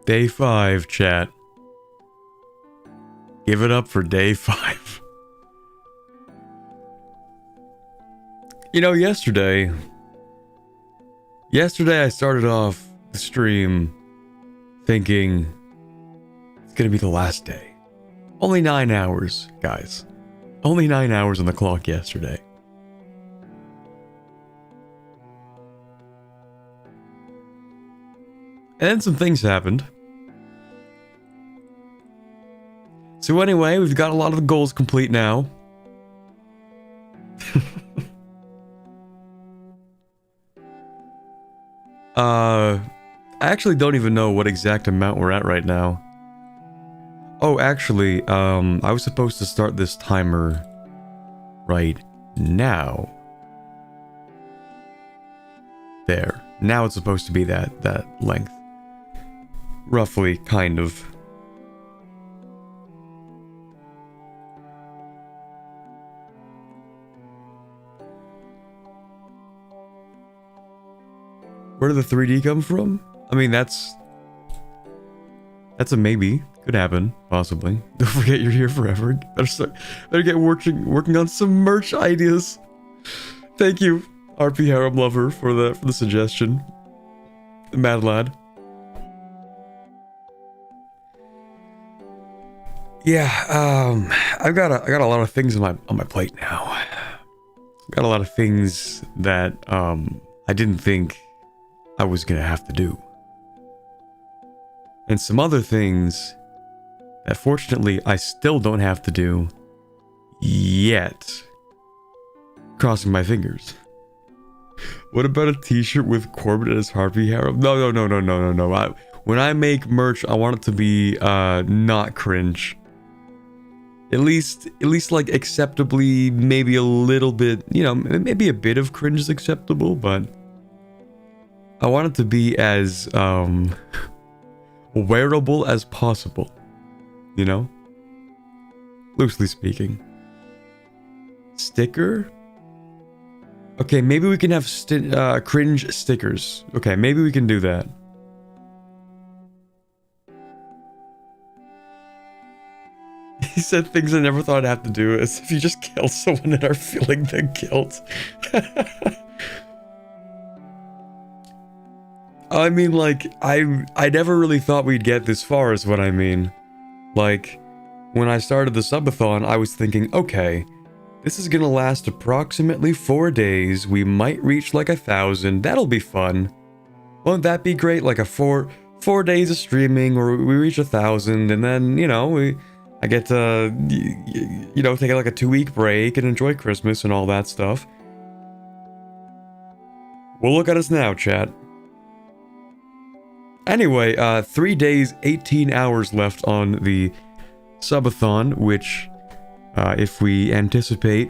Day 5, chat. Give it up for day 5. You know, yesterday I started off the stream thinking it's gonna be the last day. Only 9 hours, guys. Only 9 hours on the clock yesterday. And then some things happened. So anyway, we've got a lot of the goals complete now. I actually don't even know what exact amount we're at right now. Oh, actually, I was supposed to start this timer right now. There. Now it's supposed to be that length. Roughly, kind of. Where did the 3D come from? I mean, that's a maybe. Could happen, possibly. Don't forget you're here forever. Better get working on some merch ideas. Thank you, Harpy Harem Lover, for the suggestion. Mad lad. Yeah, I've got a lot of things on my plate now. I've got a lot of things that I didn't think I was gonna have to do. And some other things that fortunately I still don't have to do yet. Crossing my fingers. What about a t-shirt with Corbett as Harpy Harem? No. When I make merch, I want it to be not cringe. At least like acceptably, maybe a little bit, you know, maybe a bit of cringe is acceptable, but I want it to be as wearable as possible, you know? Loosely speaking. Sticker? Okay, maybe we can have cringe stickers. Okay, maybe we can do that. He said things I never thought I'd have to do, as if you just kill someone and are feeling the guilt. I mean, like, I never really thought we'd get this far, is what I mean. Like, when I started the subathon, I was thinking, okay, this is gonna last approximately 4 days, we might reach like 1,000, that'll be fun. Won't that be great? Like a 4 days of streaming, or we reach 1,000, and then, you know, I get to, you know, take like a 2-week break and enjoy Christmas and all that stuff. Well, look at us now, chat. Anyway, 3 days, 18 hours left on the subathon, which, if we anticipate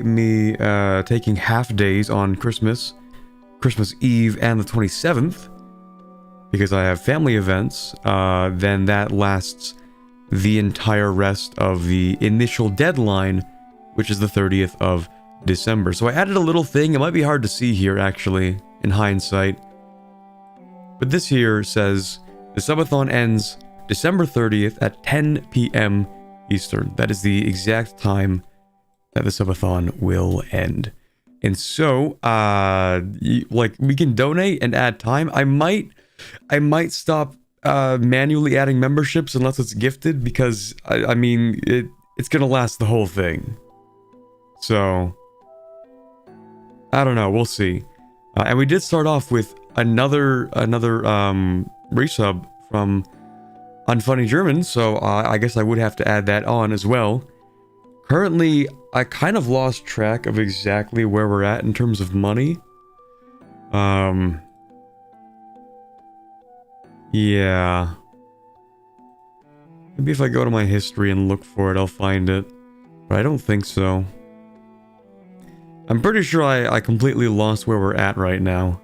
me taking half days on Christmas Eve and the 27th, because I have family events, then that lasts the entire rest of the initial deadline, which is the 30th of December. So I added a little thing. It might be hard to see here, actually, in hindsight. But this here says, the subathon ends December 30th at 10 p.m. Eastern. That is the exact time that the subathon will end. And so, like, we can donate and add time. I might stop manually adding memberships unless it's gifted, because, I mean, it's gonna last the whole thing. So, I don't know, we'll see. And we did start off with another resub from Unfunny German, so I guess I would have to add that on as well. Currently, I kind of lost track of exactly where we're at in terms of money. Yeah. Maybe if I go to my history and look for it, I'll find it. But I don't think so. I'm pretty sure I completely lost where we're at right now.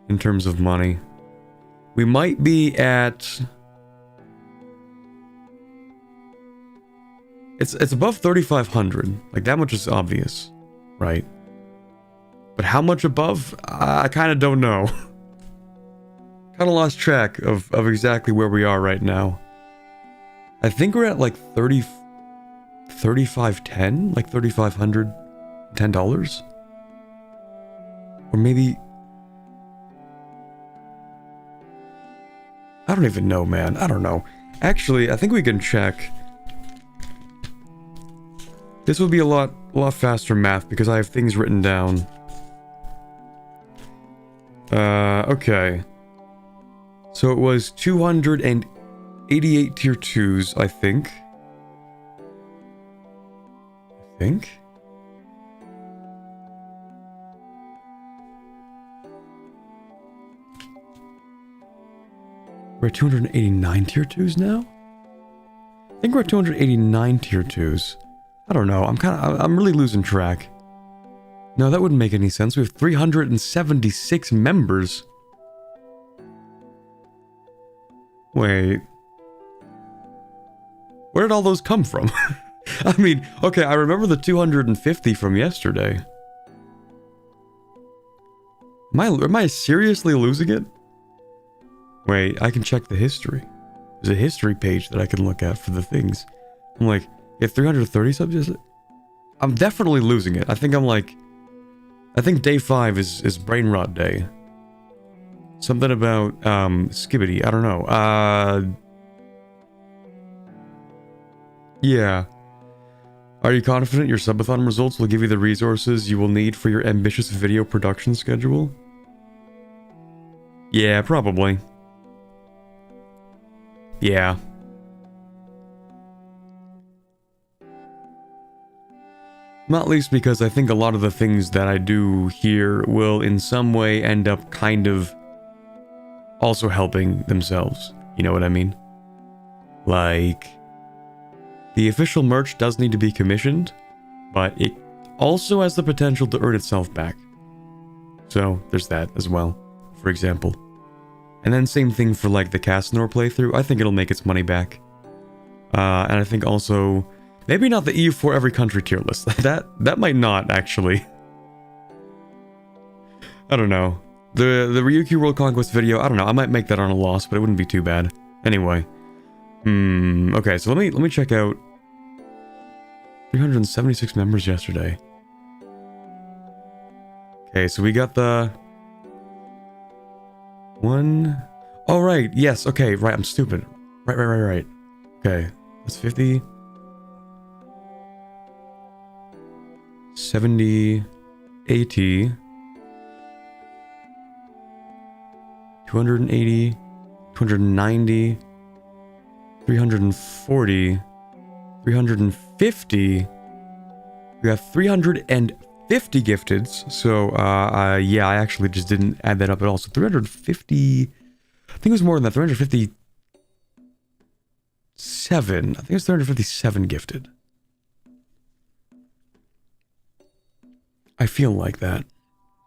In terms of money. We might be at... It's above 3,500. Like, that much is obvious. Right? But how much above? I kind of don't know. Kind of lost track of exactly where we are right now. I think we're at like 3510, like $3,510, or maybe. I don't even know, man. I don't know. Actually, I think we can check. This will be a lot faster math because I have things written down. Okay. So it was 288 tier 2s, I think. We're at 289 tier 2s now? I think we're at 289 tier 2s. I don't know, I'm really losing track. No, that wouldn't make any sense. We have 376 members. Wait. Where did all those come from? I mean, okay, I remember the 250 from yesterday. Am I seriously losing it? Wait, I can check the history. There's a history page that I can look at for the things. I'm like, you have 330 subs? I'm definitely losing it. I think day 5 is Brainrot day. Something about, Skibbity, I don't know. Yeah. Are you confident your subathon results will give you the resources you will need for your ambitious video production schedule? Yeah, probably. Yeah. Not least because I think a lot of the things that I do here will in some way end up kind of also helping themselves. You know what I mean? Like, the official merch does need to be commissioned, but it also has the potential to earn itself back. So, there's that as well, for example. And then same thing for like the Canor playthrough. I think it'll make its money back. And I think also, maybe not the EU for every country tier list. that might not actually. I don't know. The Ryuku World Conquest video, I don't know. I might make that on a loss, but it wouldn't be too bad. Anyway. Okay, so let me check out 376 members yesterday. Okay, so we got the one. Oh, right. Yes. Okay. Right. I'm stupid. Right. Okay. That's 50. 70. 80. 280. 290. 340. 350. We have 350 gifteds. So, yeah, I actually just didn't add that up at all. So 350... I think it was more than that. 357. I think it was 357 gifted. I feel like that.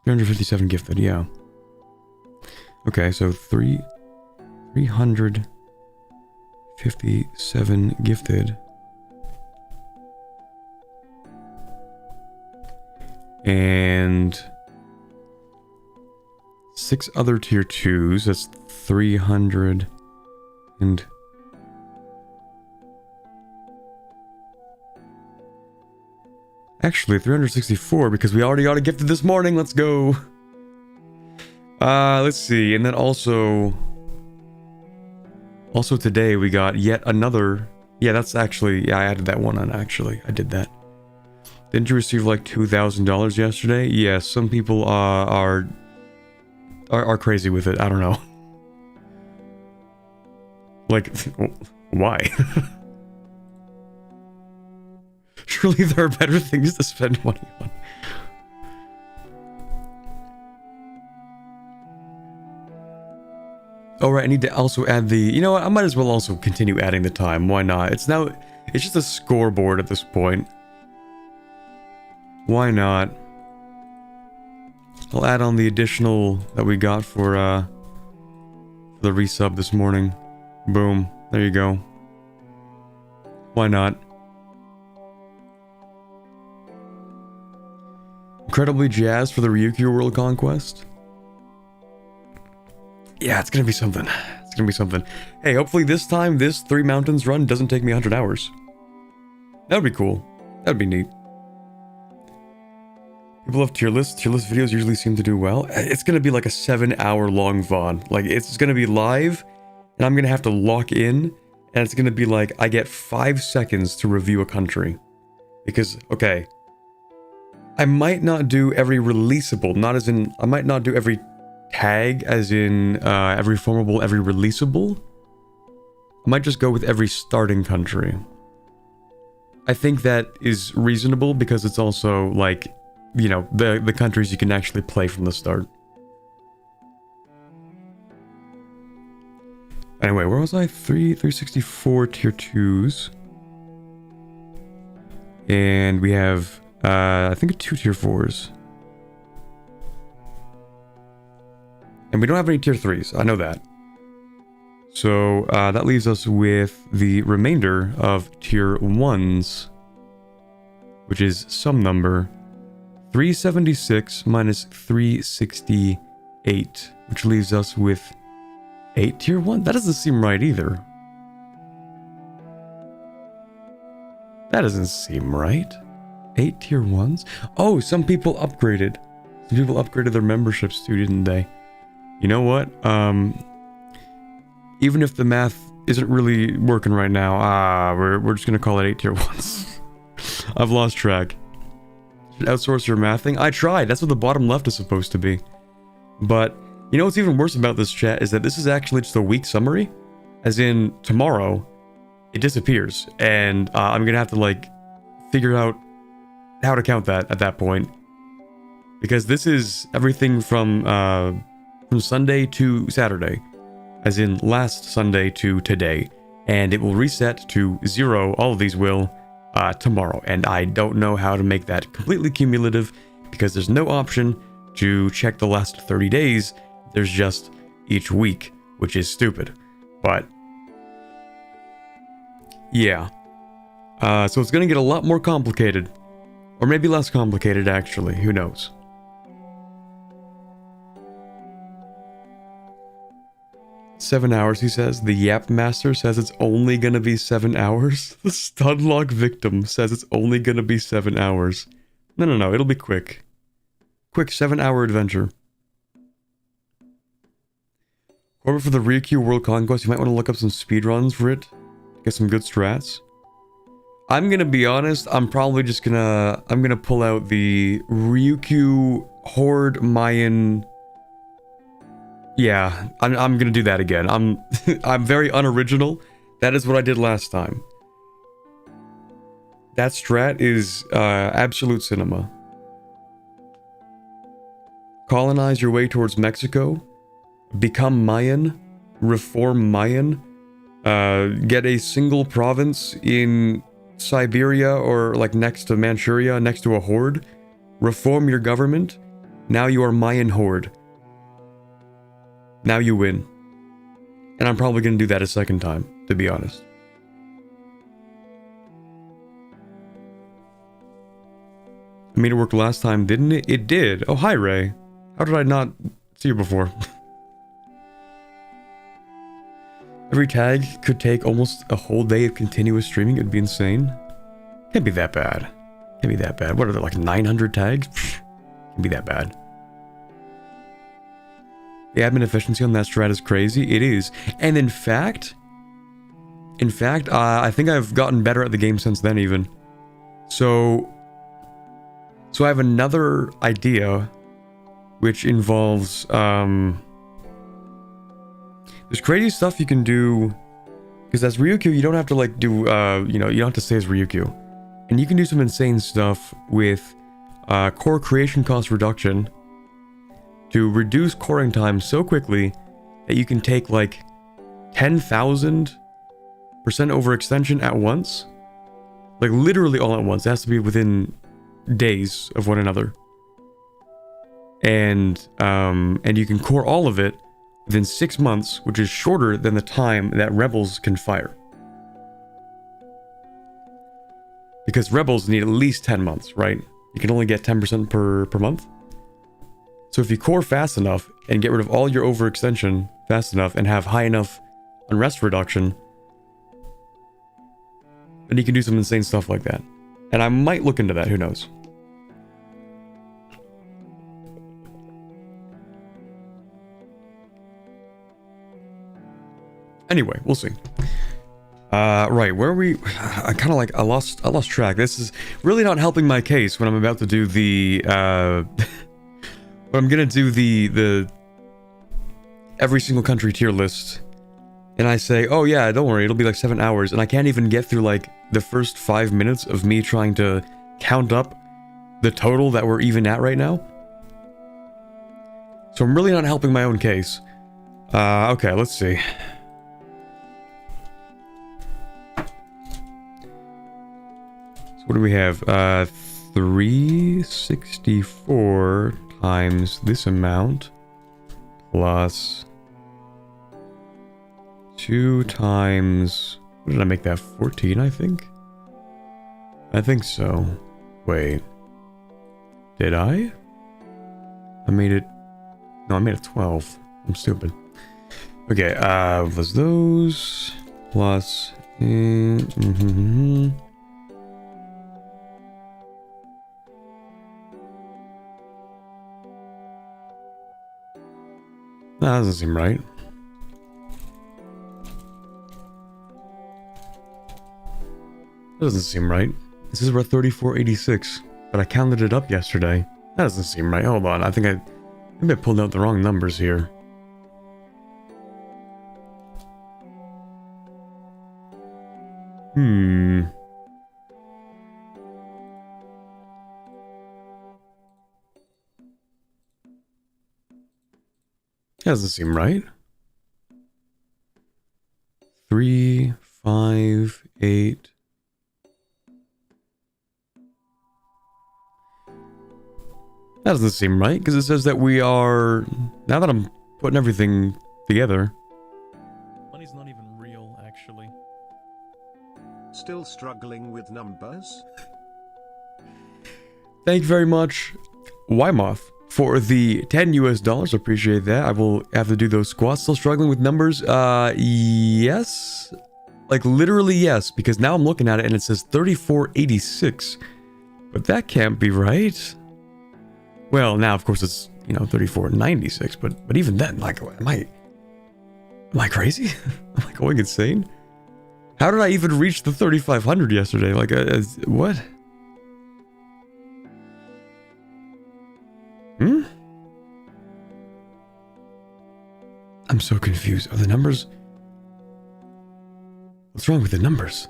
357 gifted, yeah. Okay, so 357 gifted. And 6 other tier 2s. That's 300 and... Actually, 364 because we already got a gifted this morning. Let's go. Let's see. And then also today we got yet another. Yeah, that's actually, yeah, I added that one on actually. I did that. Didn't you receive like $2,000 yesterday? Yes, some people are crazy with it. I don't know. Like, why? Surely there are better things to spend money on. Oh, right, I need to also add the... You know what, I might as well also continue adding the time. Why not? It's just a scoreboard at this point. Why not? I'll add on the additional that we got for the resub this morning. Boom. There you go. Why not? Incredibly jazzed for the Ryuku World Conquest. Yeah, it's gonna be something. It's gonna be something. Hey, hopefully this time, this 3 mountains run doesn't take me 100 hours. That would be cool. That would be neat. People love tier lists. Tier list videos usually seem to do well. It's gonna be like a 7-hour long VOD. Like, it's gonna be live, and I'm gonna have to lock in, and it's gonna be like, I get 5 seconds to review a country. Because, okay, I might not do every releasable, not as in, I might not do every tag, as in every formable, every releasable. I might just go with every starting country. I think that is reasonable because it's also like, you know, the countries you can actually play from the start. Anyway, where was I? 364 tier 2s. And we have, I think 2 tier 4s. And we don't have any tier 3s, I know that. So, that leaves us with the remainder of tier 1s, which is some number 376 minus 368, which leaves us with 8 tier 1? That doesn't seem right either. That doesn't seem right. 8 tier 1s? Oh, some people upgraded. Some people upgraded their memberships too, didn't they? You know what? Even if the math isn't really working right now, we're just gonna call it 8 tier 1s. I've lost track. Outsource your mathing? I tried. That's what the bottom left is supposed to be. But you know what's even worse about this chat is that this is actually just a week summary. As in, tomorrow, it disappears. And I'm gonna have to, like, figure out how to count that at that point. Because this is everything from Sunday to Saturday. As in, last Sunday to today. And it will reset to 0, all of these will, tomorrow. And I don't know how to make that completely cumulative, because there's no option to check the last 30 days. There's just each week, which is stupid. But yeah. So it's gonna get a lot more complicated. Or maybe less complicated, actually. Who knows? "7 hours," he says. The Yap Master says it's only gonna be 7 hours. The Studlock Victim says it's only gonna be 7 hours. No, it'll be quick. Quick 7-hour adventure. Orbit for the Ryuku World Conquest. You might want to look up some speedruns for it. Get some good strats. I'm gonna be honest, I'm probably just gonna... I'm gonna pull out the Ryuku Horde Mayan... Yeah, I'm gonna do that again. I'm very unoriginal. That is what I did last time. That strat is absolute cinema. Colonize your way towards Mexico. Become Mayan. Reform Mayan. Get a single province in Siberia or like next to Manchuria, next to a horde. Reform your government. Now you are Mayan horde. Now you win. And I'm probably going to do that a second time, to be honest. I mean, it worked last time, didn't it? It did. Oh, hi, Ray. How did I not see you before? Every tag could take almost a whole day of continuous streaming. It'd be insane. Can't be that bad. Can't be that bad. What are there, like 900 tags? Can't be that bad. The admin efficiency on that strat is crazy. It is. And in fact, I think I've gotten better at the game since then even. So I have another idea which involves, there's crazy stuff you can do, because as Ryuku, you don't have to like do, you don't have to stay as Ryuku. And you can do some insane stuff with core creation cost reduction to reduce coring time so quickly that you can take like 10,000% overextension at once. Like literally all at once. It has to be within days of one another. And you can core all of it within 6 months, which is shorter than the time that rebels can fire. Because rebels need at least 10 months, right? You can only get 10% per month. So if you core fast enough and get rid of all your overextension fast enough and have high enough unrest reduction, then you can do some insane stuff like that. And I might look into that, who knows. Anyway, we'll see. Right, where are we? I lost track. This is really not helping my case when I'm about to do the, when I'm gonna do the every single country tier list. And I say, oh yeah, don't worry, it'll be like 7 hours. And I can't even get through like the first 5 minutes of me trying to count up the total that we're even at right now. So I'm really not helping my own case. Okay, let's see. What do we have? 364 times this amount plus 2 times... What did I make that? 14, I think? I think so. Wait. Did I? I made it... No, I made it 12. I'm stupid. Okay, was those... plus... That doesn't seem right. That doesn't seem right. This is about 3486, but I counted it up yesterday. That doesn't seem right. Hold on, maybe I pulled out the wrong numbers here. That doesn't seem right. 3, 5, 8. That doesn't seem right, because it says that we are... Now that I'm putting everything together... Money's not even real, actually. Still struggling with numbers? Thank you very much, Wymoth, for the 10 US dollars. Appreciate that. I will have to do those squats. Still struggling with numbers? Yes. Like, literally yes, because now I'm looking at it and it says 3486. But that can't be right. Well, now, of course, it's, 3496, but even then, like, am I crazy? Am I going insane? How did I even reach the 3500 yesterday? Like, what? I'm so confused. Are the numbers... What's wrong with the numbers?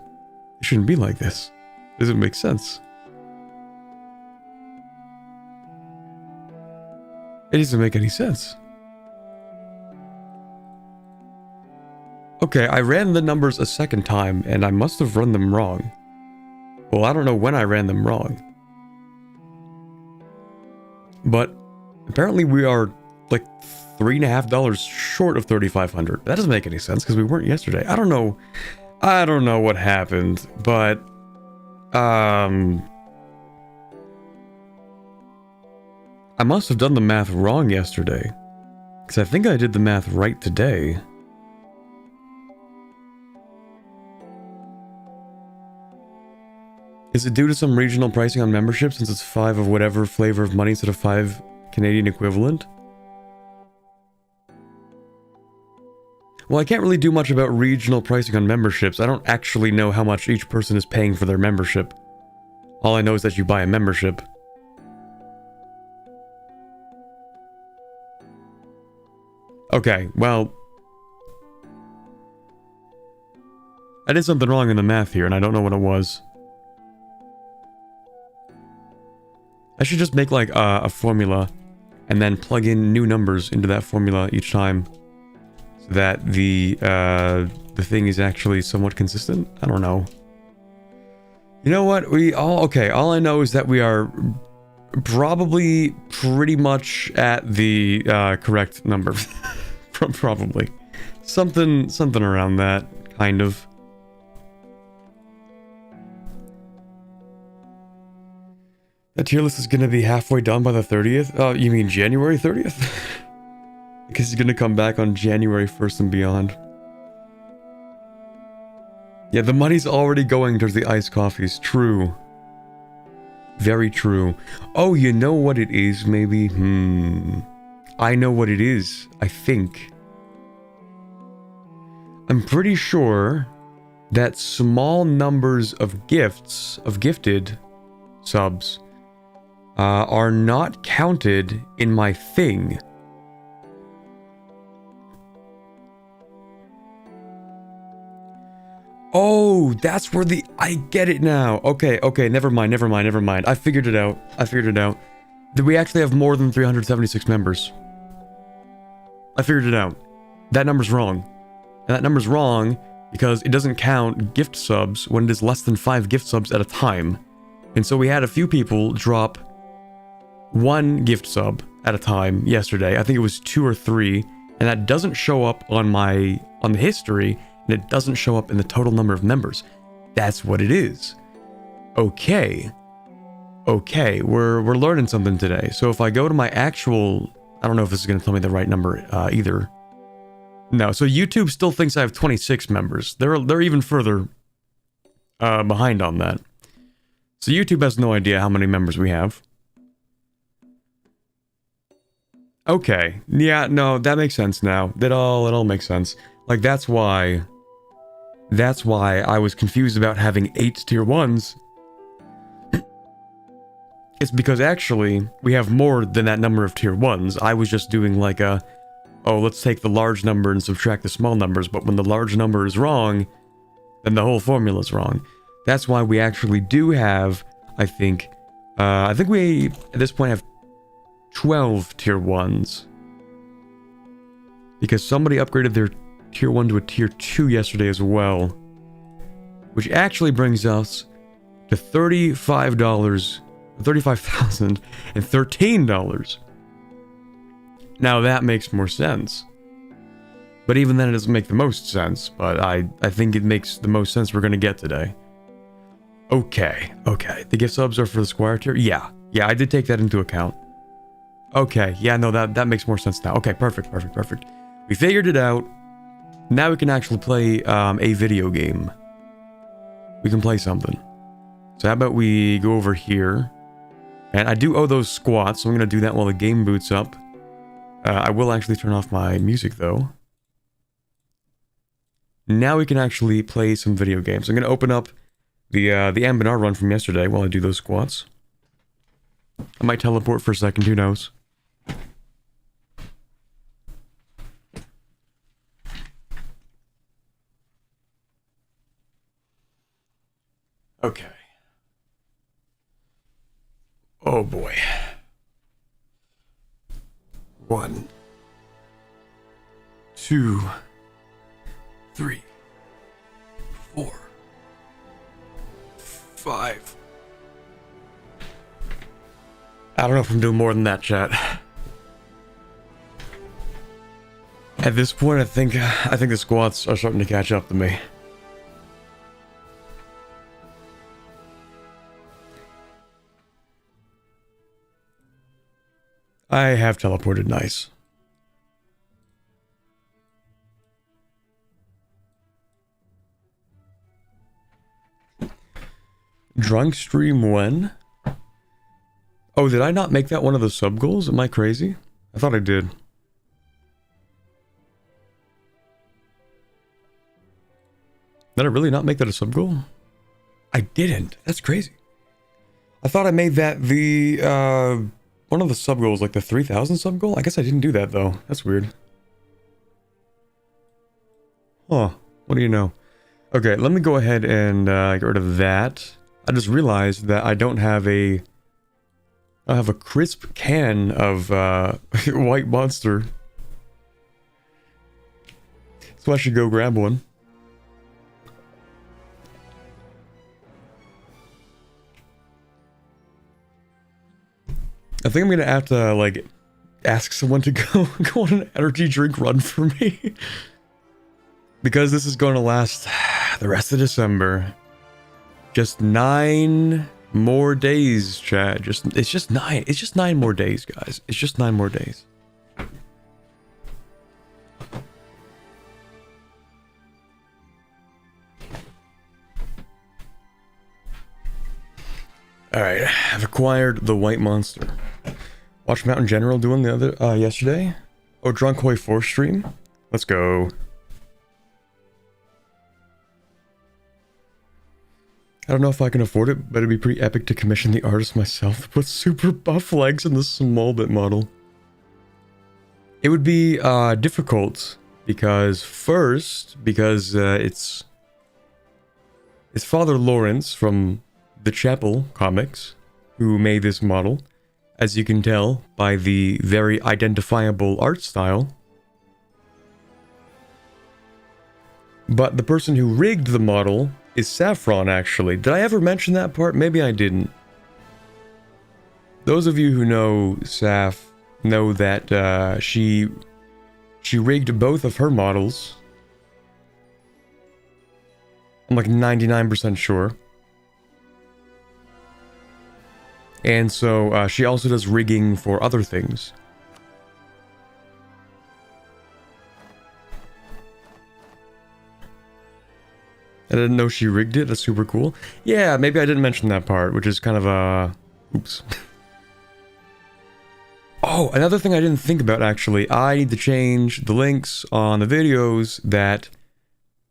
It shouldn't be like this. Doesn't make sense. It doesn't make any sense. Okay, I ran the numbers a second time, and I must have run them wrong. Well, I don't know when I ran them wrong. But apparently we are like $3.50 short of 3,500. That doesn't make any sense because we weren't yesterday. I don't know what happened, but I must have done the math wrong yesterday, because I think I did the math right today. Is it due to some regional pricing on membership, since it's 5 of whatever flavor of money instead of 5 Canadian equivalent? Well, I can't really do much about regional pricing on memberships. I don't actually know how much each person is paying for their membership. All I know is that you buy a membership. Okay, well... I did something wrong in the math here, and I don't know what it was. I should just make, like, a formula, and then plug in new numbers into that formula each time, so that the thing is actually somewhat consistent? I don't know. You know what? All I know is that we are probably pretty much at the correct number. Probably. Something around that, kind of. That tier list is going to be halfway done by the 30th? Oh, you mean January 30th? Because he's going to come back on January 1st and beyond. Yeah, the money's already going towards the iced coffees. True. Very true. Oh, you know what it is, maybe? I know what it is, I think. I'm pretty sure that small numbers of gifts, of gifted subs, are not counted in my thing. Oh, that's where I get it now. Okay, never mind. I figured it out. That we actually have more than 376 members. I figured it out. That number's wrong. And that number's wrong because it doesn't count gift subs when it is less than 5 gift subs at a time. And so we had a few people drop 1 gift sub at a time yesterday. I think it was 2 or 3, and that doesn't show up on the history, and it doesn't show up in the total number of members. That's what it is. Okay, we're learning something today. So if I go to my actual, I don't know if this is going to tell me the right number either. No, so YouTube still thinks I have 26 members. They're even further behind on that. So YouTube has no idea how many members we have. Okay, yeah, no, that makes sense now. It all makes sense. Like, that's why I was confused about having 8 tier 1s. It's because actually, we have more than that number of tier 1s. I was just doing like oh, let's take the large number and subtract the small numbers, but when the large number is wrong, then the whole formula is wrong. That's why we actually do have, I think we, at this point, have 12 tier 1s. Because somebody upgraded their tier 1 to a tier 2 yesterday as well. Which actually brings us to $35,013. Now that makes more sense. But even then it doesn't make the most sense, but I think it makes the most sense we're going to get today. Okay. The gift subs are for the Squire tier? Yeah, I did take that into account. Okay, yeah, no, that makes more sense now. Okay, perfect. We figured it out. Now we can actually play a video game. We can play something. So how about we go over here. And I do owe those squats, so I'm going to do that while the game boots up. I will actually turn off my music, though. Now we can actually play some video games. I'm going to open up the Ambinar run from yesterday while I do those squats. I might teleport for a second, who knows? Okay. Oh boy. 1, 2, 3, 4, 5. I don't know if I'm doing more than that, chat. At this point, I think the squats are starting to catch up to me. I have teleported, nice. Drunk stream when? Oh, did I not make that one of the sub goals? Am I crazy? I thought I did. Did I really not make that a sub goal? I didn't. That's crazy. I thought I made that the one of the sub goals, like the 3,000 sub goal. I guess I didn't do that though. That's weird. Huh. What do you know? Okay, let me go ahead and get rid of that. I just realized that I don't have a... I have a crisp can of White Monster. So I should go grab one. I think I'm gonna have to, like, ask someone to go on an energy drink run for me. Because this is going to last the rest of December. Just 9 More days, Chad. It's just 9. It's just 9 more days, guys. It's just 9 more days. Alright, I've acquired the White Monster. Watched Mountain General doing the other, yesterday. Oh, Drunk Hoi 4 stream. Let's go. I don't know if I can afford it, but it'd be pretty epic to commission the artist myself to put super buff legs in the small bit model. It would be, difficult, because it's Father Lawrence from the Chapel comics who made this model, as you can tell by the very identifiable art style. But the person who rigged the model is Saffron, actually. Did I ever mention that part? Maybe I didn't. Those of you who know Saf know that she rigged both of her models. I'm like 99% sure. And so she also does rigging for other things. I didn't know she rigged it. That's super cool. Yeah, maybe I didn't mention that part, which is kind of a... Oops. Oh, another thing I didn't think about, actually. I need to change the links on the videos that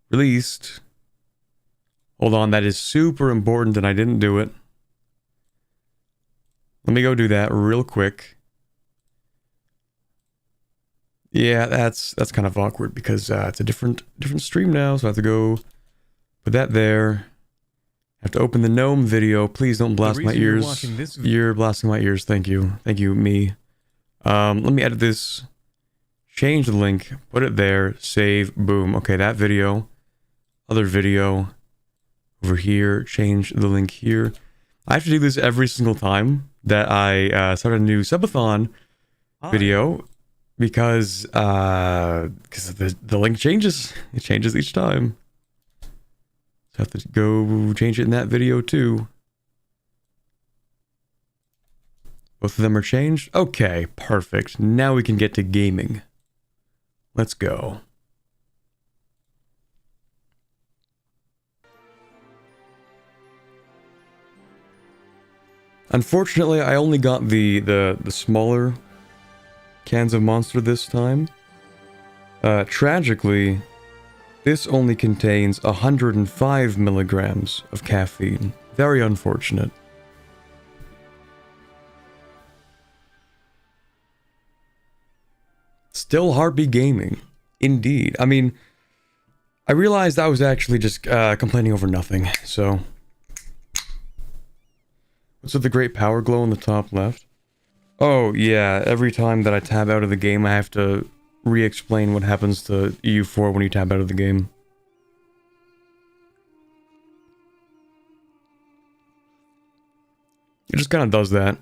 released. Hold on, that is super important and I didn't do it. Let me go do that real quick. Yeah, that's kind of awkward because it's a different stream now, so I have to go put that there. I have to open the gnome video. Please don't blast my ears. You're blasting my ears. Thank you. Thank you, me. Let me edit this. Change the link. Put it there. Save. Boom. Okay, that video. Other video. Over here. Change the link here. I have to do this every single time that I start a new Subathon video because the link changes. It changes each time. So I have to go change it in that video too. Both of them are changed? Okay, perfect. Now we can get to gaming. Let's go. Unfortunately, I only got the smaller cans of Monster this time. Tragically, this only contains 105 milligrams of caffeine. Very unfortunate. Still Harpy gaming. Indeed. I mean, I realized I was actually just complaining over nothing, so... What's with the great power glow on the top left? Oh, yeah, every time that I tab out of the game, I have to re-explain what happens to EU4 when you tab out of the game. It just kind of does that.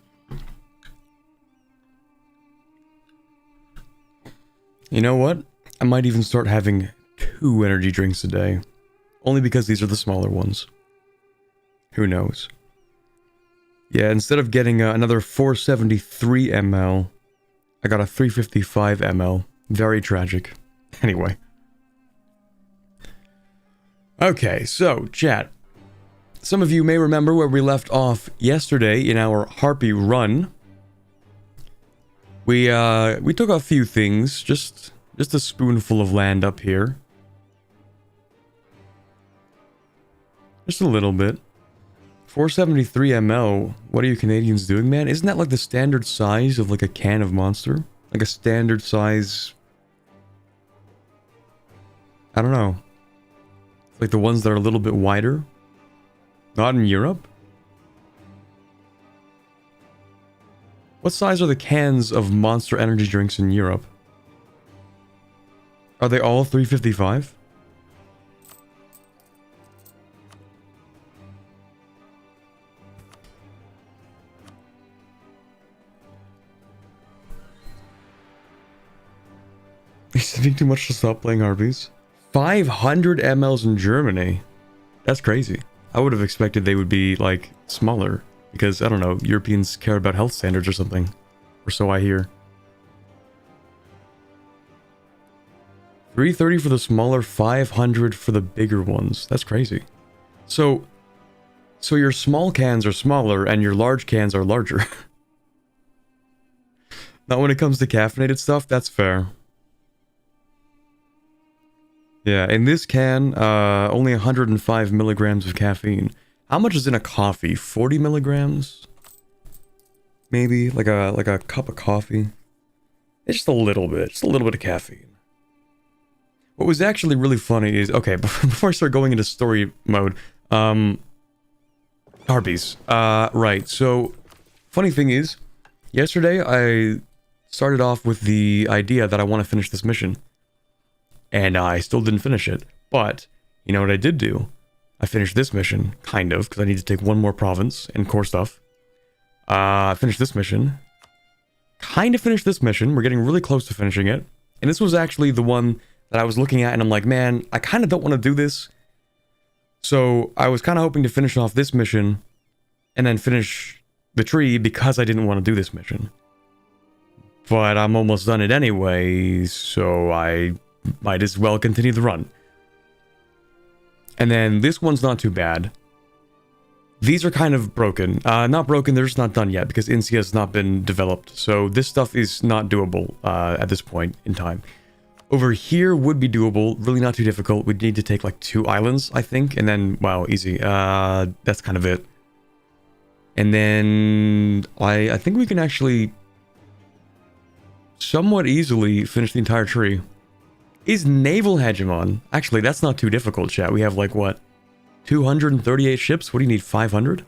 You know what? I might even start having 2 energy drinks a day. Only because these are the smaller ones. Who knows? Yeah, instead of getting another 473 ml, I got a 355 ml. Very tragic. Anyway. Okay, so, chat. Some of you may remember where we left off yesterday in our Harpy run. We took a few things, just a spoonful of land up here. Just a little bit. 473 ml, what are you Canadians doing, man? Isn't that like the standard size of like a can of Monster? Like a standard size... I don't know. Like the ones that are a little bit wider? Not in Europe? What size are the cans of Monster energy drinks in Europe? Are they all 355? He's sipping too much to stop playing Harpies. 500 mLs in Germany. That's crazy. I would have expected they would be, like, smaller. Because, I don't know, Europeans care about health standards or something. Or so I hear. 330 for the smaller, 500 for the bigger ones. That's crazy. So your small cans are smaller and your large cans are larger. Not when it comes to caffeinated stuff, that's fair. Yeah, in this can, only 105 milligrams of caffeine. How much is in a coffee? 40 milligrams? Maybe, like a cup of coffee? It's just a little bit of caffeine. What was actually really funny is, okay, before I start going into story mode, Harpies. Right, so, funny thing is, yesterday I started off with the idea that I want to finish this mission. And I still didn't finish it. But, you know what I did do? I finished this mission, kind of, because I need to take one more province and core stuff. I finished this mission. Kind of finished this mission. We're getting really close to finishing it. And this was actually the one that I was looking at, and I'm like, man, I kind of don't want to do this. So, I was kind of hoping to finish off this mission, and then finish the tree because I didn't want to do this mission. But I'm almost done it anyway, so I might as well continue the run. And then this one's not too bad. These are kind of broken. Not broken, they're just not done yet because INSEA has not been developed. So this stuff is not doable at this point in time. Over here would be doable, really not too difficult. We'd need to take like 2 islands, I think, and then, wow, easy. That's kind of it. And then I think we can actually somewhat easily finish the entire tree. Is Naval Hegemon? Actually, that's not too difficult, chat. We have like, what? 238 ships? What do you need, 500?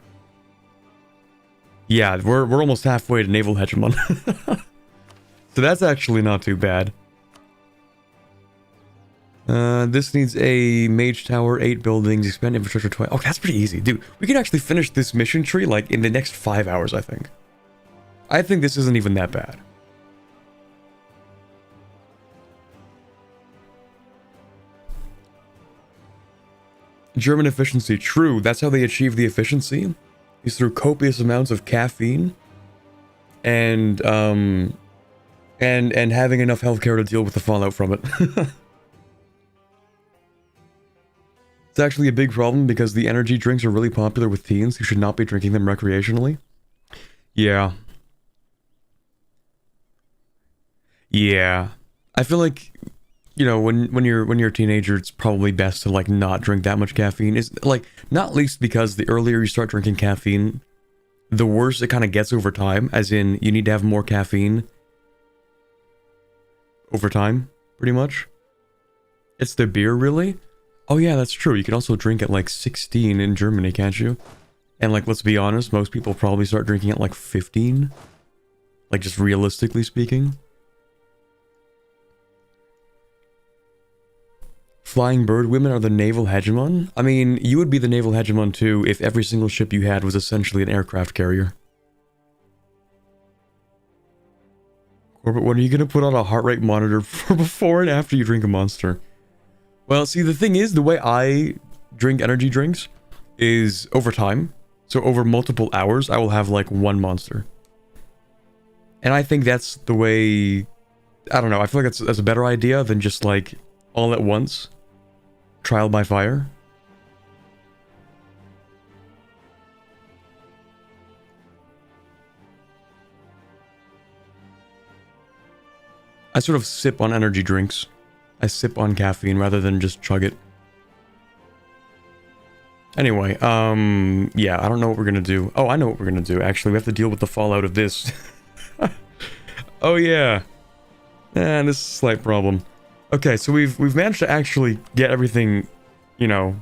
Yeah, we're almost halfway to Naval Hegemon. So that's actually not too bad. This needs a mage tower, 8 buildings, expand infrastructure twice. Oh, that's pretty easy. Dude, we could actually finish this mission tree, like, in the next 5 hours, I think. I think this isn't even that bad. German efficiency. True, that's how they achieve the efficiency. Is through copious amounts of caffeine. And having enough healthcare to deal with the fallout from it. It's actually a big problem because the energy drinks are really popular with teens who should not be drinking them recreationally. Yeah. Yeah. I feel like, you know, when you're a teenager, it's probably best to like not drink that much caffeine. Is like, not least because the earlier you start drinking caffeine, the worse it kind of gets over time, as in you need to have more caffeine over time, pretty much. It's the beer, really? Oh yeah, that's true. You can also drink at like 16 in Germany, can't you? And like, let's be honest, most people probably start drinking at like 15. Like, just realistically speaking. Flying bird women are the naval hegemon? I mean, you would be the naval hegemon too if every single ship you had was essentially an aircraft carrier. Corbett, when are you going to put on a heart rate monitor for before and after you drink a monster? Well, see, the thing is, the way I drink energy drinks is over time. So over multiple hours, I will have like 1 monster. And I think that's the way... I don't know, I feel like that's a better idea than just like all at once. Trial by fire. I sort of sip on energy drinks. I sip on caffeine rather than just chug it. Anyway, yeah, I don't know what we're gonna do. Oh, I know what we're gonna do. Actually, we have to deal with the fallout of this. Oh, yeah. And this is a slight problem. Okay, so we've managed to actually get everything, you know,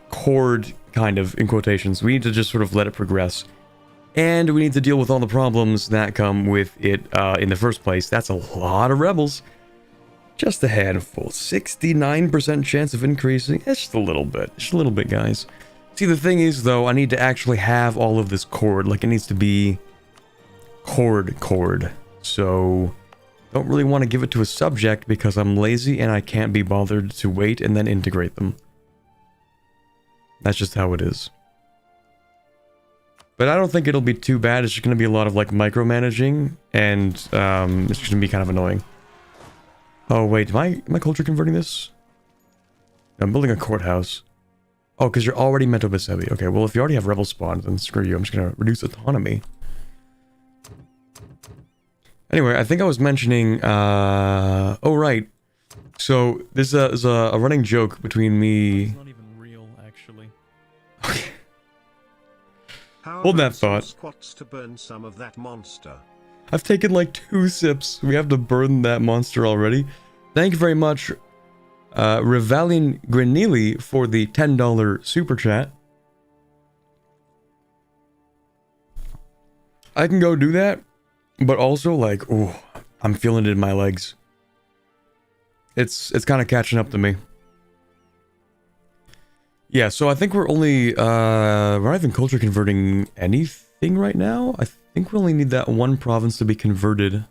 cored, kind of, in quotations. We need to just sort of let it progress. And we need to deal with all the problems that come with it in the first place. That's a lot of rebels. Just a handful. 69% chance of increasing. It's just a little bit. Just a little bit, guys. See, the thing is, though, I need to actually have all of this cord. Like, it needs to be cord. So, don't really want to give it to a subject because I'm lazy and I can't be bothered to wait and then integrate them. That's just how it is. But I don't think it'll be too bad. It's just going to be a lot of like micromanaging, and it's just going to be kind of annoying. Oh wait, am I culture converting this? I'm building a courthouse. Oh, because you're already Mento Besebi. Okay, well if you already have rebel spawns, then screw you. I'm just going to reduce autonomy. Anyway, I think I was mentioning, oh right. So, there's a running joke between me... It's not even real, actually. Okay. How Hold that about some thought. squats to burn some of that monster? I've taken like 2 sips. We have to burn that monster already. Thank you very much, Revalin Granili, for the $10 super chat. I can go do that, but also like, ooh, I'm feeling it in my legs. It's kind of catching up to me. Yeah, so I think we're only, we're not even culture converting anything right now. I think we only need that one province to be converted.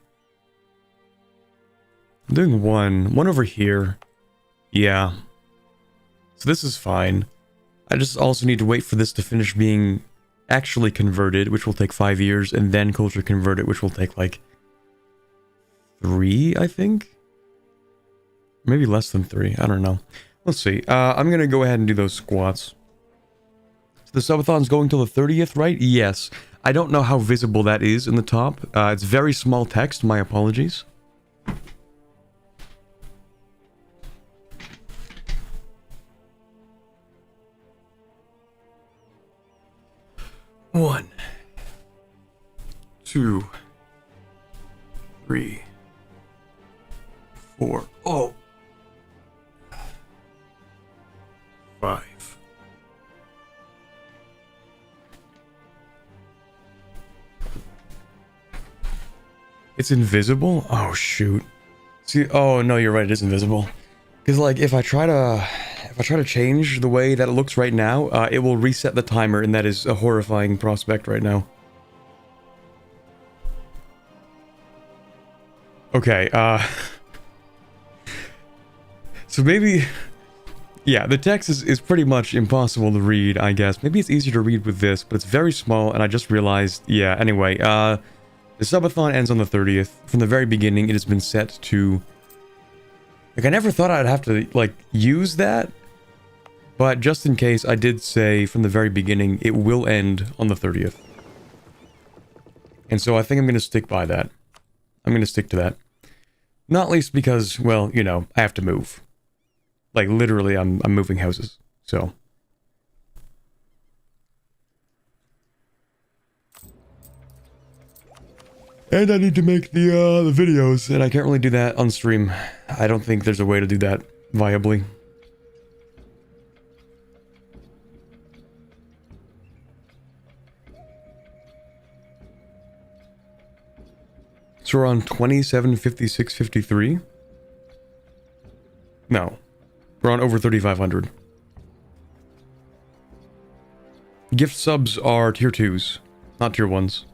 I'm doing one over here. Yeah. So this is fine. I just also need to wait for this to finish being actually converted, which will take 5 years, and then culture convert it, which will take like 3, I think? Maybe less than 3, I don't know. Let's see. I'm gonna go ahead and do those squats. So the subathon's going till the 30th, right? Yes. I don't know how visible that is in the top. It's very small text, my apologies. One, 2, 3, 4. Oh. 5. It's invisible? Oh, shoot. See, oh, no, you're right, it is invisible. Because, like, if I try to change the way that it looks right now, it will reset the timer, and that is a horrifying prospect right now. Okay, so maybe... Yeah, the text is pretty much impossible to read, I guess. Maybe it's easier to read with this, but it's very small, and I just realized... Yeah, anyway, the subathon ends on the 30th. From the very beginning, it has been set to... Like, I never thought I'd have to, like, use that. But just in case, I did say from the very beginning, it will end on the 30th. And so I think I'm going to stick by that. I'm going to stick to that. Not least because, well, you know, I have to move. Like, literally, I'm moving houses, so... And I need to make the videos, and I can't really do that on stream. I don't think there's a way to do that viably. So we're on 2756.53? No. We're on over 3,500. Gift subs are tier 2s, not tier 1s.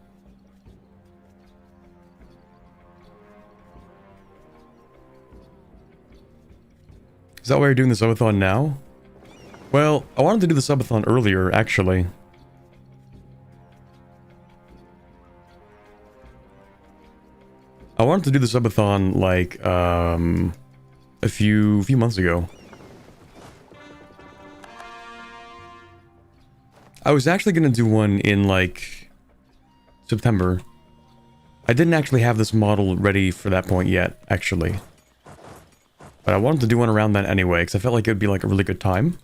Is that why you're doing the subathon now? Well, I wanted to do the subathon earlier, actually. I wanted to do the subathon, like, a few months ago. I was actually gonna do one in, like, September. I didn't actually have this model ready for that point yet, actually. But I wanted to do one around then anyway, because I felt like it would be, like, a really good time.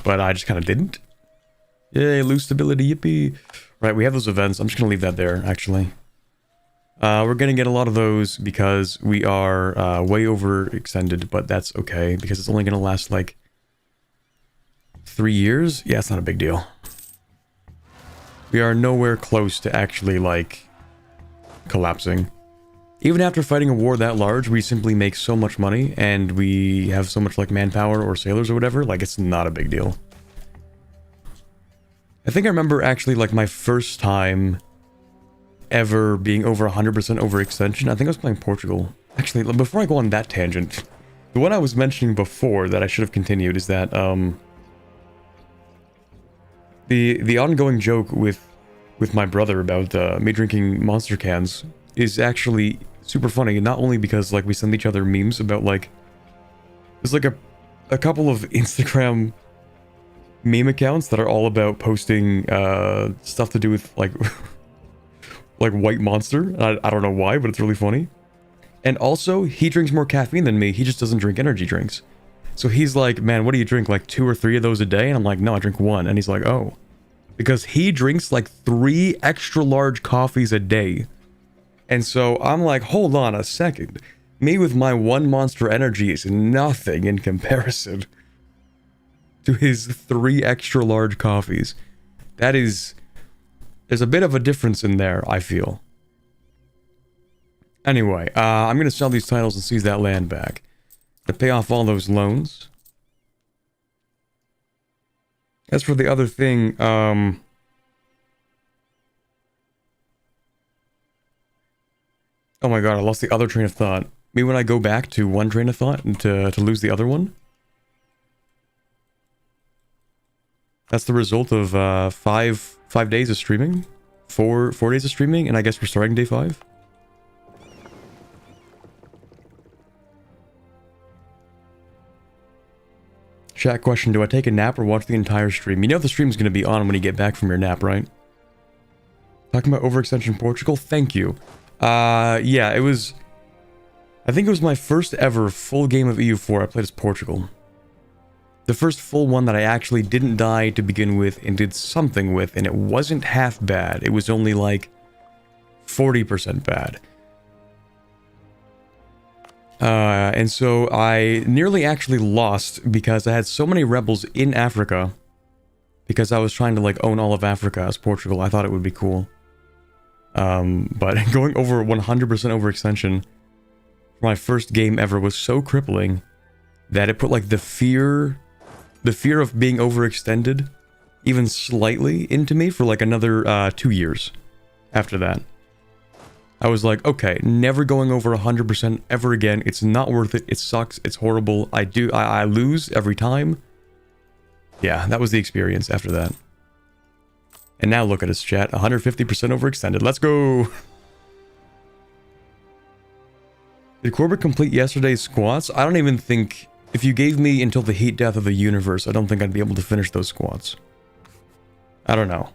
But I just kind of didn't. Yay, lose stability, yippee. Right, we have those events. I'm just gonna leave that there, actually. We're gonna get a lot of those because we are way overextended, but that's okay, because it's only gonna last, like, 3 years? Yeah, it's not a big deal. We are nowhere close to actually, like, collapsing. Even after fighting a war that large, we simply make so much money, and we have so much, like, manpower or sailors or whatever, like, it's not a big deal. I think I remember, actually, like, my first time ever being over 100% overextension. I think I was playing Portugal. Actually, before I go on that tangent, the one I was mentioning before that I should have continued is that, The ongoing joke with my brother about me drinking Monster cans is actually super funny. Not only because like we send each other memes about like there's like a couple of Instagram meme accounts that are all about posting stuff to do with like like white Monster. I don't know why, but it's really funny. And also, he drinks more caffeine than me. He just doesn't drink energy drinks. So he's like, man, what do you drink? Like 2 or 3 of those a day? And I'm like, no, I drink 1. And he's like, oh. Because he drinks like 3 extra large coffees a day. And so I'm like, hold on a second. Me with my 1 Monster energy is nothing in comparison to his 3 extra large coffees. That is... There's a bit of a difference in there, I feel. Anyway, I'm going to sell these titles and seize that land back. To pay off all those loans. As for the other thing, oh my god, I lost the other train of thought. Maybe when I go back to one train of thought and to lose the other one? That's the result of 5 days of streaming? 4 days of streaming, and I guess we're starting day 5? Chat question, do I take a nap or watch the entire stream? You know the stream's going to be on when you get back from your nap, right? Talking about Overextension Portugal? Thank you. Yeah, it was... I think it was my first ever full game of EU4 I played as Portugal. The first full one that I actually didn't die to begin with and did something with, and it wasn't half bad. It was only like 40% bad. And so I nearly actually lost because I had so many rebels in Africa. Because I was trying to like own all of Africa as Portugal. I thought it would be cool. But going over 100% overextension for my first game ever was so crippling that it put like the fear of being overextended even slightly into me for like another 2 years after that. I was like, okay, never going over 100% ever again. It's not worth it. It sucks. It's horrible. I lose every time. Yeah, that was the experience after that. And now look at us, chat. 150% overextended. Let's go. Did Corbett complete yesterday's squats? I don't even think... If you gave me until the heat death of the universe, I don't think I'd be able to finish those squats. I don't know.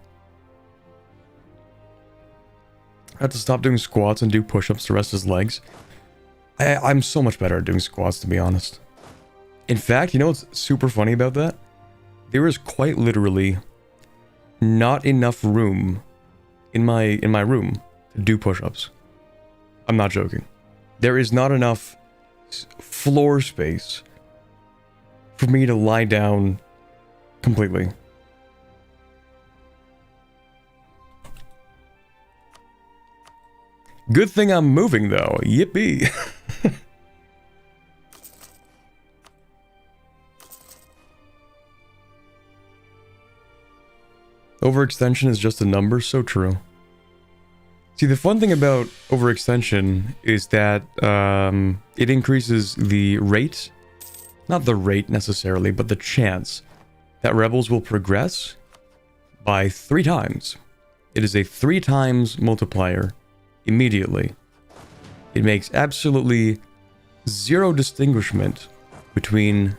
I had to stop doing squats and do push-ups to rest his legs. I'm so much better at doing squats, to be honest. In fact, you know what's super funny about that? There is quite literally not enough room in my room to do push-ups. I'm not joking. There is not enough floor space for me to lie down completely. Good thing I'm moving, though. Yippee. Overextension is just a number, so true. See, the fun thing about overextension is that it increases the rate, not the rate necessarily, but the chance that rebels will progress by 3 times. It is a 3 times multiplier immediately. It makes absolutely zero distinguishment between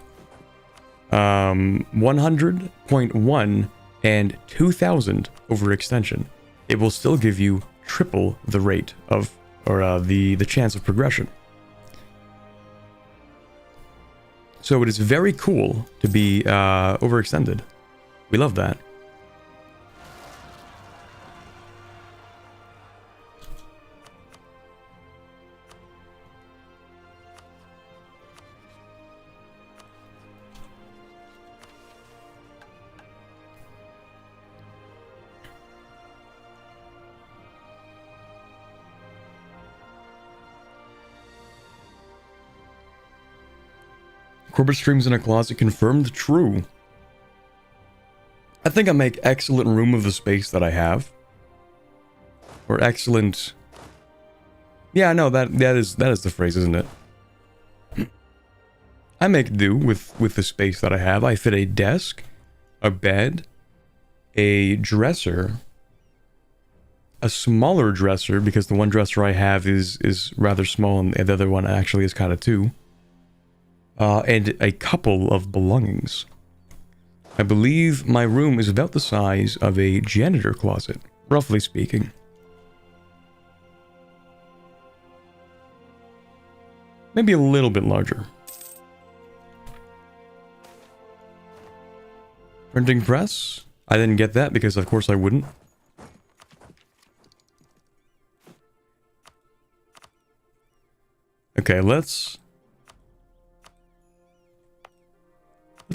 100.1 and 2000 overextension. It will still give you triple the rate of, or the chance of progression. So it is very cool to be overextended. We love that. Corbett streams in a closet confirmed true. I think I make excellent room of the space that I have. Or excellent... Yeah, no, that is the phrase, isn't it? I make do with the space that I have. I fit a desk, a bed, a dresser, a smaller dresser, because the one dresser I have is rather small and the other one actually is kind of too, and a couple of belongings. I believe my room is about the size of a janitor closet, roughly speaking. Maybe a little bit larger. Printing press? I didn't get that because of course I wouldn't. Okay, let's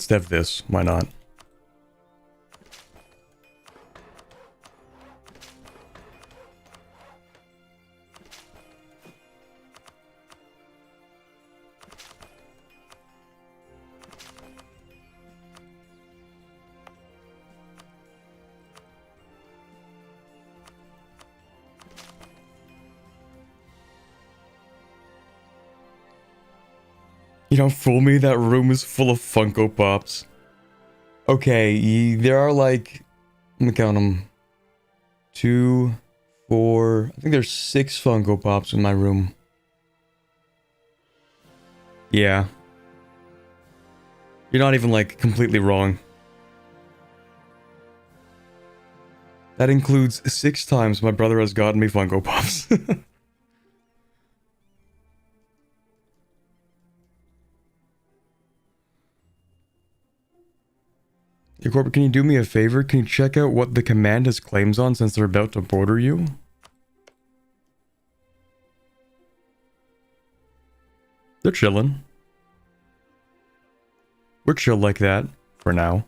have this. Why not? You don't fool me, that room is full of Funko Pops. Okay, there are like, let me count them. 2, 4, I think there's 6 Funko Pops in my room. Yeah. You're not even like completely wrong. That includes 6 times my brother has gotten me Funko Pops. Your corporate, can you do me a favor? Can you check out what the command has claims on since they're about to border you? They're chilling. We're chill like that, for now.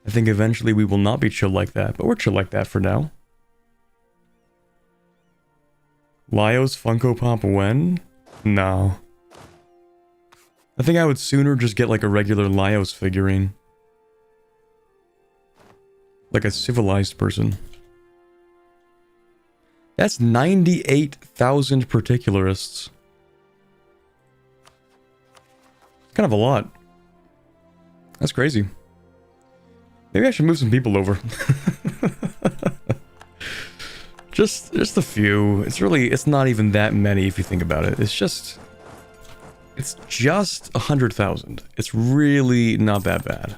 I think eventually we will not be chill like that, but we're chill like that for now. Lyo's Funko Pop when? No. I think I would sooner just get like a regular Lyo's figurine. Like a civilized person. That's 98,000 particularists. Kind of a lot. That's crazy. Maybe I should move some people over. just a few. It's not even that many if you think about it. It's just 100,000. It's really not that bad.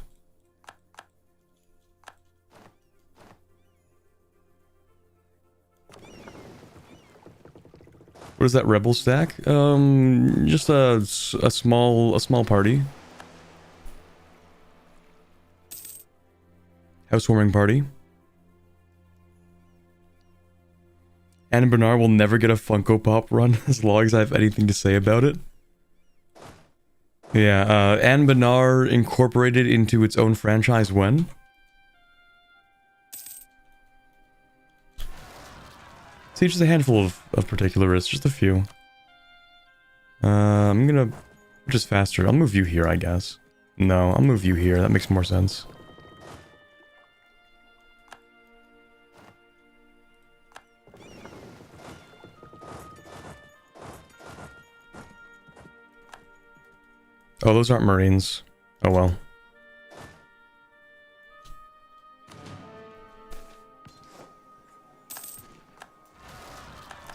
What is that rebel stack? Just a small party. Housewarming party. Anne and Bernard will never get a Funko Pop run as long as I have anything to say about it. Yeah, Anne Bernard incorporated into its own franchise when? See, just a handful of particularists, just a few. I'm gonna... just faster. I'll move you here, I guess. No, I'll move you here. That makes more sense. Oh, those aren't Marines. Oh well.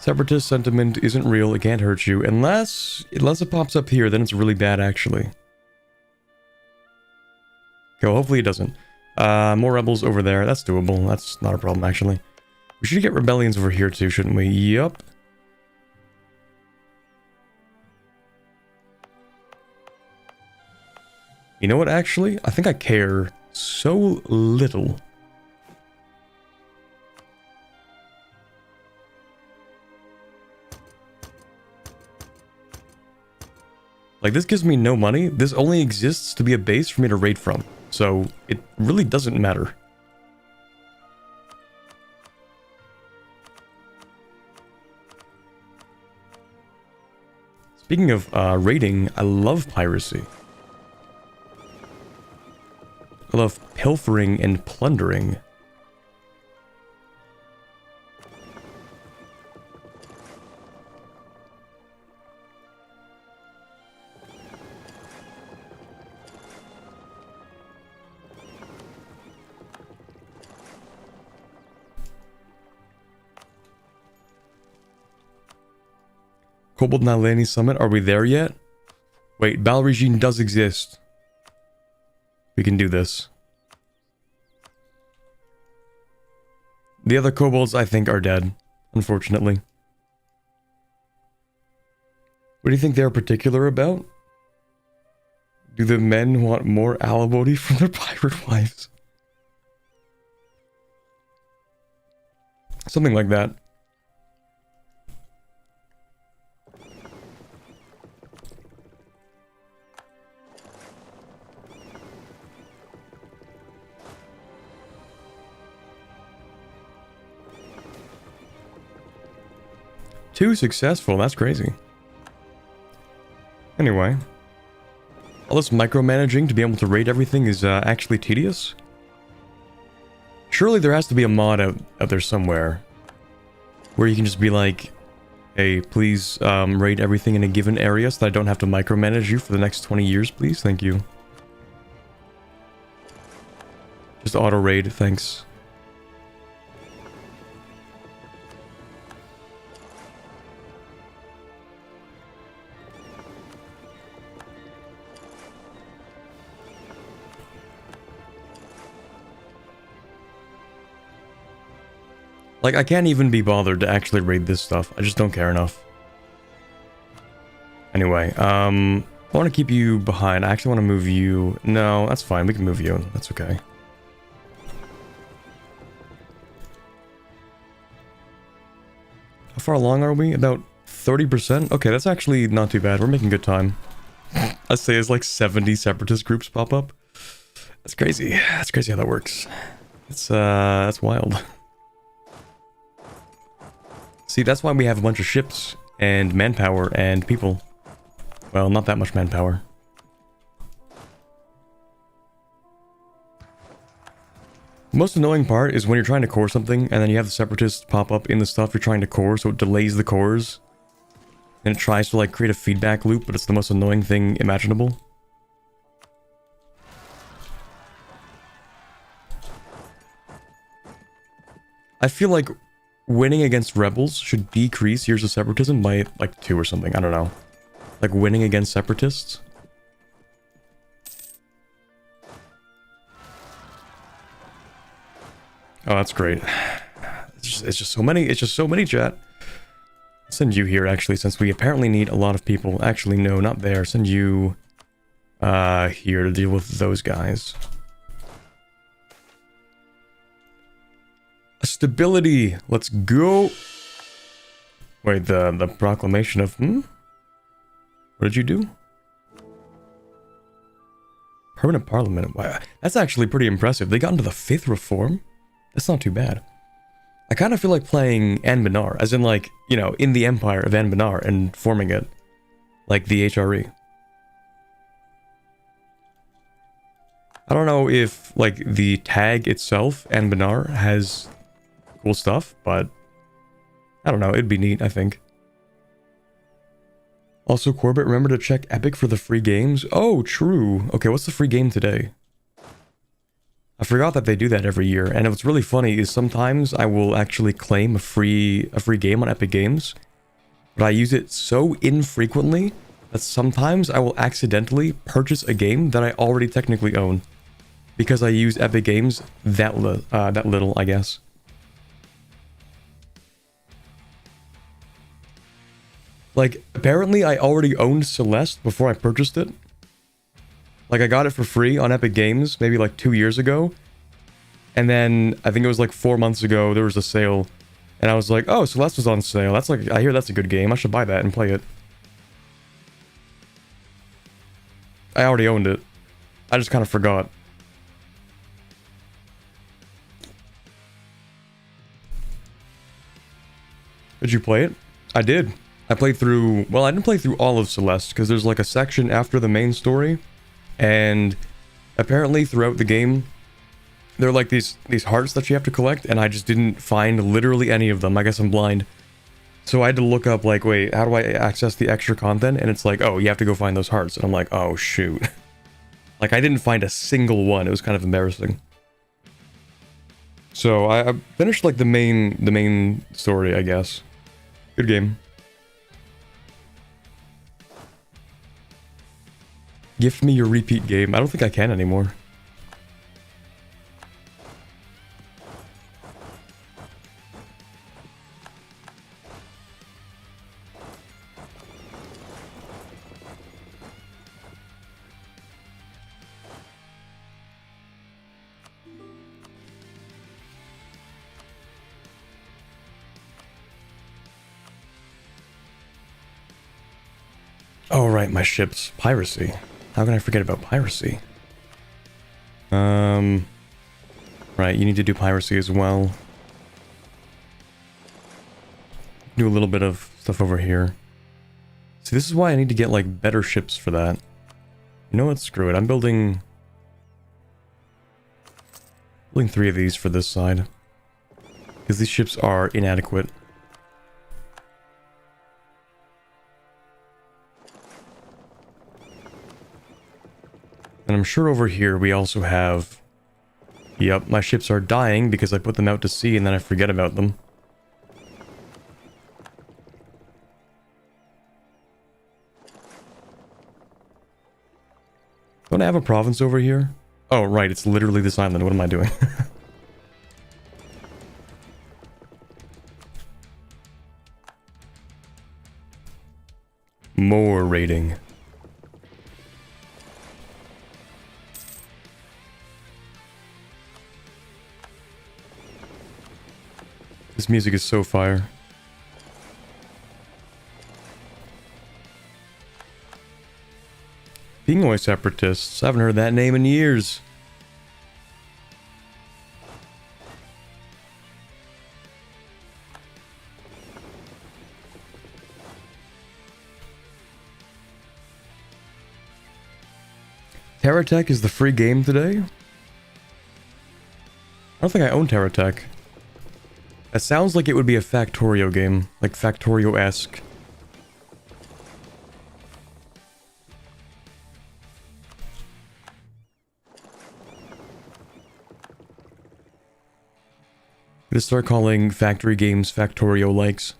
Separatist sentiment isn't real, it can't hurt you, unless it pops up here, then it's really bad actually. Okay, well, hopefully it doesn't. More rebels over there, that's doable, that's not a problem actually. We should get rebellions over here too, shouldn't we? Yup. You know what actually? I think I care so little. Like, this gives me no money. This only exists to be a base for me to raid from. So, it really doesn't matter. Speaking of raiding, I love piracy. I love pilfering and plundering. Kobold Nalani Summit, are we there yet? Wait, Battle Regime does exist. We can do this. The other kobolds, I think, are dead, unfortunately. What do you think they're particular about? Do the men want more alimony from their pirate wives? Something like that. Too successful, that's crazy. Anyway. All this micromanaging to be able to raid everything is actually tedious. Surely there has to be a mod out there somewhere where you can just be like, hey, please raid everything in a given area so that I don't have to micromanage you for the next 20 years, please. Thank you. Just auto raid, thanks. Like, I can't even be bothered to actually raid this stuff. I just don't care enough. Anyway, I want to keep you behind. I actually want to move you. No, that's fine. We can move you. That's okay. How far along are we? About 30%? Okay, that's actually not too bad. We're making good time. I'd say it's like 70 separatist groups pop up. That's crazy. That's crazy how that works. That's wild. See, that's why we have a bunch of ships and manpower and people. Well, not that much manpower. The most annoying part is when you're trying to core something and then you have the separatists pop up in the stuff you're trying to core, so it delays the cores. And it tries to like create a feedback loop, but it's the most annoying thing imaginable. I feel like winning against rebels should decrease years of separatism by like 2 or something. I don't know. Like winning against separatists. Oh, that's great. It's just so many. It's just so many, chat. I'll send you here actually, since we apparently need a lot of people. Actually, no, not there. Send you here to deal with those guys. Stability. Let's go. Wait, the proclamation of What did you do? Permanent parliament. Wow, that's actually pretty impressive. They got into the 5th reform. That's not too bad. I kind of feel like playing Anbanar, as in like, you know, in the empire of Anbanar and forming it, like the HRE. I don't know if like the tag itself, Anbanar, has cool stuff, but I don't know, it'd be neat, I think. Also, Corbett, remember to check Epic for the free games? Oh, true. Okay, what's the free game today? I forgot that they do that every year, and what's really funny is sometimes I will actually claim a free game on Epic Games, but I use it so infrequently that sometimes I will accidentally purchase a game that I already technically own, because I use Epic Games that little, I guess. Like, apparently I already owned Celeste before I purchased it. Like, I got it for free on Epic Games, maybe like 2 years ago. And then, I think it was like 4 months ago, there was a sale. And I was like, oh, Celeste was on sale. That's like, I hear that's a good game. I should buy that and play it. I already owned it. I just kind of forgot. Did you play it? I did. I played through, well, I didn't play through all of Celeste, because there's like a section after the main story, and apparently throughout the game, there are like these hearts that you have to collect, and I just didn't find literally any of them. I guess I'm blind. So I had to look up, like, wait, how do I access the extra content? And it's like, oh, you have to go find those hearts. And I'm like, oh, shoot. Like, I didn't find a single one. It was kind of embarrassing. So I finished like the main story, I guess. Good game. Gift me your repeat game. I don't think I can anymore. Oh, right, my ships. Piracy. How can I forget about piracy? Right, you need to do piracy as well. Do a little bit of stuff over here. See, this is why I need to get, like, better ships for that. You know what? Screw it. I'm building 3 of these for this side. Because these ships are inadequate. And I'm sure over here we also have... Yep, my ships are dying because I put them out to sea and then I forget about them. Don't I have a province over here? Oh, right, it's literally this island. What am I doing? More raiding. This music is so fire. Pingoi separatists. I haven't heard that name in years. TerraTech is the free game today? I don't think I own TerraTech. It sounds like it would be a Factorio game, like Factorio-esque. I'm gonna start calling factory games Factorio-likes.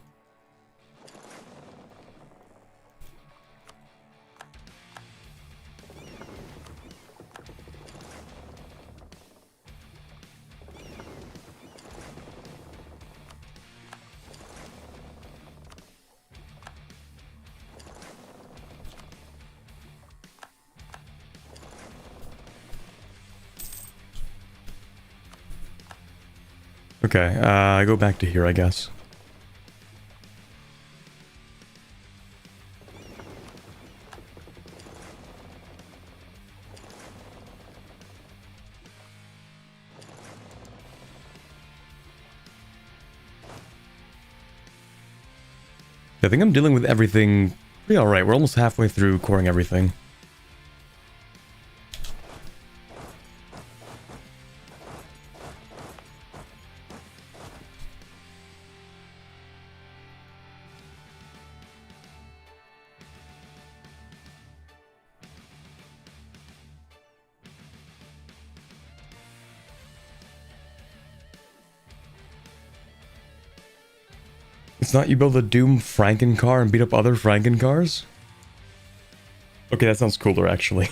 Okay, I go back to here, I guess. I think I'm dealing with everything pretty alright. We're almost halfway through coring everything. It's not you build a Doom Franken-car and beat up other Franken-cars? Okay, that sounds cooler, actually.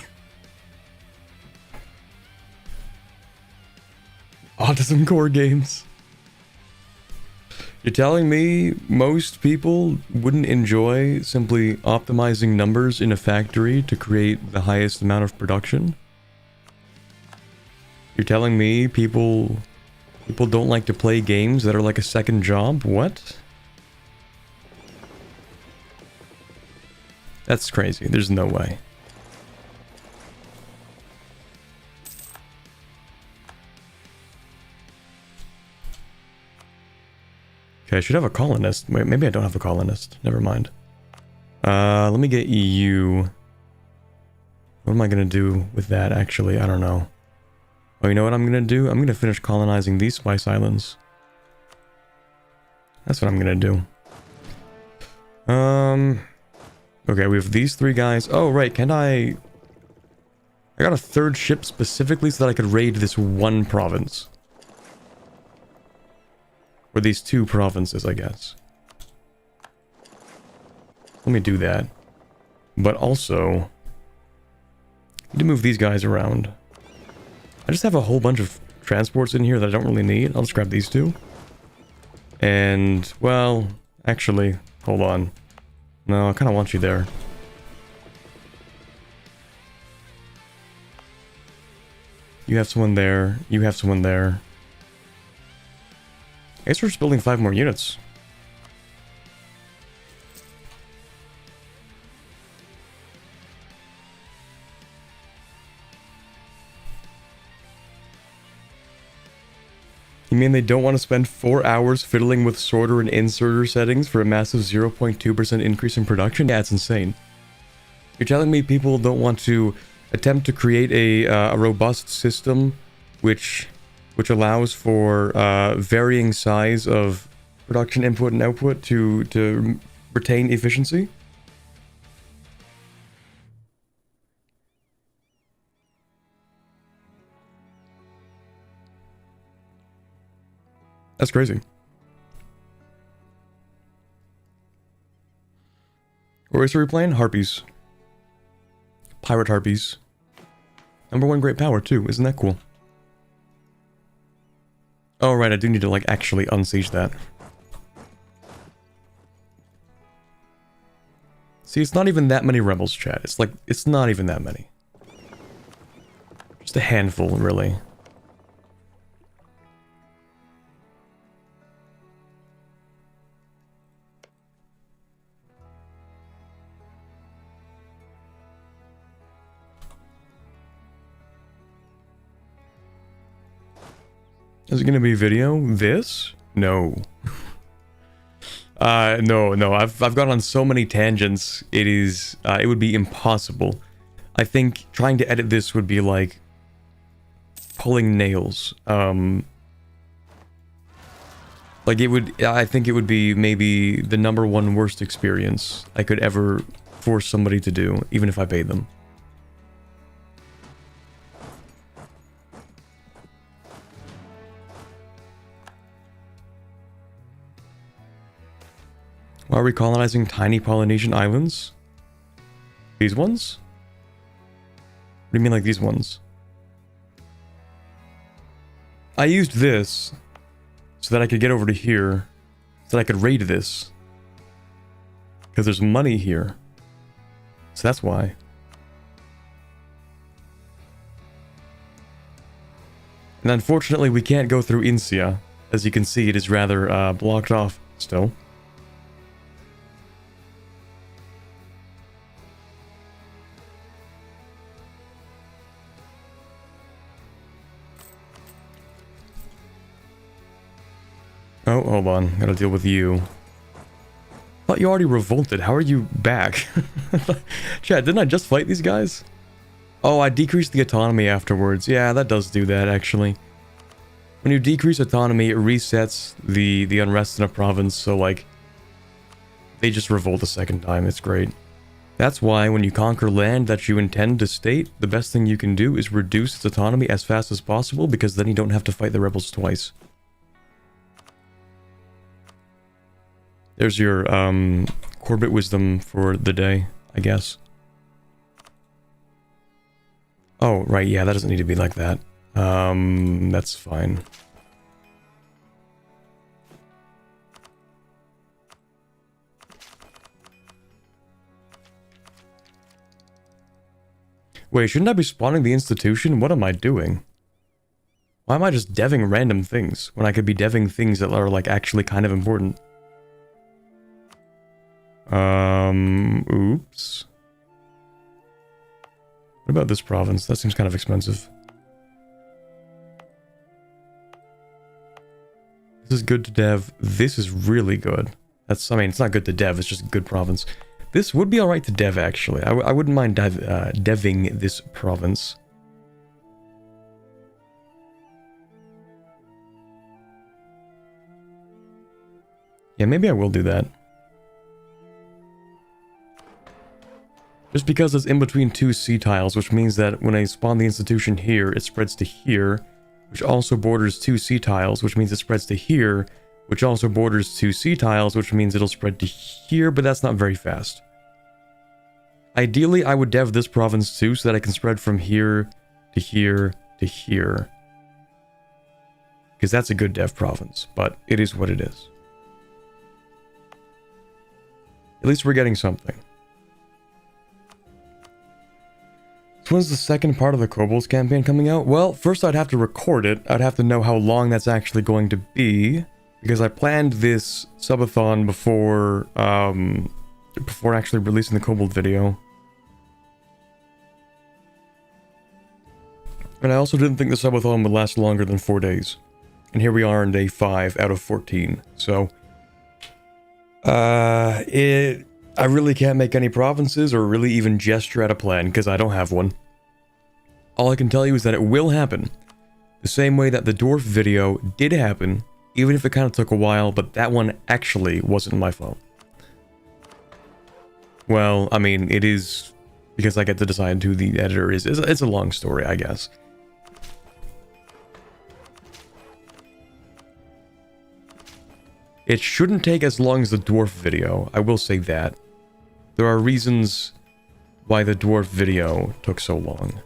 Autism core games. You're telling me most people wouldn't enjoy simply optimizing numbers in a factory to create the highest amount of production? You're telling me people don't like to play games that are like a second job? What? That's crazy. There's no way. Okay, I should have a colonist. Wait, maybe I don't have a colonist. Never mind. Let me get you. What am I gonna do with that, actually? I don't know. Oh, you know what I'm gonna do? I'm gonna finish colonizing these spice islands. That's what I'm gonna do. Okay, we have these 3 guys. Oh, right, can I got a 3rd ship specifically so that I could raid this one province. Or these 2 provinces, I guess. Let me do that. But also, Need to move these guys around. I just have a whole bunch of transports in here that I don't really need. I'll just grab these two. And, well, actually, hold on. No, I kind of want you there. You have someone there. You have someone there. I guess we're just building 5 more units. You mean they don't want to spend 4 hours fiddling with sorter and inserter settings for a massive 0.2% increase in production? Yeah, it's insane. You're telling me people don't want to attempt to create a robust system which allows for varying size of production input and output to retain efficiency? That's crazy. What race are we playing? Harpies. Pirate Harpies. #1 great power too, isn't that cool? Oh right, I do need to like actually unsiege that. See, it's not even that many rebels, chat. It's like, it's not even that many. Just a handful, really. Is it gonna be video? This? No. No. I've gone on so many tangents. It would be impossible. I think trying to edit this would be like pulling nails. Like I think it would be maybe the #1 worst experience I could ever force somebody to do, even if I paid them. Why are we colonizing tiny Polynesian islands? These ones? What do you mean like these ones? I used this so that I could get over to here, so that I could raid this. Because there's money here. So that's why. And unfortunately we can't go through Insia. As you can see, it is rather blocked off still. Oh, hold on. Gotta deal with you. Thought you already revolted. How are you back? Chat, didn't I just fight these guys? Oh, I decreased the autonomy afterwards. Yeah, that does do that, actually. When you decrease autonomy, it resets the unrest in a province, so, like, they just revolt a second time. It's great. That's why when you conquer land that you intend to state, the best thing you can do is reduce its autonomy as fast as possible, because then you don't have to fight the rebels twice. There's your, Corbett wisdom for the day, I guess. Oh, right, yeah, that doesn't need to be like that. That's fine. Wait, shouldn't I be spawning the institution? What am I doing? Why am I just deving random things, when I could be deving things that are, like, actually kind of important? Oops. What about this province? That seems kind of expensive. This is good to dev. This is really good. I mean, it's not good to dev, it's just a good province. This would be alright to dev, actually. I wouldn't mind deving this province. Yeah, maybe I will do that. Just because it's in between 2 sea tiles, which means that when I spawn the institution here, it spreads to here, which also borders 2 sea tiles, which means it spreads to here, which also borders 2 sea tiles, which means it'll spread to here, but that's not very fast. Ideally, I would dev this province too, so that I can spread from here to here to here. Because that's a good dev province, but it is what it is. At least we're getting something. So when's the second part of the Kobolds campaign coming out? Well, first I'd have to record it. I'd have to know how long that's actually going to be. Because I planned this subathon before actually releasing the Kobold video. And I also didn't think the subathon would last longer than 4 days. And here we are on day 5 out of 14. So, I really can't make any provinces or really even gesture at a plan because I don't have one. All I can tell you is that it will happen. The same way that the dwarf video did happen, even if it kind of took a while, but that one actually wasn't my fault. Well, I mean, it is because I get to decide who the editor is. It's a long story, I guess. It shouldn't take as long as the dwarf video, I will say that. There are reasons why the dwarf video took so long.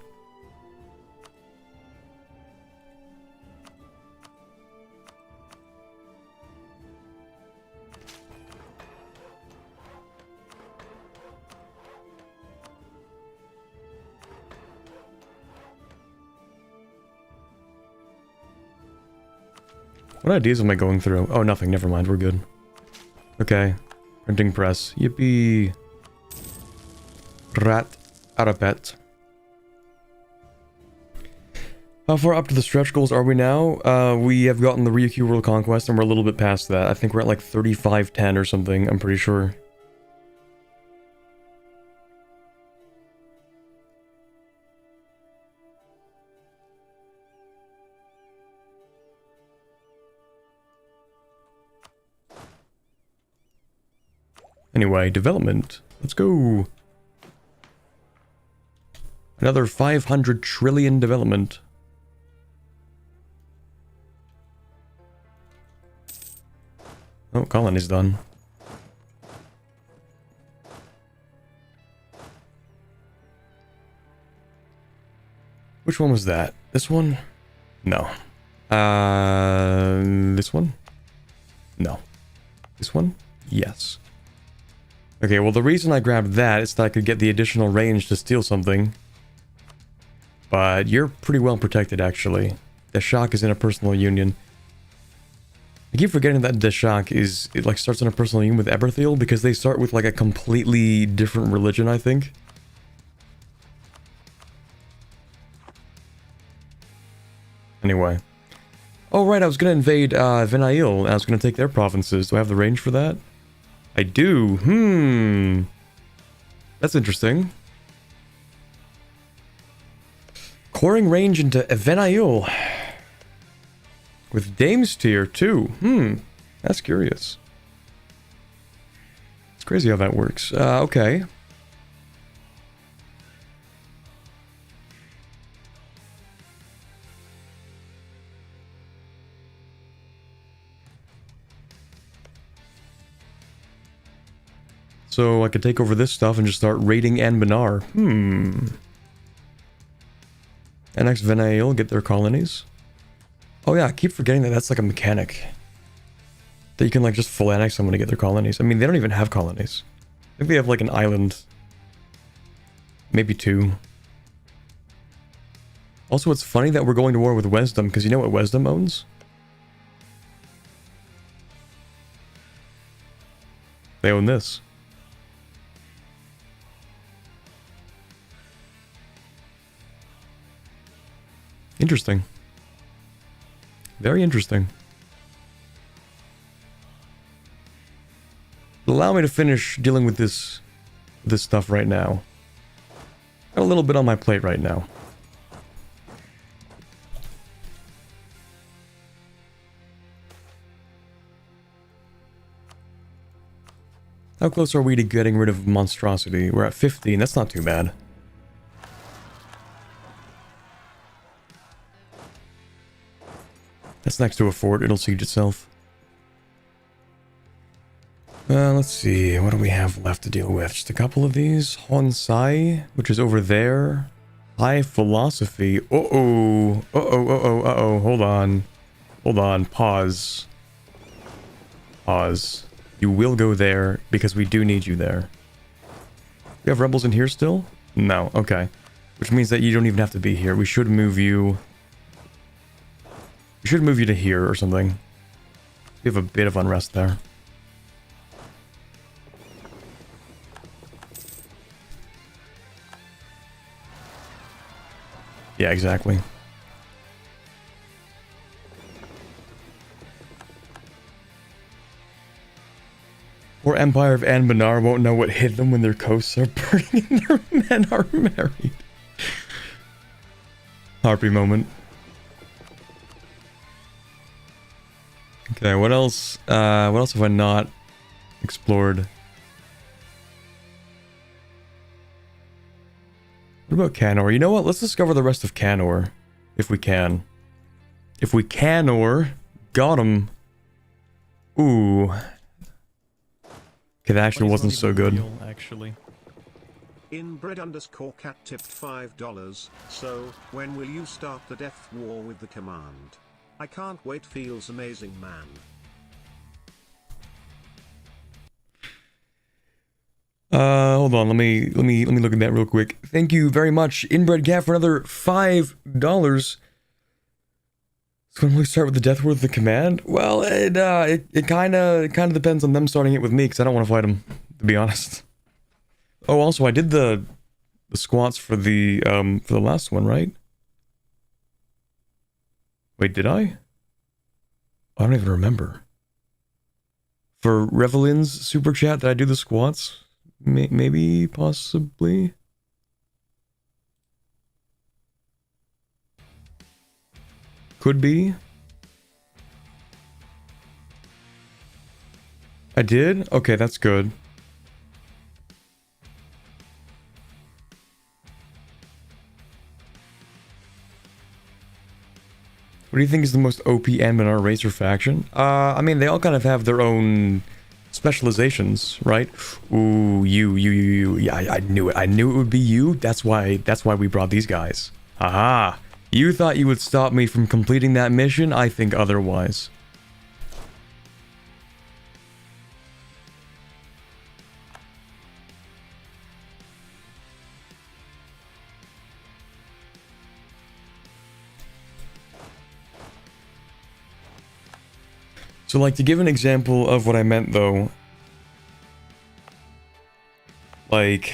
What ideas am I going through? Oh, nothing. Never mind. We're good. Okay. Printing press. Yippee. Rat. Arapet. How far up to the stretch goals are we now? We have gotten the Ryuku World Conquest and we're a little bit past that. I think we're at like 35-10 or something. I'm pretty sure. Anyway, development. Let's go. Another 500 trillion development. Oh, colony's done. Which one was that? This one? No. This one? No. This one? Yes. Okay, well the reason I grabbed that is that I could get the additional range to steal something. But you're pretty well protected, actually. Deshak is in a personal union. I keep forgetting that Deshak it like starts in a personal union with Eberthiel because they start with like a completely different religion, I think. Anyway. Oh right, I was gonna invade Venail. I was gonna take their provinces. Do I have the range for that? I do. That's interesting. Coring range into Venail. With Dame's tier too. That's curious. It's crazy how that works. Okay. So I could take over this stuff and just start raiding Anbanar. Annex Venail, get their colonies. Oh yeah, I keep forgetting that that's like a mechanic. That you can like just full annex someone to get their colonies. I mean, they don't even have colonies. I think they have like an island. Maybe 2. Also, it's funny that we're going to war with Wesdom, because you know what Wesdom owns? They own this. Interesting. Very interesting. Allow me to finish dealing with this stuff right now. Got a little bit on my plate right now. How close are we to getting rid of monstrosity? We're at 15. That's not too bad. That's next to a fort. It'll siege itself. Let's see. What do we have left to deal with? Just a couple of these. Honsai, which is over there. High philosophy. Uh-oh. Uh-oh, uh-oh, uh-oh. Hold on. Hold on. Pause. Pause. You will go there because we do need you there. You have rebels in here still? No. Okay. Which means that you don't even have to be here. We should move you... We should move you to here or something. We have a bit of unrest there. Yeah, exactly. Or Empire of Anbanar won't know what hit them when their coasts are burning and their men are married. Harpy moment. Okay, what else? What else have I not explored? What about Canor? You know what? Let's discover the rest of Canor. If we can. If we Canor, got him. Ooh. Okay, that actually wasn't so good. Real, actually. Inbred_cat tipped $5. So, when will you start the death war with the command? I can't wait. Feels amazing, man. Hold on. Let me look at that real quick. Thank you very much, Inbred Cat, for another $5. So when we start with the death war with the command? Well, it kind of depends on them starting it with me, because I don't want to fight them, to be honest. Oh, also, I did the squats for the last one, right? Wait, did I? I don't even remember. For Revelin's super chat, did I do the squats? Maybe, possibly. Could be. I did? Okay, that's good. What do you think is the most OP Anbanar racer faction? I mean, they all kind of have their own specializations, right? Ooh, you. Yeah, I knew it. I knew it would be you. That's why we brought these guys. Aha! You thought you would stop me from completing that mission? I think otherwise. So, like, to give an example of what I meant, though, like,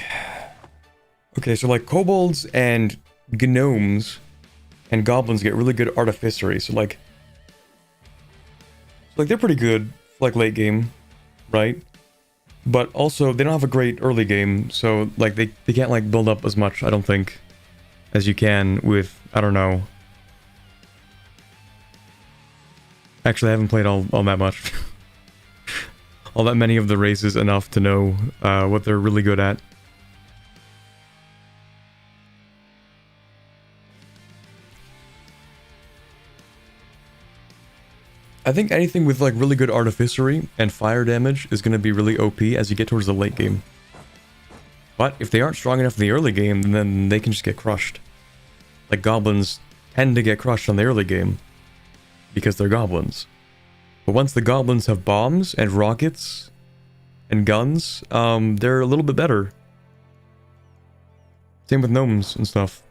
okay, so, like, kobolds and gnomes and goblins get really good artificery, so, like, they're pretty good, like, late game, right? But also, they don't have a great early game, so, like, they can't, like, build up as much, I don't think, as you can with, I don't know. Actually, I haven't played all that much. All that many of the races enough to know what they're really good at. I think anything with like really good artificery and fire damage is going to be really OP as you get towards the late game. But if they aren't strong enough in the early game, then they can just get crushed. Like goblins tend to get crushed on the early game because they're goblins. But once the goblins have bombs and rockets and guns, they're a little bit better. Same with gnomes and stuff.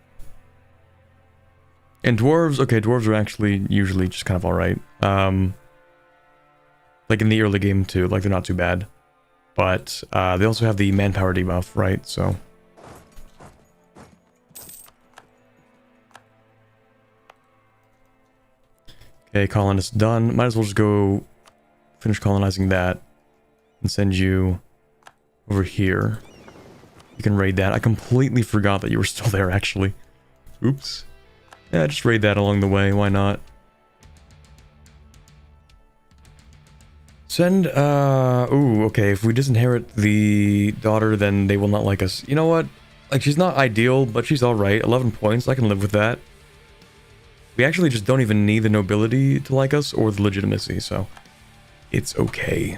And dwarves, okay, dwarves are actually usually just kind of alright. Like in the early game too, like they're not too bad. But they also have the manpower debuff, right? So okay, colonist done. Might as well just go finish colonizing that and send you over here. You can raid that. I completely forgot that you were still there, actually. Oops. Yeah, just raid that along the way. Why not? Send, ooh, okay. If we disinherit the daughter, then they will not like us. You know what? Like, she's not ideal, but she's alright. 11 points. I can live with that. We actually just don't even need the nobility to like us or the legitimacy, so it's okay.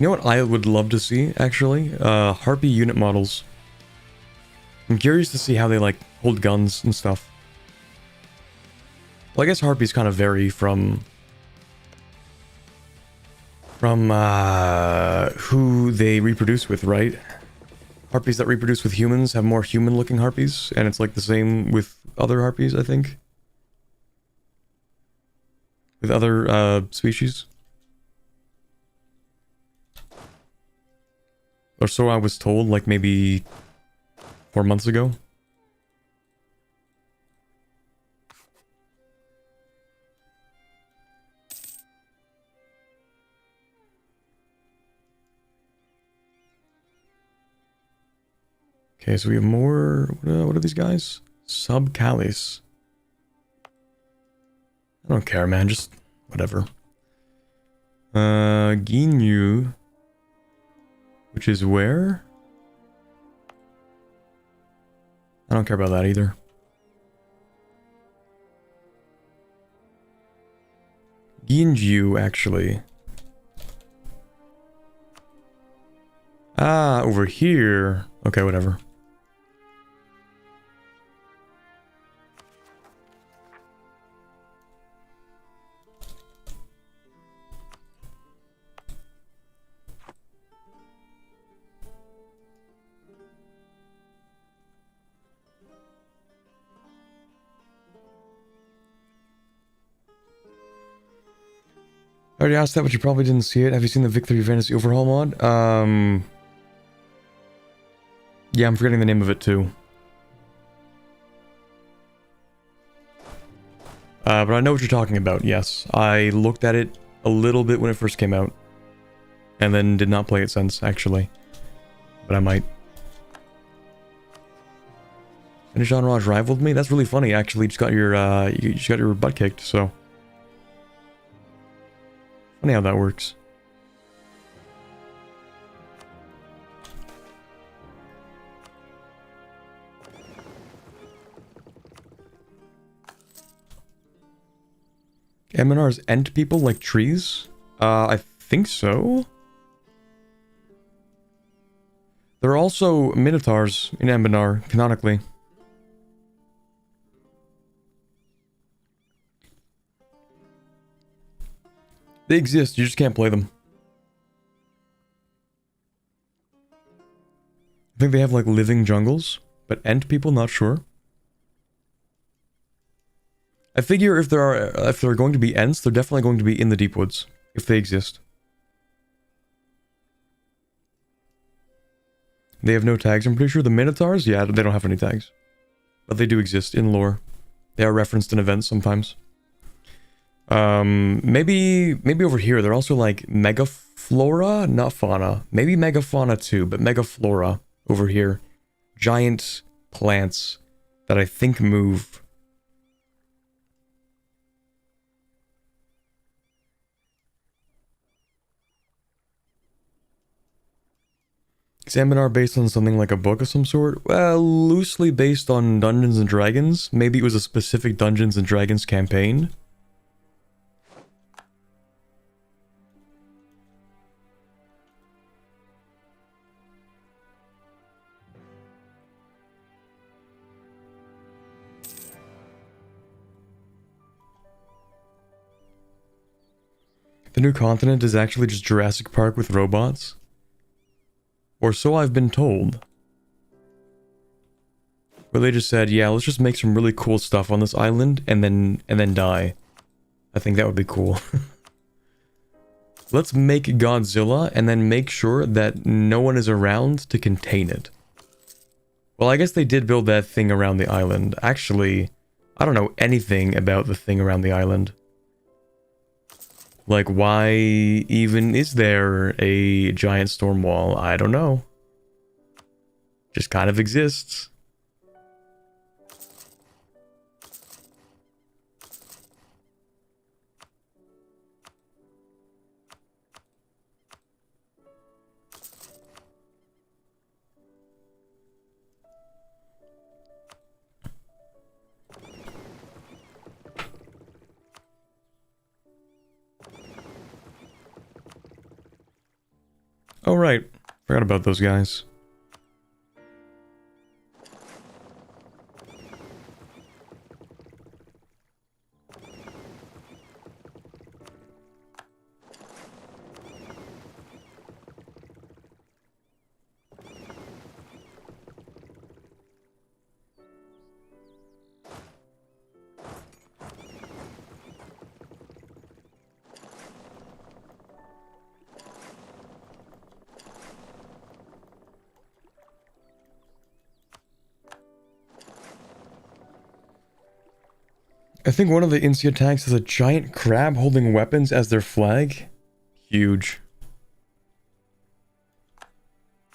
You know what I would love to see, actually? Harpy unit models. I'm curious to see how they, like, hold guns and stuff. Well, I guess Harpies kind of vary from who they reproduce with, right? Harpies that reproduce with humans have more human-looking harpies, and it's like the same with other harpies, I think. With other, species. Or so I was told, like, maybe 4 months ago. Okay, so we have more... what are these guys? Subcalis. I don't care, man. Just whatever. Ginyu. Which is where? I don't care about that either. Ginju, actually. Ah, over here. Okay, whatever. I already asked that, but you probably didn't see it. Have you seen the Victory Fantasy Overhaul mod? Yeah, I'm forgetting the name of it too. But I know what you're talking about, yes. I looked at it a little bit when it first came out. And then did not play it since, actually. But I might. Finish Entourage rivaled me? That's really funny, actually. You just got your butt kicked, so... Funny how that works. MNR's ent people like trees? I think so. There are also Minotaurs in Embanar, canonically. They exist, you just can't play them. I think they have like living jungles, but ent people, not sure. I figure if there are going to be ents, they're definitely going to be in the deep woods, if they exist. They have no tags, I'm pretty sure. The Minotaurs, yeah, they don't have any tags. But they do exist in lore. They are referenced in events sometimes. Maybe over here, they're also like megaflora, not fauna. Maybe megafauna too, but megaflora over here. Giant plants that I think move. Examinar based on something like a book of some sort? Well, loosely based on Dungeons and Dragons. Maybe it was a specific Dungeons and Dragons campaign. The new continent is actually just Jurassic Park with robots? Or so I've been told. Where they just said, yeah, let's just make some really cool stuff on this island and then die. I think that would be cool. Let's make Godzilla and then make sure that no one is around to contain it. Well, I guess they did build that thing around the island. Actually, I don't know anything about the thing around the island. Like, why even is there a giant storm wall? I don't know. Just kind of exists. Oh, right. Forgot about those guys. I think one of the Insia tanks has a giant crab holding weapons as their flag. Huge.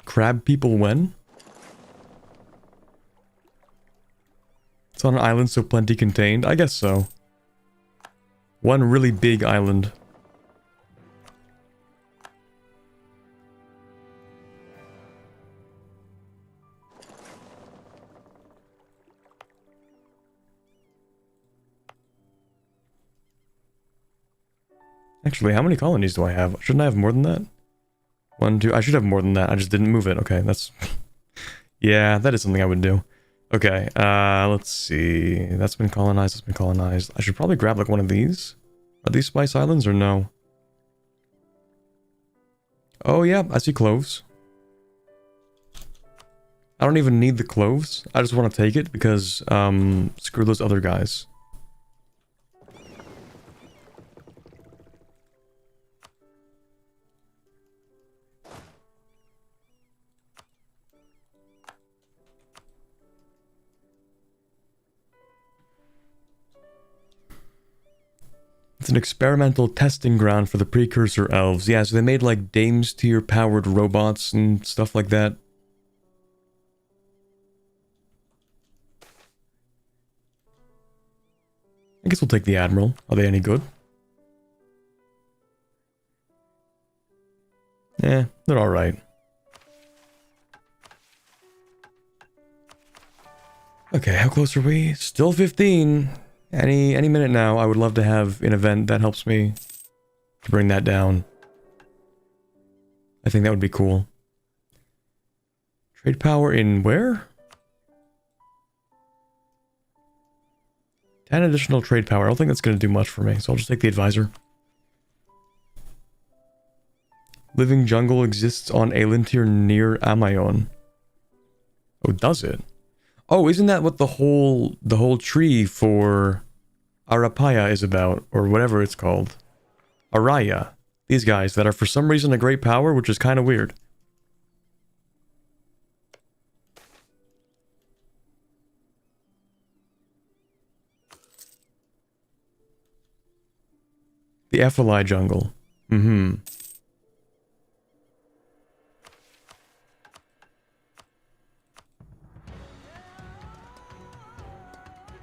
Crab people when? It's on an island so plenty contained? I guess so. One really big island. Actually, how many colonies do I have? Shouldn't I have more than that? 1, 2... I should have more than that. I just didn't move it. Okay, that's... yeah, that is something I would do. Okay, let's see. That's been colonized, that's been colonized. I should probably grab, like, one of these. Are these spice islands or no? Oh, yeah, I see cloves. I don't even need the cloves. I just want to take it because, screw those other guys. It's an experimental testing ground for the precursor elves. Yeah, so they made like Dames tier powered robots and stuff like that. I guess we'll take the Admiral. Are they any good? Eh, they're alright. Okay, how close are we? Still 15. Any minute now, I would love to have an event that helps me to bring that down. I think that would be cool. Trade power in where? 10 additional trade power. I don't think that's going to do much for me, so I'll just take the advisor. Living jungle exists on Elintir near Amayon. Oh, does it? Oh, isn't that what the whole tree for Arapaya is about, or whatever it's called? Araya. These guys that are for some reason a great power, which is kind of weird. The Ephili jungle. Mm-hmm.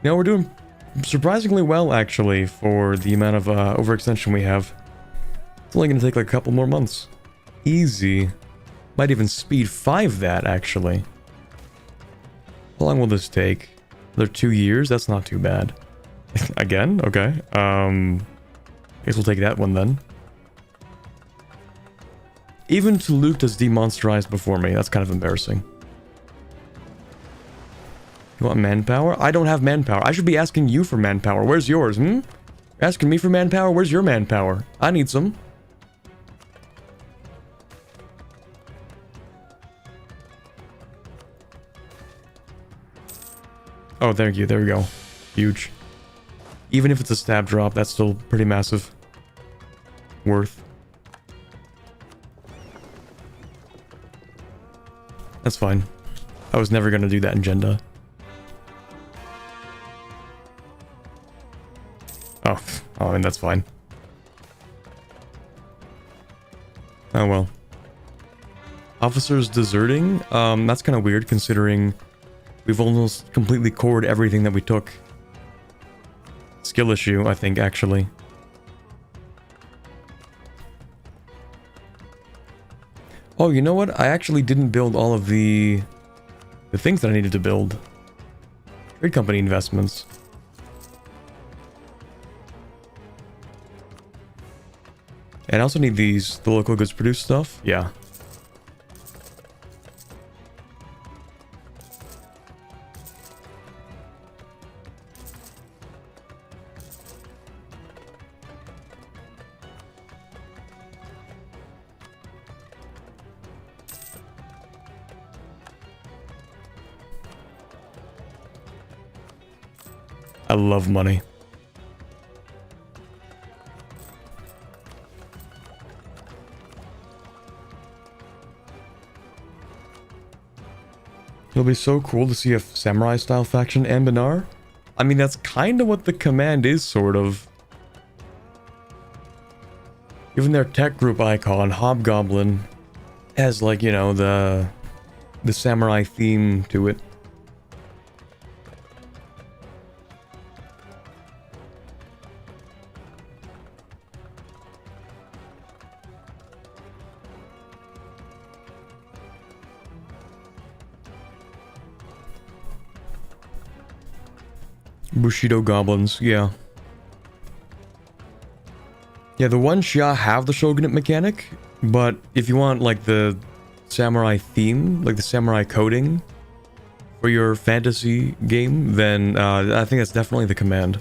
You know, we're doing surprisingly well, actually, for the amount of overextension we have. It's only going to take like a couple more months. Easy. Might even speed 5 that, actually. How long will this take? Another 2 years? That's not too bad. Again? Okay. Guess we'll take that one then. Even Tulukt has demonsterized before me. That's kind of embarrassing. You want manpower? I don't have manpower. I should be asking you for manpower. Where's yours, hmm? You're asking me for manpower? Where's your manpower? I need some. Oh, thank you. There we go. Huge. Even if it's a stab drop, that's still pretty massive. Worth. That's fine. I was never going to do that in Jenda. Oh, I mean, that's fine. Oh, well. Officers deserting? That's kind of weird, considering we've almost completely cored everything that we took. Skill issue, I think, actually. Oh, you know what? I actually didn't build all of the things that I needed to build. Trade company investments. And I also need these, the local goods produced stuff. Yeah. I love money. It'll be so cool to see a samurai-style faction and Binar. I mean, that's kind of what the command is, sort of. Even their tech group icon, Hobgoblin, has, like, you know, the samurai theme to it. Bushido goblins, yeah. Yeah, the one Xia have the shogunate mechanic, but if you want, like, the samurai theme, like the samurai coding for your fantasy game, then I think that's definitely the command.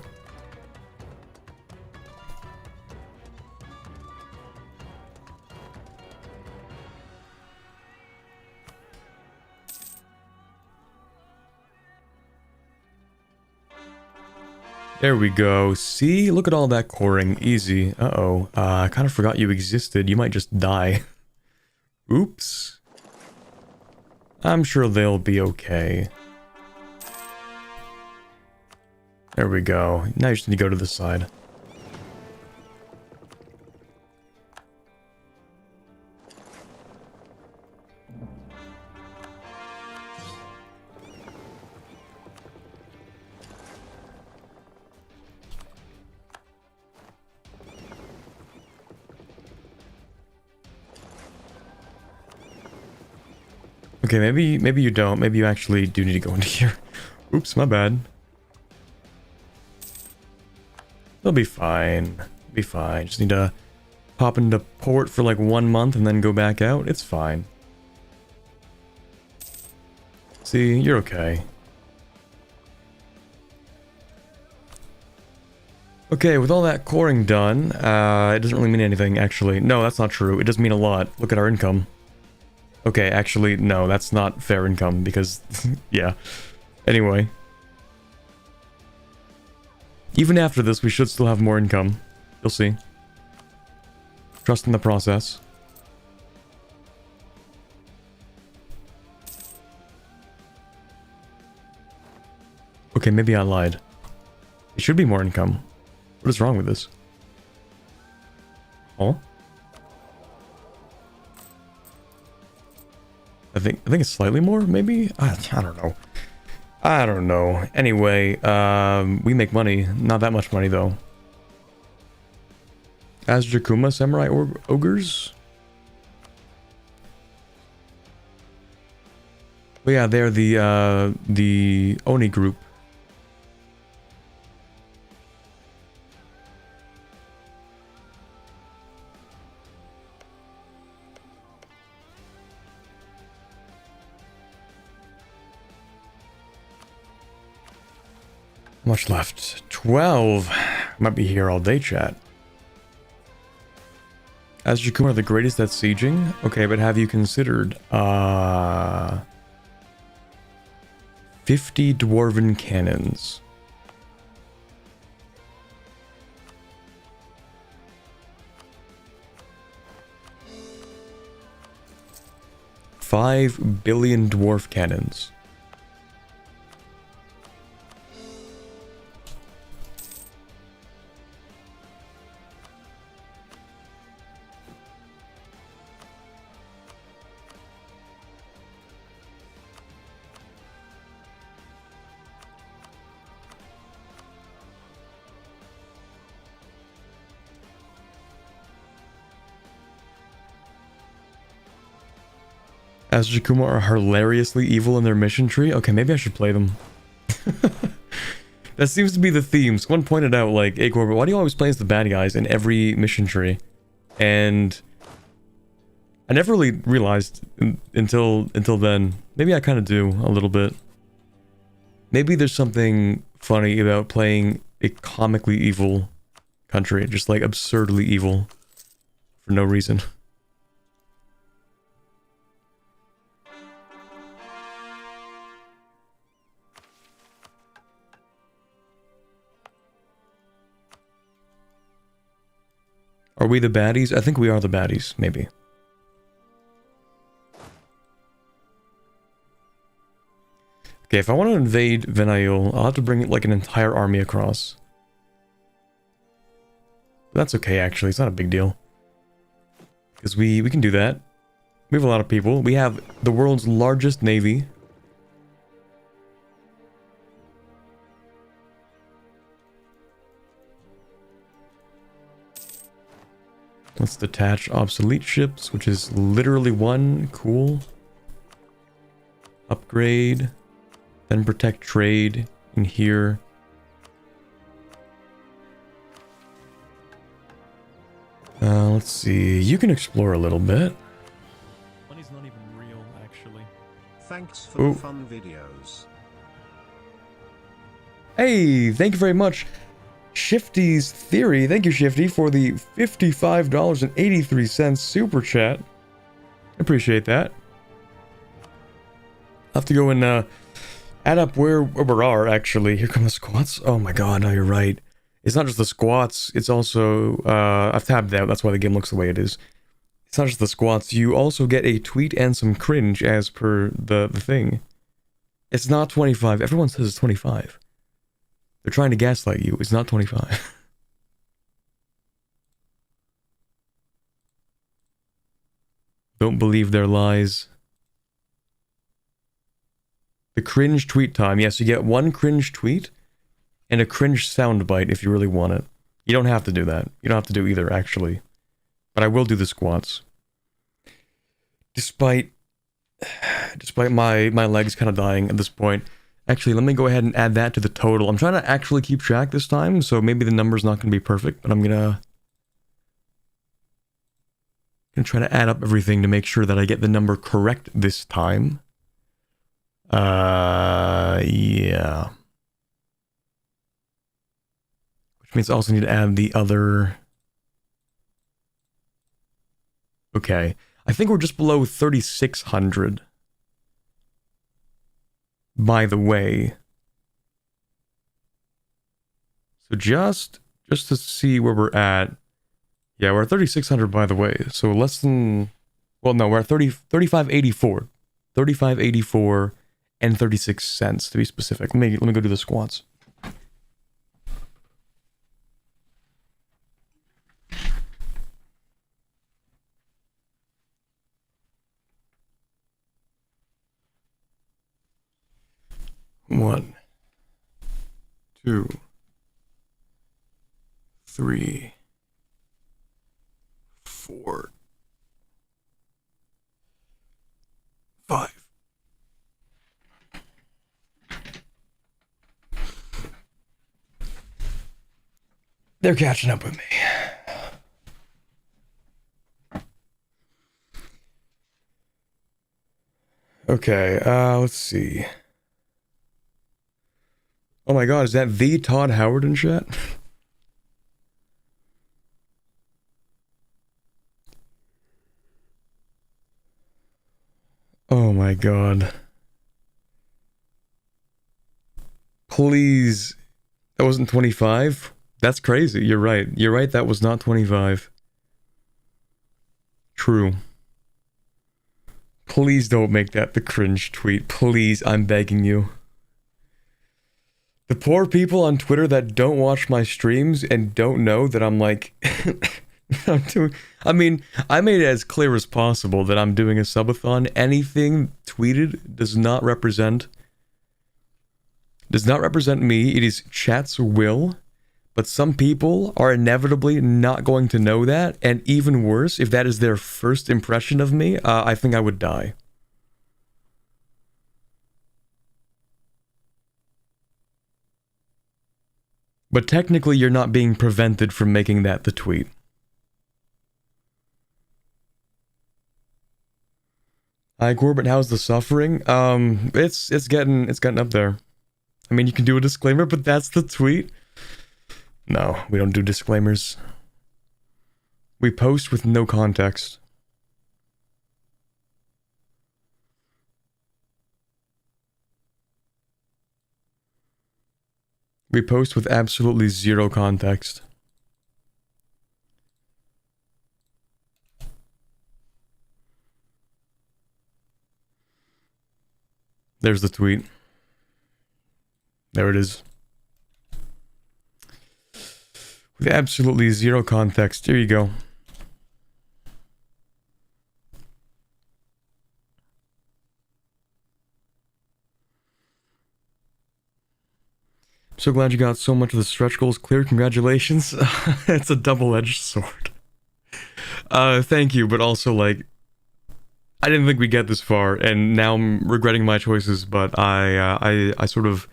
There we go. See? Look at all that coring. Easy. Uh-oh. I kind of forgot you existed. You might just die. Oops. I'm sure they'll be okay. There we go. Now you just need to go to the side. Okay, maybe you don't. Maybe you actually do need to go into here. Oops, my bad. They'll be fine. Be fine. Just need to pop into port for like 1 month and then go back out. It's fine. See, you're okay. Okay, with all that coring done, it doesn't really mean anything, actually. No, that's not true. It does mean a lot. Look at our income. Okay, actually, no, that's not fair income, because, yeah. Anyway. Even after this, we should still have more income. You'll see. Trust in the process. Okay, maybe I lied. It should be more income. What is wrong with this? Oh? I think it's slightly more, maybe? I don't know. I don't know. Anyway, we make money. Not that much money, though. As Jakuma Samurai Ogres? But yeah, they're the Oni group. Much left. 12. Might be here all day, chat. As Jakuma are the greatest at sieging? Okay, but have you considered 50 dwarven cannons? $5 billion dwarf cannons. As Jakuma are hilariously evil in their mission tree? Okay, maybe I should play them. That seems to be the theme. Someone pointed out, like, hey Corbett, why do you always play as the bad guys in every mission tree? And I never really realized until then. Maybe I kind of do, a little bit. Maybe there's something funny about playing a comically evil country. Just, like, absurdly evil. For no reason. Are we the baddies? I think we are the baddies, maybe. Okay, if I want to invade Venail, I'll have to bring like an entire army across. But that's okay, actually. It's not a big deal. Because we can do that. We have a lot of people. We have the world's largest navy. Let's detach obsolete ships, which is literally one. Cool. Upgrade. Then protect trade in here. Let's see. You can explore a little bit. Money's not even real, actually. Thanks for the fun videos. Hey, thank you very much. Shifty's Theory. Thank you, Shifty, for the $55.83 super chat. Appreciate that. I'll have to go and add up where we are, actually. Here come the squats. Oh my god, no, you're right. It's not just the squats, it's also... I've tabbed out, that's why the game looks the way it is. It's not just the squats, you also get a tweet and some cringe as per the thing. It's not 25. Everyone says it's 25. They're trying to gaslight you. It's not 25. Don't believe their lies. The cringe tweet time. Yes, you get one cringe tweet and a cringe soundbite if you really want it. You don't have to do that. You don't have to do either, actually. But I will do the squats. Despite my legs kind of dying at this point. Actually, let me go ahead and add that to the total. I'm trying to actually keep track this time, so maybe the number's not going to be perfect, but I'm gonna try to add up everything to make sure that I get the number correct this time. Yeah. Which means I also need to add the other... Okay. I think we're just below 3,600. By the way. So just to see where we're at. Yeah, we're at 3,600 by the way. So less than... Well, no, we're at 35.84. 35.84 and 36 cents to be specific. Let me go do the squats. One, 2, 3, 4, 5. They're catching up with me. Okay, let's see. Oh my god, is that the Todd Howard in chat? Oh my god. Please. That wasn't 25? That's crazy. You're right. You're right, that was not 25. True. Please don't make that the cringe tweet. Please, I'm begging you. The poor people on Twitter that don't watch my streams and don't know that I'm like... I mean, I made it as clear as possible that I'm doing a subathon. Anything tweeted does not represent me. It is chat's will. But some people are inevitably not going to know that. And even worse, if that is their first impression of me, I think I would die. But technically, you're not being prevented from making that the tweet. Hi Corbett, how's the suffering? It's getting up there. I mean, you can do a disclaimer, but that's the tweet. No, we don't do disclaimers. We post with no context. We post with absolutely zero context. There's the tweet. There it is. With absolutely zero context. Here you go. So glad you got so much of the stretch goals clear. Congratulations. It's a double-edged sword. Thank you, but also, like, I didn't think we'd get this far, and now I'm regretting my choices, but I sort of...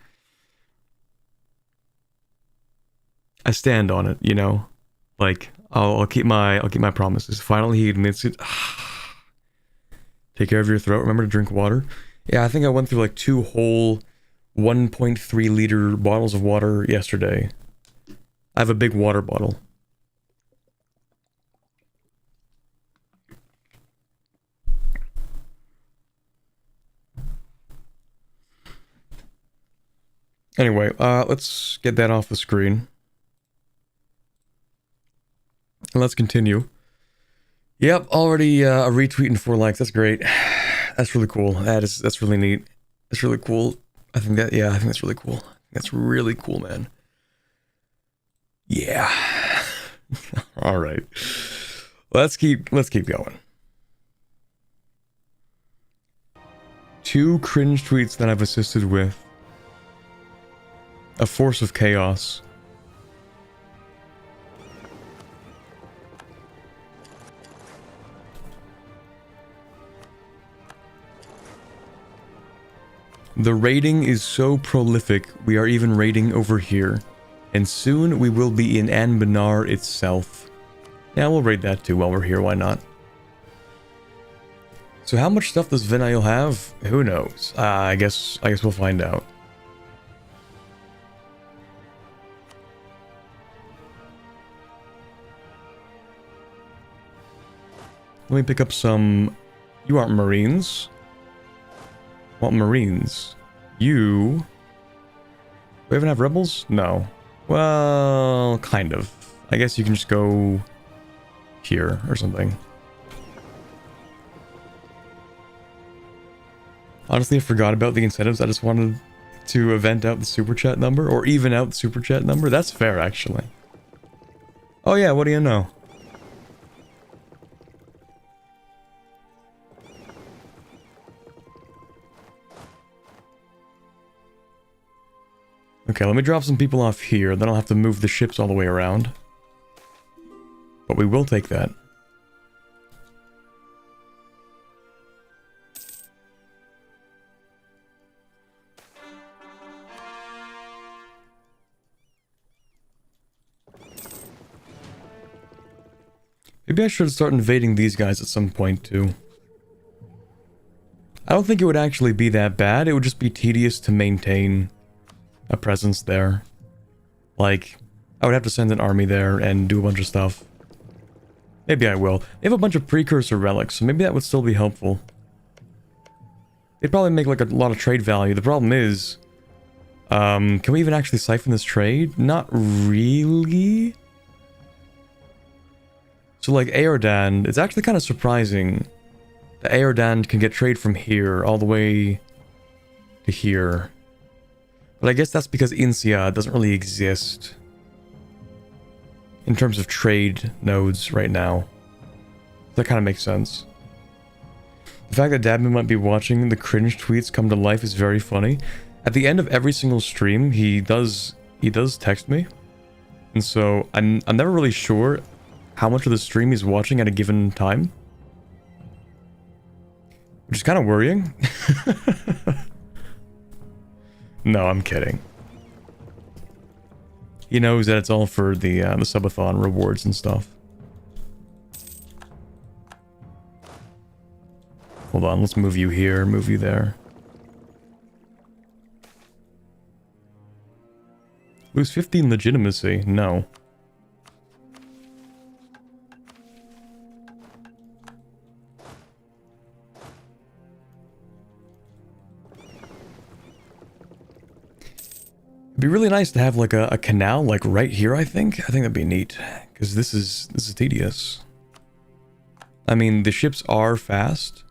I stand on it, you know? Like, I'll keep my promises. Finally, he admits it. Take care of your throat. Remember to drink water. Yeah, I think I went through like 2 whole 1.3 liter bottles of water yesterday. I have a big water bottle. Anyway, let's get that off the screen. And let's continue. Yep, already a retweet and 4 likes. That's great. That's really cool. That's really neat. That's really cool. I think that's really cool. That's really cool, man. Yeah. All right. Let's keep going. 2 cringe tweets that I've assisted with. A force of chaos. The raiding is so prolific, we are even raiding over here. And soon we will be in Anbanar itself. Yeah, we'll raid that too while we're here, why not? So how much stuff does Vinyl have? Who knows? I guess we'll find out. Let me pick up some... You aren't Marines. Want Marines? You... We even have rebels? No. Well, kind of. I guess you can just go... here, or something. Honestly, I forgot about the incentives. I just wanted to event out the super chat number, or even out the super chat number. That's fair, actually. Oh yeah, what do you know? Okay, let me drop some people off here, then I'll have to move the ships all the way around. But we will take that. Maybe I should start invading these guys at some point, too. I don't think it would actually be that bad, it would just be tedious to maintain a presence there. Like, I would have to send an army there and do a bunch of stuff. Maybe I will. They have a bunch of precursor relics, so maybe that would still be helpful. They'd probably make like a lot of trade value. The problem is, can we even actually siphon this trade? Not really. So like Aordan, it's actually kind of surprising that Aordan can get trade from here all the way to here. But I guess that's because Incia doesn't really exist in terms of trade nodes right now. That kind of makes sense. The fact that Dabman might be watching the cringe tweets come to life is very funny. At the end of every single stream, he does text me. And so I'm never really sure how much of the stream he's watching at a given time. Which is kind of worrying. No, I'm kidding. He knows that it's all for the subathon rewards and stuff. Hold on, let's move you here, move you there. Lose 15 legitimacy? No. It'd be really nice to have like a canal like right here, I think. I think that'd be neat. Because this is tedious. I mean, the ships are fast.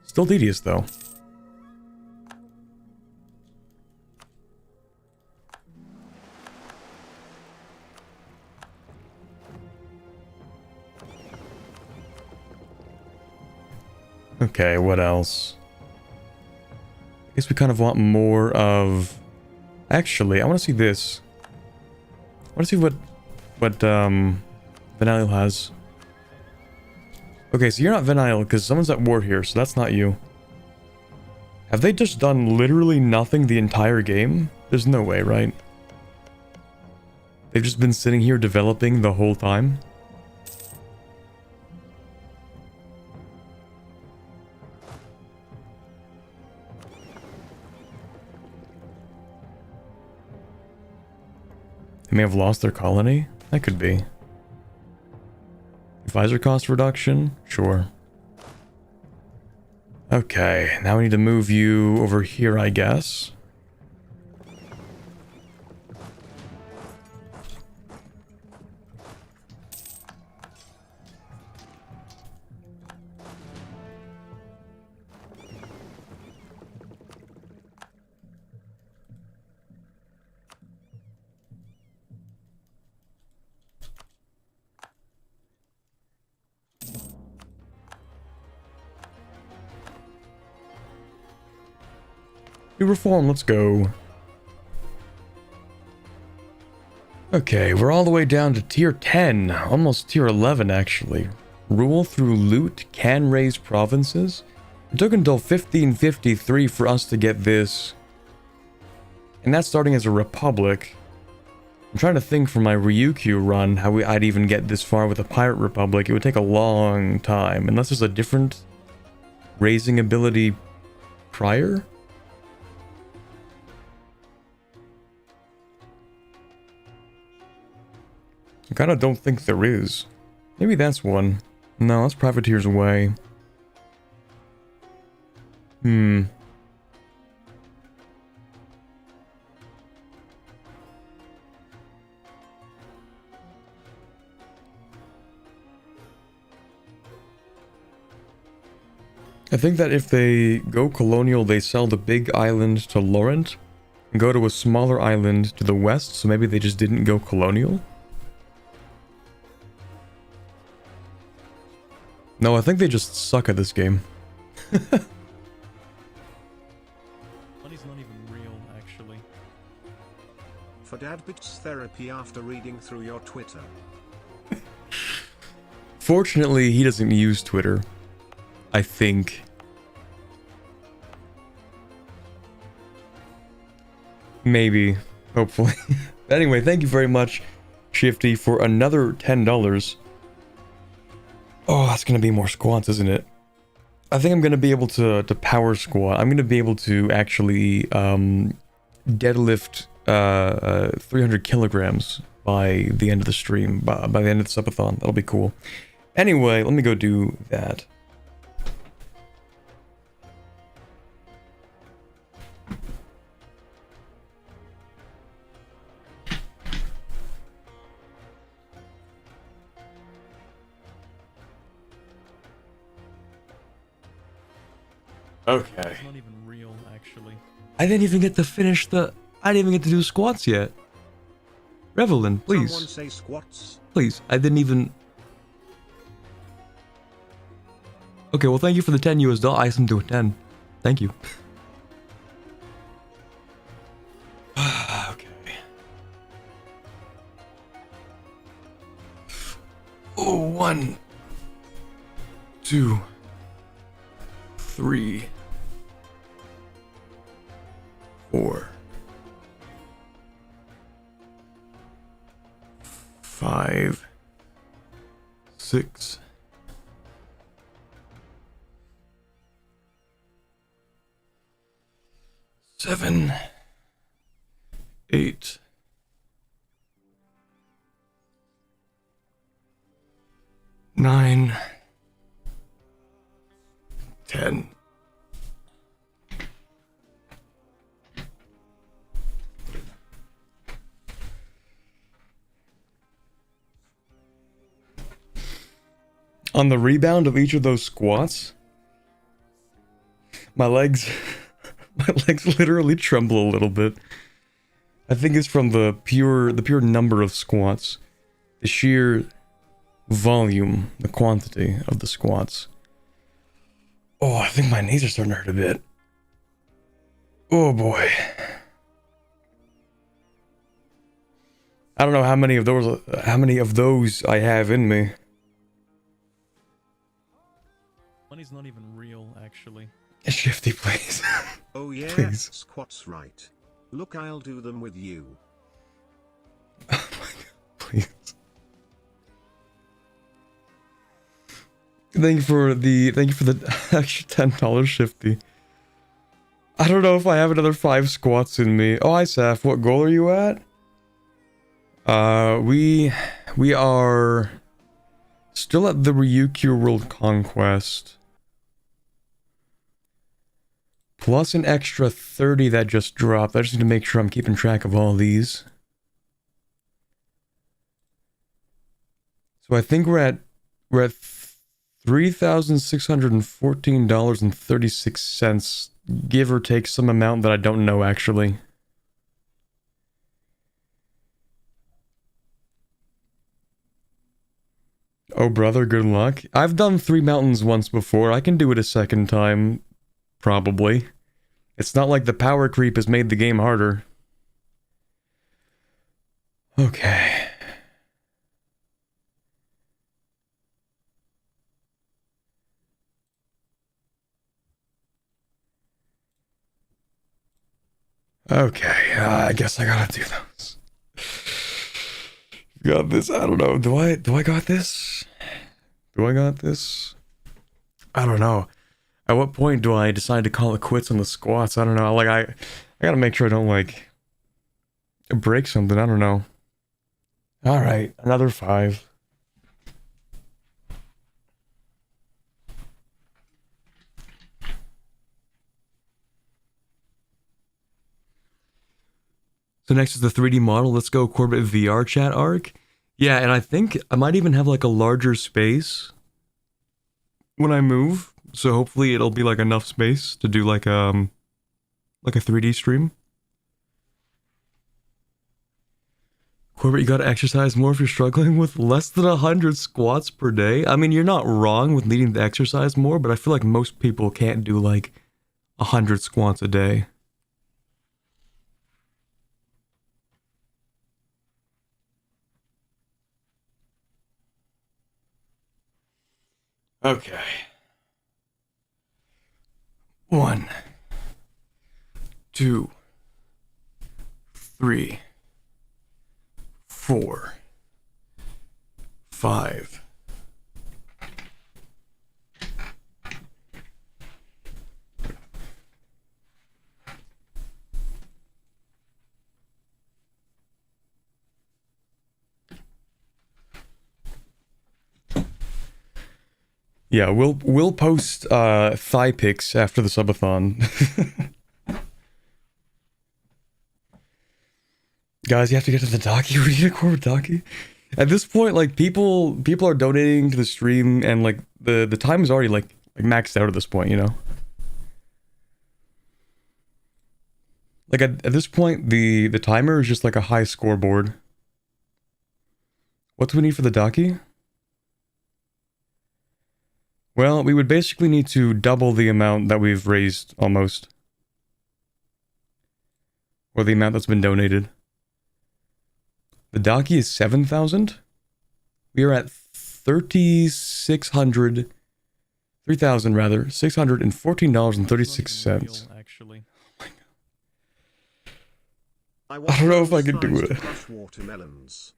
Still tedious though. Okay, what else? I guess we kind of want more of... Actually, I want to see this. I want to see what Venal has. Okay, so you're not Venal because someone's at war here, so that's not you. Have they just done literally nothing the entire game? There's no way, right? They've just been sitting here developing the whole time? They may have lost their colony? That could be. Advisor cost reduction? Sure. Okay, now we need to move you over here, I guess. New reform, let's go. Okay, we're all the way down to tier 10, almost tier 11 actually. Rule through loot can raise provinces. It took until 1553 for us to get this. And that's starting as a republic. I'm trying to think for my Ryuku run how I'd even get this far with a pirate republic. It would take a long time, unless there's a different raising ability prior. I kinda don't think there is. Maybe that's one. No, that's Privateer's Way. I think that if they go colonial, they sell the big island to Laurent and go to a smaller island to the west, so maybe they just didn't go colonial? No, I think they just suck at this game. Money's not even real, actually. For Dad Bitch therapy after reading through your Twitter. Fortunately, he doesn't use Twitter. I think. Maybe. Hopefully. Anyway, thank you very much, Shifty, for another $10. Oh, that's gonna be more squats, isn't it? I think I'm gonna be able to power squat. I'm gonna be able to actually deadlift 300 kilograms by the end of the stream, by the end of the subathon. That'll be cool. Anyway, let me go do that. Okay. It's not even real, actually. I didn't even get to finish the... I didn't even get to do squats yet. Revelin, please. Someone say squats. Please, I didn't even... Okay, well thank you for the 10 US dollar. I asked him to a 10. Thank you. Okay. Oh, 1, 2, 3, 4, 5, 6, 7, 8, 9, 10. On the rebound of each of those squats, my legs literally tremble a little bit. I think it's from the pure number of squats, the sheer volume, the quantity of the squats. Oh, I think my knees are starting to hurt a bit. Oh boy. I don't know how many of those I have in me. Money's not even real, actually. Shifty, please. Oh yeah, Please. squats right. Look, I'll do them with you. Oh my god, please. Thank you for the extra $10 Shifty. I don't know if I have another 5 squats in me. Oh, hi Saf, what goal are you at? We are still at the Ryuku World Conquest. Plus an extra 30 that just dropped. I just need to make sure I'm keeping track of all these. So I think we're at $3,614.36, give or take some amount that I don't know actually. Oh brother, good luck. I've done 3 mountains once before. I can do it a second time, probably. It's not like the power creep has made the game harder. Okay. Okay, I guess I gotta do those. Got this? I don't know. Do I got this? Do I got this? I don't know. At what point do I decide to call it quits on the squats? I don't know. Like, I gotta make sure I don't, like, break something. I don't know. Alright, another 5. So next is the 3D model. Let's go Corbett VR chat arc. Yeah, and I think I might even have like a larger space when I move. So hopefully it'll be like enough space to do like a 3D stream. Corbett, you gotta exercise more if you're struggling with less than 100 squats per day. I mean, you're not wrong with needing to exercise more, but I feel like most people can't do like 100 squats a day. Okay. 1, 2, 3, 4, 5. Yeah, we'll post thigh pics after the subathon. Guys, you have to get to the docky. We need a corporate docky. At this point, like people are donating to the stream, and like the time is already like maxed out at this point, you know. Like at this point, the timer is just like a high scoreboard. What do we need for the docky? Well, we would basically need to double the amount that we've raised, almost. Or the amount that's been donated. The docky is 7,000. We are at 3,000 rather, $614.36. Actually. I don't know if I can do it. Watermelons.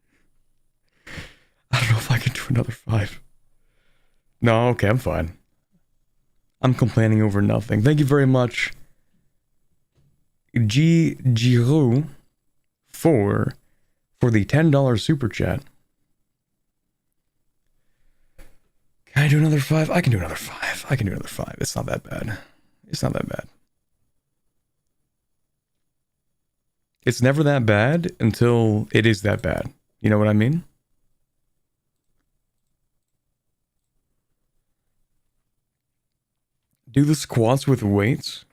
I don't know if I can do another 5. No, okay, I'm fine. I'm complaining over nothing. Thank you very much, Giroux, for the $10 super chat. Can I do another 5? I can do another 5. I can do another 5. It's not that bad. It's not that bad. It's never that bad until it is that bad. You know what I mean? Do the squats with weights?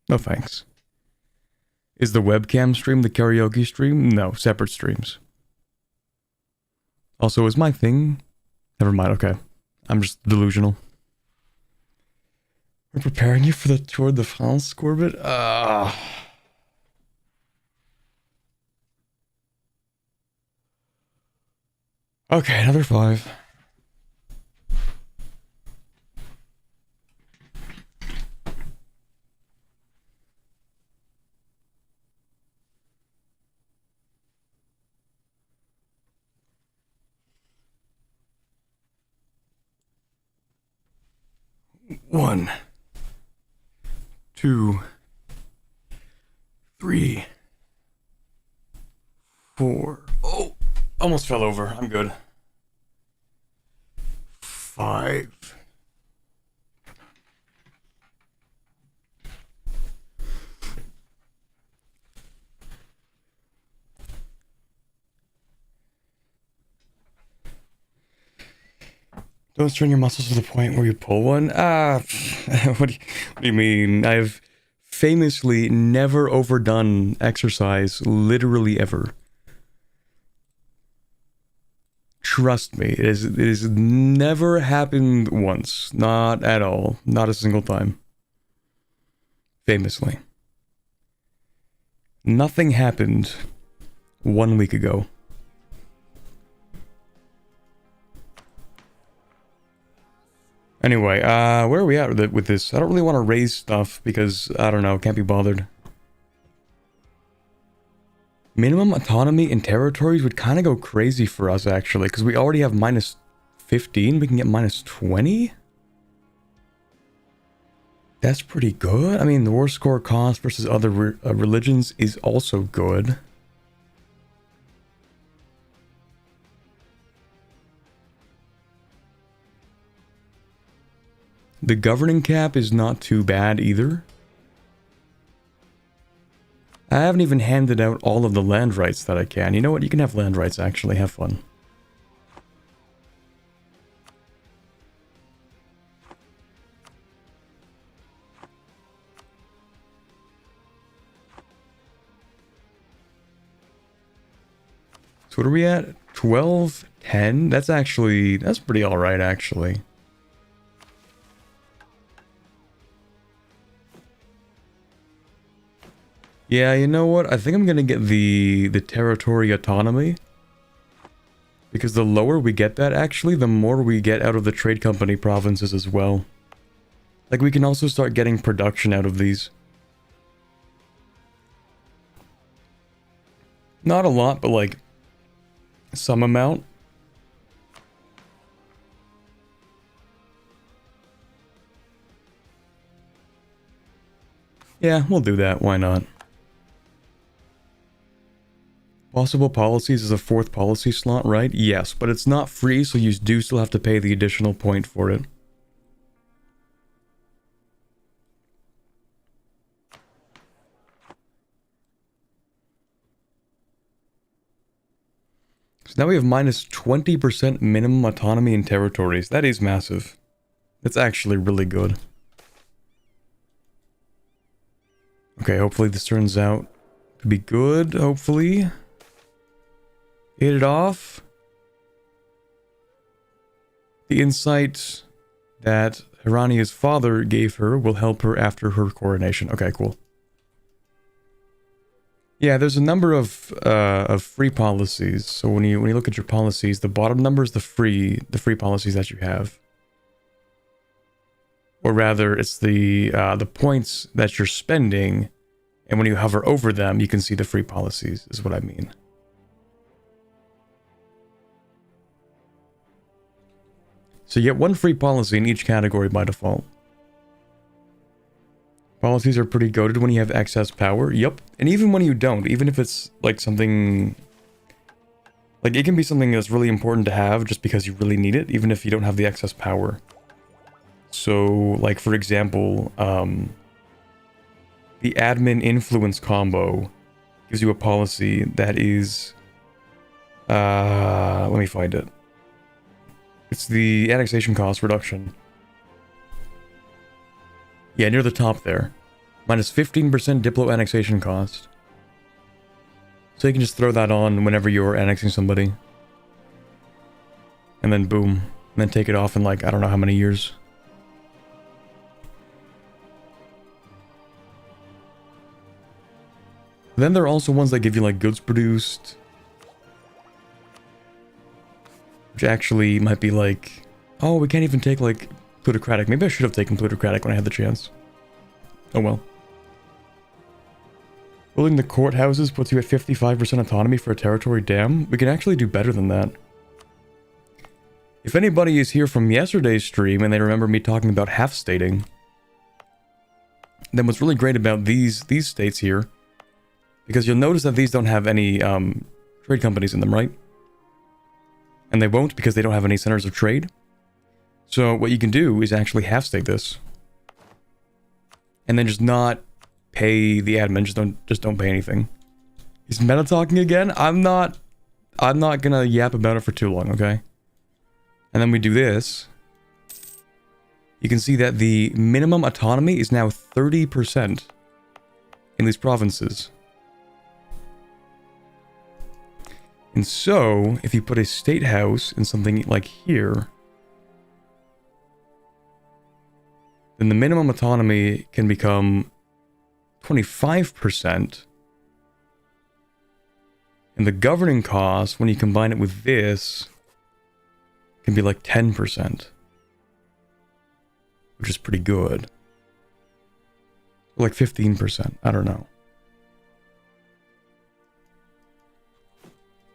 No thanks. Is the webcam stream the karaoke stream? No, separate streams. Also, is my thing... Never mind, okay. I'm just delusional. We're preparing you for the Tour de France, Corbett? Okay, another 5. One, 2, 3, 4. Oh, almost fell over. I'm good. 5. Don't strain your muscles to the point where you pull one. What do you mean? I've famously never overdone exercise, literally ever. Trust me, it has never happened once. Not at all. Not a single time. Famously. Nothing happened 1 week ago. Anyway, where are we at with this? I don't really want to raise stuff because, I don't know, can't be bothered. Minimum autonomy in territories would kind of go crazy for us, actually, because we already have minus 15. We can get minus 20? That's pretty good. I mean, the war score cost versus other religions is also good. The governing cap is not too bad either. I haven't even handed out all of the land rights that I can. You know what? You can have land rights, actually. Have fun. So what are we at? 12, 10? That's pretty alright, actually. Yeah, you know what? I think I'm gonna get the territory autonomy. Because the lower we get that, actually, the more we get out of the trade company provinces as well. Like, we can also start getting production out of these. Not a lot, but like, some amount. Yeah, we'll do that. Why not? Possible policies is a 4th policy slot, right? Yes, but it's not free, so you do still have to pay the additional point for it. So now we have minus 20% minimum autonomy in territories. That is massive. That's actually really good. Okay, hopefully this turns out to be good, hopefully. Hit it off. The insight that Hirania's father gave her will help her after her coronation. Okay, cool. Yeah, there's a number of free policies. So when you look at your policies, the bottom number is the free policies that you have. Or rather, it's the points that you're spending, and when you hover over them, you can see the free policies, is what I mean. So you get 1 free policy in each category by default. Policies are pretty goated when you have excess power. Yep. And even when you don't, even if it's like something... Like, it can be something that's really important to have just because you really need it, even if you don't have the excess power. So, like, for example, the admin influence combo gives you a policy that is... let me find it. It's the annexation cost reduction. Yeah, near the top there. Minus 15% Diplo annexation cost. So you can just throw that on whenever you're annexing somebody. And then boom. And then take it off in like, I don't know how many years. Then there are also ones that give you like goods produced. Which actually might be like, oh, we can't even take like plutocratic. Maybe I should have taken plutocratic when I had the chance. Oh well. Building the courthouses puts you at 55% autonomy for a territory dam. We can actually do better than that. If anybody is here from yesterday's stream and they remember me talking about half-stating, then what's really great about these states here, because you'll notice that these don't have any trade companies in them, right? And they won't because they don't have any centers of trade. So what you can do is actually half-state this. And then just not pay the admin, just don't pay anything. Is meta talking again? I'm not gonna yap about it for too long, okay? And then we do this. You can see that the minimum autonomy is now 30% in these provinces. And so, if you put a state house in something like here, then the minimum autonomy can become 25%. And the governing cost, when you combine it with this, can be like 10%. Which is pretty good. Like 15%, I don't know.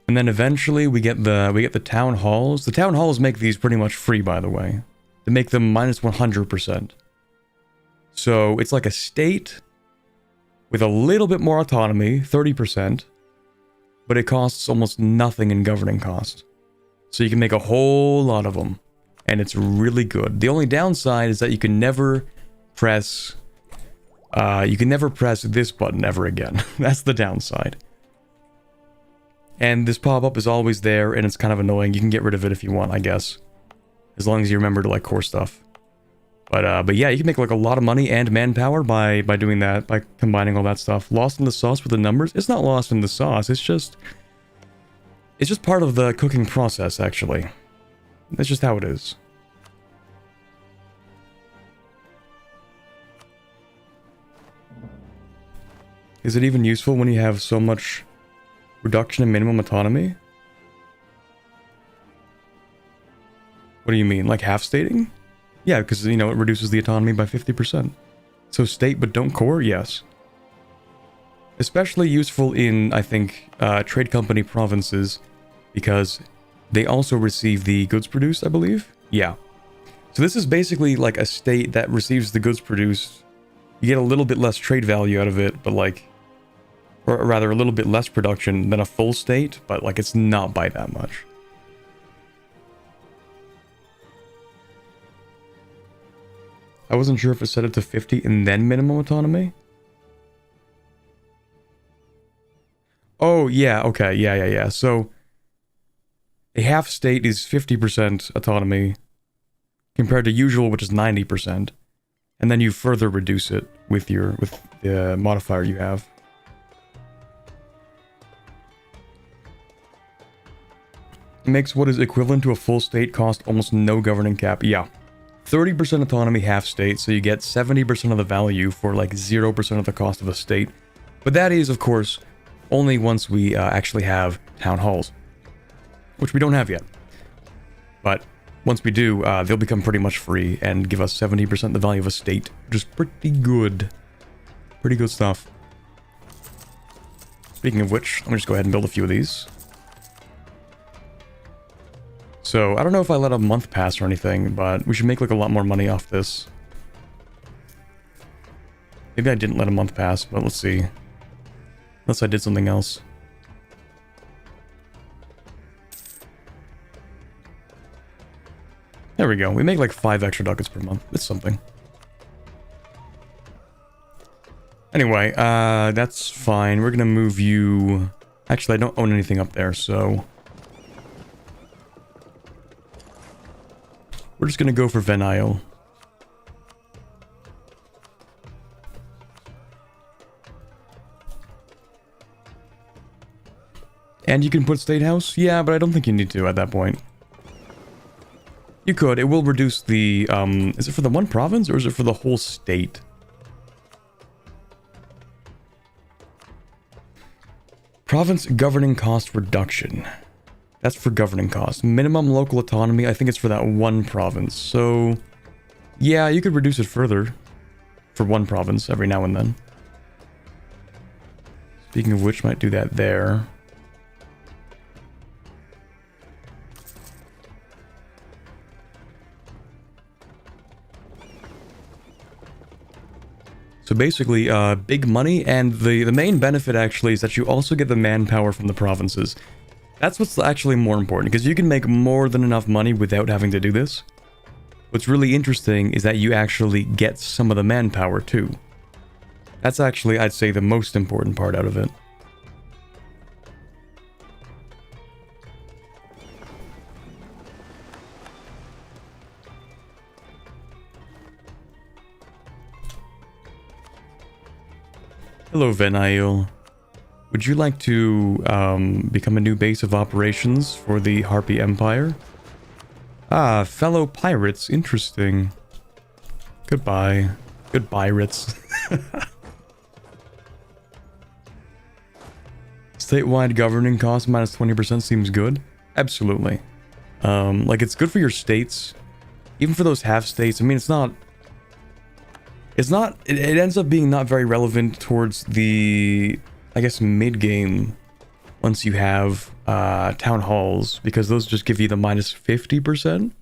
And then eventually we get the town halls. The town halls make these pretty much free, by the way. They make them minus 100%. So it's like a state with a little bit more autonomy, 30%, but it costs almost nothing in governing cost. So you can make a whole lot of them, and it's really good. The only downside is that you can never press this button ever again. That's the downside. And this pop-up is always there, and it's kind of annoying. You can get rid of it if you want, I guess. As long as you remember to, like, core stuff. But yeah, you can make, like, a lot of money and manpower by doing that, by combining all that stuff. Lost in the sauce with the numbers? It's not lost in the sauce, it's just part of the cooking process, actually. That's just how it is. Is it even useful when you have so much reduction in minimum autonomy? What do you mean? Like half-stating? Yeah, because, you know, it reduces the autonomy by 50%. So state but don't core? Yes. Especially useful in, I think, trade company provinces, because they also receive the goods produced, I believe? Yeah. So this is basically like a state that receives the goods produced. You get a little bit less trade value out of it, but like, or rather a little bit less production than a full state, but like it's not by that much. I wasn't sure if it set it to 50 and then minimum autonomy. Oh, yeah, okay, yeah. So, a half state is 50% autonomy, compared to usual, which is 90%. And then you further reduce it with the modifier you have. It makes what is equivalent to a full state cost almost no governing cap. Yeah. 30% autonomy half state, so you get 70% of the value for like 0% of the cost of a state. But that is, of course, only once we actually have town halls, which we don't have yet. But once we do, they'll become pretty much free and give us 70% the value of a state, which is pretty good. Pretty good stuff. Speaking of which, let me just go ahead and build a few of these. So, I don't know if I let a month pass or anything, but we should make like a lot more money off this. Maybe I didn't let a month pass, but let's see. Unless I did something else. There we go. We make like 5 extra ducats per month. It's something. Anyway, that's fine. We're gonna move you... Actually, I don't own anything up there, so... We're just gonna go for Venile. And you can put State House? Yeah, but I don't think you need to at that point. You could. It will reduce the, is it for the one province or is it for the whole state? Province governing cost reduction. That's for governing cost. Minimum local autonomy, I think it's for that one province. So, yeah, you could reduce it further for one province every now and then. Speaking of which, might do that there. So basically, big money, and the main benefit actually is that you also get the manpower from the provinces. That's what's actually more important, because you can make more than enough money without having to do this. What's really interesting is that you actually get some of the manpower too. That's actually, I'd say, the most important part out of it. Hello, Venail. Would you like to become a new base of operations for the Harpy Empire? Ah, fellow pirates. Interesting. Goodbye. Goodbye, Ritz. Statewide governing cost minus 20% seems good. Absolutely. Like, it's good for your states. Even for those half states. I mean, it's not... It ends up being not very relevant towards the... I guess mid-game, once you have town halls, because those just give you the minus 50%.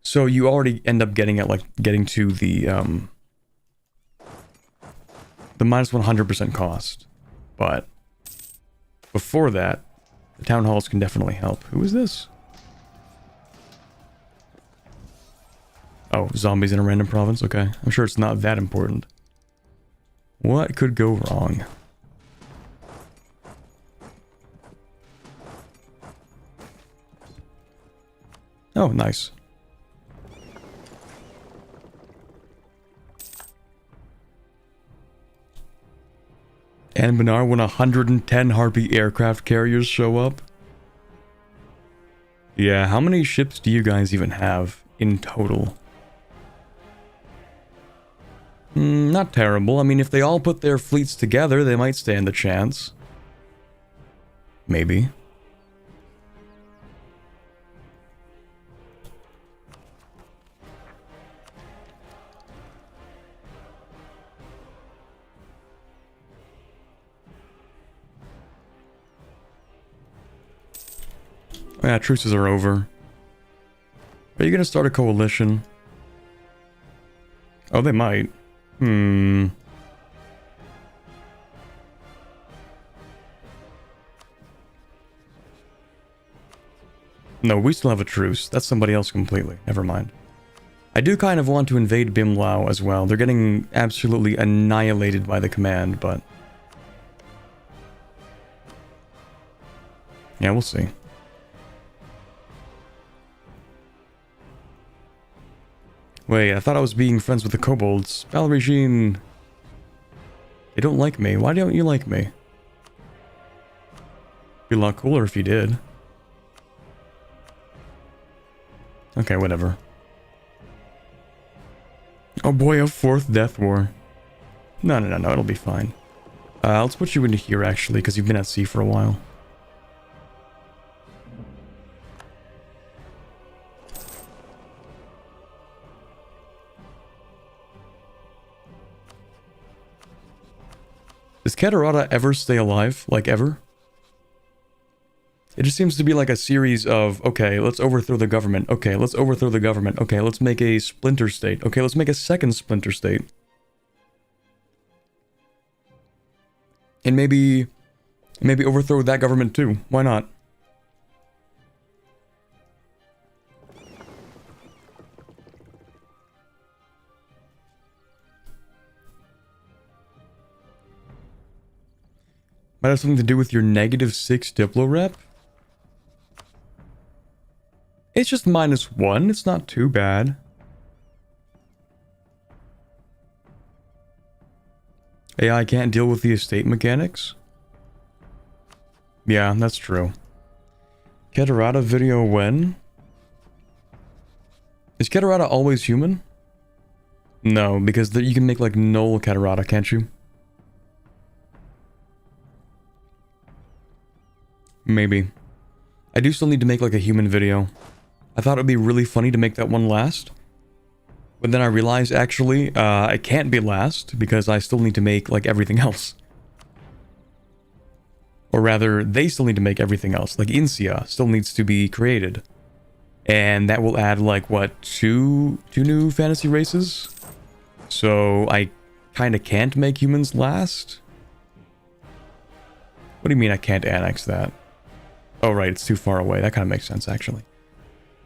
So you already end up getting at, like, getting to the minus 100% cost. But before that, the town halls can definitely help. Who is this? Oh, zombies in a random province? Okay. I'm sure it's not that important. What could go wrong? Oh, nice. And Benar, when 110 Harpy aircraft carriers show up? Yeah, how many ships do you guys even have in total? Not terrible. I mean, if they all put their fleets together, they might stand a chance. Maybe. Oh, yeah, truces are over. Are you gonna start a coalition? Oh, they might. No, we still have a truce. That's somebody else completely. Never mind. I do kind of want to invade Bimlao as well. They're getting absolutely annihilated by the command, but... yeah, we'll see. Wait, I thought I was being friends with the kobolds. Balregine... they don't like me. Why don't you like me? Be a lot cooler if you did. Okay, whatever. Oh boy, a fourth death war. No, it'll be fine. Let's put you into here, actually, because you've been at sea for a while. Does Catarata ever stay alive? Like, ever? It just seems to be like a series of, okay, let's overthrow the government. Okay, let's overthrow the government. Okay, let's make a splinter state. Okay, let's make a second splinter state. And maybe overthrow that government too. Why not? Might have something to do with your -6 Diplo rep? It's just -1, it's not too bad. AI can't deal with the estate mechanics? Yeah, that's true. Catarata video when? Is Catarata always human? No, because you can make like null Catarata, can't you? Maybe. I do still need to make like a human video. I thought it would be really funny to make that one last. But then I realized actually it can't be last because I still need to make like everything else. Or rather, they still need to make everything else. Like Insia still needs to be created. And that will add like what, two new fantasy races? So I kind of can't make humans last? What do you mean I can't annex that? Oh right, it's too far away. That kind of makes sense actually.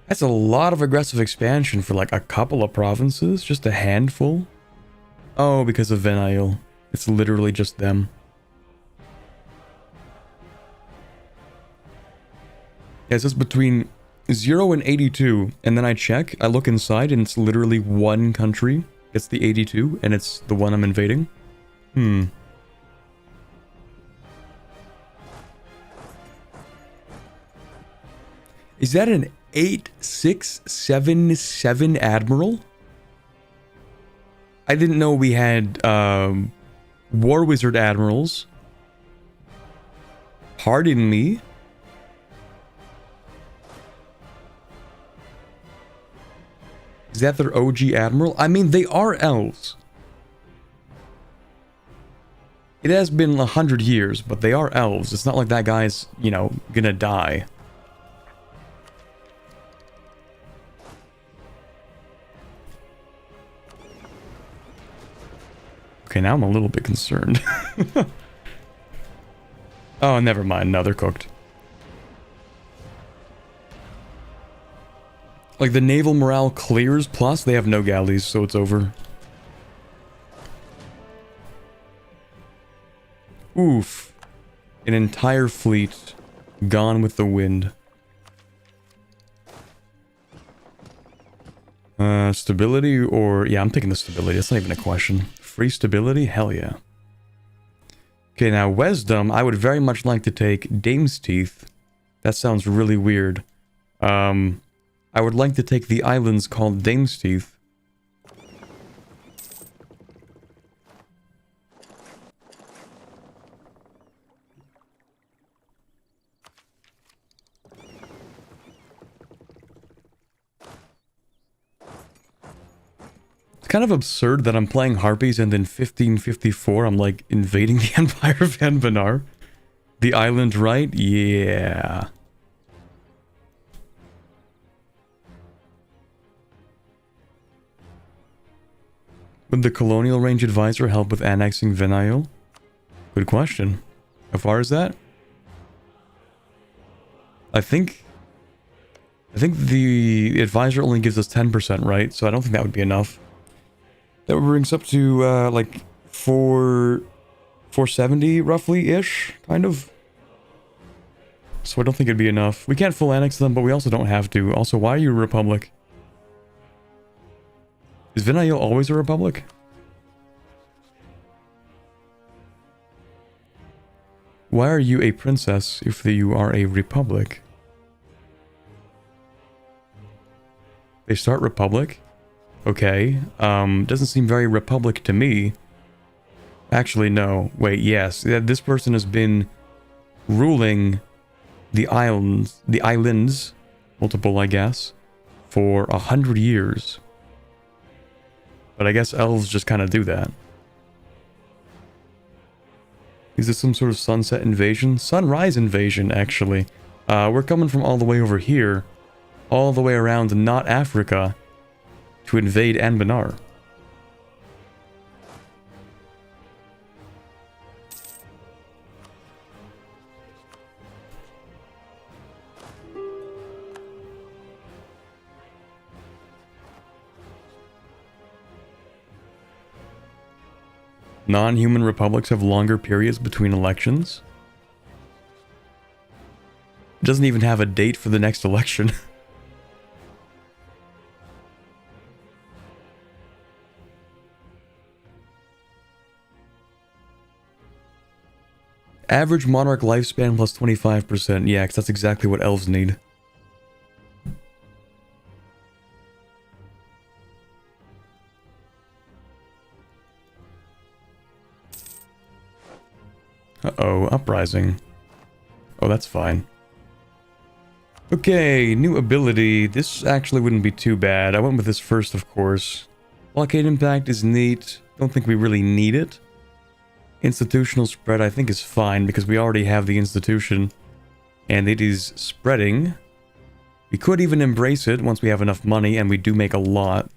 That's a lot of aggressive expansion for like a couple of provinces, just a handful. Oh, because of Venail. It's literally just them. Yeah, it says between 0 and 82, and then I check, I look inside, and it's literally one country. It's the 82, and it's the one I'm invading. Is that an 8677 Admiral? I didn't know we had War Wizard Admirals. Pardon me? Is that their OG Admiral? I mean, they are elves. It has been 100 years, but they are elves. It's not like that guy's, you know, gonna die. Okay, now I'm a little bit concerned. Oh, never mind. No, they're cooked. Like, the naval morale clears, plus they have no galleys, so it's over. Oof. An entire fleet gone with the wind. Stability or... Yeah, I'm taking the stability. That's not even a question. Free stability? Hell yeah. Okay, now Wisdom, I would very much like to take Dame's Teeth. That sounds really weird. I would like to take the islands called Dame's Teeth. It's kind of absurd that I'm playing Harpies and in 1554 I'm like invading the Empire of Anbanar. The island, right? Yeah. Would the Colonial Range Advisor help with annexing Venail? Good question. How far is that? I think the advisor only gives us 10%, right? So I don't think that would be enough. That would bring us up to like 470 roughly-ish, kind of. So I don't think it'd be enough. We can't full annex them, but we also don't have to. Also, why are you a republic? Is Venail always a republic? Why are you a princess if you are a republic? They start republic? Okay. Doesn't seem very republic to me. Actually, no. Wait, yes. This person has been ruling the islands, multiple, I guess, for 100 years. But I guess elves just kind of do that. Is this some sort of sunset invasion? Sunrise invasion, actually. We're coming from all the way over here, all the way around not Africa, to invade Anbanar. Non-human republics have longer periods between elections. Doesn't even have a date for the next election. Average monarch lifespan plus 25%. Yeah, because that's exactly what elves need. Uh-oh, uprising. Oh, that's fine. Okay, new ability. This actually wouldn't be too bad. I went with this first, of course. Blockade impact is neat. Don't think we really need it. Institutional spread I think is fine because we already have the institution. And it is spreading. We could even embrace it once we have enough money, and we do make a lot.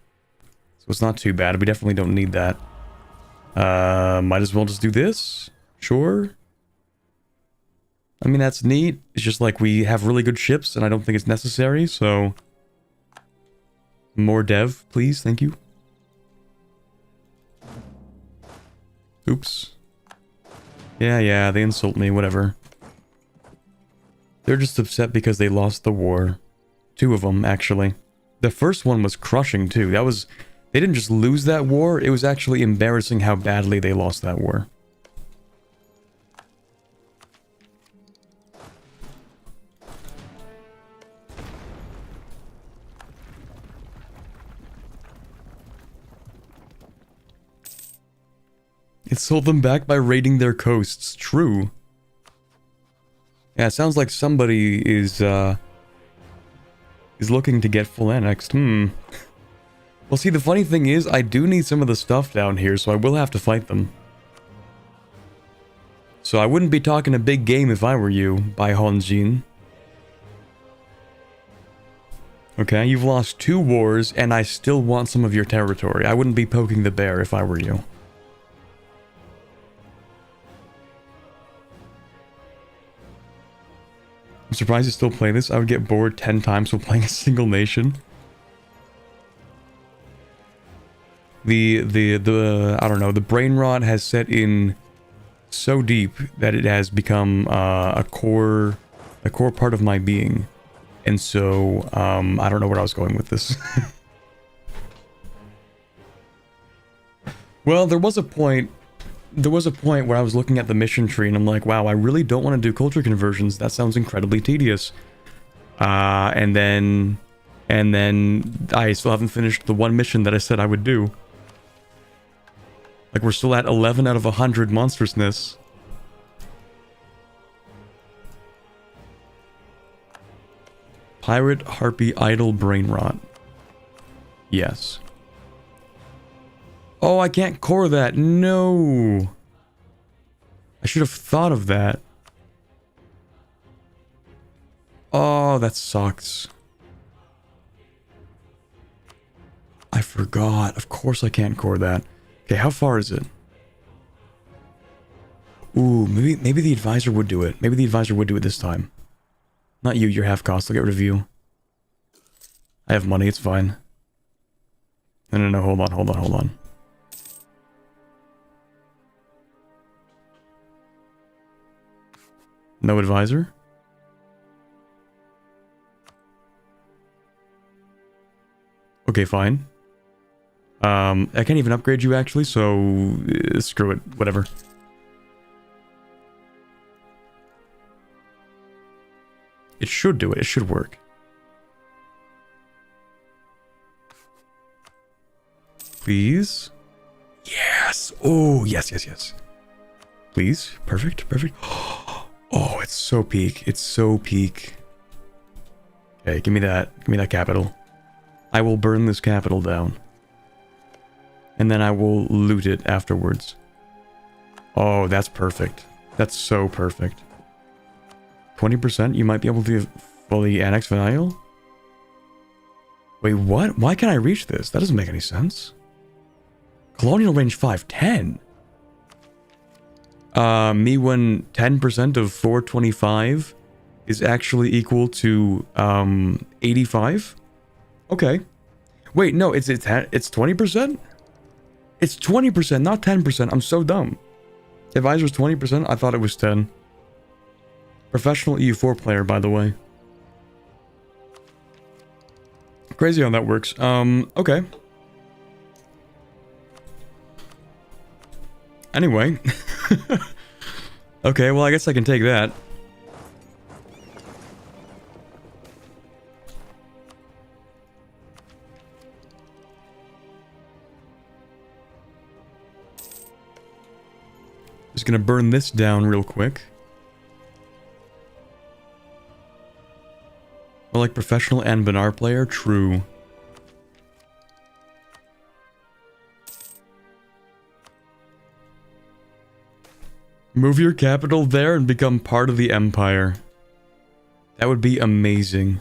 So it's not too bad. We definitely don't need that. Might as well just do this. Sure. I mean, that's neat. It's just like we have really good ships, and I don't think it's necessary, so... More dev, please. Thank you. Oops. Yeah, they insult me. Whatever. They're just upset because they lost the war. 2 of them, actually. The first one was crushing, too. That was... They didn't just lose that war, it was actually embarrassing how badly they lost that war. It sold them back by raiding their coasts. True. Yeah, it sounds like somebody is looking to get full annexed. Well, see, the funny thing is, I do need some of the stuff down here, so I will have to fight them. So I wouldn't be talking a big game if I were you, by Honjin. Okay, you've lost 2 wars, and I still want some of your territory. I wouldn't be poking the bear if I were you. I'm surprised you still play this. I would get bored 10 times while playing a single nation. The I don't know, the Brainrot has set in so deep that it has become a core part of my being. And so, I don't know where I was going with this. Well, there was a point where I was looking at the mission tree and I'm like, wow, I really don't want to do culture conversions. That sounds incredibly tedious. And then I still haven't finished the one mission that I said I would do. Like, we're still at 11 out of 100 monstrousness. Pirate, Harpy, Idle, Brainrot. Yes. Oh, I can't core that. No. I should have thought of that. Oh, that sucks. I forgot. Of course I can't core that. Okay, how far is it? Ooh, maybe the advisor would do it. Maybe the advisor would do it this time. Not you, you're half cost. I'll get rid of you. I have money, it's fine. No, hold on. No advisor? Okay, fine. I can't even upgrade you actually, so screw it, whatever. It should do it, it should work. Please? Yes! Oh, yes. Please? Perfect. Oh, it's so peak. It's so peak. Okay, give me that. Give me that capital. I will burn this capital down. And then I will loot it afterwards. Oh, that's perfect. That's so perfect. 20%? You might be able to fully annex Finale? Wait, what? Why can't I reach this? That doesn't make any sense. Colonial range 510? Me when 10% of 425 is actually equal to 85? Okay. Wait, no, it's 20%? It's 20%, not 10%. I'm so dumb. Advisor's 20%? I thought it was 10. Professional EU4 player, by the way. Crazy how that works. Okay. Anyway. Okay, well, I guess I can take that. Just gonna burn this down real quick. Or like professional and Benar player? True. Move your capital there and become part of the empire. That would be amazing.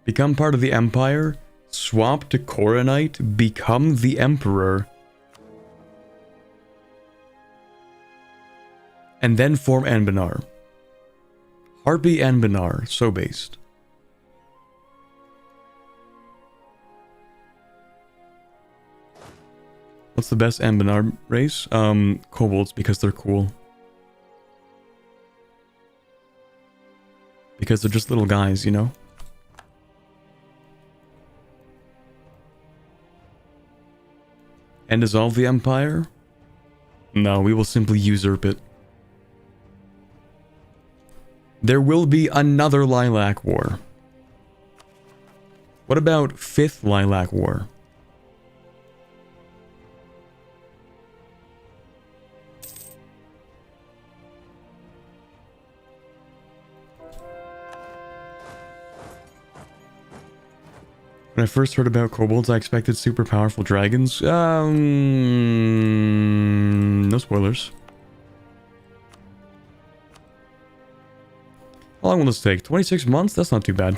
Become part of the empire, swap to Coronite, become the emperor. And then form Anbanar. Harpy and Benar, so based. What's the best Anbanar race? Kobolds, because they're cool. Because they're just little guys, you know? And dissolve the empire? No, we will simply usurp it. There will be another Lilac War. What about 5th Lilac War? When I first heard about kobolds, I expected super powerful dragons. No spoilers. How long will this take? 26 months? That's not too bad.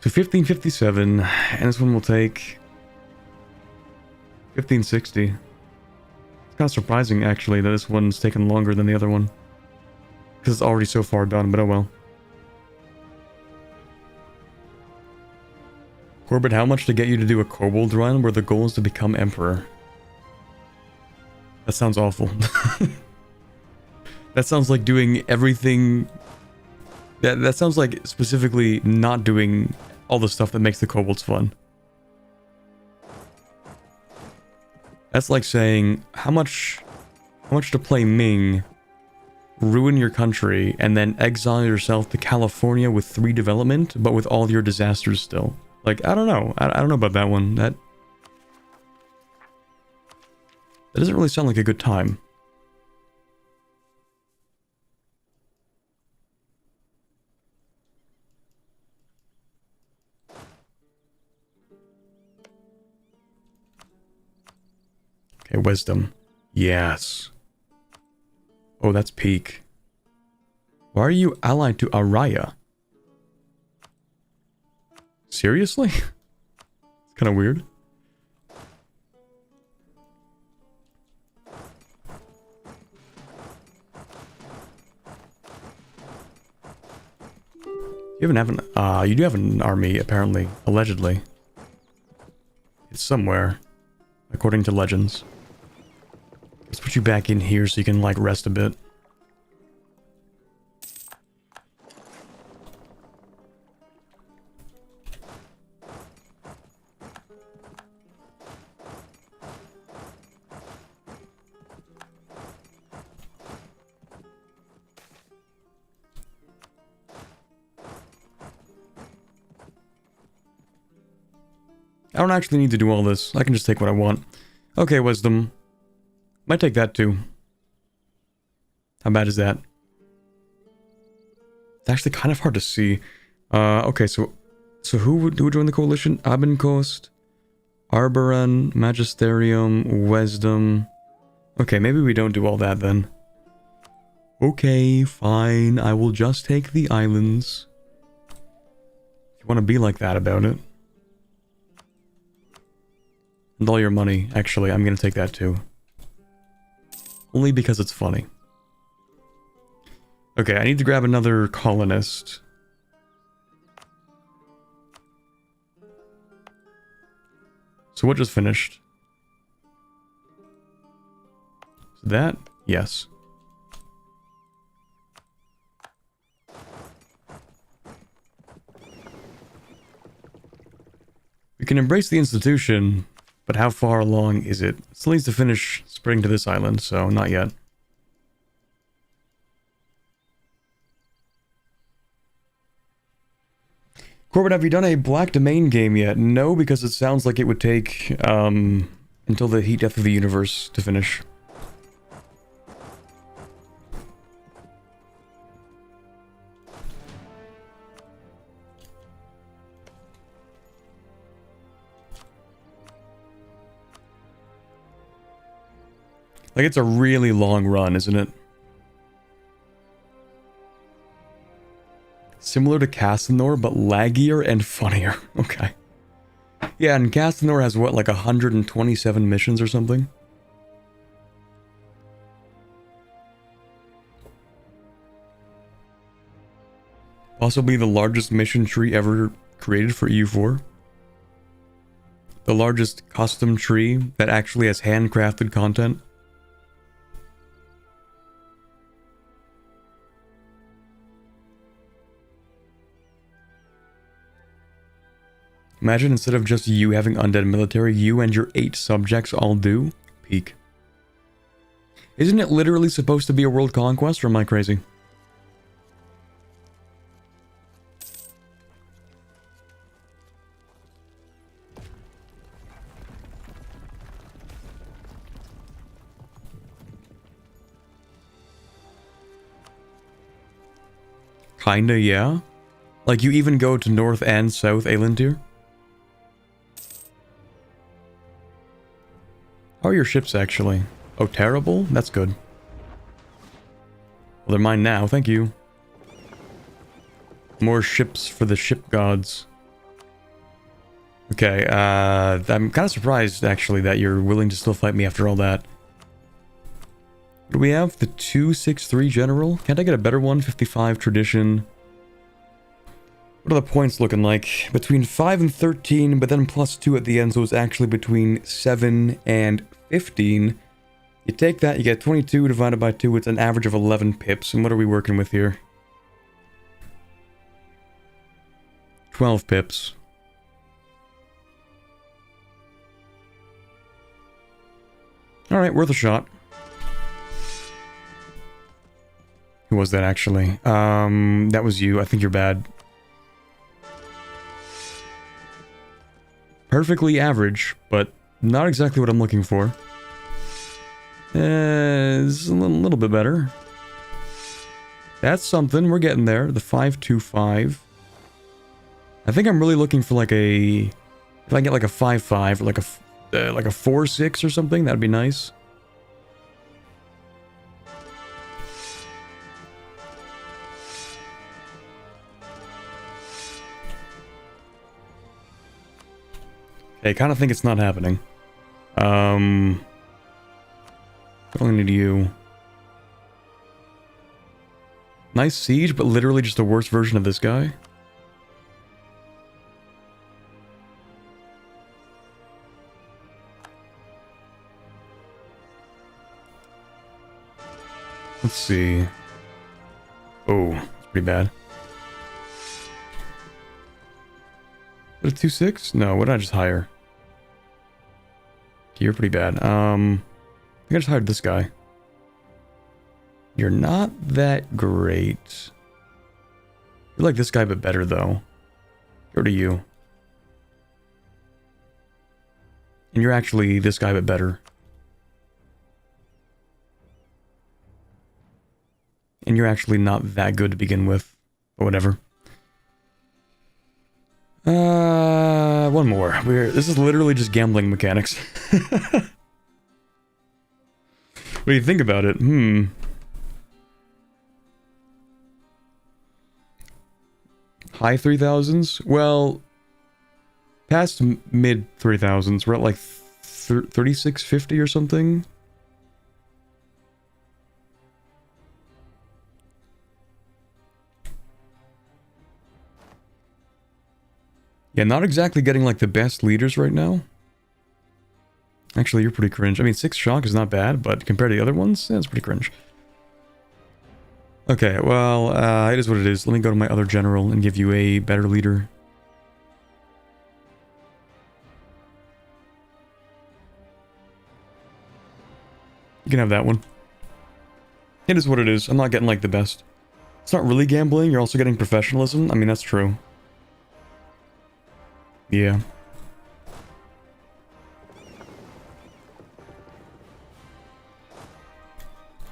So 1557, and this one will take 1560. It's kind of surprising, actually, that this one's taken longer than the other one. Because it's already so far done, but oh well. Corbett, how much to get you to do a kobold run where the goal is to become emperor? That sounds awful. That sounds like doing everything... That sounds like specifically not doing all the stuff that makes the kobolds fun. That's like saying, how much to play Ming, ruin your country, and then exile yourself to California with 3 development, but with all your disasters still. Like, I don't know. I don't know about that one. That doesn't really sound like a good time. Okay, wisdom. Yes. Oh, that's peak. Why are you allied to Araya? Seriously? It's kind of weird. You do have an army, apparently. Allegedly. It's somewhere. According to legends. Let's put you back in here so you can, like, rest a bit. I don't actually need to do all this. I can just take what I want. Okay, wisdom. Might take that too. How bad is that? It's actually kind of hard to see. Okay, so who would join the coalition? Abencoast, Arboran, Magisterium, Wisdom. Okay, maybe we don't do all that then. Okay, fine. I will just take the islands. If you want to be like that about it. And all your money. Actually, I'm gonna take that too. Only because it's funny. Okay, I need to grab another colonist. So what just finished? So that? Yes. We can embrace the institution, but how far along is it? It still needs to finish spreading to this island, so not yet. Corbin, have you done a Black Domain game yet? No, because it sounds like it would take, until the Heat Death of the Universe to finish. Like, it's a really long run, isn't it? Similar to Castanor, but laggier and funnier. Okay. Yeah, and Castanor has, what, like 127 missions or something? Possibly the largest mission tree ever created for EU4. The largest custom tree that actually has handcrafted content. Imagine instead of just you having undead military, you and your 8 subjects all do. Peak. Isn't it literally supposed to be a world conquest, or am I crazy? Kinda, yeah. Like, you even go to North and South Elantir? How are your ships, actually? Oh, terrible? That's good. Well, they're mine now, thank you. More ships for the ship gods. Okay, I'm kind of surprised, actually, that you're willing to still fight me after all that. What do we have? The 263 General? Can't I get a better one? 55 Tradition. What are the points looking like? Between 5 and 13, but then plus 2 at the end, so it's actually between 7 and 15. You take that, you get 22 divided by 2, it's an average of 11 pips. And what are we working with here? 12 pips. Alright, worth a shot. Who was that, actually? That was you. I think you're bad. Perfectly average, but not exactly what I'm looking for. It's a little bit better. That's something. We're getting there. The 525. I think I'm really looking for like a... If I get like a 5-5 or like a 4-6 or something, that'd be nice. I kind of think it's not happening. Only need you. Nice siege, but literally just a worse version of this guy. Let's see. Oh, it's pretty bad. What, a 2-6? No, what did I just hire? You're pretty bad. I think I just hired this guy. You're not that great. You're like this guy, but better, though. Go to you. And you're actually this guy, but better. And you're actually not that good to begin with. But whatever. One more. This is literally just gambling mechanics. What do you think about it? High 3000s? Well, past mid 3000s, we're at like 3650 or something. Yeah, not exactly getting like the best leaders right now. Actually, you're pretty cringe. I mean, 6 shock is not bad, but compared to the other ones, yeah, it's pretty cringe. Okay, well, it is what it is. Let me go to my other general and give you a better leader. You can have that one. It is what it is. I'm not getting like the best. It's not really gambling, you're also getting professionalism. I mean, that's true. Yeah.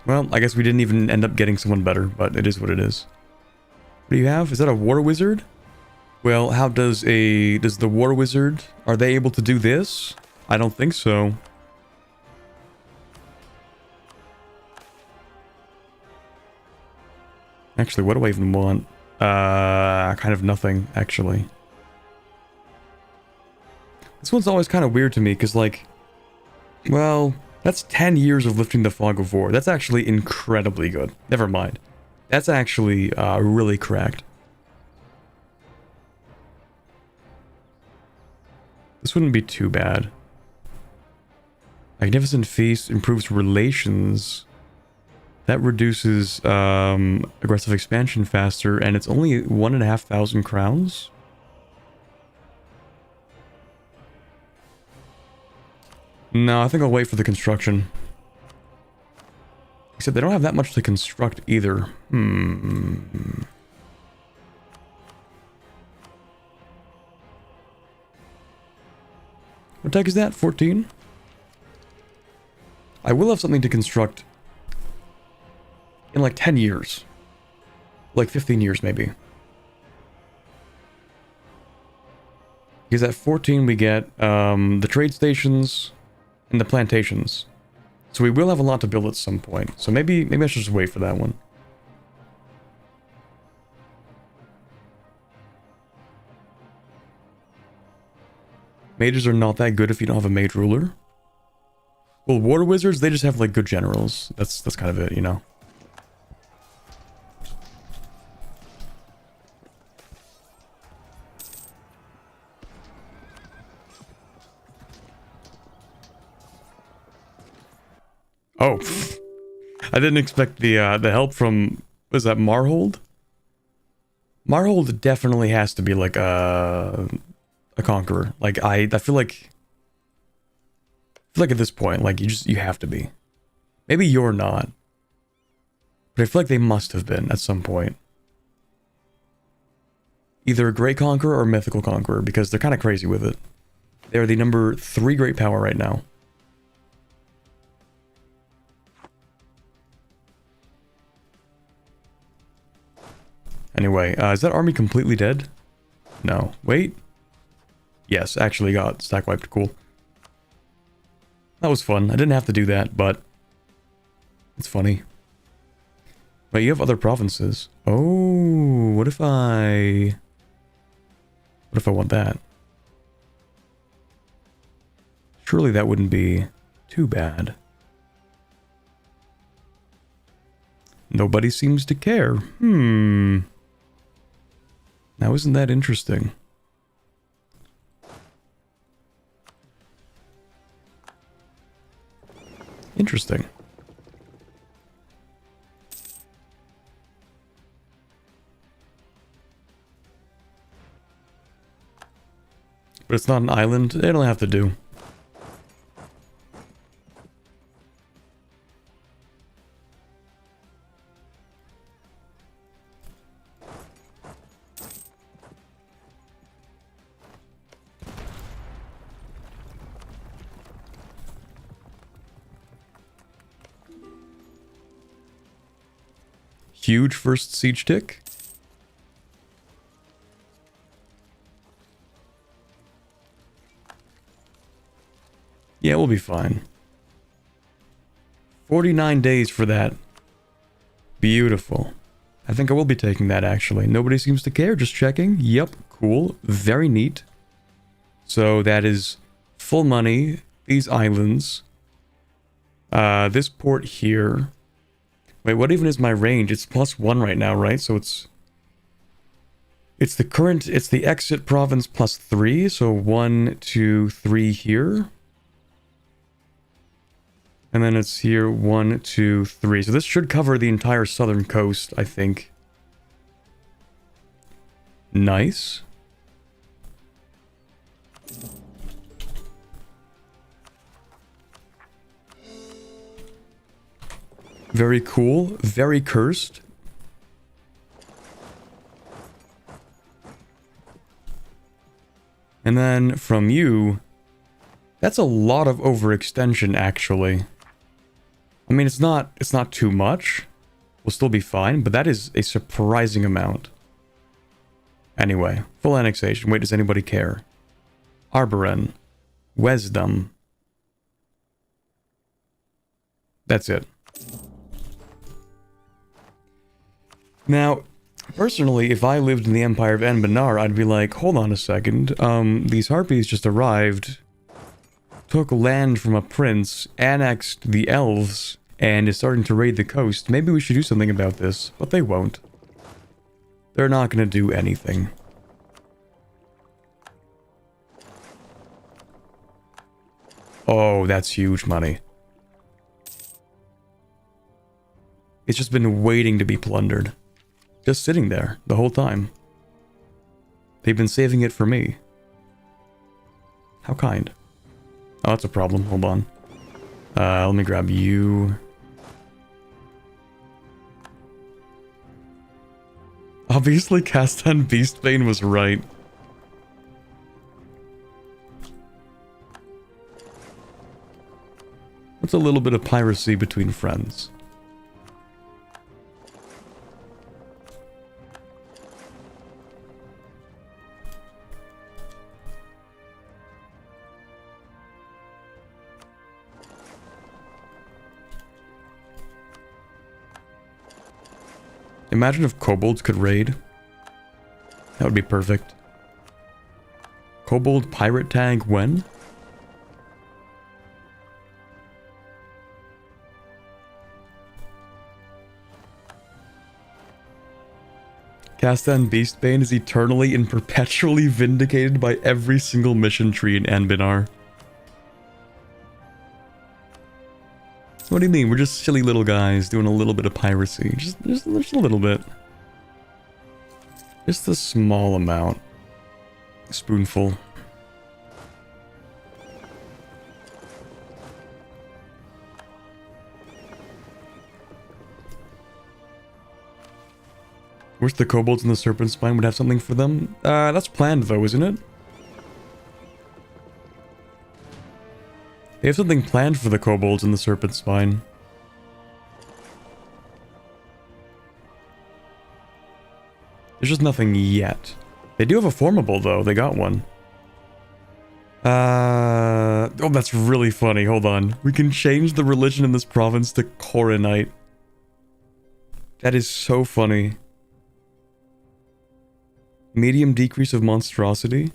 Well, I guess we didn't even end up getting someone better, but it is what it is. What do you have? Is that a war wizard? Well, how does the war wizard, are they able to do this? I don't think so. Actually, what do I even want? Kind of nothing, actually. This one's always kind of weird to me, because, like, well, that's 10 years of lifting the fog of war. That's actually incredibly good. Never mind. That's actually really cracked. This wouldn't be too bad. Magnificent Feast improves relations. That reduces aggressive expansion faster, and it's only 1,500 crowns. No, I think I'll wait for the construction. Except they don't have that much to construct either. What tech is that? 14? I will have something to construct in like 10 years. Like 15 years, maybe. Because at 14 we get the trade stations and the plantations. So we will have a lot to build at some point. So maybe I should just wait for that one. Mages are not that good if you don't have a mage ruler. Well, war wizards, they just have like good generals. That's kind of it, you know. Oh, I didn't expect the help from, was that Marhold? Marhold definitely has to be like a conqueror. Like I feel like at this point, like you have to be. Maybe you're not, but I feel like they must have been at some point. Either a great conqueror or mythical conqueror, because they're kind of crazy with it. They're the number 3 great power right now. Anyway, is that army completely dead? No. Wait. Yes, actually got stack wiped. Cool. That was fun. I didn't have to do that, but it's funny. But you have other provinces. Oh, what if I want that? Surely that wouldn't be too bad. Nobody seems to care. Now isn't that interesting? Interesting. But it's not an island. They don't have to do. Huge first siege tick. Yeah, we'll be fine. 49 days for that. Beautiful. I think I will be taking that, actually. Nobody seems to care, just checking. Yep, cool. Very neat. So that is full money. These islands. This port here. Wait, what even is my range? It's +1 right now, right? So it's the exit province +3, so 1, 2, 3 here. And then it's here 1, 2, 3. So this should cover the entire southern coast, I think. Nice. Very cool. Very cursed. And then from you, that's a lot of overextension, actually. I mean, it's not too much. We'll still be fine, but that is a surprising amount. Anyway, full annexation. Wait, does anybody care? Arboren. Wisdom. That's it. Now, personally, if I lived in the Empire of Anbanar, I'd be like, hold on a second. These Harpies just arrived, took land from a prince, annexed the elves, and is starting to raid the coast. Maybe we should do something about this, but they won't. They're not going to do anything. Oh, that's huge money. It's just been waiting to be plundered. Just sitting there the whole time. They've been saving it for me. How kind. Oh, that's a problem. Hold on. Let me grab you. Obviously, Castan Beastbane was right. What's a little bit of piracy between friends? Imagine if kobolds could raid. That would be perfect. Kobold pirate tag when? Castan Beastbane is eternally and perpetually vindicated by every single mission tree in Anbinar. What do you mean? We're just silly little guys doing a little bit of piracy. Just a little bit. Just a small amount. A spoonful. Wish the kobolds and the serpent spine would have something for them. That's planned though, isn't it? They have something planned for the kobolds and the serpent spine. There's just nothing yet. They do have a formable though, they got one. Oh, that's really funny, hold on. We can change the religion in this province to Koronite. That is so funny. Medium decrease of monstrosity?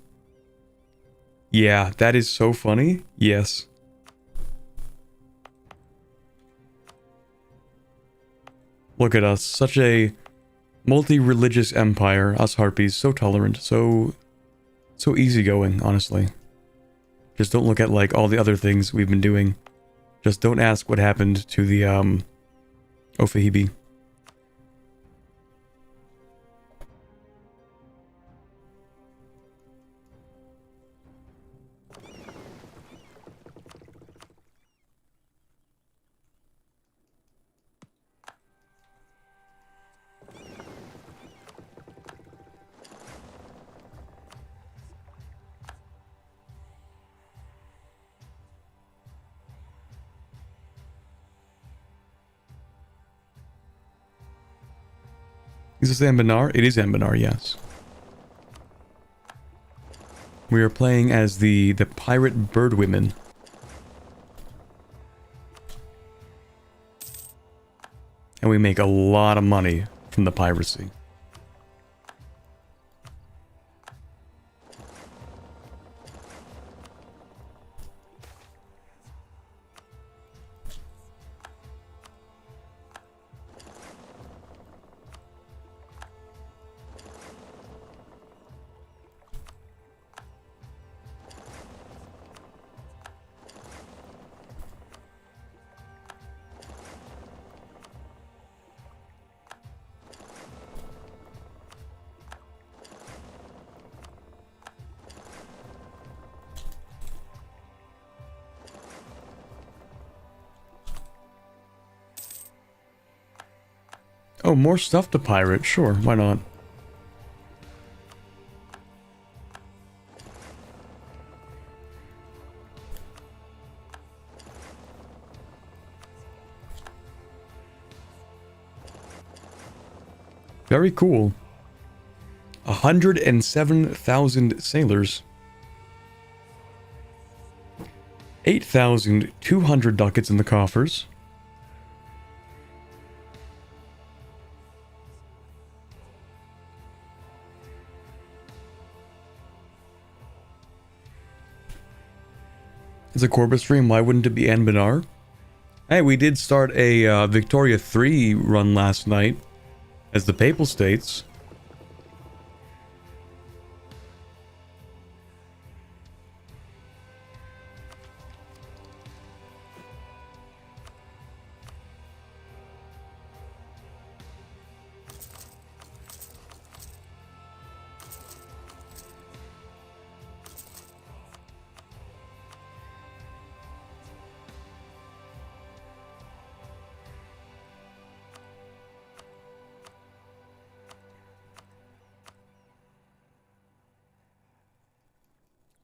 Yeah, that is so funny. Yes. Look at us, such a multi-religious empire, us Harpies, so tolerant, so easygoing, honestly. Just don't look at, like, all the other things we've been doing. Just don't ask what happened to the, Ofahibi. Is this Anbinar? It is Anbinar, yes. We are playing as the pirate bird women. And we make a lot of money from the piracy. Oh, more stuff to pirate. Sure, why not? Very cool. 107,000 sailors. 8,200 ducats in the coffers. It's a Corpus stream, why wouldn't it be Anbanar? Hey, we did start a Victoria 3 run last night as the Papal States.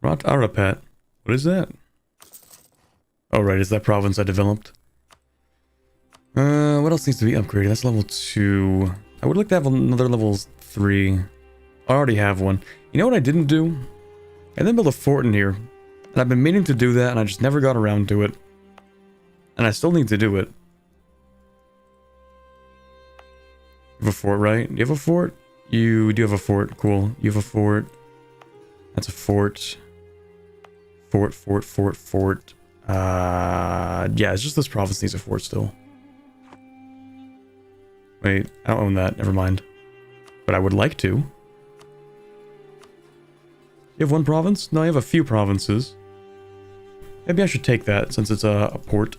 Rot Arapat. What is that? Oh, right, it's that province I developed. What else needs to be upgraded? That's level 2. I would like to have another level 3. I already have one. You know what I didn't do? I didn't build a fort in here. And I've been meaning to do that, and I just never got around to it. And I still need to do it. You have a fort, right? Do you have a fort? You do have a fort. Cool. You have a fort. That's a fort. Fort. Yeah, it's just this province needs a fort still. Wait, I don't own that. Never mind. But I would like to. You have one province? No, I have a few provinces. Maybe I should take that since it's a port.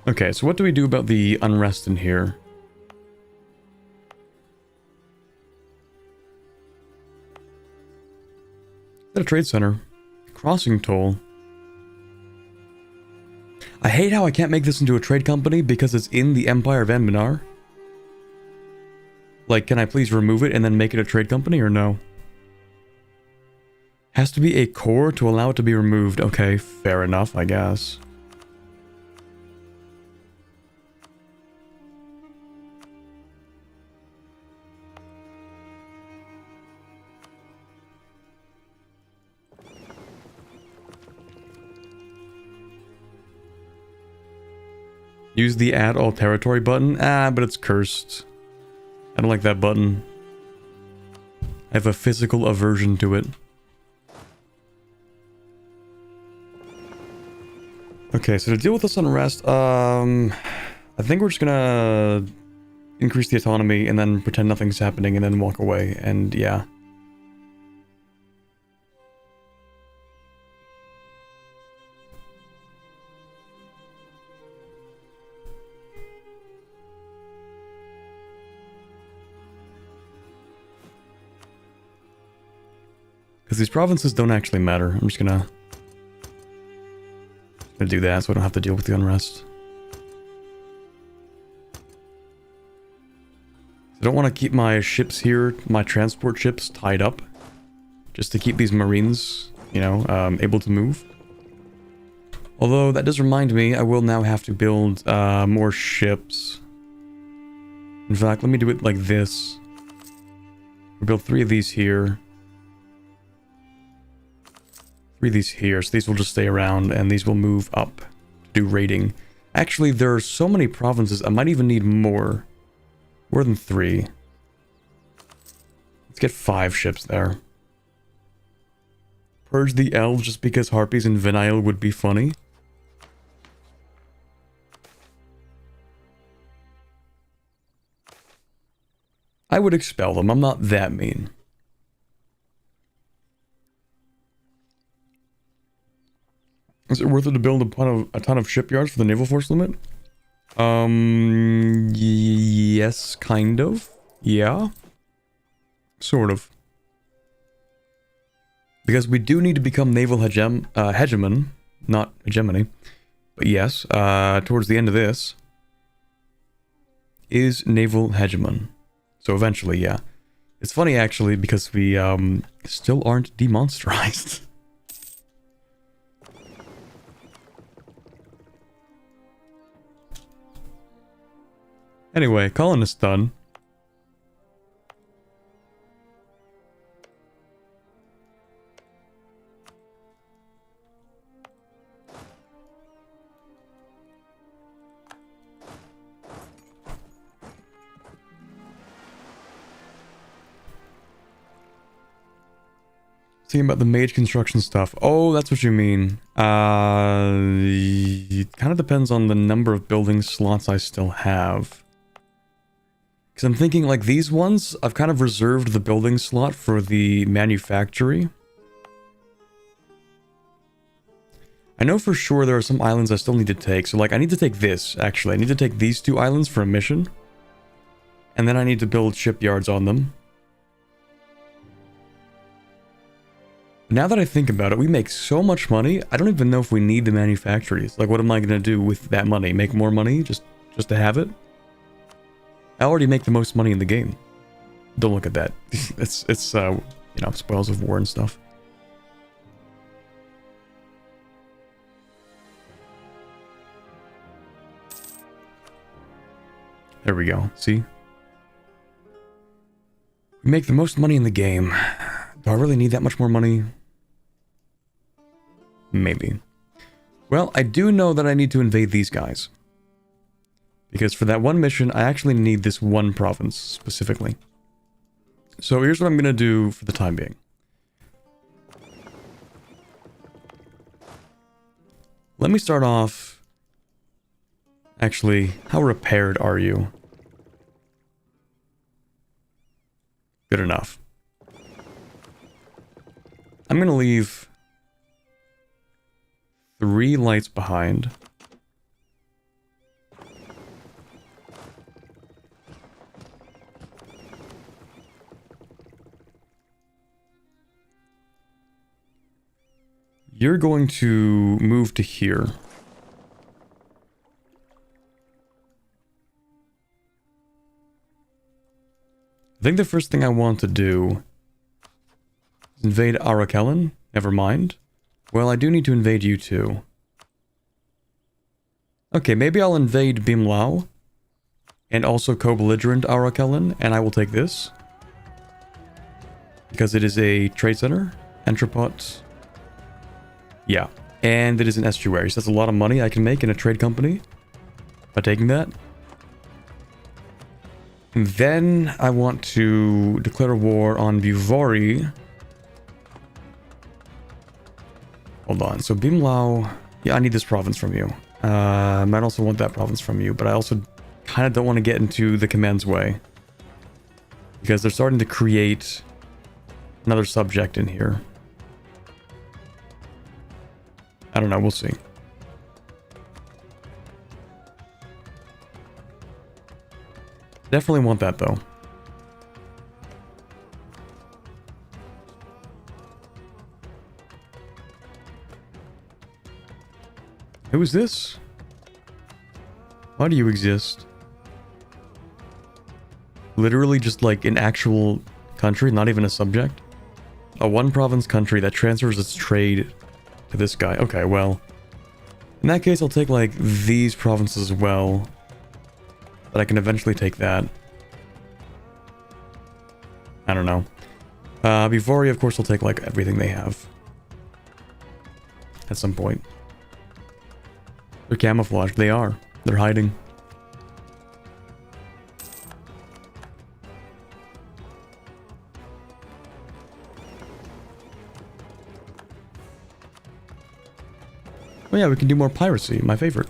Okay, so what do we do about the unrest in here? Is that a trade center? Crossing toll. I hate how I can't make this into a trade company because it's in the Empire of Anbanar. Like, can I please remove it and then make it a trade company or no? Has to be a core to allow it to be removed. Okay, fair enough, I guess. Use the add all territory button? Ah, but it's cursed. I don't like that button. I have a physical aversion to it. Okay, so to deal with this unrest, I think we're just gonna increase the autonomy and then pretend nothing's happening and then walk away, and yeah. Because these provinces don't actually matter. I'm just gonna do that so I don't have to deal with the unrest. I don't want to keep my ships here, my transport ships, tied up. Just to keep these marines, you know, able to move. Although, that does remind me, I will now have to build more ships. In fact, let me do it like this. We'll build 3 of these here. 3 of these here, so these will just stay around, and these will move up to do raiding. Actually, there are so many provinces, I might even need more. More than 3. Let's get 5 ships there. Purge the elves just because harpies in Vinyl would be funny. I would expel them, I'm not that mean. Is it worth it to build a ton of shipyards for the naval force limit? Yes, kind of. Yeah. Sort of. Because we do need to become naval hegemon, not hegemony. But yes, towards the end of this is naval hegemon. So eventually, yeah. It's funny actually because we still aren't demonsterized. Anyway, colonist done. Thinking about the mage construction stuff. Oh, that's what you mean. It kind of depends on the number of building slots I still have. Because I'm thinking, like, these ones, I've kind of reserved the building slot for the manufactory. I know for sure there are some islands I still need to take. So, like, I need to take this, actually. I need to take these 2 islands for a mission. And then I need to build shipyards on them. Now that I think about it, we make so much money, I don't even know if we need the manufactories. Like, what am I going to do with that money? Make more money just to have it? I already make the most money in the game. Don't look at that. it's you know, spoils of war and stuff. There we go. See? We make the most money in the game. Do I really need that much more money? Maybe. Well, I do know that I need to invade these guys. Because for that one mission, I actually need this one province, specifically. So here's what I'm going to do for the time being. Let me start off... Actually, how repaired are you? Good enough. I'm going to leave 3 lights behind. You're going to move to here. I think the first thing I want to do is invade Arakellan. Never mind. Well, I do need to invade you too. Okay, maybe I'll invade Bimlao. And also co-belligerent Arakellan, and I will take this. Because it is a trade center. Entrepot. Yeah. And it is an estuary, so that's a lot of money I can make in a trade company. By taking that. And then I want to declare war on Buvari. Hold on, so Bimlao... Yeah, I need this province from you. I might also want that province from you, but I also kind of don't want to get into the command's way. Because they're starting to create another subject in here. I don't know, we'll see. Definitely want that, though. Who is this? Why do you exist? Literally just like an actual country, not even a subject? A one-province country that transfers its trade to this guy. Okay, well... In that case, I'll take, like, these provinces as well. But I can eventually take that. I don't know. Bivari, of course, will take, like, everything they have. At some point. They're camouflaged. They are. They're hiding. Oh yeah, we can do more piracy. My favorite.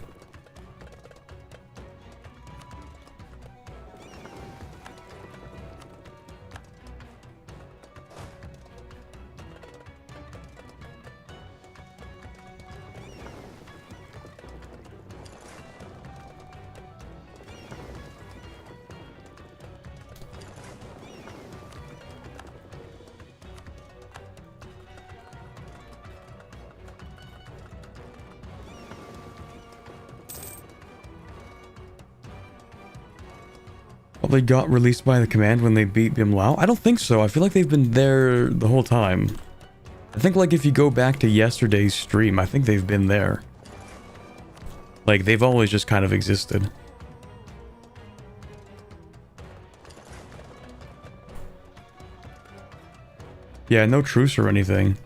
They got released by the command when they beat Bimlao? I don't think so. I feel like they've been there the whole time. I think, like, if you go back to yesterday's stream, I think they've been there. Like, they've always just kind of existed. Yeah, no truce or anything.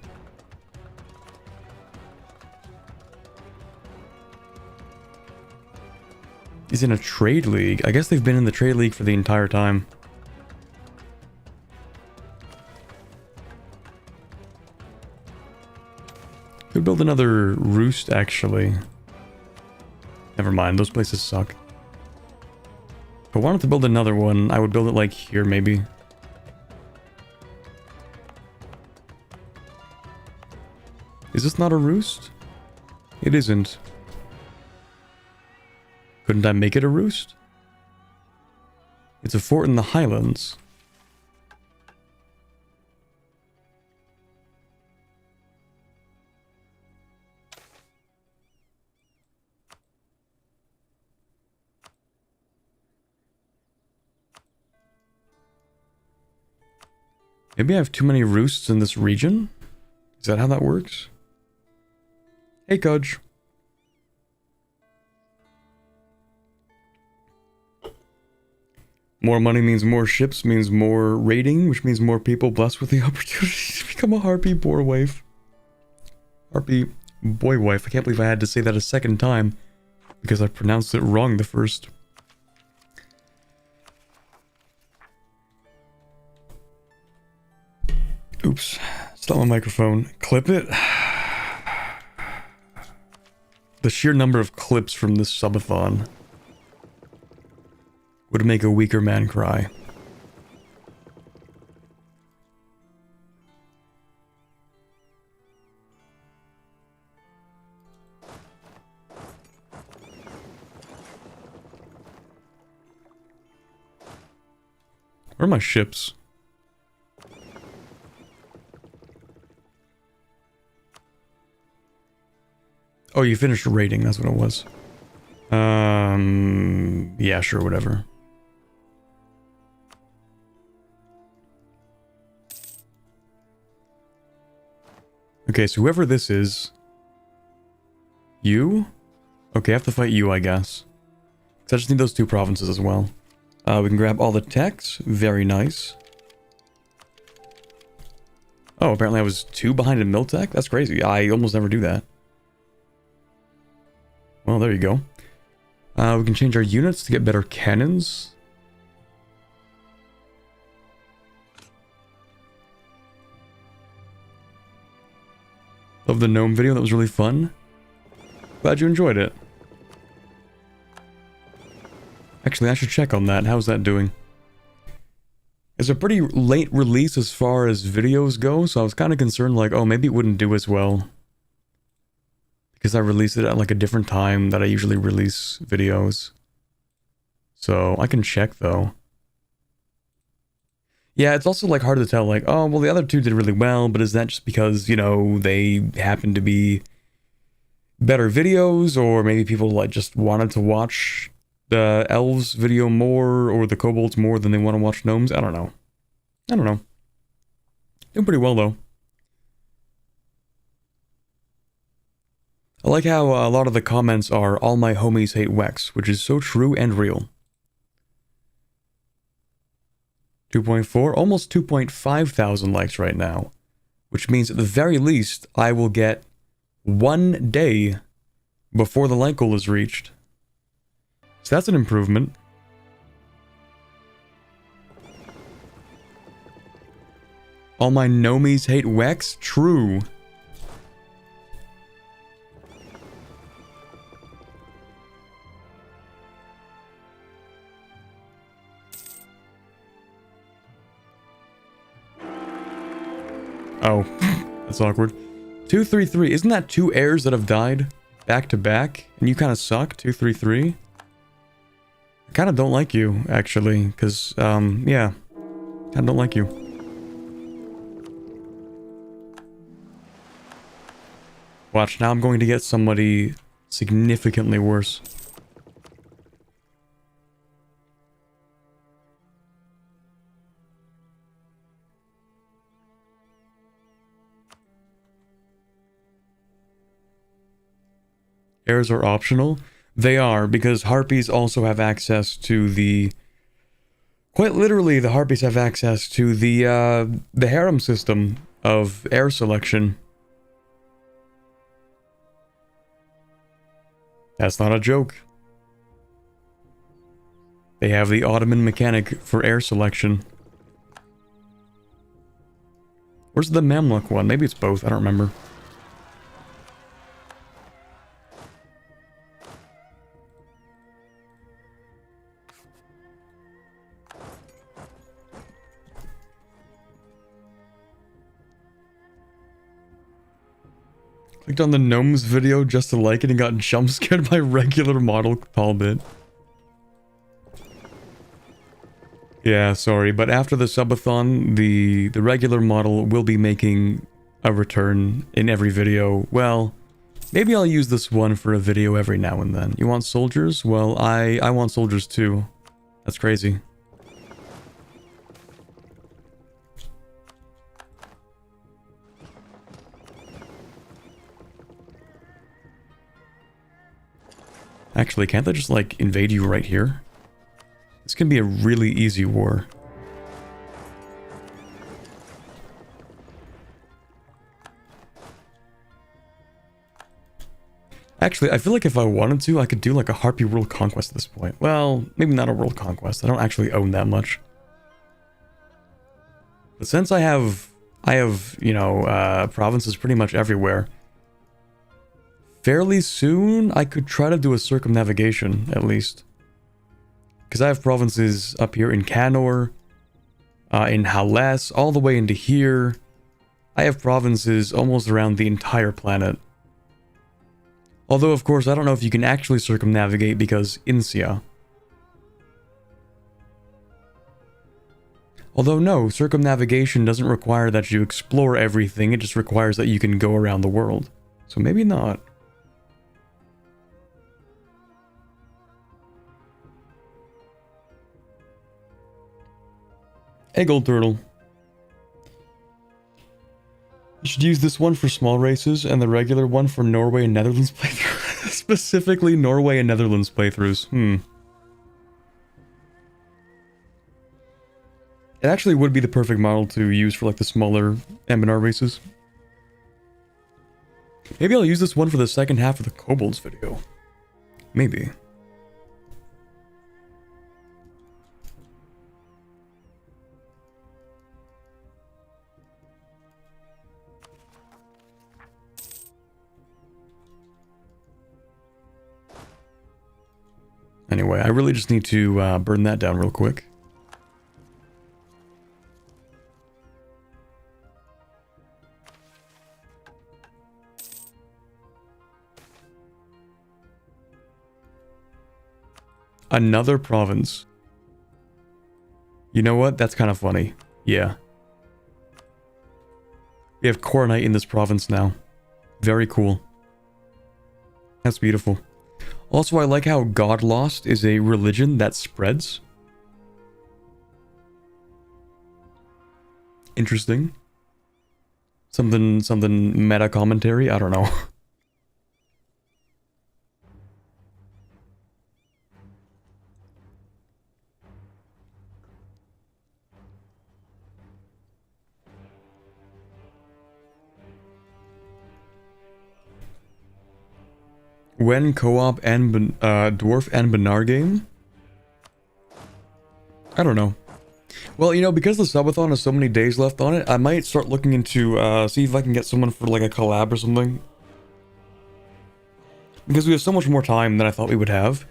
He's in a trade league. I guess they've been in the trade league for the entire time. Could build another roost, actually. Never mind, those places suck. If I wanted to build another one, I would build it like here, maybe. Is this not a roost? It isn't. Couldn't I make it a roost? It's a fort in the Highlands. Maybe I have too many roosts in this region? Is that how that works? Hey, Cudge. More money means more ships, means more rating, which means more people blessed with the opportunity to become a Harpy boy wife. Harpy boy wife. I can't believe I had to say that a second time because I pronounced it wrong the first. Oops. Stop my microphone. Clip it. The sheer number of clips from this subathon would make a weaker man cry. Where are my ships? Oh, you finished rating, that's what it was. Yeah, sure, whatever. Okay, so whoever this is... You? Okay, I have to fight you, I guess. Because I just need those two provinces as well. We can grab all the techs. Very nice. Oh, apparently I was 2 behind in mill tech? That's crazy. I almost never do that. Well, there you go. We can change our units to get better cannons. Love the gnome video, that was really fun. Glad you enjoyed it. Actually, I should check on that. How's that doing? It's a pretty late release as far as videos go, so I was kind of concerned like, oh, maybe it wouldn't do as well. Because I released it at like a different time that I usually release videos. So, I can check though. Yeah, it's also like hard to tell like, oh, well the other two did really well, but is that just because, you know, they happen to be better videos, or maybe people like just wanted to watch the elves video more, or the kobolds more than they want to watch gnomes? I don't know. I don't know. Doing pretty well though. I like how a lot of the comments are, all my homies hate Wex, which is so true and real. 2.4, almost 2.5 thousand likes right now, which means at the very least, I will get 1 day before the like goal is reached. So that's an improvement. All my gnomies hate Wex? True. Oh, that's awkward. 233. Isn't that 2 heirs that have died back to back? And you kind of suck, 233? I kind of don't like you, actually, because, yeah. I don't like you. Watch, now I'm going to get somebody significantly worse. Heirs are optional? They are, because Harpies also have access to the... Quite literally, the Harpies have access to the harem system of air selection. That's not a joke. They have the Ottoman mechanic for air selection. Where's the Mamluk one? Maybe it's both, I don't remember. Clicked on the gnomes video just to like it and got jump scared by regular model Talbot. Yeah, sorry, but after the subathon, the regular model will be making a return in every video. Well, maybe I'll use this one for a video every now and then. You want soldiers? Well, I want soldiers too. That's crazy. Actually, can't they just, like, invade you right here? This can be a really easy war. Actually, I feel like if I wanted to, I could do, like, a Harpy world conquest at this point. Well, maybe not a world conquest. I don't actually own that much. But since I have, you know, provinces pretty much everywhere, fairly soon, I could try to do a circumnavigation, at least. Because I have provinces up here in Canor, in harass, all the way into here. I have provinces almost around the entire planet. Although, of course, I don't know if you can actually circumnavigate because Insia. Although, no, circumnavigation doesn't require that you explore everything, it just requires that you can go around the world. So maybe not. Hey, Gold Turtle. You should use this one for small races and the regular one for Norway and Netherlands playthroughs. Specifically Norway and Netherlands playthroughs. It actually would be the perfect model to use for like the smaller M&R races. Maybe I'll use this one for the second half of the Kobolds video. Maybe. Anyway, I really just need to burn that down real quick. Another province. You know what? That's kind of funny. Yeah. We have Coronite in this province now. Very cool. That's beautiful. Also, I like how God Lost is a religion that spreads. Interesting. Something meta commentary? I don't know. When co-op and dwarf and Benar game? I don't know. Well, you know, because the subathon has so many days left on it, I might start looking into see if I can get someone for like a collab or something. Because we have so much more time than I thought we would have.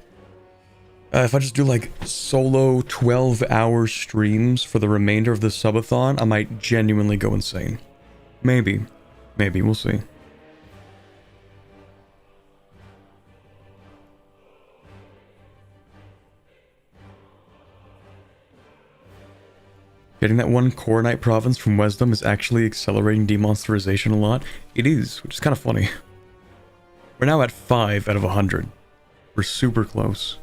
If I just do like solo 12-hour streams for the remainder of the subathon, I might genuinely go insane. Maybe. Maybe, we'll see. Getting that one Coronite province from Wisdom is actually accelerating demonsterization a lot. It is, which is kind of funny. We're now at 5 out of 100. We're super close.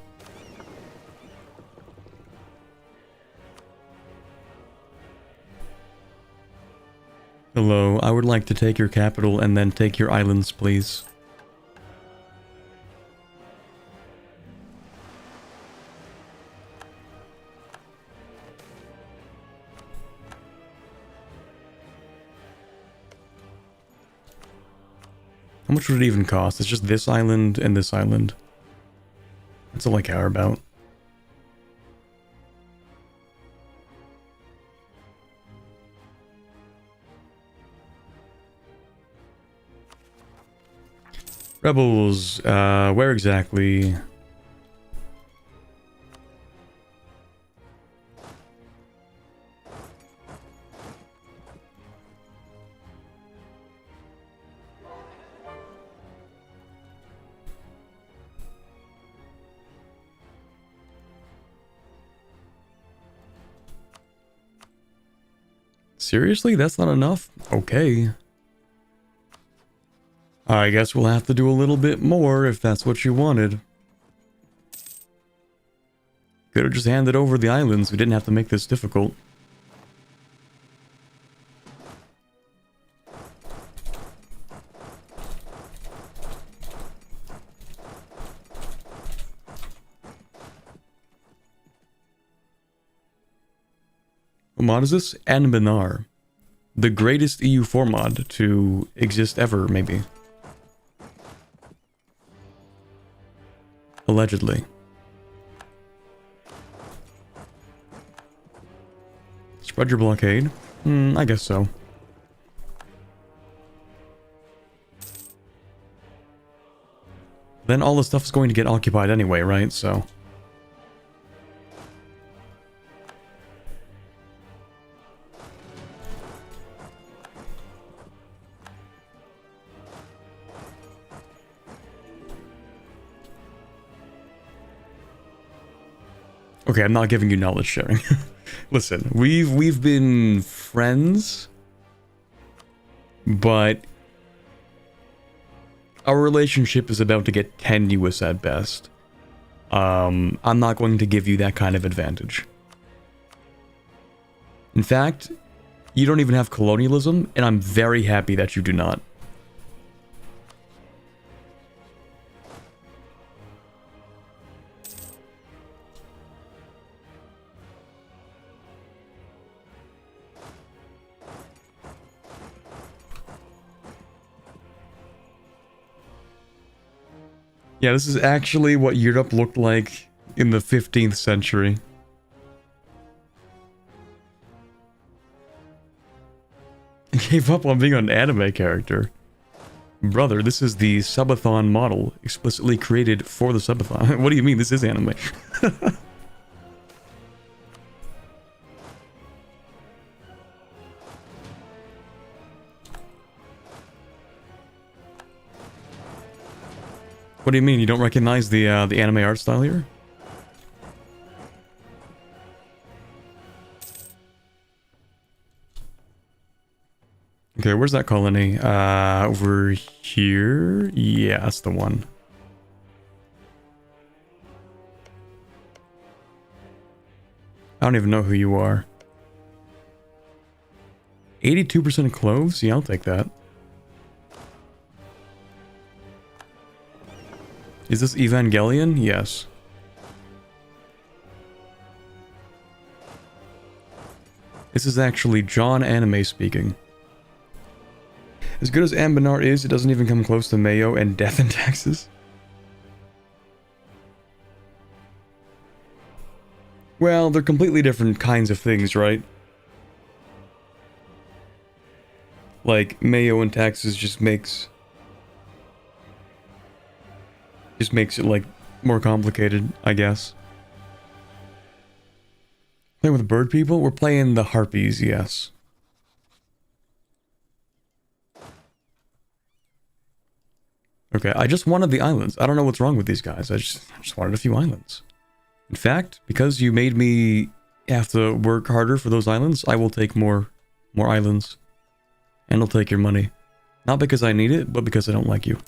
Hello, I would like to take your capital and then take your islands, please. How much would it even cost? It's just this island and this island. That's all I care about. Rebels, where exactly? Seriously? That's not enough? Okay. I guess we'll have to do a little bit more if that's what you wanted. Could have just handed over the islands. We didn't have to make this difficult. What mod is this? Anbanar. The greatest EU4 mod to exist ever, maybe. Allegedly. Spread your blockade? I guess so. Then all the stuff's going to get occupied anyway, right? So... Okay, I'm not giving you knowledge sharing. Listen, we've been friends, but our relationship is about to get tenuous at best. I'm not going to give you that kind of advantage. In fact, you don't even have colonialism, and I'm very happy that you do not. Yeah, this is actually what Europe looked like in the 15th century. Gave up on being an anime character. Brother, this is the Subathon model, explicitly created for the Subathon. What do you mean? This is anime. What do you mean? You don't recognize the anime art style here? Okay, where's that colony? Over here? Yeah, that's the one. I don't even know who you are. 82% cloves? Yeah, I'll take that. Is this Evangelion? Yes. This is actually John Anime speaking. As good as Anbanar is, it doesn't even come close to Mayo and Death and Taxes. Well, they're completely different kinds of things, right? Like, Mayo and Taxes just makes it, like, more complicated, I guess. Playing with bird people? We're playing the Harpies, yes. Okay, I just wanted the islands. I don't know what's wrong with these guys. I just wanted a few islands. In fact, because you made me have to work harder for those islands, I will take more islands. And I'll take your money. Not because I need it, but because I don't like you.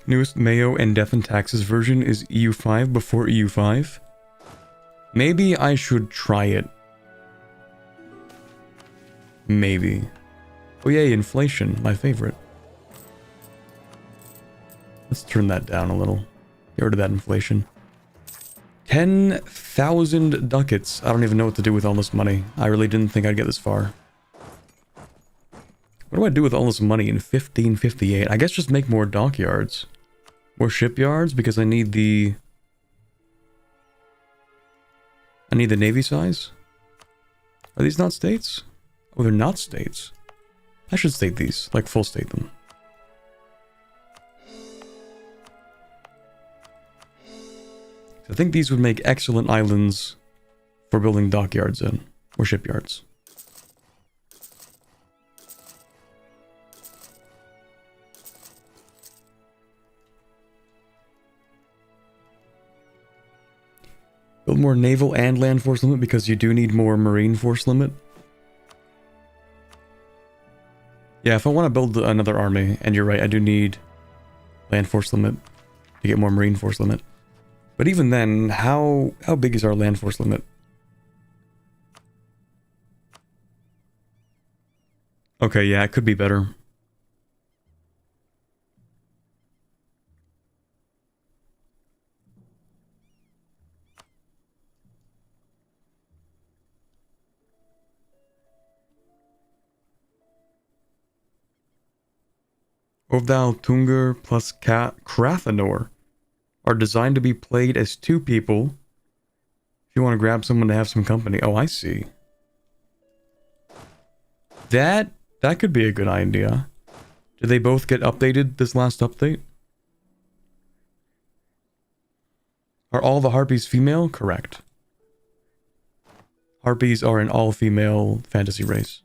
Newest Mayo and Death and Taxes version is EU5 before EU5. Maybe I should try it. Maybe. Oh yay, inflation, my favorite. Let's turn that down a little. Get rid of that inflation. 10,000 ducats. I don't even know what to do with all this money. I really didn't think I'd get this far. What do I do with all this money in 1558? I guess just make more dockyards. More shipyards, because I need the navy size. Are these not states? Oh, they're not states. I should state these, like full state them. I think these would make excellent islands for building dockyards in, or shipyards. Build more naval and land force limit because you do need more marine force limit. Yeah, if I want to build another army, and you're right, I do need land force limit to get more marine force limit. But even then, how big is our land force limit? Okay, yeah, it could be better. Ovdal Tungur plus Krathanor are designed to be played as two people. If you want to grab someone to have some company. Oh, I see. That could be a good idea. Did they both get updated this last update? Are all the Harpies female? Correct. Harpies are an all-female fantasy race.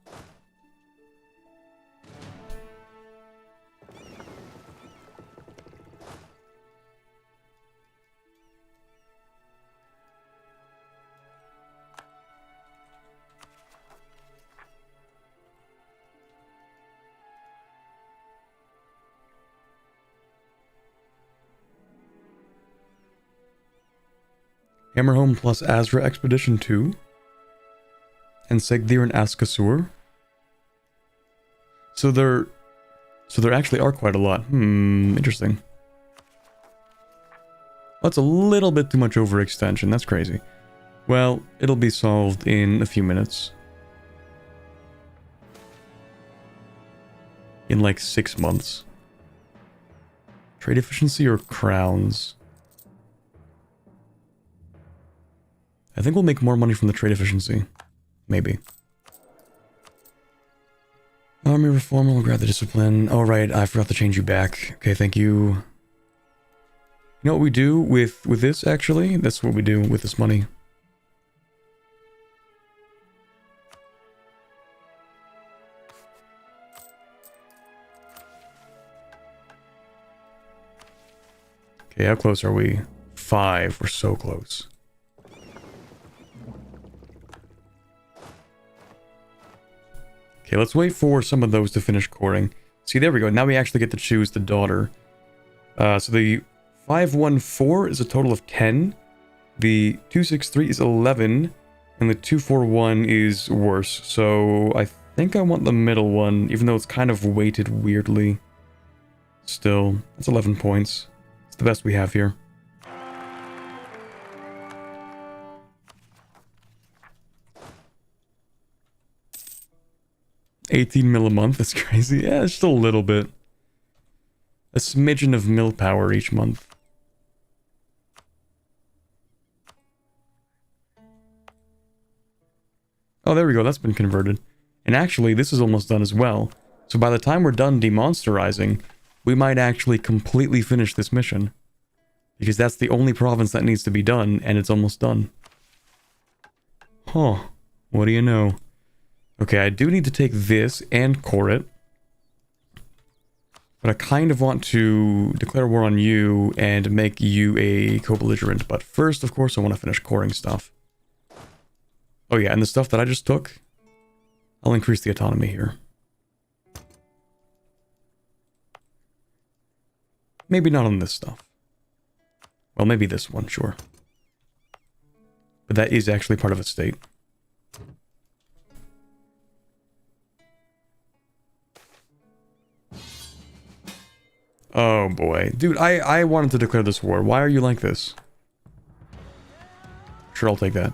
Hammerhome plus Azra Expedition 2. And Segdir and Askasur. So there actually are quite a lot. Interesting. That's a little bit too much overextension. That's crazy. Well, it'll be solved in a few minutes. In like 6 months. Trade efficiency or crowns? I think we'll make more money from the trade efficiency. Maybe. Army reform, we'll grab the discipline. Oh, right, I forgot to change you back. Okay, thank you. You know what we do with this, actually? That's what we do with this money. Okay, how close are we? 5. We're so close. Okay, let's wait for some of those to finish courting. See, there we go. Now we actually get to choose the daughter. So the 514 is a total of 10. The 263 is 11. And the 241 is worse. So I think I want the middle one, even though it's kind of weighted weirdly. Still, that's 11 points. It's the best we have here. $18 mil a month, that's crazy. Yeah, it's just a little bit. A smidgen of mill power each month. Oh, there we go, that's been converted. And actually, this is almost done as well. So by the time we're done demonsterizing, we might actually completely finish this mission. Because that's the only province that needs to be done, and it's almost done. Huh. What do you know? Okay, I do need to take this and core it. But I kind of want to declare war on you and make you a co-belligerent. But first, of course, I want to finish coring stuff. Oh yeah, and the stuff that I just took, I'll increase the autonomy here. Maybe not on this stuff. Well, maybe this one, sure. But that is actually part of a state. Oh boy. Dude, I wanted to declare this war. Why are you like this? Sure, I'll take that.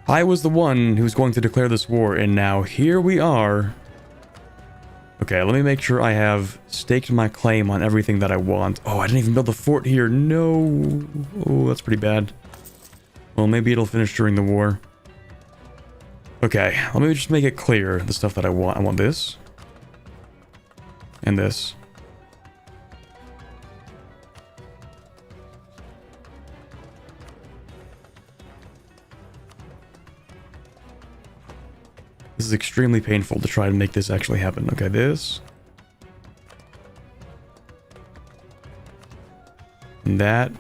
I was the one who was going to declare this war, and now here we are. Okay, let me make sure I have staked my claim on everything that I want. Oh, I didn't even build the fort here. No. Oh, that's pretty bad. Well, maybe it'll finish during the war. Okay, let me just make it clear the stuff that I want. I want this. And this. This is extremely painful to try to make this actually happen. Okay, this. And that.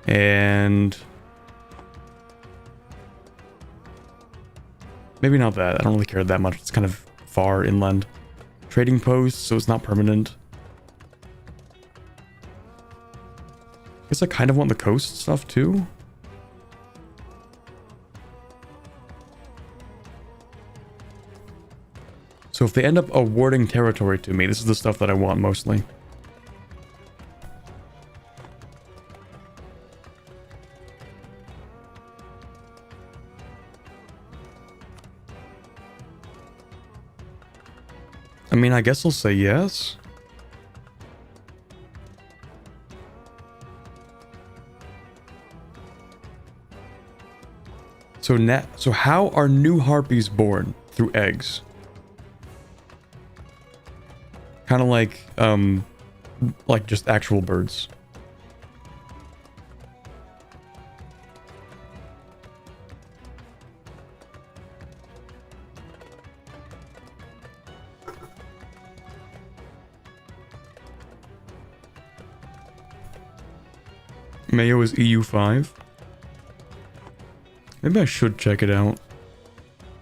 And... maybe not that. I don't really care that much. It's kind of far inland. Trading post, so it's not permanent. I guess I kind of want the coast stuff too. So if they end up awarding territory to me, this is the stuff that I want mostly. I mean, I guess I'll say yes. So how are new harpies born? Through eggs. Kind of like just actual birds. Mayo is EU5. Maybe I should check it out.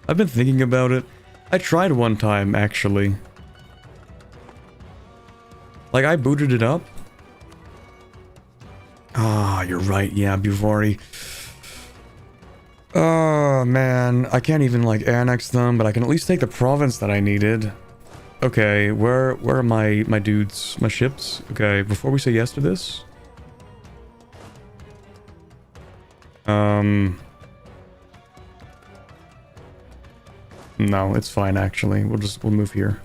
I've been thinking about it. I tried one time, actually. Like, I booted it up. Ah, you're right. Yeah, Buvari. Oh, man. I can't even, like, annex them, but I can at least take the province that I needed. Okay, where are my dudes? My ships? Okay, before we say yes to this... no, it's fine, actually. We'll move here.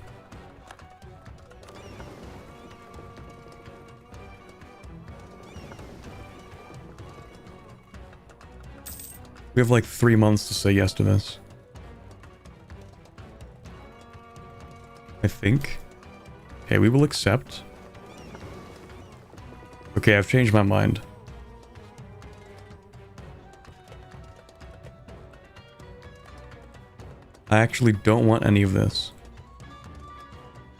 We have like 3 months to say yes to this. I think. Okay, we will accept. Okay, I've changed my mind. I actually don't want any of this.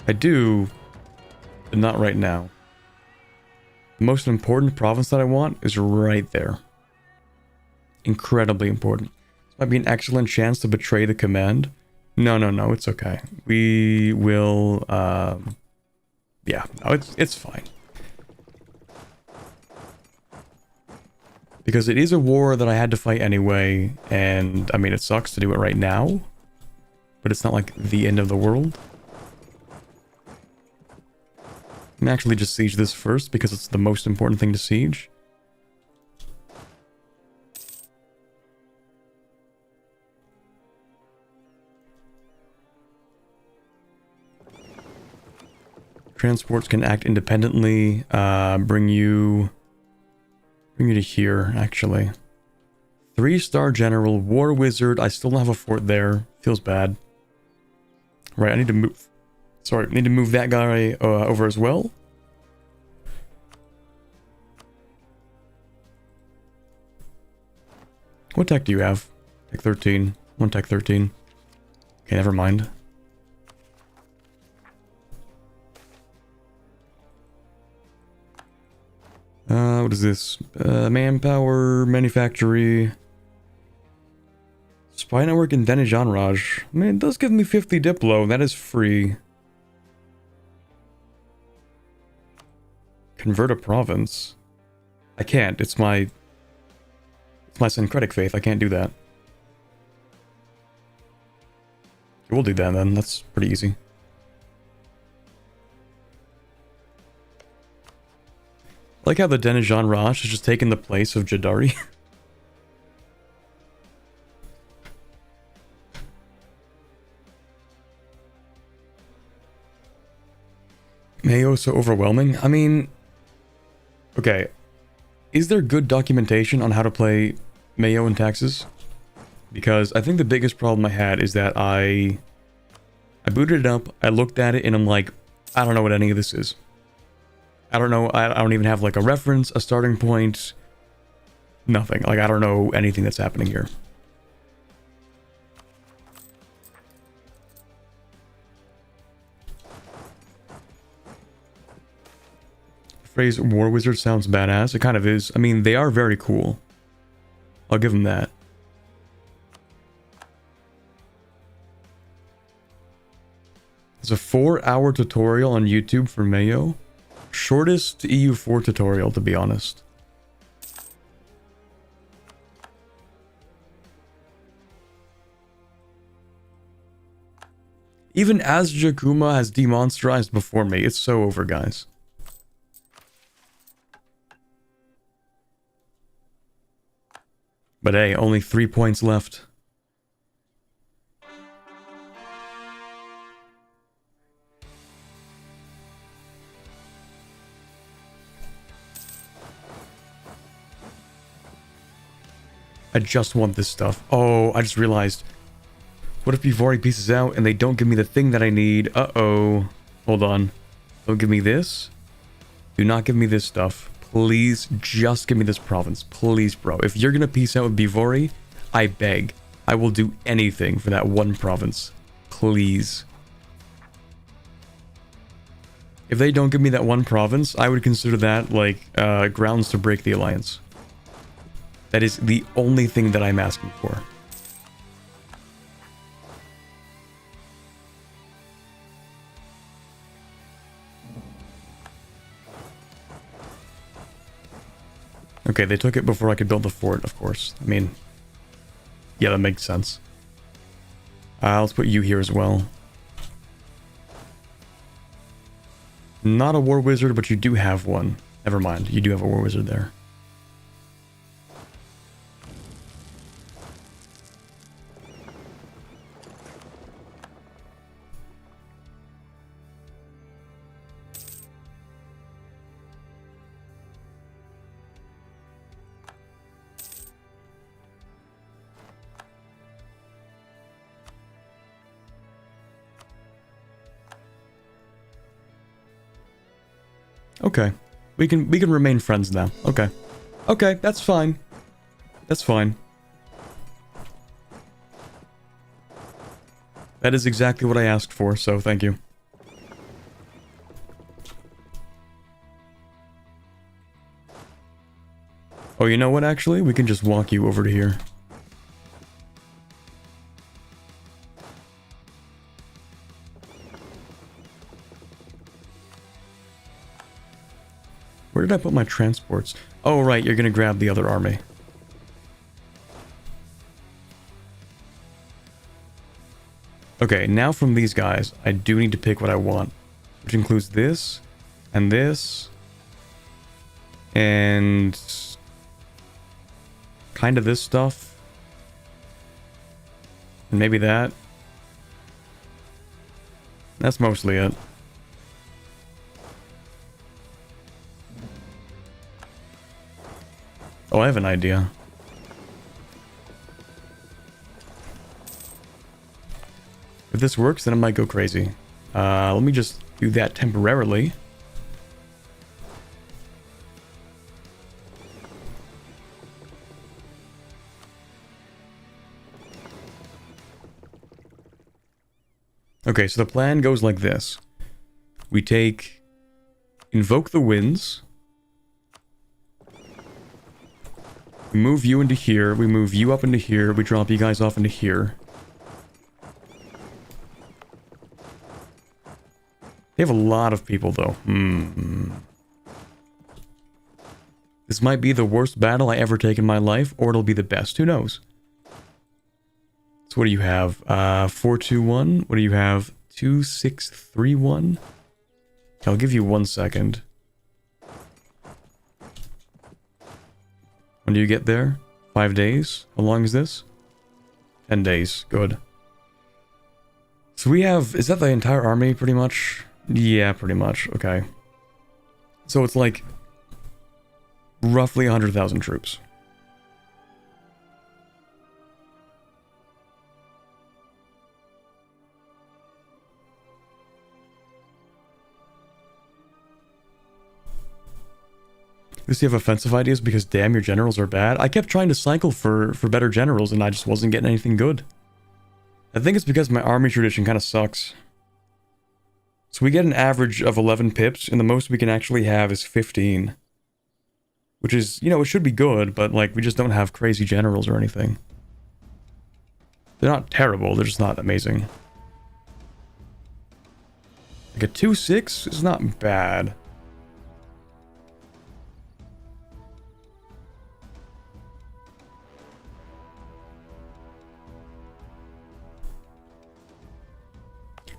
I do, but not right now. The most important province that I want is right there. Incredibly important. This might be an excellent chance to betray the command. No, it's okay. We will, yeah, no, it's fine. Because it is a war that I had to fight anyway, and, I mean, it sucks to do it right now. But it's not like the end of the world. I'm actually just siege this first because it's the most important thing to siege. Transports can act independently. Bring you to here, actually. 3-star general, war wizard. I still don't have a fort there. Feels bad. Right, I need to move. Sorry, I need to move that guy over as well. What tech do you have? Tech 13. One tech 13. Okay, never mind. What is this? Manpower, manufactory. Spy network and Denijanraj. I mean, it does give me 50 Diplo. That is free. Convert a province. I can't. It's my syncretic faith. I can't do that. We'll do that then. That's pretty easy. Like how the Denijan Raj has just taken the place of Jadari. Mayo is so overwhelming. I mean, okay. Is there good documentation on how to play Mayo in Taxes? Because I think the biggest problem I had is that I booted it up, I looked at it, and I'm like, I don't know what any of this is. I don't know, I don't even have like a reference, a starting point, nothing. Like, I don't know anything that's happening here. The phrase War Wizard sounds badass. It kind of is. I mean, they are very cool. I'll give them that. It's a 4-hour tutorial on YouTube for Mayo. Shortest EU4 tutorial, to be honest. Even as Jakuma has demonsterized before me, it's so over, guys. But hey, only 3 points left. I just want this stuff. Oh, I just realized. What if Bivori pieces out and they don't give me the thing that I need? Uh-oh. Hold on. Don't give me this. Do not give me this stuff. Please, just give me this province. Please, bro. If you're gonna piece out with Bivori, I beg. I will do anything for that one province. Please. If they don't give me that one province, I would consider that, like, grounds to break the alliance. That is the only thing that I'm asking for. Okay, they took it before I could build the fort, of course. I mean, yeah, that makes sense. Let's put you here as well. Not a war wizard, but you do have one. Never mind, you do have a war wizard there. Okay. We can remain friends now. Okay. Okay, that's fine. That's fine. That is exactly what I asked for, so thank you. Oh, you know what, actually? We can just walk you over to here. Where did I put my transports? Oh, right, you're gonna grab the other army. Okay, now from these guys, I do need to pick what I want. Which includes this, and this, and kind of this stuff. And maybe that. That's mostly it. Oh, I have an idea. If this works, then I might go crazy. Let me just do that temporarily. Okay, so the plan goes like this. We take... Invoke the Winds. We move you into here. We move you up into here. We drop you guys off into here. They have a lot of people, though. This might be the worst battle I ever take in my life, or it'll be the best. Who knows? So what do you have? 421. What do you have? 2631. I'll give you 1 second. When do you get there? 5 days? How long is this? 10 days. Good. So we have... Is that the entire army, pretty much? Yeah, pretty much. Okay. So it's like... roughly 100,000 troops. At least you have offensive ideas because damn, your generals are bad. I kept trying to cycle for better generals and I just wasn't getting anything good. I think it's because my army tradition kind of sucks. So we get an average of 11 pips and the most we can actually have is 15. Which is, you know, it should be good, but like we just don't have crazy generals or anything. They're not terrible, they're just not amazing. Like a 2-6 is not bad.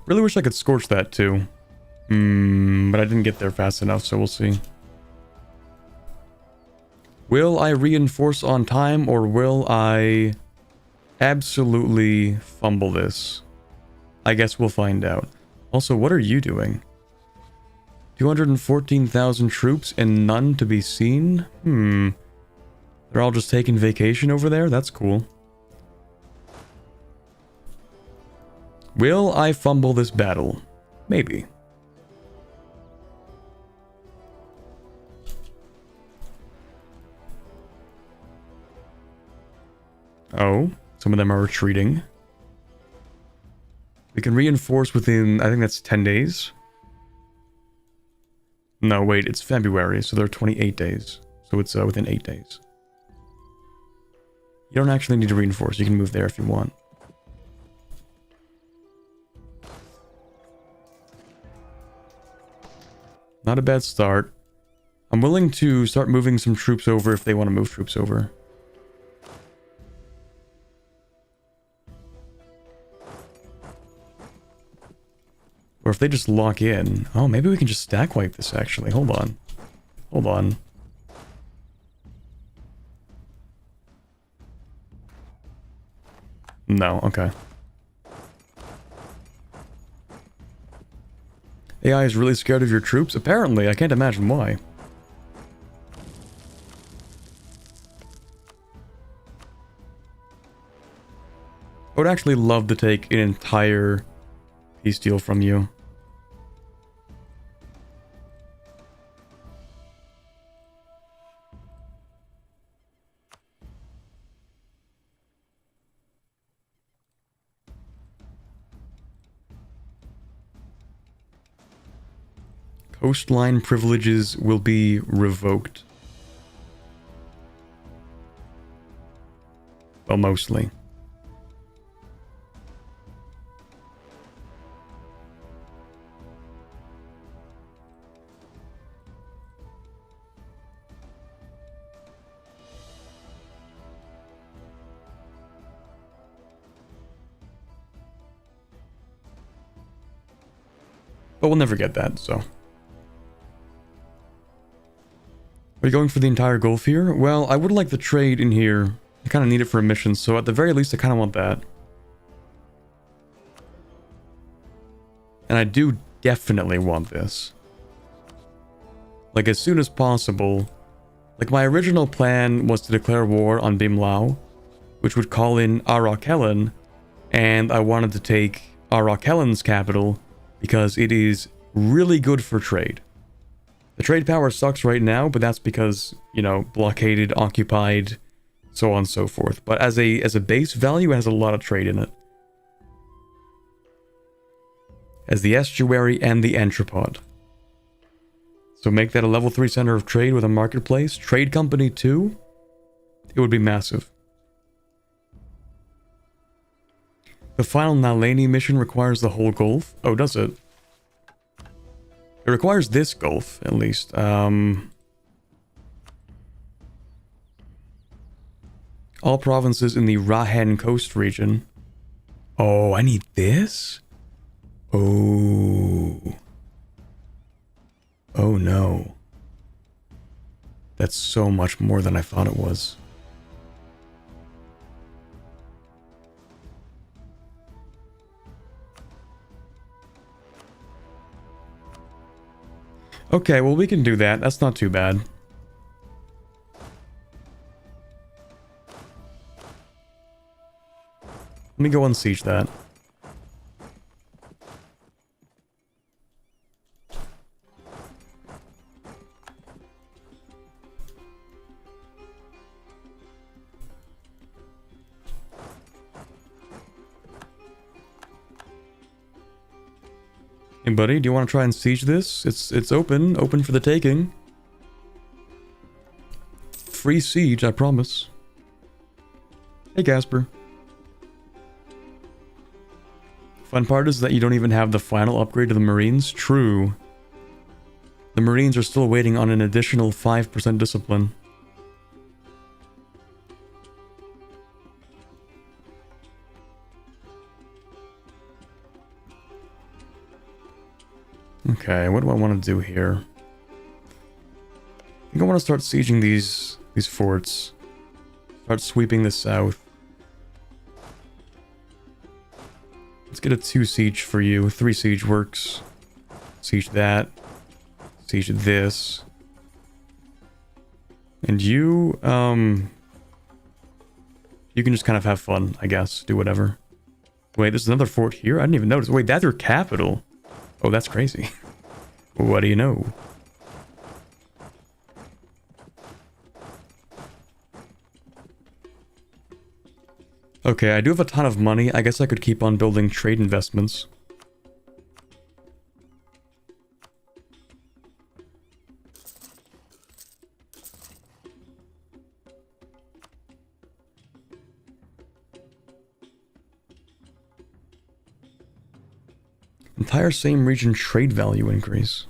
Really wish I could scorch that too. But I didn't get there fast enough, so we'll see. Will I reinforce on time or will I absolutely fumble this? I guess we'll find out. Also, what are you doing? 214,000 troops and none to be seen? They're all just taking vacation over there? That's cool. Will I fumble this battle? Maybe. Oh, some of them are retreating. We can reinforce within, I think that's 10 days. No, wait, it's February, so they're 28 days. So it's within 8 days. You don't actually need to reinforce, you can move there if you want. Not a bad start. I'm willing to start moving some troops over if they want to move troops over. Or if they just lock in. Oh, maybe we can just stack wipe this actually. Hold on. Hold on. No, okay. AI is really scared of your troops? Apparently, I can't imagine why. I would actually love to take an entire peace deal from you. Coastline privileges will be revoked. Well, mostly. But we'll never get that, so... Are you going for the entire Gulf here? Well, I would like the trade in here. I kind of need it for a mission, so at the very least I kind of want that. And I do definitely want this. Like, as soon as possible. Like, my original plan was to declare war on Bim Lao, which would call in Arakelen, and I wanted to take Arakelen's capital because it is really good for trade. The trade power sucks right now, but that's because, you know, blockaded, occupied, so on and so forth. But as a base value, it has a lot of trade in it. As the estuary and the entrepot. So make that a level 3 center of trade with a marketplace. Trade company 2, it would be massive. The final Nalani mission requires the whole Gulf. Oh, does it? It requires this Gulf, at least. All provinces in the Rahan coast region. Oh, I need this? Oh. Oh no. That's so much more than I thought it was. Okay, well, we can do that. That's not too bad. Let me go unsiege that. Hey buddy, do you want to try and siege this? It's open for the taking. Free siege, I promise. Hey Gasper. Fun part is that you don't even have the final upgrade to the Marines. True. The Marines are still waiting on an additional 5% discipline. Okay, what do I want to do here? I think I want to start sieging these forts. Start sweeping the south. Let's get a 2 siege for you. 3 siege works. Siege that. Siege this. And you, you can just kind of have fun, I guess. Do whatever. Wait, there's another fort here? I didn't even notice. Wait, that's your capital. Oh, that's crazy. What do you know? Okay, I do have a ton of money. I guess I could keep on building trade investments. Entire same region trade value increase.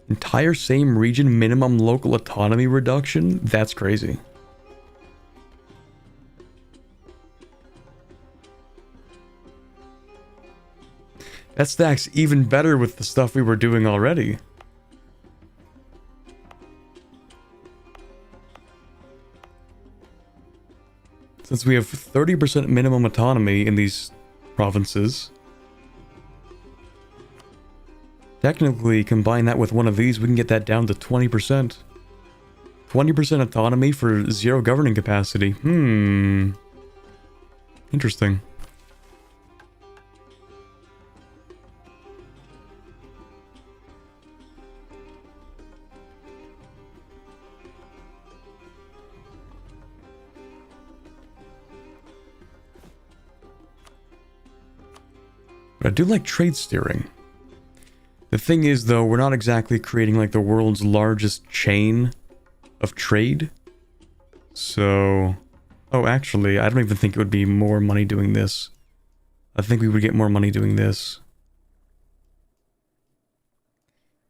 Entire same region minimum local autonomy reduction? That's crazy. That stacks even better with the stuff we were doing already. Since we have 30% minimum autonomy in these provinces, technically, combine that with one of these, we can get that down to 20%. 20% autonomy for 0 governing capacity. Interesting. But I do like trade steering. The thing is, though, we're not exactly creating like the world's largest chain of trade. So... Oh, actually, I don't even think it would be more money doing this. I think we would get more money doing this.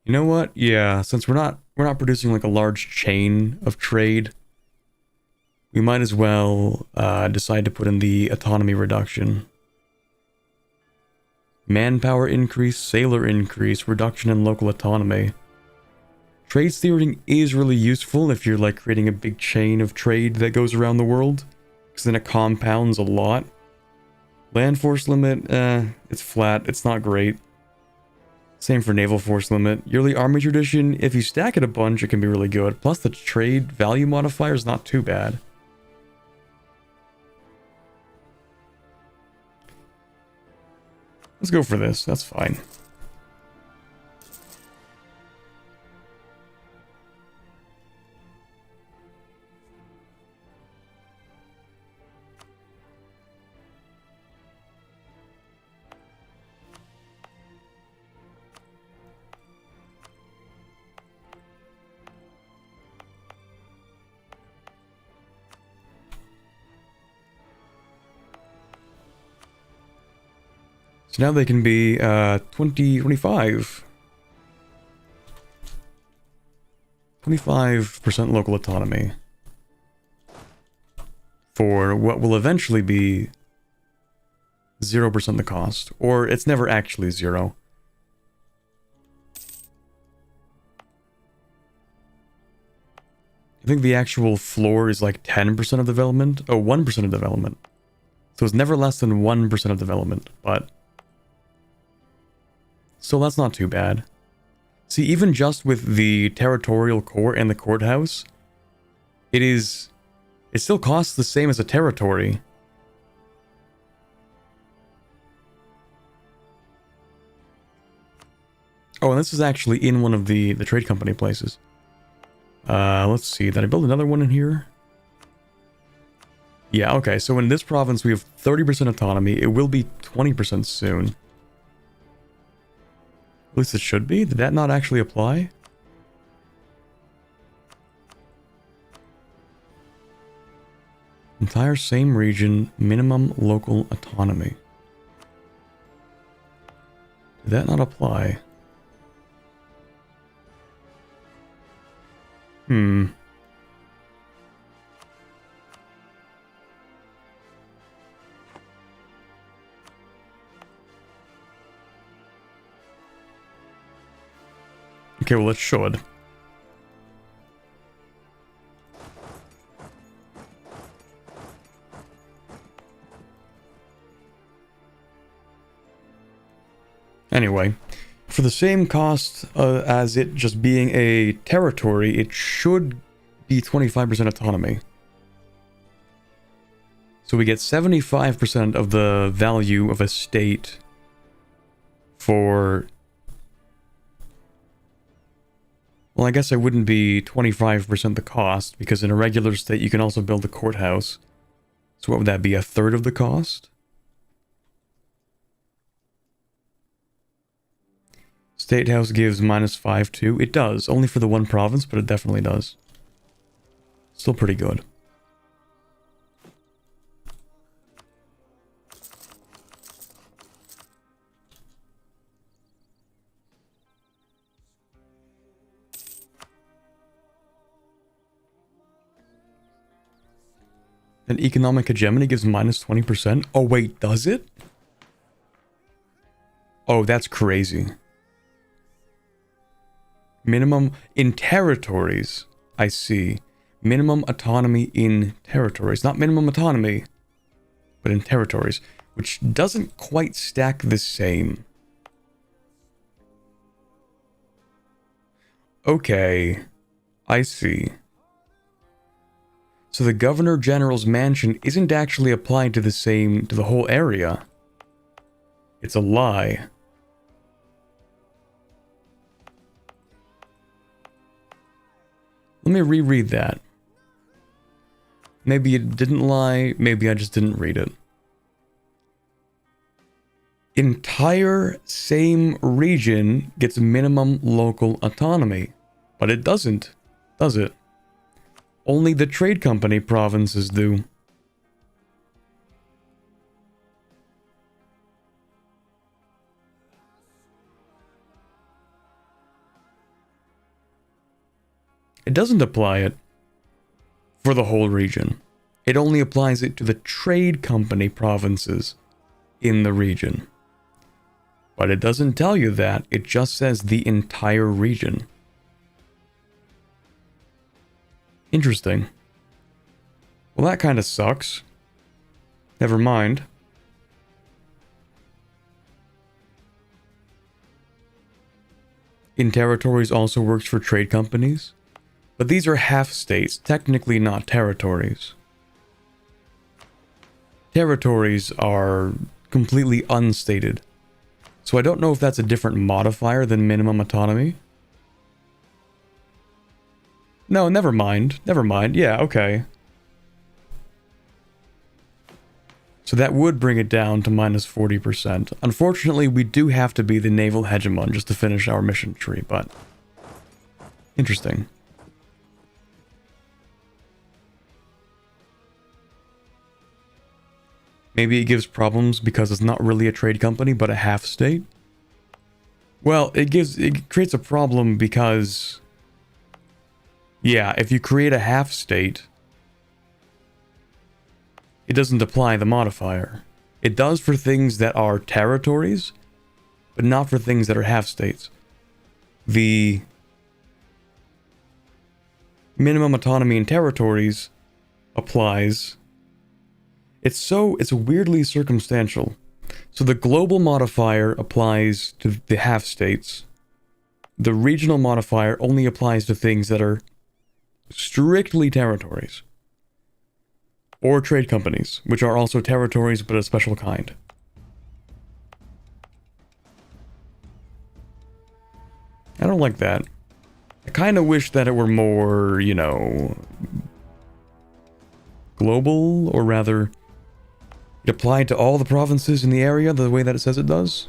You know what? Yeah, since we're not producing like a large chain of trade, we might as well decide to put in the autonomy reduction. Manpower increase, sailor increase, reduction in local autonomy. Trade steering is really useful if you're like creating a big chain of trade that goes around the world, because then it compounds a lot. Land force limit, it's flat, it's not great. Same for naval force limit. Yearly army tradition, if you stack it a bunch, it can be really good. Plus the trade value modifier is not too bad. Let's go for this, that's fine. So now they can be 25% local autonomy for what will eventually be 0% the cost, or it's never actually 0. I think the actual floor is like 10% of development. Oh, 1% of development. So it's never less than 1% of development, but... So that's not too bad. See, even just with the territorial core and the courthouse, it still costs the same as a territory. Oh, and this is actually in one of the trade company places. Let's see, did I build another one in here? Yeah, okay, so in this province we have 30% autonomy. It will be 20% soon. At least it should be. Did that not actually apply? Entire same region, minimum local autonomy. Did that not apply? Okay, well, it should. Anyway, for the same cost as it just being a territory, it should be 25% autonomy. So we get 75% of the value of a state for... Well, I guess it wouldn't be 25% the cost, because in a regular state you can also build a courthouse. So what would that be, a third of the cost? State House gives -5 too. It does, only for the one province, but it definitely does. Still pretty good. And economic hegemony gives -20%. Oh wait, does it? Oh, that's crazy. Minimum in territories. I see. Minimum autonomy in territories. Not minimum autonomy, but in territories. Which doesn't quite stack the same. Okay. I see. So the Governor General's mansion isn't actually applied to the whole area. It's a lie. Let me reread that. Maybe it didn't lie, maybe I just didn't read it. Entire same region gets minimum local autonomy, but it doesn't, does it? Only the trade company provinces do. It doesn't apply it for the whole region. It only applies it to the trade company provinces in the region. But it doesn't tell you that, it just says the entire region. Interesting. Well, that kind of sucks. Never mind. In territories also works for trade companies. But these are half states, technically not territories. Territories are completely unstated. So I don't know if that's a different modifier than minimum autonomy. No, never mind. Never mind. Yeah, okay. So that would bring it down to -40%. Unfortunately, we do have to be the naval hegemon just to finish our mission tree, but... Interesting. Maybe it gives problems because it's not really a trade company, but a half state? Well, it creates a problem because... Yeah, if you create a half state, it doesn't apply the modifier. It does for things that are territories, but not for things that are half states. minimum autonomy in territories applies, it's weirdly circumstantial. So the global modifier applies to the half states. The regional modifier only applies to things that are strictly territories. Or trade companies, which are also territories but a special kind. I don't like that. I kind of wish that it were more, you know, global, or rather, it applied to all the provinces in the area the way that it says it does.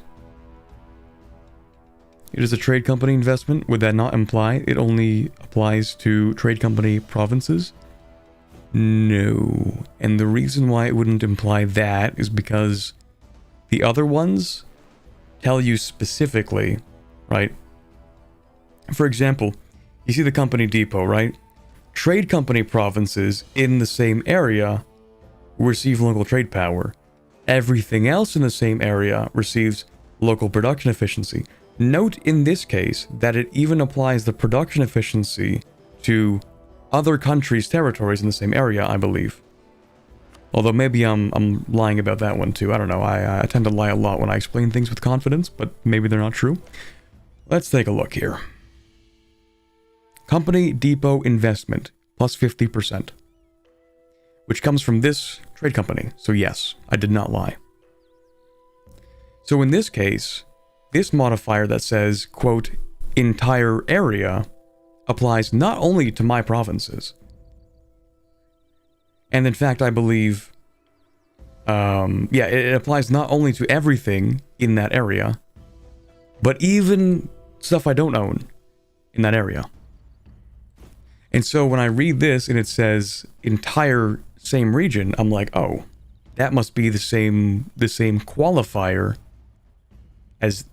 It is a trade company investment. Would that not imply it only applies to trade company provinces? No. And the reason why it wouldn't imply that is because the other ones tell you specifically, right? For example, you see the company depot, right? Trade company provinces in the same area receive local trade power. Everything else in the same area receives local production efficiency. Note in this case that it even applies the production efficiency to other countries' territories in the same area, I believe. Although maybe I'm lying about that one too. I don't know. I tend to lie a lot when I explain things with confidence, but maybe they're not true. Let's take a look here. Company depot investment plus 50%, which comes from this trade company. So yes, I did not lie. So in this case, this modifier that says, quote, entire area applies not only to my provinces, and in fact, I believe, it applies not only to everything in that area, but even stuff I don't own in that area. And so when I read this and it says entire same region, I'm like, oh, that must be the same qualifier as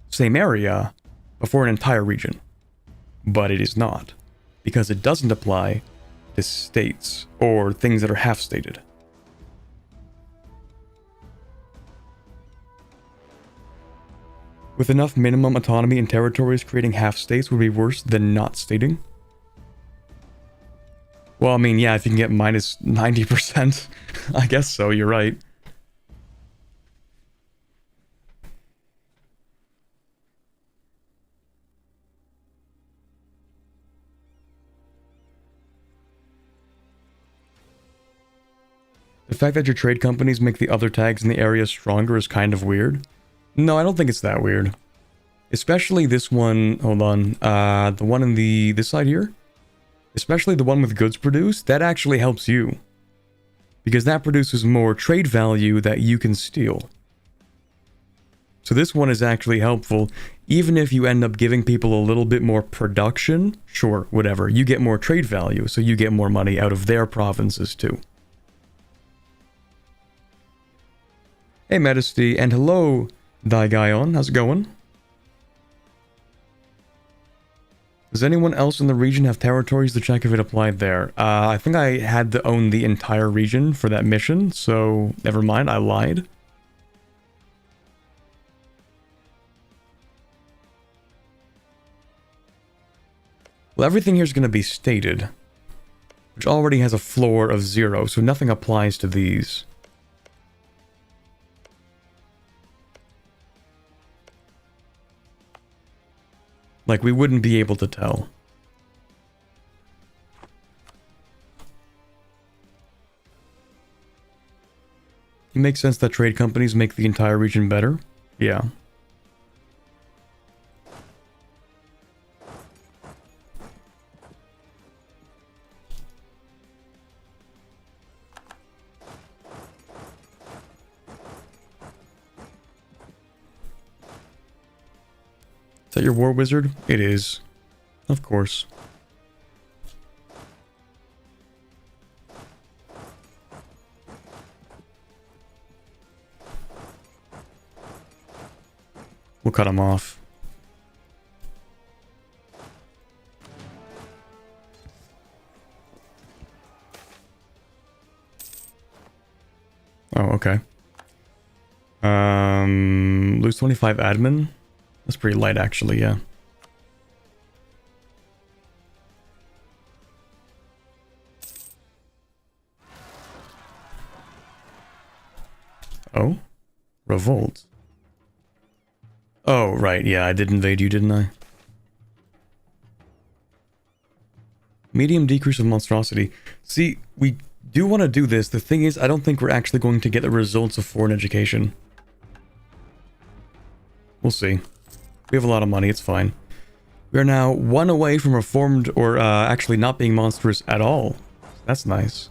same area before an entire region. But it is not, because it doesn't apply to states or things that are half-stated. With enough minimum autonomy in territories, creating half-states would be worse than not stating. Well, I mean, yeah, if you can get minus 90%, I guess so, you're right. The fact that your trade companies make the other tags in the area stronger is kind of weird. No, I don't think it's that weird. Especially this one, hold on, the one in this side here? Especially the one with goods produced, that actually helps you. Because that produces more trade value that you can steal. So this one is actually helpful, even if you end up giving people a little bit more production, sure, whatever, you get more trade value, so you get more money out of their provinces too. Hey Medesty, and hello Daigaon, how's it going? Does anyone else in the region have territories to check if it applied there? I think I had to own the entire region for that mission, so never mind, I lied. Well, everything here is going to be stated, which already has a floor of 0, so nothing applies to these. Like, we wouldn't be able to tell. It makes sense that trade companies make the entire region better. Yeah. Is that your war wizard? It is. Of course. We'll cut him off. Oh, okay. Lose 25 admin? That's pretty light, actually, yeah. Oh? Revolt. Oh, right, yeah, I did invade you, didn't I? Medium decrease of monstrosity. See, we do want to do this. The thing is, I don't think we're actually going to get the results of foreign education. We'll see. We have a lot of money, it's fine. We are now 1 away from reformed, or actually not being monstrous at all. That's nice.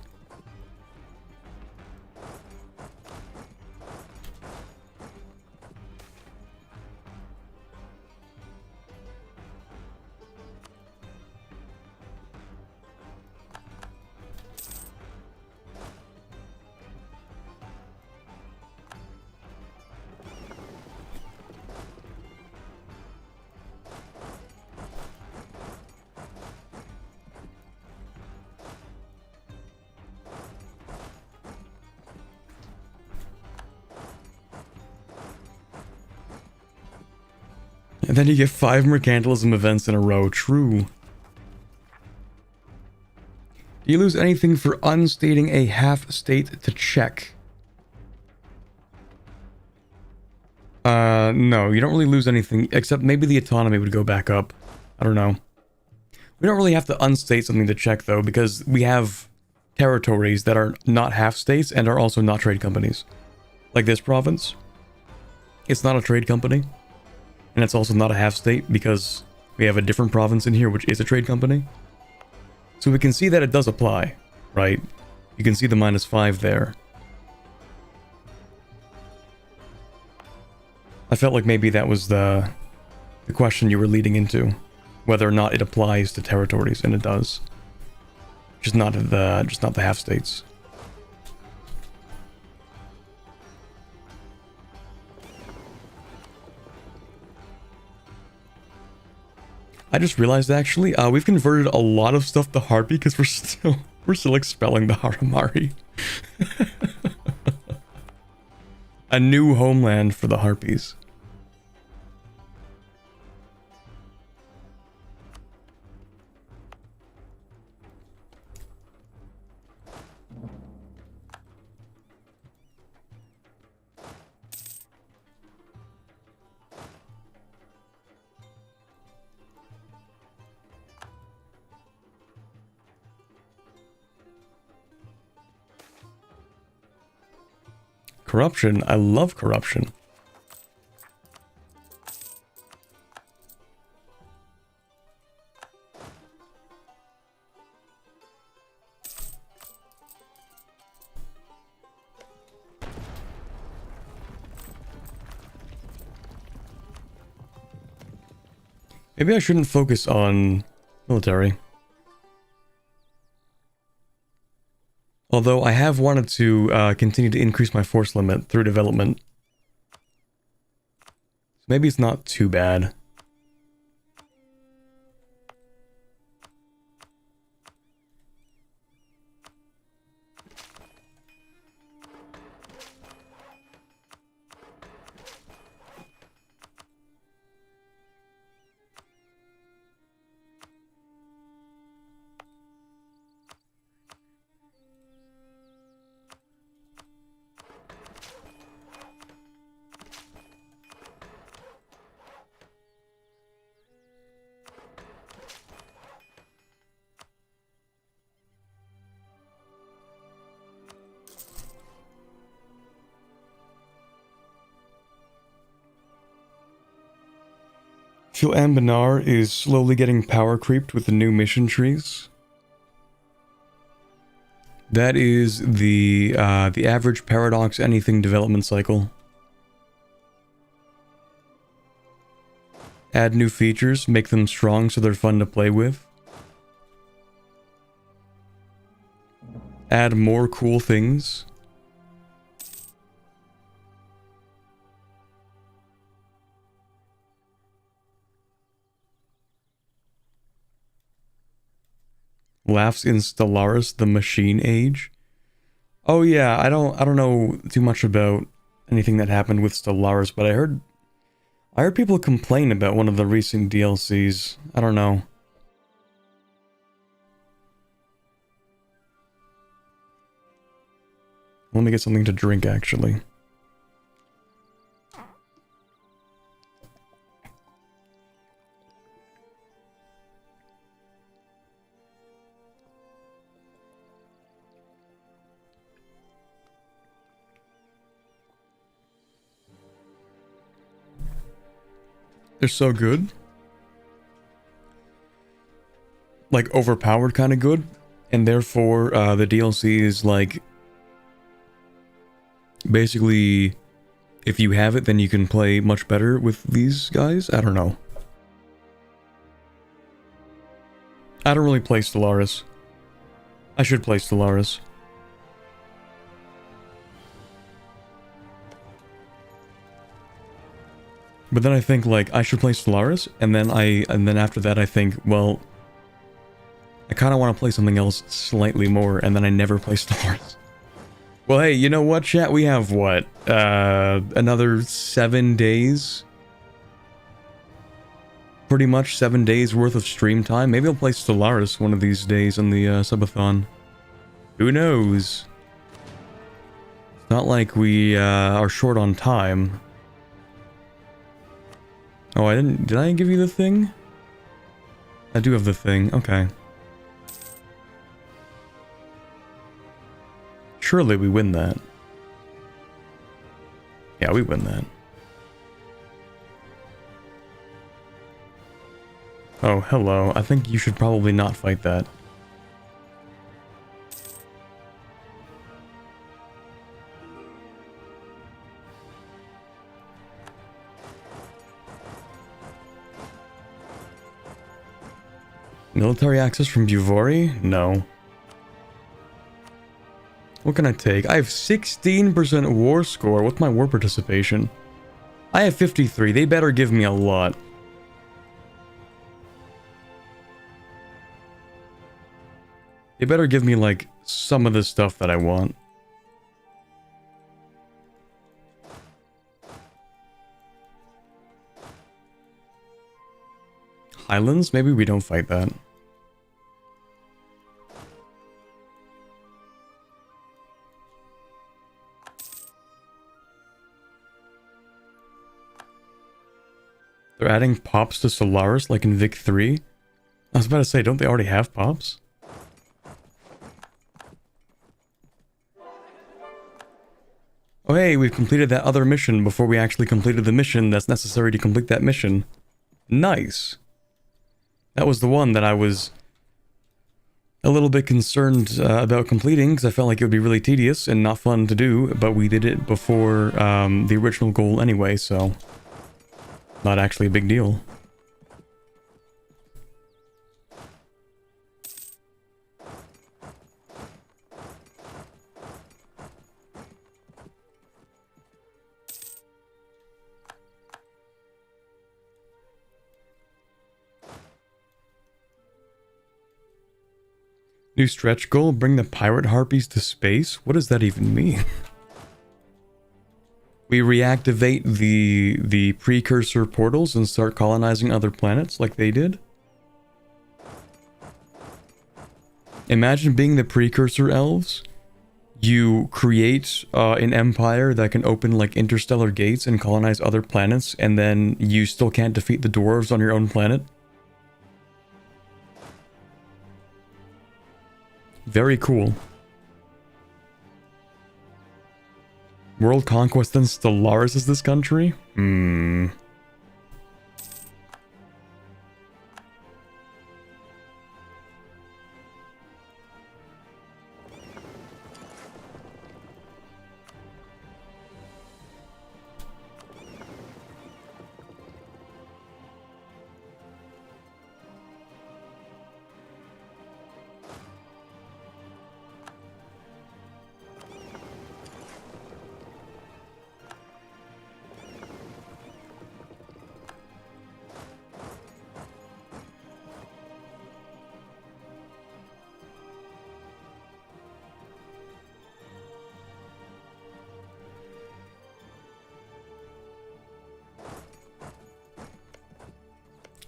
And then you get 5 mercantilism events in a row. True. Do you lose anything for unstating a half state to check? No, you don't really lose anything, except maybe the autonomy would go back up. I don't know. We don't really have to unstate something to check, though, because we have territories that are not half states and are also not trade companies. Like this province. It's not a trade company. And it's also not a half state because we have a different province in here which is a trade company. So we can see that it does apply, right? You can see the -5 there. I felt like maybe that was the question you were leading into. Whether or not it applies to territories, and it does. Just not the half states. I just realized actually, we've converted a lot of stuff to Harpy because we're still expelling the Haramari. A new homeland for the Harpies. Corruption. I love corruption. Maybe I shouldn't focus on military. Although I have wanted to continue to increase my force limit through development. So maybe it's not too bad. Feel Ambanar is slowly getting power creeped with the new mission trees. That is the average paradox anything development cycle. Add new features, make them strong so they're fun to play with. Add more cool things. Laughs in Stellaris, the machine age. Oh yeah, I don't know too much about anything that happened with Stellaris, but I heard people complain about one of the recent DLCs. I don't know. Let me get something to drink, actually. They're so good. Like, overpowered kind of good. And therefore, the DLC is like... Basically, if you have it, then you can play much better with these guys? I don't know. I don't really play Stellaris. I should play Stellaris. But then I think, like, I should play Stellaris, and then after that I think, well, I kind of want to play something else slightly more, and then I never play Stellaris. Well, hey, you know what, chat? We have, what, another 7 days? Pretty much 7 days worth of stream time. Maybe I'll play Stellaris one of these days on the Subathon. Who knows? It's not like we are short on time. Oh, did I give you the thing? I do have the thing, okay. Surely we win that. Yeah, we win that. Oh, hello. I think you should probably not fight that. Military access from Buvori? No. What can I take? I have 16% war score. What's my war participation? I have 53. They better give me a lot. They better give me, like, some of the stuff that I want. Highlands? Maybe we don't fight that. They're adding pops to Solaris like in Vic 3? I was about to say, don't they already have pops? Oh hey, we've completed that other mission before we actually completed the mission that's necessary to complete that mission. Nice. That was the one that I was a little bit concerned about completing because I felt like it would be really tedious and not fun to do, but we did it before the original goal anyway, so not actually a big deal. New stretch goal, bring the pirate harpies to space? What does that even mean? We reactivate the precursor portals and start colonizing other planets like they did? Imagine being the precursor elves. You create an empire that can open like interstellar gates and colonize other planets, and then you still can't defeat the dwarves on your own planet. Very cool. World conquest and Stellaris is this country? Hmm.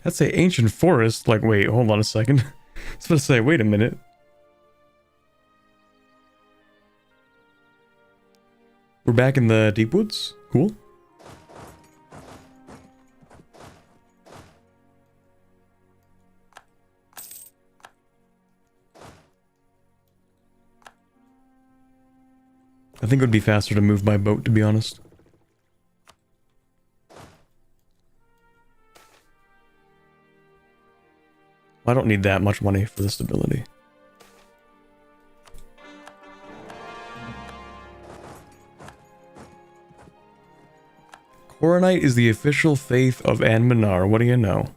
I'd say ancient forest. Like, wait, hold on a second. I was about to say, wait a minute. We're back in the deep woods. Cool. I think it would be faster to move by boat, to be honest. I don't need that much money for the stability. Coronite is the official faith of Anmanar. What do you know?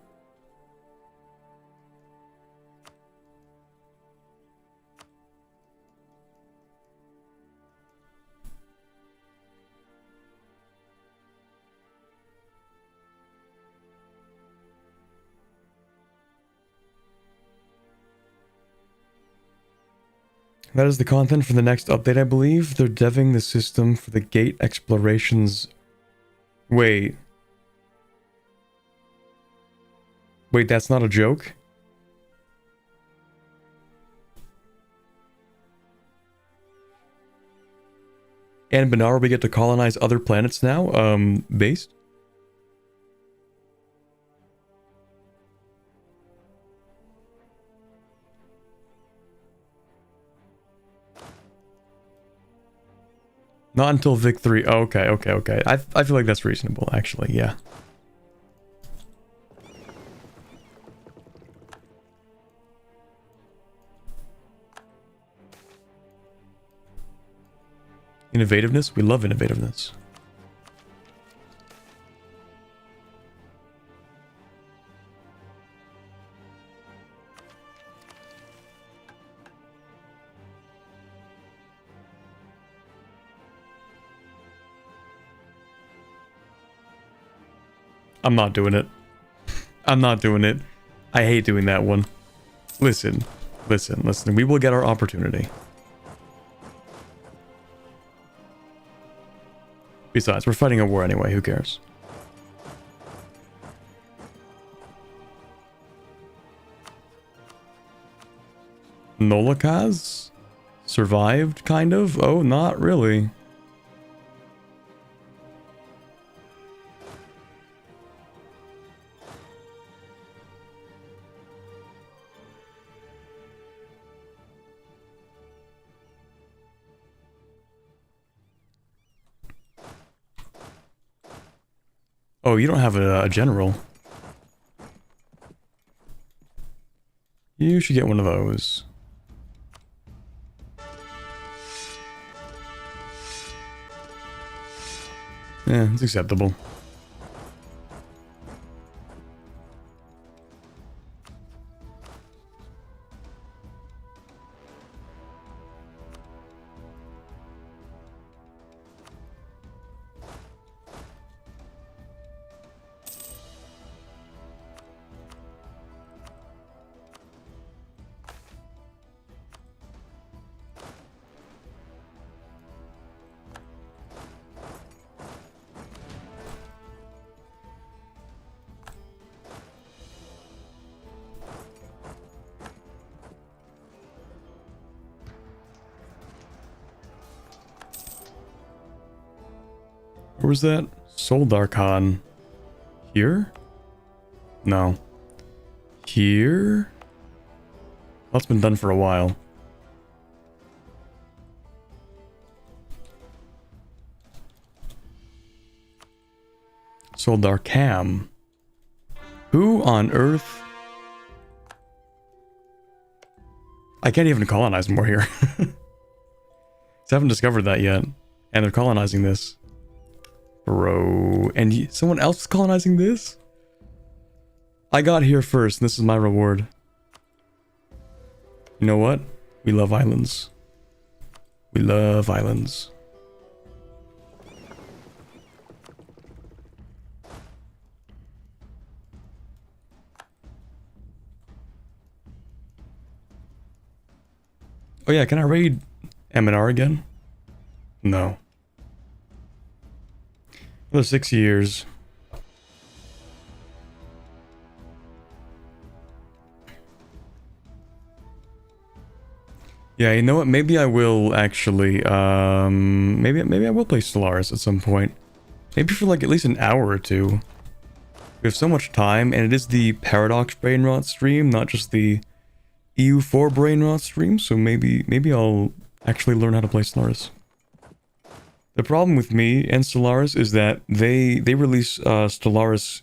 That is the content for the next update, I believe. They're deving the system for the gate explorations. Wait. Wait, that's not a joke? And Benar, we get to colonize other planets now? Based? Not until Vic 3. Oh, okay. I feel like that's reasonable, actually, yeah. Innovativeness? We love innovativeness. I'm not doing it. I'm not doing it. I hate doing that one. Listen. We will get our opportunity. Besides, we're fighting a war anyway. Who cares? Nolikaz? Survived, kind of? Oh, not really. Oh, you don't have a general. You should get one of those. Yeah, it's acceptable. Where was that? Soldarkhan. Here? No. Here? That's been done for a while. Soldarkam. Who on earth? I can't even colonize more here. I haven't discovered that yet. And they're colonizing this. Bro. And someone else is colonizing this? I got here first, and this is my reward. You know what? We love islands. We love islands. Oh yeah, can I raid M&R again? No. Another 6 years. Yeah, you know what? Maybe I will actually, maybe I will play Stellaris at some point. Maybe for like at least an hour or two. We have so much time, and it is the Paradox Brainrot stream, not just the EU4 Brainrot stream, so maybe I'll actually learn how to play Stellaris. The problem with me and Stellaris is that they release Stellaris,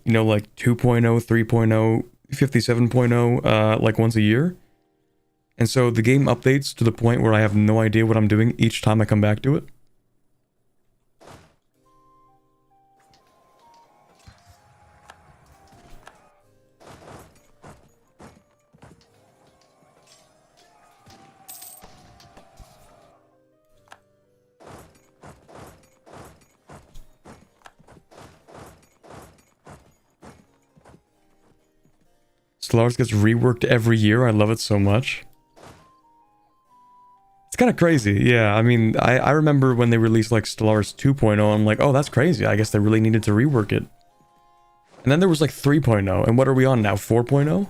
you know, like 2.0, 3.0 57.0 like once a year. And so the game updates to the point where I have no idea what I'm doing each time I come back to it. Stellaris gets reworked every year. I love it so much. It's kind of crazy. Yeah, I mean, I remember when they released like Stellaris 2.0, I'm like, oh, that's crazy. I guess they really needed to rework it. And then there was like 3.0. And what are we on now? 4.0?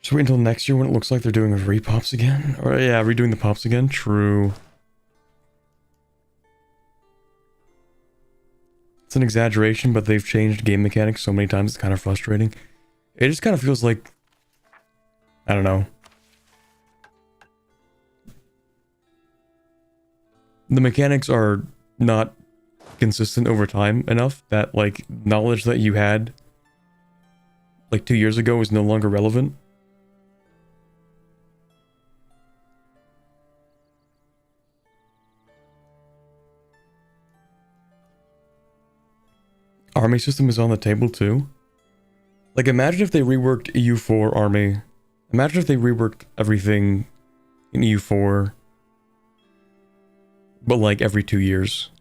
Just wait until next year when it looks like they're doing repops again? Or yeah, redoing the pops again? True. It's an exaggeration, but they've changed game mechanics so many times it's kind of frustrating. It just kind of feels like... I don't know. The mechanics are not consistent over time enough that, like, knowledge that you had like 2 years ago is no longer relevant. Army system is on the table too. Like, imagine if they reworked EU4 Army. Imagine if they reworked everything in EU4, but like every 2 years.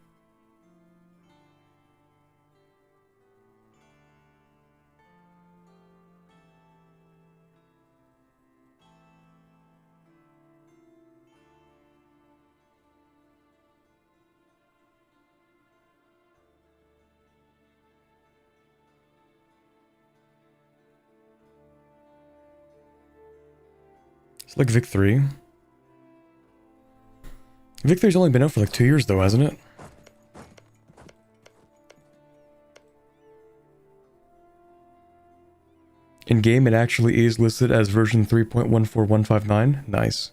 It's like Vic 3. Vic 3's only been out for like 2 years though, hasn't it? In game, it actually is listed as version 3.14159. Nice.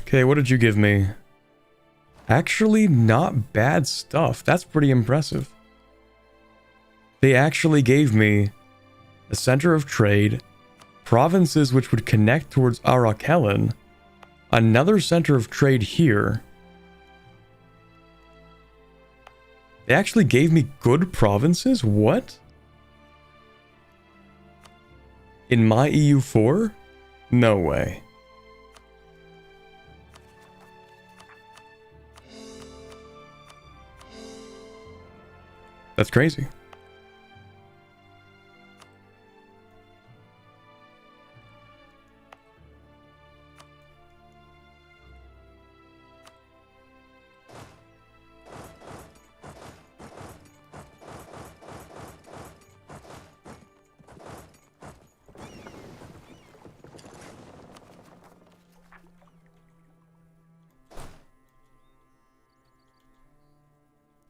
Okay, what did you give me? Actually, not bad stuff. That's pretty impressive. They actually gave me a center of trade, provinces which would connect towards Arakellan, another center of trade here. They actually gave me good provinces? What? In my EU4? No way. That's crazy.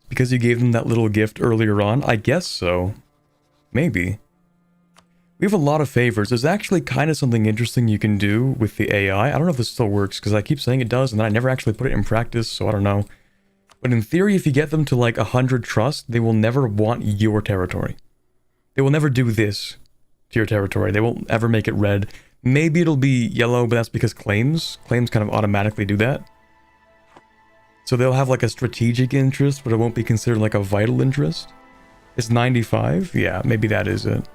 Because you gave them that little gift earlier on? I guess so. Maybe. We have a lot of favors. There's actually kind of something interesting you can do with the AI. I don't know if this still works, because I keep saying it does, and then I never actually put it in practice, so I don't know. But in theory, if you get them to like 100 trust, they will never want your territory. They will never do this to your territory. They won't ever make it red. Maybe it'll be yellow, but that's because claims kind of automatically do that. So they'll have like a strategic interest, but it won't be considered like a vital interest. It's 95? Yeah, maybe that is it.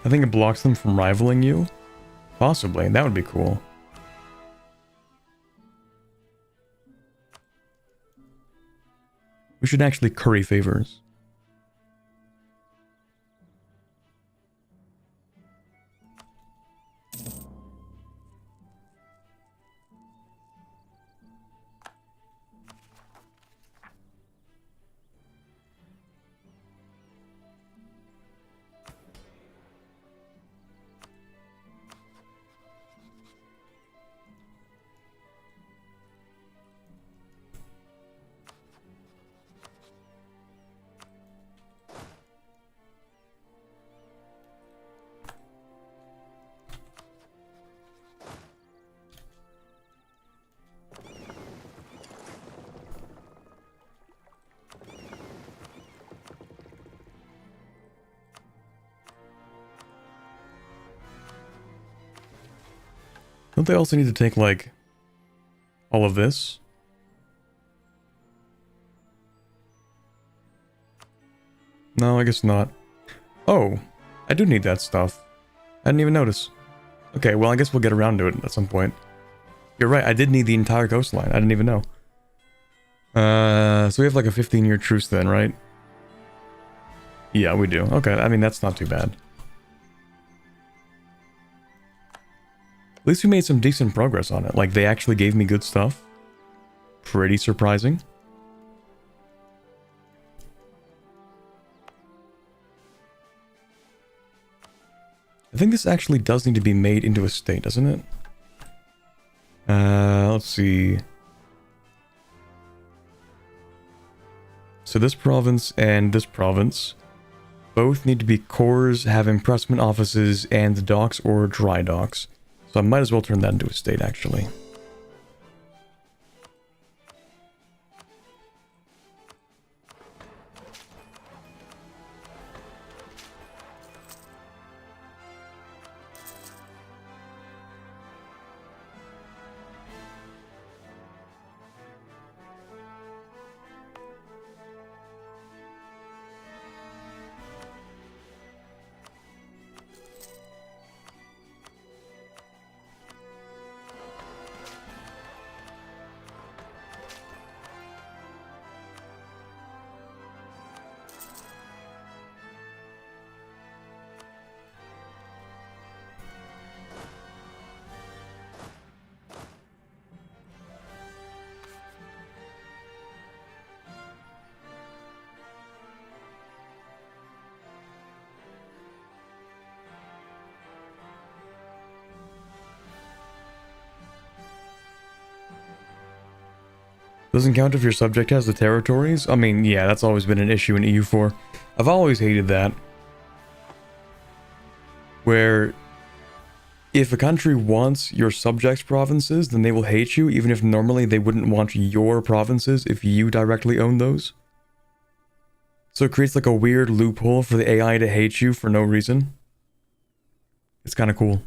I think it blocks them from rivaling you. Possibly, that would be cool. We should actually curry favors. Don't they also need to take, like, all of this? No, I guess not. Oh, I do need that stuff. I didn't even notice. Okay, well, I guess we'll get around to it at some point. You're right, I did need the entire coastline. I didn't even know. So we have like a 15-year truce then, right? Yeah, we do. Okay, I mean, that's not too bad. At least we made some decent progress on it. Like, they actually gave me good stuff. Pretty surprising. I think this actually does need to be made into a state, doesn't it? Let's see. So this province and this province both need to be cores, have impressment offices, and docks or dry docks. So I might as well turn that into a state, actually. Doesn't count if your subject has the territories? I mean, yeah, that's always been an issue in EU4. I've always hated that. Where if a country wants your subjects' provinces, then they will hate you, even if normally they wouldn't want your provinces if you directly own those. So it creates like a weird loophole for the AI to hate you for no reason. It's kind of cool.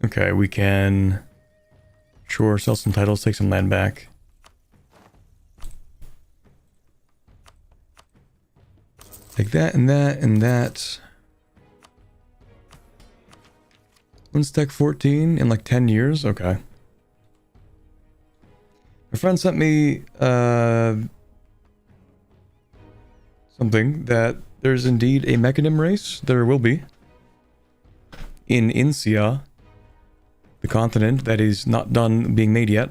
Okay, we can... Sure, sell some titles, take some land back. Like that and that and that. When's Tech 14? In like 10 years? Okay. My friend sent me something that there's indeed a mechanism race. There will be. In Insia. The continent that is not done being made yet.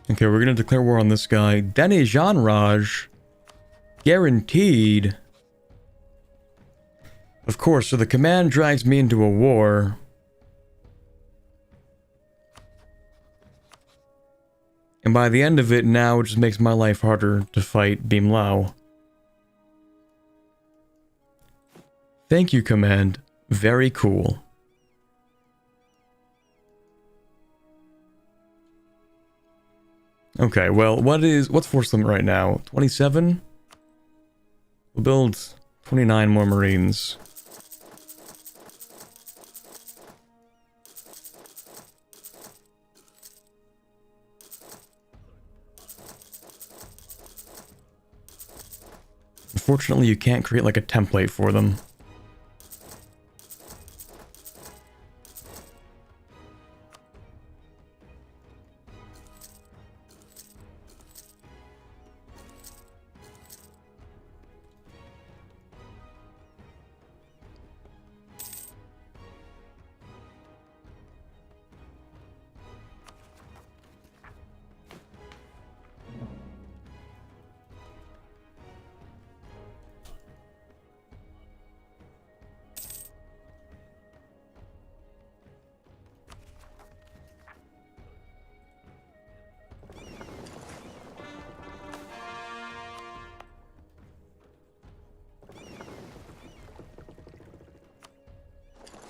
Okay, we're gonna declare war on this guy. Dene Janraj. Guaranteed. Of course, so the command drags me into a war. And by the end of it, now it just makes my life harder to fight Beam Lao. Thank you, command. Very cool. Okay, well, what's force limit right now? 27? We'll build 29 more Marines. unfortunately, you can't create like a template for them.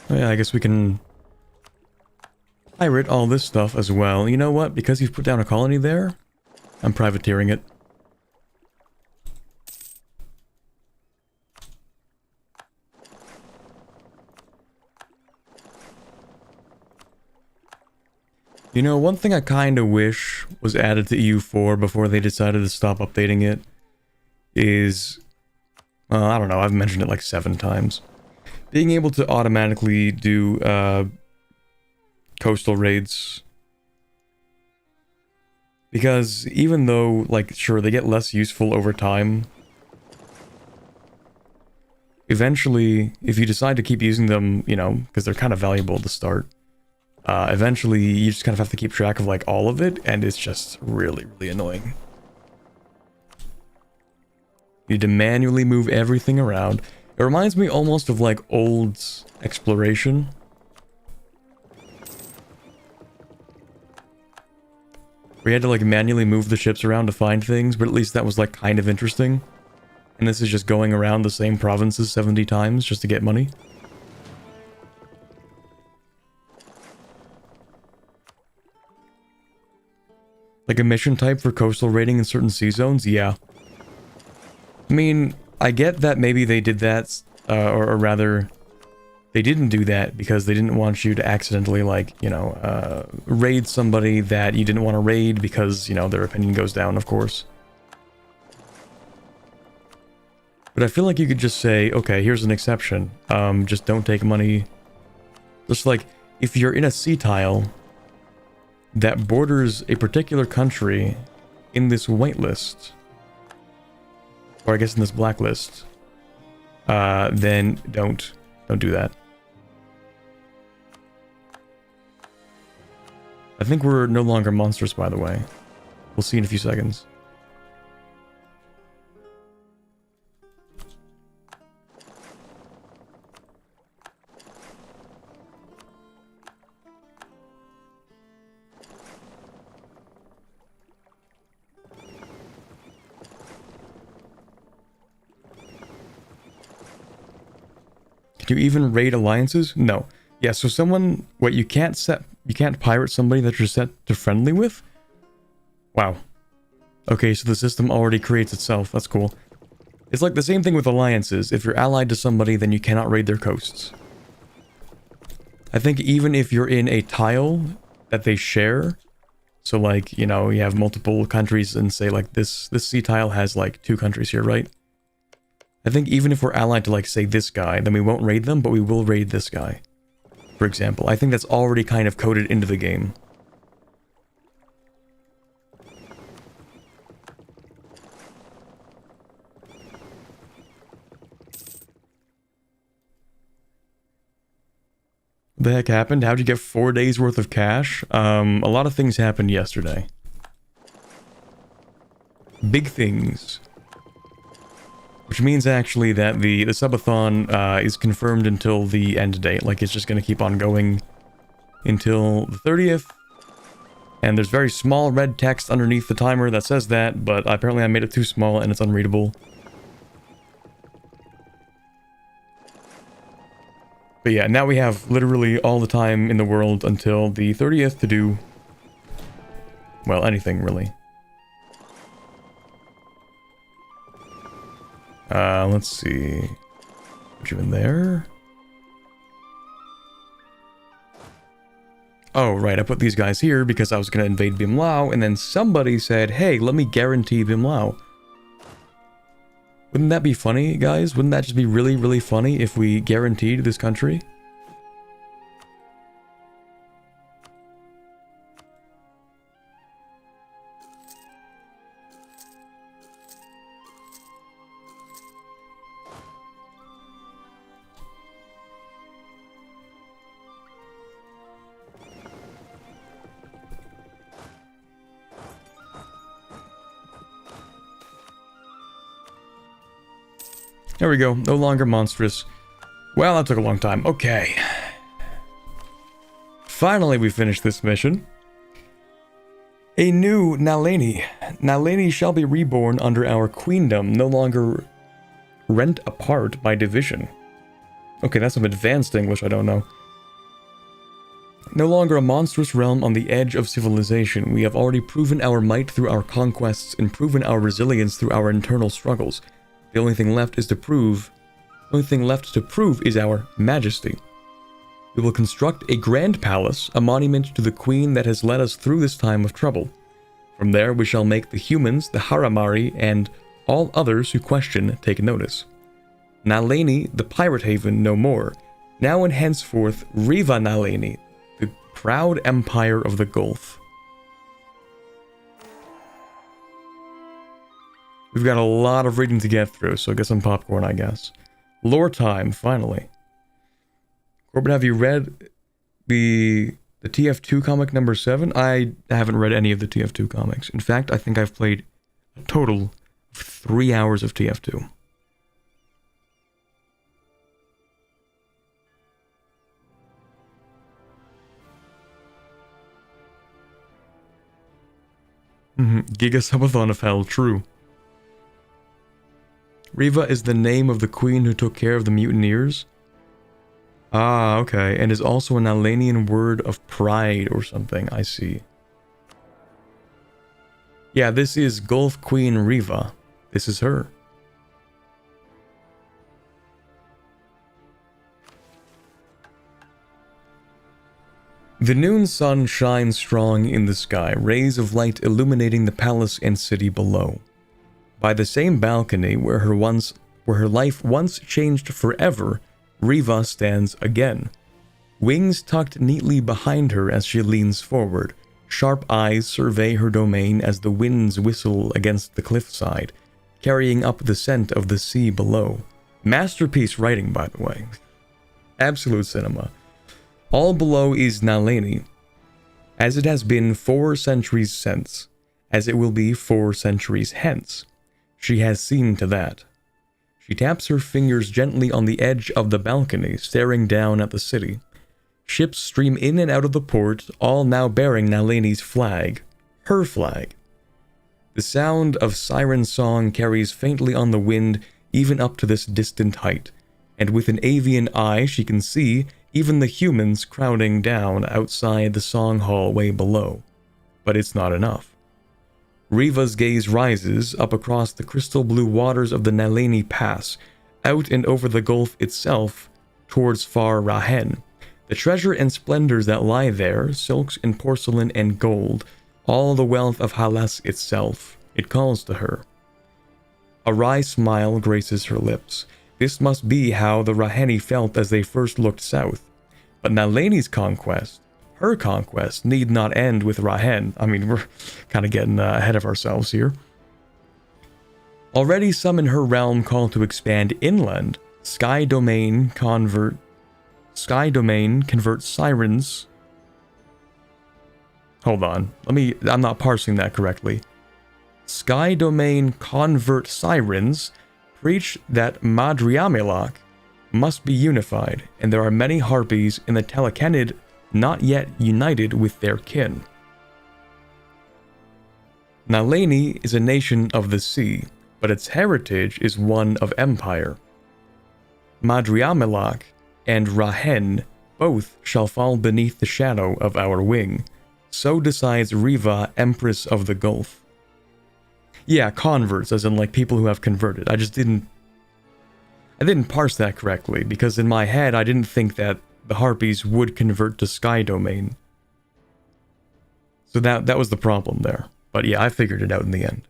Oh yeah, I guess we can pirate all this stuff as well. You know what? Because you've put down a colony there, I'm privateering it. You know, one thing I kind of wish was added to EU4 before they decided to stop updating it is, I don't know, I've mentioned it like 7 times. Being able to automatically do coastal raids. Because even though, like, sure, they get less useful over time, eventually, if you decide to keep using them, you know, because they're kind of valuable to start, eventually you just kind of have to keep track of, like, all of it, and it's just really, really annoying. You need to manually move everything around. It reminds me almost of, like, old exploration. We had to, like, manually move the ships around to find things, but at least that was, like, kind of interesting. And this is just going around the same provinces 70 times just to get money. Like a mission type for coastal raiding in certain sea zones? Yeah. I mean, I get that maybe they did that, or rather, they didn't do that because they didn't want you to accidentally, like, you know, raid somebody that you didn't want to raid because, you know, their opinion goes down, of course. But I feel like you could just say, okay, here's an exception. Just don't take money. Just like, if you're in a sea tile that borders a particular country in this whitelist, or I guess in this blacklist, then don't do that. I think we're no longer monsters, by the way. We'll see in a few seconds. Can you even raid alliances? No. Yeah, so someone... Wait, you can't pirate somebody that you're set to friendly with? Wow. Okay, so the system already creates itself. That's cool. It's like the same thing with alliances. If you're allied to somebody, then you cannot raid their coasts. I think even if you're in a tile that they share, so like, you know, you have multiple countries and say like this sea tile has like 2 countries here, right? I think even if we're allied to, like, say, this guy, then we won't raid them, but we will raid this guy. For example, I think that's already kind of coded into the game. What the heck happened? How'd you get 4 days worth of cash? A lot of things happened yesterday. Big things. Which means actually that the subathon is confirmed until the end date. Like, it's just going to keep on going until the 30th. And there's very small red text underneath the timer that says that, but apparently I made it too small and it's unreadable. But yeah, now we have literally all the time in the world until the 30th to do, well, anything really. Let's see. Put you in there. Oh, right, I put these guys here because I was going to invade Bimlao, and then somebody said, hey, let me guarantee Bimlao. Wouldn't that be funny, guys? Wouldn't that just be really, really funny if we guaranteed this country? There we go. No longer monstrous. Well, that took a long time. Okay. Finally, we finished this mission. A new Nalani. Nalani shall be reborn under our queendom, no longer rent apart by division. Okay, that's some advanced English I don't know. No longer a monstrous realm on the edge of civilization. We have already proven our might through our conquests and proven our resilience through our internal struggles. The only thing left to prove is our majesty. We will construct a grand palace, a monument to the queen that has led us through this time of trouble. From there we shall make the humans, the Haramari, and all others who question take notice. Nalani, the pirate haven, no more. Now and henceforth, Riva Nalani, the proud empire of the Gulf. We've got a lot of reading to get through, so get some popcorn, I guess. Lore time, finally. Corbin, have you read the TF2 comic number 7? I haven't read any of the TF2 comics. In fact, I think I've played a total of 3 hours of TF2. Giga Subathon of Hell, true. Riva is the name of the queen who took care of the mutineers? Ah, okay, and is also an Alanian word of pride or something, I see. Yeah, this is Gulf Queen Riva. This is her. The noon sun shines strong in the sky, rays of light illuminating the palace and city below. By the same balcony where her life once changed forever, Riva stands again. Wings tucked neatly behind her as she leans forward. Sharp eyes survey her domain as the winds whistle against the cliffside, carrying up the scent of the sea below. Masterpiece writing, by the way. Absolute cinema. All below is Nalani, as it has been 4 centuries since, as it will be 4 centuries hence. She has seen to that. She taps her fingers gently on the edge of the balcony, staring down at the city. Ships stream in and out of the port, all now bearing Nalani's flag. Her flag. The sound of siren song carries faintly on the wind, even up to this distant height, and with an avian eye she can see even the humans crowding down outside the song hall way below. But it's not enough. Riva's gaze rises up across the crystal blue waters of the Nalani Pass, out and over the Gulf itself, towards far Rahen. The treasure and splendors that lie there, silks and porcelain and gold, all the wealth of Halas itself, it calls to her. A wry smile graces her lips. This must be how the Raheni felt as they first looked south. But Nalani's conquest, her conquest, need not end with Rahen. I mean, we're kind of getting ahead of ourselves here. Already some in her realm call to expand inland. Sky Domain convert sirens. Hold on. I'm not parsing that correctly. Sky Domain convert sirens preach that Madriamelach must be unified, and there are many harpies in the Telecanid not yet united with their kin. Nalani is a nation of the sea, but its heritage is one of empire. Madriamelach and Rahen both shall fall beneath the shadow of our wing. So decides Riva, Empress of the Gulf. Yeah, converts, as in like people who have converted. I didn't parse that correctly, because in my head I didn't think that the Harpies would convert to Sky Domain. So that was the problem there. But yeah, I figured it out in the end.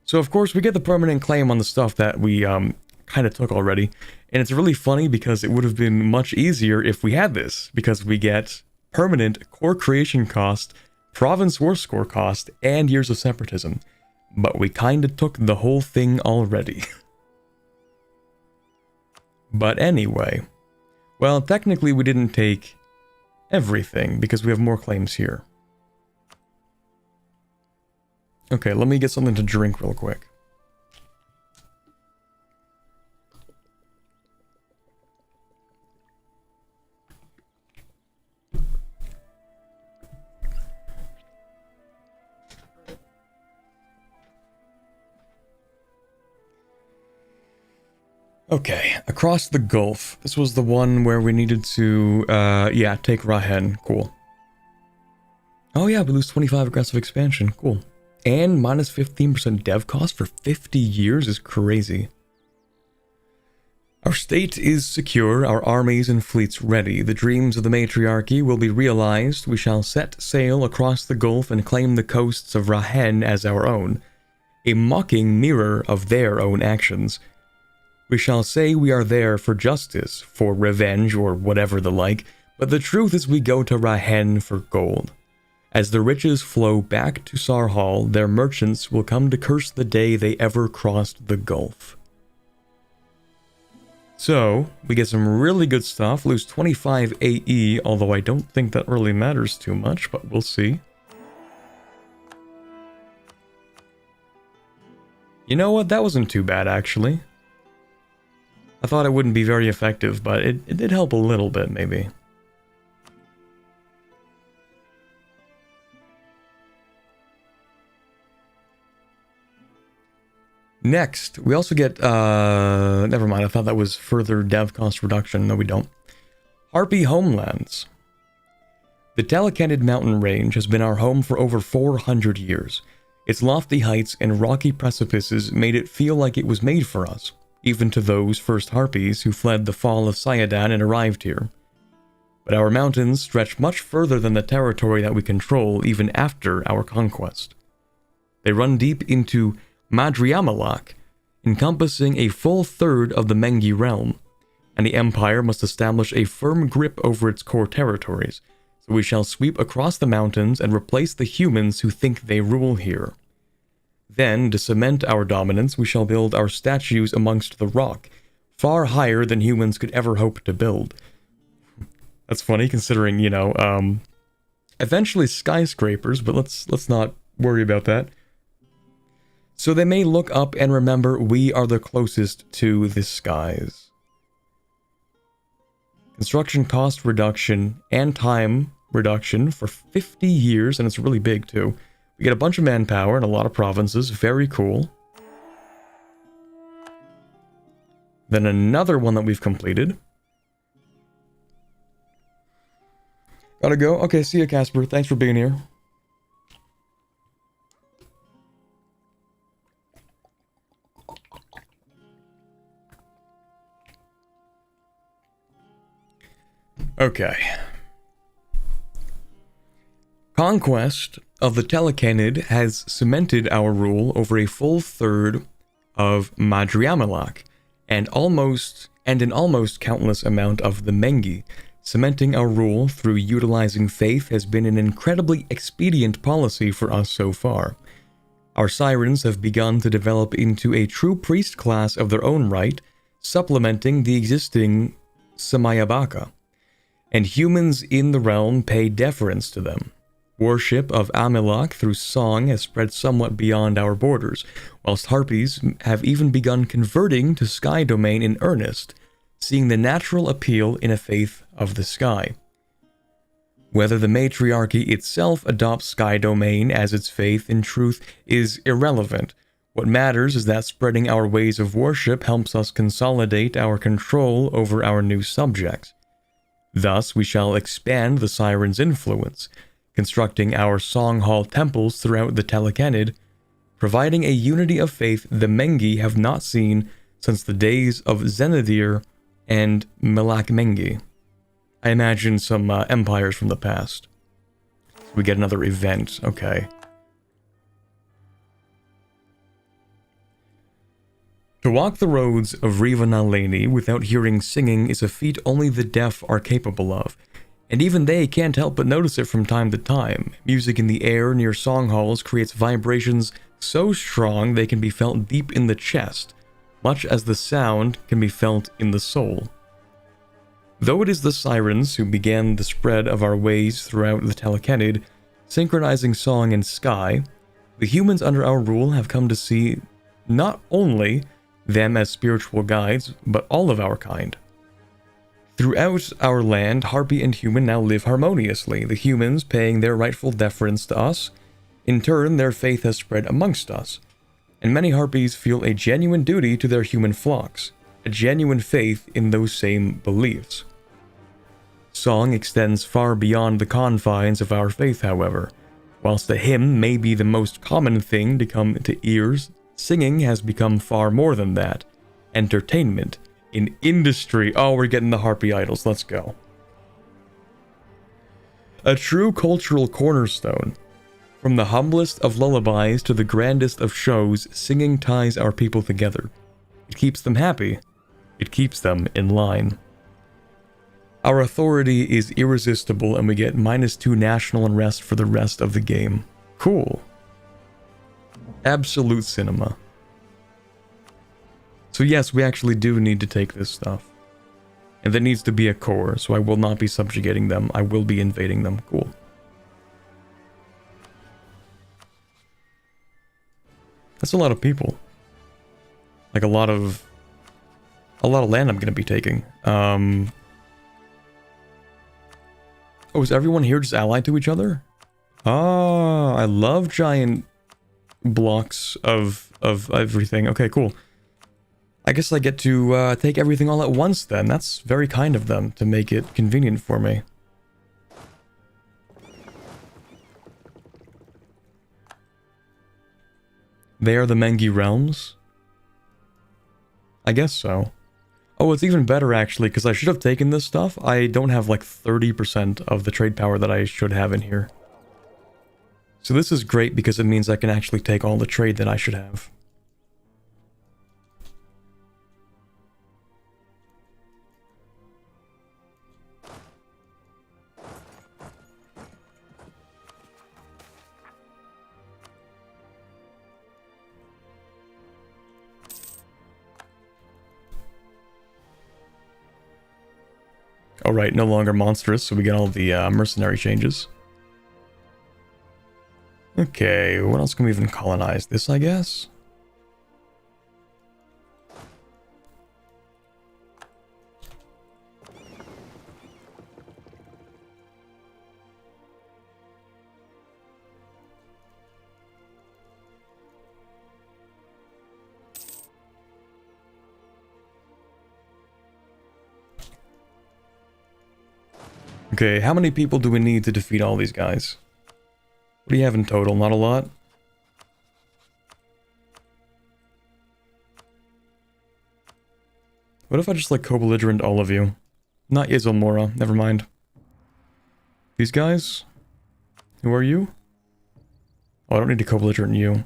So of course we get the permanent claim on the stuff that we kind of took already, and it's really funny because it would have been much easier if we had this, because we get permanent core creation cost, province war score cost, and years of separatism. But we kind of took the whole thing already. But anyway, well, technically we didn't take everything because we have more claims here. Okay, let me get something to drink real quick. Okay, across the Gulf. This was the one where we needed to, yeah, take Rahen. Cool. Oh yeah, we lose 25 aggressive expansion. Cool. And minus 15% dev cost for 50 years is crazy. Our state is secure, our armies and fleets ready. The dreams of the matriarchy will be realized. We shall set sail across the Gulf and claim the coasts of Rahen as our own. A mocking mirror of their own actions. We shall say we are there for justice, for revenge, or whatever the like, but the truth is we go to Rahen for gold. As the riches flow back to Sarhal, their merchants will come to curse the day they ever crossed the Gulf. So, we get some really good stuff, lose 25 AE, although I don't think that really matters too much, but we'll see. You know what, that wasn't too bad actually. I thought it wouldn't be very effective, but it did help a little bit, maybe. Next, we also get, never mind, I thought that was further dev cost reduction. No, we don't. Harpy Homelands. The Telecanid mountain range has been our home for over 400 years. Its lofty heights and rocky precipices made it feel like it was made for us, even to those first Harpies who fled the fall of Syadan and arrived here. But our mountains stretch much further than the territory that we control even after our conquest. They run deep into Madriamalak, encompassing a full third of the Mengi realm, and the Empire must establish a firm grip over its core territories, so we shall sweep across the mountains and replace the humans who think they rule here. Then, to cement our dominance, we shall build our statues amongst the rock, far higher than humans could ever hope to build. That's funny, considering, you know, eventually skyscrapers, but let's not worry about that. So they may look up and remember we are the closest to the skies. Construction cost reduction and time reduction for 50 years, and it's really big too. We get a bunch of manpower and a lot of provinces, very cool. Then another one that we've completed. Gotta go. Okay, see ya, Casper. Thanks for being here. Okay. Conquest of the Telecanid has cemented our rule over a full third of Madriamalak, and an almost countless amount of the Mengi. Cementing our rule through utilizing faith has been an incredibly expedient policy for us so far. Our sirens have begun to develop into a true priest class of their own right, supplementing the existing Samayabaka. And humans in the realm pay deference to them. Worship of Amalak through song has spread somewhat beyond our borders, whilst Harpies have even begun converting to sky domain in earnest, seeing the natural appeal in a faith of the sky. Whether the matriarchy itself adopts sky domain as its faith in truth is irrelevant. What matters is that spreading our ways of worship helps us consolidate our control over our new subjects. Thus, we shall expand the Siren's influence, constructing our song hall temples throughout the Telecanid, providing a unity of faith the Mengi have not seen since the days of Zenadir and Melak Mengi. I imagine some empires from the past. We get another event, okay. To walk the roads of Riva Naleni without hearing singing is a feat only the deaf are capable of, and even they can't help but notice it from time to time. Music in the air near song halls creates vibrations so strong they can be felt deep in the chest, much as the sound can be felt in the soul. Though it is the sirens who began the spread of our ways throughout the Telecanid, synchronizing song and sky, the humans under our rule have come to see not only them as spiritual guides, but all of our kind. Throughout our land, Harpy and human now live harmoniously, the humans paying their rightful deference to us. In turn, their faith has spread amongst us, and many Harpies feel a genuine duty to their human flocks, a genuine faith in those same beliefs. Song extends far beyond the confines of our faith, however. Whilst a hymn may be the most common thing to come to ears, singing has become far more than that. Entertainment, in industry. Oh, we're getting the Harpy idols. Let's go. A true cultural cornerstone. From the humblest of lullabies to the grandest of shows, singing ties our people together. It keeps them happy. It keeps them in line. Our authority is irresistible, and we get -2 national unrest for the rest of the game. Cool. Absolute cinema. So yes, we actually do need to take this stuff. And there needs to be a core, so I will not be subjugating them. I will be invading them. Cool. That's a lot of people. Like a lot of land I'm going to be taking. Oh, is everyone here just allied to each other? Oh, I love giant blocks of everything. Okay, cool. I guess I get to take everything all at once then. That's very kind of them to make it convenient for me. They are the Mengi realms? I guess so. Oh, it's even better actually, because I should have taken this stuff. I don't have like 30% of the trade power that I should have in here. So this is great because it means I can actually take all the trade that I should have. Alright, no longer monstrous, so we get all the mercenary changes. Okay, what else can we even colonize? This, I guess? Okay, how many people do we need to defeat all these guys? What do you have in total? Not a lot? What if I just like co-belligerent all of you? Not Izalmora, never mind. These guys? Who are you? Oh, I don't need to co-belligerent you.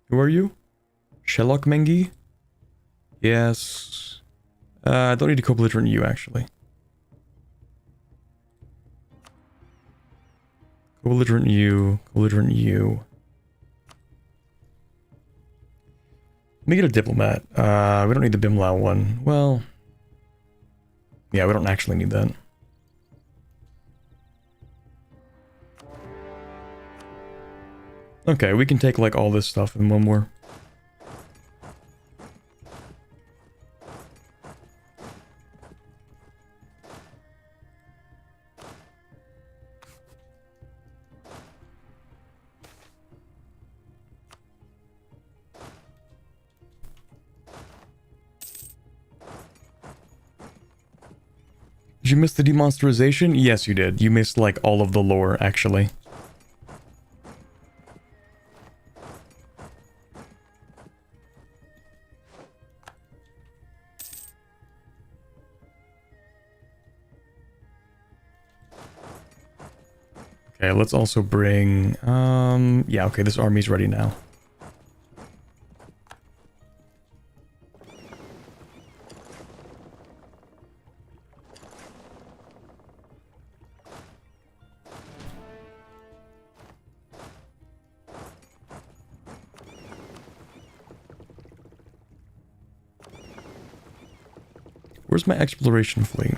Who are you? Sherlock Mengi? Yes. I don't need to co-belligerent you, actually. Co-belligerent you, co-belligerent you. Let me get a diplomat. We don't need the Bimlau one. Well, yeah, we don't actually need that. Okay, we can take like all this stuff in one more. Did you miss the demonsterization? Yes, you did. You missed, like, all of the lore, actually. Okay, let's also bring... yeah, okay, this army's ready now. Where's my exploration fleet?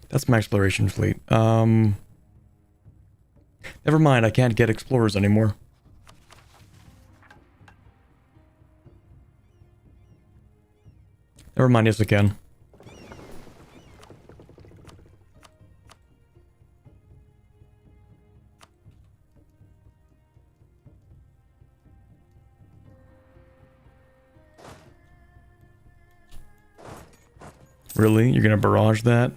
That's my exploration fleet. Never mind, I can't get explorers anymore. Never mind, yes I can. Really? You're gonna barrage that?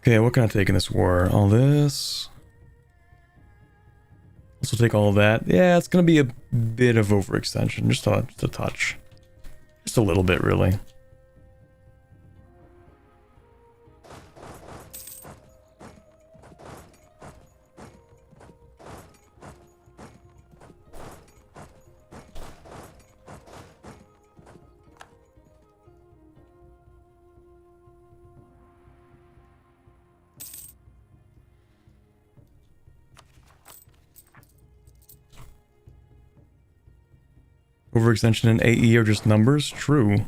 Okay, what can I take in this war? All this. Also take all of that. Yeah, it's gonna be a bit of overextension. Just a touch. Just a little bit, really. Overextension and AE are just numbers? True.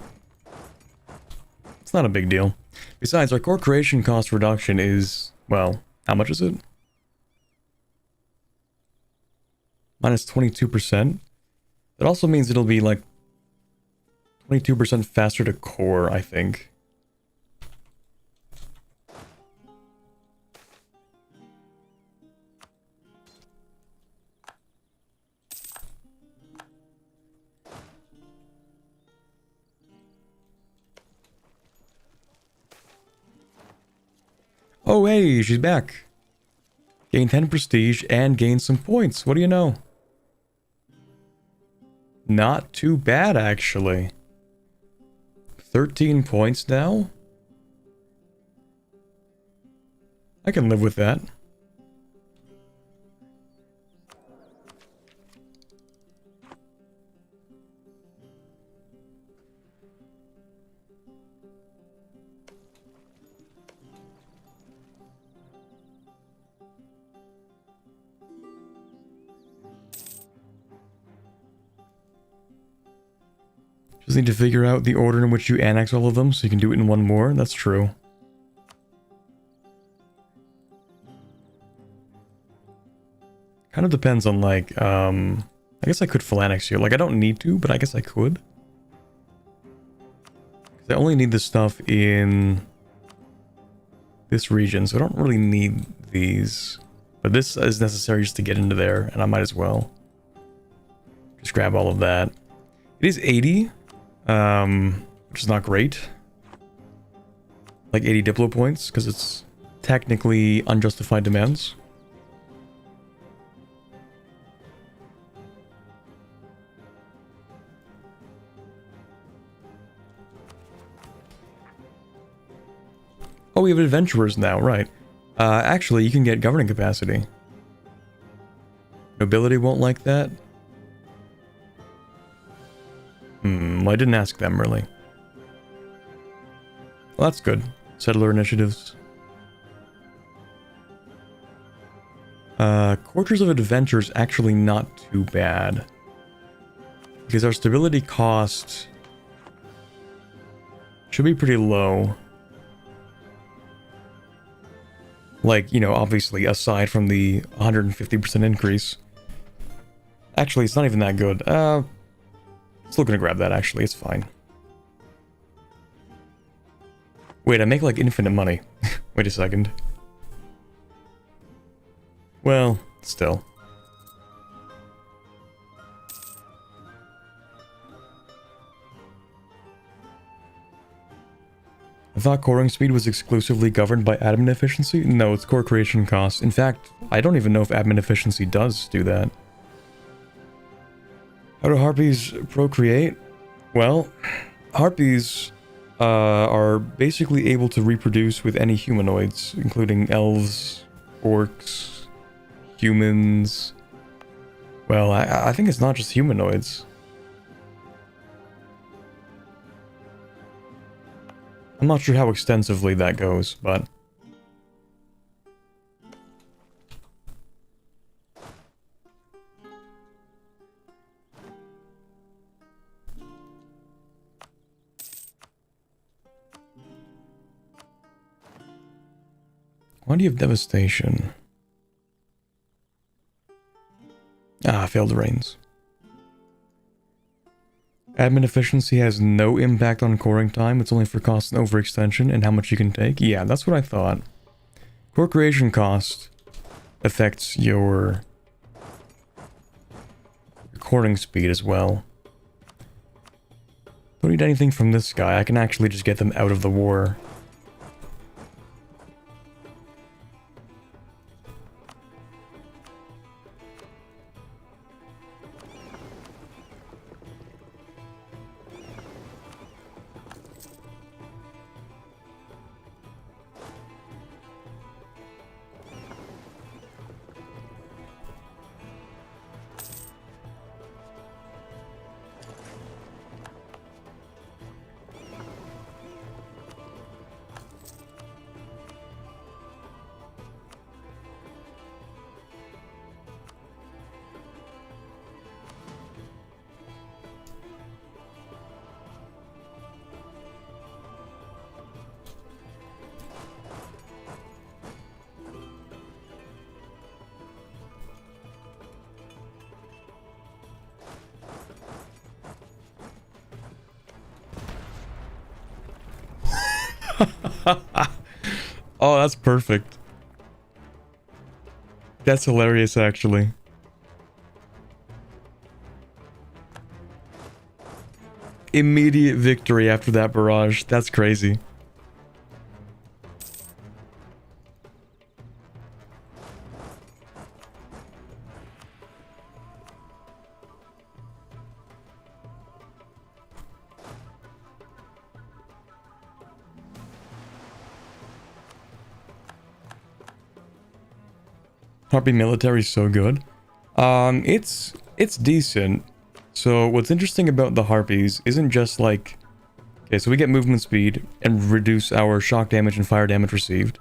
It's not a big deal. Besides, our core creation cost reduction is, well, how much is it? Minus 22%. That also means it'll be like 22% faster to core, I think. Oh, hey, she's back. Gain 10 prestige and gain some points. What do you know? Not too bad, actually. 13 points now? I can live with that. Just need to figure out the order in which you annex all of them so you can do it in one more. That's true. Kind of depends on, like, I guess I could full annex here. Like, I don't need to, but I guess I could. 'Cause I only need this stuff in this region, so I don't really need these. But this is necessary just to get into there, and I might as well just grab all of that. It is 80. Which is not great. Like 80 Diplo points, because it's technically unjustified demands. Oh, we have adventurers now, right. Actually, you can get governing capacity. Nobility won't like that. Well, I didn't ask them, really. Well, that's good. Settler initiatives. Quarters of Adventure's actually not too bad. Because our stability cost should be pretty low. Like, you know, obviously, aside from the 150% increase. Actually, it's not even that good. Still gonna grab that, actually. It's fine. Wait, I make, like, infinite money. Wait a second. Well, still. I thought coring speed was exclusively governed by admin efficiency. No, it's core creation cost. In fact, I don't even know if admin efficiency does do that. How do harpies procreate? Well, harpies are basically able to reproduce with any humanoids, including elves, orcs, humans. Well, I think it's not just humanoids. I'm not sure how extensively that goes, but... Why do you have devastation? Ah, failed rains. Admin efficiency has no impact on coring time. It's only for cost and overextension and how much you can take. Yeah, that's what I thought. Core creation cost affects your coring speed as well. Don't need anything from this guy. I can actually just get them out of the war. Oh, that's perfect. That's hilarious, actually. Immediate victory after that barrage. That's crazy. Harpy military is so good. It's decent. So what's interesting about the Harpies isn't just like... Okay, so we get movement speed and reduce our shock damage and fire damage received.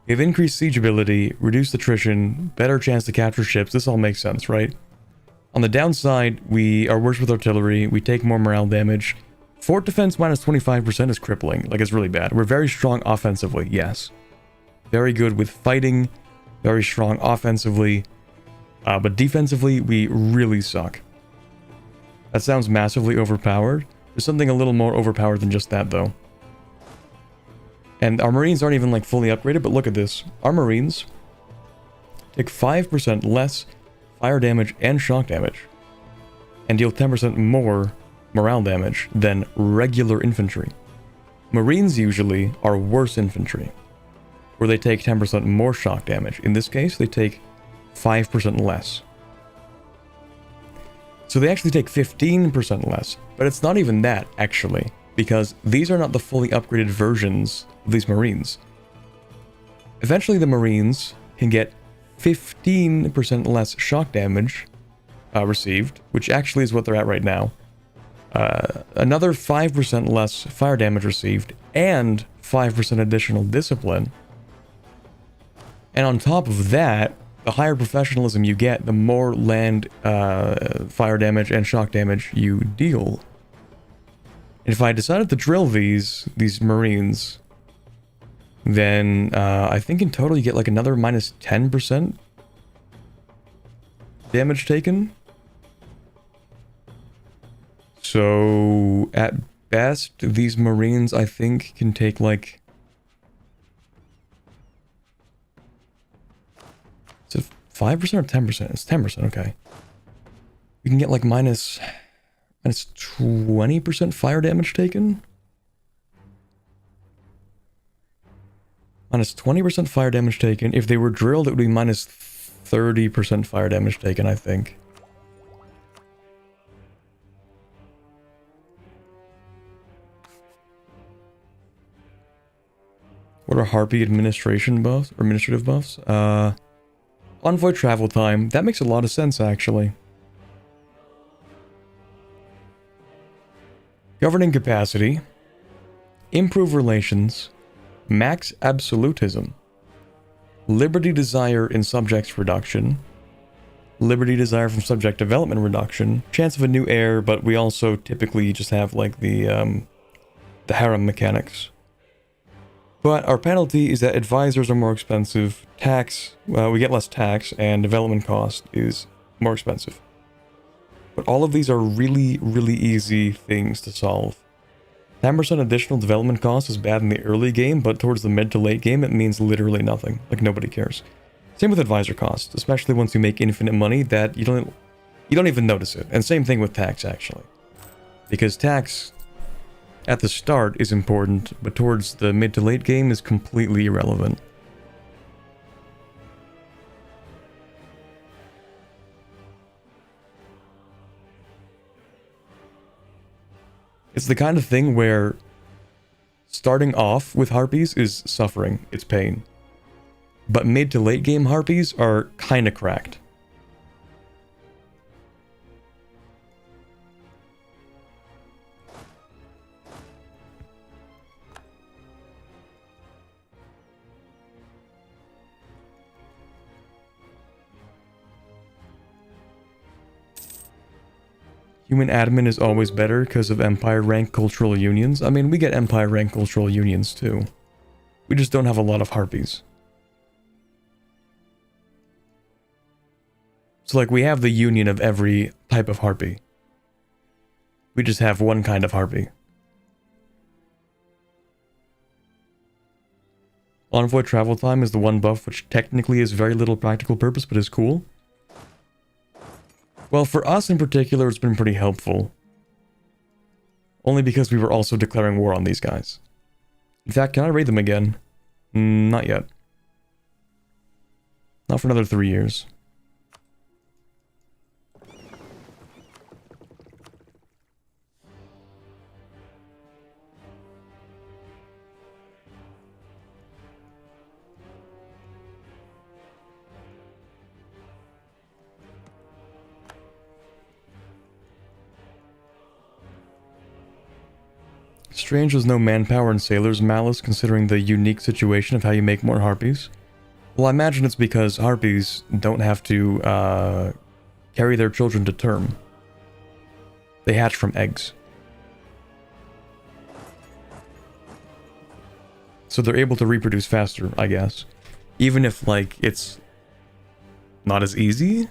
We have increased siege ability, reduced attrition, better chance to capture ships. This all makes sense, right? On the downside, we are worse with artillery, we take more morale damage. Fort defense minus 25% is crippling. Like, it's really bad. We're very strong offensively, yes. Very good with fighting. Very strong offensively, but defensively, we really suck. That sounds massively overpowered. There's something a little more overpowered than just that, though. And our Marines aren't even, like, fully upgraded, but look at this. Our Marines take 5% less fire damage and shock damage, and deal 10% more morale damage than regular infantry. Marines usually are worse infantry, where they take 10% more shock damage. In this case, they take 5% less. So they actually take 15% less, but it's not even that, actually, because these are not the fully upgraded versions of these Marines. Eventually, the Marines can get 15% less shock damage received, which actually is what they're at right now. Another 5% less fire damage received, and 5% additional discipline. And on top of that, the higher professionalism you get, the more land fire damage and shock damage you deal. And if I decided to drill these Marines, then I think in total you get like another minus 10% damage taken. So at best, these Marines I think can take like... Is it 5% or 10%? It's 10%, okay. You can get like minus 20% fire damage taken. Minus 20% fire damage taken. If they were drilled, it would be minus 30% fire damage taken, I think. What are Harpy administration buffs? Or administrative buffs? Envoy travel time. That makes a lot of sense, actually. Governing capacity. Improve relations. Max absolutism. Liberty desire in subjects reduction. Liberty desire from subject development reduction. Chance of a new heir, but we also typically just have like the harem mechanics. But our penalty is that advisors are more expensive, tax, we get less tax, and development cost is more expensive. But all of these are really, really easy things to solve. 10% additional development cost is bad in the early game, but towards the mid to late game it means literally nothing. Like, nobody cares. Same with advisor costs, especially once you make infinite money that you don't even notice it. And same thing with tax, actually. Because tax at the start is important, but towards the mid to late game is completely irrelevant. It's the kind of thing where starting off with Harpies is suffering, it's pain. But mid to late game Harpies are kinda cracked. Human admin is always better because of Empire rank cultural unions. I mean, we get Empire rank cultural unions too. We just don't have a lot of Harpies. So like, we have the union of every type of Harpy. We just have one kind of Harpy. Envoy travel time is the one buff which technically has very little practical purpose but is cool. Well, for us in particular, it's been pretty helpful. Only because we were also declaring war on these guys. In fact, can I raid them again? Not yet. Not for another 3 years. Strange there's no manpower in Sailor's Malice considering the unique situation of how you make more Harpies. Well, I imagine it's because Harpies don't have to carry their children to term. They hatch from eggs. So they're able to reproduce faster, I guess. Even if, like, it's not as easy?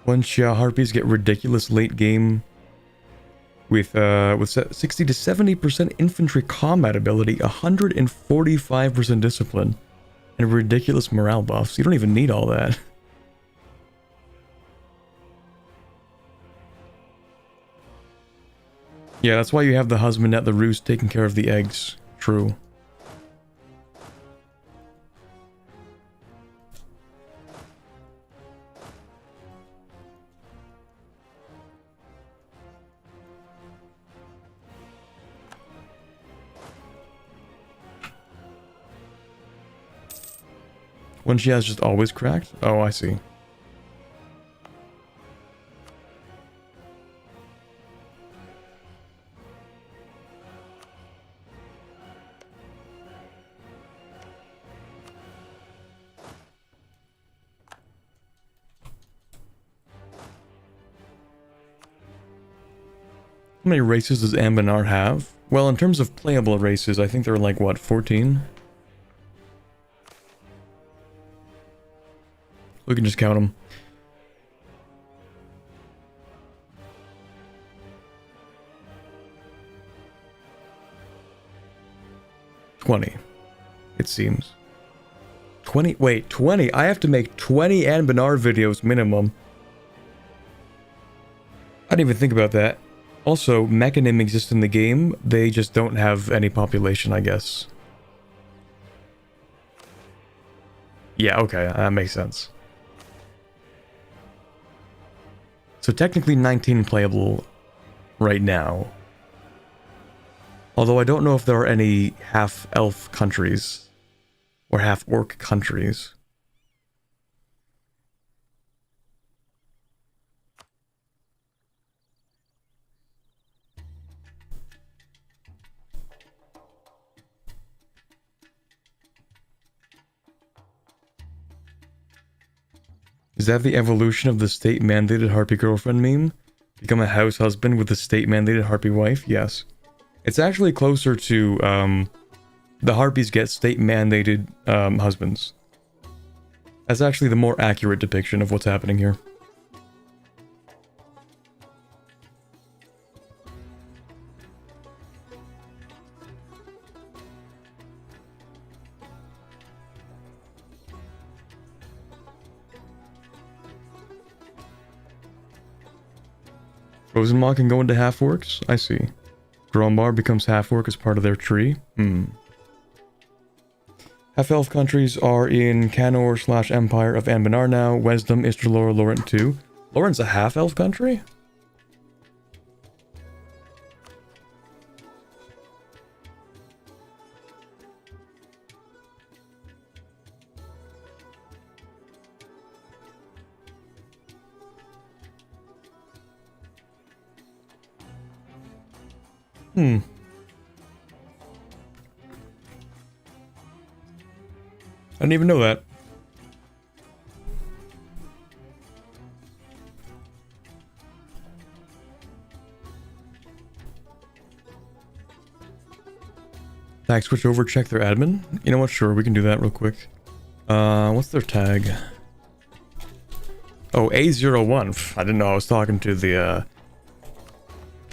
Once Harpies get ridiculous late game with 60 to 70% infantry combat ability, 145% discipline, and ridiculous morale buffs. You don't even need all that. Yeah, that's why you have the husband at the roost taking care of the eggs. True. When she has just always cracked? Oh, I see. How many races does Ambanar have? Well, in terms of playable races, I think there are like, what, 14? We can just count them. $20, it seems. 20. Wait, 20? I have to make 20 Anbanar videos minimum. I didn't even think about that. Also, Mechanim exists in the game. They just don't have any population, I guess. Yeah, okay, that makes sense. So technically 19 playable right now. Although I don't know if there are any half-elf countries or half-orc countries. Is that the evolution of the state-mandated Harpy girlfriend meme? Become a house husband with the state-mandated Harpy wife? Yes. It's actually closer to, the Harpies get state-mandated, husbands. That's actually the more accurate depiction of what's happening here. Rosenmaw can go into half-orcs? I see. Grombar becomes half-orc as part of their tree? Half-elf countries are in Canor / Empire of Anbanar now, Wisdom, Istralor, Laurent 2. Laurent's a half-elf country? I didn't even know that. Tag switch over, check their admin. You know what? Sure, we can do that real quick. What's their tag? Oh, A01. Pff, I didn't know I was talking to the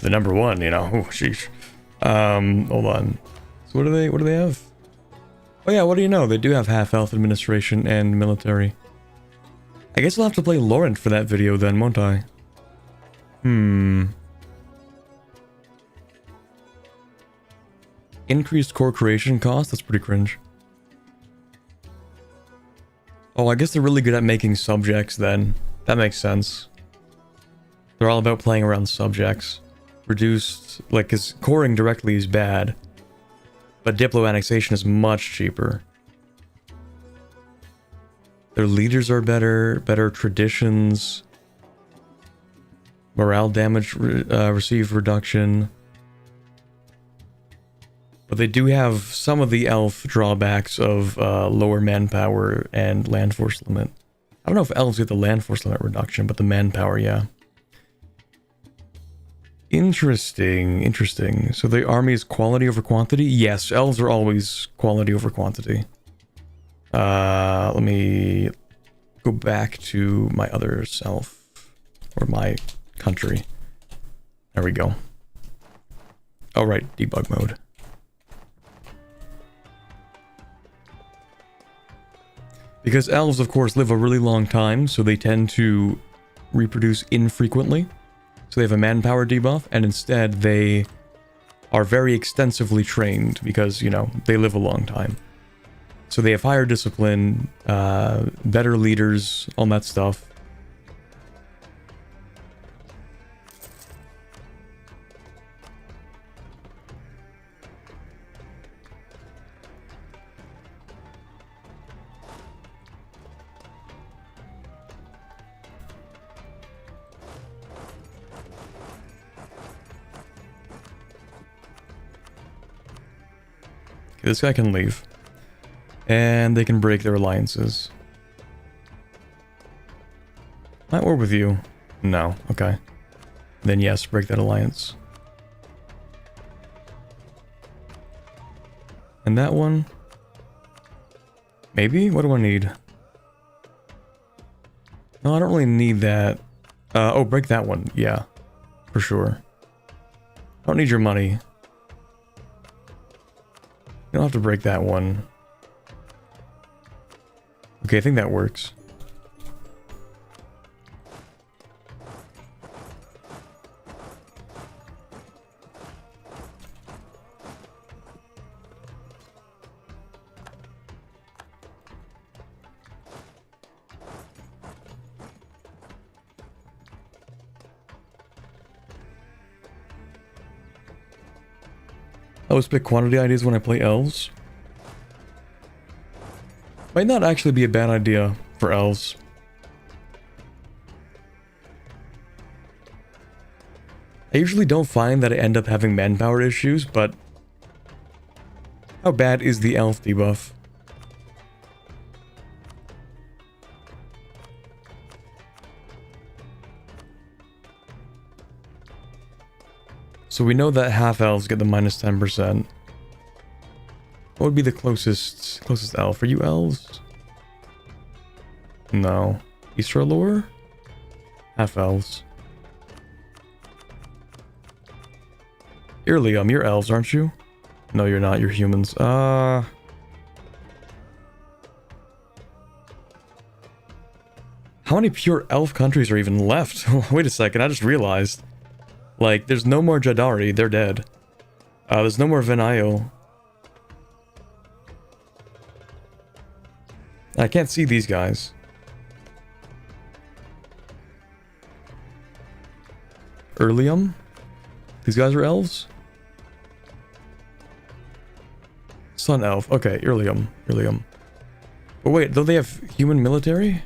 number one, you know. Oh, sheesh. Hold on. So what do they have? Oh yeah, what do you know? They do have half-elf administration and military. I guess I'll have to play Laurent for that video then, won't I? Increased core creation cost? That's pretty cringe. Oh, I guess they're really good at making subjects then. That makes sense. They're all about playing around subjects. Reduced, like, cause coring directly is bad. But Diplo annexation is much cheaper. Their leaders are better, better traditions. Morale damage received reduction. But they do have some of the elf drawbacks of lower manpower and land force limit. I don't know if elves get the land force limit reduction, but the manpower, yeah. Interesting, interesting. So the army is quality over quantity? Yes, elves are always quality over quantity. Let me go back to my other self. Or my country. There we go. Oh, right, debug mode. Because elves, of course, live a really long time, so they tend to reproduce infrequently. So they have a manpower debuff, and instead they are very extensively trained because, you know, they live a long time. So they have higher discipline, better leaders, all that stuff. This guy can leave. And they can break their alliances. Might war with you. No, okay. Then yes, break that alliance. And that one? Maybe? What do I need? No, I don't really need that. Oh, break that one. Yeah, for sure. I don't need your money. You don't have to break that one. Okay, I think that works. I always pick quantity ideas when I play elves. Might not actually be a bad idea for elves. I usually don't find that I end up having manpower issues, but how bad is the elf debuff? So we know that half elves get the minus 10%. What would be the closest elf? Are you elves? No. Easter lore? Half elves. Ilium, you're elves, aren't you? No, you're not. You're humans. How many pure elf countries are even left? Wait a second, I just realized. Like, there's no more Jadari, they're dead. There's no more Venayo. I can't see these guys. Ilium? These guys are elves? Sun elf. Okay, Ilium. But wait, don't they have human military?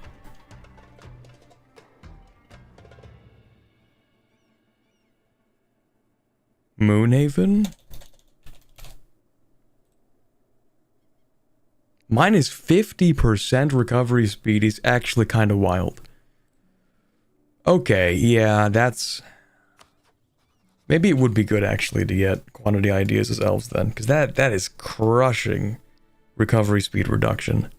Moonhaven? Mine is 50% recovery speed. Is actually kind of wild. Okay, yeah, that's... Maybe it would be good actually to get quantity ideas as elves then, because that is crushing recovery speed reduction.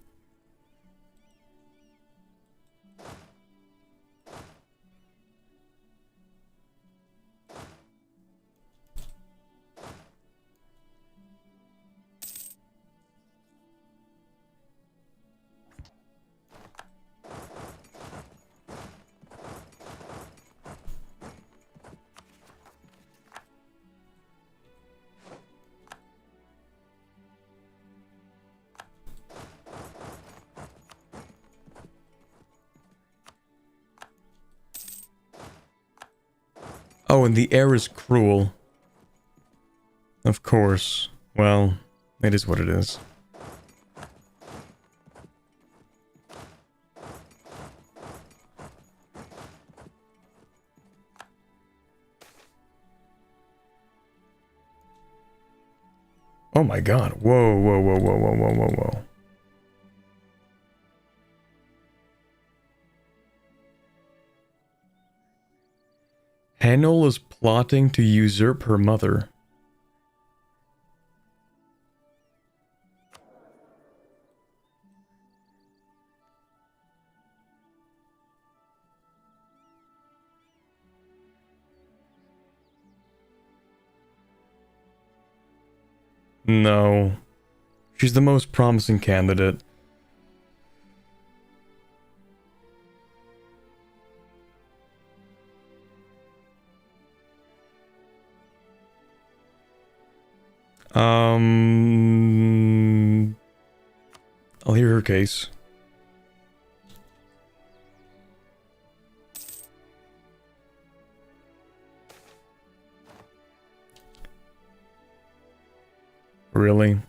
Oh, and the air is cruel. Of course. Well, it is what it is. Oh my god. Whoa. Hanol is plotting to usurp her mother. No. She's the most promising candidate. I'll hear her case. Really?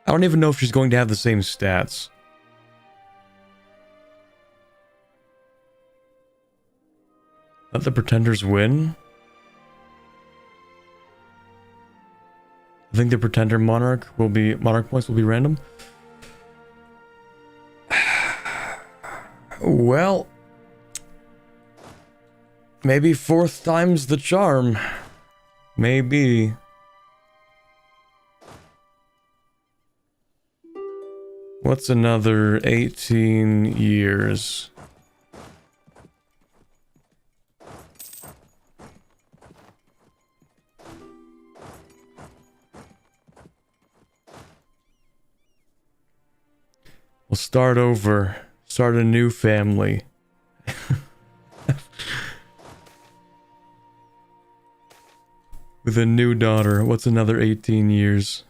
I don't even know if she's going to have the same stats. Let the pretenders win. I think the pretender monarch points will be random. Well, maybe fourth time's the charm. Maybe. What's another 18 years? We'll start over. Start a new family. With a new daughter. What's another 18 years?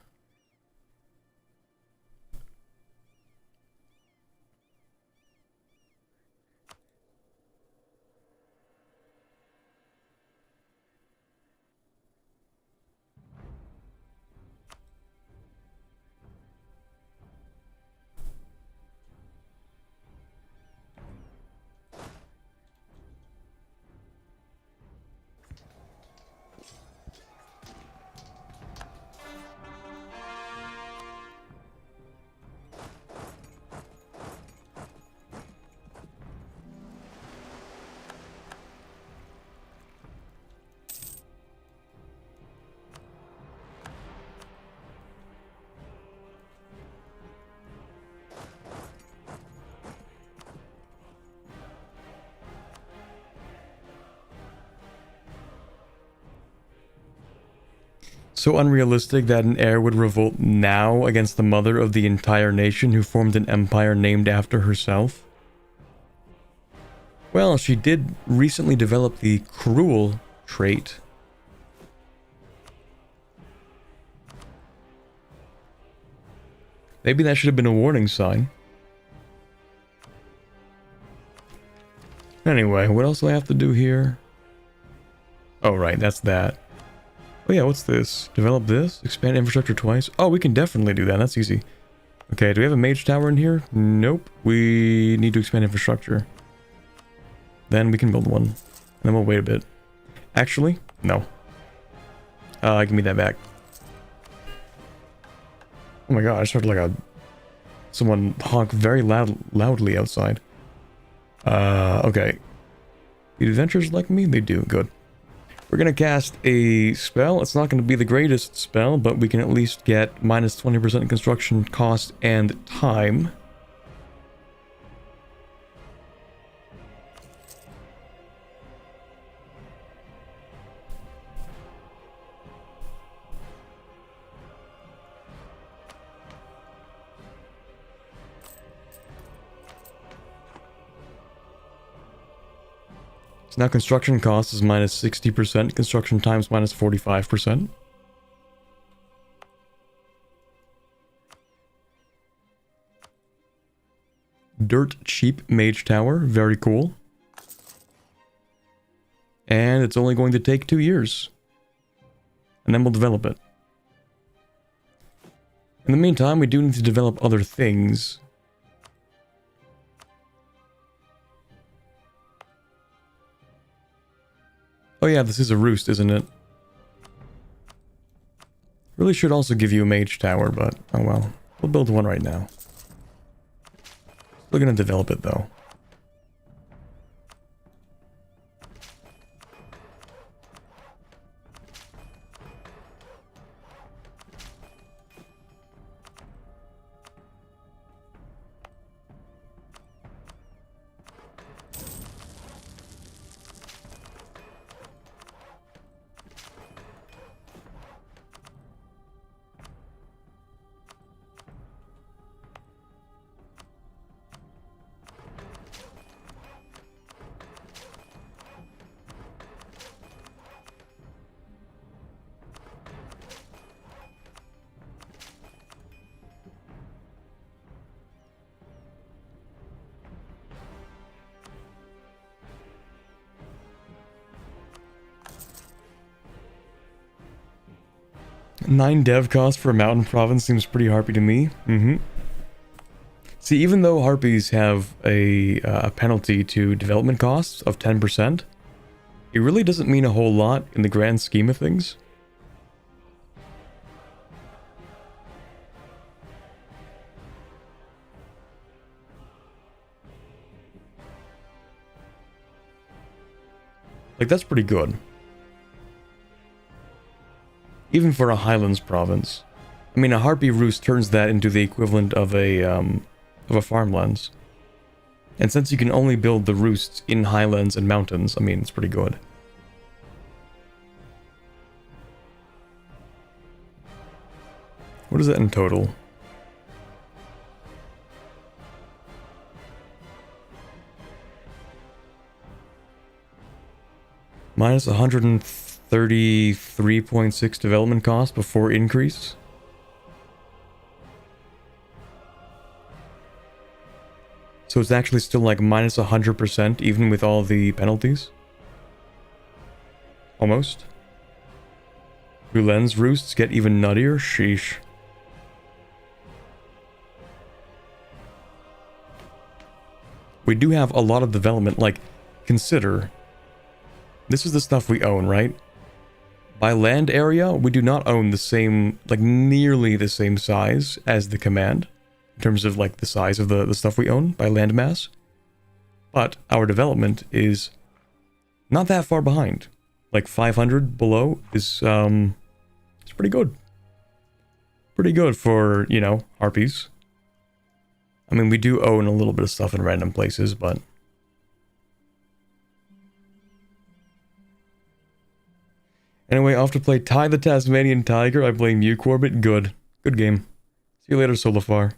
So unrealistic that an heir would revolt now against the mother of the entire nation who formed an empire named after herself? Well, she did recently develop the cruel trait. Maybe that should have been a warning sign. Anyway, what else do I have to do here? Oh, right, that's that. Oh yeah, what's this? Develop this? Expand infrastructure twice? Oh, we can definitely do that. That's easy. Okay, do we have a mage tower in here? Nope. We need to expand infrastructure. Then we can build one. And then we'll wait a bit. Actually, no. Give me that back. Oh my god, I started like someone honk very loudly outside. Okay. The adventurers like me? They do. Good. We're going to cast a spell. It's not going to be the greatest spell, but we can at least get minus 20% construction cost and time. So now construction cost is minus 60%, construction time is minus 45%. Dirt cheap mage tower, very cool. And it's only going to take 2 years. And then we'll develop it. In the meantime, we do need to develop other things. Oh yeah, this is a roost, isn't it? Really should also give you a mage tower, but oh well. We'll build one right now. We're gonna develop it though. $9 dev cost for a mountain province seems pretty harpy to me. See, even though harpies have a penalty to development costs of 10%, It really doesn't mean a whole lot in the grand scheme of things. Like, that's pretty good. Even for a Highlands province. I mean, a Harpy roost turns that into the equivalent of a farmlands. And since you can only build the roosts in highlands and mountains, I mean, it's pretty good. What is that in total? Minus 133.6 development cost before increase. So it's actually still like minus 100% even with all the penalties? Almost. Lens roosts get even nuttier? Sheesh. We do have a lot of development, like, consider. This is the stuff we own, right? By land area, we do not own the same, like, nearly the same size as the command. In terms of, like, the size of the stuff we own by land mass. But our development is not that far behind. Like, 500 below is, it's pretty good. Pretty good for, you know, Harpies. I mean, we do own a little bit of stuff in random places, but... Anyway, off to play Ty the Tasmanian Tiger. I blame you, Corbett. Good. Good game. See you later, Solafar.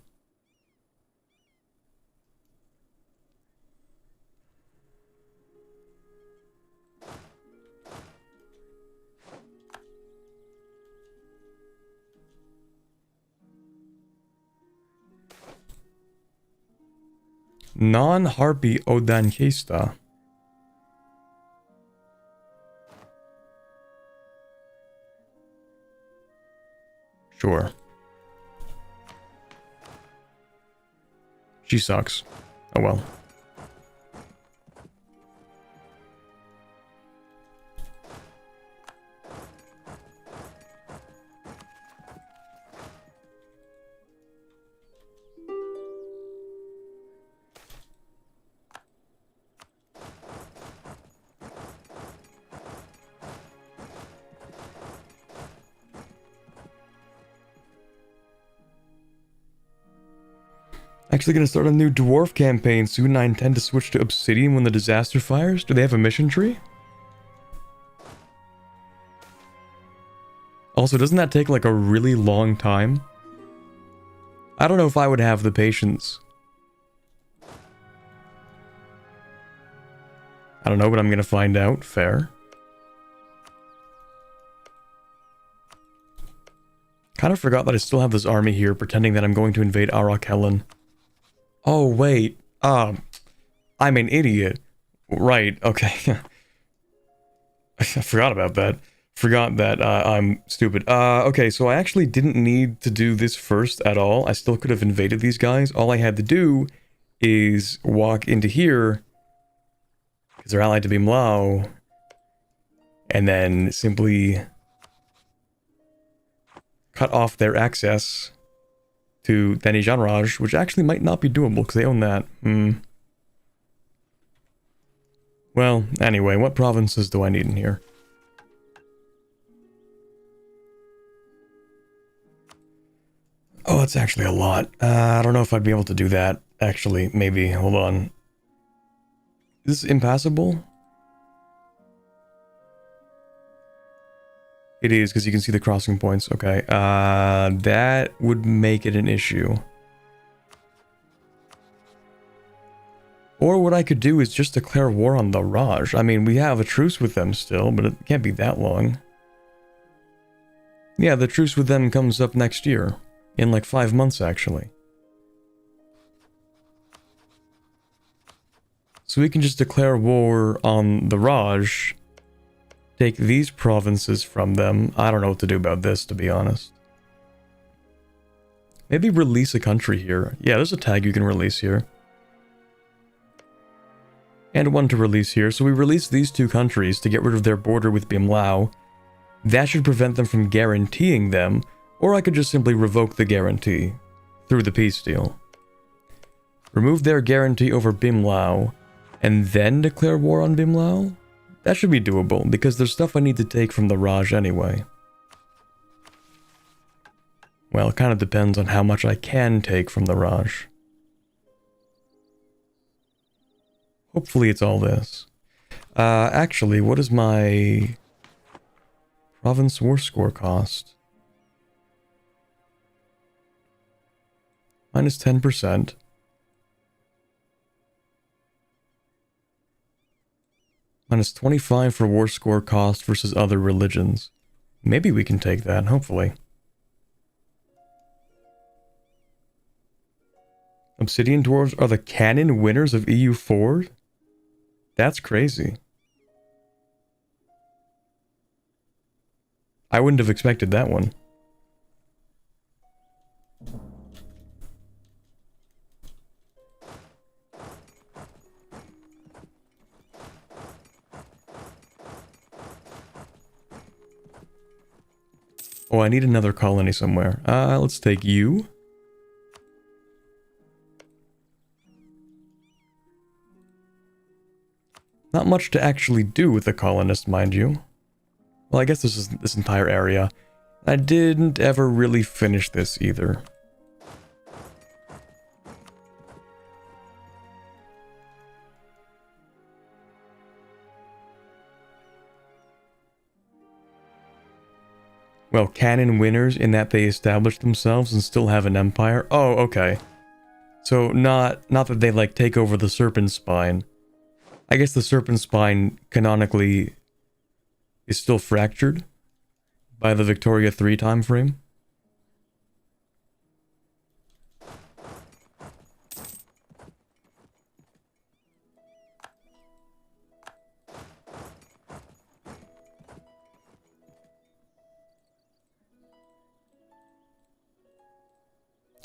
Non-Harpy Odankesta. Sure. She sucks. Oh well. Actually gonna start a new dwarf campaign soon. I intend to switch to obsidian when the disaster fires. Do they have a mission tree? Also, doesn't that take like a really long time? I don't know if I would have the patience. I don't know, but I'm gonna find out. Fair. Kind of forgot that I still have this army here, pretending that I'm going to invade Arakellen. Oh, wait. I'm an idiot. Right, okay. I forgot about that. Forgot that I'm stupid. Okay, so I actually didn't need to do this first at all. I still could have invaded these guys. All I had to do is walk into here, because they're allied to Bimlao, and then simply cut off their access to Dani Janraj, which actually might not be doable because they own that. Well, anyway, what provinces do I need in here? Oh, that's actually a lot. I don't know if I'd be able to do that, actually. Maybe. Hold on. Is this impassable? It is, because you can see the crossing points. Okay, that would make it an issue. Or what I could do is just declare war on the Raj. I mean, we have a truce with them still, but it can't be that long. Yeah, the truce with them comes up next year. In like 5 months, actually. So we can just declare war on the Raj. Take these provinces from them. I don't know what to do about this, to be honest. Maybe release a country here. Yeah, there's a tag you can release here. and one to release here. So we release these two countries to get rid of their border with Bimlao. That should prevent them from guaranteeing them, or I could just simply revoke the guarantee through the peace deal. Remove their guarantee over Bimlao, and then declare war on Bimlao? That should be doable, because there's stuff I need to take from the Raj anyway. Well, it kind of depends on how much I can take from the Raj. Hopefully it's all this. Actually, what is my province war score cost? Minus 10%. Minus 25 for war score cost versus other religions. Maybe we can take that, hopefully. Obsidian Dwarves are the canon winners of EU4? That's crazy. I wouldn't have expected that one. Oh, I need another colony somewhere. Let's take you. Not much to actually do with the colonists, mind you. Well, I guess this is this entire area. I didn't ever really finish this either. Well, canon winners in that they established themselves and still have an empire. Oh, okay. So not that they like take over the Serpent Spine. I guess the Serpent Spine canonically is still fractured by the Victoria 3 time frame.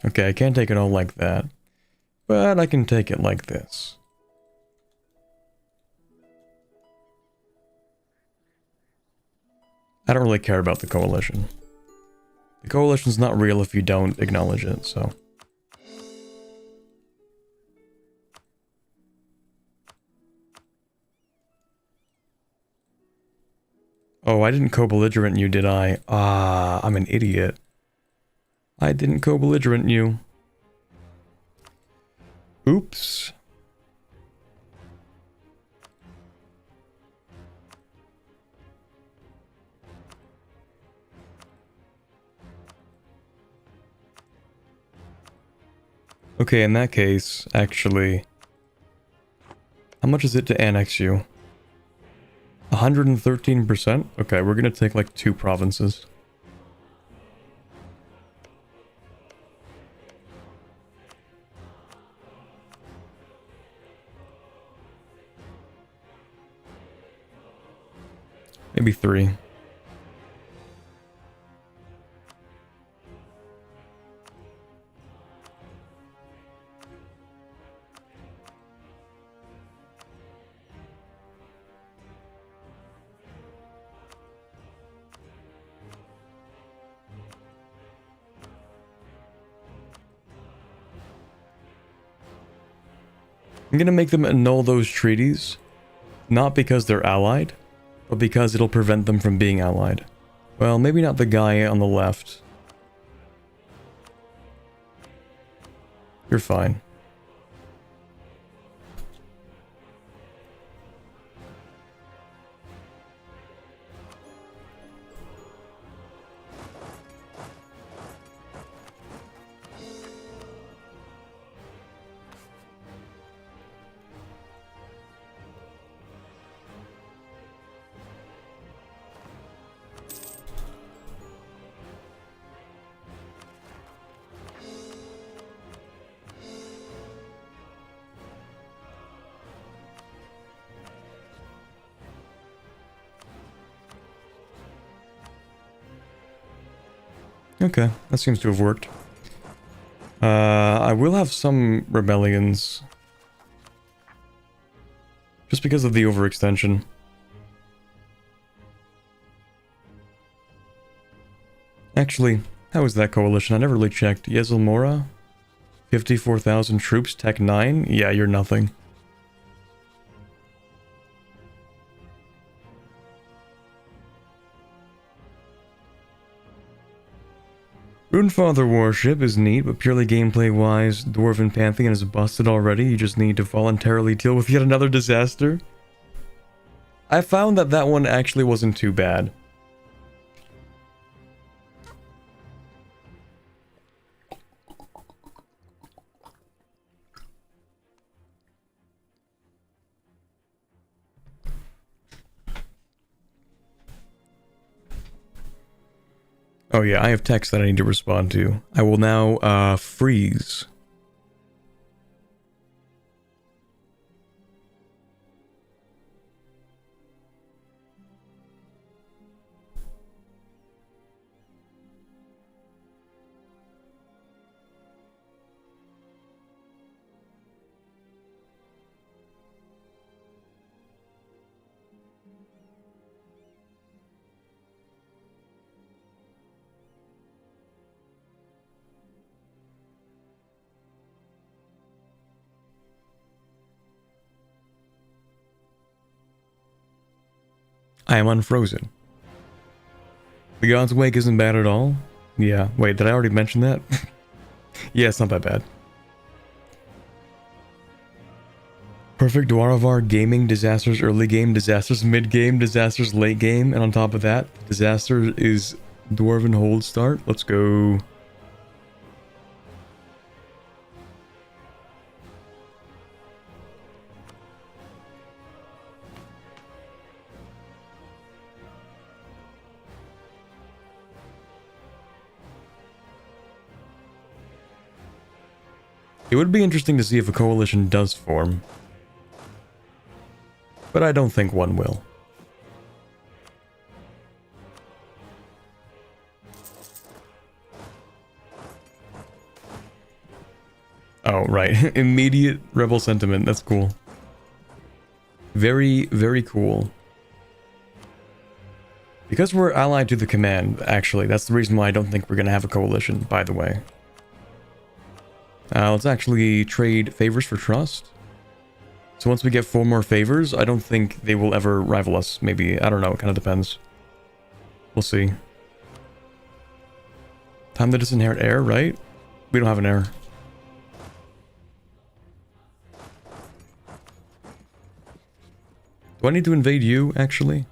Okay, I can't take it all like that, but I can take it like this. I don't really care about the coalition. The coalition's not real if you don't acknowledge it, so. Oh, I didn't co-belligerent you, did I? Ah, I'm an idiot. I didn't co-belligerent you. Oops. Okay, in that case, actually, how much is it to annex you? 113%? Okay, we're gonna take like 2 provinces. Maybe 3. I'm gonna make them annul those treaties, not because they're allied, but because it'll prevent them from being allied. Well, maybe not the guy on the left. You're fine. Okay, that seems to have worked. I will have some rebellions. because of the overextension. Actually, how is that coalition? I never really checked. Yezelmora? 54,000 troops, Tech 9? Yeah, you're nothing. Runefather Warship is neat, but purely gameplay-wise, Dwarven Pantheon is busted already. You just need to voluntarily deal with yet another disaster. I found that that one actually wasn't too bad. Oh yeah, I have text that I need to respond to. I will now, freeze. I am unfrozen. The God's Wake isn't bad at all. Yeah, wait, did I already mention that? Yeah, it's not that bad. Perfect Dwaravar gaming, disasters early game, disasters mid game, disasters late game, and on top of that, disaster is Dwarven hold start. Let's go. It would be interesting to see if a coalition does form. But I don't think one will. Oh, right. Immediate rebel sentiment. That's cool. Very, very cool. Because we're allied to the command, actually. That's the reason why I don't think we're going to have a coalition, by the way. Let's actually trade favors for trust. So once we get 4 more favors, I don't think they will ever rival us. Maybe, I don't know, it kind of depends. We'll see. Time to disinherit heir, right? We don't have an heir. Do I need to invade you, actually?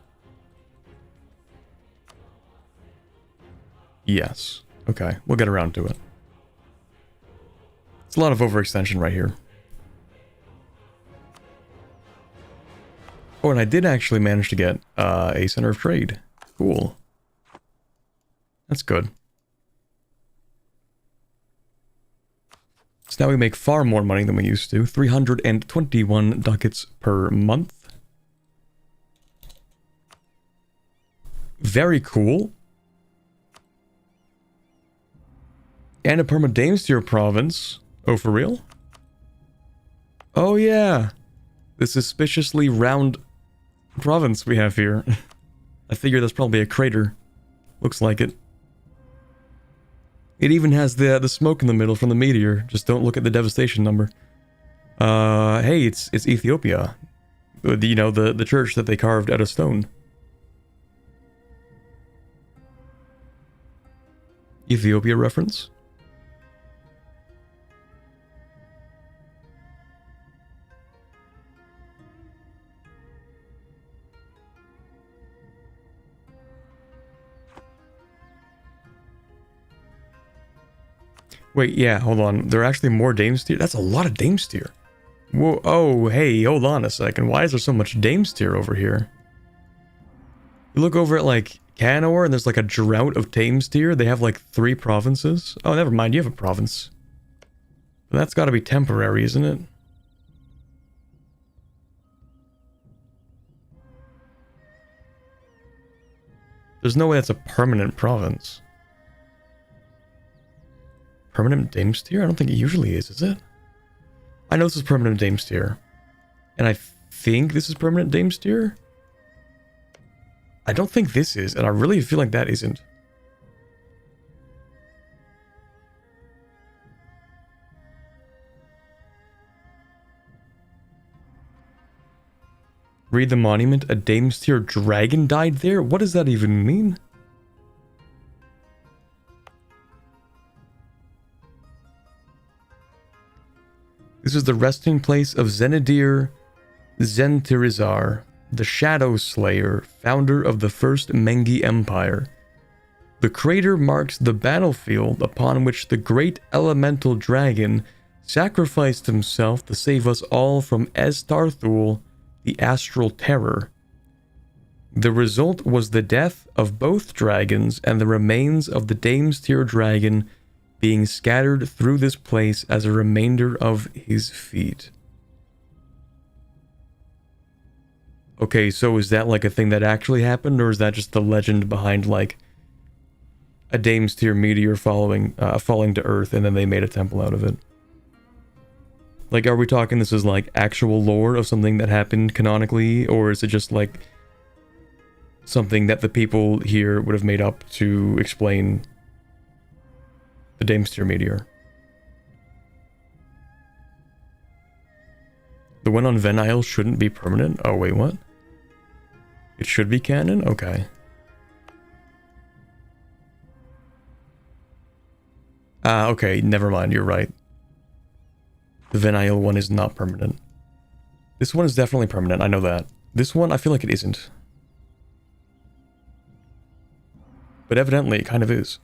Yes. Okay, we'll get around to it. It's a lot of overextension right here. Oh, and I did actually manage to get a center of trade. Cool. That's good. So now we make far more money than we used to. 321 ducats per month. Very cool. And a perma-Damestier province. Oh, for real? Oh, yeah. The suspiciously round province we have here. I figure that's probably a crater. Looks like it. It even has the smoke in the middle from the meteor. Just don't look at the devastation number. Hey, it's Ethiopia. You know, the church that they carved out of stone. Ethiopia reference? Wait, yeah, hold on. There are actually more Damestier? That's a lot of Damestier. Whoa, oh, hey, hold on a second. Why is there so much Damestier over here? You look over at, like, Canor, and there's, like, a drought of Damestier. They have, like, 3 provinces. Oh, never mind, you have a province. But that's gotta be temporary, isn't it? There's no way that's a permanent province. Permanent Damestier? I don't think it usually is it? I know this is permanent Damestier. And I think this is permanent Damesteer. I don't think this is, and I really feel like that isn't. Read the monument. A Damesteer dragon died there? What does that even mean? This is the resting place of Zenidir Zentirizar, the Shadow Slayer, founder of the First Mengi Empire. The crater marks the battlefield upon which the great elemental dragon sacrificed himself to save us all from Estarthul, the astral terror. The result was the death of both dragons and the remains of the Damesteer dragon being scattered through this place as a remainder of his feet. Okay, so is that like a thing that actually happened, or is that just the legend behind like a Damesteer meteor falling to Earth and then they made a temple out of it? Like, are we talking this is like actual lore of something that happened canonically, or is it just like something that the people here would have made up to explain the Damesteer meteor? The one on Venile shouldn't be permanent? Oh, wait, what? It should be canon? Okay. Okay, never mind, you're right. The Venile one is not permanent. This one is definitely permanent, I know that. This one, I feel like it isn't. But evidently, it kind of is.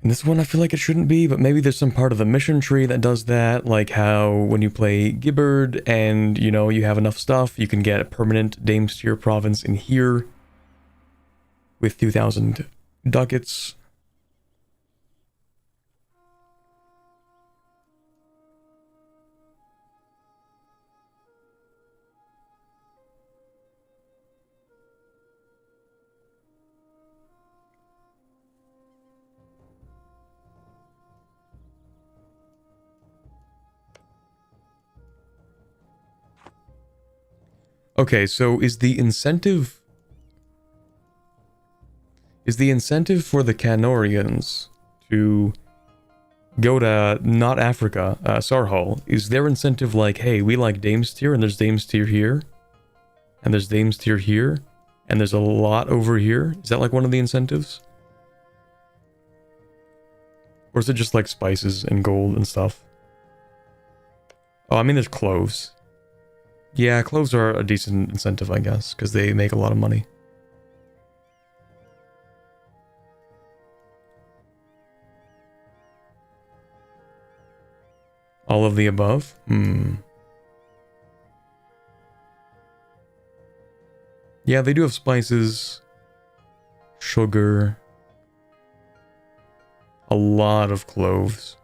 And this one, I feel like it shouldn't be, but maybe there's some part of the mission tree that does that, like how when you play Gibbard and, you know, you have enough stuff, you can get a permanent Damesteer province in here with 2,000 ducats. Okay, so is the incentive for the Canorians to go to not Africa, Sarhal, is their incentive like, hey, we like Damesteer and there's Damesteer here, and there's Damesteer here, and there's a lot over here? Is that like one of the incentives? Or is it just like spices and gold and stuff? Oh, I mean, there's cloves. Yeah, cloves are a decent incentive, I guess, because they make a lot of money. All of the above? Yeah, they do have spices, sugar, a lot of cloves,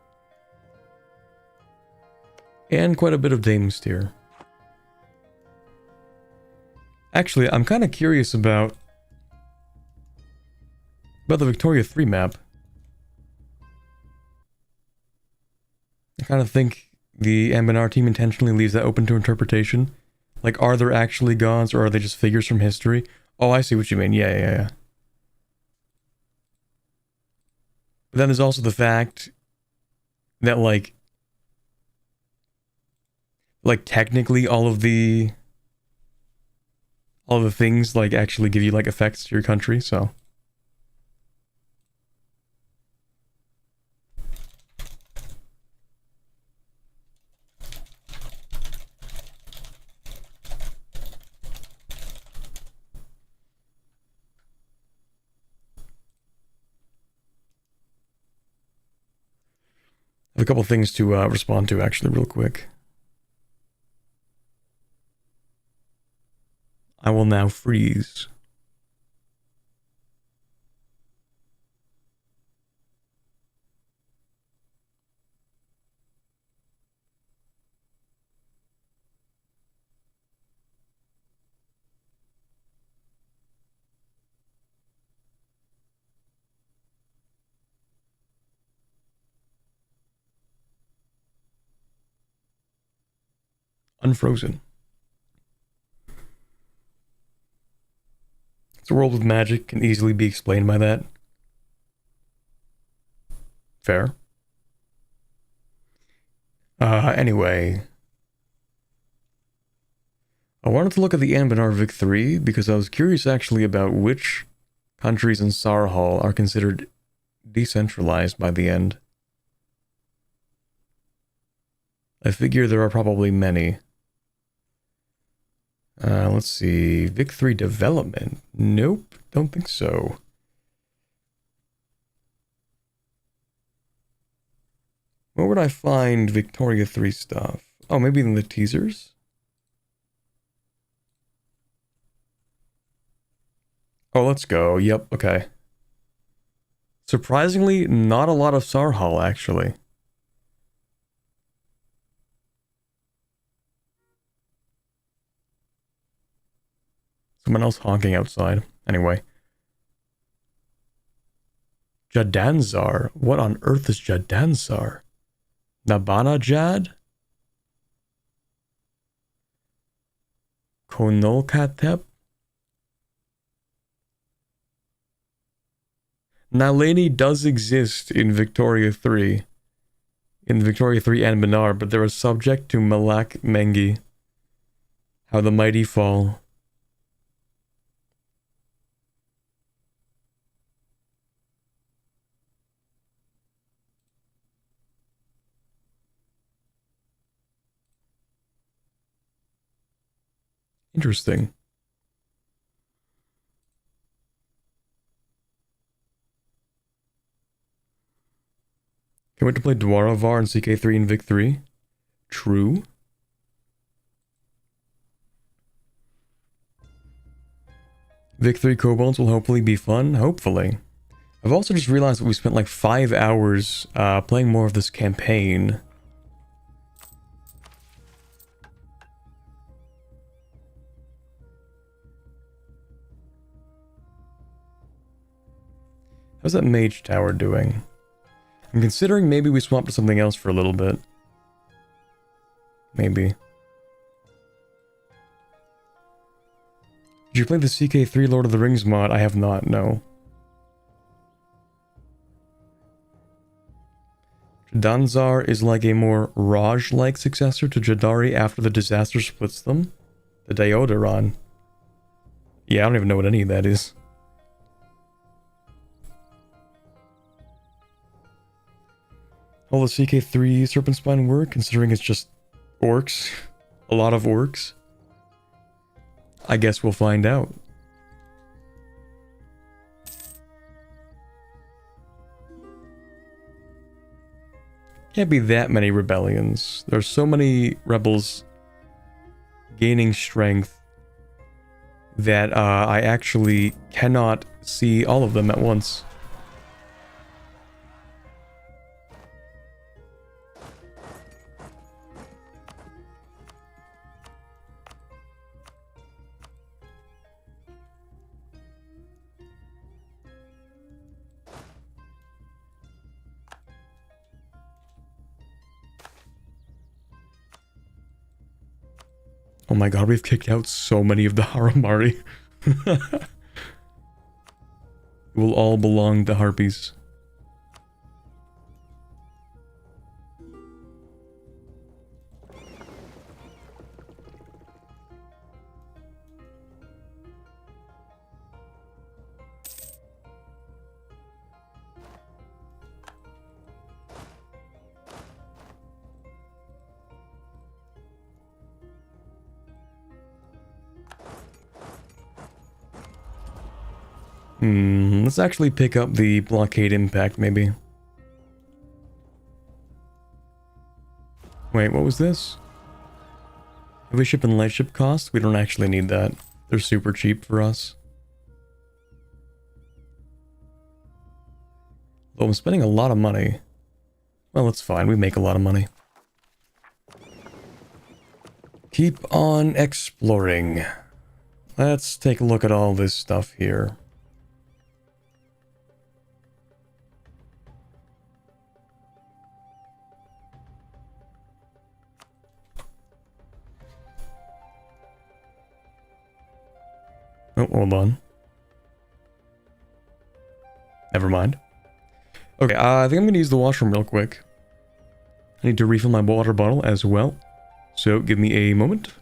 and quite a bit of Damesteer. Actually, I'm kind of curious about the Victoria 3 map. I kind of think the Ambanar team intentionally leaves that open to interpretation. Like, are there actually gods, or are they just figures from history? Oh, I see what you mean. Yeah. But then there's also the fact that, like technically all of the things, like, actually give you, like, effects to your country, so... I have a couple things to respond to, actually, real quick. I will now freeze. Unfrozen. It's a world with magic, can easily be explained by that. Fair. Anyway. I wanted to look at the Anbanar Vic 3 because I was curious actually about which countries in Sarhal are considered decentralized by the end. I figure there are probably many. Let's see. Vic 3 development. Nope, don't think so. Where would I find Victoria 3 stuff? Oh, maybe in the teasers? Oh, let's go. Yep, okay. Surprisingly, not a lot of Sarhal, actually. Someone else honking outside. Anyway. Jadanzar? What on earth is Jadanzar? Nabana Jad? Konolkatep? Nalini does exist in Victoria 3. In Victoria 3 and Minar, but they're a subject to Malak Mengi. How the mighty fall. Interesting. Can't wait to play Dwaravar and CK3 and Vic 3. True. Vic 3 Kobolds will hopefully be fun. Hopefully. I've also just realized that we spent like 5 hours playing more of this campaign. How's that mage tower doing? I'm considering maybe we swap to something else for a little bit. Maybe. Did you play the CK3 Lord of the Rings mod? I have not, no. Jadanzar is like a more Raj-like successor to Jadari after the disaster splits them. The Daodaron. Yeah, I don't even know what any of that is. All the CK3 Serpent Spine work, considering it's just orcs. A lot of orcs. I guess we'll find out. Can't be that many rebellions. There's so many rebels gaining strength that I actually cannot see all of them at once. Oh my god, we've kicked out so many of the Haramari. Will all belong to Harpies. Let's actually pick up the blockade impact, maybe. Wait, what was this? Heavy ship and light ship cost? We don't actually need that. They're super cheap for us. Though I'm spending a lot of money. Well, it's fine. We make a lot of money. Keep on exploring. Let's take a look at all this stuff here. Oh, hold on. Never mind. Okay, I think I'm gonna use the washroom real quick. I need to refill my water bottle as well. So give me a moment.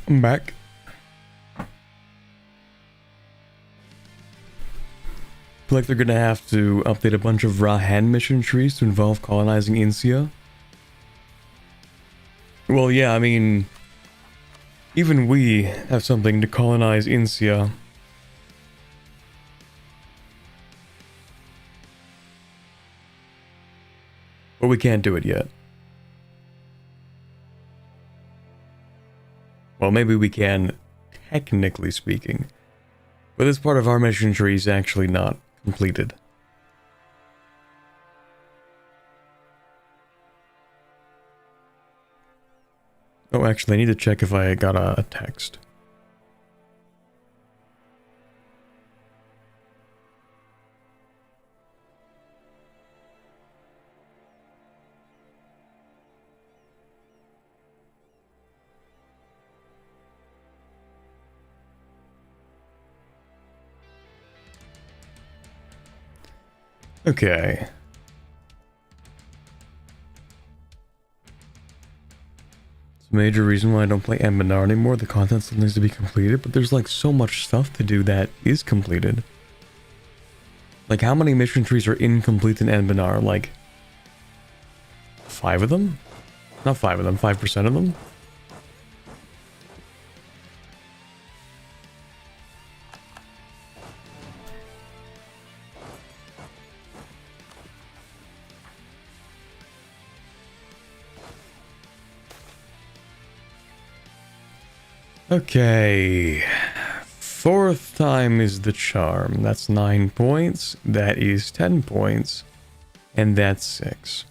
I'm back. Feel like they're gonna have to update a bunch of Rahan mission trees to involve colonizing Insia. Well, yeah, I mean, even we have something to colonize Insia. But we can't do it yet. Well, maybe we can, technically speaking. But this part of our mission tree is actually not completed. Oh, actually, I need to check if I got a text. Okay. Major reason why I don't play Embanar anymore. The content still needs to be completed, but there's like so much stuff to do that is completed. Like how many mission trees are incomplete in Embanar? Like 5 of them? Not 5 of them, 5% of them? Okay, 4th time is the charm. That's 9 points, that is 10 points, and that's 6.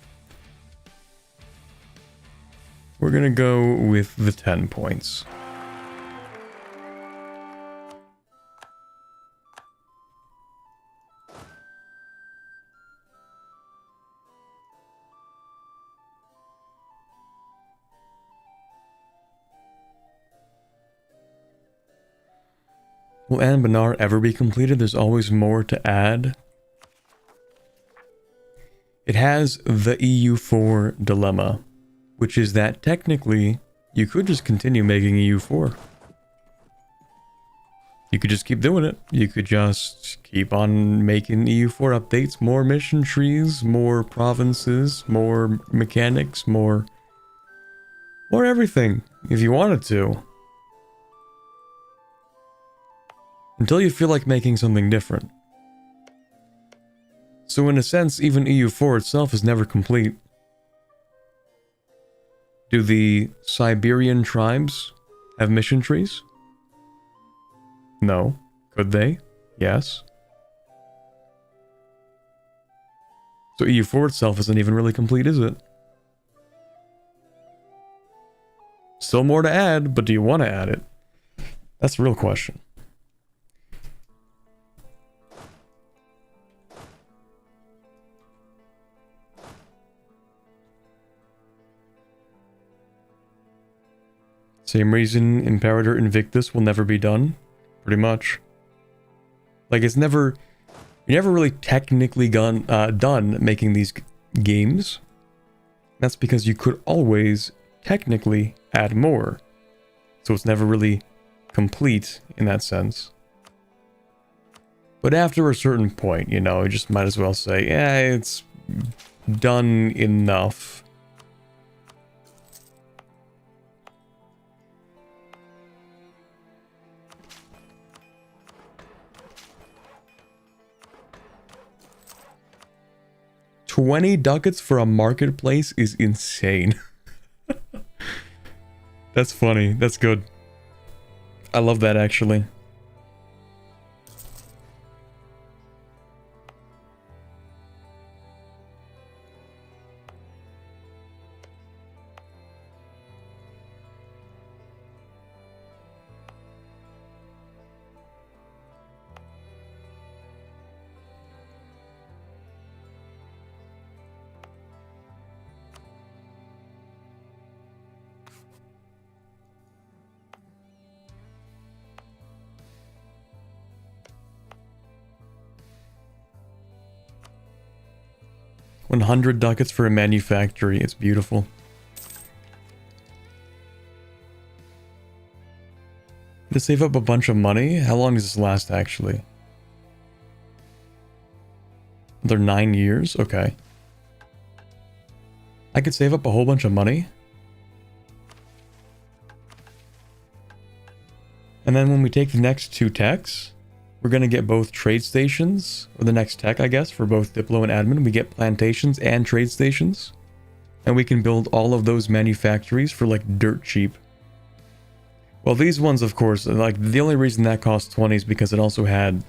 We're gonna go with the 10 points. Will Anbanar ever be completed? There's always more to add. It has the EU4 dilemma, which is that technically you could just continue making EU4. You could just keep doing it. You could just keep on making EU4 updates, more mission trees, more provinces, more mechanics, more everything, if you wanted to. Until you feel like making something different. So in a sense, even EU4 itself is never complete. Do the Siberian tribes have mission trees? No. Could they? Yes. So EU4 itself isn't even really complete, is it? Still more to add, but do you want to add it? That's the real question. Same reason Imperator Invictus will never be done, pretty much. Like it's never, you're never really technically done making these games. That's because you could always technically add more. So it's never really complete in that sense. But after a certain point, you know, you just might as well say, yeah, it's done enough. $20 ducats for a marketplace is insane. That's funny. That's good. I love that actually. $100 ducats for a manufactory. It's beautiful. To save up a bunch of money? How long does this last actually? Another 9 years? Okay. I could save up a whole bunch of money. And then when we take the next 2 techs, we're going to get both trade stations, or the next tech, I guess, for both Diplo and Admin. We get plantations and trade stations. And we can build all of those manufactories for, like, dirt cheap. Well, these ones, of course, like, the only reason that cost 20 is because it also had,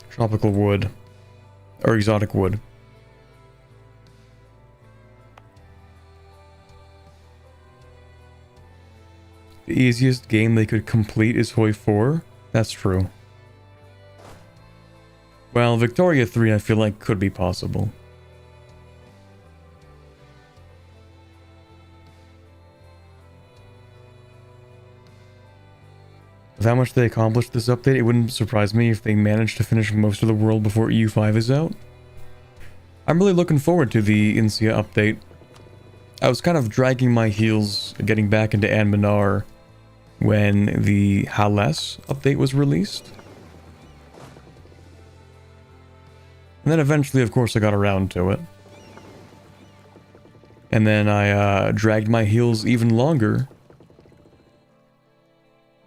tropical wood. Or exotic wood. The easiest game they could complete is Hoi 4. That's true. Well, Victoria 3 I feel like could be possible. With how much they accomplished this update, it wouldn't surprise me if they managed to finish most of the world before EU5 is out. I'm really looking forward to the Insia update. I was kind of dragging my heels getting back into Anmanar when the harass update was released. And then eventually, of course, I got around to it. And then I dragged my heels even longer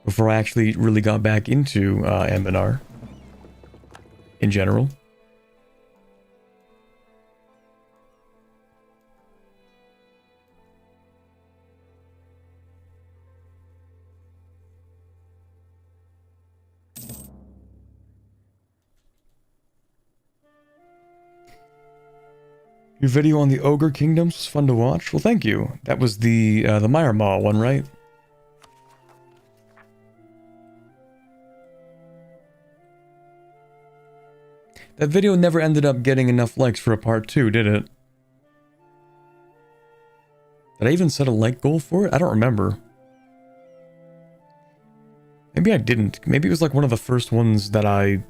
before I actually really got back into Anmanar in general. Your video on the Ogre Kingdoms was fun to watch. Well, thank you. That was the Myanmar one, right? That video never ended up getting enough likes for a part 2, did it? Did I even set a like goal for it? I don't remember. Maybe I didn't. Maybe it was like one of the first ones that I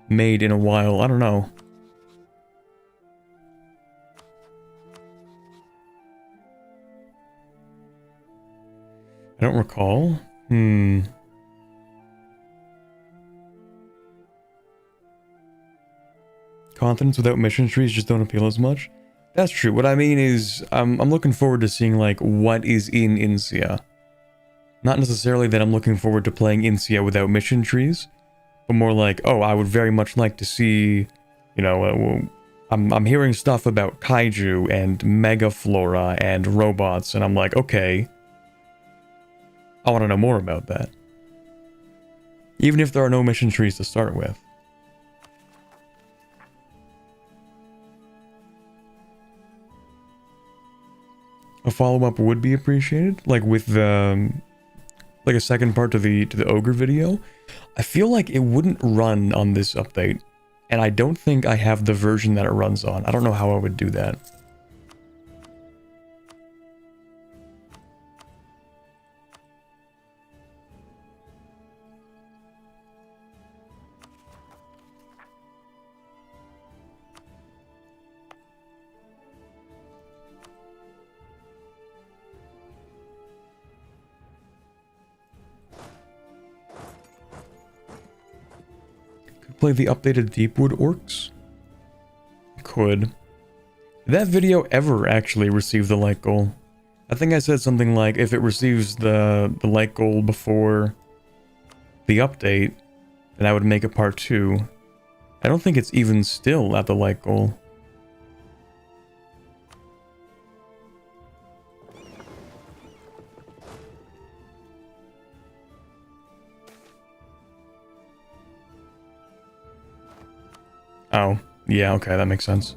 made in a while. I don't know. I don't recall. Continents without mission trees just don't appeal as much. That's true. What I mean is, I'm looking forward to seeing, like, what is in Insia. Not necessarily that I'm looking forward to playing Insia without mission trees, but more like, oh, I would very much like to see, you know, I'm hearing stuff about kaiju and megaflora and robots, and I'm like, okay, I want to know more about that. Even if there are no mission trees to start with. A follow-up would be appreciated, like with the, like a second part to the ogre video. I feel like it wouldn't run on this update, and I don't think I have the version that it runs on. I don't know how I would do that. Play the updated Deepwood Orcs? Could. Did that video ever actually receive the like goal? I think I said something like, if it receives the like goal before the update, then I would make it part 2. I don't think it's even still at the like goal. Oh, yeah, okay, that makes sense.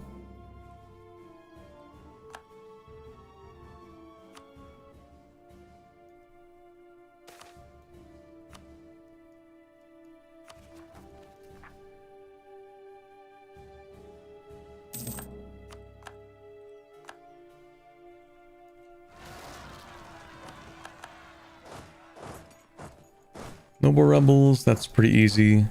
Noble Rebels, that's pretty easy.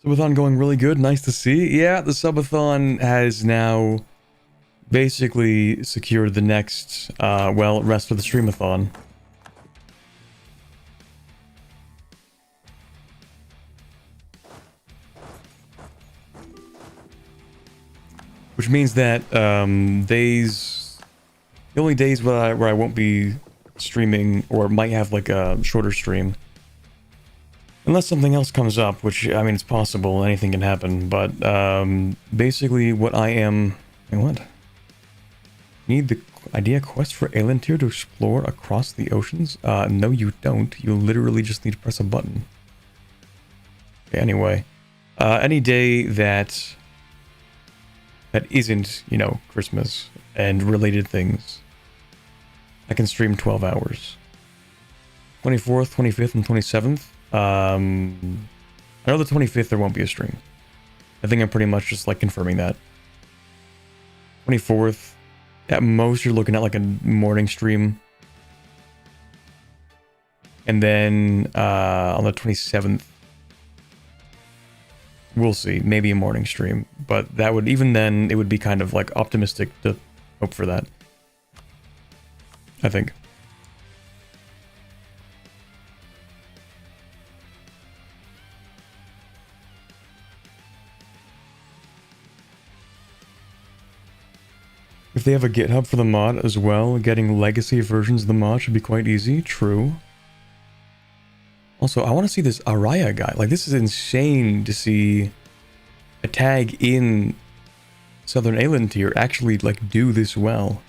Subathon going really good, nice to see. Yeah, the Subathon has now basically secured the next, well, rest of the Streamathon. Which means that, days... The only days where I won't be streaming, or might have like a shorter stream, unless something else comes up, which, I mean, it's possible, anything can happen, but, basically what I am... Wait, what? Need the idea quest for alien tier to explore across the oceans? No you don't. You literally just need to press a button. Okay, anyway. Any day that isn't, you know, Christmas and related things, I can stream 12 hours. 24th, 25th, and 27th. I know the 25th there won't be a stream. I think I'm pretty much just like confirming that. 24th, at most you're looking at like a morning stream. And then on the 27th, we'll see. Maybe a morning stream. But that would, even then, it would be kind of like optimistic to hope for that. I think. If they have a GitHub for the mod as well, getting legacy versions of the mod should be quite easy. True. Also, I want to see this Araya guy. Like, this is insane to see a tag in Southern Ayland tier actually, like, do this well.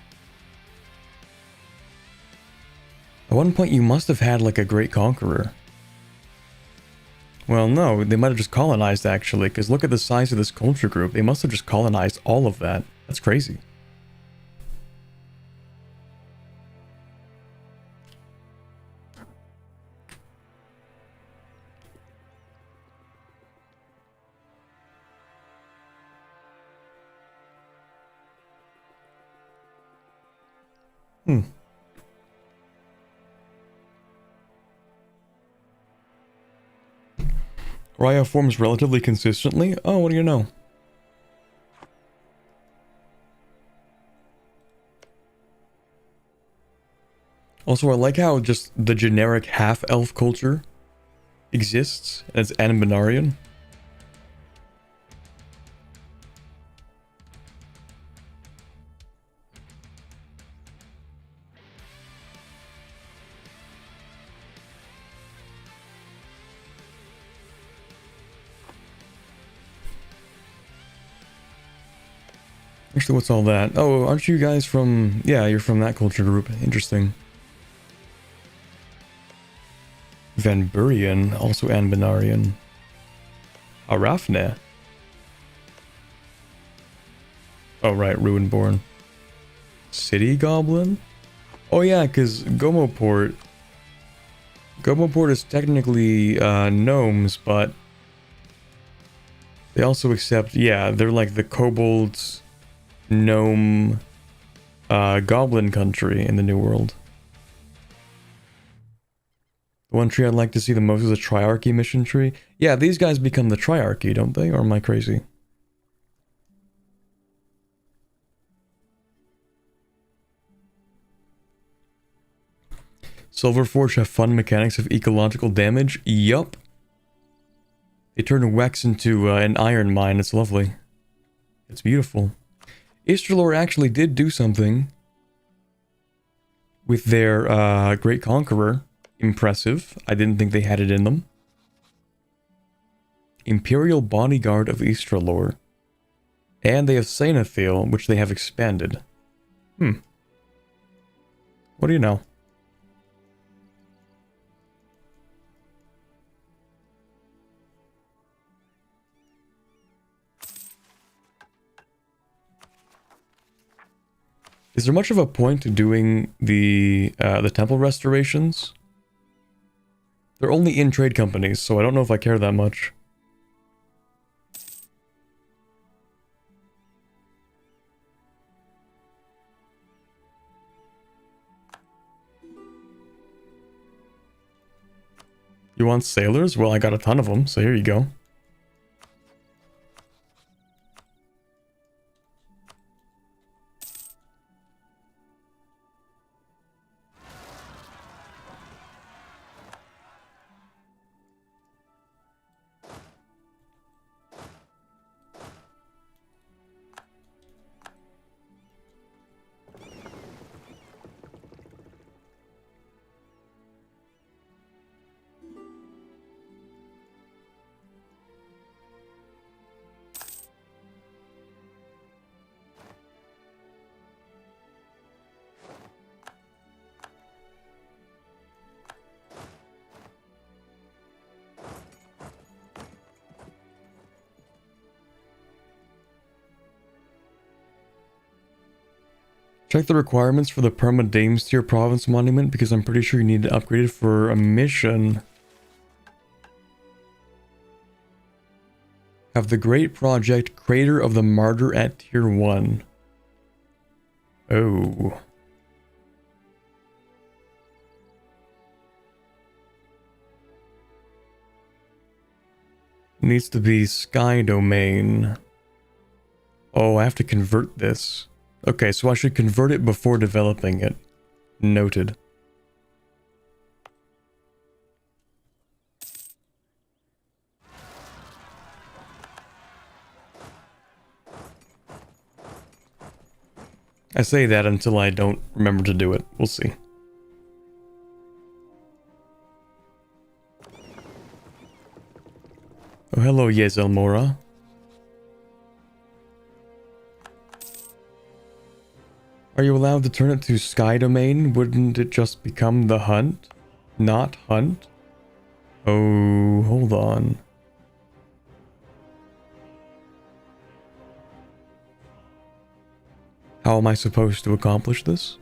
At one point, you must have had, like, a great conqueror. Well, no, they might have just colonized, actually, because look at the size of this culture group. They must have just colonized all of that. That's crazy. Raya forms relatively consistently? Oh, what do you know? Also, I like how just the generic half-elf culture exists as Anbanarian. Actually, what's all that? Oh, aren't you guys from... Yeah, you're from that culture group. Interesting. Van Burian, also Anbanarian. Arafne. Oh, right, Ruinborn. City Goblin? Oh yeah, because Gomoport is technically gnomes, but they also accept, yeah, they're like the kobolds, gnome, goblin country in the New World. The one tree I'd like to see the most is a Triarchy mission tree. Yeah, these guys become the Triarchy, don't they? Or am I crazy? Silverforge have fun mechanics of ecological damage? Yup. They turn Wex into an iron mine. It's lovely. It's beautiful. Istralor actually did do something with their Great Conqueror. Impressive. I didn't think they had it in them. Imperial Bodyguard of Istralor. And they have Sanathil, which they have expanded. What do you know? Is there much of a point to doing the temple restorations? They're only in trade companies, so I don't know if I care that much. You want sailors? Well, I got a ton of them, so here you go. Check the requirements for the Perma Dames Tier Province Monument because I'm pretty sure you need to upgrade it for a mission. Have the Great Project Crater of the Martyr at Tier 1. Oh. Needs to be sky domain. Oh, I have to convert this. Okay, so I should convert it before developing it. Noted. I say that until I don't remember to do it. We'll see. Oh, hello, Yezelmora. Are you allowed to turn it to sky domain? Wouldn't it just become the hunt? Not hunt? Oh, hold on. How am I supposed to accomplish this?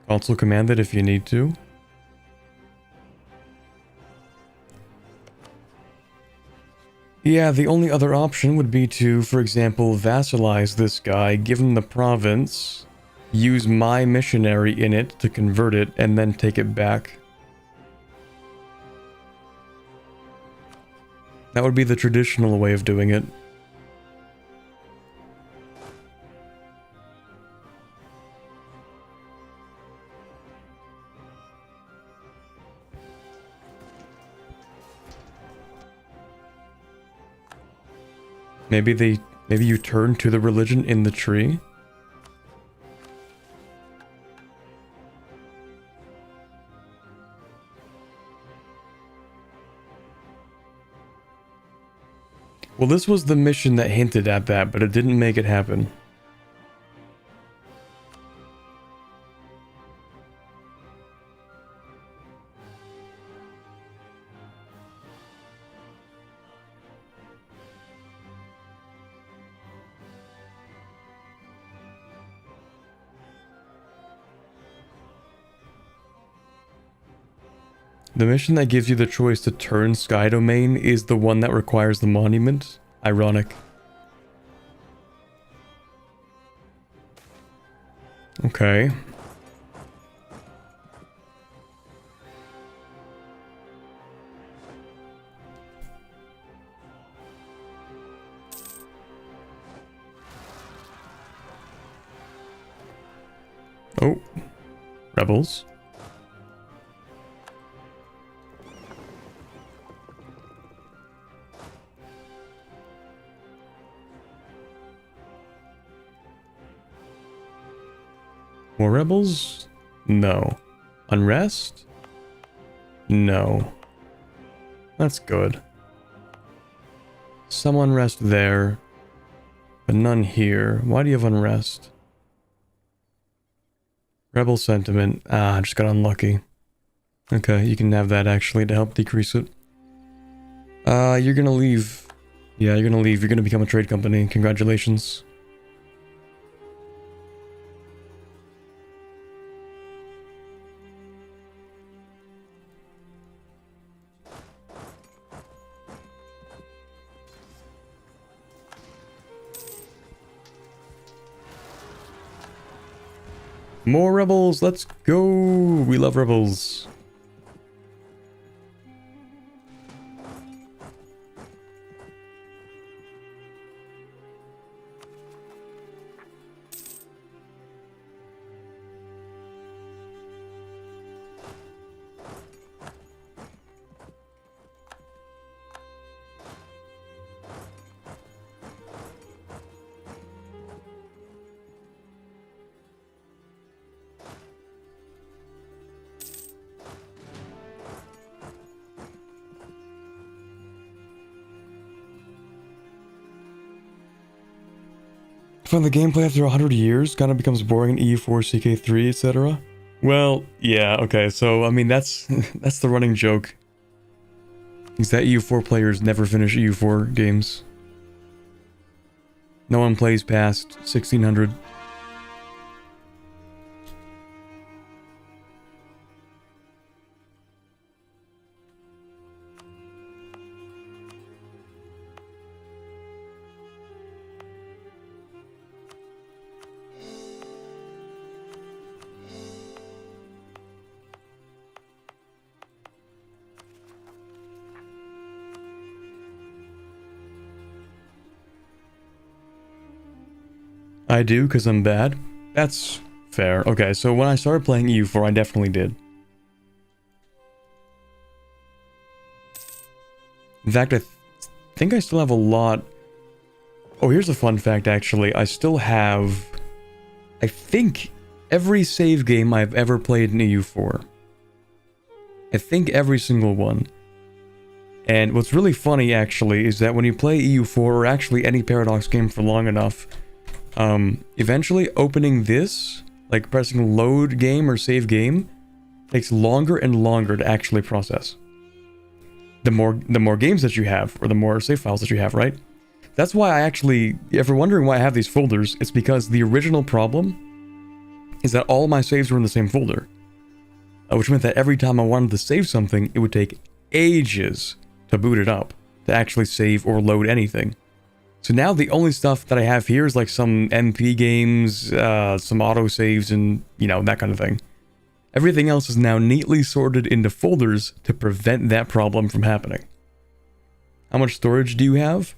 Console command it if you need to. Yeah, the only other option would be to, for example, vassalize this guy, give him the province, use my missionary in it to convert it, and then take it back. That would be the traditional way of doing it. Maybe you turn to the religion in the tree? Well, this was the mission that hinted at that, but it didn't make it happen. The mission that gives you the choice to turn Sky Domain is the one that requires the monument. Ironic. Okay. Oh. Rebels. More rebels? No. Unrest? No. That's good. Some unrest there, but none here. Why do you have unrest? Rebel sentiment. Ah, I just got unlucky. Okay, you can have that actually to help decrease it. You're gonna leave. Yeah, you're gonna leave. You're gonna become a trade company. Congratulations. More rebels, let's go! We love rebels. Find the gameplay after 100 years kind of becomes boring in EU4, CK3, etc. Well, yeah, okay, so, I mean, that's that's the running joke. Is that EU4 players never finish EU4 games. No one plays past 1600. I do, because I'm bad. That's fair. Okay, so when I started playing EU4, I definitely did. In fact, I think I still have a lot... Oh, here's a fun fact, actually. I still have... I think every save game I've ever played in EU4. I think every single one. And what's really funny, actually, is that when you play EU4, or actually any Paradox game for long enough, eventually opening this, like pressing load game or save game, takes longer and longer to actually process. The more games that you have, or the more save files that you have, right? That's why I actually, if you're wondering why I have these folders, it's because the original problem is that all my saves were in the same folder. Which meant that every time I wanted to save something, it would take ages to boot it up, to actually save or load anything. So now the only stuff that I have here is like some MP games, some autosaves, and, you know, that kind of thing. Everything else is now neatly sorted into folders to prevent that problem from happening. How much storage do you have?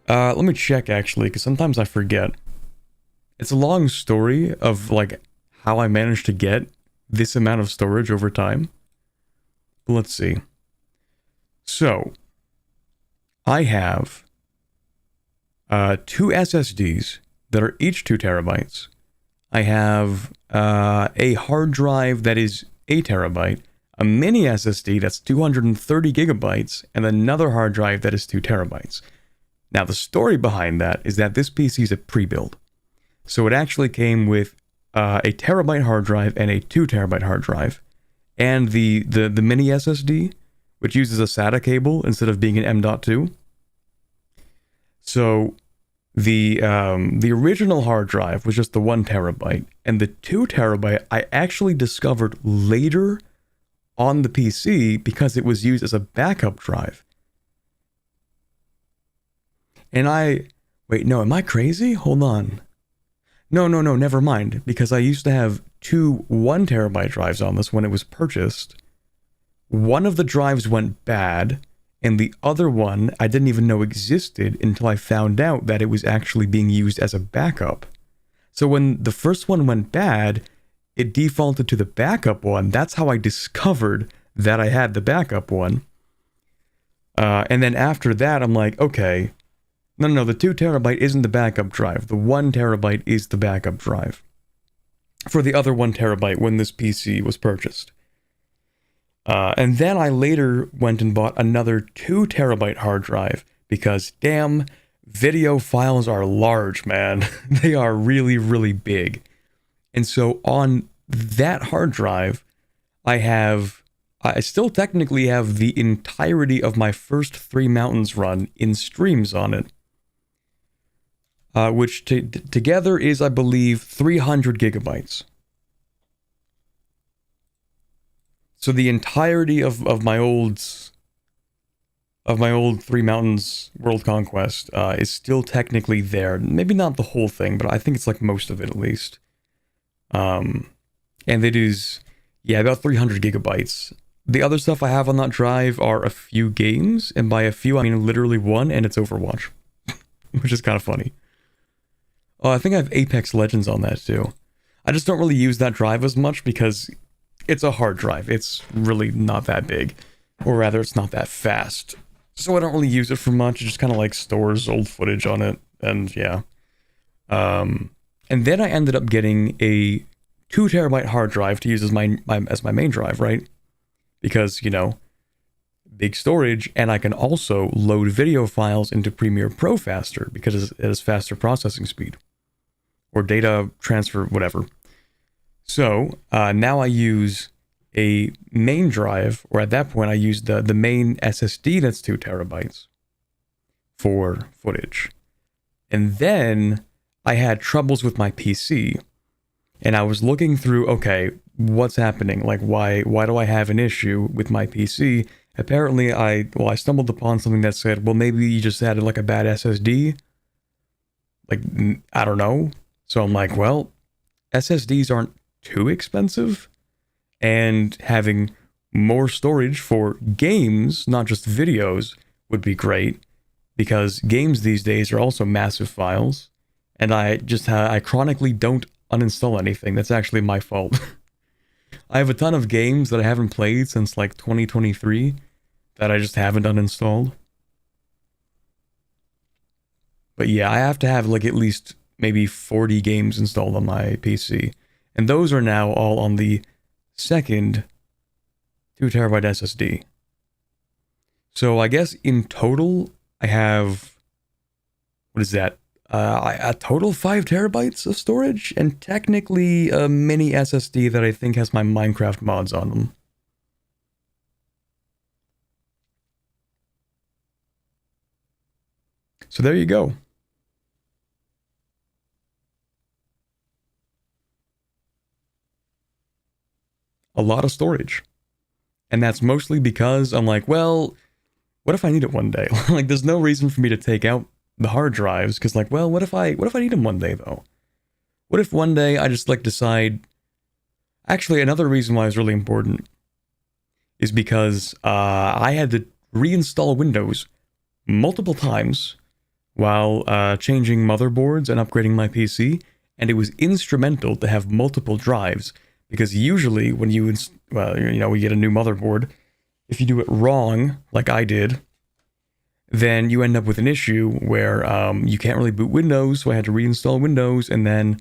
Let me check, actually, because sometimes I forget. It's a long story of, like, how I managed to get this amount of storage over time. But let's see. So, I have 2 SSDs that are each 2 terabytes. I have a hard drive that is 1 terabyte, a mini SSD that's 230 gigabytes, and another hard drive that is 2 terabytes. Now, the story behind that is that this PC is a pre-build. So it actually came with a terabyte hard drive and a 2 terabyte hard drive, and the mini SSD, which uses a SATA cable instead of being an M.2. So the original hard drive was just the 1 terabyte, and the 2 terabyte I actually discovered later on the PC because it was used as a backup drive. And wait, no, am I crazy? Hold on. No, never mind, because I used to have 2 1 terabyte drives on this when it was purchased. One of the drives went bad, and the other one I didn't even know existed until I found out that it was actually being used as a backup. So when the first one went bad, it defaulted to the backup one. That's how I discovered that I had the backup one. And then after that, I'm like, okay, no, the 2 terabyte isn't the backup drive. The 1 terabyte is the backup drive for the other 1 terabyte when this PC was purchased. And then I later went and bought another 2 terabyte hard drive because, damn, video files are large, man. They are really, really big. And so on that hard drive, I still technically have the entirety of my first 3 Mountains run in streams on it. Which together is, I believe, 300 gigabytes. So the entirety of my old 3 Mountains World Conquest is still technically there. Maybe not the whole thing, but I think it's like most of it at least. And it is, yeah, about 300 gigabytes. The other stuff I have on that drive are a few games, and by a few I mean literally one, and it's Overwatch, which is kind of funny. Oh, I think I have Apex Legends on that too. I just don't really use that drive as much because it's a hard drive. It's really not that big. Or rather, it's not that fast. So I don't really use it for much. It just kind of like stores old footage on it. And yeah. And then I ended up getting a 2 terabyte hard drive to use as my main drive, right? Because, you know, big storage, and I can also load video files into Premiere Pro faster because it has faster processing speed. Or data transfer, whatever. So, now I use a main drive, or at that point I used the main SSD that's 2 terabytes for footage. And then I had troubles with my PC, and I was looking through, okay, what's happening? Like, why do I have an issue with my PC? Apparently, I stumbled upon something that said, well, maybe you just added like a bad SSD. Like, I don't know. So I'm like, well, SSDs aren't too expensive, and having more storage for games, not just videos, would be great, because games these days are also massive files, And I chronically don't uninstall anything. That's actually my fault. I have a ton of games that I haven't played since like 2023 that I just haven't uninstalled. But yeah, I have to have like at least maybe 40 games installed on my PC. And those are now all on the second 2TB SSD. So I guess in total, I have, what is that? A total 5 terabytes of storage, and technically a mini SSD that I think has my Minecraft mods on them. So there you go. A lot of storage. And that's mostly because I'm like, well, what if I need it one day? Like, there's no reason for me to take out the hard drives, because like, well, what if I need them one day though? What if one day I just like decide, actually another reason why it's really important is because I had to reinstall Windows multiple times while changing motherboards and upgrading my PC, and it was instrumental to have multiple drives, because usually when you we get a new motherboard, if you do it wrong like I did, then you end up with an issue where you can't really boot Windows, so I had to reinstall Windows, and then,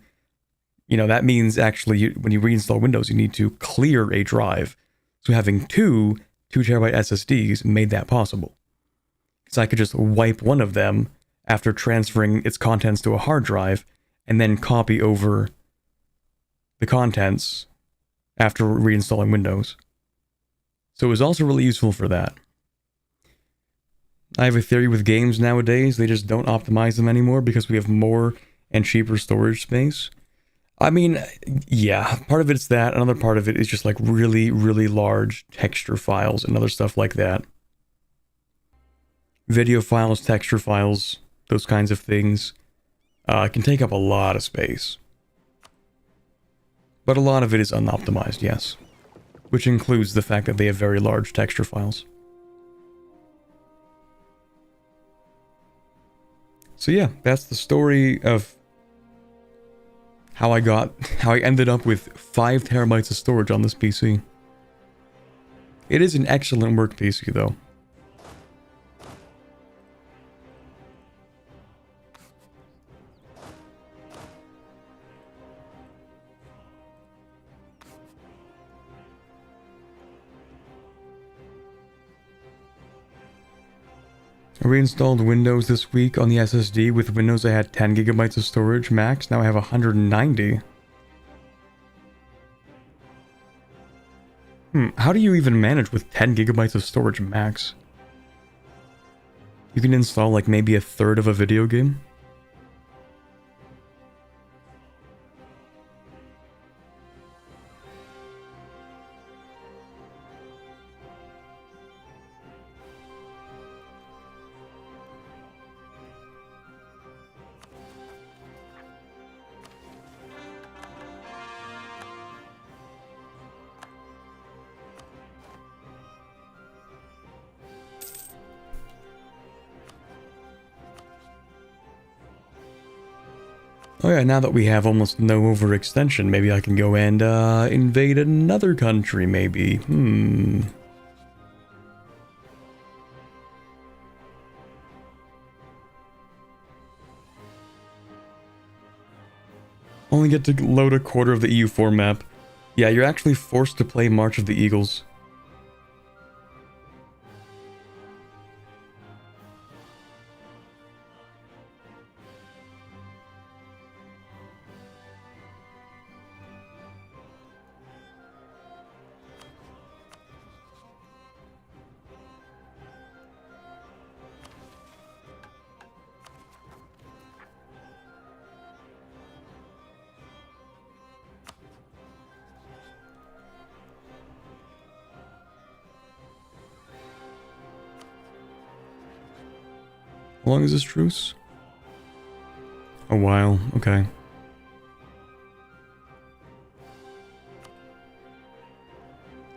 that means actually when you reinstall Windows, you need to clear a drive. So having two 2TB SSDs made that possible. So I could just wipe one of them after transferring its contents to a hard drive, and then copy over the contents after reinstalling Windows. So it was also really useful for that. I have a theory with games nowadays, they just don't optimize them anymore because we have more and cheaper storage space. I mean, yeah, part of it's that, another part of it is just like really, really large texture files and other stuff like that. Video files, texture files, those kinds of things can take up a lot of space. But a lot of it is unoptimized, yes. Which includes the fact that they have very large texture files. So yeah, that's the story of how I ended up with 5 terabytes of storage on this PC. It is an excellent work PC though. I reinstalled Windows this week on the SSD. With Windows I had 10 gigabytes of storage max, now I have 190. How do you even manage with 10 gigabytes of storage max? You can install like maybe a third of a video game? Oh yeah, now that we have almost no overextension, maybe I can go and invade another country, maybe. Only get to load a quarter of the EU4 map. Yeah, you're actually forced to play March of the Eagles. How long is this truce? A while, okay.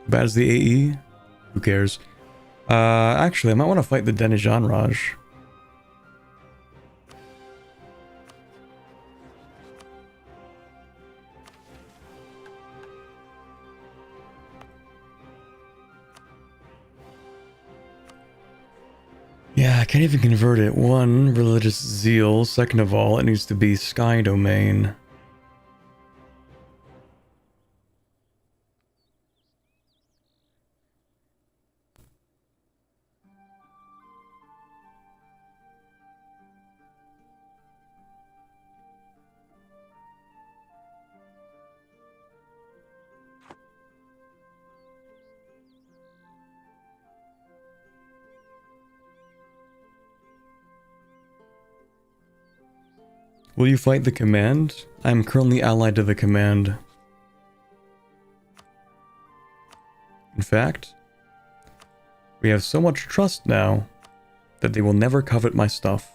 Bad as the AE? Who cares? Actually, I might want to fight the Denijan Raj. Yeah, I can't even convert it. One, religious zeal. Second of all, it needs to be sky domain. Will you fight the command? I am currently allied to the command. In fact, we have so much trust now that they will never covet my stuff.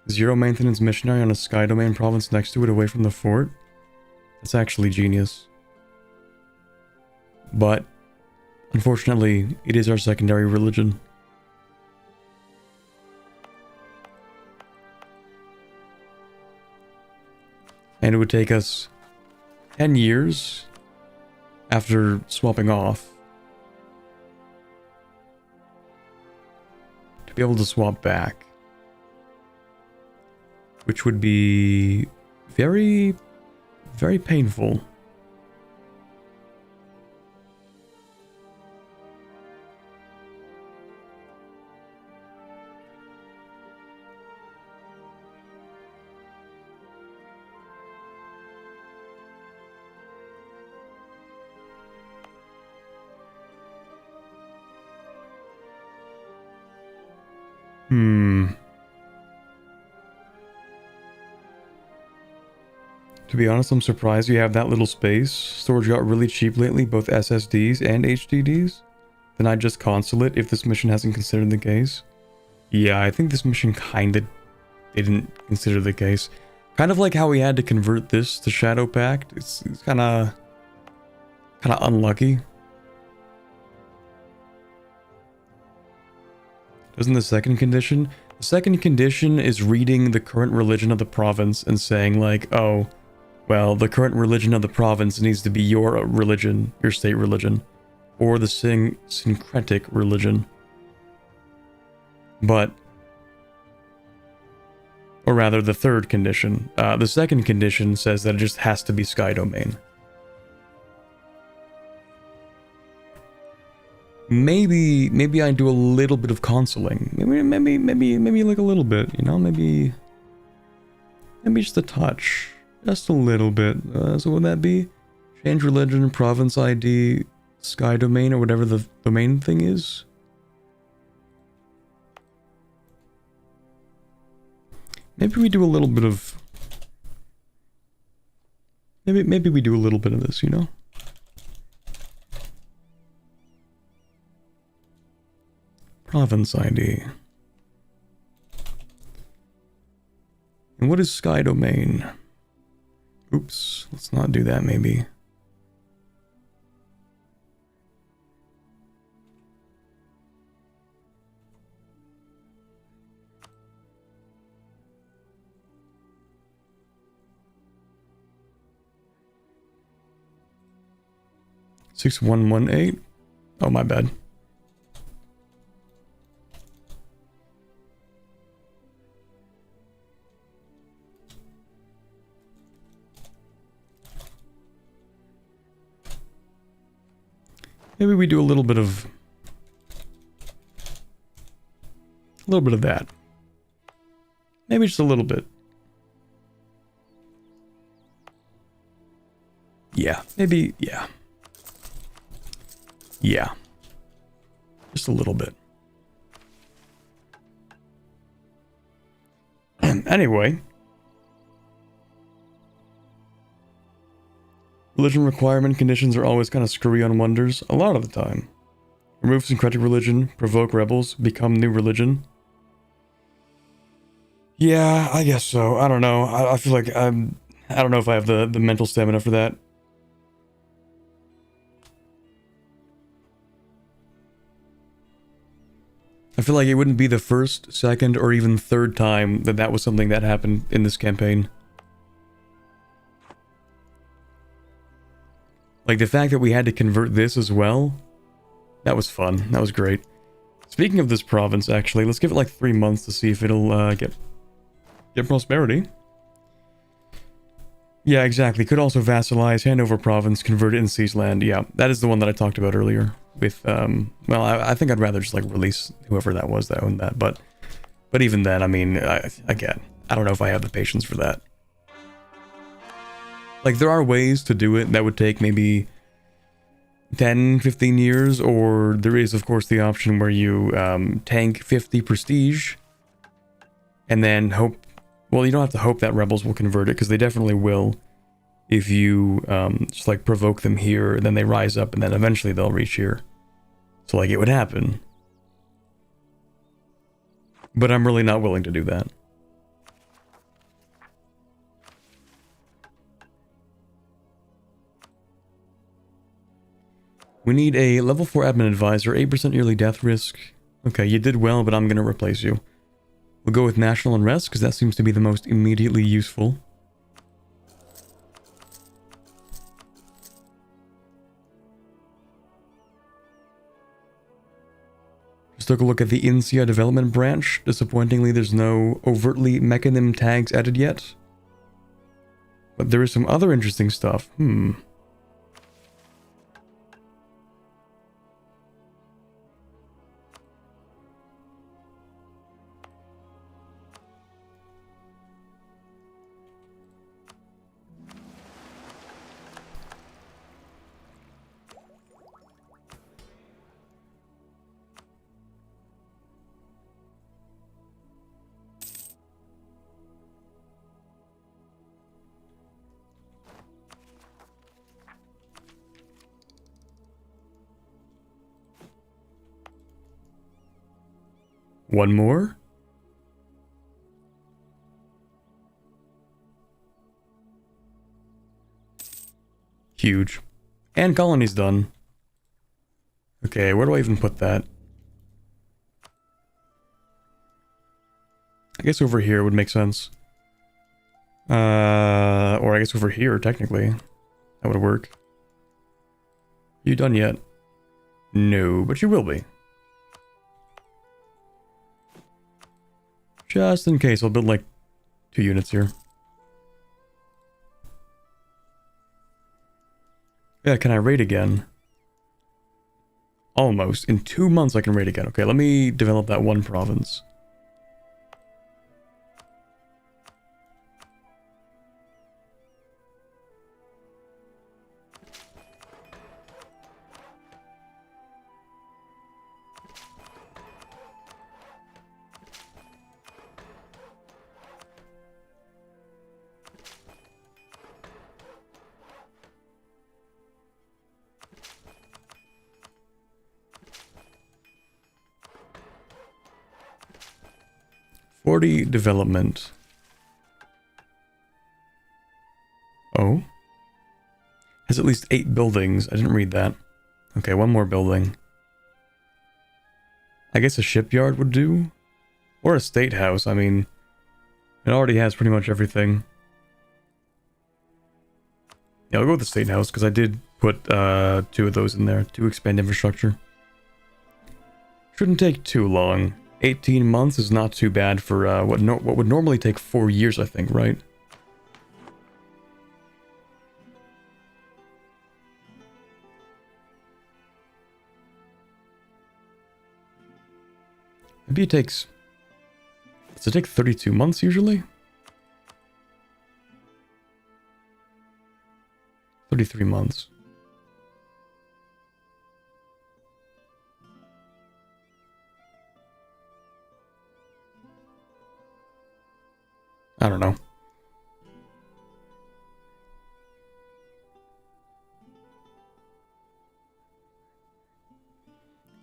Zero maintenance missionary on a sky domain province next to it away from the fort? That's actually genius. But, unfortunately, it is our secondary religion. And it would take us 10 years after swapping off to be able to swap back. Which would be very, very painful. To be honest, I'm surprised you have that little space. Storage got really cheap lately, both SSDs and HDDs. Then I'd just consulate if this mission hasn't considered the case. Yeah, I think this mission kinda didn't consider the case. Kind of like how we had to convert this to Shadow Pact. It's kinda unlucky. Doesn't the second condition? The second condition is reading the current religion of the province and saying like, oh, well, the current religion of the province needs to be your religion, your state religion, or the syncretic religion. But, or rather, the third condition. The second condition says that it just has to be sky domain. Maybe I do a little bit of consoling. Maybe like a little bit, you know, maybe just a touch. Just a little bit. So would that be? Change religion, province ID, sky domain, or whatever the domain thing is? Maybe we do a little bit of... Maybe we do a little bit of this, you know? Province ID. And what is sky domain? Oops, let's not do that maybe. $6118? Oh, my bad. Maybe we do a little bit of that. Maybe just a little bit. Yeah, maybe, yeah. Yeah. Just a little bit. Anyway. Religion requirement conditions are always kind of screwy on wonders, a lot of the time. Remove syncretic religion, provoke rebels, become new religion. Yeah, I guess so. I don't know. I feel like I don't know if I have the mental stamina for that. I feel like it wouldn't be the first, second, or even third time that was something that happened in this campaign. Like, the fact that we had to convert this as well That was fun. That was great. Speaking of this province, actually, let's give it like 3 months to see if it'll get prosperity. Yeah, exactly. Could also vassalize Hanover province, convert it in siege land. Yeah, that is the one that I talked about earlier. With well, I think I'd rather just like release whoever that was that owned that. But even then, I mean, again, I don't know if I have the patience for that. Like, there are ways to do it that would take maybe 10, 15 years, or there is, of course, the option where you tank 50 prestige and then hope... Well, you don't have to hope that rebels will convert it, because they definitely will if you just, like, provoke them here, and then they rise up, and then eventually they'll reach here. So, like, it would happen. But I'm really not willing to do that. We need a level 4 admin advisor, 8% yearly death risk. Okay, you did well, but I'm going to replace you. We'll go with national unrest, because that seems to be the most immediately useful. Just took a look at the INSEA development branch. Disappointingly, there's no overtly mechanism tags added yet. But there is some other interesting stuff. One more? Huge. And colony's done. Okay, where do I even put that? I guess over here would make sense. Or I guess over here, technically. That would work. You done yet? No, but you will be. Just in case, I'll build like 2 units here. Yeah, can I raid again? Almost. In 2 months I can raid again. Okay, let me develop that one province. Development. Oh. Has at least 8 buildings. I didn't read that. Okay, one more building. I guess a shipyard would do? Or a state house, I mean... It already has pretty much everything. Yeah, I'll go with the state house, because I did put 2 of those in there to expand infrastructure. Shouldn't take too long. 18 months is not too bad for what would normally take 4 years, I think, right? Maybe it takes... Does it take 32 months usually? 33 months. I don't know.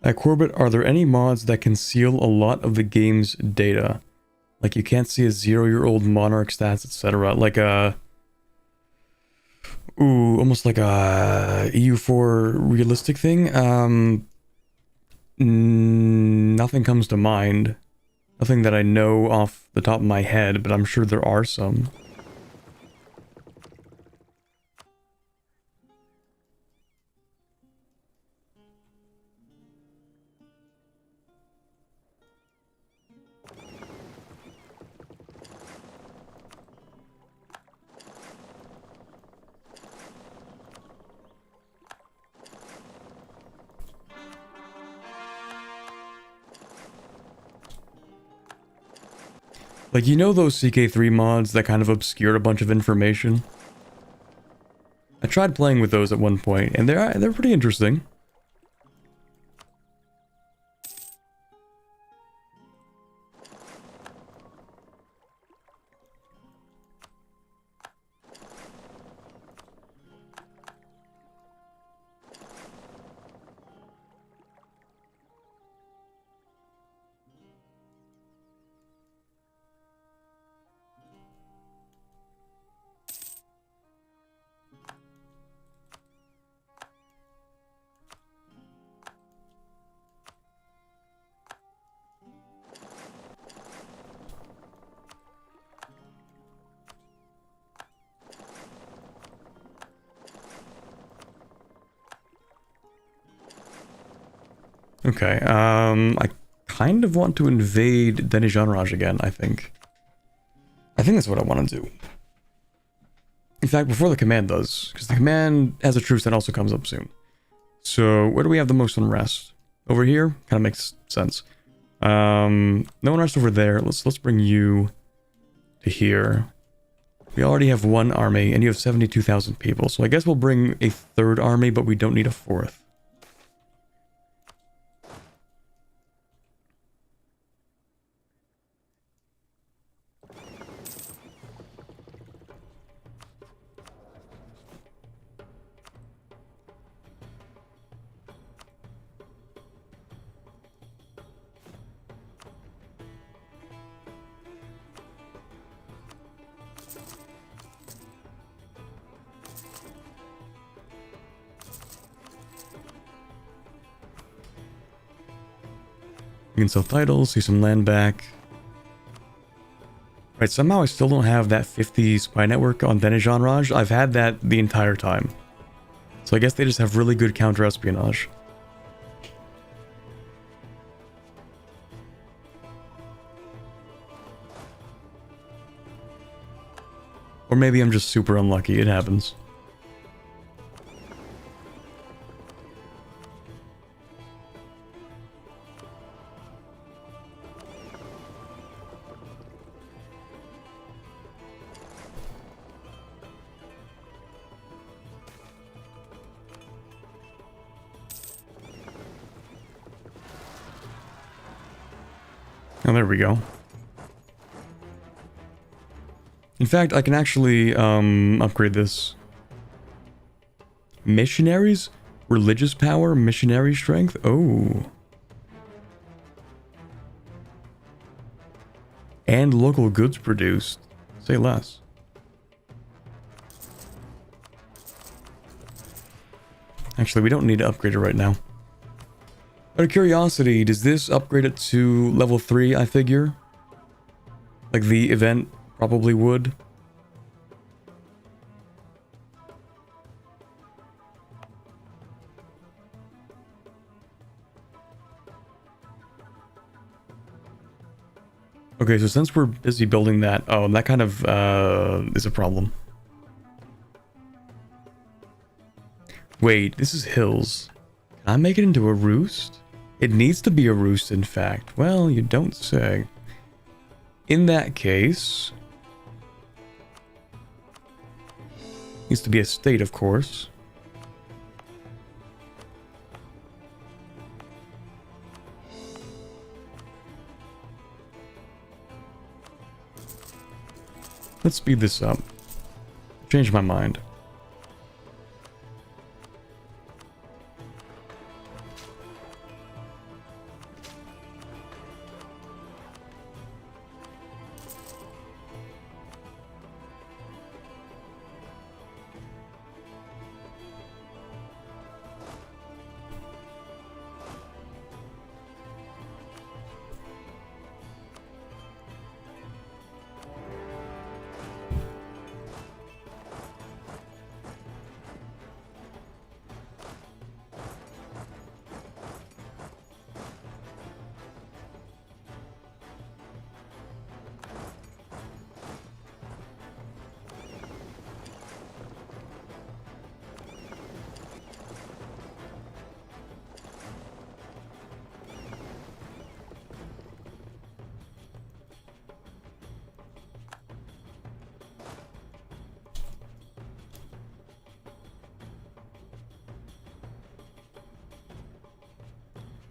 At Corbett, are there any mods that conceal a lot of the game's data? Like you can't see a 0-year-old monarch stats, etc. Like a... Ooh, almost like a EU4 realistic thing? Nothing comes to mind. Nothing that I know off the top of my head, but I'm sure there are some. Like, you know those CK3 mods that kind of obscured a bunch of information? I tried playing with those at one point, and they're pretty interesting. Okay, I kind of want to invade Denijanraj again, I think. I think that's what I want to do. In fact, before the command does, because the command has a truce that also comes up soon. So, where do we have the most unrest? Over here? Kind of makes sense. No unrest over there. Let's bring you to here. We already have one army, and you have 72,000 people. So I guess we'll bring a third army, but we don't need a fourth. We can sell titles, see some land back. Right, somehow I still don't have that 50 spy network on Denijanraj. I've had that the entire time. So I guess they just have really good counter-espionage. Or maybe I'm just super unlucky, it happens. Oh, there we go. In fact, I can actually upgrade this. Missionaries? Religious power? Missionary strength? Oh. And local goods produced. Say less. Actually, we don't need to upgrade it right now. Out of curiosity, does this upgrade it to level 3, I figure? Like the event probably would? Okay, so since we're busy building that... Oh, that kind of is a problem. Wait, this is hills. Can I make it into a roost? It needs to be a roost, in fact. Well, you don't say. In that case... Needs to be a state, of course. Let's speed this up. Change my mind.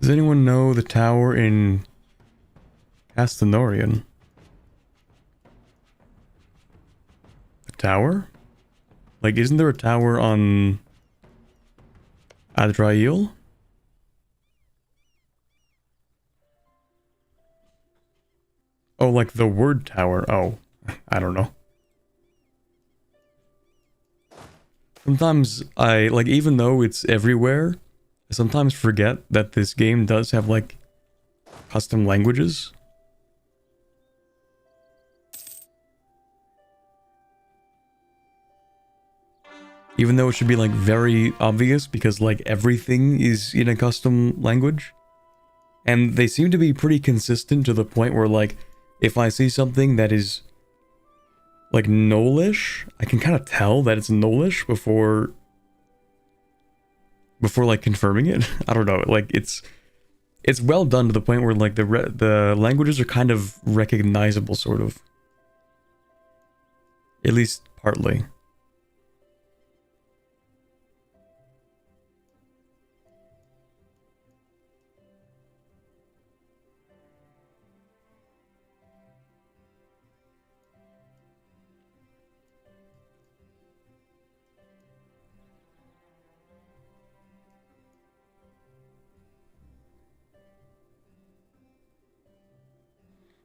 Does anyone know the tower in Castanorian? The tower? Like, isn't there a tower on Adrail? Oh, like the word tower. Oh, I don't know. Sometimes I, like, even though it's everywhere, I sometimes forget that this game does have, like, custom languages. Even though it should be, like, very obvious because, like, everything is in a custom language. And they seem to be pretty consistent to the point where, like, if I see something that is, like, Nolish, I can kind of tell that it's Nolish before, like, confirming it. I don't know, like, it's well done to the point where, like, the languages are kind of recognizable, sort of. At least partly.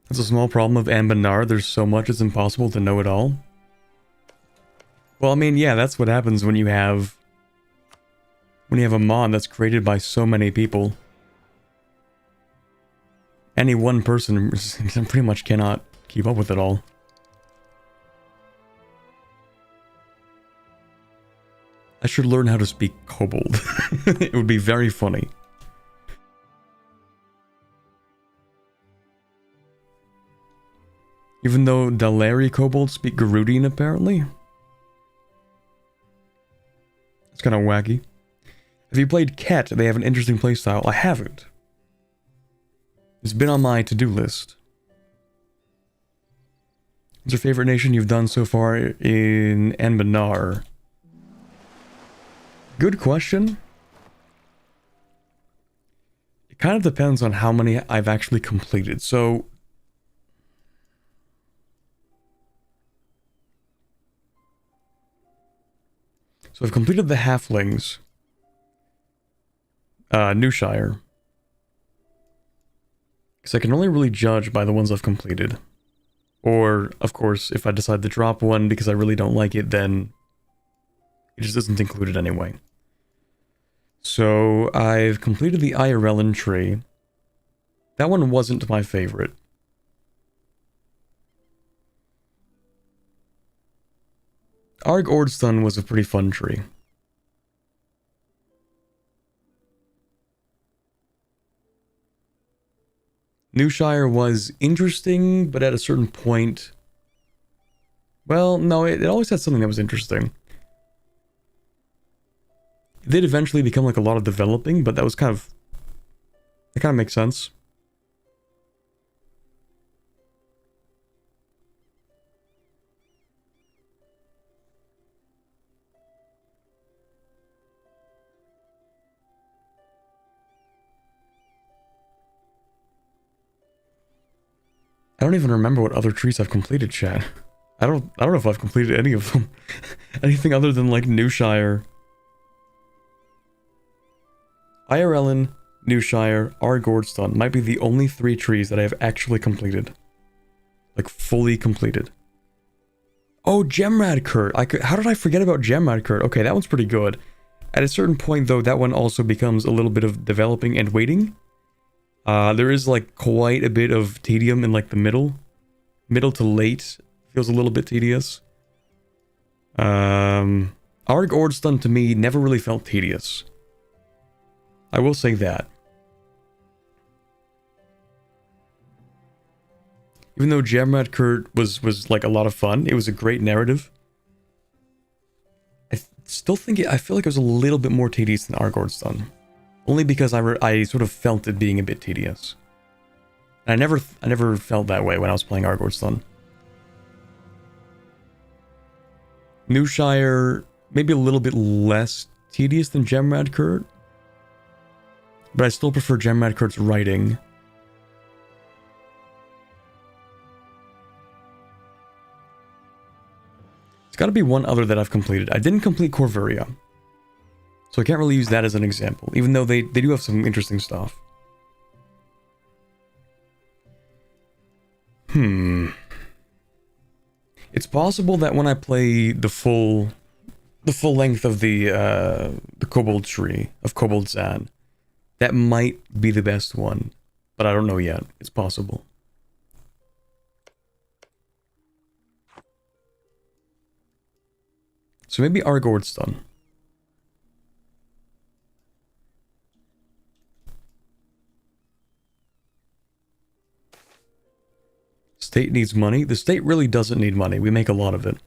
That's a small problem of Ambanar. There's so much it's impossible to know it all. Well, I mean, yeah, that's what happens when you have a mod that's created by so many people. Any one person pretty much cannot keep up with it all. I should learn how to speak Kobold. It would be very funny. Even though Daleri kobolds speak Garudian, apparently. It's kind of wacky. Have you played Ket? They have an interesting playstyle. I haven't. It's been on my to-do list. What's your favorite nation you've done so far in Anbanar? Good question. It kind of depends on how many I've actually completed. So I've completed the Halflings. Newshire. Because I can only really judge by the ones I've completed. Or, of course, if I decide to drop one because I really don't like it, then it just isn't included anyway. So, I've completed the Irellan tree. That one wasn't my favorite. Arg Ordston was a pretty fun tree. Newshire was interesting, but at a certain point... Well, no, it always had something that was interesting. It did eventually become like a lot of developing, but that was kind of... That kind of makes sense. I don't even remember what other trees I've completed, chat. I don't know if I've completed any of them. Anything other than like Newshire. Irellan, Newshire, Argordston might be the only 3 trees that I have actually completed. Like fully completed. Oh, Gemradkurt. How did I forget about Gemradkurt? Okay, that one's pretty good. At a certain point though, that one also becomes a little bit of developing and waiting. There is like quite a bit of tedium in like the middle to late. Feels a little bit tedious. Arg Ordston to me never really felt tedious. I will say that. Even though Gemradkurt was like a lot of fun, it was a great narrative. I still think I feel like it was a little bit more tedious than Arg Ordston. Only because I sort of felt it being a bit tedious. And I never felt that way when I was playing Arg Ordston. Newshire, maybe a little bit less tedious than Gemradkurt. But I still prefer Gem Redcourt's writing. It's got to be one other that I've completed. I didn't complete Corvuria, so I can't really use that as an example, even though they do have some interesting stuff. It's possible that when I play the full length of the Kobold Tree of Kobold Zan, that might be the best one, but I don't know yet. It's possible. So maybe Argord's done. State needs money. The state really doesn't need money. We make a lot of it.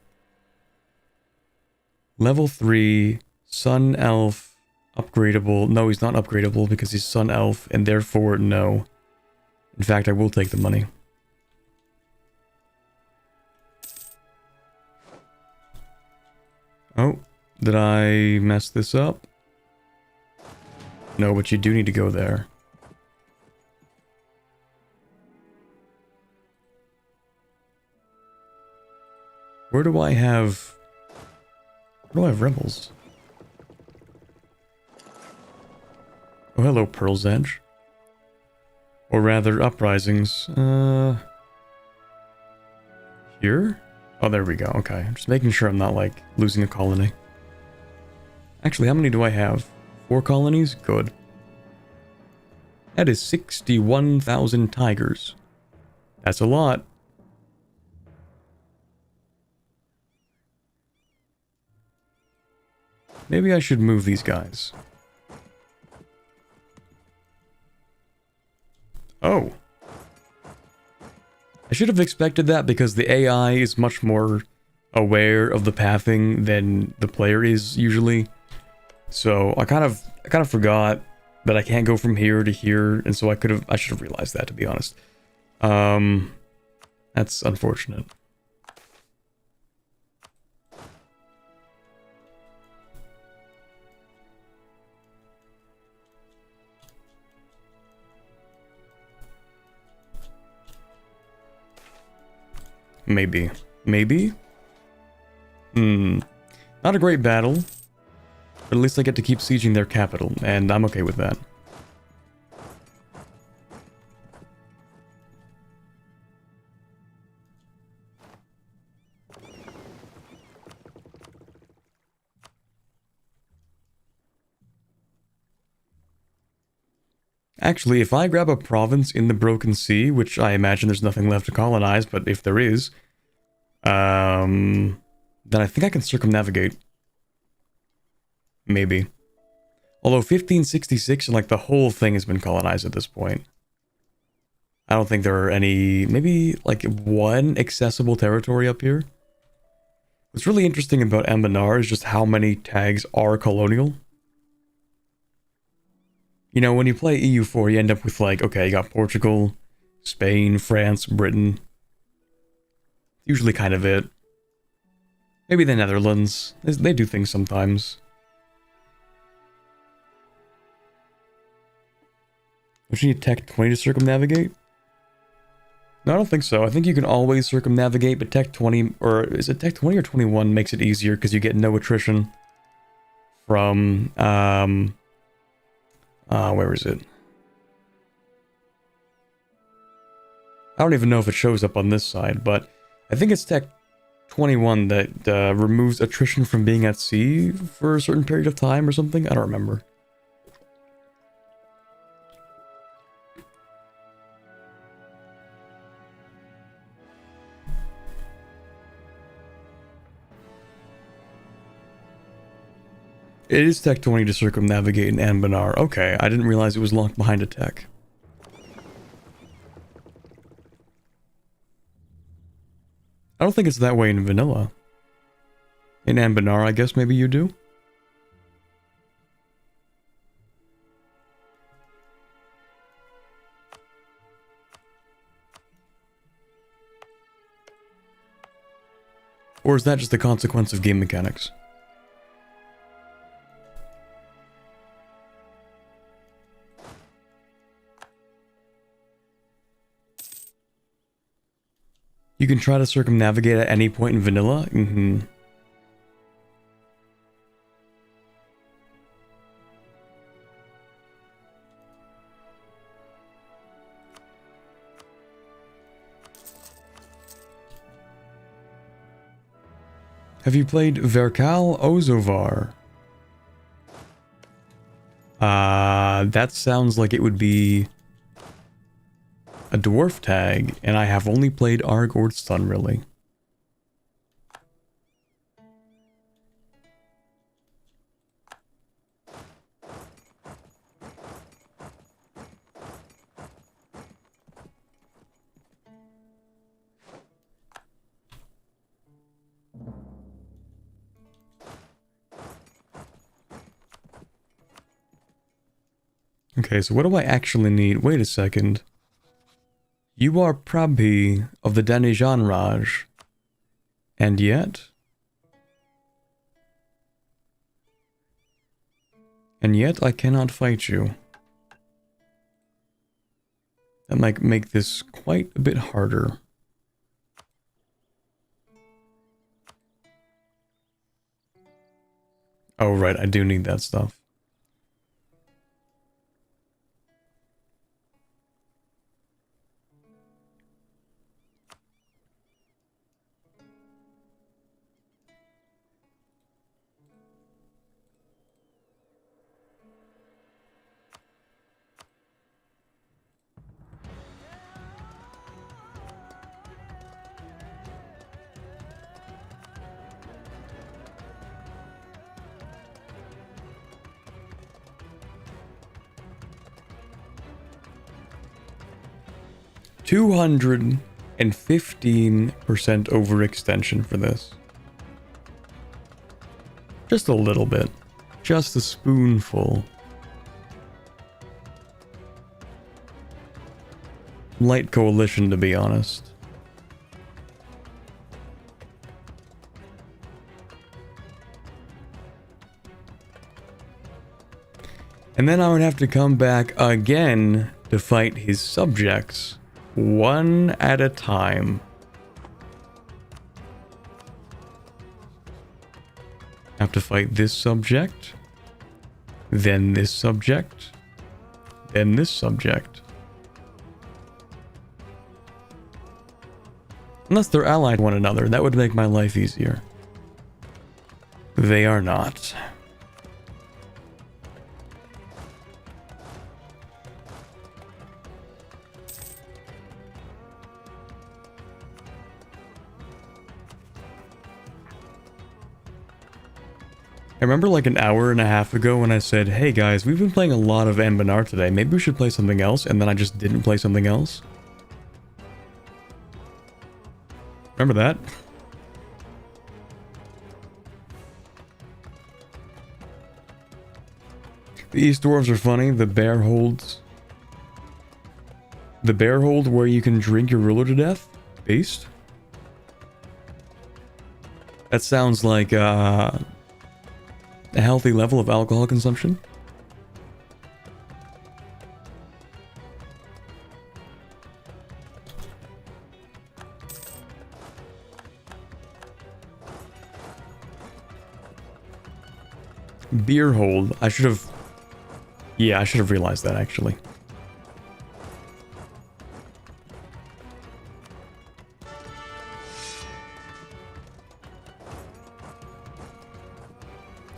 Level 3, Sun Elf, upgradable. No, he's not upgradable because he's Sun Elf, and therefore, no. In fact, I will take the money. Oh, did I mess this up? No, but you do need to go there. Where do I have rebels? Oh, hello, Pearl's Edge. Or rather, uprisings. Here? Oh, there we go. Okay. Just making sure I'm not, like, losing a colony. Actually, how many do I have? 4 colonies? Good. That is 61,000 tigers. That's a lot. Maybe I should move these guys. Oh. I should have expected that because the AI is much more aware of the pathing than the player is usually. So I kind of forgot that I can't go from here to here, and so I should have realized that, to be honest. That's unfortunate. Maybe. Maybe? Not a great battle, but at least I get to keep sieging their capital, and I'm okay with that. Actually, if I grab a province in the Broken Sea, which I imagine there's nothing left to colonize, but if there is, then I think I can circumnavigate. Maybe. Although 1566 and like the whole thing has been colonized at this point. I don't think there are any, maybe like one accessible territory up here. What's really interesting about Ambanar is just how many tags are colonial. You know, when you play EU4, you end up with like, okay, you got Portugal, Spain, France, Britain. Usually kind of it. Maybe the Netherlands. They do things sometimes. Don't you need Tech 20 to circumnavigate? No, I don't think so. I think you can always circumnavigate, but Tech 20, or is it Tech 20 or 21 makes it easier because you get no attrition from, where is it? I don't even know if it shows up on this side, but I think it's Tech 21 that removes attrition from being at sea for a certain period of time or something. I don't remember. It is Tech 20 to circumnavigate in Ambanar. Okay, I didn't realize it was locked behind a tech. I don't think it's that way in vanilla. In Ambanar, I guess maybe you do? Or is that just a consequence of game mechanics? You can try to circumnavigate at any point in vanilla? Mm-hmm. Have you played Verkal Ozovar? That sounds like it would be a dwarf tag, and I have only played Arg Ordston, really. Okay, so what do I actually need? Wait a second. You are Prabhi of the Danijan Raj. And yet? And yet I cannot fight you. That might make this quite a bit harder. Oh right, I do need that stuff. $215% overextension for this. Just a little bit. Just a spoonful. Light coalition, to be honest. And then I would have to come back again to fight his subjects. One at a time. Have to fight this subject, then this subject, then this subject. Unless they're allied to one another, that would make my life easier. They are not. I remember like an hour and a half ago when I said, hey guys, we've been playing a lot of Ambanar today, maybe we should play something else, and then I just didn't play something else. Remember that? The East Dwarves are funny, the bear holds... The bear hold where you can drink your ruler to death? Based? That sounds like, a healthy level of alcohol consumption. Beer hold. I should have... Yeah, I should have realized that actually.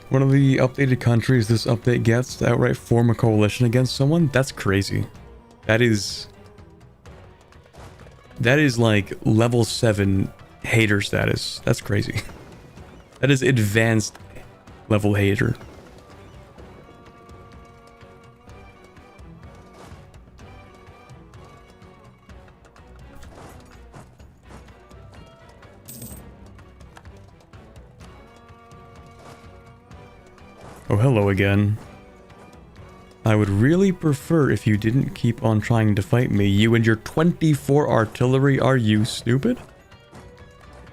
One of the updated countries this update gets to outright form a coalition against someone? That's crazy. That is like level 7 hater status. That's crazy. That is advanced level hater. Oh, hello again. I would really prefer if you didn't keep on trying to fight me. You and your 24 artillery, are you stupid?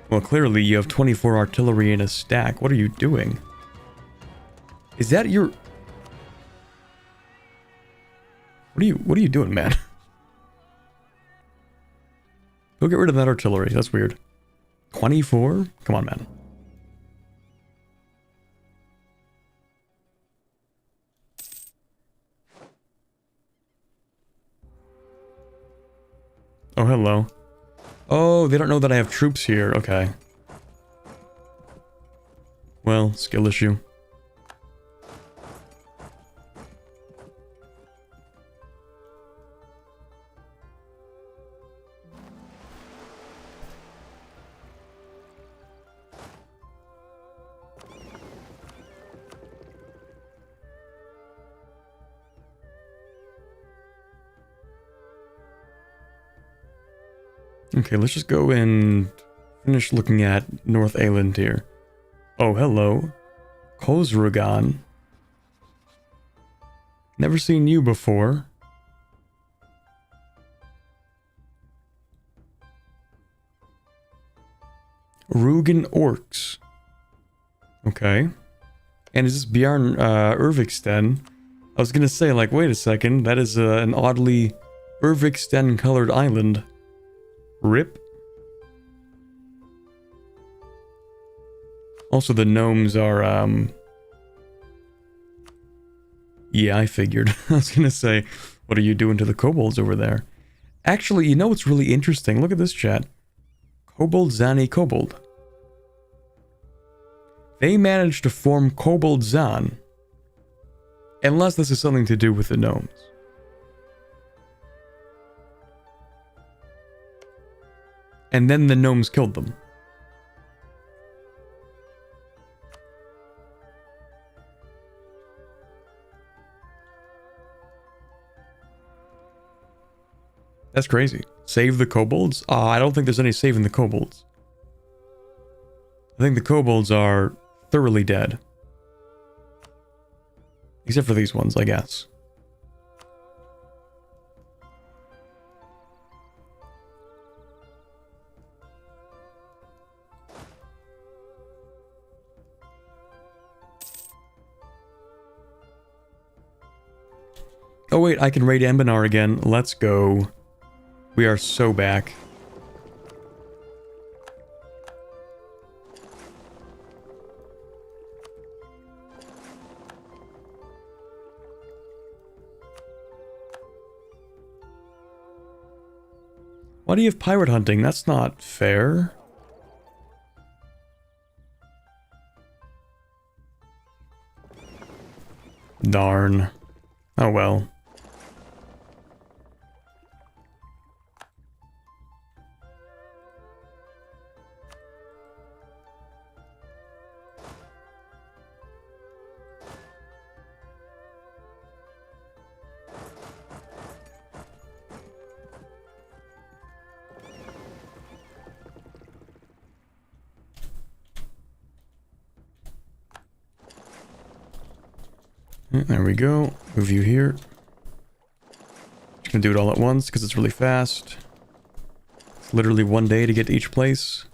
Well, clearly you have 24 artillery in a stack. What are you doing? Is that your... What are you doing, man? Go get rid of that artillery. That's weird. 24? Come on, man. Oh, hello. Oh, they don't know that I have troops here. Okay. Well, skill issue. Okay, let's just go and finish looking at North Aland here. Oh, hello. Kozrugan. Never seen you before. Rugen Orcs. Okay. And is this Bjarn Urviksten? I was gonna say, like, wait a second, that is an oddly Urviksten colored island. Rip. Also, the gnomes are, yeah, I figured. I was gonna say, what are you doing to the kobolds over there? Actually, you know what's really interesting? Look at this chat. Kobold Zani Kobold. They managed to form Kobold Zan. Unless this is something to do with the gnomes. And then the gnomes killed them. That's crazy. Save the kobolds? I don't think there's any saving the kobolds. I think the kobolds are thoroughly dead. Except for these ones, I guess. Oh wait, I can raid Embanar again. Let's go. We are so back. Why do you have pirate hunting? That's not fair. Darn. Oh well. There we go. Move you here. Just gonna do it all at once because it's really fast. It's literally 1 day to get to each place.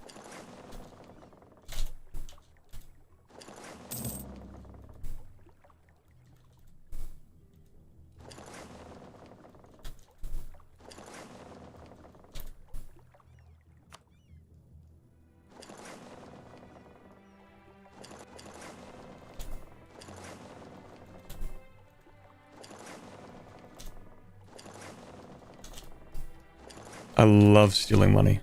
I love stealing money.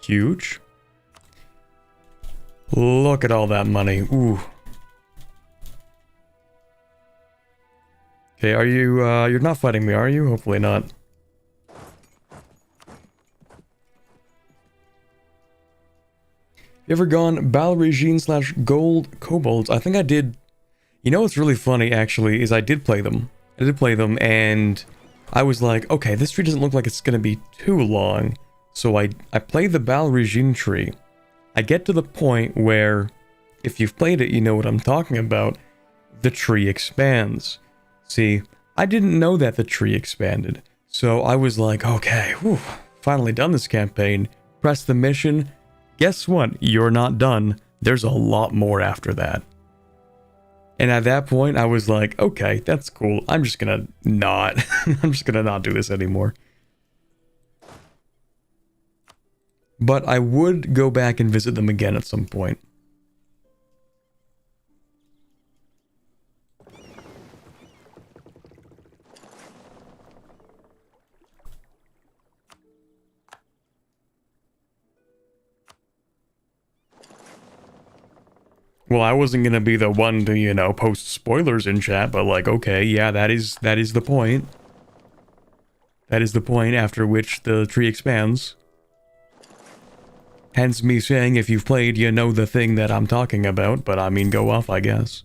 Huge. Look at all that money. Ooh. Okay, are you, you're not fighting me, are you? Hopefully not. You ever gone Bal Regine / Gold Kobolds? I think I did. You know what's really funny, actually, is I did play them. I did play them, and I was like, okay, this tree doesn't look like it's gonna be too long. So I play the Bal Regine tree. I get to the point where, if you've played it, you know what I'm talking about. The tree expands. See, I didn't know that the tree expanded. So I was like, okay, whew, finally done this campaign. Press the mission. Guess what? You're not done. There's a lot more after that. And at that point, I was like, okay, that's cool. I'm just gonna not. I'm just gonna not do this anymore. But I would go back and visit them again at some point. Well, I wasn't gonna be the one to, you know, post spoilers in chat, but like, okay, yeah, that is the point. That is the point after which the tree expands. Hence me saying, if you've played, you know the thing that I'm talking about, but I mean, go off, I guess.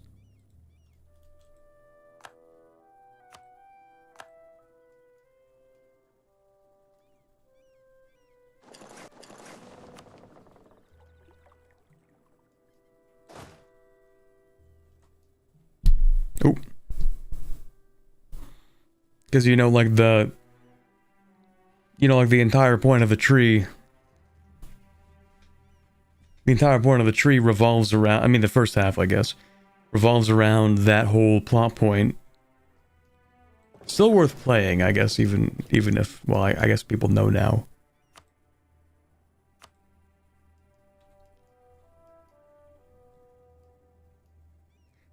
Oh. Because, you know, like the... You know, like the entire point of the tree... The entire point of the tree revolves around... I mean, the first half, I guess. Revolves around that whole plot point. Still worth playing, I guess, even if... Well, I guess people know now.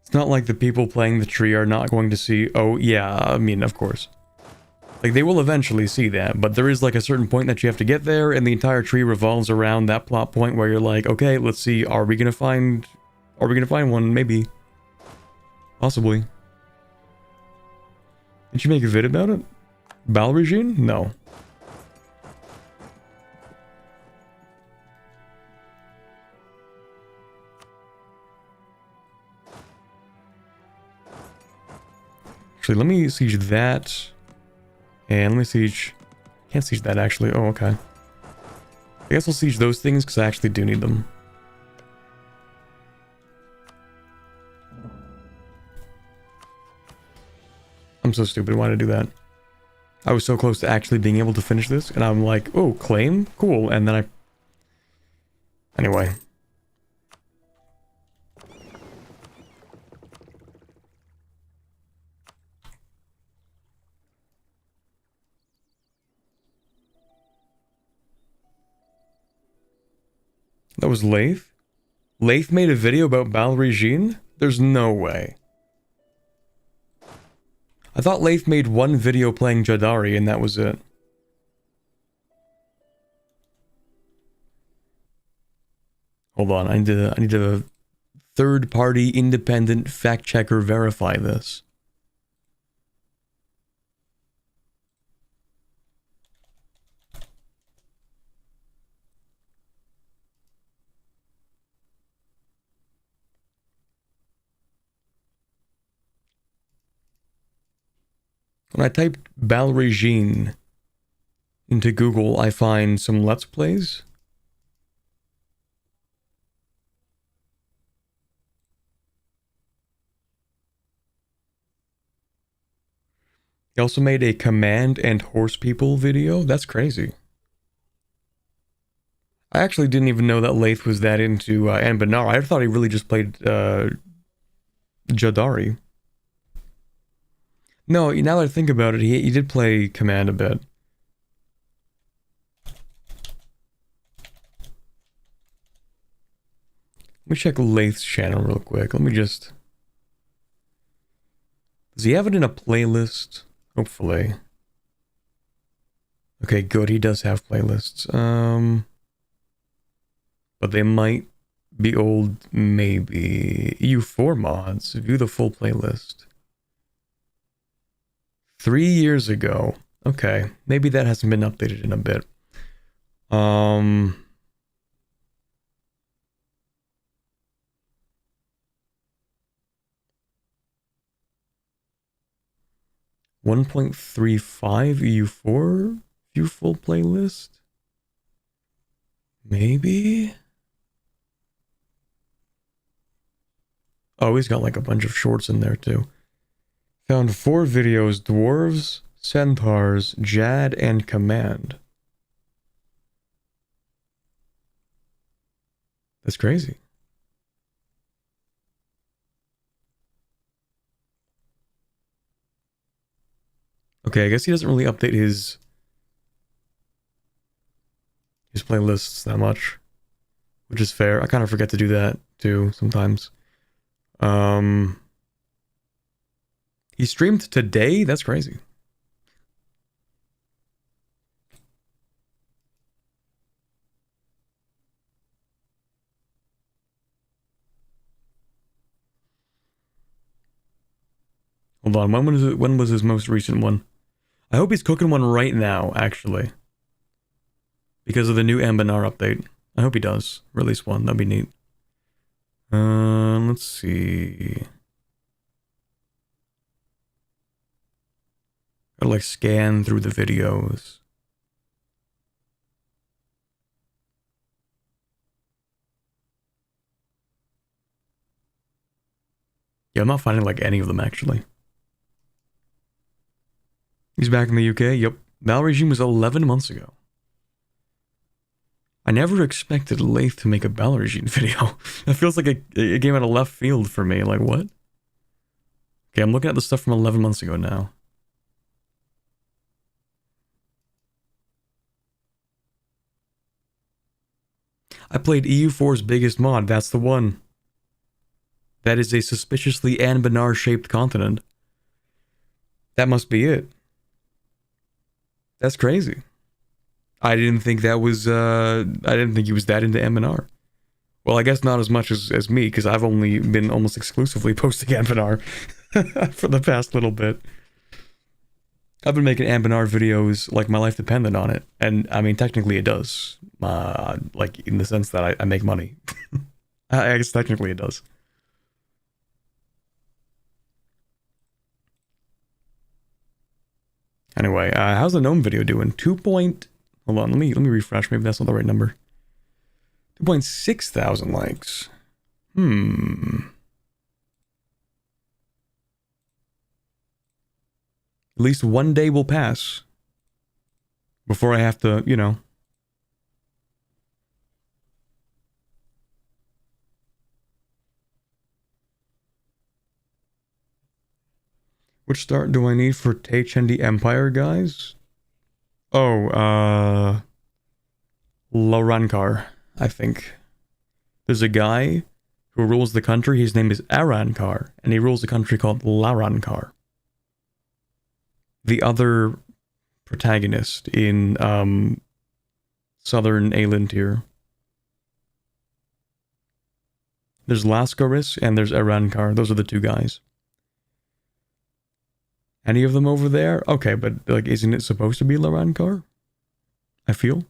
It's not like the people playing the tree are not going to see... Oh, yeah, I mean, of course. Like, they will eventually see that, but there is, like, a certain point that you have to get there, and the entire tree revolves around that plot point where you're like, okay, let's see, are we gonna find one? Maybe. Possibly. Did you make a vid about it? Battle regime? No. Actually, let me siege that. And let me siege... Can't siege that, actually. Oh, okay. I guess I'll siege those things, because I actually do need them. I'm so stupid. Why did I do that? I was so close to actually being able to finish this, and I'm like, oh, claim? Cool. And then I... Anyway. That was Lath? Lath made a video about Battle Regime? There's no way. I thought Lath made one video playing Jadari and that was it. Hold on, I need a third-party independent fact-checker verify this. When I typed Battle Regime into Google, I find some Let's Plays. He also made a Command and Horse People video. That's crazy. I actually didn't even know that Lath was that into Anbanar. I thought he really just played Jadari. No, now that I think about it, he did play Command a bit. Let me check Lath's channel real quick. Let me just... Does he have it in a playlist? Hopefully. Okay, good. He does have playlists. But they might be old, maybe. EU4 mods. View the full playlist. 3 years ago. Okay, maybe that hasn't been updated in a bit. 1.35 EU4 view full playlist? Maybe? Oh, he's got like a bunch of shorts in there too. Found 4 videos: Dwarves, Centaurs, Jad, and Command. That's crazy. Okay, I guess he doesn't really update his playlists that much, which is fair. I kind of forget to do that too sometimes. He streamed today? That's crazy. Hold on, when was his most recent one? I hope he's cooking one right now, actually. Because of the new Ambanar update. I hope he does release one, that'd be neat. Let's see. Gotta like scan through the videos. Yeah, I'm not finding like any of them actually. He's back in the UK. Yep. Naval regime was 11 months ago. I never expected Lathe to make a Battle Regime video. That feels like a game out of left field for me. Like, what? Okay, I'm looking at the stuff from 11 months ago now. I played EU4's biggest mod. That's the one. That is a suspiciously Anbanar-shaped continent. That must be it. That's crazy. I didn't think that was, I didn't think he was that into Anbanar. Well, I guess not as much as me, because I've only been almost exclusively posting Anbanar for the past little bit. I've been making Anbanar videos like my life depended on it. And, I mean, technically it does. Like, in the sense that I make money. I guess technically it does. Anyway, how's the gnome video doing? Hold on, let me refresh. Maybe that's not the right number. 2.6 thousand likes. At least one day will pass before I have to, you know. Which start do I need for Taichendi Empire, guys? Oh, Lorankar, I think. There's a guy who rules the country. His name is Arankar, and he rules a country called Larankar. The other protagonist in Southern Aelintir. There's Lascaris and there's Arankar. Those are the two guys. Any of them over there? Okay, but like, isn't it supposed to be Larankar? I feel.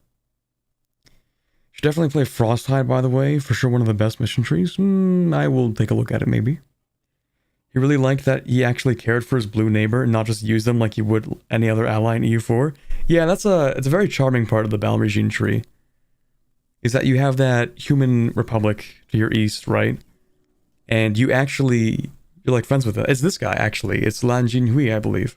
Should definitely play Frosthide, by the way. For sure one of the best mission trees. I will take a look at it, maybe. He really liked that he actually cared for his blue neighbor and not just used them like he would any other ally in EU4. Yeah, it's a very charming part of the Battle Regime tree. Is that you have that human republic to your east, right? And you actually... You're like friends with it. It's this guy, actually. It's Lan Jinhui, I believe.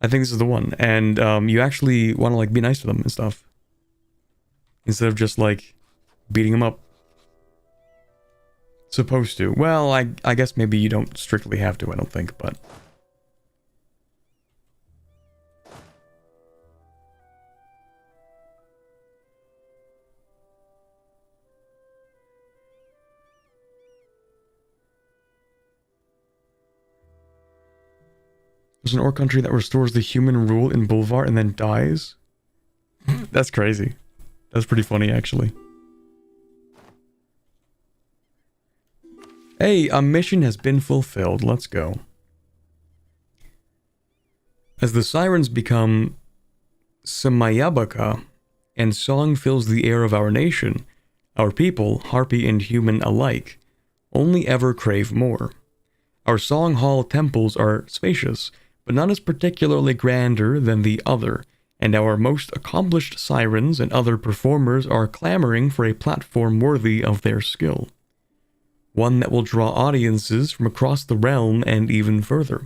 I think this is the one. And you actually want to like be nice to them and stuff. Instead of just like beating them up. Supposed to. Well, I guess maybe you don't strictly have to, I don't think, but... There's an orc country that restores the human rule in Bulvar and then dies? That's crazy. That's pretty funny, actually. Hey, a mission has been fulfilled. Let's go. As the sirens become Samayabaka and song fills the air of our nation, our people, Harpy and human alike, only ever crave more. Our song hall temples are spacious, but none is particularly grander than the other, and our most accomplished sirens and other performers are clamoring for a platform worthy of their skill. One that will draw audiences from across the realm and even further.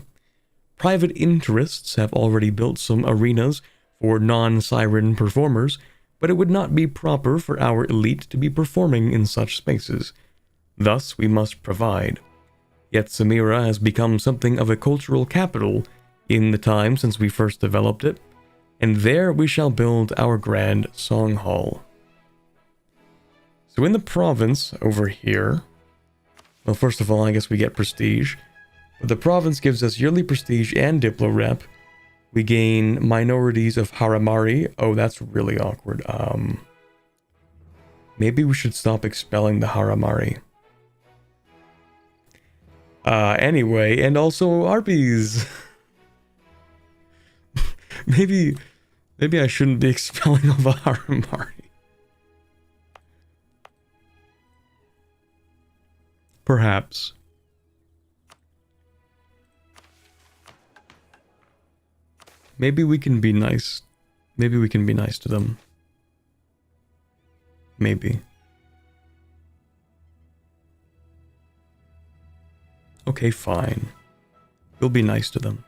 Private interests have already built some arenas for non-siren performers, but it would not be proper for our elite to be performing in such spaces. Thus, we must provide. Yet Samira has become something of a cultural capital in the time since we first developed it, and there we shall build our grand song hall. So in the province over here, well, first of all, I guess we get prestige, but the province gives us yearly prestige and Diplo rep. We gain minorities of Haramari. Oh, that's really awkward. Maybe we should stop expelling the Haramari. Anyway, and also Harpies. maybe I shouldn't be expelling all the Haramari. Perhaps. Maybe we can be nice. Maybe we can be nice to them. Maybe. Okay, fine. We'll be nice to them.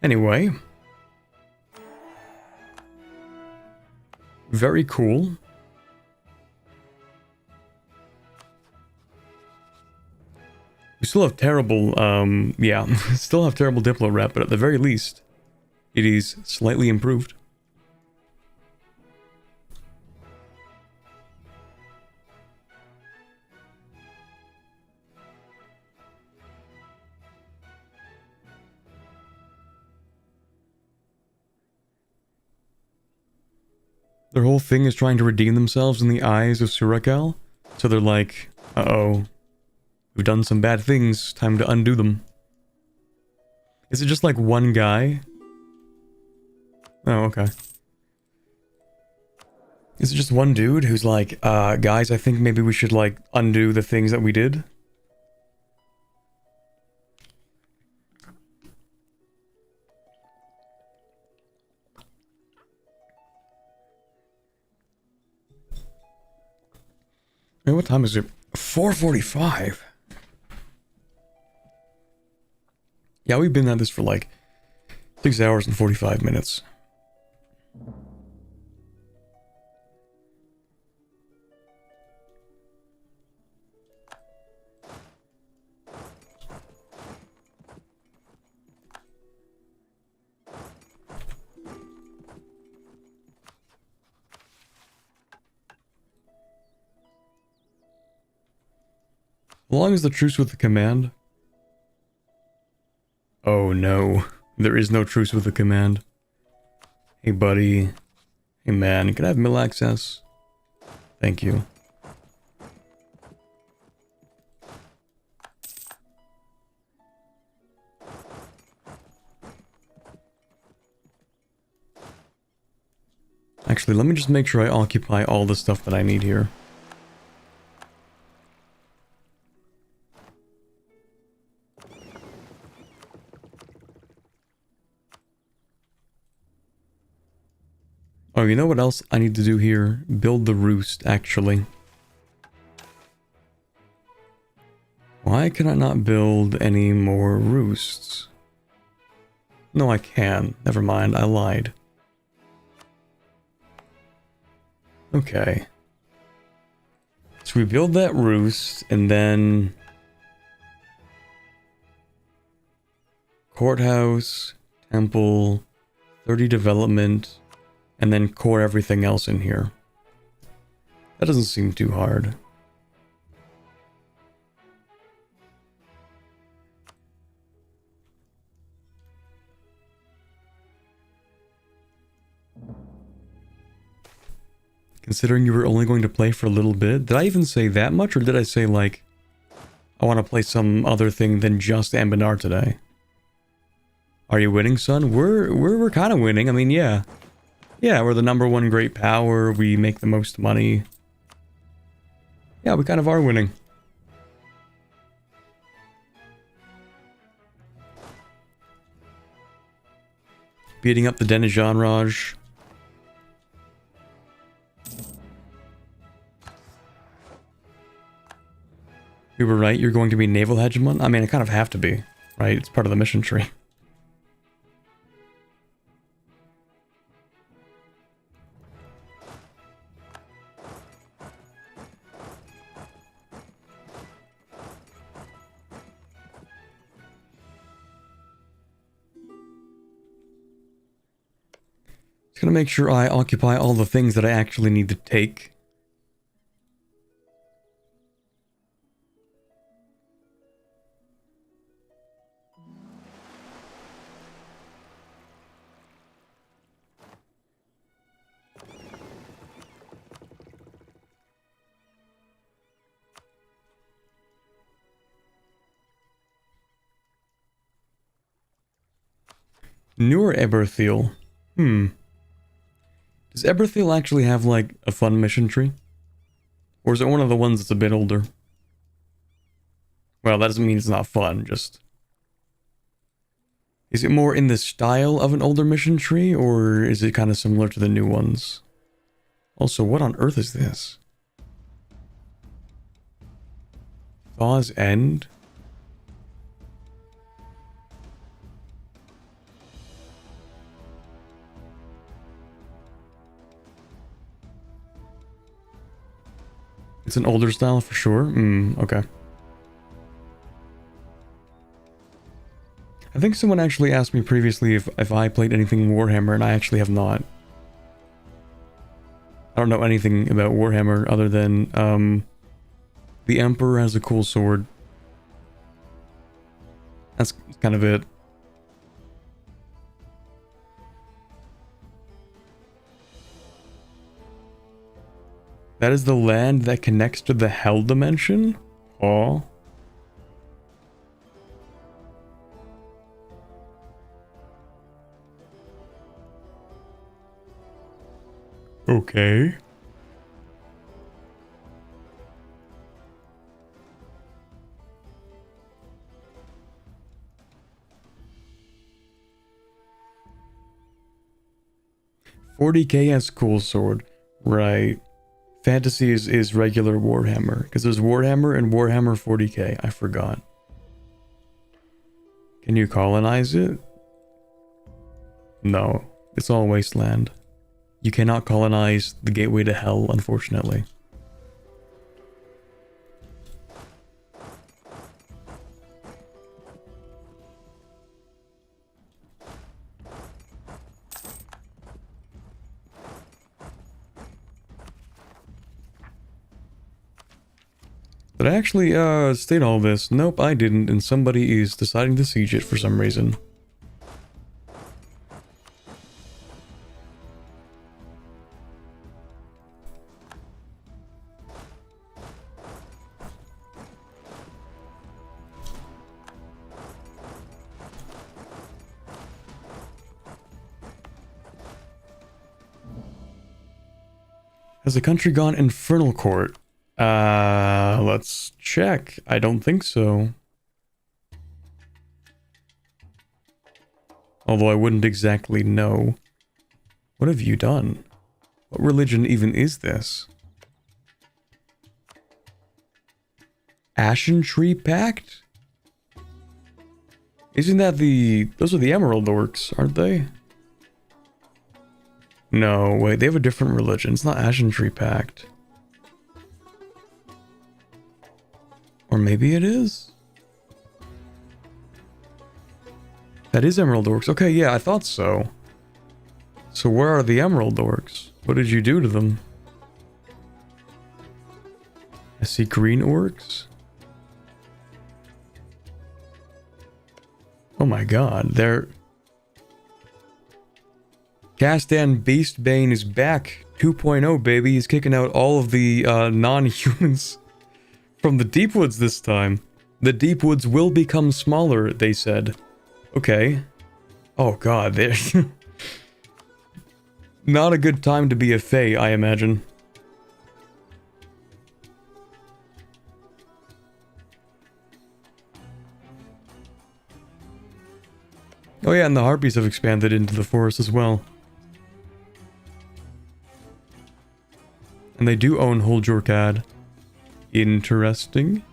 Anyway. Very cool. We still have terrible, still have terrible Diplo rep, but at the very least, it is slightly improved. Their whole thing is trying to redeem themselves in the eyes of Surakal, so they're like, uh-oh. We've done some bad things, time to undo them. Is it just like one guy? Oh, okay. Is it just one dude who's like, guys, I think maybe we should like undo the things that we did? Hey, what time is it? 4:45. Yeah, we've been at this for like 6 hours and 45 minutes. As long as the truce with the command. Oh no, there is no truce with the command. Hey buddy. Hey man, can I have mill access? Thank you. Actually, let me just make sure I occupy all the stuff that I need here. Oh, you know what else I need to do here? Build the roost, actually. Why can I not build any more roosts? No, I can. Never mind, I lied. Okay. So we build that roost, and then... Courthouse, temple, 30 development... And then core everything else in here. That doesn't seem too hard. Considering you were only going to play for a little bit, did I even say that much, or did I say like, I want to play some other thing than just Ambinar today? Are you winning, son? We're kind of winning. I mean, yeah. Yeah, we're the #1 great power, we make the most money. Yeah, we kind of are winning. Beating up the Denijan Raj. You were right, you're going to be naval hegemon? I mean, I kind of have to be, right? It's part of the mission tree. Just gonna make sure I occupy all the things that I actually need to take. Newer Eberthiel. Does Eberthiel actually have, like, a fun mission tree? Or is it one of the ones that's a bit older? Well, that doesn't mean it's not fun, just... Is it more in the style of an older mission tree, or is it kind of similar to the new ones? Also, what on earth is this? Thaw's End? It's an older style for sure. Okay. I think someone actually asked me previously if I played anything Warhammer, and I actually have not. I don't know anything about Warhammer other than, the Emperor has a cool sword. That's kind of it. That is the land that connects to the Hell Dimension? Oh. Okay. $40K has cool sword. Right. Fantasy is regular Warhammer, because there's Warhammer and Warhammer 40K. I forgot. Can you colonize it? No, it's all wasteland. You cannot colonize the gateway to hell, unfortunately. Did I actually, state all this? Nope, I didn't, and somebody is deciding to siege it for some reason. Has the country gone infernal court? Let's check. I don't think so. Although I wouldn't exactly know. What have you done? What religion even is this? Ashen Tree Pact? Isn't that those are the Emerald Orcs, aren't they? No, wait, they have a different religion. It's not Ashen Tree Pact. Or maybe it is? That is Emerald Orcs. Okay, yeah, I thought so. So where are the Emerald Orcs? What did you do to them? I see green orcs. Oh my god, they're... Castan Beastbane is back. 2.0, baby. He's kicking out all of the non-humans from the Deep Woods this time. The Deep Woods will become smaller, they said. Okay. Oh god, they're... Not a good time to be a Fae, I imagine. Oh yeah, and the Harpies have expanded into the forest as well. And they do own Holjorkad. Interesting.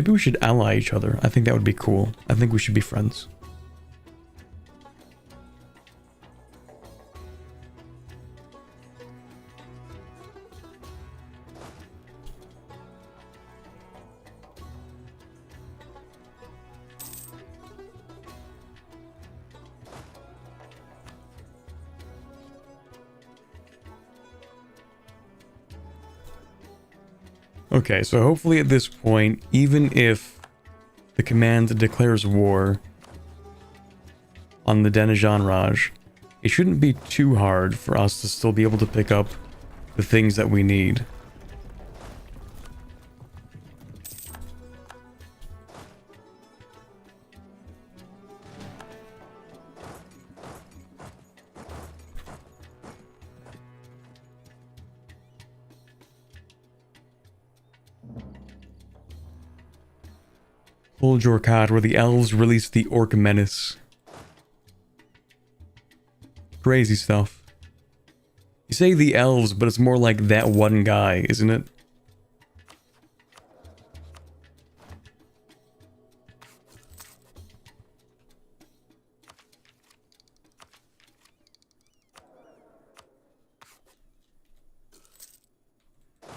Maybe we should ally each other. I think that would be cool. I think we should be friends. Okay, so hopefully at this point, even if the command declares war on the Denijan Raj, it shouldn't be too hard for us to still be able to pick up the things that we need. Full Jorkat, where the elves released the orc menace. Crazy stuff. You say the elves, but it's more like that one guy, isn't it?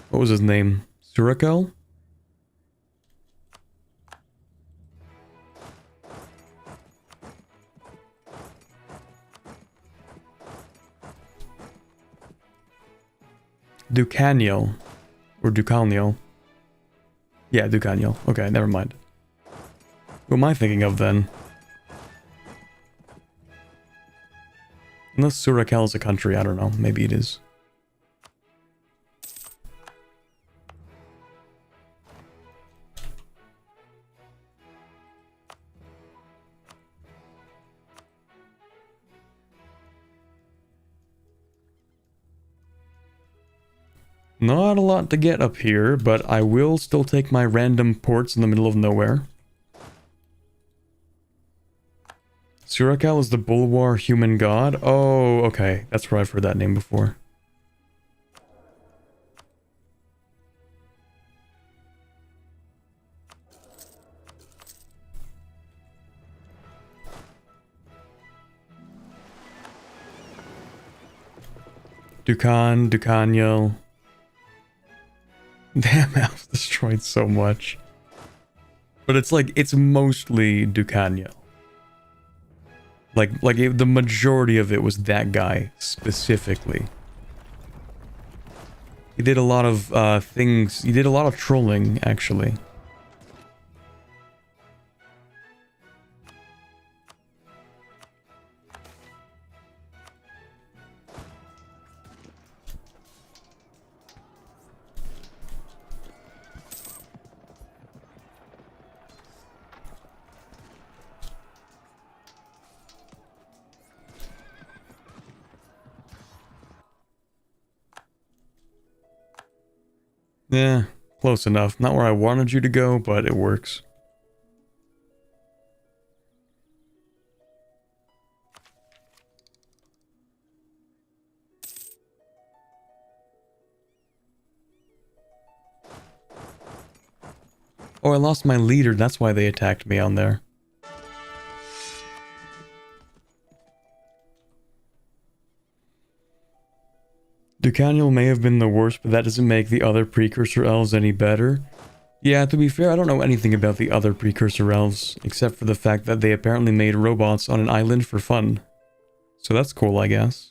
What was his name? Surakel? Ducaniel. Or Ducaniel. Yeah, Ducaniel. Okay, never mind. Who am I thinking of then? Unless Surakel is a country, I don't know. Maybe it is. Not a lot to get up here, but I will still take my random ports in the middle of nowhere. Surakel is the Bulwar human god? Oh, okay. That's where I've heard that name before. Dukan, Ducaniel. Damn, Elf destroyed so much. But it's like, it's mostly Ducaniel. Like the majority of it was that guy, specifically. He did a lot of things, he did a lot of trolling, actually. Yeah, close enough. Not where I wanted you to go, but it works. Oh, I lost my leader. That's why they attacked me on there. Ducaniel may have been the worst, but that doesn't make the other precursor elves any better. Yeah, to be fair, I don't know anything about the other precursor elves, except for the fact that they apparently made robots on an island for fun. So that's cool, I guess.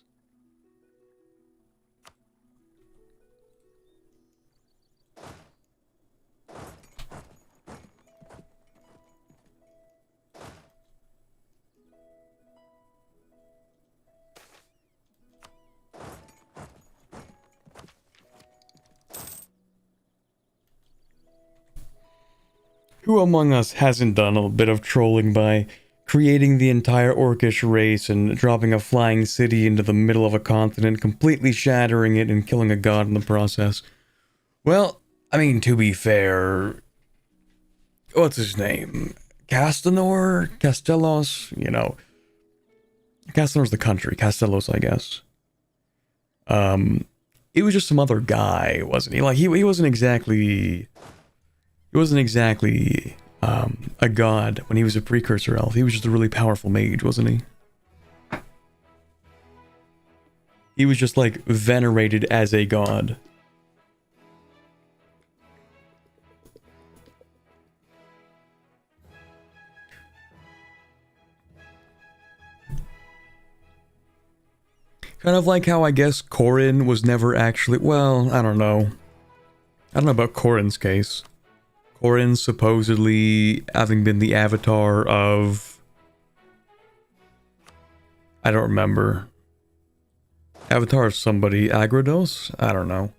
Who among us hasn't done a bit of trolling by creating the entire orcish race and dropping a flying city into the middle of a continent, completely shattering it and killing a god in the process? Well, I mean, to be fair, what's his name? Castanor? Castellos? You know, Castanor's the country. Castellos, I guess. It was just some other guy, wasn't he? Like, he wasn't exactly... He wasn't exactly a god when he was a precursor elf. He was just a really powerful mage, wasn't he? He was just like venerated as a god. Kind of like how I guess Corrin was never actually, well, I don't know. I don't know about Corrin's case. Corrin supposedly having been the avatar of... I don't remember. Avatar of somebody. Agrados? I don't know.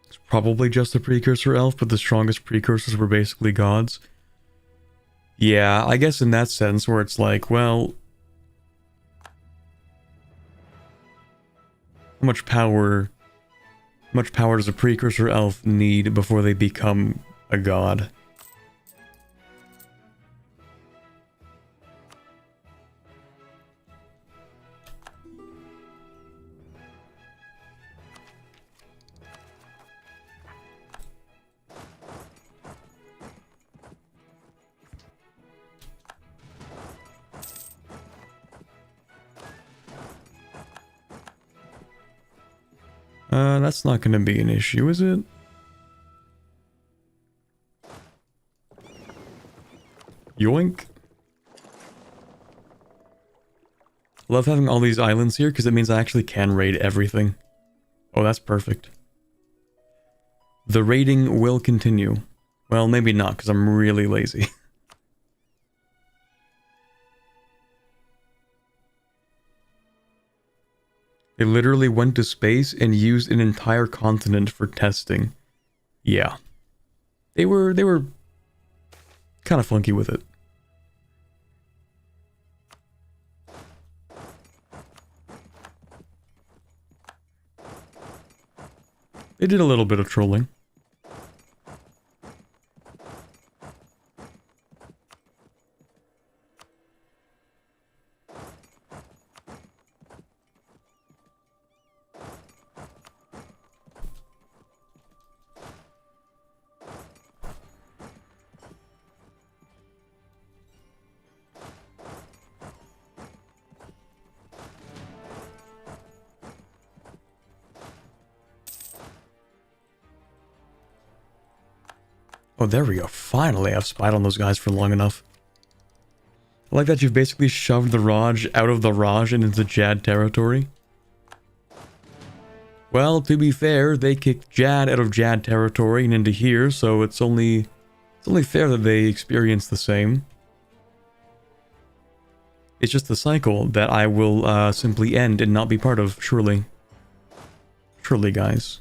It's probably just a precursor elf, but the strongest precursors were basically gods. Yeah, I guess in that sense where it's like, well... How much power does a precursor elf need before they become a god? That's not going to be an issue, is it? Yoink. Love having all these islands here because it means I actually can raid everything. Oh, that's perfect. The raiding will continue. Well, maybe not because I'm really lazy. They literally went to space and used an entire continent for testing. Yeah. They were kind of funky with it. They did a little bit of trolling. Oh, there we go. Finally, I've spied on those guys for long enough. I like that you've basically shoved the Raj out of the Raj and into Jad territory. Well, to be fair, they kicked Jad out of Jad territory and into here, so it's only fair that they experience the same. It's just a cycle that I will simply end and not be part of, surely. Surely, guys.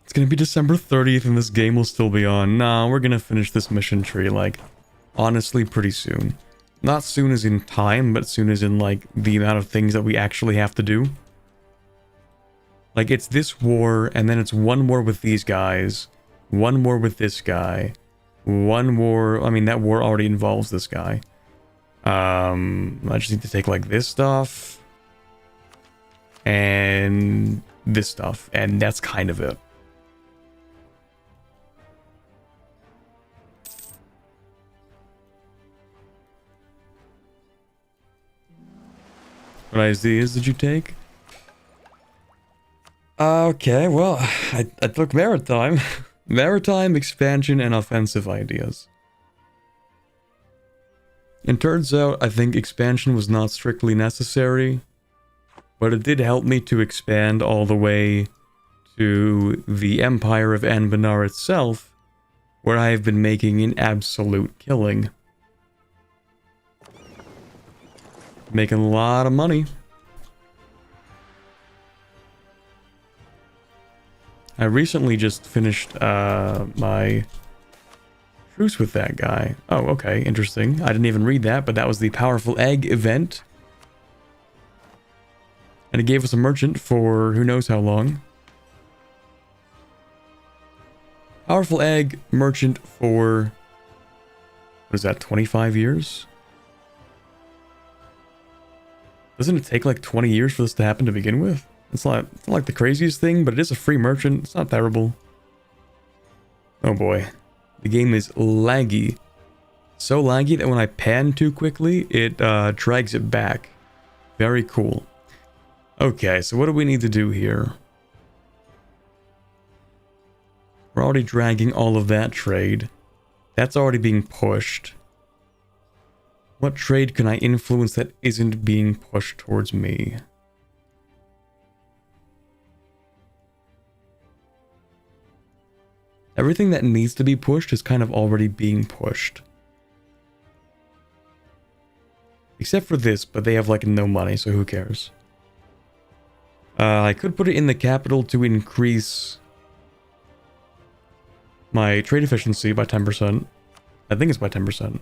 It's gonna be December 30th and this game will still be on. Nah, we're gonna finish this mission tree, like, honestly, pretty soon. Not soon as in time, but soon as in, like, the amount of things that we actually have to do. Like, it's this war, and then it's one war with these guys, one war with this guy, one war... I mean, that war already involves this guy. I just need to take, like, this stuff, and this stuff, and that's kind of it. What ideas did you take? Okay, well, I took Maritime. Maritime, expansion, and offensive ideas. It turns out, I think expansion was not strictly necessary, but it did help me to expand all the way to the Empire of Anbanar itself, where I have been making an absolute killing. Making a lot of money. I recently just finished my truce with that guy. Oh, okay, interesting. I didn't even read that, but that was the Powerful Egg event. And it gave us a merchant for who knows how long. Powerful Egg, merchant for What is that, 25 years? Doesn't it take like 20 years for this to happen to begin with? It's not like the craziest thing, but it is a free merchant. It's not terrible. Oh boy. The game is laggy. So laggy that when I pan too quickly, it drags it back. Very cool. Okay, so what do we need to do here? We're already dragging all of that trade. That's already being pushed. What trade can I influence that isn't being pushed towards me? Everything that needs to be pushed is kind of already being pushed. Except for this, but they have like no money, so who cares? I could put it in the capital to increase my trade efficiency by 10%. I think it's by 10%.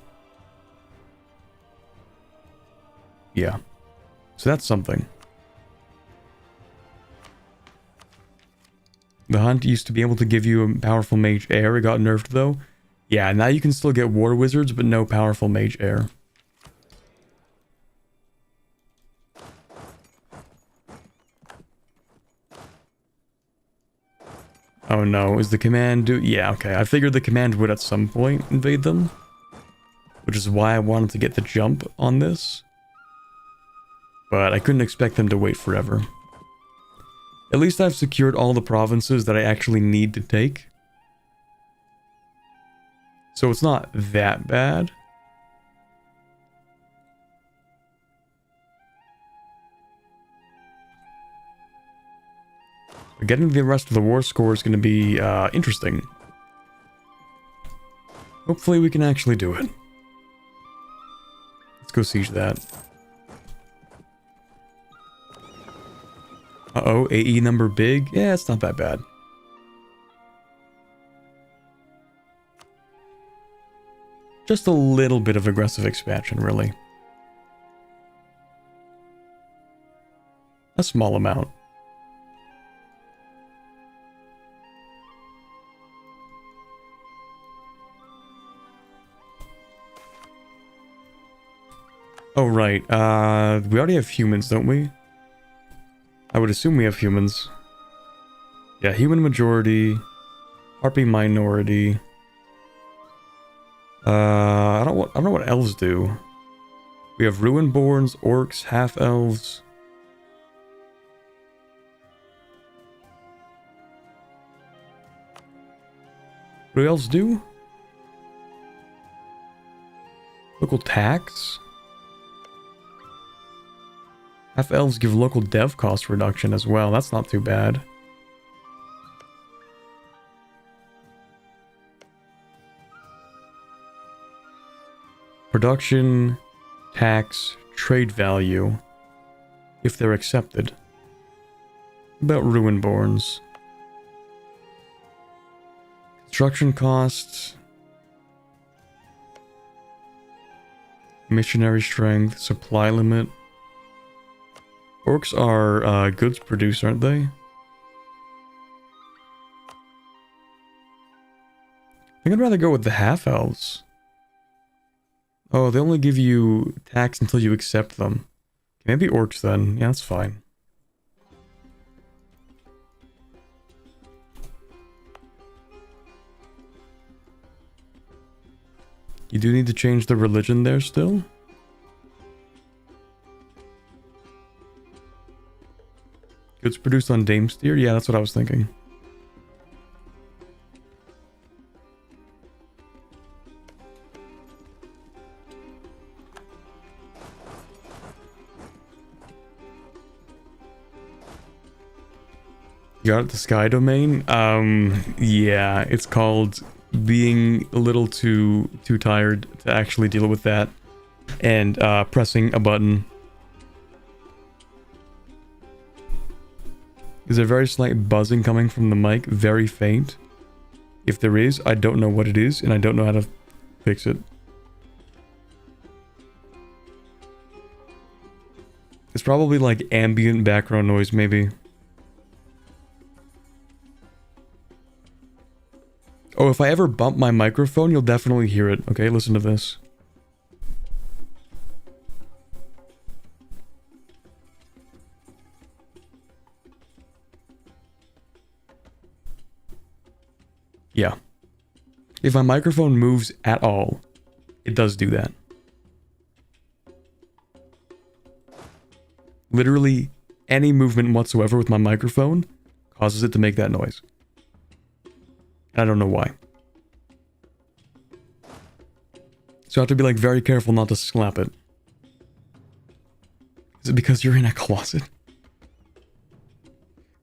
Yeah. So that's something. The hunt used to be able to give you a powerful mage heir. It got nerfed though. Yeah, now you can still get war wizards, but no powerful mage heir. Oh no, is the command do? Yeah, okay. I figured the command would at some point invade them. Which is why I wanted to get the jump on this. But I couldn't expect them to wait forever. At least I've secured all the provinces that I actually need to take. So it's not that bad. But getting the rest of the war score is going to be interesting. Hopefully we can actually do it. Let's go siege that. Uh-oh, AE number big? Yeah, it's not that bad. Just a little bit of aggressive expansion, really. A small amount. Oh, right. We already have humans, don't we? I would assume we have humans. Yeah, human majority. Harpy minority. I don't know what elves do. We have Ruinborns, orcs, half-elves. What do elves do? Local tax? Half-elves give local dev cost reduction as well. That's not too bad. Production, tax, trade value, if they're accepted. About Ruinborns. Construction costs. Missionary strength, supply limit. Orcs are goods produced, aren't they? I think I'd rather go with the half-elves. Oh, they only give you tax until you accept them. Maybe orcs then. Yeah, that's fine. You do need to change the religion there still? Goods produced on Damesteer? Yeah, that's what I was thinking. You got it, the Sky Domain? Yeah, it's called being a little too tired to actually deal with that. And, pressing a button. Is there very slight buzzing coming from the mic? Very faint. If there is, I don't know what it is, and I don't know how to fix it. It's probably like ambient background noise, maybe. Oh, if I ever bump my microphone, you'll definitely hear it. Okay, listen to this. Yeah. If my microphone moves at all, it does do that. Literally any movement whatsoever with my microphone causes it to make that noise. And I don't know why. So I have to be like very careful not to slap it. Is it because you're in a closet?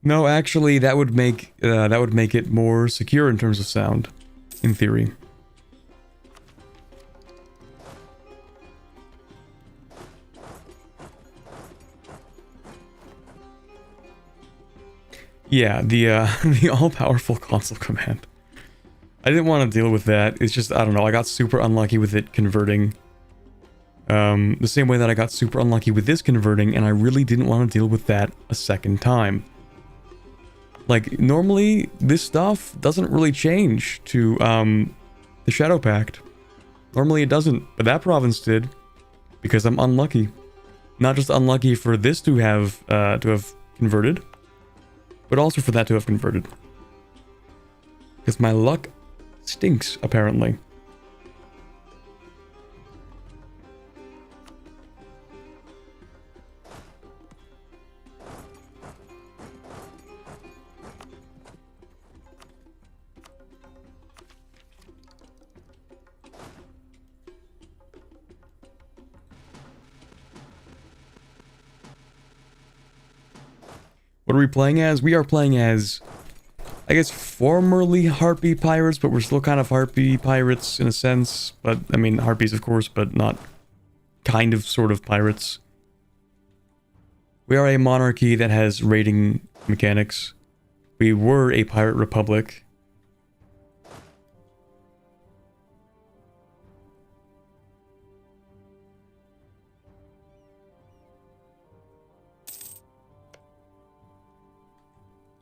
No, actually, that would make it more secure in terms of sound, in theory. Yeah, the the all-powerful console command. I didn't want to deal with that. It's just, I don't know, I got super unlucky with it converting. The same way that I got super unlucky with this converting, and I really didn't want to deal with that a second time. Like, normally, this stuff doesn't really change to, the Shadow Pact. Normally it doesn't, but that province did. Because I'm unlucky. Not just unlucky for this to have converted, but also for that to have converted. Because my luck stinks, apparently. What are we playing as? We are playing as, I guess, formerly Harpy pirates, but we're still kind of Harpy pirates in a sense. But, I mean, Harpies, of course, but not kind of, sort of pirates. We are a monarchy that has raiding mechanics. We were a pirate republic.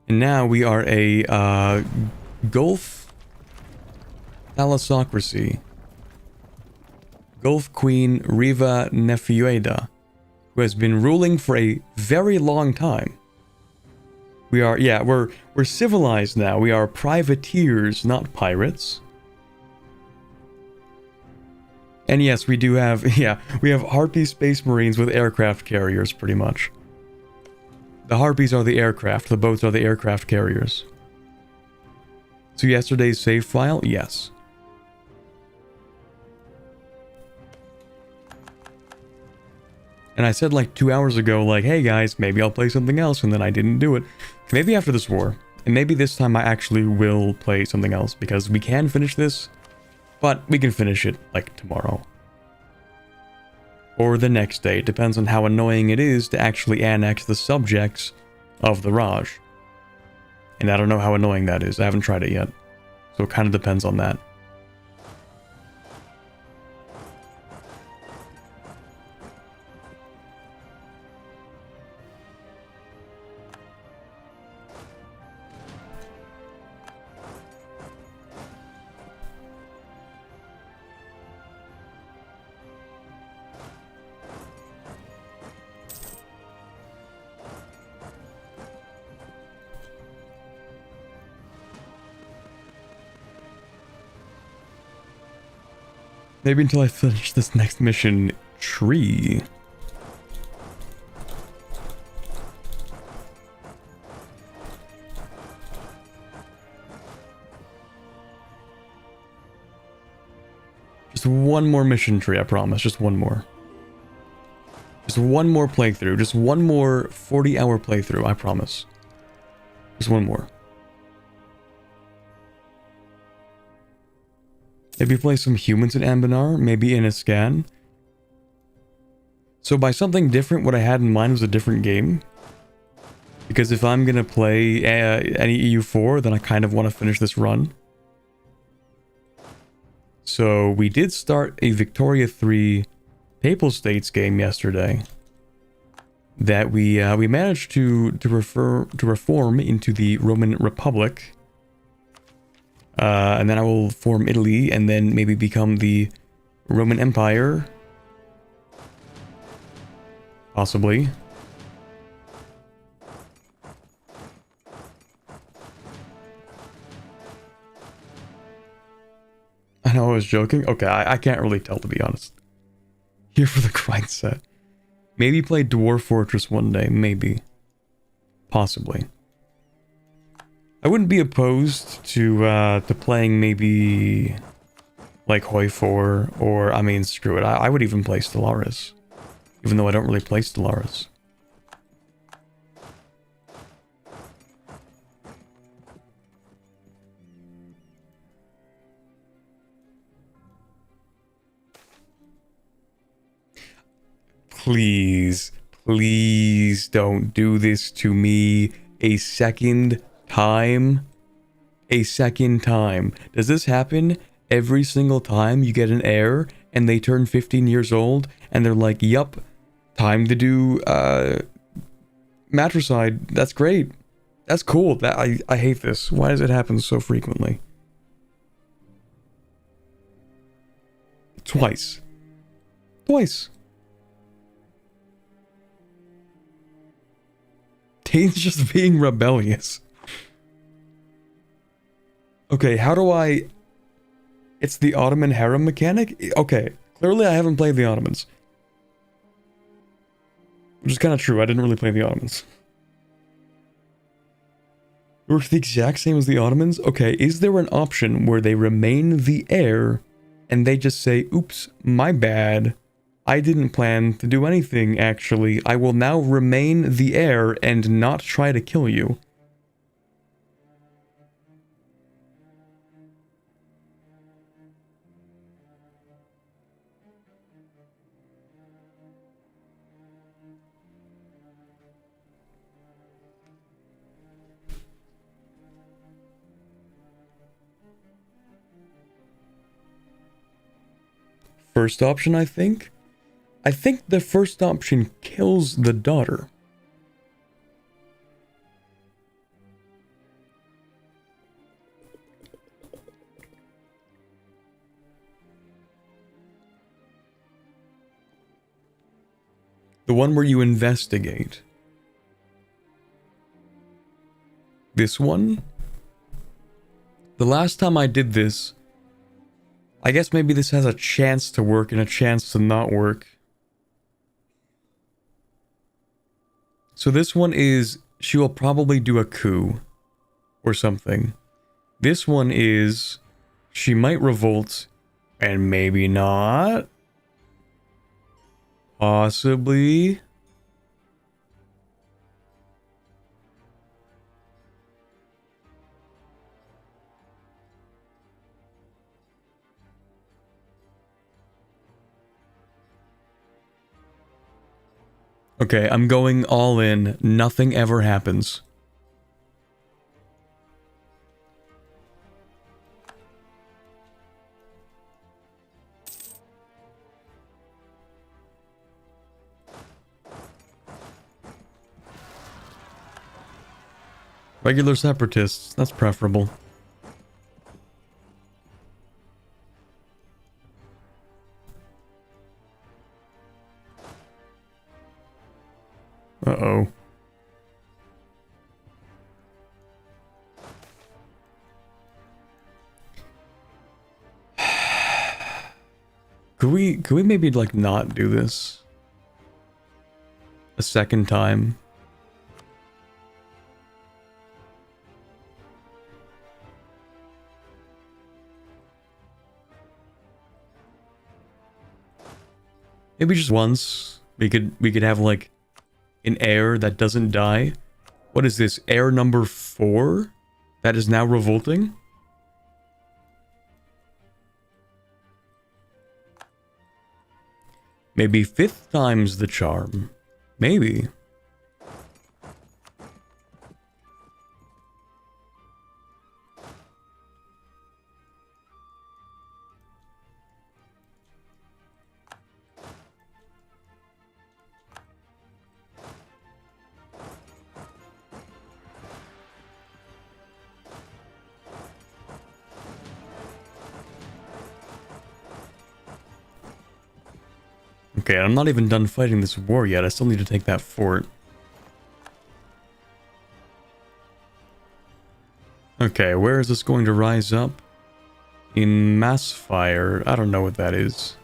And now we are a Gulf thalassocracy. Gulf Queen Riva Nefueda, who has been ruling for a very long time. We are, yeah, we're civilized now. We are privateers, not pirates. And yes, we do have, yeah, we have Harpy Space Marines with aircraft carriers, pretty much. The Harpies are the aircraft, the boats are the aircraft carriers. So yesterday's save file? Yes. And I said like 2 hours ago, like, hey guys, maybe I'll play something else, and then I didn't do it. Maybe after this war. And maybe this time I actually will play something else, because we can finish this, but we can finish it, like, tomorrow. Or the next day. It depends on how annoying it is to actually annex the subjects of the Raj. And I don't know how annoying that is. I haven't tried it yet. So it kind of depends on that. Maybe until I finish this next mission, tree. Just one more mission tree, I promise. Just one more. Just one more playthrough. Just one more 40-hour playthrough, I promise. Just one more. Maybe play some humans in Ambanar, maybe in a scan. So by something different, what I had in mind was a different game. Because if I'm gonna play any EU4, then I kind of want to finish this run. So we did start a Victoria 3 Papal States game yesterday. That we managed to reform into the Roman Republic. And then I will form Italy and then maybe become the Roman Empire. Possibly. I know I was joking. Okay, I can't really tell, to be honest. Here for the grind set. Maybe play Dwarf Fortress one day. Maybe. Possibly. I wouldn't be opposed to playing maybe like Hoi 4 or, I mean, screw it. I would even play Stellaris. Even though I don't really play Stellaris. Please, please don't do this to me a second time. A second time. Does this happen every single time you get an heir and they turn 15 years old and they're like, yup, time to do matricide. That's great. That's cool. I hate this. Why does it happen so frequently? Twice. Twice. Tane's just being rebellious. Okay, how do I... It's the Ottoman harem mechanic? Okay, clearly I haven't played the Ottomans. Which is kind of true, I didn't really play the Ottomans. It works the exact same as the Ottomans? Okay, is there an option where they remain the heir and they just say, oops, my bad. I didn't plan to do anything, actually. I will now remain the heir and not try to kill you. First option, I think? I think the first option kills the daughter. The one where you investigate. This one? The last time I did this, I guess maybe this has a chance to work and a chance to not work. So this one is, she will probably do a coup or something. This one is, she might revolt and maybe not. Possibly. Okay, I'm going all in. Nothing ever happens. Regular separatists, that's preferable. Uh-oh. Could we maybe like not do this a second time? Maybe just once. We could have like an heir that doesn't die. What is this? Heir number 4? That is now revolting? Maybe 5th time's the charm. Maybe. Okay, I'm not even done fighting this war yet. I still need to take that fort. Okay, where is this going to rise up? In mass fire. I don't know what that is.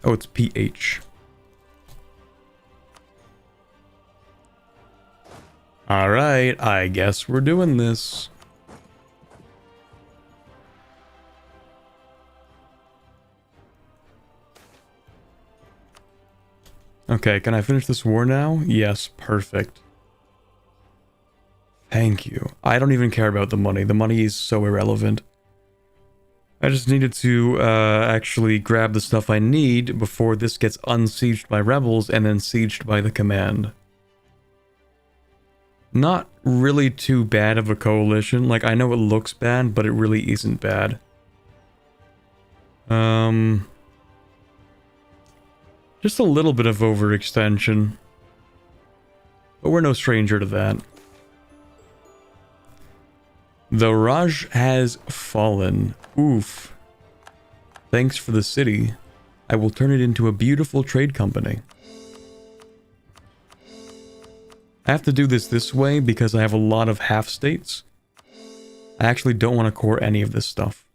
Oh, it's pH. Alright, I guess we're doing this. Okay, can I finish this war now? Yes, perfect. Thank you. I don't even care about the money. The money is so irrelevant. I just needed to actually grab the stuff I need before this gets unsieged by rebels and then sieged by the command. Not really too bad of a coalition. Like, I know it looks bad, but it really isn't bad. Just a little bit of overextension. But we're no stranger to that. The Raj has fallen. Oof. Thanks for the city. I will turn it into a beautiful trade company. I have to do this way because I have a lot of half states. I actually don't want to core any of this stuff.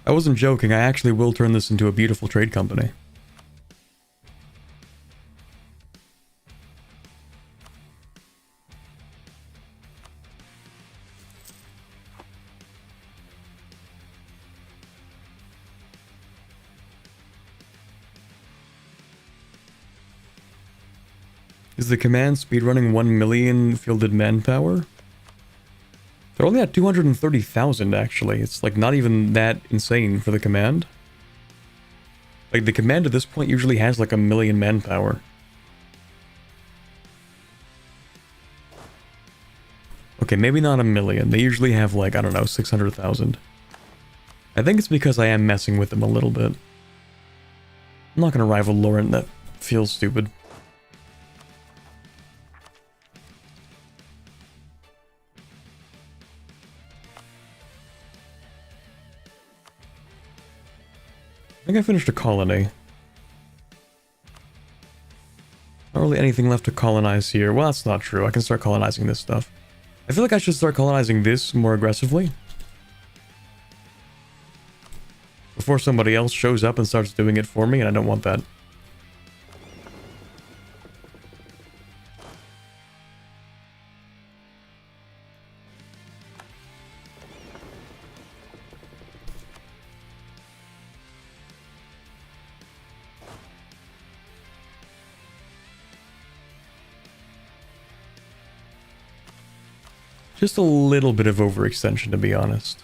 I wasn't joking, I actually will turn this into a beautiful trade company. Is the command speedrunning 1 million fielded manpower? They're only at 230,000 actually. It's like not even that insane for the command. Like the command at this point usually has like 1 million manpower. Okay, maybe not 1 million. They usually have like, I don't know, 600,000. I think it's because I am messing with them a little bit. I'm not gonna rival Laurent, that feels stupid. I think I finished a colony. Not really anything left to colonize here. Well, that's not true. I can start colonizing this stuff. I feel like I should start colonizing this more aggressively. Before somebody else shows up and starts doing it for me, and I don't want that. Just a little bit of overextension, to be honest.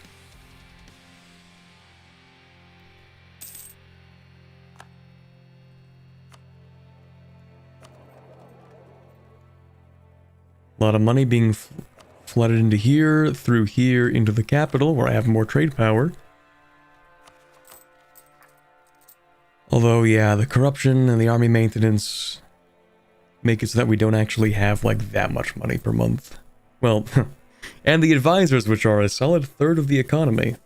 A lot of money being flooded into here, through here, into the capital, where I have more trade power. Although, yeah, the corruption and the army maintenance make it so that we don't actually have, like, that much money per month. Well, and the advisors, which are a solid third of the economy.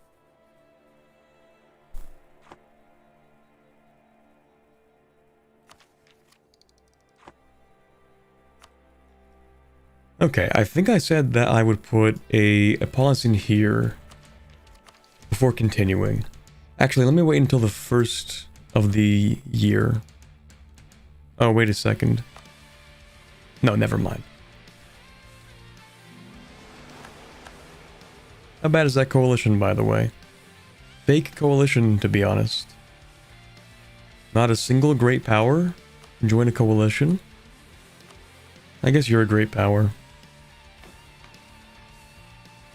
Okay, I think I said that I would put a pause in here before continuing. Actually, let me wait until the first of the year. Oh, wait a second. No, never mind. How bad is that coalition, by the way? Fake coalition, to be honest. Not a single great power can join a coalition. I guess you're a great power.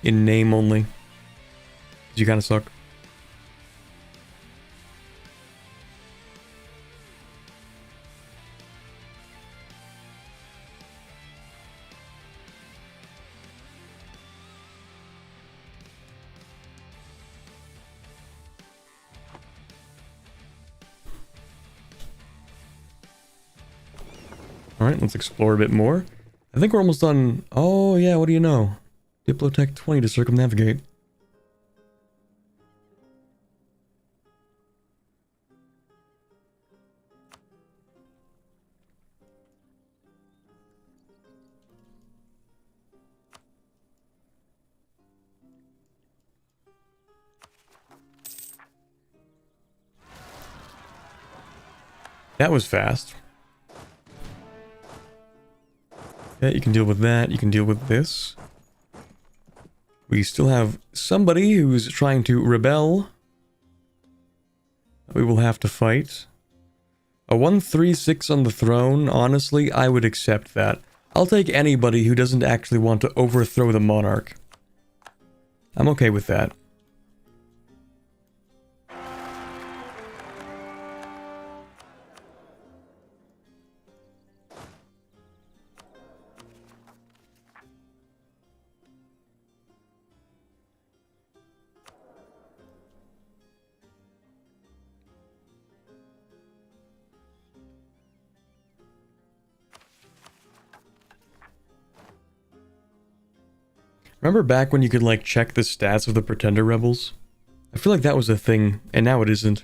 In name only. 'Cause you kinda suck. Alright, let's explore a bit more. I think we're almost done. Oh, yeah, what do you know? Diplotech 20 to circumnavigate. That was fast. Yeah, you can deal with that. You can deal with this. We still have somebody who's trying to rebel. We will have to fight. A 136 on the throne, honestly, I would accept that. I'll take anybody who doesn't actually want to overthrow the monarch. I'm okay with that. Remember back when you could, like, check the stats of the Pretender rebels? I feel like that was a thing, and now it isn't.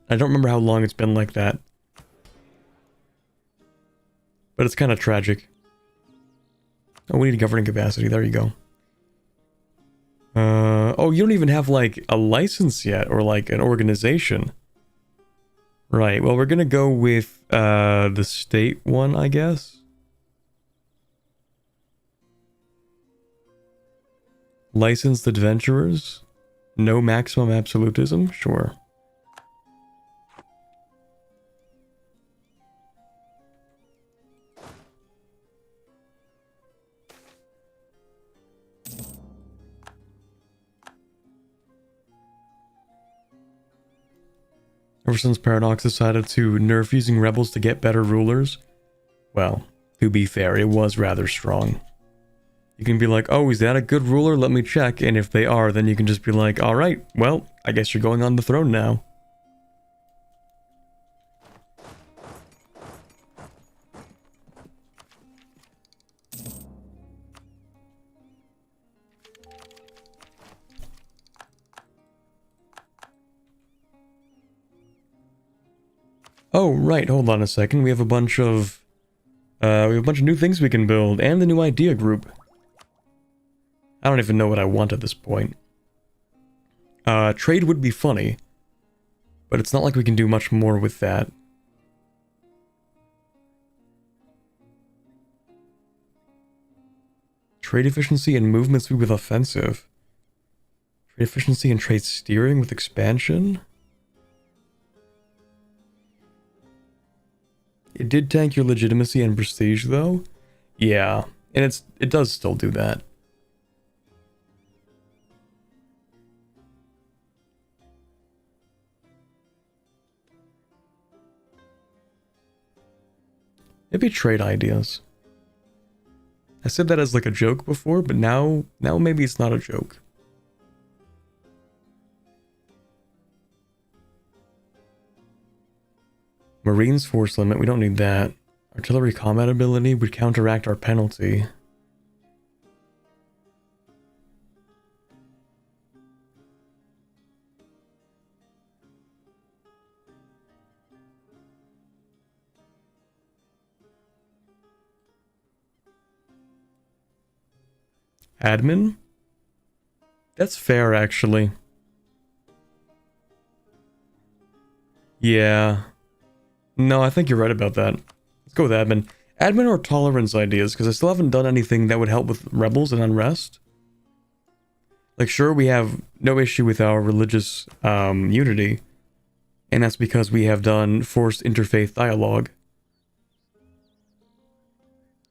I don't remember how long it's been like that. But it's kind of tragic. Oh, we need governing capacity. There you go. Oh, you don't even have, like, a license yet, or, like, an organization. Right, well, we're gonna go with, the state one, I guess. Licensed adventurers? No maximum absolutism? Sure. Ever since Paradox decided to nerf using rebels to get better rulers, well, to be fair, it was rather strong. You can be like, oh, is that a good ruler? Let me check. And if they are, then you can just be like, alright, well, I guess you're going on the throne now. Oh, right, hold on a second. We have a bunch of new things we can build, and the new idea group. I don't even know what I want at this point. Trade would be funny, but it's not like we can do much more with that. Trade efficiency and movement speed with offensive. Trade efficiency and trade steering with expansion. It did tank your legitimacy and prestige, though. Yeah, and it does still do that. Maybe trade ideas. I said that as like a joke before, but now maybe it's not a joke. Marines force limit, we don't need that. Artillery combat ability would counteract our penalty. Admin? That's fair, actually. Yeah. No, I think you're right about that. Let's go with admin. Admin or tolerance ideas, because I still haven't done anything that would help with rebels and unrest. Like, sure, we have no issue with our religious unity, and that's because we have done forced interfaith dialogue.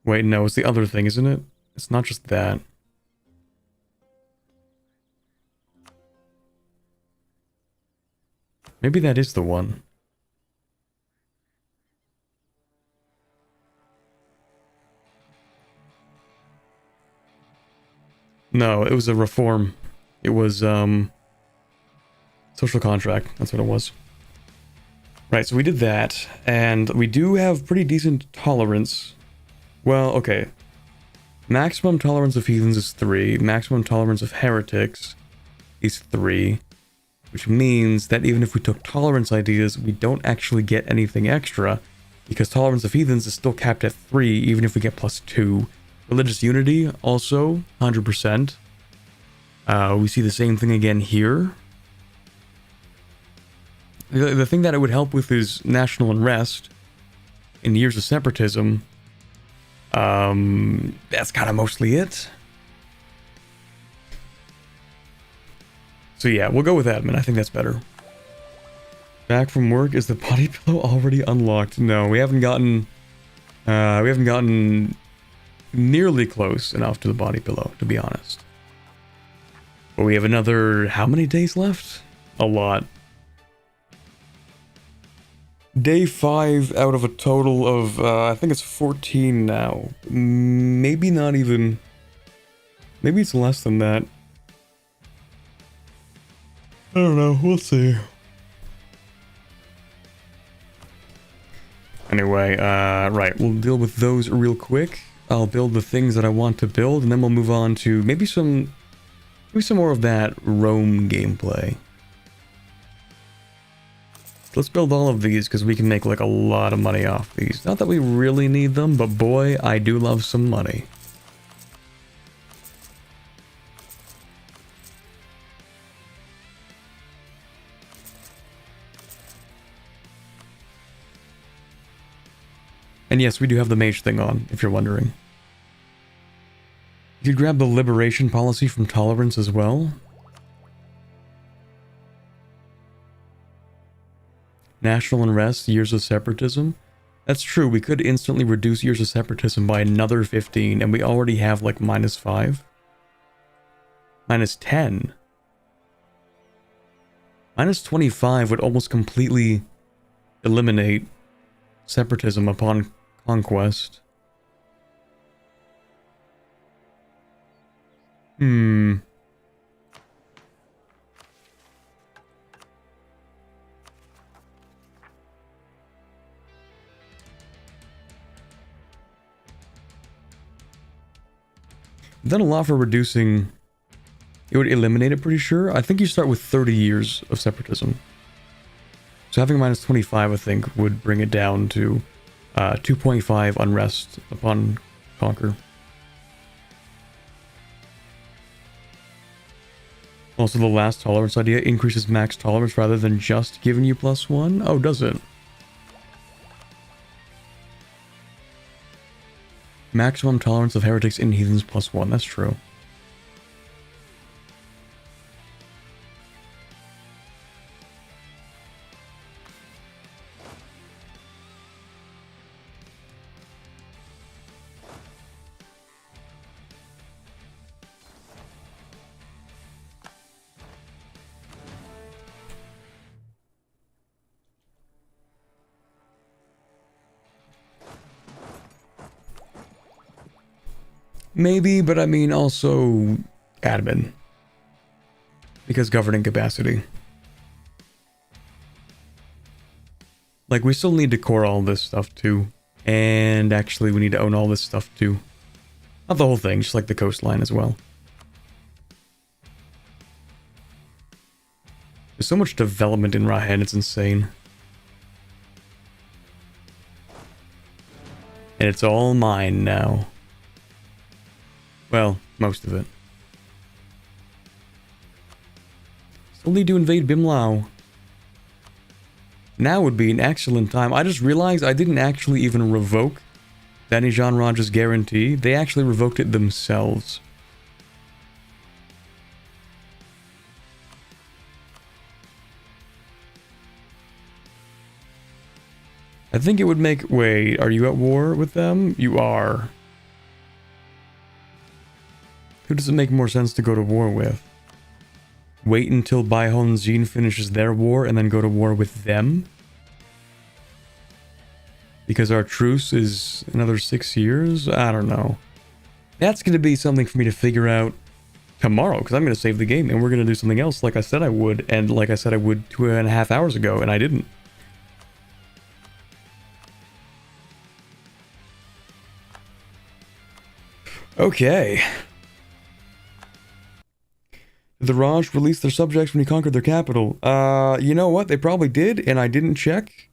Wait, no, it's the other thing, isn't it? It's not just that. Maybe that is the one. No, it was a reform. It was, social contract. That's what it was. Right, so we did that, and we do have pretty decent tolerance. Well, okay. Maximum tolerance of heathens is 3. Maximum tolerance of heretics is 3. Which means that even if we took tolerance ideas, we don't actually get anything extra. Because tolerance of heathens is still capped at 3, even if we get +2. Religious unity, also, 100%. We see the same thing again here. The thing that it would help with is national unrest. In years of separatism. That's kind of mostly it. So yeah, we'll go with admin. I think that's better. Back from work, is the body pillow already unlocked? No, we haven't gotten nearly close enough to the body pillow, to be honest. But we have another, how many days left? A lot. Day 5 out of a total of, I think it's 14 now. Maybe not even, maybe it's less than that. I don't know, we'll see. Anyway, right, we'll deal with those real quick. I'll build the things that I want to build, and then we'll move on to maybe some more of that Rome gameplay. Let's build all of these, because we can make like a lot of money off these. Not that we really need them, but boy, I do love some money. And yes, we do have the mage thing on, if you're wondering. You could grab the liberation policy from tolerance as well. National unrest, years of separatism. That's true, we could instantly reduce years of separatism by another 15, and we already have like -5. -10. -25 would almost completely eliminate separatism upon conquest. Done a lot for reducing. It would eliminate it, pretty sure. I think you start with 30 years of separatism. So having -25, I think, would bring it down to 2.5 unrest upon conquer. Also, the last tolerance idea increases max tolerance rather than just giving you +1. Oh, does it? Maximum tolerance of heretics and heathens +1. That's true. Maybe, but I mean also admin. Because governing capacity. Like, we still need to core all this stuff too. And actually, we need to own all this stuff too. Not the whole thing, just like the coastline as well. There's so much development in Rahan, it's insane. And it's all mine now. Well, most of it. Still need to invade Bimlao. Now would be an excellent time. I just realized I didn't actually even revoke Danny Jean Raj's guarantee. They actually revoked it themselves. I think it would make... Wait, are you at war with them? You are. Who does it make more sense to go to war with? Wait until Baihon Jin finishes their war and then go to war with them? Because our truce is another 6 years? I don't know. That's going to be something for me to figure out tomorrow, because I'm going to save the game and we're going to do something else like I said I would, and like I said I would 2.5 hours ago, and I didn't. Okay. Did the Raj release their subjects when he conquered their capital? You know what? They probably did, and I didn't check.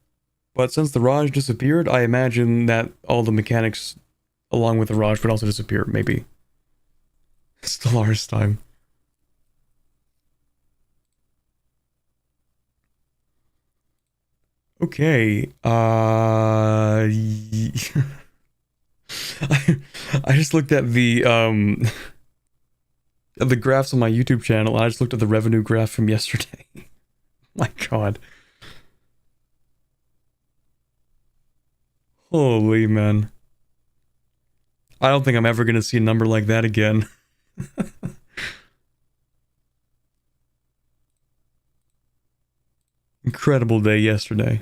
But since the Raj disappeared, I imagine that all the mechanics along with the Raj would also disappear, maybe. Stellaris time. Okay, I just looked at the graphs on my YouTube channel, and I just looked at the revenue graph from yesterday. My god. Holy man. I don't think I'm ever gonna see a number like that again. Incredible day yesterday.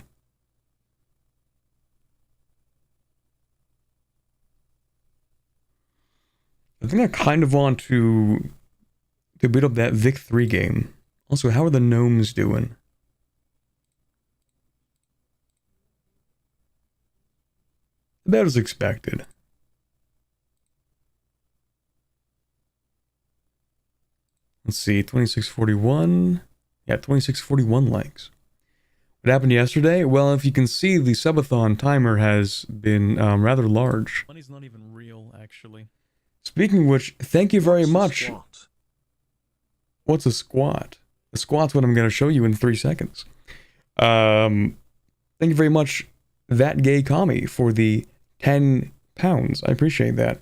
I think I kind of want to boot up that Vic 3 game. Also, how are the gnomes doing? About as expected. Let's see, 2641. Yeah, 2641 likes. What happened yesterday? Well, if you can see, the subathon timer has been rather large. Money's not even real, actually. Speaking of which, thank you very much. What's a squat? A squat's what I'm going to show you in 3 seconds. Thank you very much, That Gay Commie, for the 10 pounds. I appreciate that.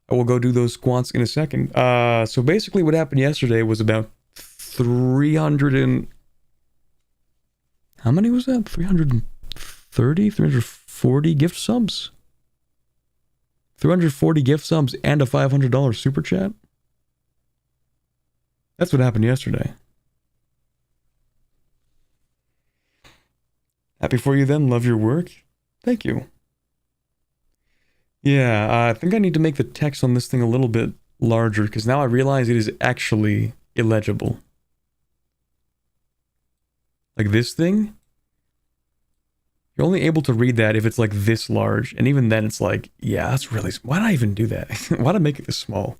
I will go do those squats in a second. So basically what happened yesterday was about 300 and... How many was that? 330? 340 gift subs? 340 gift subs and a $500 super chat? That's what happened yesterday. Happy for you then, love your work. Thank you. Yeah, I think I need to make the text on this thing a little bit larger, because now I realize it is actually illegible. Like this thing? You're only able to read that if it's like this large, and even then it's like, yeah, that's really... Why did I even do that? Why did I make it this small?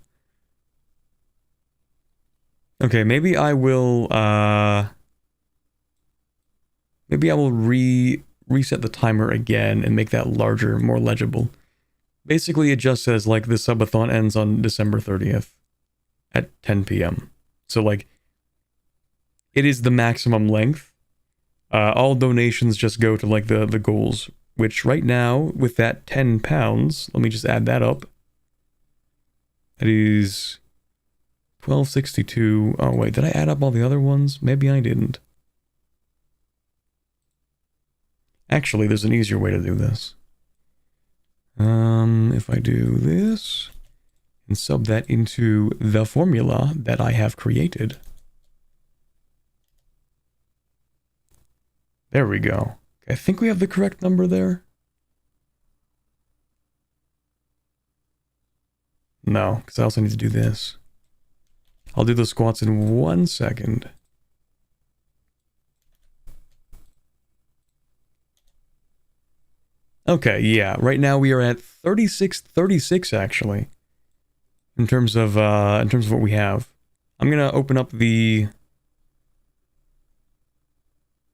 Okay, maybe I will, maybe I will reset the timer again and make that larger, more legible. Basically, it just says, like, the subathon ends on December 30th at 10 p.m. So, like, it is the maximum length. All donations just go to, like, the goals, which right now, with that 10 pounds, let me just add that up. That is 1262. Oh, wait, did I add up all the other ones? Maybe I didn't. Actually, there's an easier way to do this. If I do this and sub that into the formula that I have created. There we go. I think we have the correct number there. No, because I also need to do this. I'll do the squats in 1 second. Okay, yeah. Right now we are at 3636 actually. In terms of what we have. I'm gonna open up the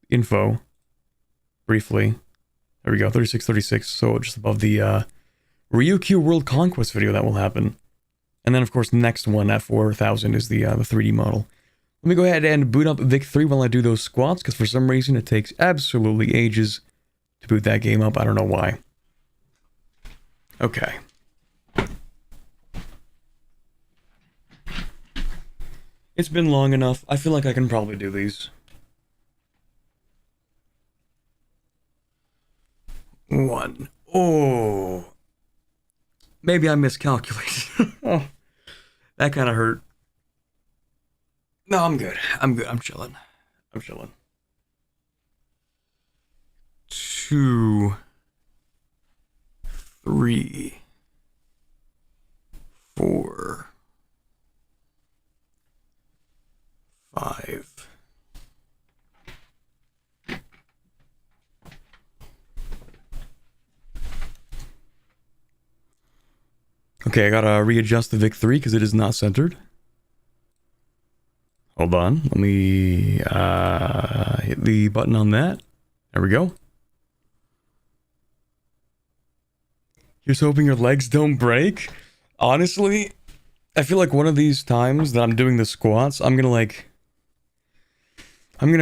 info briefly. There we go, 3636. So just above the Ryuku World Conquest video that will happen. And then of course the next one at 4000 is the 3D model. Let me go ahead and boot up Vic 3 while I do those squats, because for some reason it takes absolutely ages to boot that game up. I don't know why. Okay. It's been long enough. I feel like I can probably do these. One. Oh. Maybe I miscalculated. Oh. That kind of hurt. No, I'm good. I'm good. I'm chilling. I'm chilling. 2, 3, 4, 5. Okay, I gotta readjust the Vic3 because it is not centered. Hold on, let me hit the button on that. There we go. Here's hoping your legs don't break. Honestly, I feel like one of these times that I'm doing the squats, I'm gonna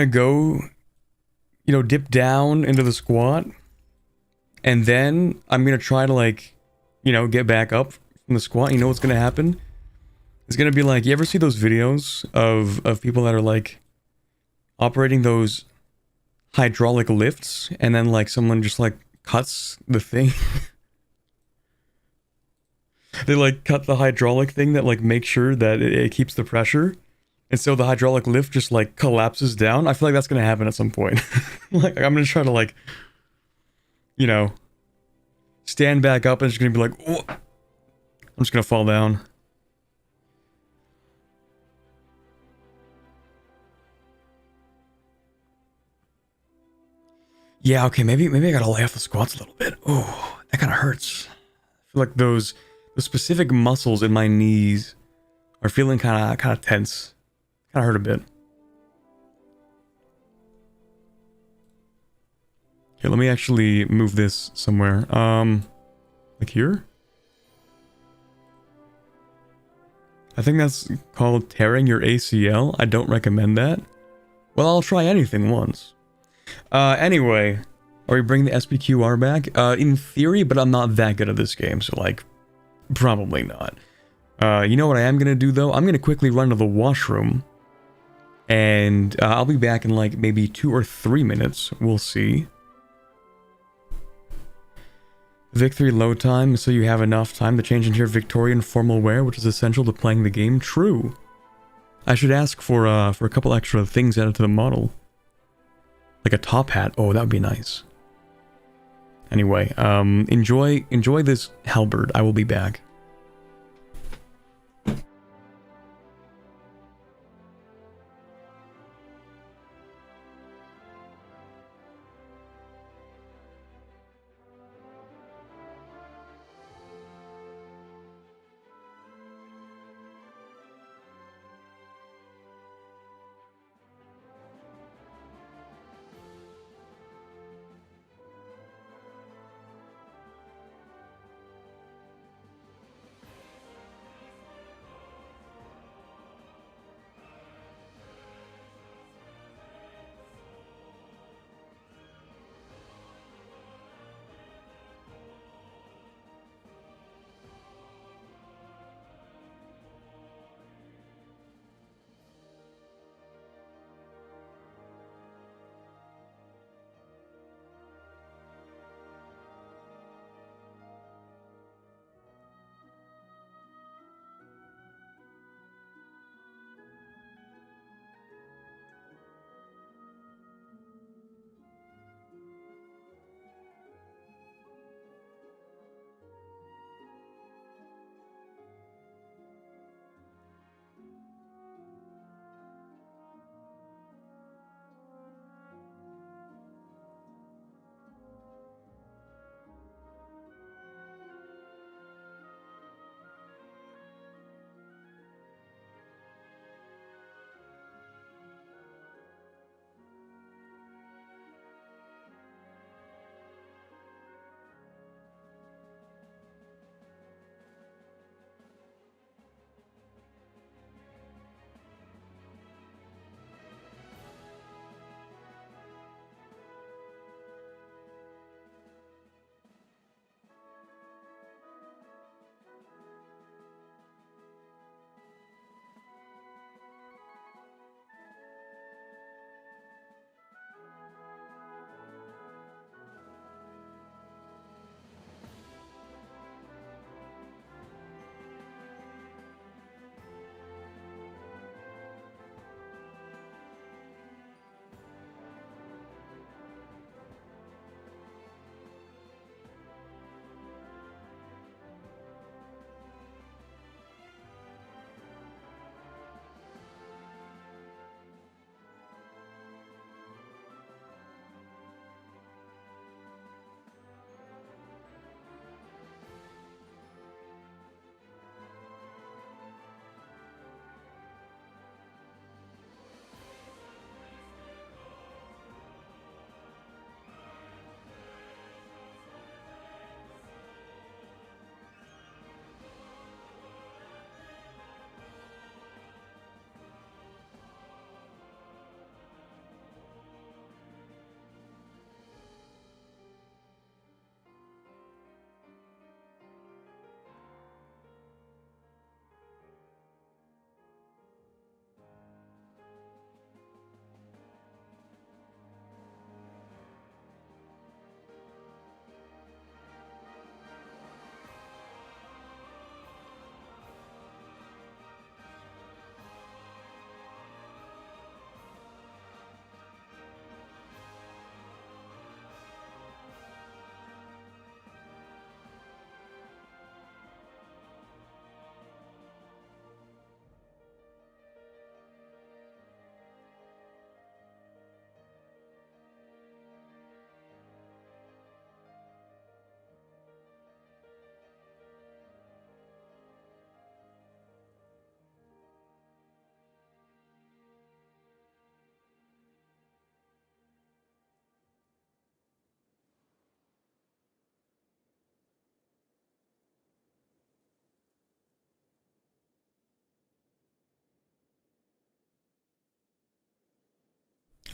go, you know, dip down into the squat, and then I'm gonna try to like, you know, get back up from the squat. You know what's gonna happen? It's gonna be like, you ever see those videos of people that are like operating those hydraulic lifts, and then like someone just like cuts the thing? They like cut the hydraulic thing that like makes sure that it keeps the pressure. And so the hydraulic lift just like collapses down. I feel like that's gonna happen at some point. Like I'm gonna try to like, you know, stand back up and it's gonna be like, oh, I'm just gonna fall down. Yeah, okay, maybe I gotta lay off the squats a little bit. Oh, that kind of hurts. I feel like those specific muscles in my knees are feeling kind of tense. Kind of hurt a bit. Okay, let me actually move this somewhere. Like here? I think that's called tearing your ACL. I don't recommend that. Well, I'll try anything once. Anyway, are we bringing the SPQR back? In theory, but I'm not that good at this game, so like, probably not. You know what I am gonna do though? I'm gonna quickly run to the washroom. And I'll be back in like maybe 2 or 3 minutes. We'll see. Victory load time, so you have enough time to change into your Victorian formal wear, which is essential to playing the game. True. I should ask for a couple extra things added to the model. Like a top hat. Oh, that would be nice. Anyway, enjoy this halberd. I will be back.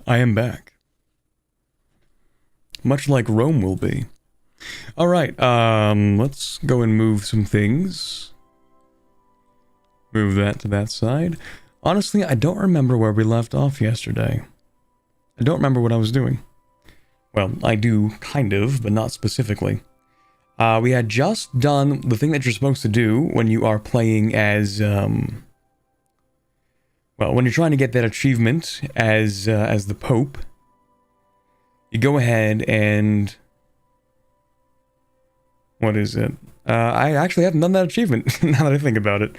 I am back. Much like Rome will be. Alright, let's go and move some things. Move that to that side. Honestly, I don't remember where we left off yesterday. I don't remember what I was doing. Well, I do, kind of, but not specifically. We had just done the thing that you're supposed to do when you are playing as, well, when you're trying to get that achievement as the Pope. You go ahead and... What is it? I actually haven't done that achievement, now that I think about it.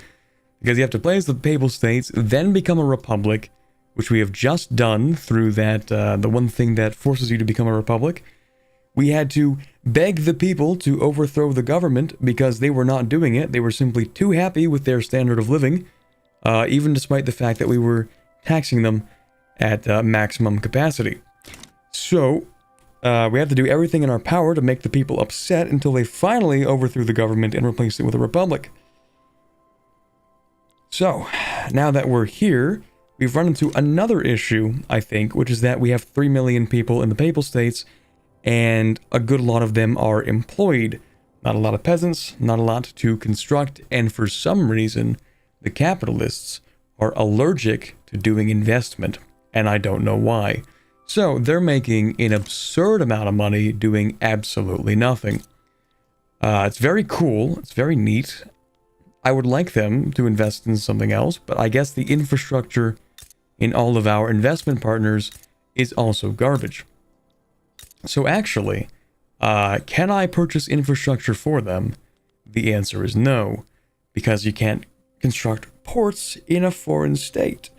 Because you have to play as the Papal States, then become a republic, which we have just done through that, the one thing that forces you to become a republic. We had to beg the people to overthrow the government because they were not doing it. They were simply too happy with their standard of living, even despite the fact that we were taxing them at maximum capacity. So, we had to do everything in our power to make the people upset until they finally overthrew the government and replaced it with a republic. So, now that we're here, we've run into another issue, I think, which is that we have 3 million people in the Papal States, and a good lot of them are employed. Not a lot of peasants, not a lot to construct, and for some reason, the capitalists are allergic to doing investment, and I don't know why. So, they're making an absurd amount of money doing absolutely nothing. It's very cool, it's very neat. I would like them to invest in something else, but I guess the infrastructure in all of our investment partners is also garbage. So actually, can I purchase infrastructure for them? The answer is no, because you can't construct ports in a foreign state.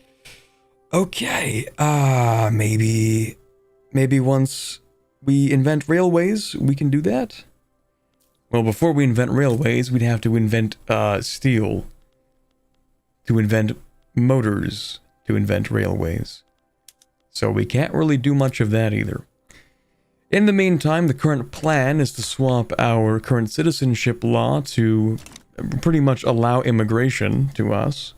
Okay, maybe once we invent railways, we can do that? Well, before we invent railways, we'd have to invent steel, to invent motors, to invent railways. So we can't really do much of that either. In the meantime, the current plan is to swap our current citizenship law to pretty much allow immigration to us.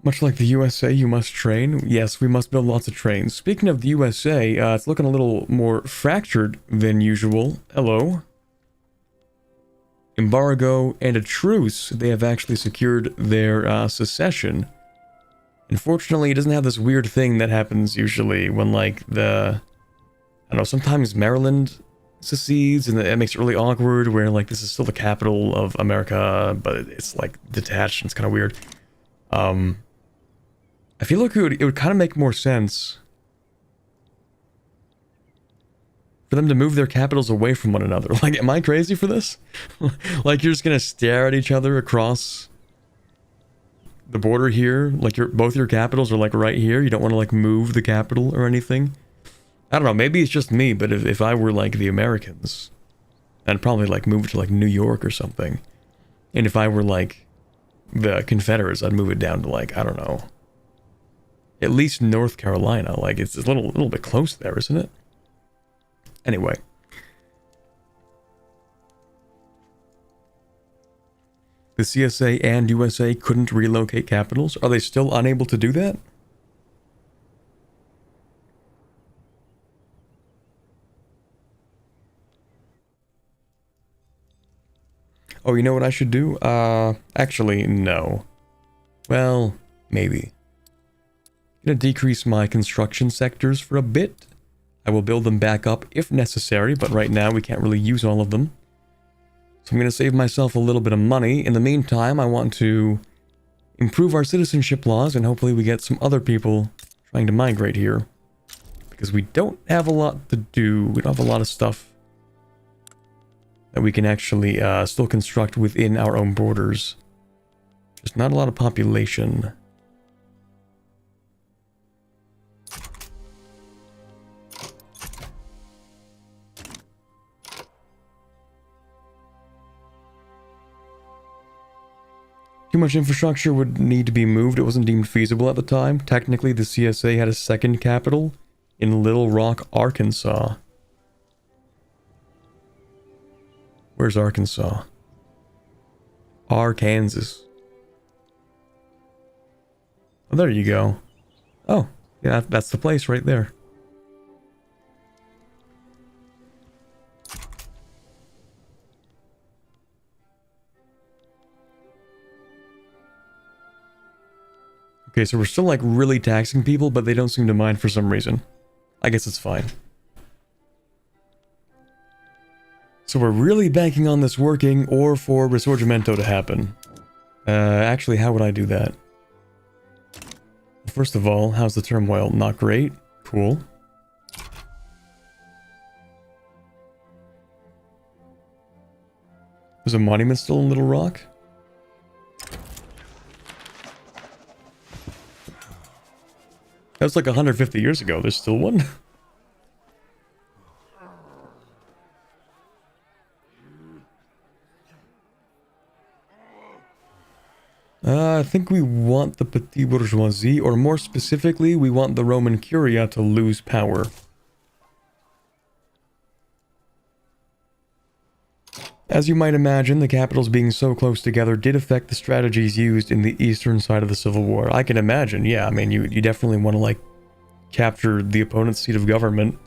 Much like the USA, you must train. Yes, we must build lots of trains. Speaking of the USA, it's looking a little more fractured than usual. Hello. Embargo and a truce. They have actually secured their secession. Unfortunately, it doesn't have this weird thing that happens usually when, like, I don't know, sometimes Maryland secedes, and it makes it really awkward, where, like, this is still the capital of America, but it's, like, detached, and it's kind of weird. I feel like it would kind of make more sense for them to move their capitals away from one another. Like, am I crazy for this? Like, you're just gonna stare at each other across the border here? Like, both your capitals are, like, right here? You don't want to, like, move the capital or anything? I don't know, maybe it's just me, but if I were, like, the Americans, I'd probably, like, move it to, like, New York or something. And if I were, like, the Confederates, I'd move it down to, like, I don't know, at least North Carolina. Like, it's a little bit close there, isn't it? Anyway. The CSA and USA couldn't relocate capitals? Are they still unable to do that? Oh, you know what I should do? Actually, no. Well, maybe. I'm gonna decrease my construction sectors for a bit. I will build them back up if necessary, but right now we can't really use all of them. So I'm gonna save myself a little bit of money. In the meantime, I want to improve our citizenship laws, and hopefully we get some other people trying to migrate here. Because we don't have a lot to do. We don't have a lot of stuff that we can actually still construct within our own borders. There's not a lot of population. Too much infrastructure would need to be moved. It wasn't deemed feasible at the time. Technically, the CSA had a second capital in Little Rock, Arkansas. Where's Arkansas? Arkansas. There you go. Oh, yeah, that's the place right there. Okay, so we're still like really taxing people, but they don't seem to mind for some reason. I guess it's fine. So we're really banking on this working, or for Risorgimento to happen. Actually, how would I do that? First of all, how's the turmoil? Not great. Cool. There's a monument still in Little Rock? That was like 150 years ago. There's still one? I think we want the Petit Bourgeoisie, or more specifically, we want the Roman Curia to lose power. As you might imagine, the capitals being so close together did affect the strategies used in the eastern side of the Civil War. I can imagine, yeah, I mean, you definitely want to, like, capture the opponent's seat of government.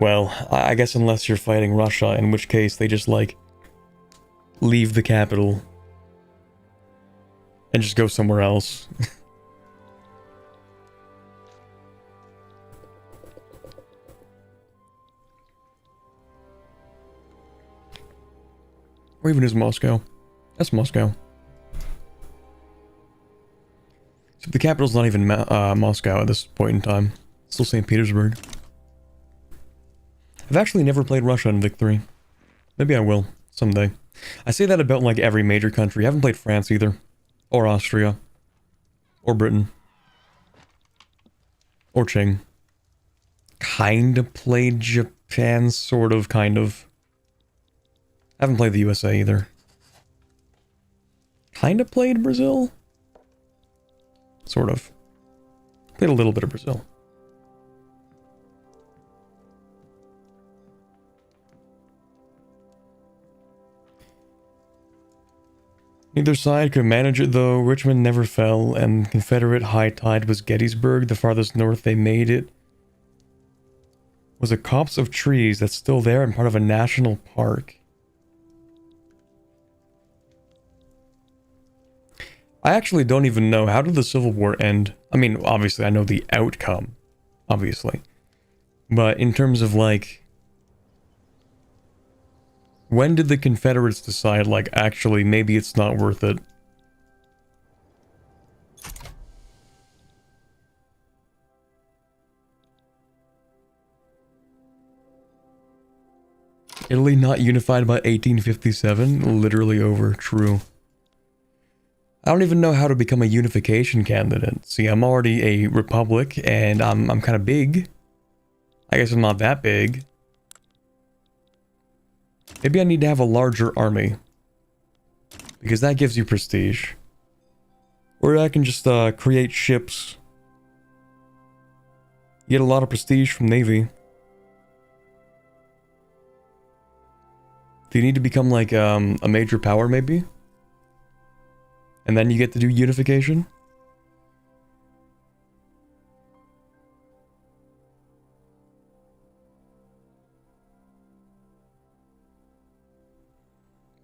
Well, I guess unless you're fighting Russia, in which case they just, like, leave the capital and just go somewhere else. Or even is Moscow. That's Moscow. So the capital's not even Moscow at this point in time. It's still St. Petersburg. I've actually never played Russia in Victory. Maybe I will, someday. I say that about like every major country. I haven't played France either. Or Austria. Or Britain. Or Qing. Kinda played Japan, sort of, kind of. I haven't played the USA either. Kinda played Brazil? Sort of. Played a little bit of Brazil. Neither side could manage it though. Richmond never fell, and Confederate high tide was Gettysburg. The farthest north they made it was a copse of trees that's still there and part of a national park. I actually don't even know, how did the Civil War end? I mean, obviously I know the outcome, obviously. But in terms of like, when did the Confederates decide, like, actually, maybe it's not worth it? Italy not unified by 1857? Literally over, true. I don't even know how to become a unification candidate. See, I'm already a republic, and I'm kind of big. I guess I'm not that big. Maybe I need to have a larger army. Because that gives you prestige. Or I can just create ships. You get a lot of prestige from Navy. Do you need to become like a major power maybe? And then you get to do unification?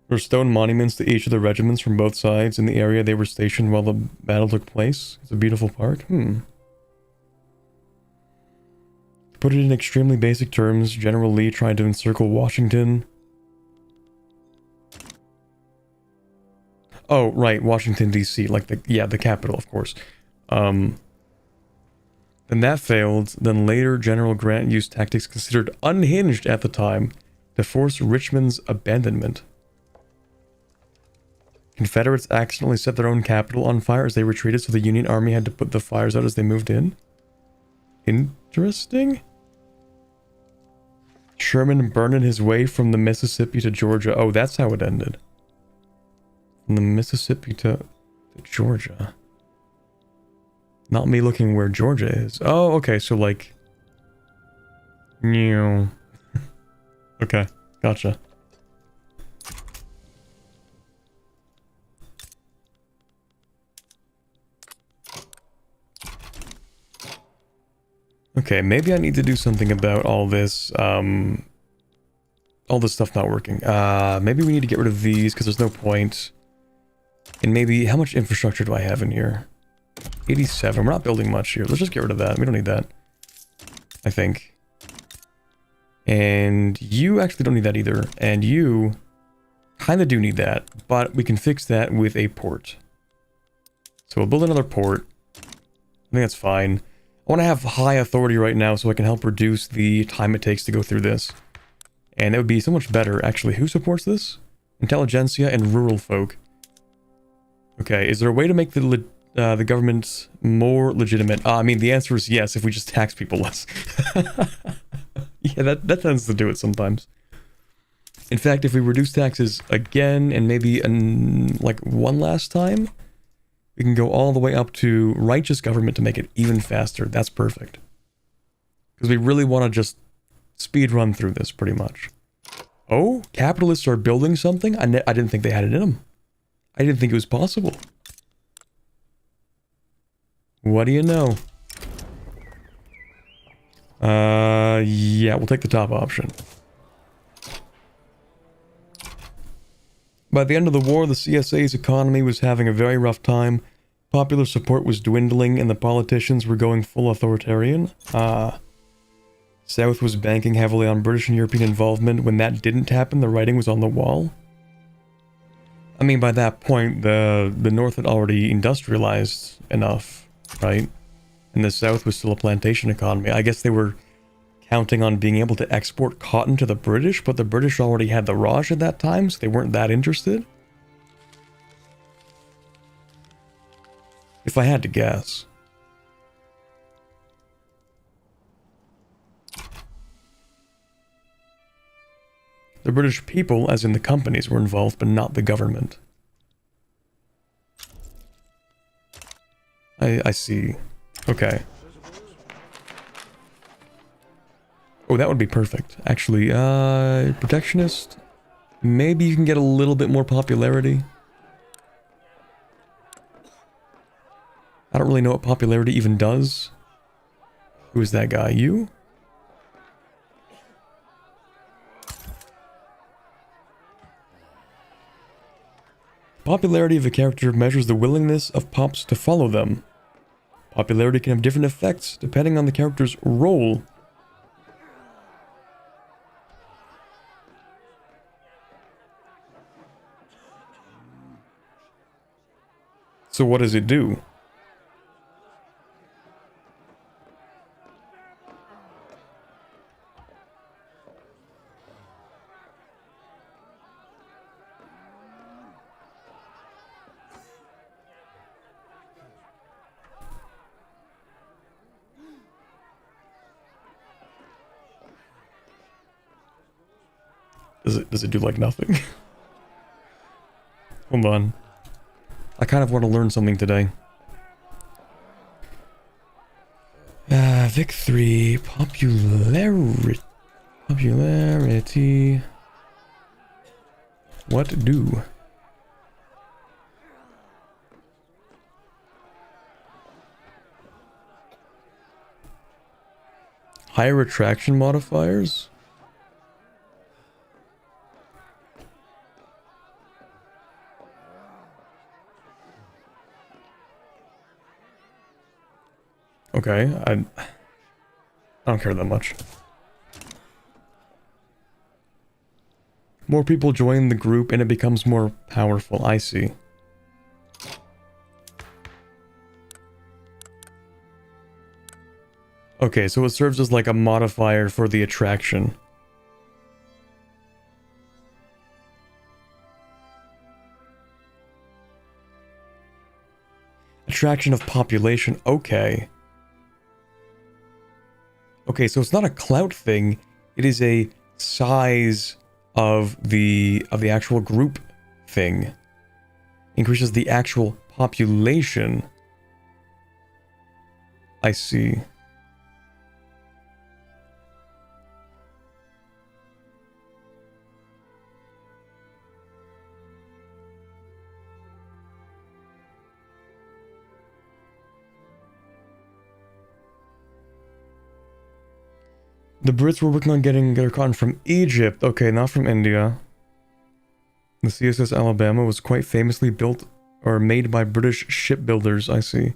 There are stone monuments to each of the regiments from both sides in the area they were stationed while the battle took place. It's a beautiful park. To put it in extremely basic terms, General Lee tried to encircle Washington. Oh, right, Washington, D.C., like the capital, of course. Then that failed. Then later, General Grant used tactics considered unhinged at the time to force Richmond's abandonment. Confederates accidentally set their own capital on fire as they retreated, so the Union Army had to put the fires out as they moved in. Interesting. Sherman burning his way from the Mississippi to Georgia. Oh, that's how it ended. From the Mississippi to Georgia. Not me looking where Georgia is. Oh, okay, so like... New. Okay, gotcha. Okay, maybe I need to do something about all this stuff not working. Maybe we need to get rid of these because there's no point. And maybe, how much infrastructure do I have in here? 87. We're not building much here. Let's just get rid of that. We don't need that, I think. And you actually don't need that either. And you kind of do need that, but we can fix that with a port. So we'll build another port. I think that's fine. I want to have high authority right now so I can help reduce the time it takes to go through this. And it would be so much better, actually. Who supports this? Intelligentsia and rural folk. Okay, is there a way to make the government more legitimate? I mean, the answer is yes, if we just tax people less. Yeah, that tends to do it sometimes. In fact, if we reduce taxes again, and maybe like one last time, we can go all the way up to righteous government to make it even faster. That's perfect. Because we really want to just speed run through this, pretty much. Oh, capitalists are building something? I didn't think they had it in them. I didn't think it was possible. What do you know? Yeah, we'll take the top option. By the end of the war, the CSA's economy was having a very rough time. Popular support was dwindling and the politicians were going full authoritarian. South was banking heavily on British and European involvement. When that didn't happen, the writing was on the wall. I mean, by that point, the North had already industrialized enough, right? And the South was still a plantation economy. I guess they were counting on being able to export cotton to the British, but the British already had the Raj at that time, so they weren't that interested. If I had to guess. The British people, as in the companies, were involved, but not the government. I see. Okay. Oh, that would be perfect. Actually, protectionist. Maybe you can get a little bit more popularity. I don't really know what popularity even does. Who is that guy? You? Popularity of a character measures the willingness of pops to follow them. Popularity can have different effects depending on the character's role. So what does it do? Does it do like nothing? Hold on. I kind of want to learn something today. Vic 3, popularity. Popularity. What do? Higher attraction modifiers? Okay, I don't care that much. More people join the group and it becomes more powerful. I see. Okay, so it serves as like a modifier for the attraction. Attraction of population, okay. Okay, so it's not a clout thing, it is a size of the actual group thing. Increases the actual population. I see. The Brits were working on getting their cotton from Egypt. Okay, not from India. The CSS Alabama was quite famously built or made by British shipbuilders, I see.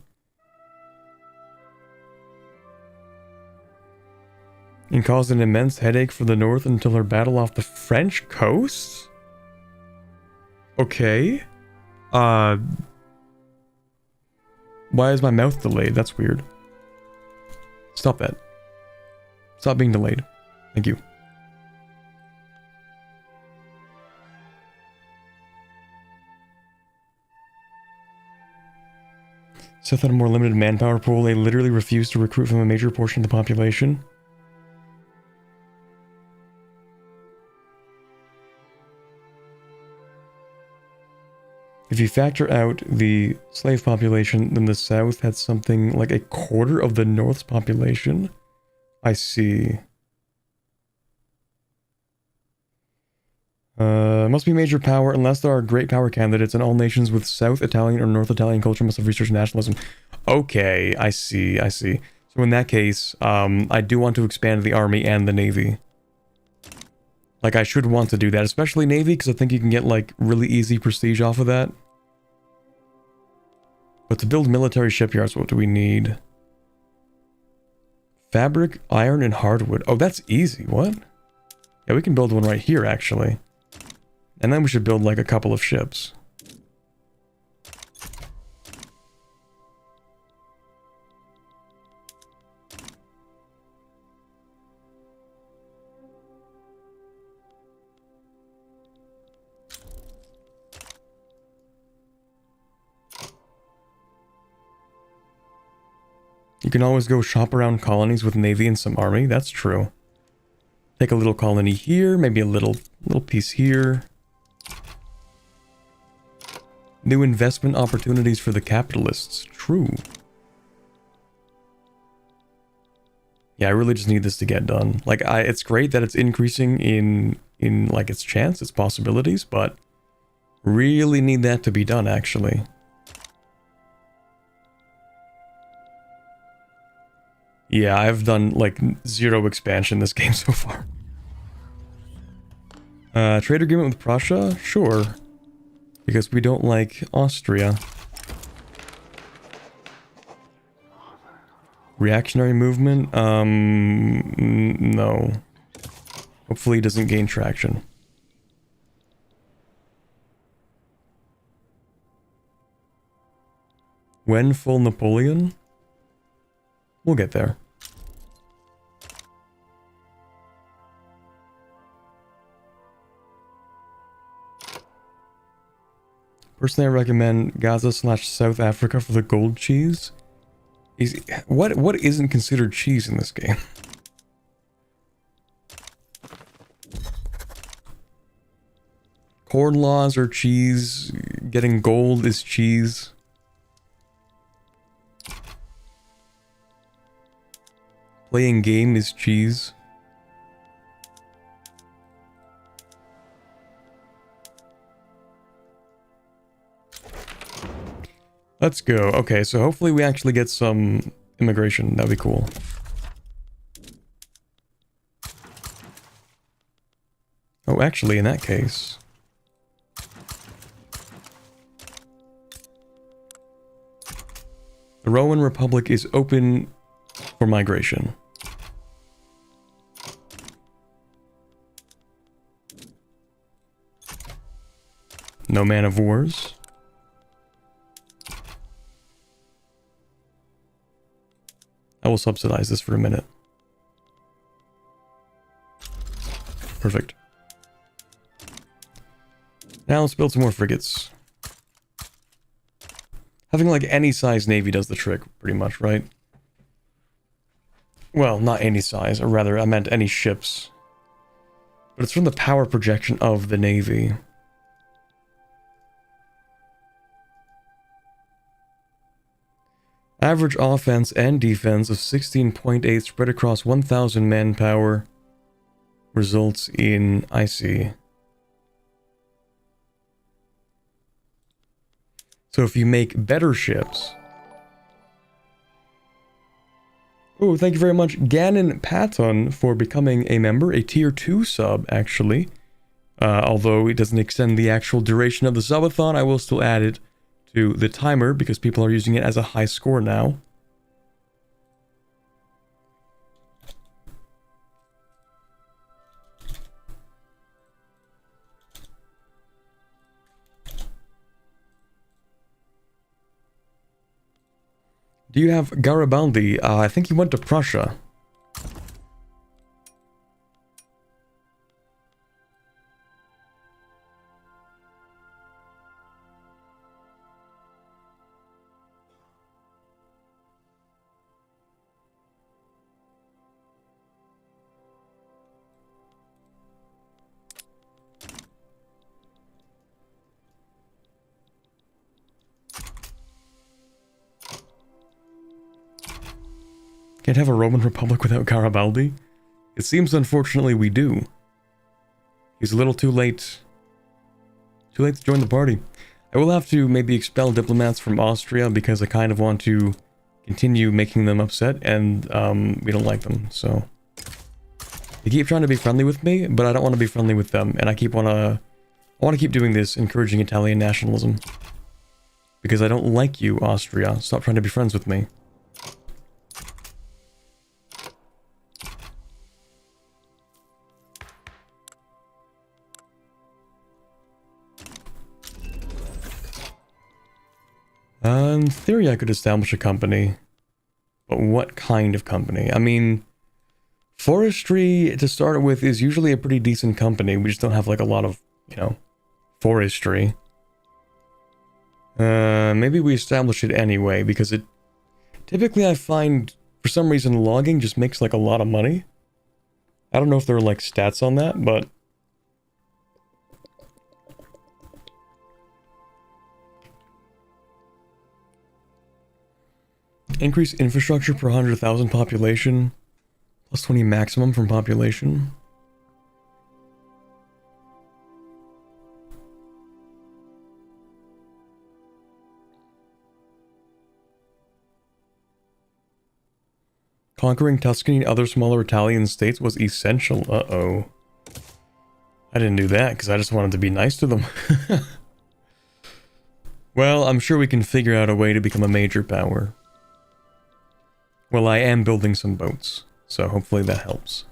And caused an immense headache for the North until her battle off the French coast? Okay. Why is my mouth delayed? That's weird. Stop that. Stop being delayed. Thank you. Seth had a more limited manpower pool. They literally refused to recruit from a major portion of the population. If you factor out the slave population, then the South had something like a quarter of the North's population. I see. Must be major power unless there are great power candidates, and all nations with South Italian or North Italian culture must have researched nationalism. Okay, I see, I see. So in that case, I do want to expand the army and the navy. Like, I should want to do that, especially navy, because I think you can get, like, really easy prestige off of that. But to build military shipyards, what do we need? Fabric, iron, and hardwood. Oh, that's easy. What? Yeah, we can build one right here, actually. And then we should build, like, a couple of ships. You can always go shop around colonies with navy and some army. That's true. Take a little colony here, maybe a little piece here. New investment opportunities for the capitalists. True. Yeah, I really just need this to get done. Like, it's great that it's increasing in like its chance, its possibilities, but really need that to be done, actually. Yeah, I've done, like, 0 expansion this game so far. Trade agreement with Prussia? Sure. Because we don't like Austria. Reactionary movement? No. Hopefully it doesn't gain traction. When full Napoleon? We'll get there. Personally, I recommend Gaza/South Africa for the gold cheese. What isn't considered cheese in this game? Corn laws are cheese. Getting gold is cheese. Playing game is cheese. Let's go. Okay, so hopefully we actually get some immigration. That'd be cool. Oh, actually, in that case... the Roman Republic is open for migration. No man of wars. I will subsidize this for a minute. Perfect. Now let's build some more frigates. Having like any size navy does the trick, pretty much, right? Well, not any size, or rather, I meant any ships. But it's from the power projection of the navy. Average offense and defense of 16.8 spread across 1,000 manpower results in, I see. So if you make better ships... Oh, thank you very much, Ganon Patton, for becoming a member, a tier 2 sub, actually. Although it doesn't extend the actual duration of the subathon, I will still add it to the timer because people are using it as a high score now. Do you have Garibaldi? I think he went to Prussia. Can't have a Roman Republic without Garibaldi? It seems unfortunately we do. He's a little too late. Too late to join the party. I will have to maybe expel diplomats from Austria because I kind of want to continue making them upset and we don't like them, so. They keep trying to be friendly with me, but I don't want to be friendly with them, and I want to keep doing this, encouraging Italian nationalism. Because I don't like you, Austria. Stop trying to be friends with me. In theory, I could establish a company. But what kind of company? I mean, forestry, to start with, is usually a pretty decent company. We just don't have, like, a lot of, you know, forestry. Maybe we establish it anyway, because it... Typically, I find, for some reason, logging just makes, like, a lot of money. I don't know if there are, like, stats on that, but... Increase infrastructure per 100,000 population. Plus 20 maximum from population. Conquering Tuscany and other smaller Italian states was essential. Uh-oh. I didn't do that because I just wanted to be nice to them. Well, I'm sure we can figure out a way to become a major power. Well, I am building some boats, so hopefully that helps.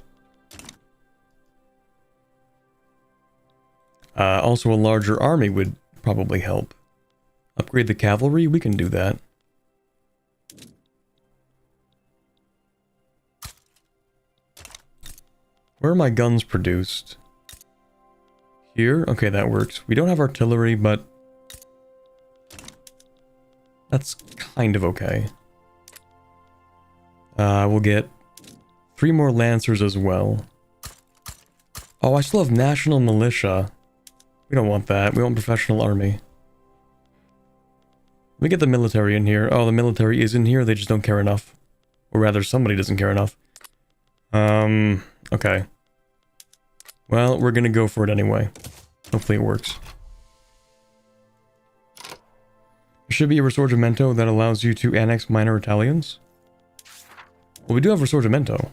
Also, a larger army would probably help. Upgrade the cavalry? We can do that. Where are my guns produced? Here? Okay, that works. We don't have artillery, but... that's kind of okay. We'll get 3 more Lancers as well. Oh, I still have National Militia. We don't want that. We want Professional Army. Let me get the military in here. Oh, the military is in here. They just don't care enough. Or rather, somebody doesn't care enough. Okay. Well, we're gonna go for it anyway. Hopefully it works. There should be a Risorgimento that allows you to annex minor Italians. Well, we do have Risorgimento.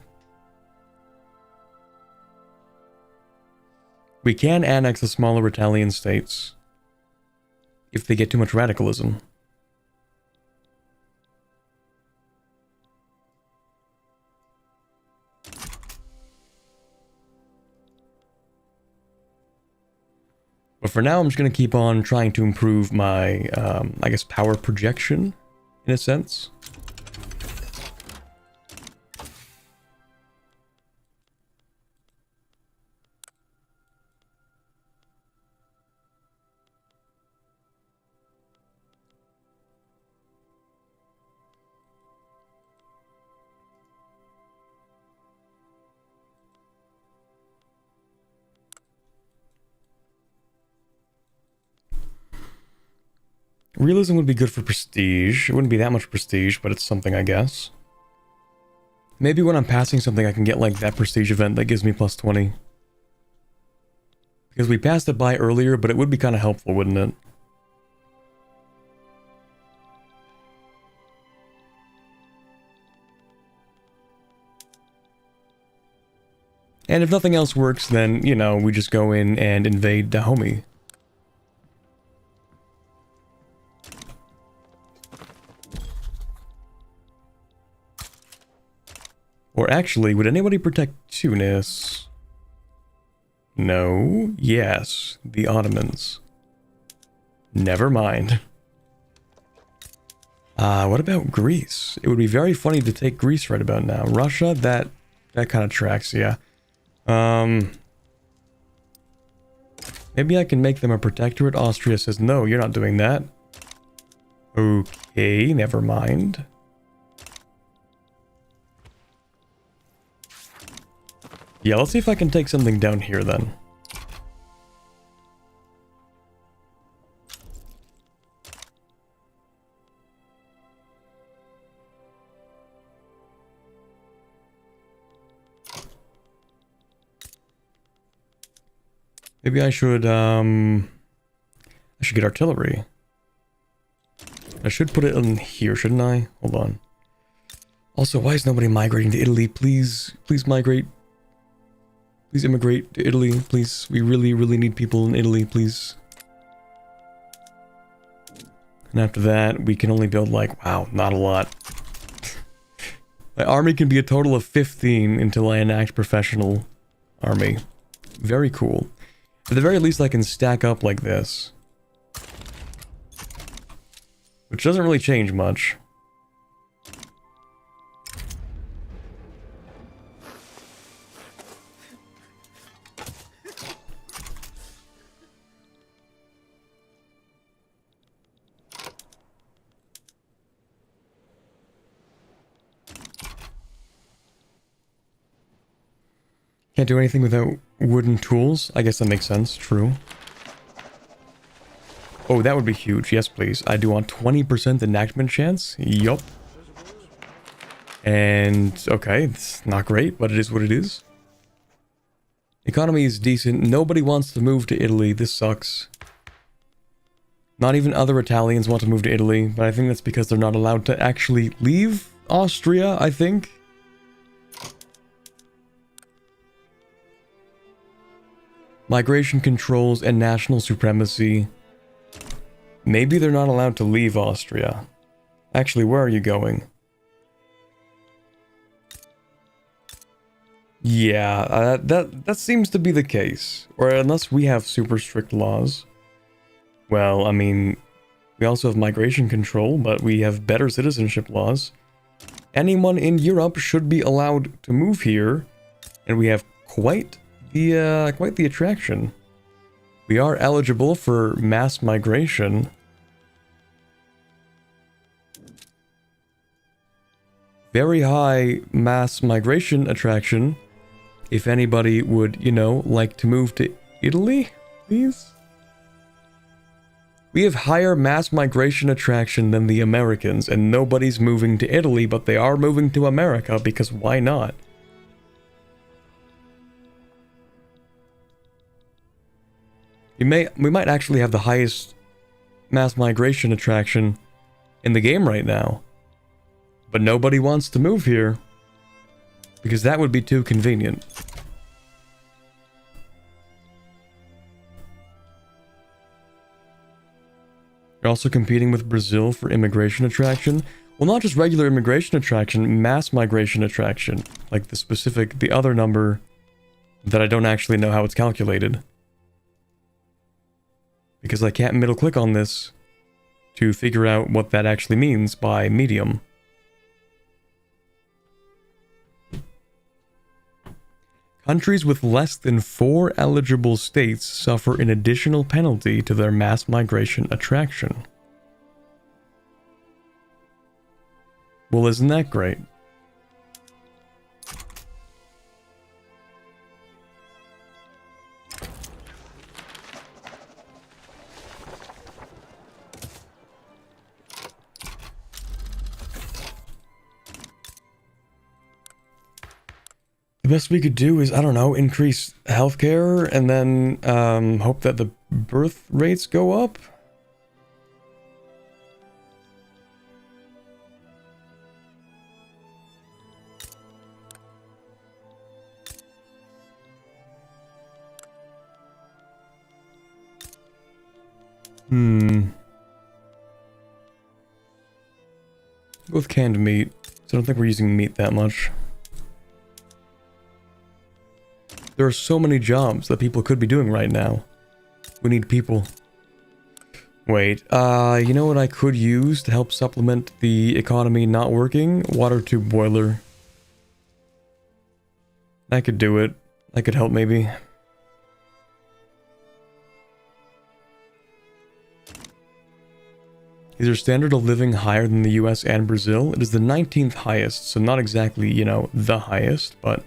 We can annex the smaller Italian states. If they get too much radicalism. But for now, I'm just going to keep on trying to improve my, I guess, power projection, in a sense. Realism would be good for prestige. It wouldn't be that much prestige, but it's something, I guess. Maybe when I'm passing something, I can get, like, that prestige event that gives me plus 20. Because we passed it by earlier, but it would be kind of helpful, wouldn't it? And if nothing else works, then, you know, we just go in and invade Dahomey. Or actually, would anybody protect Tunis? No. Yes. The Ottomans. Never mind. What about Greece? It would be very funny to take Greece right about now. Russia, that kind of tracks, yeah. Maybe I can make them a protectorate. Austria says, no, you're not doing that. Okay, never mind. Yeah, let's see if I can take something down here then. Maybe I should get artillery. I should put it in here, shouldn't I? Hold on. Also, why is nobody migrating to Italy? Please, please migrate. Please immigrate to Italy, please. We really, really need people in Italy, please. And after that, we can only build like, wow, not a lot. My army can be a total of 15 until I enact professional army. Very cool. At the very least, I can stack up like this. Which doesn't really change much. Can't do anything without wooden tools. I guess that makes sense. True. Oh, that would be huge. Yes, please. I do want 20% enactment chance. Yup. And, okay, it's not great, but it is what it is. Economy is decent. Nobody wants to move to Italy. This sucks. Not even other Italians want to move to Italy, but I think that's because they're not allowed to actually leave Austria, I think. Migration controls and national supremacy. Maybe they're not allowed to leave Austria. Actually, where are you going? Yeah, that seems to be the case. Or unless we have super strict laws. Well, I mean, we also have migration control, but we have better citizenship laws. Anyone in Europe should be allowed to move here, and we have quite the attraction. We are eligible for mass migration. Very high mass migration attraction. If anybody would, you know, like to move to Italy, please. We have higher mass migration attraction than the Americans, and nobody's moving to Italy, but they are moving to America because why not? We might actually have the highest mass migration attraction in the game right now. But nobody wants to move here. Because that would be too convenient. You're also competing with Brazil for immigration attraction. Well, not just regular immigration attraction, mass migration attraction. Like the other number that I don't actually know how it's calculated. Because I can't middle click on this to figure out what that actually means by medium. Countries with less than 4 eligible states suffer an additional penalty to their mass migration attraction. Well, isn't that great? The best we could do is, I don't know, increase healthcare and then hope that the birth rates go up. Go with canned meat. So I don't think we're using meat that much. There are so many jobs that people could be doing right now. We need people. Wait, you know what I could use to help supplement the economy not working? Water tube boiler. I could do it. I could help maybe. Is your standard of living higher than the US and Brazil? It is the 19th highest, so not exactly, you know, the highest, but...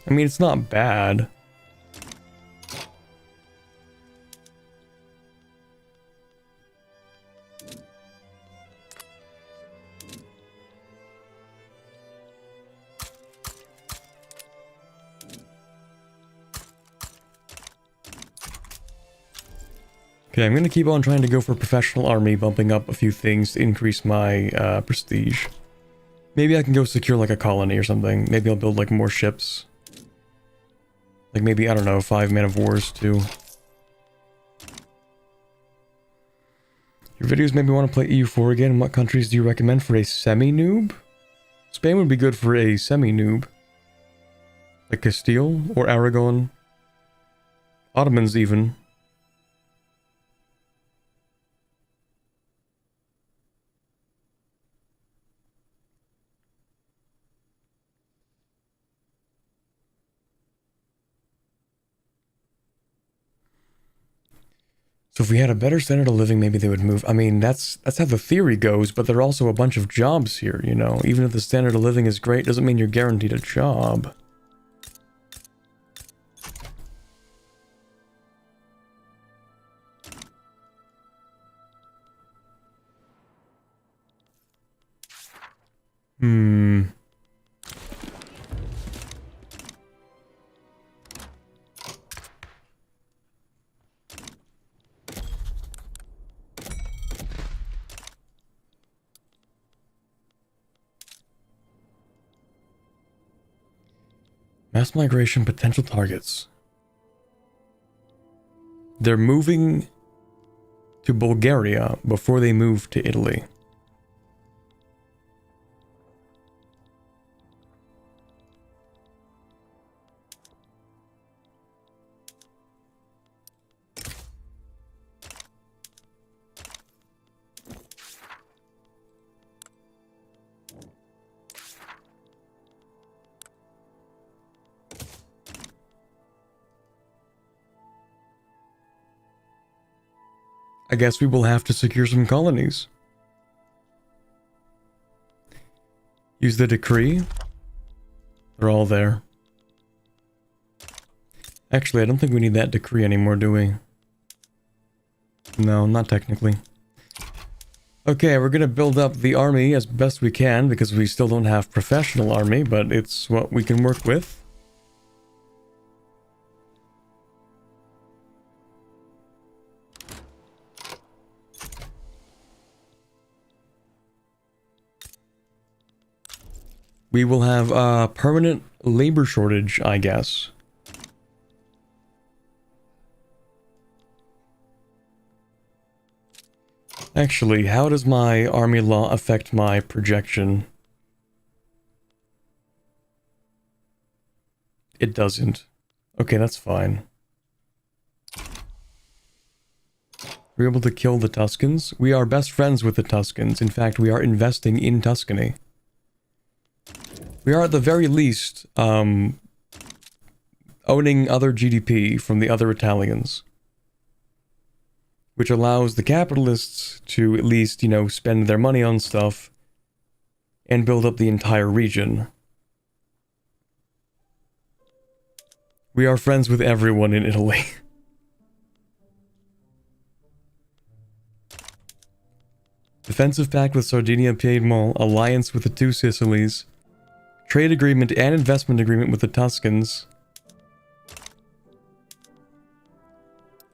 I mean, it's not bad. Okay, I'm gonna keep on trying to go for professional army, bumping up a few things to increase my prestige. Maybe I can go secure like a colony or something. Maybe I'll build like more ships. Like maybe, I don't know, 5 man of wars too. Your videos made me want to play EU4 again. What countries do you recommend for a semi-noob? Spain would be good for a semi-noob. Like Castile or Aragon. Ottomans even. So if we had a better standard of living, maybe they would move. I mean, that's how the theory goes, but there are also a bunch of jobs here, you know? Even if the standard of living is great, doesn't mean you're guaranteed a job. Mass migration potential targets. They're moving to Bulgaria before they move to Italy. I guess we will have to secure some colonies. Use the decree. They're all there. Actually, I don't think we need that decree anymore, do we? No, not technically. Okay, we're gonna build up the army as best we can because we still don't have professional army, but it's what we can work with. We will have a permanent labor shortage, I guess. Actually, how does my army law affect my projection? It doesn't. Okay, that's fine. We're able to kill the Tuscans. We are best friends with the Tuscans. In fact, we are investing in Tuscany. We are at the very least, owning other GDP from the other Italians. Which allows the capitalists to at least, you know, spend their money on stuff and build up the entire region. We are friends with everyone in Italy. Defensive pact with Sardinia, Piedmont, alliance with the two Sicilies. Trade agreement and investment agreement with the Tuscans.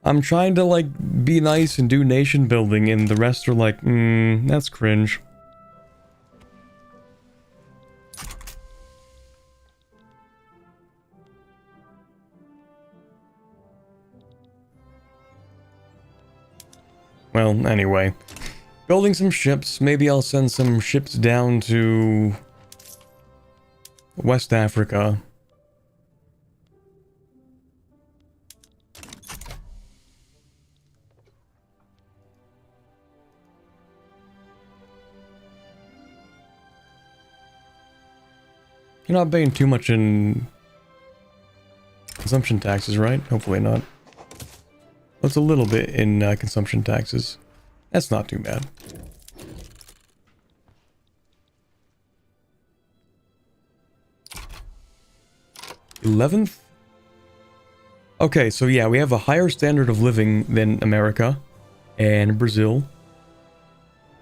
I'm trying to, like, be nice and do nation building, and the rest are like, that's cringe. Well, anyway. Building some ships. Maybe I'll send some ships down to West Africa. You're not paying too much in consumption taxes, right? Hopefully not. What's a little bit in consumption taxes? That's not too bad. $11th? Okay, so yeah, we have a higher standard of living than America and Brazil.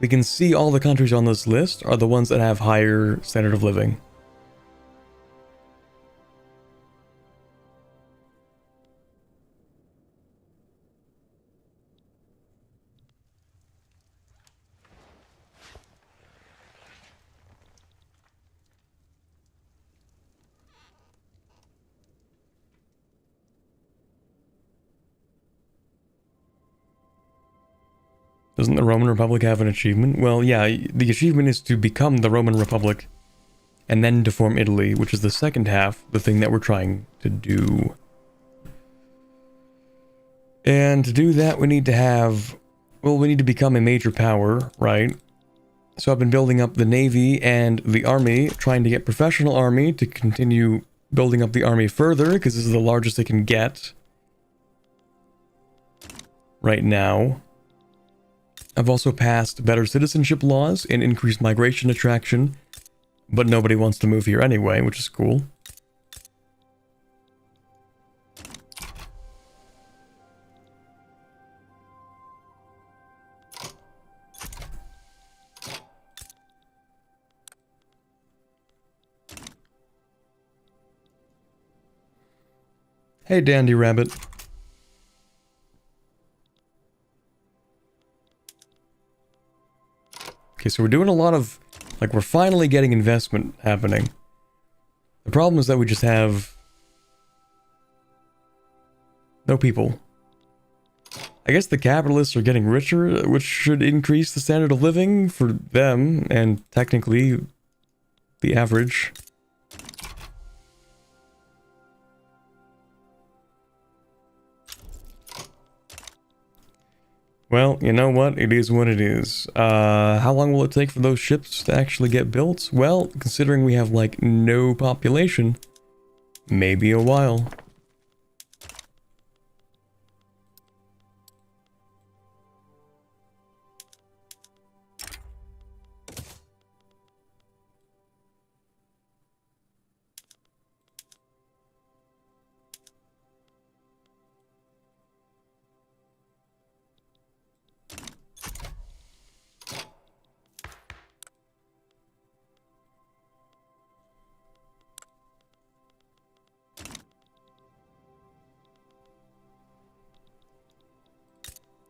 We can see all the countries on this list are the ones that have higher standard of living. Doesn't the Roman Republic have an achievement? Well, yeah, the achievement is to become the Roman Republic and then to form Italy, which is the second half, the thing that we're trying to do. And to do that, we need to have... Well, we need to become a major power, right? So I've been building up the Navy and the Army, trying to get professional Army to continue building up the Army further, because this is the largest they can get right now. I've also passed better citizenship laws and increased migration attraction, but nobody wants to move here anyway, which is cool. Hey, Dandy Rabbit. Okay, so we're doing a lot of... Like, we're finally getting investment happening. The problem is that we just have... no people. I guess the capitalists are getting richer, which should increase the standard of living for them, and technically, the average. Well, you know what? It is what it is. How long will it take for those ships to actually get built? Well, considering we have, like, no population, maybe a while.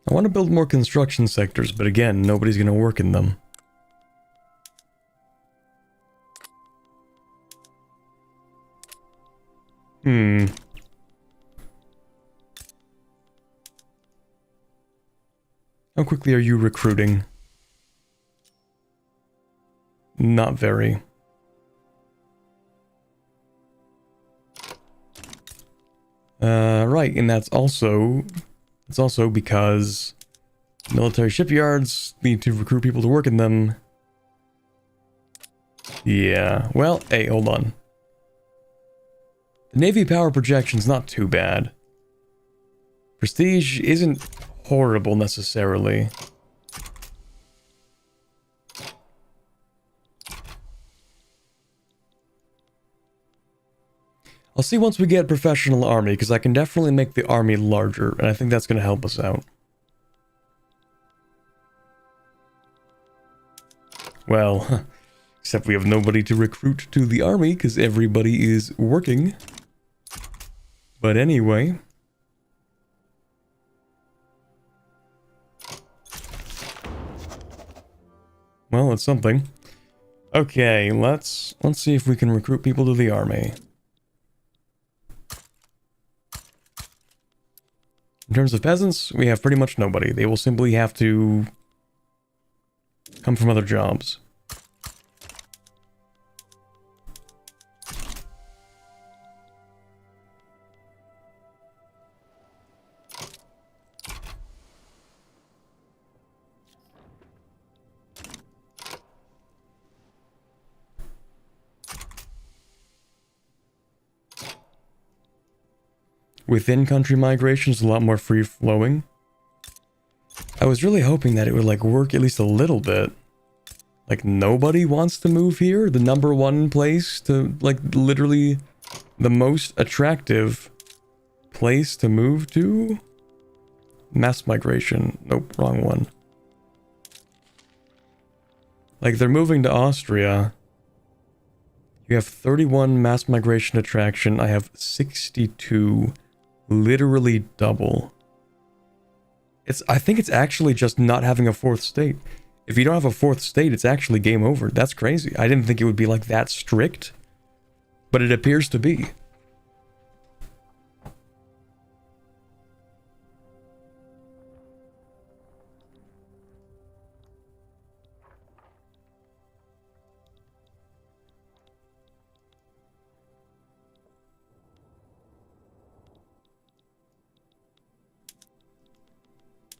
I want to build more construction sectors, but again, nobody's going to work in them. How quickly are you recruiting? Not very. Right, and that's also... It's also because military shipyards need to recruit people to work in them. Yeah, well, hey, hold on. The Navy power projection's not too bad. Prestige isn't horrible necessarily. I'll see once we get professional army, because I can definitely make the army larger, and I think that's going to help us out. Well, except we have nobody to recruit to the army, because everybody is working. But anyway... Well, it's something. Okay, let's see if we can recruit people to the army. In terms of peasants, we have pretty much nobody. They will simply have to come from other jobs. Within country migration is a lot more free flowing. I was really hoping that it would like work at least a little bit. Like nobody wants to move here. The number one place to like literally the most attractive place to move to. Mass migration. Nope, wrong one. Like they're moving to Austria. You have 31 mass migration attraction. I have 62. Literally double. I think it's actually just not having a fourth state. If you don't have a fourth state, it's actually game over. That's crazy. I didn't think it would be like that strict, but it appears to be.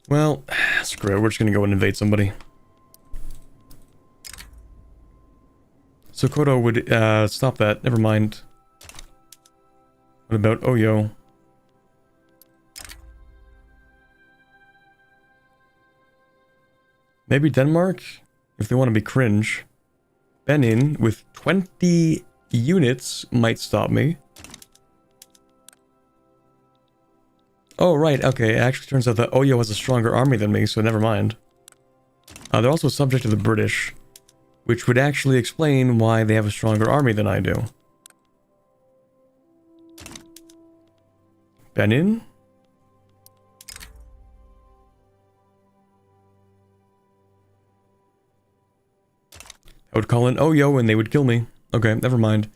Well, screw it. We're just gonna go and invade somebody. So Kodo would stop that. Never mind. What about Oyo? Maybe Denmark? If they want to be cringe. Benin with 20 units might stop me. Oh, right, okay. It actually turns out that Oyo has a stronger army than me, so never mind. They're also subject to the British, which would actually explain why they have a stronger army than I do. Benin? I would call in Oyo and they would kill me. Okay, never mind.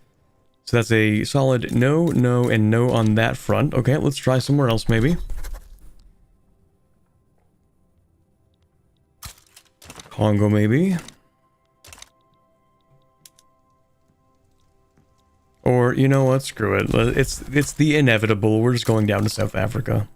So that's a solid no, no, and no on that front. Okay, let's try somewhere else maybe. Congo maybe. Or, you know what, screw it. It's the inevitable. We're just going down to South Africa.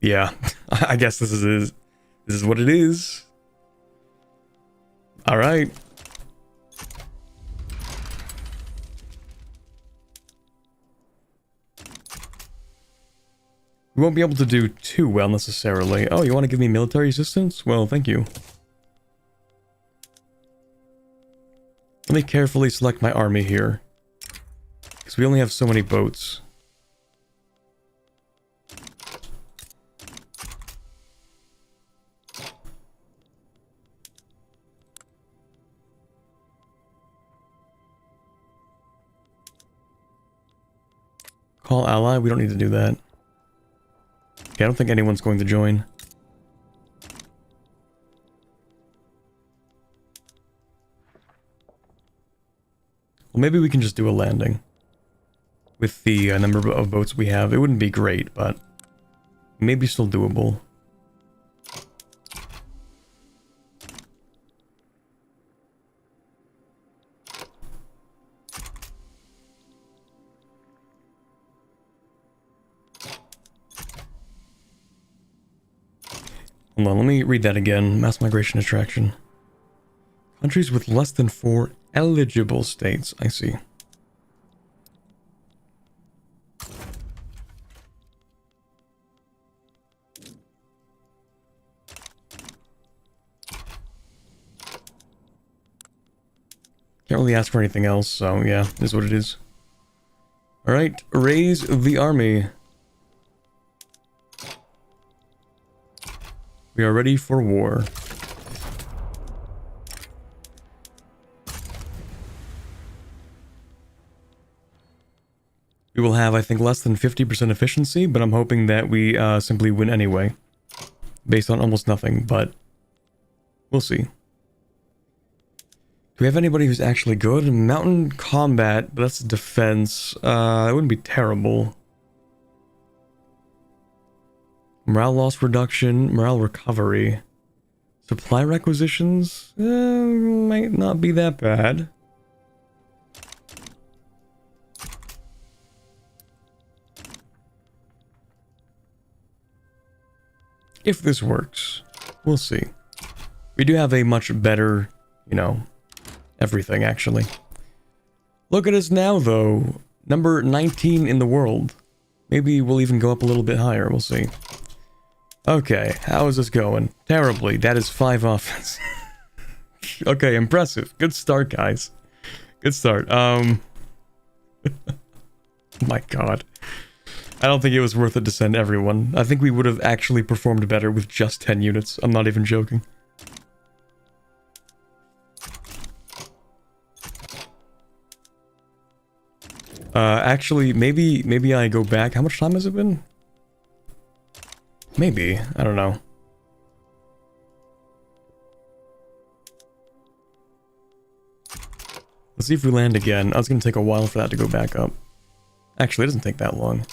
Yeah, I guess this is what it is. All right. We won't be able to do too well necessarily. Oh, you want to give me military assistance? Well, thank you. Let me carefully select my army here, because we only have so many boats. Call ally? We don't need to do that. Okay, I don't think anyone's going to join. Well, maybe we can just do a landing. With the number of boats we have. It wouldn't be great, but maybe still doable. Hold on, let me read that again. Mass migration attraction. Countries with less than 4 eligible states. I see. Can't really ask for anything else, so yeah, this is what it is. Alright, raise the army. We are ready for war. We will have, I think, less than 50% efficiency, but I'm hoping that we simply win anyway. Based on almost nothing, but we'll see. Do we have anybody who's actually good? Mountain combat, but that's defense. It wouldn't be terrible. Morale loss reduction, morale recovery. Supply requisitions? Might not be that bad. If this works, we'll see. We do have a much better, you know, everything actually. Look at us now though. Number 19 in the world. Maybe we'll even go up a little bit higher, we'll see. Okay, how is this going? Terribly, that is 5 offense. Okay, impressive. Good start, guys. Good start. My god. I don't think it was worth it to send everyone. I think we would have actually performed better with just 10 units. I'm not even joking. Actually, maybe I go back. How much time has it been? Maybe. I don't know. Let's see if we land again. It's gonna take a while for that to go back up. Actually, it doesn't take that long.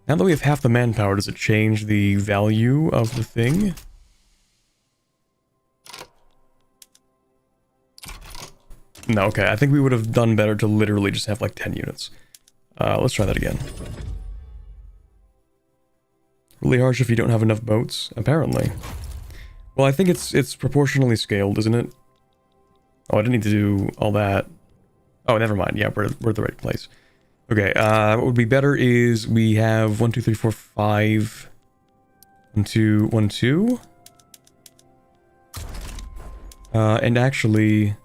Now that we have half the manpower, does it change the value of the thing? No, okay. I think we would have done better to literally just have like 10 units. Let's try that again. Really harsh if you don't have enough boats, apparently. Well, I think it's proportionally scaled, isn't it? Oh, I didn't need to do all that. Oh, never mind. Yeah, we're at the right place. Okay, what would be better is we have 1, 2, 3, 4, 5. 1, 2, 1, 2. And actually...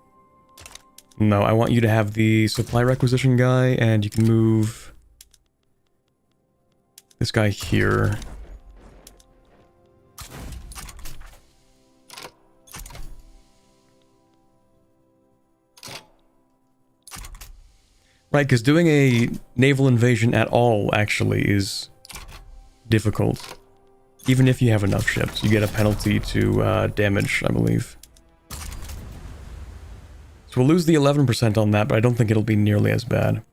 No, I want you to have the supply requisition guy, and you can move... this guy here. Right, because doing a naval invasion at all, actually, is difficult. Even if you have enough ships, you get a penalty to damage, I believe. So we'll lose the 11% on that, but I don't think it'll be nearly as bad.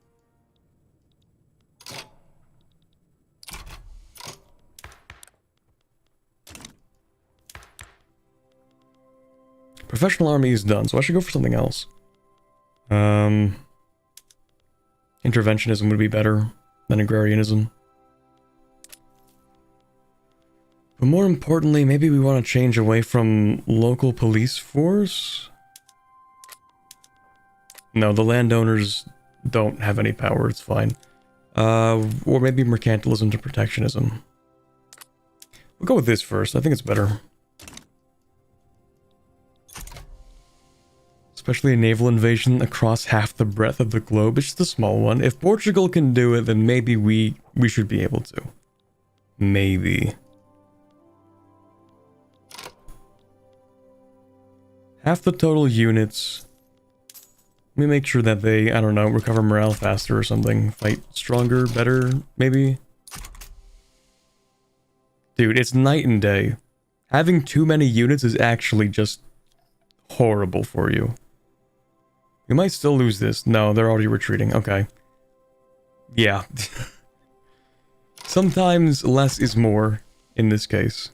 Professional army is done, so I should go for something else. Interventionism would be better than agrarianism. But more importantly, maybe we want to change away from local police force? No, the landowners don't have any power, it's fine. Or maybe mercantilism to protectionism. We'll go with this first, I think it's better. Especially a naval invasion across half the breadth of the globe. It's just a small one. If Portugal can do it, then maybe we should be able to. Maybe. Half the total units. Let me make sure that they, I don't know, recover morale faster or something. Fight stronger, better, maybe. Dude, it's night and day. Having too many units is actually just horrible for you. We might still lose this. No, they're already retreating. Okay. Yeah. Sometimes less is more in this case.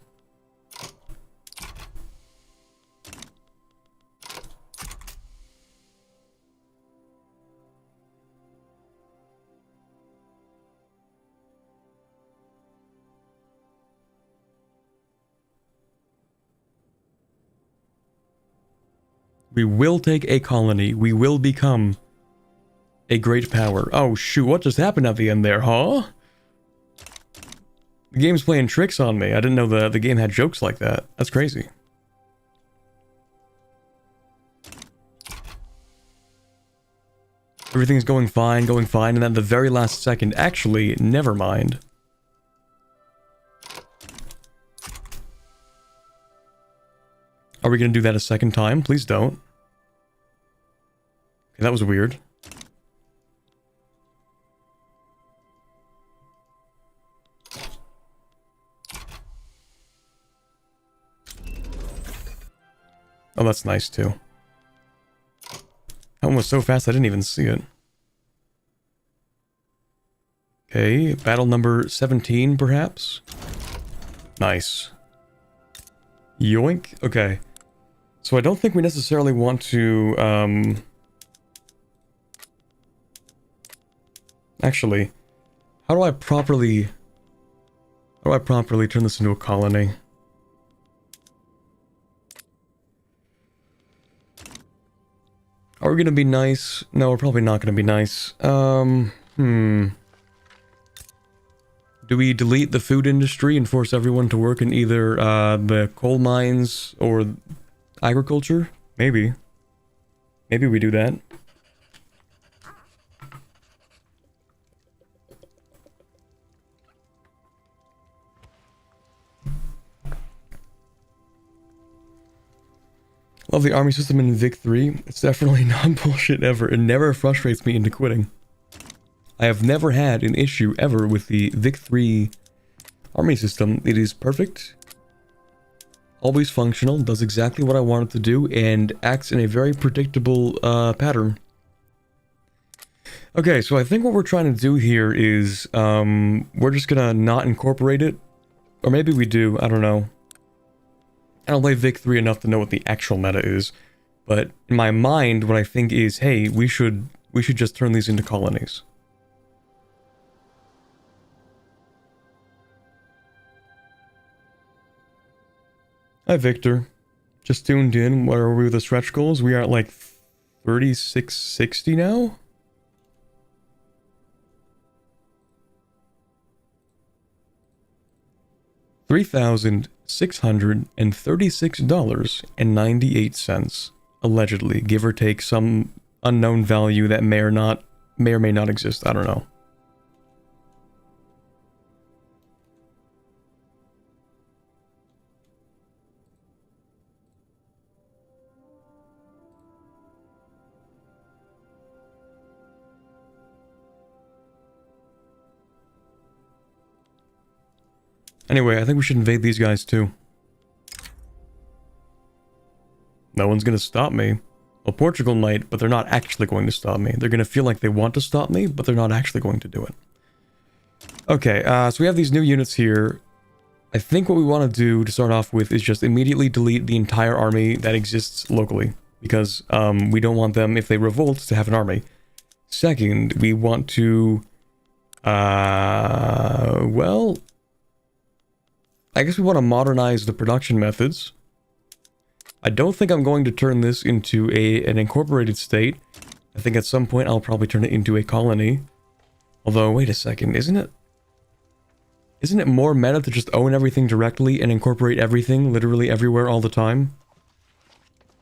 We will take a colony. We will become a great power. Oh shoot, what just happened at the end there, huh? The game's playing tricks on me. I didn't know the game had jokes like that. That's crazy. Everything's going fine, and then at the very last second, actually, never mind. Are we gonna do that a second time? Please don't. Okay, that was weird. Oh, that's nice too. That one was so fast I didn't even see it. Okay, battle number 17 perhaps? Nice. Yoink. Okay. So I don't think we necessarily want to, Actually, how do I properly turn this into a colony? Are we gonna be nice? No, we're probably not gonna be nice. Do we delete the food industry and force everyone to work in either the coal mines or agriculture? Maybe. Maybe we do that. Love the army system in Vic 3. It's definitely not bullshit ever. It never frustrates me into quitting. I have never had an issue ever with the Vic 3 army system. It is perfect, always functional, does exactly what I want it to do, and acts in a very predictable pattern. Okay, so I think what we're trying to do here is we're just gonna not incorporate it. Or maybe we do, I don't know. I don't play Vic 3 enough to know what the actual meta is. But in my mind, what I think is, hey, we should just turn these into colonies. Hi, Victor. Just tuned in. Where are we with the stretch goals? We are at like 3660 now? $3,636.98, allegedly, give or take some unknown value that may or may not exist. I don't know. Anyway, I think we should invade these guys too. No one's gonna stop me. Well, Portugal might, but they're not actually going to stop me. They're gonna feel like they want to stop me, but they're not actually going to do it. Okay, so we have these new units here. I think what we want to do to start off with is just immediately delete the entire army that exists locally. Because we don't want them, if they revolt, to have an army. Second, we want to... well... I guess we want to modernize the production methods. I don't think I'm going to turn this into an incorporated state. I think at some point I'll probably turn it into a colony. Although, wait a second, isn't it more meta to just own everything directly and incorporate everything literally everywhere all the time?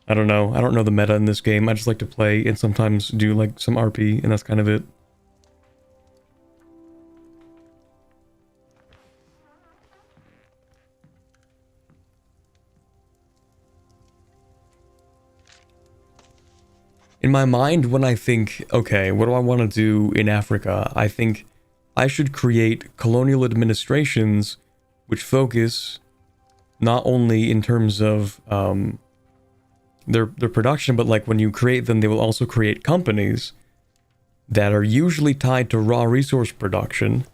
I don't know. I don't know the meta in this game. I just like to play and sometimes do like some RP, and that's kind of it. In my mind, when I think, okay, what do I want to do in Africa? I think I should create colonial administrations which focus not only in terms of their production, but like when you create them, they will also create companies that are usually tied to raw resource production.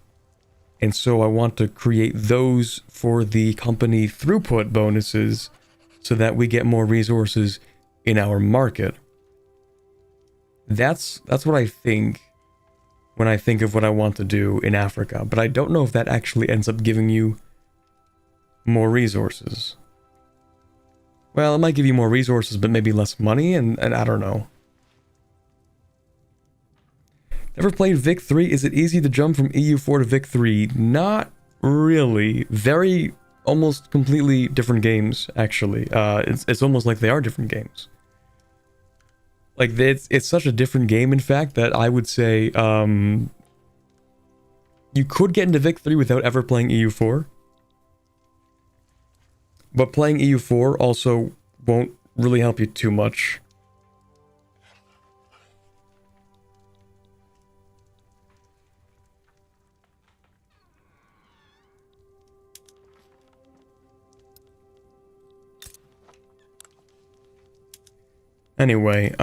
And so I want to create those for the company throughput bonuses so that we get more resources in our market. That's what I think when I think of what I want to do in Africa, but I don't know if that actually ends up giving you more resources. Well, it might give you more resources, but maybe less money, and I don't know. Never played Vic 3? Is it easy to jump from EU4 to Vic 3? Not really. Very, almost completely different games, actually. It's almost like they are different games. Like, it's such a different game, in fact, that I would say, you could get into Vic 3 without ever playing EU4. But playing EU4 also won't really help you too much. Anyway,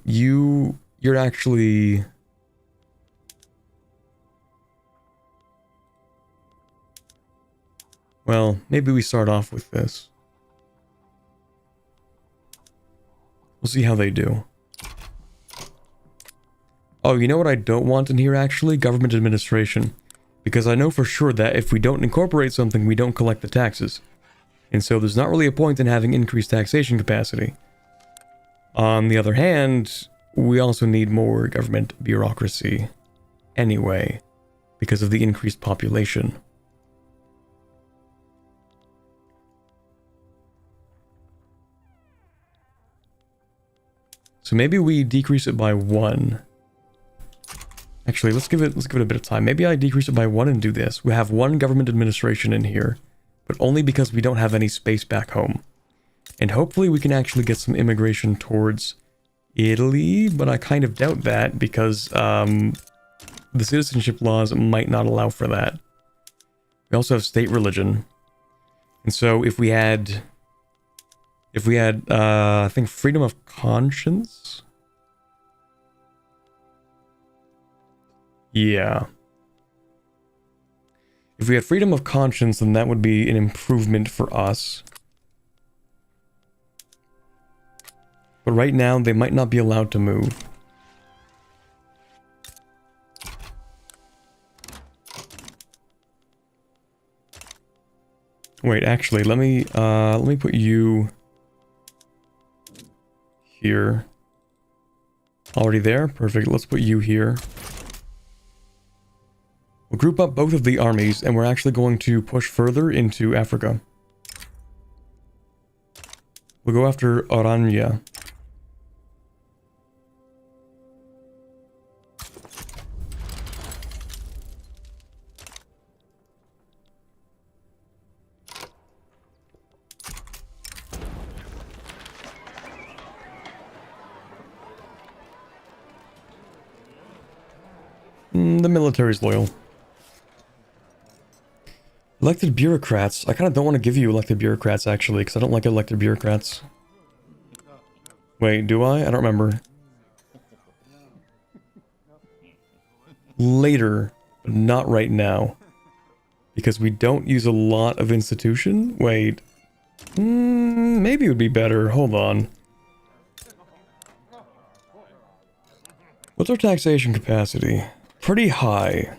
you're actually... Well, maybe we start off with this. We'll see how they do. Oh, you know what I don't want in here, actually? Government administration. Because I know for sure that if we don't incorporate something, we don't collect the taxes. And so there's not really a point in having increased taxation capacity. On the other hand, we also need more government bureaucracy anyway, because of the increased population. So maybe we decrease it by 1. Actually, let's give it a bit of time. Maybe I decrease it by 1 and do this. We have 1 government administration in here, but only because we don't have any space back home. And hopefully we can actually get some immigration towards Italy, but I kind of doubt that because the citizenship laws might not allow for that. We also have state religion. And so if we had I think freedom of conscience. Yeah. If we had freedom of conscience, then that would be an improvement for us. But right now, they might not be allowed to move. Wait, actually, let me put you here. Already there? Perfect. Let's put you here. We'll group up both of the armies, and we're actually going to push further into Africa. We'll go after Oranje. The military's loyal. Elected bureaucrats. I kind of don't want to give you elected bureaucrats, actually, because I don't like elected bureaucrats. Wait, do I? I don't remember. Later, but not right now. Because we don't use a lot of institution? Wait. Maybe it would be better. Hold on. What's our taxation capacity? Pretty high.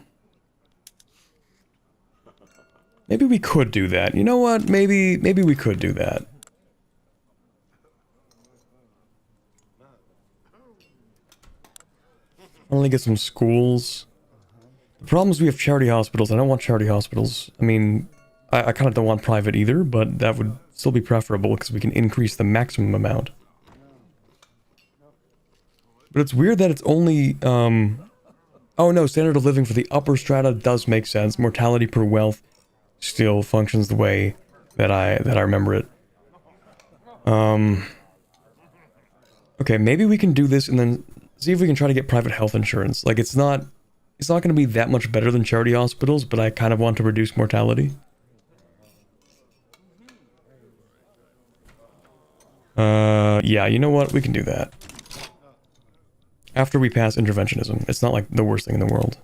Maybe we could do that. You know what? Maybe we could do that. Only get some schools. The problem is we have charity hospitals. I don't want charity hospitals. I mean, I kind of don't want private either, but that would still be preferable because we can increase the maximum amount. But it's weird that it's only, oh no, standard of living for the upper strata does make sense. Mortality per wealth still functions the way that I remember it. Okay, maybe we can do this and then see if we can try to get private health insurance. Like, it's not going to be that much better than charity hospitals, but I kind of want to reduce mortality. Yeah, you know what? We can do that. After we pass interventionism. It's not like the worst thing in the world.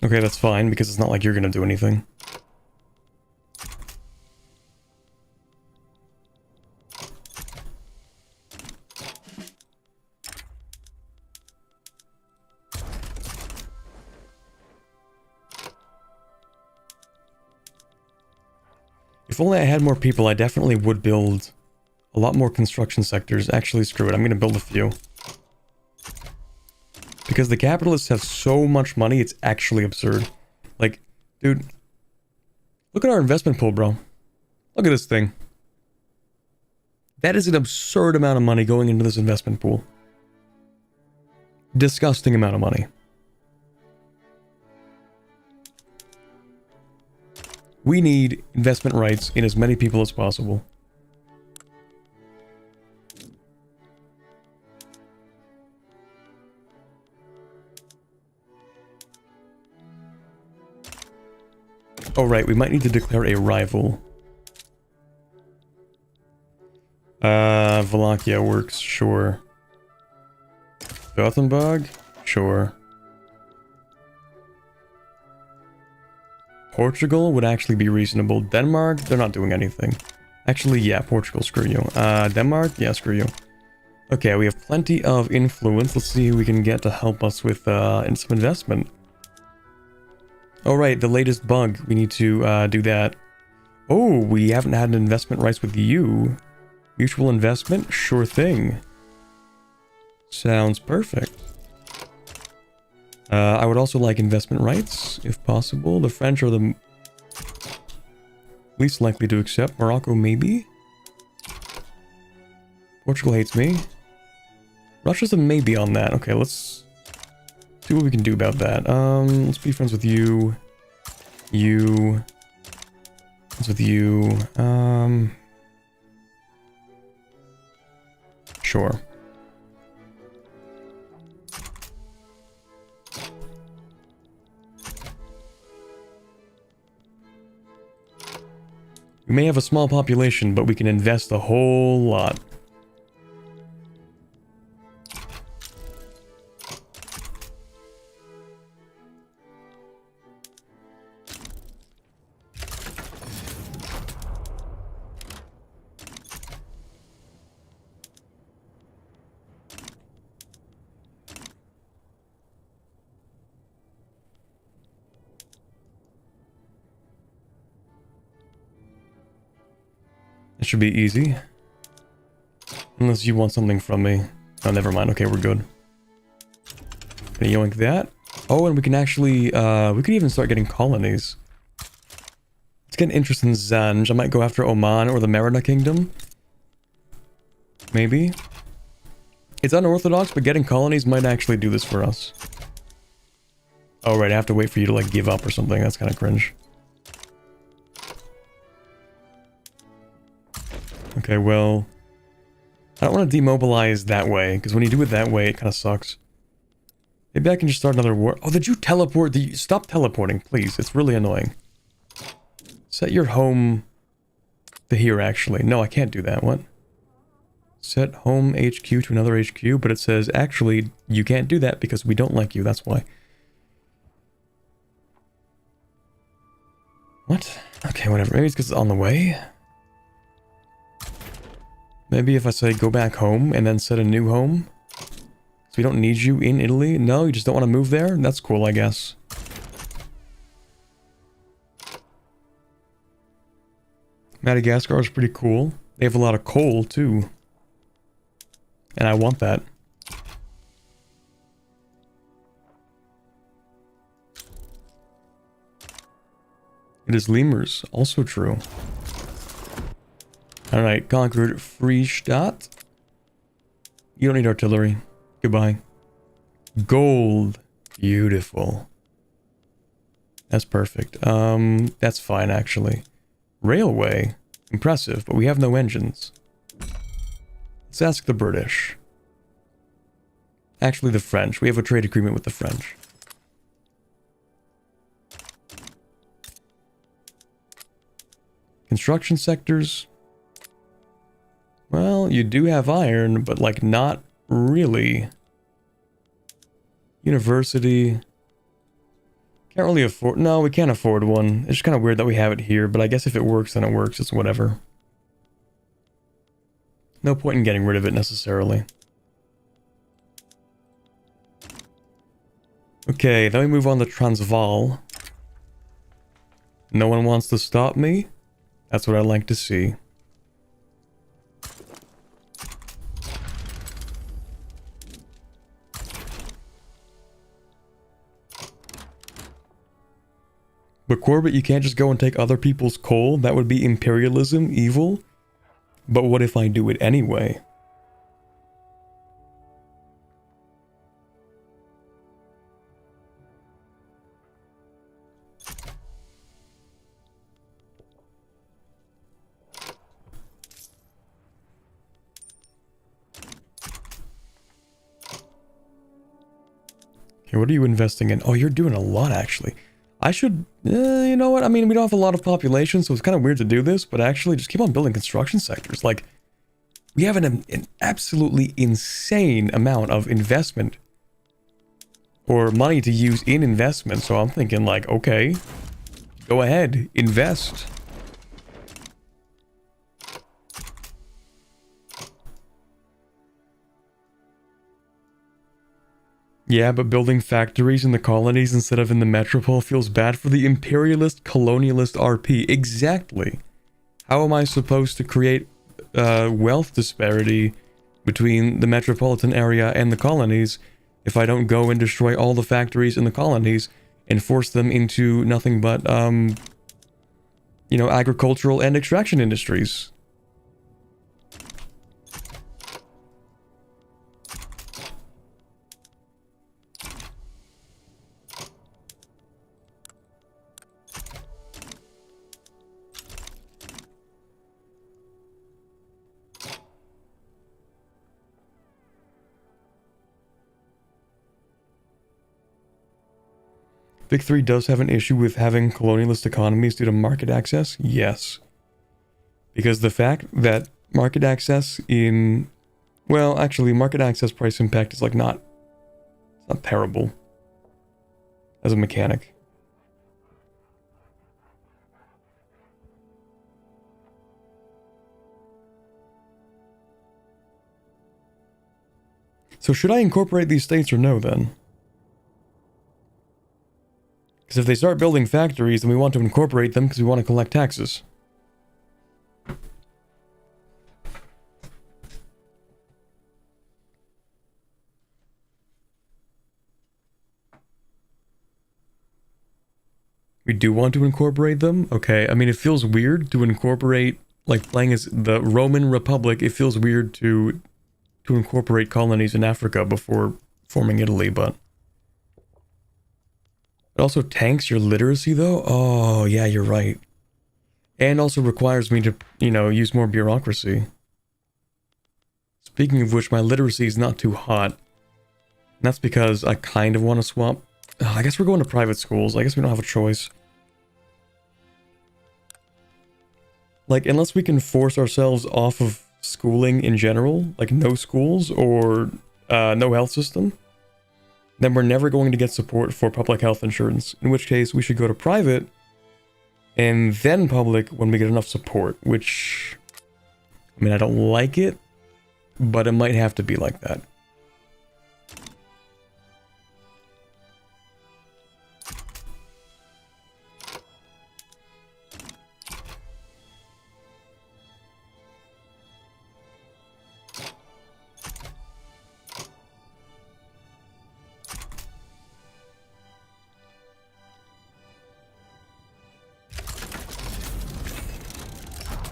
Okay, that's fine, because it's not like you're gonna do anything. If only I had more people, I definitely would build a lot more construction sectors. Actually, screw it, I'm gonna build a few. Because the capitalists have so much money, it's actually absurd. Like, dude, look at our investment pool, bro. Look at this thing. That is an absurd amount of money going into this investment pool. Disgusting amount of money. We need investment rights in as many people as possible. Oh, right, we might need to declare a rival. Wallachia works, sure. Gothenburg? Sure. Portugal would actually be reasonable. Denmark? They're not doing anything. Actually, yeah, Portugal, screw you. Denmark? Yeah, screw you. Okay, we have plenty of influence. Let's see who we can get to help us with some investment. Oh, right, the latest bug. We need to do that. Oh, we haven't had an investment rights with you. Mutual investment? Sure thing. Sounds perfect. I would also like investment rights, if possible. The French are the least likely to accept. Morocco, maybe? Portugal hates me. Russia's a maybe on that. Okay, let's see what we can do about that. Let's be friends with you. You. Friends with you. Sure. We may have a small population, but we can invest a whole lot. It should be easy. Unless you want something from me. Oh, never mind. Okay, we're good. Gonna yoink that. Oh, and we can actually, we could even start getting colonies. Let's get an interest in Zanj. I might go after Oman or the Merida Kingdom. Maybe. It's unorthodox, but getting colonies might actually do this for us. Oh, right, I have to wait for you to, like, give up or something. That's kind of cringe. Okay, well... I don't want to demobilize that way, because when you do it that way, it kind of sucks. Maybe I can just start another war. Oh, did you teleport? Stop teleporting, please. It's really annoying. Set your home to here, actually. No, I can't do that. What? Set home HQ to another HQ, but it says, actually, you can't do that because we don't like you. That's why. What? Okay, whatever. Maybe it's because it's on the way. Maybe if I say go back home and then set a new home. So we don't need you in Italy? No, you just don't want to move there? That's cool, I guess. Madagascar is pretty cool. They have a lot of coal, too. And I want that. It is lemurs, also true. Alright, conquered Freistadt. You don't need artillery. Goodbye. Gold. Beautiful. That's perfect. That's fine, actually. Railway. Impressive, but we have no engines. Let's ask the British. Actually, the French. We have a trade agreement with the French. Construction sectors. Well, you do have iron, but like not really. University. Can't really afford... No, we can't afford one. It's just kind of weird that we have it here, but I guess if it works, then it works. It's whatever. No point in getting rid of it necessarily. Okay, then we move on to Transvaal. No one wants to stop me? That's what I like to see. But Corbett, you can't just go and take other people's coal. That would be imperialism, evil. But what if I do it anyway? Okay, what are you investing in? Oh, you're doing a lot, actually. I should, you know what? I mean, we don't have a lot of population, so it's kind of weird to do this, but actually just keep on building construction sectors. Like, we have an absolutely insane amount of investment or money to use in investment. So I'm thinking like, okay, go ahead, invest. Yeah, but building factories in the colonies instead of in the metropole feels bad for the imperialist, colonialist RP. Exactly. How am I supposed to create wealth disparity between the metropolitan area and the colonies if I don't go and destroy all the factories in the colonies and force them into nothing but, you know, agricultural and extraction industries? Big 3 does have an issue with having colonialist economies due to market access? Yes. Because the fact that market access in... Well, actually, market access price impact is like not... It's not terrible. As a mechanic. So should I incorporate these states or no then? Because if they start building factories, then we want to incorporate them because we want to collect taxes. We do want to incorporate them? Okay, I mean, it feels weird to incorporate, like playing as the Roman Republic, it feels weird to incorporate colonies in Africa before forming Italy, but... It also tanks your literacy, though? Oh, yeah, you're right. And also requires me to, you know, use more bureaucracy. Speaking of which, my literacy is not too hot. And that's because I kind of want to swap. I guess we're going to private schools. I guess we don't have a choice. Like, unless we can force ourselves off of schooling in general, like no schools or no health system, then we're never going to get support for public health insurance, in which case we should go to private and then public when we get enough support, which, I mean, I don't like it, but it might have to be like that.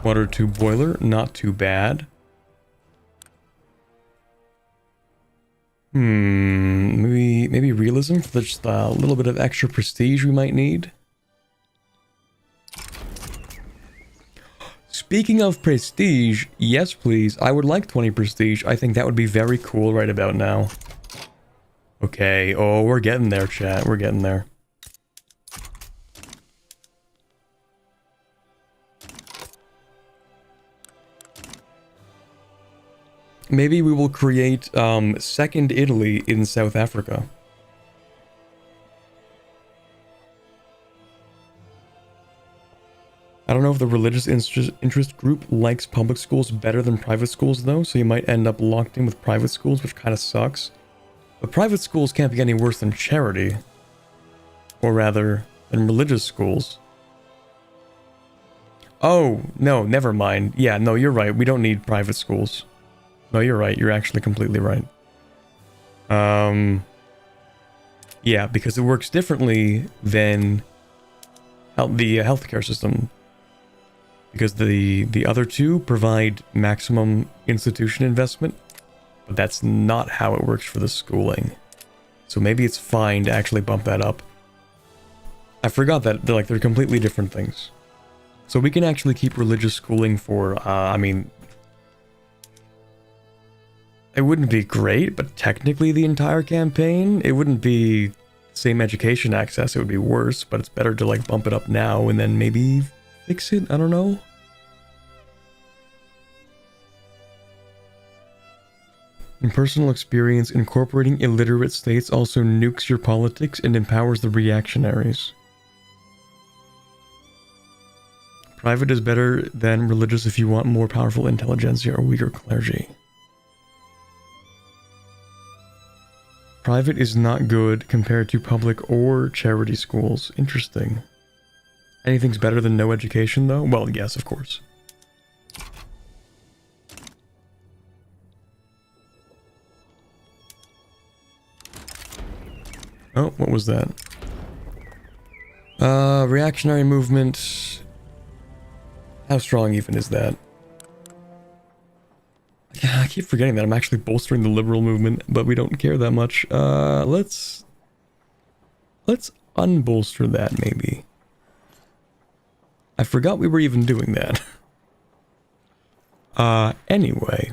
Water 2 boiler, not too bad. Maybe realism for just a little bit of extra prestige we might need. Speaking of prestige, yes please, I would like 20 prestige. I think that would be very cool right about now. Okay, oh, we're getting there, chat, we're getting there. Maybe we will create second Italy in South Africa. I don't know if the religious interest group likes public schools better than private schools though, so you might end up locked in with private schools, which kind of sucks. But private schools can't be any worse than charity. Or rather, than religious schools. Oh, no, never mind. Yeah, no, you're right. We don't need private schools. No, you're right. You're actually completely right. Yeah, because it works differently than the healthcare system. Because the other two provide maximum institution investment, but that's not how it works for the schooling. So maybe it's fine to actually bump that up. I forgot that they're completely different things. So we can actually keep religious schooling for, I mean, it wouldn't be great, but technically the entire campaign, it wouldn't be same education access, it would be worse, but it's better to like bump it up now and then maybe fix it. I don't know. In personal experience, incorporating illiterate states also nukes your politics and empowers the reactionaries. Private is better than religious if you want more powerful intelligentsia or weaker clergy. Private is not good compared to public or charity schools. Interesting. Anything's better than no education, though? Well, yes, of course. Oh, what was that? Reactionary movement. How strong even is that? I keep forgetting that I'm actually bolstering the liberal movement, but we don't care that much. Let's unbolster that, maybe. I forgot we were even doing that. Anyway.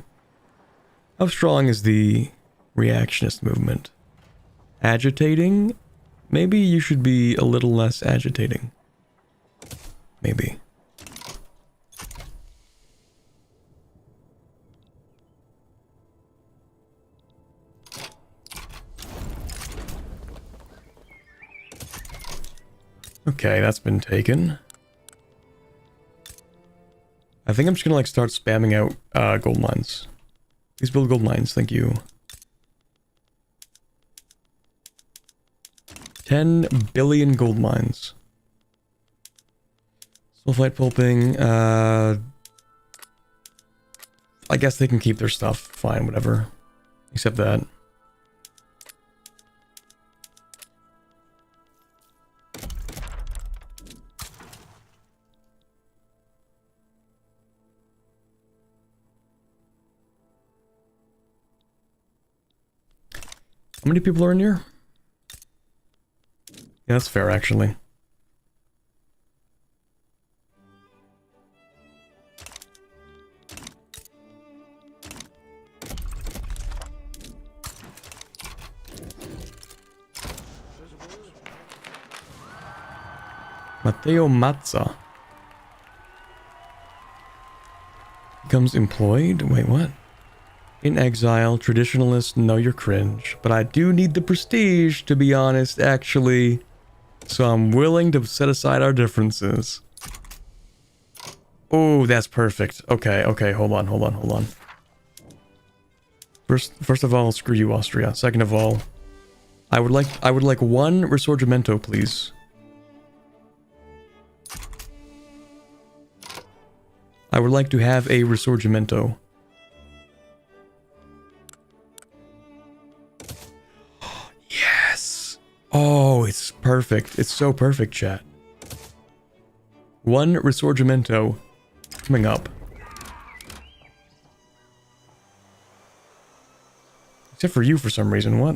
How strong is the reactionist movement? Agitating? Maybe you should be a little less agitating. Maybe. Okay, that's been taken. I think I'm just gonna like start spamming out gold mines. Please build gold mines, thank you. 10 billion gold mines. Sulfite pulping, I guess they can keep their stuff, fine, whatever. Except that. How many people are in here? Yeah, that's fair, actually. Matteo Mazza becomes employed? Wait, what? In exile, traditionalist, no, you're cringe. But I do need the prestige, to be honest, actually. So I'm willing to set aside our differences. Oh, that's perfect. Okay, hold on. First of all, screw you, Austria. Second of all, I would like one Risorgimento, please. I would like to have a Risorgimento. Yes! Oh, it's perfect. It's so perfect, chat. One Risorgimento coming up. Except for you for some reason. What?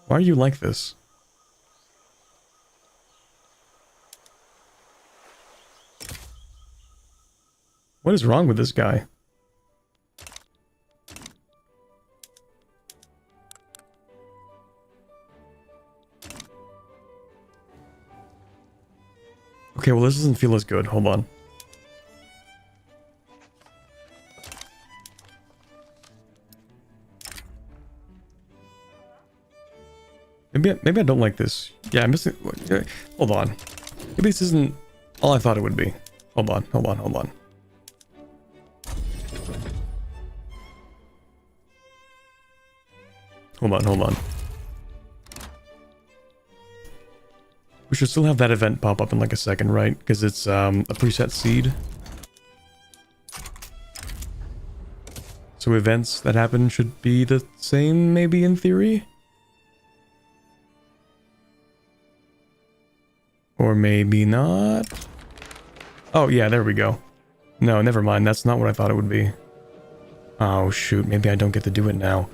Why are you like this? What is wrong with this guy? Okay, well this doesn't feel as good. Hold on. Maybe I don't like this. Yeah, I'm missing... Hold on. Maybe this isn't all I thought it would be. Hold on. Hold on. We should still have that event pop up in like a second, right? Because it's a preset seed. So events that happen should be the same, maybe, in theory? Or maybe not? Oh, yeah, there we go. No, never mind. That's not what I thought it would be. Oh, shoot. Maybe I don't get to do it now.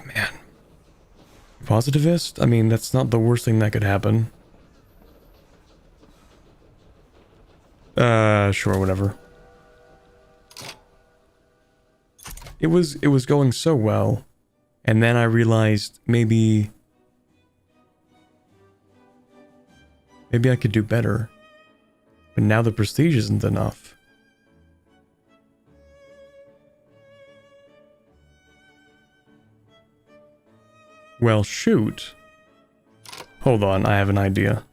Man. Positivist? I mean, that's not the worst thing that could happen. Sure, whatever. It was going so well. And then I realized maybe Maybe I could do better. But now the prestige isn't enough. Well, shoot. Hold on, I have an idea.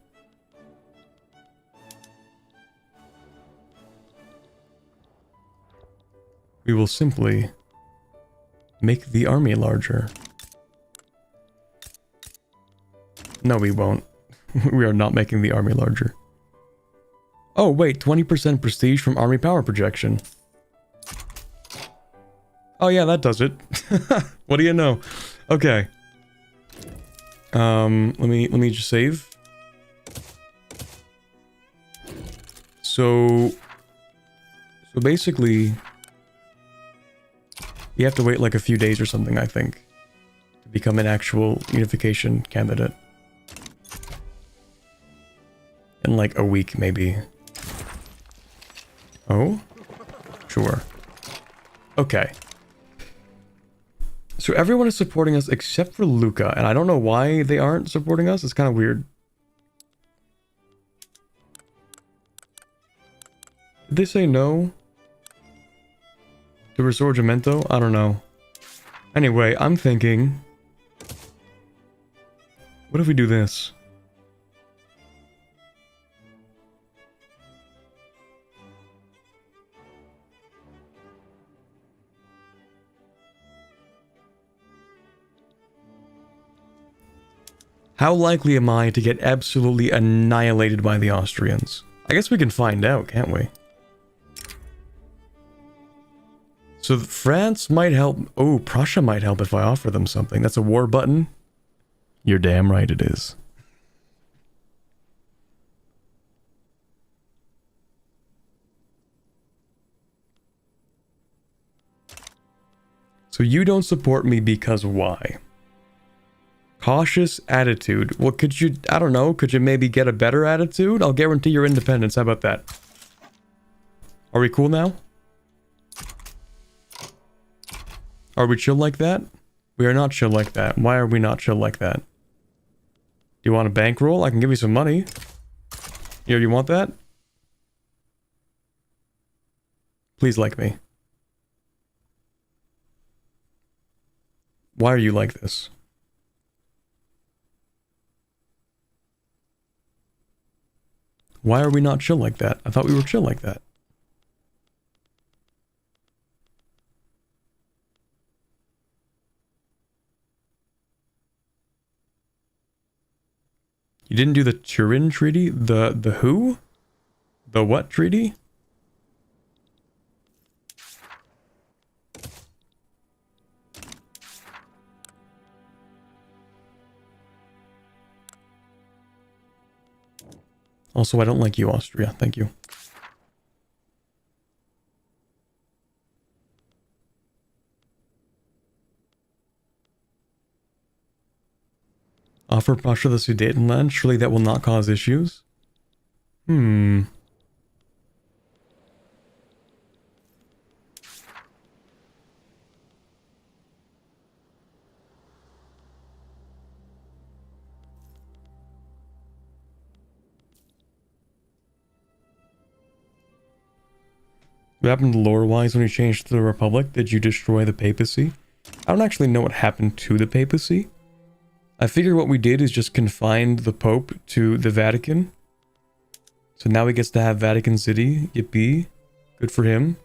We will simply make the army larger. No, we won't. We are not making the army larger. Oh, wait, 20% prestige from army power projection. Oh yeah, that does it. What do you know? Okay. Let me just save. So basically, you have to wait like a few days or something, I think, to become an actual unification candidate. In like a week, maybe. Oh? Sure. Okay. So everyone is supporting us except for Luca, and I don't know why they aren't supporting us. It's kind of weird. Did they say no? To Risorgimento? I don't know. Anyway, I'm thinking... What if we do this? How likely am I to get absolutely annihilated by the Austrians? I guess we can find out, can't we? So France might help. Oh, Prussia might help if I offer them something. That's a war button. You're damn right it is. So you don't support me because why? Cautious attitude. Well, could you, I don't know, could you maybe get a better attitude? I'll guarantee your independence. How about that? Are we cool now? Are we chill like that? We are not chill like that. Why are we not chill like that? Do you want a bankroll? I can give you some money. Here, you want that? Please like me. Why are you like this? Why are we not chill like that? I thought we were chill like that. You didn't do the Turin Treaty? The who? The what treaty? Also, I don't like you, Austria. Thank you. Offer Prussia the Sudetenland? Surely that will not cause issues? Hmm. What happened lore-wise when you changed to the Republic? Did you destroy the papacy? I don't actually know what happened to the papacy. I figure what we did is just confined the Pope to the Vatican. So now he gets to have Vatican City. Yippee. Good for him.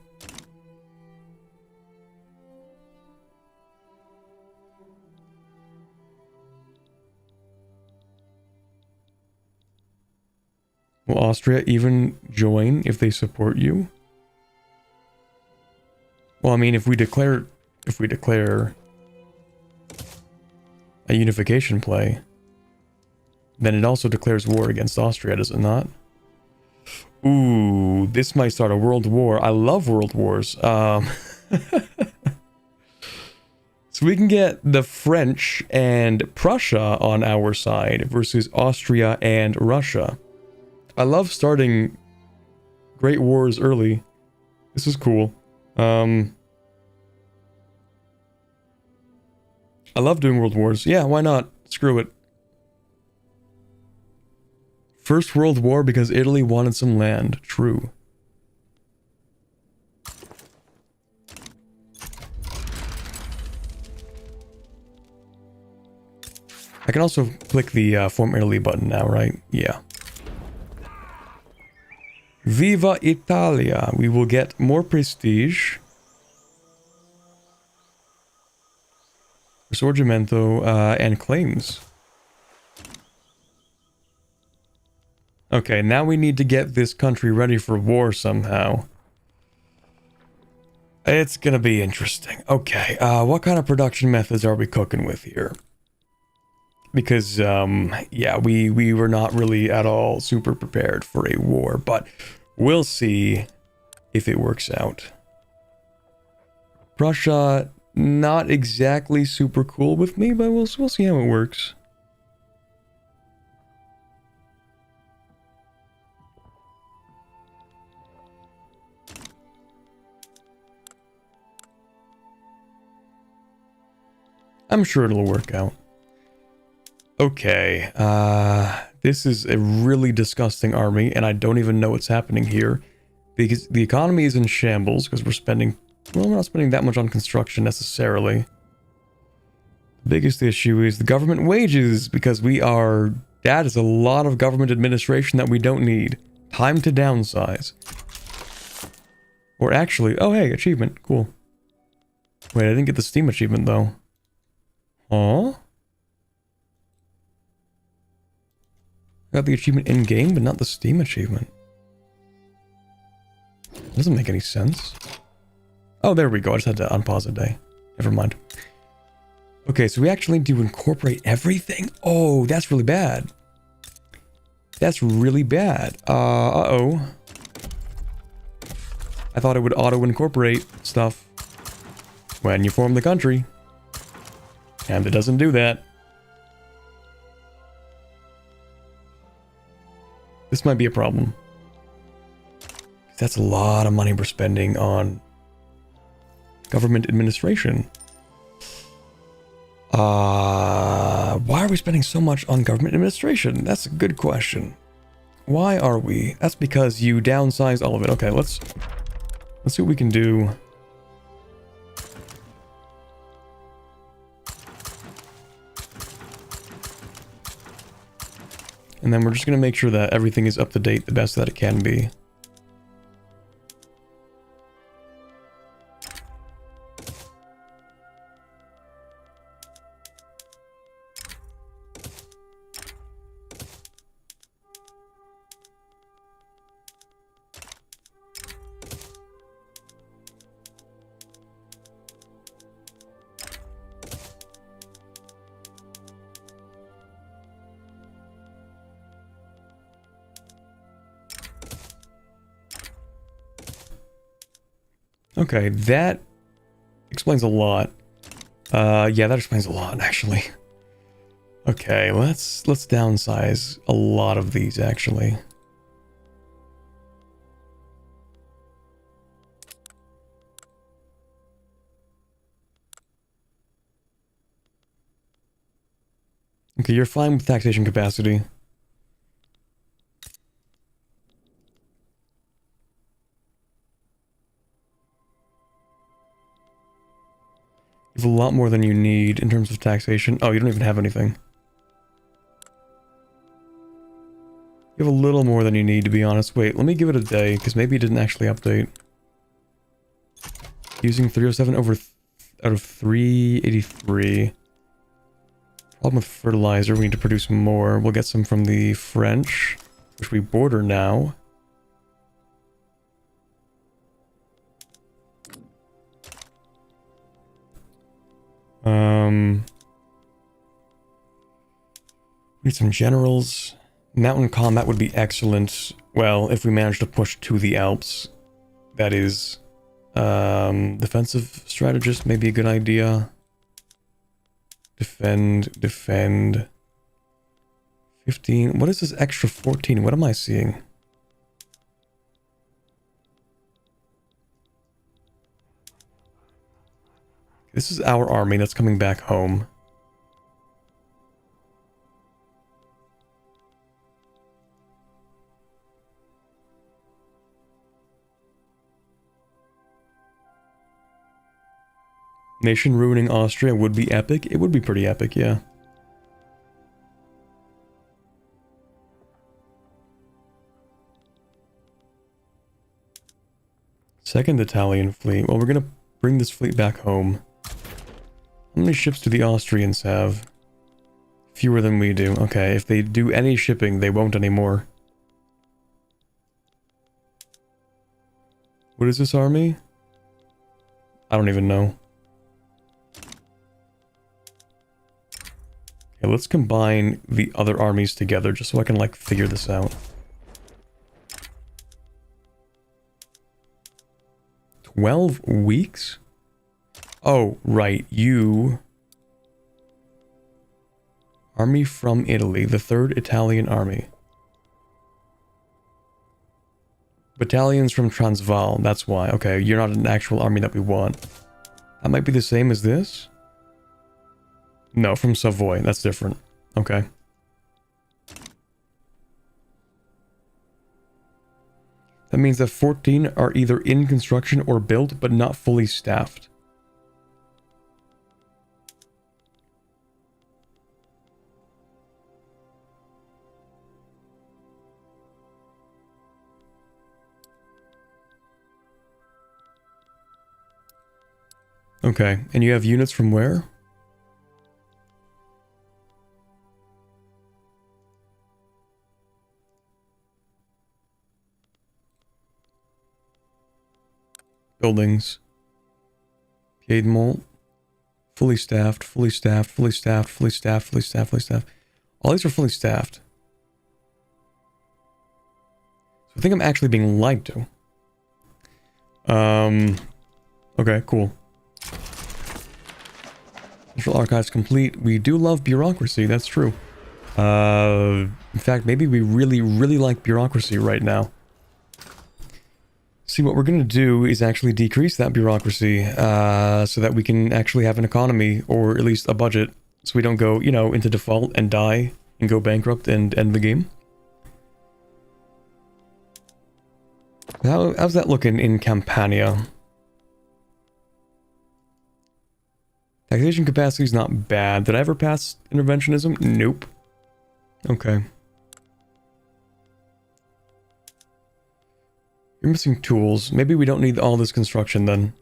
Will Austria even join if they support you? Well, I mean, if we declare a unification play, then it also declares war against Austria, does it not? Ooh, this might start a world war. I love world wars. So we can get the French and Prussia on our side versus Austria and Russia. I love starting great wars early. This is cool. I love doing world wars. Yeah, why not? Screw it. First World War because Italy wanted some land. True. I can also click the Form Italy button now, right? Yeah. Viva Italia! We will get more prestige. Risorgimento, and claims. Okay, now we need to get this country ready for war somehow. It's gonna be interesting. Okay, what kind of production methods are we cooking with here? Because, yeah, we were not really at all super prepared for a war, but we'll see if it works out. Prussia, not exactly super cool with me, but we'll see how it works. I'm sure it'll work out. Okay, this is a really disgusting army, and I don't even know what's happening here. Because the economy is in shambles, because we're spending... Well, we're not spending that much on construction, necessarily. The biggest issue is the government wages, because we are... That is a lot of government administration that we don't need. Time to downsize. Or actually... Oh, hey, achievement. Cool. Wait, I didn't get the Steam achievement, though. Huh? Got the achievement in-game, but not the Steam achievement. Doesn't make any sense. Oh, there we go. I just had to unpause a day. Never mind. Okay, so we actually need to incorporate everything? Oh, that's really bad. That's really bad. Uh-oh. I thought it would auto-incorporate stuff when you form the country. And it doesn't do that. This might be a problem. That's a lot of money we're spending on government administration. Why are we spending so much on government administration? That's a good question. Why are we? That's because you downsize all of it. Okay, let's see what we can do. And then we're just going to make sure that everything is up to date the best that it can be. Okay, that explains a lot. Yeah, that explains a lot, actually. Okay, let's downsize a lot of these, actually. Okay, you're fine with taxation capacity. You have a lot more than you need in terms of taxation. Oh, you don't even have anything. You have a little more than you need, to be honest. Wait, let me give it a day, because maybe it didn't actually update. Using 307 out of 383. Problem with fertilizer, we need to produce more. We'll get some from the French, which we border now. Need some generals. Mountain combat would be excellent. Well, if we manage to push to the Alps. That is... defensive strategist may be a good idea. Defend. 15. What is this extra 14? What am I seeing? This is our army that's coming back home. Nation ruining Austria would be epic. It would be pretty epic, yeah. Second Italian fleet. Well, we're gonna bring this fleet back home. How many ships do the Austrians have? Fewer than we do. Okay, if they do any shipping, they won't anymore. What is this army? I don't even know. Okay, let's combine the other armies together just so I can, like, figure this out. 12 weeks? Oh, right, you... Army from Italy, the 3rd Italian Army. Battalions from Transvaal, that's why. Okay, you're not an actual army that we want. That might be the same as this? No, from Savoy, that's different. Okay. That means that 14 are either in construction or built, but not fully staffed. Okay, and you have units from where? Buildings. Piedmont. Fully staffed, fully staffed, fully staffed, fully staffed, fully staffed, fully staffed. All these are fully staffed. So I think I'm actually being lied to. Okay, cool. Central Archives complete. We do love bureaucracy, that's true. In fact, maybe we really, really like bureaucracy right now. See, what we're going to do is actually decrease that bureaucracy, so that we can actually have an economy, or at least a budget, so we don't go, you know, into default and die, and go bankrupt and end the game. How's that looking in Campania? Taxation capacity is not bad. Did I ever pass interventionism? Nope. Okay. You're missing tools. Maybe we don't need all this construction then.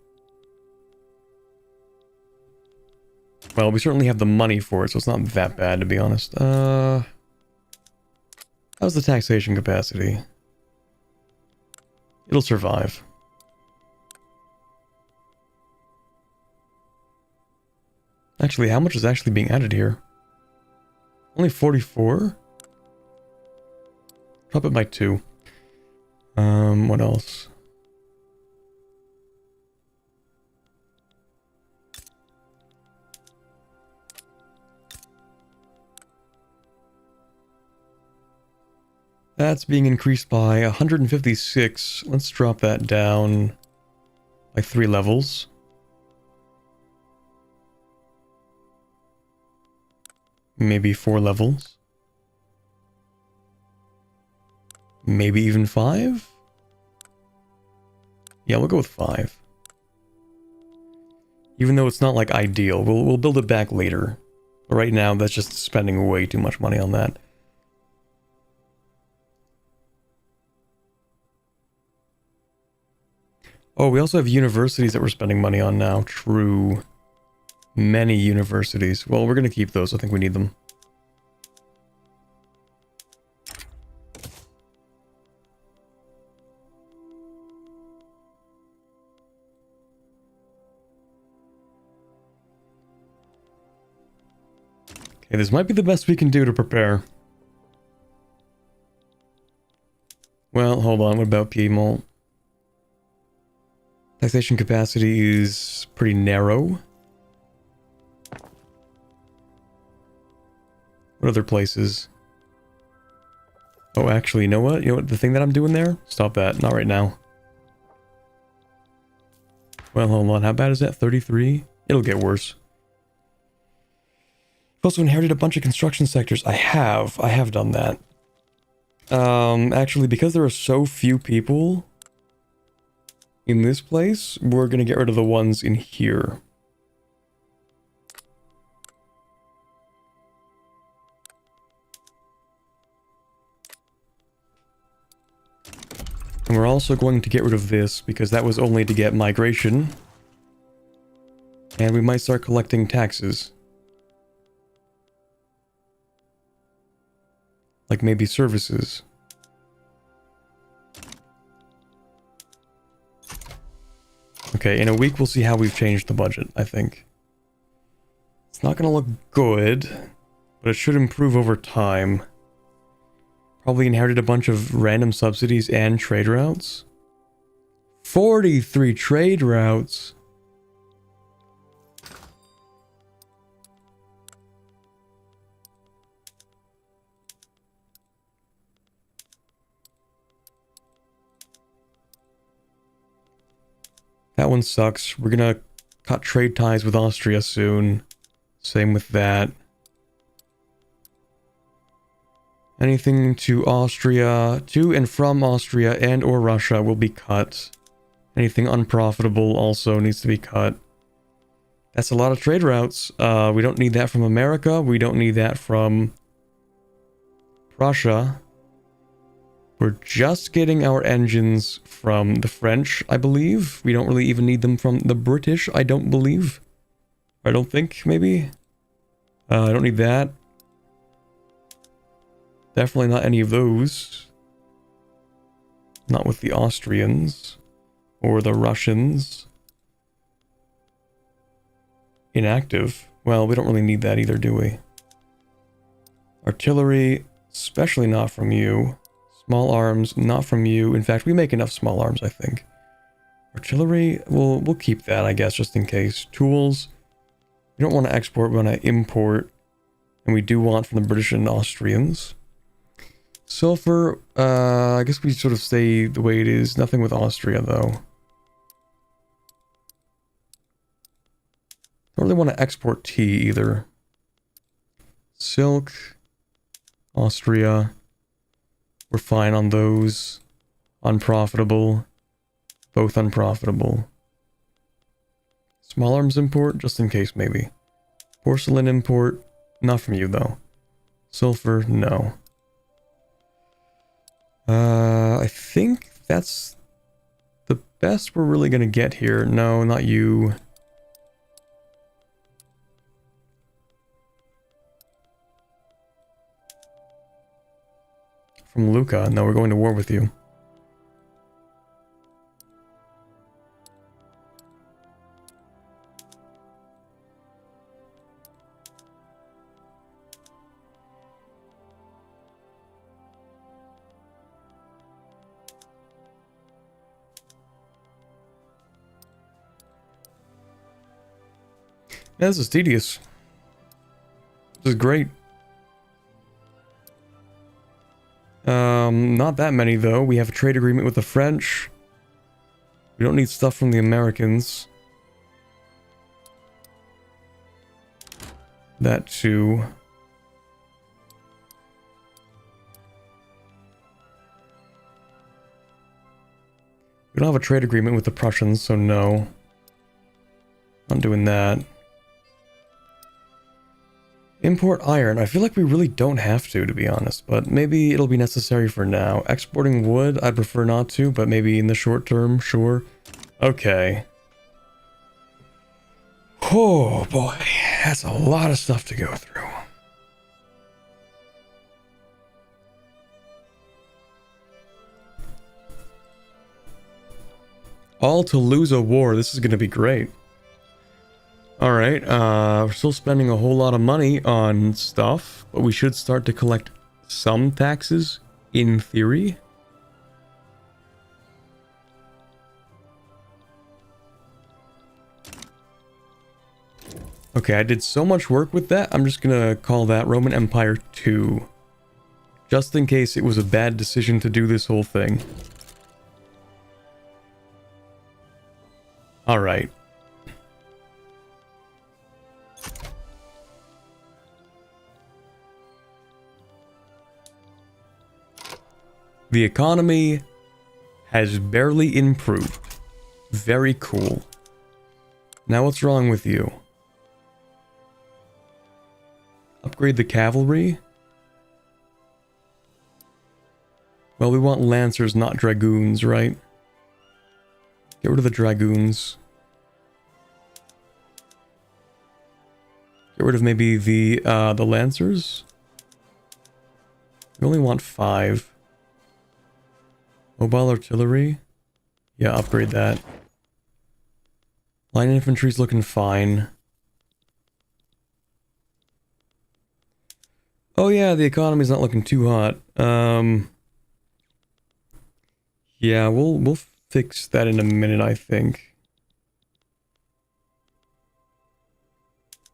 Well, we certainly have the money for it, so it's not that bad, to be honest. How's the taxation capacity? It'll survive. Actually, how much is actually being added here? Only 44? Drop it by 2. What else? That's being increased by 156. Let's drop that down by 3 levels. Maybe 4 levels. Maybe even 5? Yeah, we'll go with 5. Even though it's not like ideal, we'll build it back later. But right now, that's just spending way too much money on that. Oh, we also have universities that we're spending money on now. True. Many universities. Well, we're going to keep those. I think we need them. Okay, this might be the best we can do to prepare. Well, hold on. What about Piedmont? Taxation capacity is pretty narrow. What other places? Oh, actually, you know what? You know what? The thing that I'm doing there? Stop that. Not right now. Well, hold on. How bad is that? 33? It'll get worse. I've also inherited a bunch of construction sectors. I have done that. Actually, because there are so few people in this place, we're going to get rid of the ones in here. And we're also going to get rid of this because that was only to get migration. And we might start collecting taxes. Like maybe services. Okay, in a week we'll see how we've changed the budget, I think. It's not going to look good, but it should improve over time. Probably inherited a bunch of random subsidies and trade routes. 43 trade routes! That one sucks. We're gonna cut trade ties with Austria soon. Same with that. Anything to Austria, to and from Austria and or Russia will be cut. Anything unprofitable also needs to be cut. That's a lot of trade routes. We don't need that from America. We don't need that from Prussia. We're just getting our engines from the French, I believe. We don't really even need them from the British, I don't believe. I don't think, maybe. I don't need that. Definitely not any of those. Not with the Austrians. Or the Russians. Inactive. Well, we don't really need that either, do we? Artillery, especially not from you. Small arms, not from you. In fact, we make enough small arms, I think. Artillery, we'll keep that, I guess, just in case. Tools, we don't want to export, we want to import. And we do want from the British and Austrians. Sulfur, I guess we sort of stay the way it is. Nothing with Austria, though. Don't really want to export tea, either. Silk, Austria. We're fine on those. Unprofitable. Both unprofitable. Small arms import, just in case, maybe. Porcelain import, not from you, though. Sulfur, no. I think that's the best we're really gonna get here. No, not you. From Luca. No, we're going to war with you. Yeah, this is tedious. This is great. Not that many though. We have a trade agreement with the French. We don't need stuff from the Americans. That too. We don't have a trade agreement with the Prussians, so no. Not doing that. Import iron. I feel like we really don't have to be honest, but maybe it'll be necessary for now. Exporting wood, I'd prefer not to, but maybe in the short term, sure. Okay. Oh boy, that's a lot of stuff to go through. All to lose a war, this is gonna be great. Alright, we're still spending a whole lot of money on stuff, but we should start to collect some taxes, in theory. Okay, I did so much work with that, I'm just gonna call that Roman Empire 2. Just in case it was a bad decision to do this whole thing. Alright. The economy has barely improved. Very cool. Now what's wrong with you? Upgrade the cavalry? Well, we want lancers, not dragoons, right? Get rid of the dragoons. Get rid of maybe the lancers. We only want 5. Mobile artillery. Yeah, upgrade that. Line infantry's looking fine. Oh yeah, the economy's not looking too hot. Yeah, we'll fix that in a minute, I think.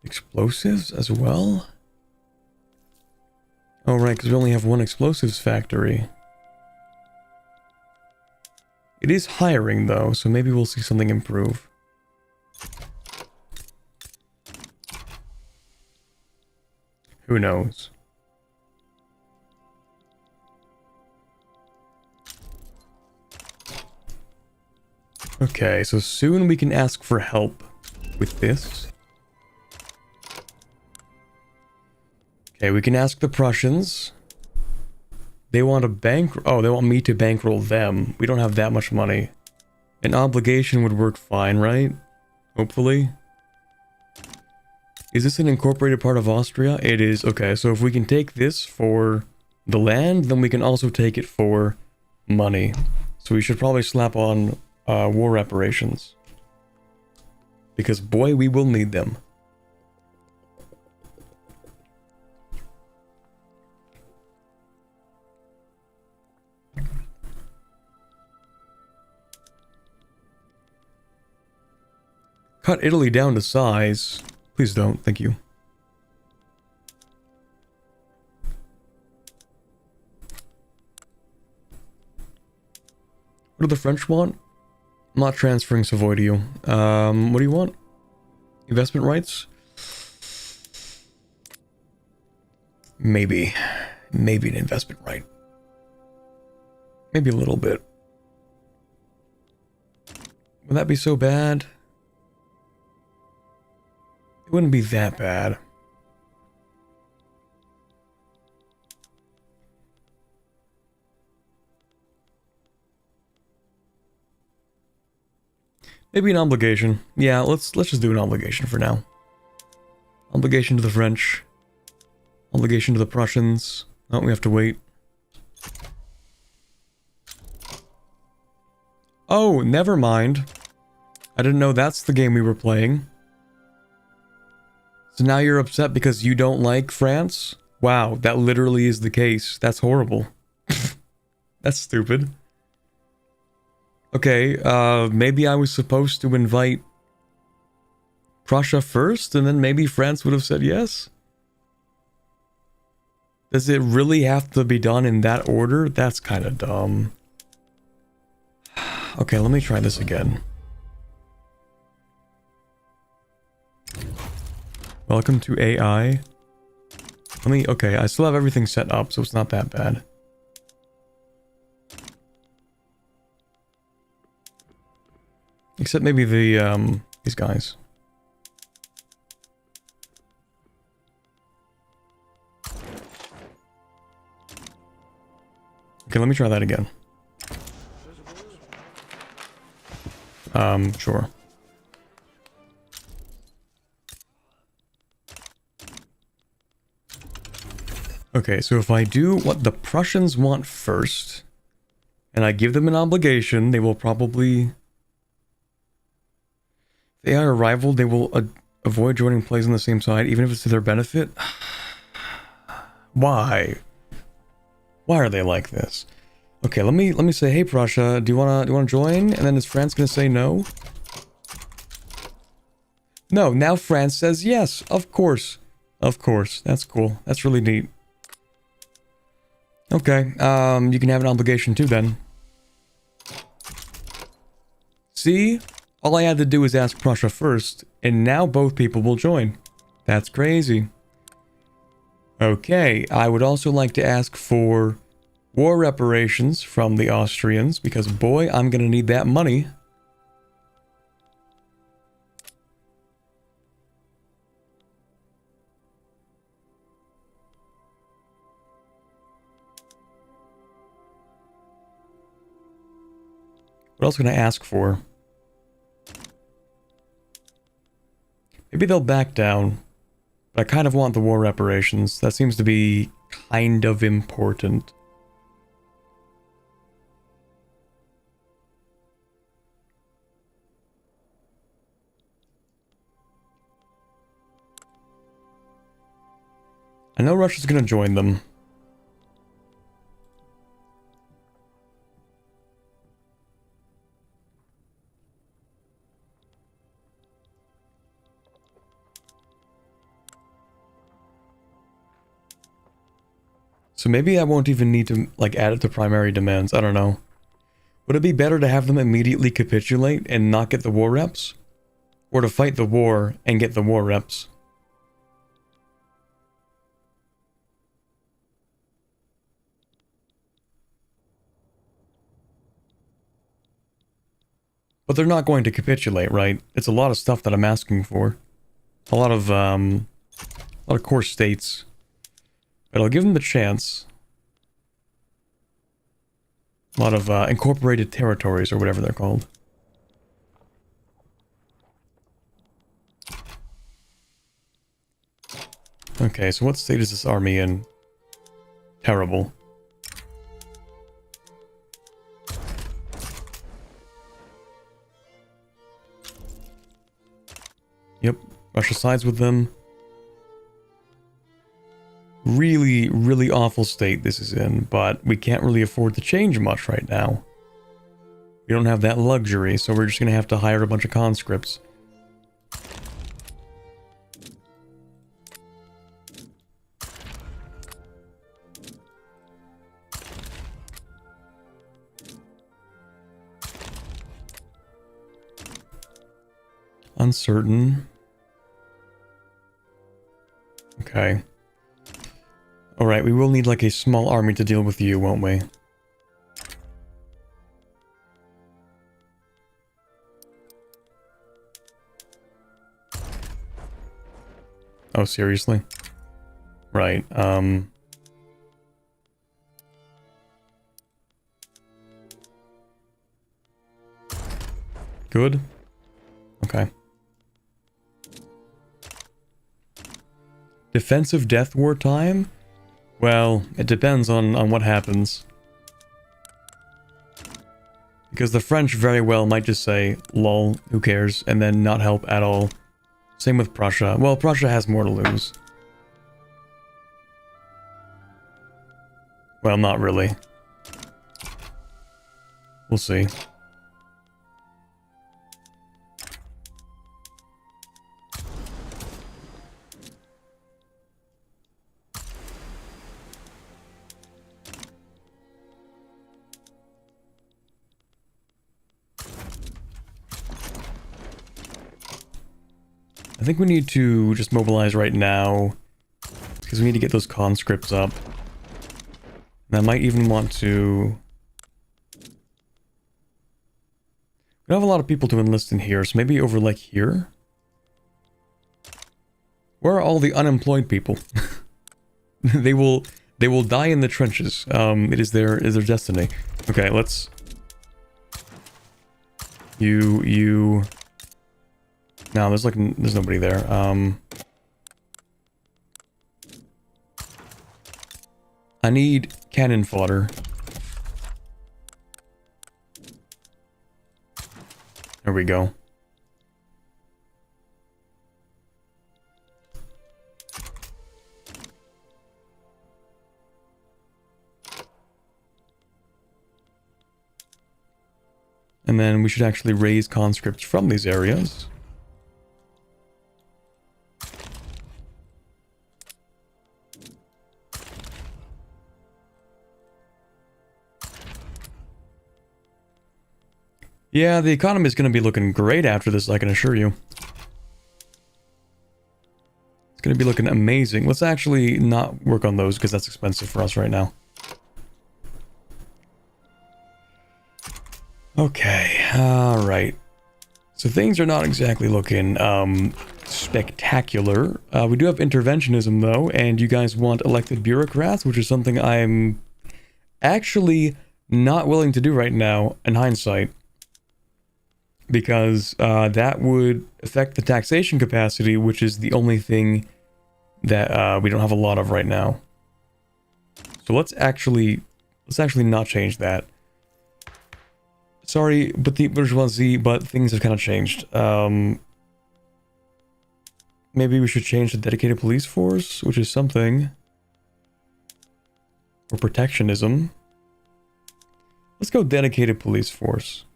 Explosives as well? Oh right, because we only have 1 explosives factory. It is hiring though, so maybe we'll see something improve. Who knows? Okay, so soon we can ask for help with this. Okay, we can ask the Prussians. They want to they want me to bankroll them. We don't have that much money. An obligation would work fine, right? Hopefully. Is this an incorporated part of Austria? It is. Okay, so if we can take this for the land, then we can also take it for money. So we should probably slap on war reparations. Because boy, we will need them. Cut Italy down to size. Please don't, thank you. What do the French want? I'm not transferring Savoy to you. What do you want? Investment rights? Maybe. Maybe an investment right. Maybe a little bit. Would that be so bad? It wouldn't be that bad. Maybe an obligation. Yeah, let's just do an obligation for now. Obligation to the French. Obligation to the Prussians. Oh, we have to wait. Oh, never mind. I didn't know that's the game we were playing. So now you're upset because you don't like France? Wow, that literally is the case. That's horrible. That's stupid. Okay, maybe I was supposed to invite Prussia first, and then maybe France would have said yes? Does it really have to be done in that order? That's kind of dumb. Okay, let me try this again. Welcome to AI. Okay, I still have everything set up, so it's not that bad. Except maybe the, these guys. Okay, let me try that again. Sure. Okay, so if I do what the Prussians want first, and I give them an obligation, they will probably... If they are a rival, they will avoid joining plays on the same side, even if it's to their benefit. Why? Why are they like this? Okay, let me say, hey Prussia, do you wanna join? And then is France gonna say no? No, now France says yes, of course. Of course, that's cool. That's really neat. Okay, you can have an obligation too then. See? All I had to do was ask Prussia first, and now both people will join. That's crazy. Okay, I would also like to ask for war reparations from the Austrians, because boy, I'm gonna need that money. What else can I ask for? Maybe they'll back down. But I kind of want the war reparations. That seems to be kind of important. I know Russia's gonna join them. So maybe I won't even need to, like, add it to primary demands. I don't know. Would it be better to have them immediately capitulate and not get the war reps? Or to fight the war and get the war reps? But they're not going to capitulate, right? It's a lot of stuff that I'm asking for. A lot of core states. But I'll give them the chance. A lot of incorporated territories, or whatever they're called. Okay, so what state is this army in? Terrible. Yep, Russia sides with them. Really, really awful state this is in, but we can't really afford to change much right now. We don't have that luxury, so we're just gonna have to hire a bunch of conscripts. Uncertain. Okay. Alright, we will need like a small army to deal with you, won't we? Oh, seriously? Right, Good? Okay. Defensive death wartime? Well, it depends on what happens. Because the French very well might just say, lol, who cares, and then not help at all. Same with Prussia. Well, Prussia has more to lose. Well, not really. We'll see. I think we need to just mobilize right now, because we need to get those conscripts up. And I might even want to... We don't have a lot of people to enlist in here, so maybe over like here? Where are all the unemployed people? They will die in the trenches. It is their destiny. Okay, let's... You... No, there's nobody there. I need cannon fodder. There we go. And then we should actually raise conscripts from these areas. Yeah, the economy is going to be looking great after this, I can assure you. It's going to be looking amazing. Let's actually not work on those because that's expensive for us right now. Okay, alright. So things are not exactly looking spectacular. We do have interventionism though, and you guys want elected bureaucrats, which is something I'm actually not willing to do right now in hindsight. because that would affect the taxation capacity, which is the only thing that we don't have a lot of right now. So let's actually not change that. Sorry, but the bourgeoisie, but things have kind of changed. Maybe we should change the dedicated police force, which is something. Or protectionism. Let's go dedicated police force.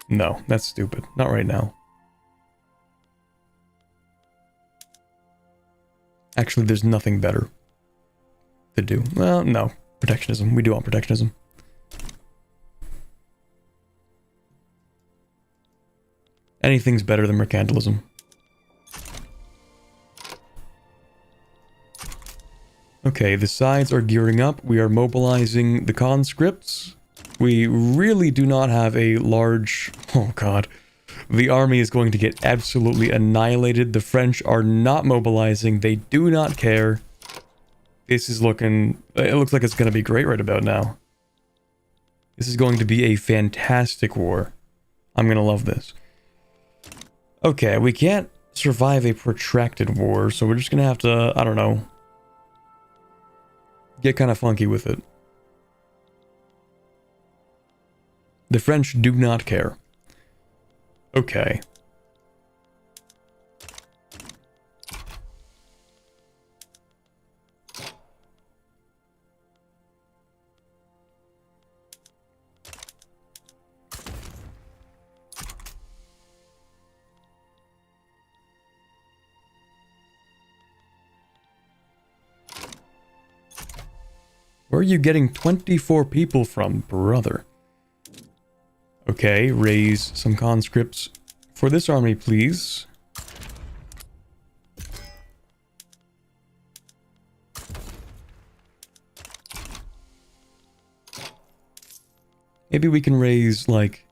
No, that's stupid. Not right now. Actually, there's nothing better to do. Well, no. Protectionism. We do want protectionism. Anything's better than mercantilism. Okay, the sides are gearing up. We are mobilizing the conscripts. We really do not have a large... Oh god. The army is going to get absolutely annihilated. The French are not mobilizing. They do not care. This is looking... It looks like it's going to be great right about now. This is going to be a fantastic war. I'm going to love this. Okay, we can't survive a protracted war, so we're just going to have to, I don't know, get kind of funky with it. The French do not care. Okay. Where are you getting 24 people from, brother? Okay, raise some conscripts for this army, please. Maybe we can raise, like,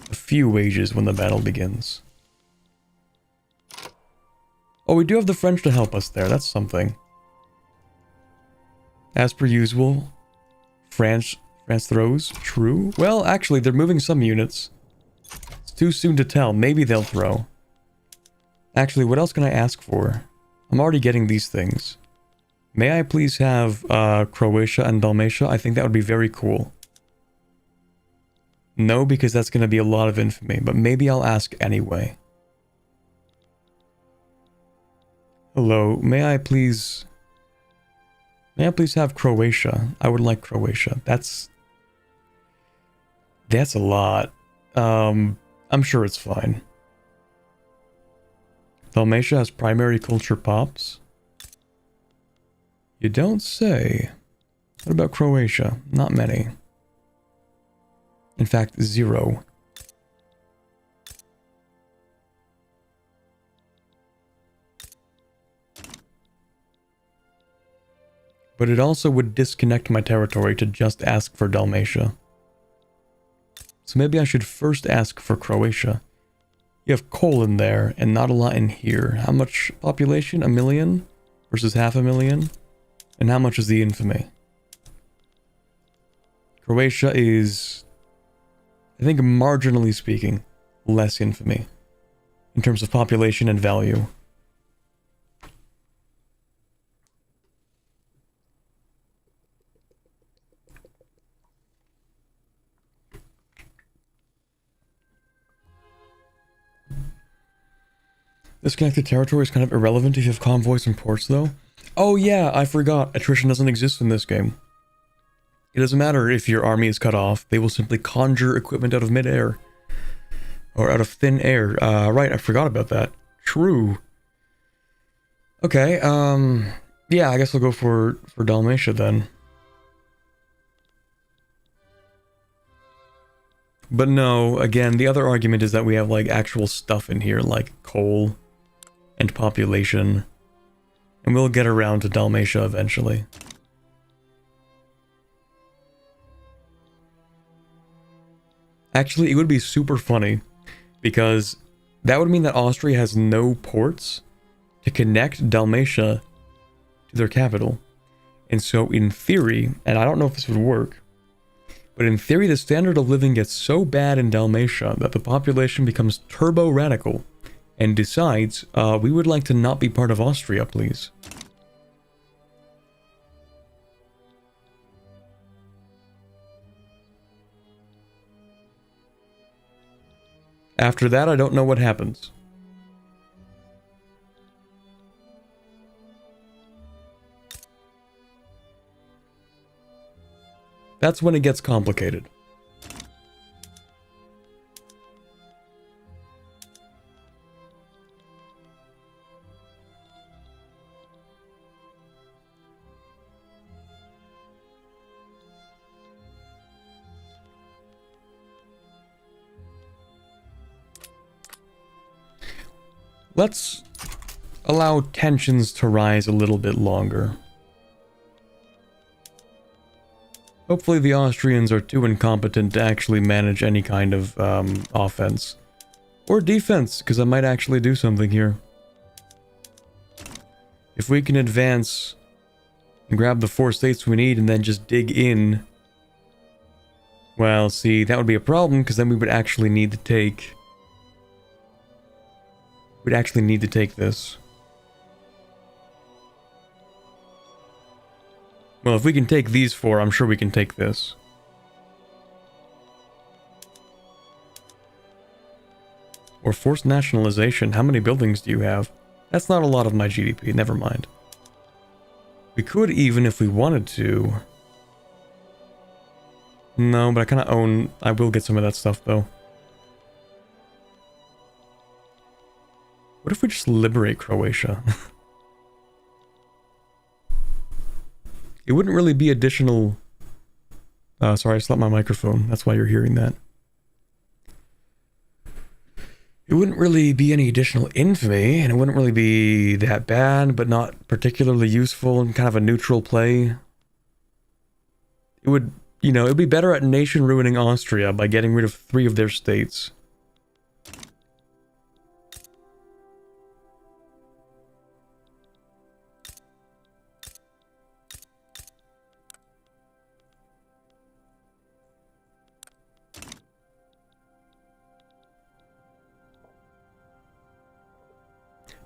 a few wages when the battle begins. Oh, we do have the French to help us there. That's something. As per usual, France throws. True. Well, actually, they're moving some units. It's too soon to tell. Maybe they'll throw. Actually, what else can I ask for? I'm already getting these things. May I please have Croatia and Dalmatia? I think that would be very cool. No, because that's going to be a lot of infamy, but maybe I'll ask anyway. Hello, may I please have Croatia? I would like Croatia. That's a lot. I'm sure it's fine. Dalmatia has primary culture pops. You don't say. What about Croatia? Not many. In fact, 0. But it also would disconnect my territory to just ask for Dalmatia. So maybe I should first ask for Croatia. You have coal in there, and not a lot in here. How much population? 1 million? Versus 500,000? And how much is the infamy? Croatia is, I think marginally speaking, less infamy. In terms of population and value. Disconnected territory is kind of irrelevant if you have convoys and ports, though. Oh yeah, I forgot. Attrition doesn't exist in this game. It doesn't matter if your army is cut off. They will simply conjure equipment out of midair. Or out of thin air. Right, I forgot about that. True. Okay, yeah, I guess I'll go for Dalmatia then. But no, again, the other argument is that we have, like, actual stuff in here, like coal and population. And we'll get around to Dalmatia eventually. Actually, it would be super funny, because that would mean that Austria has no ports to connect Dalmatia to their capital. And so, in theory, and I don't know if this would work, But in theory, the standard of living gets so bad in Dalmatia that the population becomes turbo-radical and decides, we would like to not be part of Austria, please. After that, I don't know what happens. That's when it gets complicated. Let's allow tensions to rise a little bit longer. Hopefully the Austrians are too incompetent to actually manage any kind of offense. Or defense, because I might actually do something here. If we can advance and grab the 4 states we need and then just dig in... Well, see, that would be a problem, because then we would actually need to take... We'd actually need to take this. Well, if we can take these 4, I'm sure we can take this. Or forced nationalization. How many buildings do you have? That's not a lot of my GDP, never mind. We could even, if we wanted to. No, but I kind of own... I will get some of that stuff, though. What if we just liberate Croatia? It wouldn't really be additional... sorry, I slapped my microphone. That's why you're hearing that. It wouldn't really be any additional infamy, and it wouldn't really be that bad, but not particularly useful and kind of a neutral play. It would, you know, it would be better at nation-ruining Austria by getting rid of 3 of their states.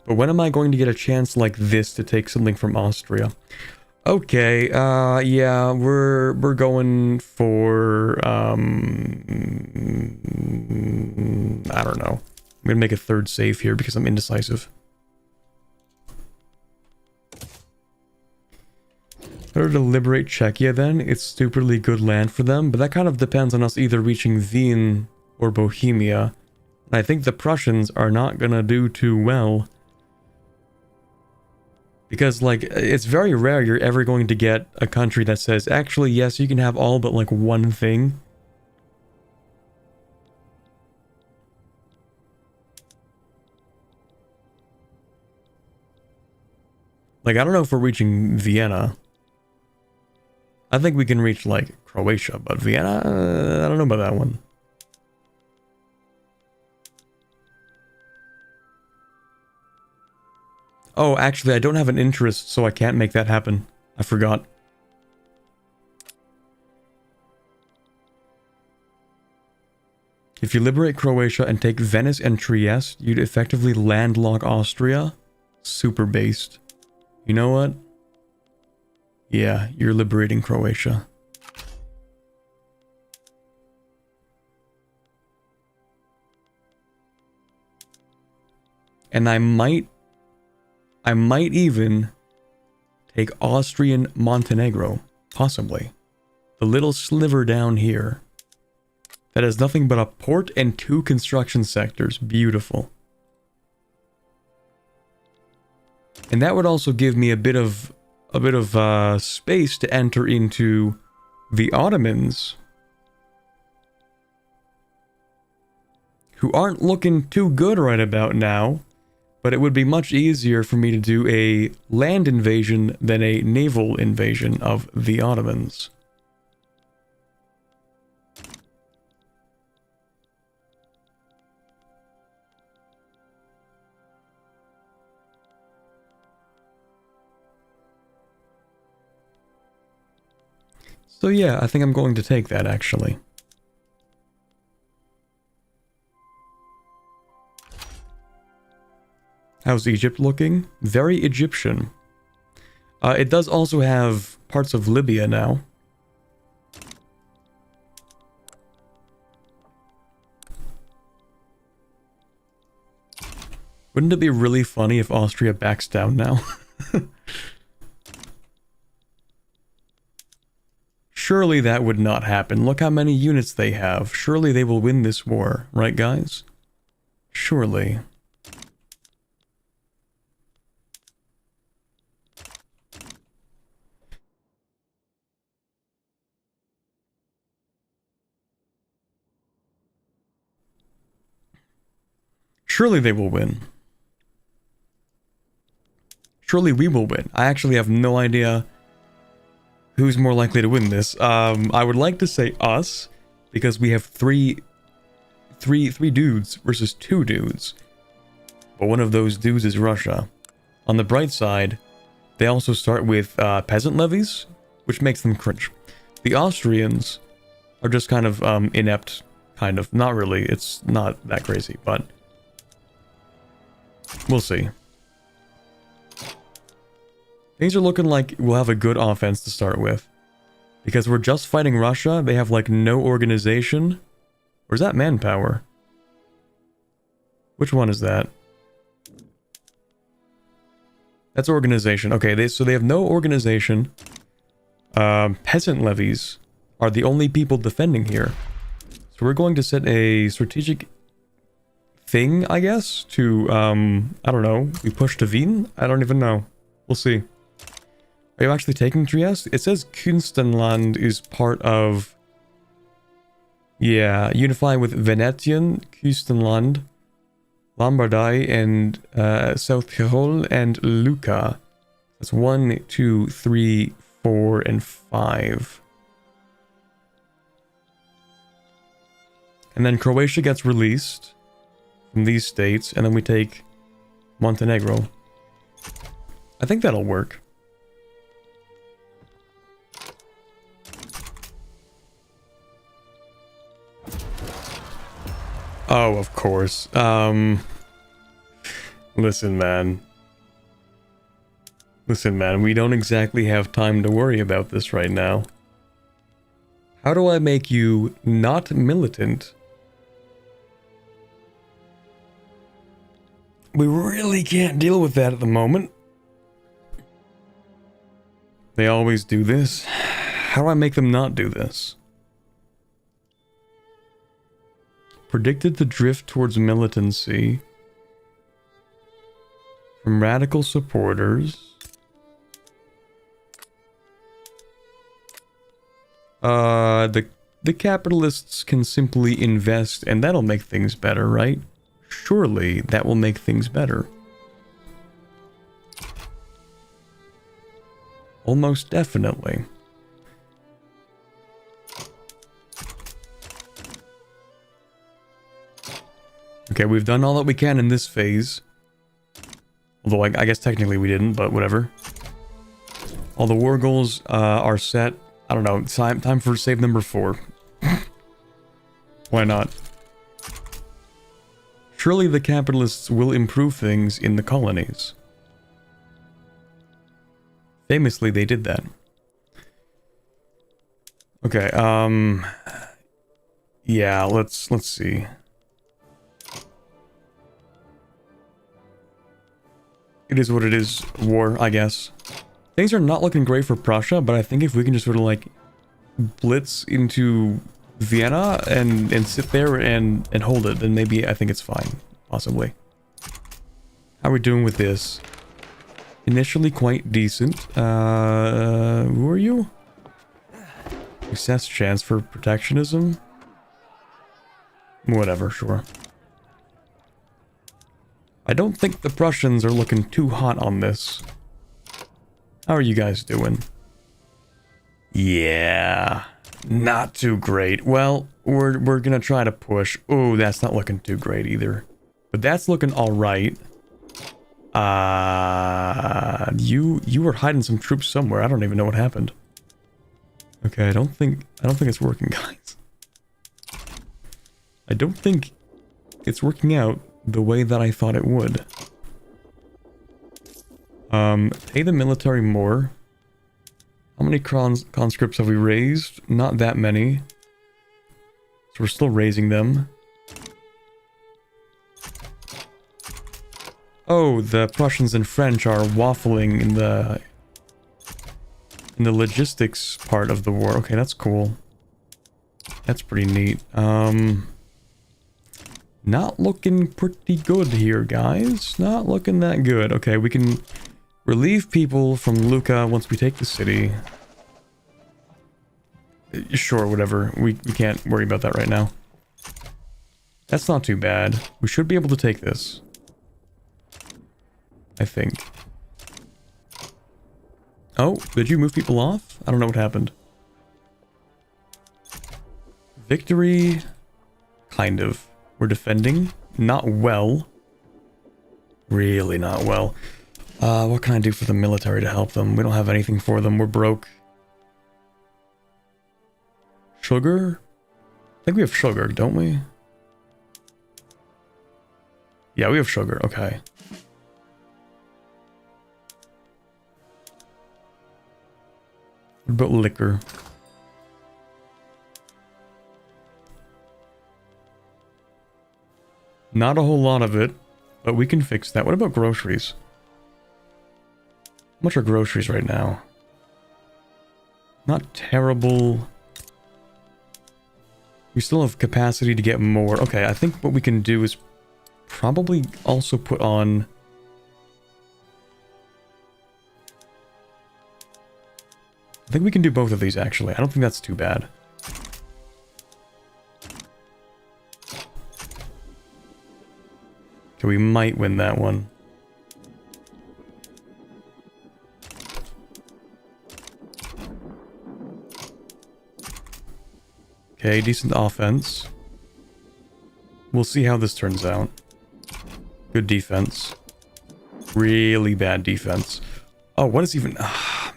But when am I going to get a chance like this to take something from Austria? Okay, yeah, we're going for, I don't know. I'm gonna make a 3rd save here because I'm indecisive. Better to liberate Czechia then. It's stupidly good land for them, but that kind of depends on us either reaching Wien or Bohemia. And I think the Prussians are not gonna do too well. Because, like, it's very rare you're ever going to get a country that says, actually, yes, you can have all but, like, one thing. Like, I don't know if we're reaching Vienna. I think we can reach, like, Croatia, but Vienna? I don't know about that one. Oh, actually, I don't have an interest, so I can't make that happen. I forgot. If you liberate Croatia and take Venice and Trieste, you'd effectively landlock Austria. Super based. You know what? Yeah, you're liberating Croatia. And I might even take Austrian Montenegro, possibly. The little sliver down here. That has nothing but a port and 2 construction sectors. Beautiful. And that would also give me a bit of space to enter into the Ottomans, who aren't looking too good right about now. But it would be much easier for me to do a land invasion than a naval invasion of the Ottomans. So yeah, I think I'm going to take that, actually. How's Egypt looking? Very Egyptian. It does also have parts of Libya now. Wouldn't it be really funny if Austria backs down now? Surely that would not happen. Look how many units they have. Surely they will win this war, right guys? Surely. Surely they will win. Surely we will win. I actually have no idea who's more likely to win this. I would like to say us, because we have three dudes versus 2 dudes. But one of those dudes is Russia. On the bright side, they also start with peasant levies, which makes them cringe. The Austrians are just kind of inept, kind of. Not really, it's not that crazy, but we'll see. Things are looking like we'll have a good offense to start with. Because we're just fighting Russia, they have like no organization. Or is that manpower? Which one is that? That's organization. Okay, so they have no organization. Peasant levies are the only people defending here. So we're going to set a strategic thing, I guess, to, I don't know, we push to Wien? I don't even know. We'll see. Are you actually taking Trieste? It says Künstenland is part of... Yeah, unify with Venetian, Künstenland, Lombardy, and South Tyrol, and Lucca. That's 1, 2, 3, 4, and 5. And then Croatia gets released from these states, and then we take Montenegro. I think that'll work. Oh, of course. Listen, man. Listen, man, we don't exactly have time to worry about this right now. How do I make you not militant? We really can't deal with that at the moment. They always do this. How do I make them not do this? Predicted to drift towards militancy from radical supporters. The capitalists can simply invest and that'll make things better, right? Surely that will make things better. Almost definitely. Okay, we've done all that we can in this phase. Although I guess technically we didn't, but whatever. All the war goals are set. I don't know, time for save number 4. Why not? Surely the capitalists will improve things in the colonies. Famously, they did that. Okay, yeah, let's see. It is what it is, war, I guess. Things are not looking great for Prussia, but I think if we can just sort of like blitz into Vienna and sit there and hold it, then maybe I think it's fine, possibly. How are we doing with this? Initially quite decent. Who are you? Success chance for protectionism? Whatever, sure. I don't think the Prussians are looking too hot on this. How are you guys doing? Yeah, not too great. Well, we're gonna try to push. Oh, that's not looking too great either. But that's looking all right. You were hiding some troops somewhere. I don't even know what happened. Okay, I don't think it's working, guys. I don't think it's working out the way that I thought it would. Pay the military more. How many conscripts have we raised? Not that many. So we're still raising them. Oh, the Prussians and French are waffling in the logistics part of the war. Okay, that's cool. That's pretty neat. Not looking pretty good here, guys. Not looking that good. Okay, we can relieve people from Lucca once we take the city. Sure, whatever. We can't worry about that right now. That's not too bad. We should be able to take this. I think. Oh, did you move people off? I don't know what happened. Victory. Kind of. We're defending. Not well. Really not well. What can I do for the military to help them? We don't have anything for them. We're broke. Sugar? I think we have sugar, don't we? Yeah, we have sugar. Okay. What about liquor? Not a whole lot of it, but we can fix that. What about groceries? How much are groceries right now? Not terrible. We still have capacity to get more. Okay, I think what we can do is probably also put on... I think we can do both of these, actually. I don't think that's too bad. Okay, we might win that one. Okay, decent offense. We'll see how this turns out. Good defense. Really bad defense. Oh, what is even...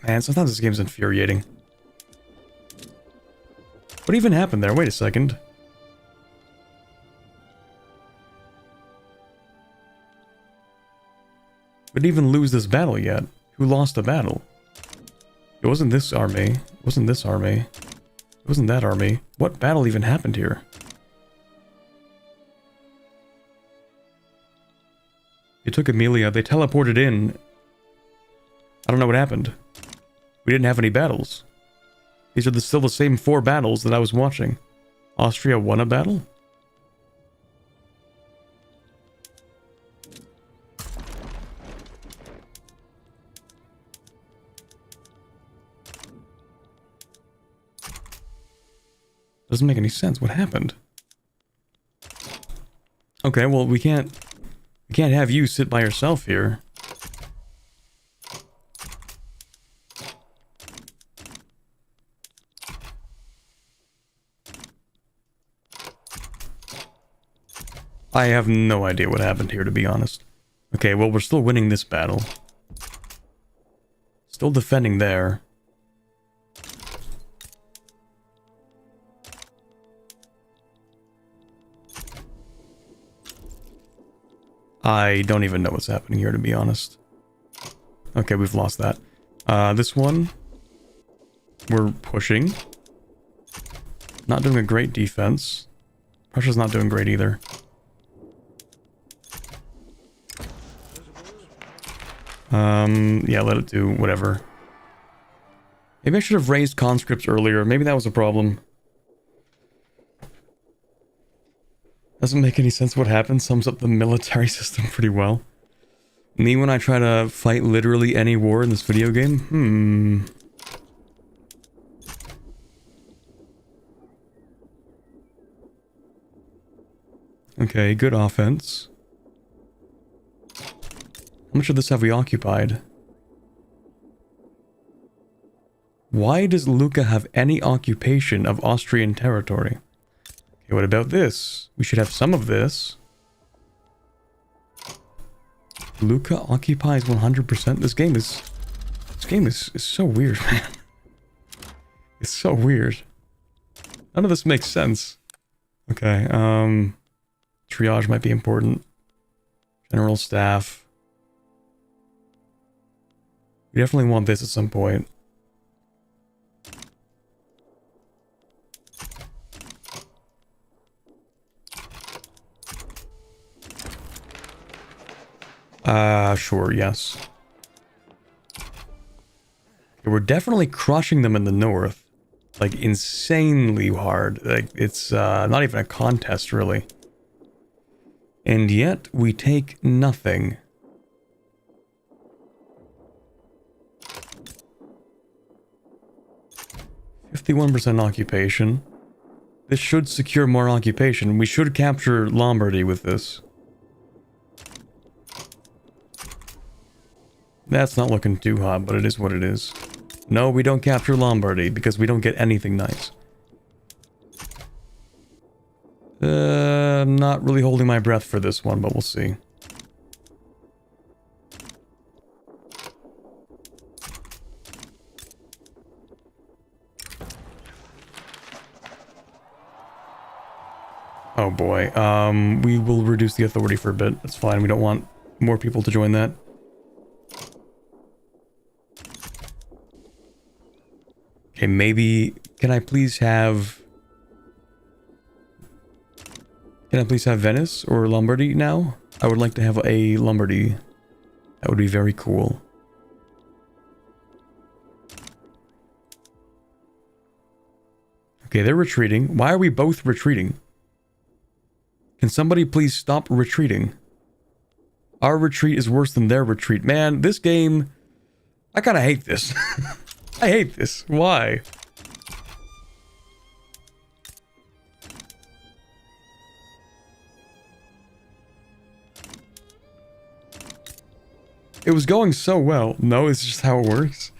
man, sometimes this game's infuriating. What even happened there? Wait a second. We didn't even lose this battle yet. Who lost the battle? It wasn't this army. It wasn't this army. It wasn't that army. What battle even happened here? They took Amelia. They teleported in. I don't know what happened. We didn't have any battles. These are still the same 4 battles that I was watching. Austria won a battle? Doesn't make any sense. What happened? Okay, well, we can't have you sit by yourself here. I have no idea what happened here, to be honest. Okay, well, we're still winning this battle. Still defending there. I don't even know what's happening here, to be honest. Okay, we've lost that. This one, we're pushing. Not doing a great defense. Russia's not doing great either. Yeah, let it do whatever. Maybe I should have raised conscripts earlier. Maybe that was a problem. Doesn't make any sense what happened. Sums up the military system pretty well. Me when I try to fight literally any war in this video game? Okay, good offense. How much of this have we occupied? Why does Lucca have any occupation of Austrian territory? Okay, what about this? We should have some of this. Lucca occupies 100%. This game is so weird, man. It's so weird. None of this makes sense. Okay, triage might be important. General staff. We definitely want this at some point. Sure, yes. Okay, we're definitely crushing them in the north. Like, insanely hard. Like, it's, not even a contest, really. And yet, we take nothing. %51 occupation. This should secure more occupation. We should capture Lombardy with this. That's not looking too hot, but it is what it is. No, we don't capture Lombardy, because we don't get anything nice. I'm not really holding my breath for this one, but we'll see. Oh boy, we will reduce the authority for a bit. That's fine, we don't want more people to join that. Okay, maybe... Can I please have Venice or Lombardy now? I would like to have a Lombardy. That would be very cool. Okay, they're retreating. Why are we both retreating? Can somebody please stop retreating? Our retreat is worse than their retreat. Man, this game... I kinda hate this. I hate this. Why? It was going so well. No, it's just how it works.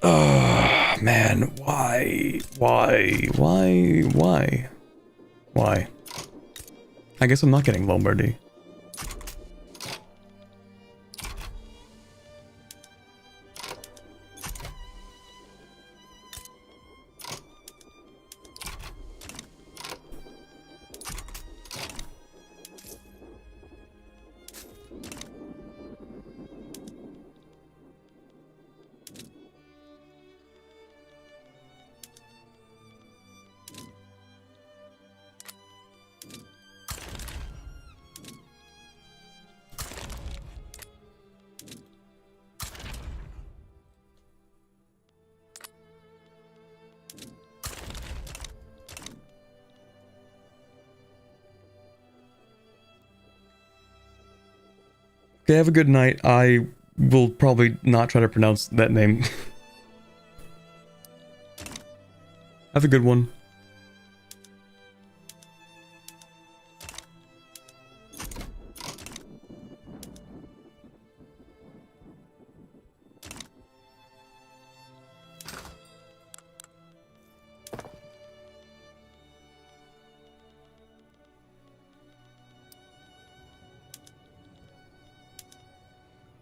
Oh, man. Why? Why? I guess I'm not getting Lombardy. Okay, have a good night. I will probably not try to pronounce that name. Have a good one.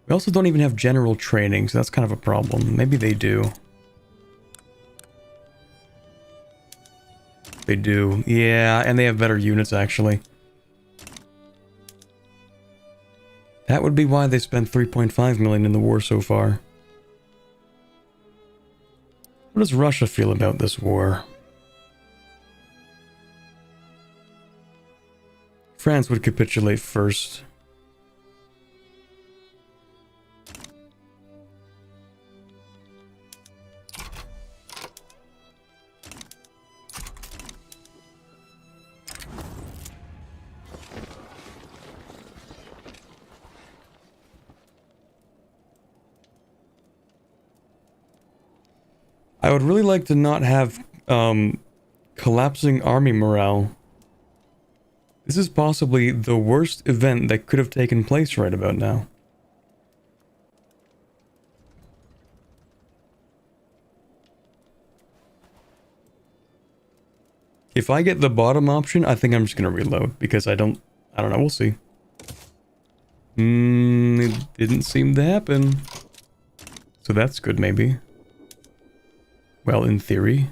We also don't even have general training, so that's kind of a problem. Maybe they do. They do. Yeah, and they have better units, actually. That would be why they spent 3.5 million in the war so far. What does Russia feel about this war? France would capitulate first. I would really like to not have collapsing army morale. This is possibly the worst event that could have taken place right about now. If I get the bottom option, I think I'm just gonna reload because I don't know, we'll see. It didn't seem to happen. So that's good, maybe. Well, in theory.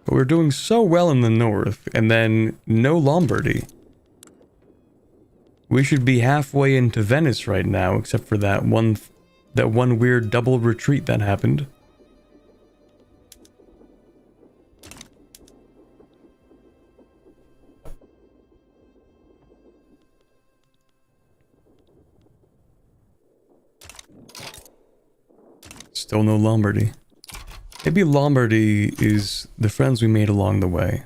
But we're doing so well in the north, and then no Lombardy. We should be halfway into Venice right now, except for that one weird double retreat that happened. Still no Lombardy. Maybe Lombardy is the friends we made along the way.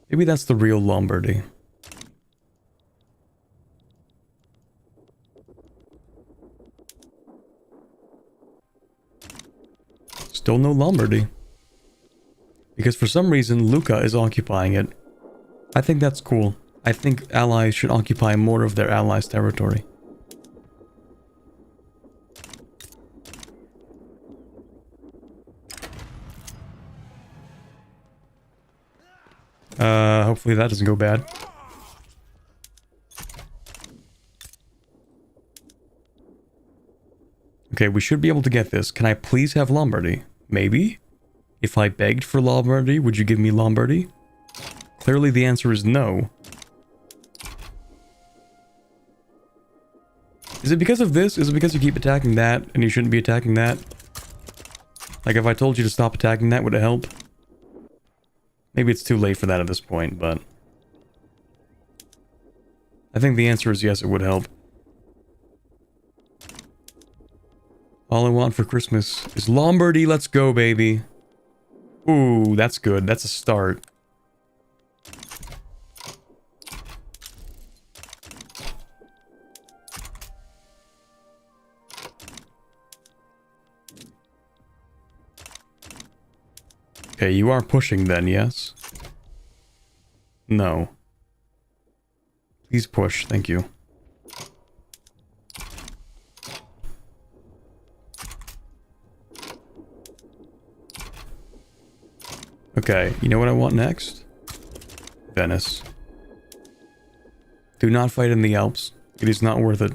Maybe that's the real Lombardy. Still no Lombardy. Because for some reason, Lucca is occupying it. I think that's cool. I think allies should occupy more of their allies' territory. Hopefully that doesn't go bad. Okay, we should be able to get this. Can I please have Lombardy? Maybe? If I begged for Lombardy, would you give me Lombardy? Clearly the answer is no. Is it because of this? Is it because you keep attacking that and you shouldn't be attacking that? Like if I told you to stop attacking that, would it help? Maybe it's too late for that at this point, but... I think the answer is yes, it would help. All I want for Christmas is Lombardy, let's go, baby. Ooh, that's good. That's a start. Okay, you are pushing then, yes? No. Please push, thank you. Okay, you know what I want next? Venice. Do not fight in the Alps. It is not worth it.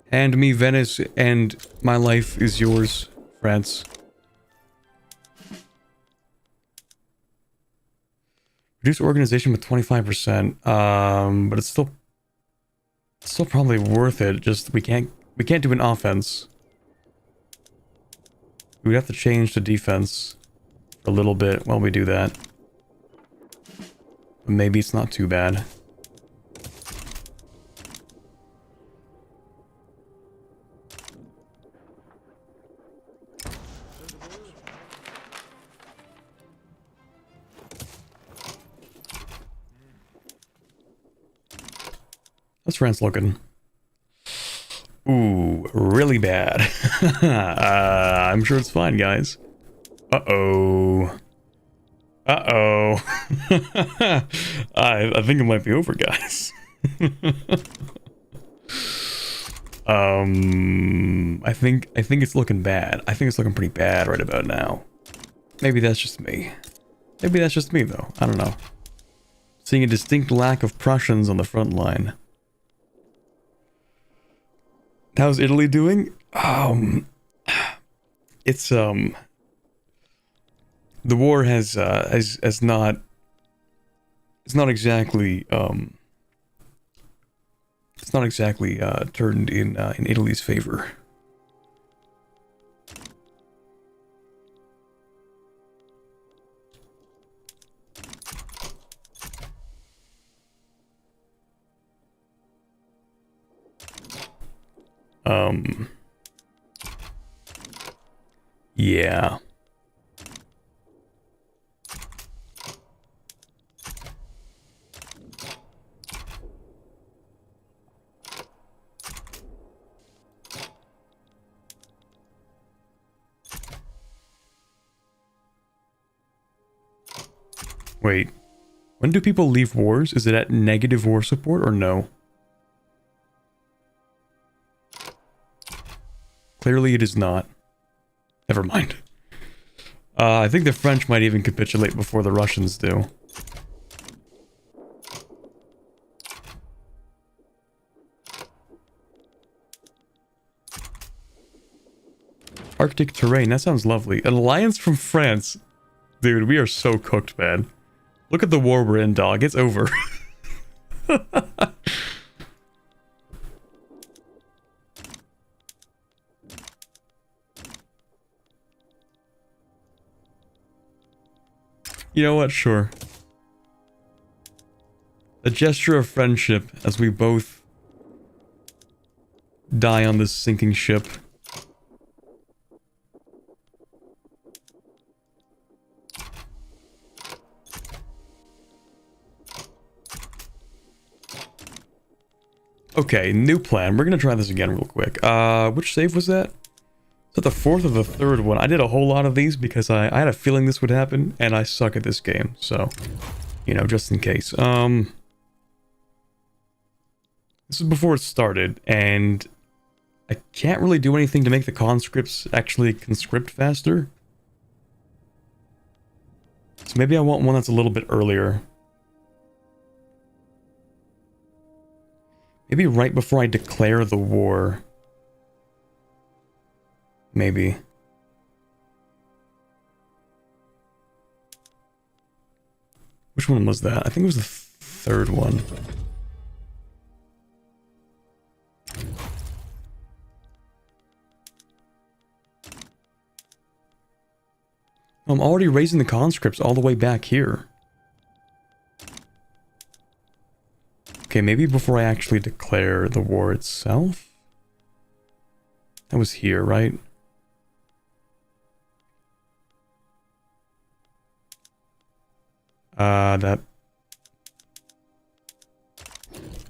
Hand me Venice and my life is yours, France. Reduce organization with 25%. But it's still probably worth it. Just we can't do an offense. We'd have to change to defense for a little bit while we do that. But maybe it's not too bad. How's France looking? Ooh, really bad. I'm sure it's fine, guys. Uh-oh. Uh-oh. I think it might be over, guys. I think it's looking bad. I think it's looking pretty bad right about now. Maybe that's just me. Maybe that's just me, though. I don't know. Seeing a distinct lack of Prussians on the front line. How's Italy doing? It's the war has not. It's not exactly turned in Italy's favor. Yeah. Wait. When do people leave wars? Is it at negative war support or no? Clearly it is not. Never mind. I think the French might even capitulate before the Russians do. Arctic terrain, that sounds lovely. An alliance from France. Dude, we are so cooked, man. Look at the war we're in, dog. It's over. You know what? Sure. A gesture of friendship as we both die on this sinking ship. Okay, new plan. We're gonna try this again real quick. Which save was that? Is that the fourth or the third one? I did a whole lot of these because I had a feeling this would happen, and I suck at this game, so, you know, just in case. This is before it started, and I can't really do anything to make the conscripts actually conscript faster. So maybe I want one that's a little bit earlier. Maybe right before I declare the war. Maybe. Which one was that? I think it was the third one. I'm already raising the conscripts all the way back here. Okay, maybe before I actually declare the war itself? That was here, right? That...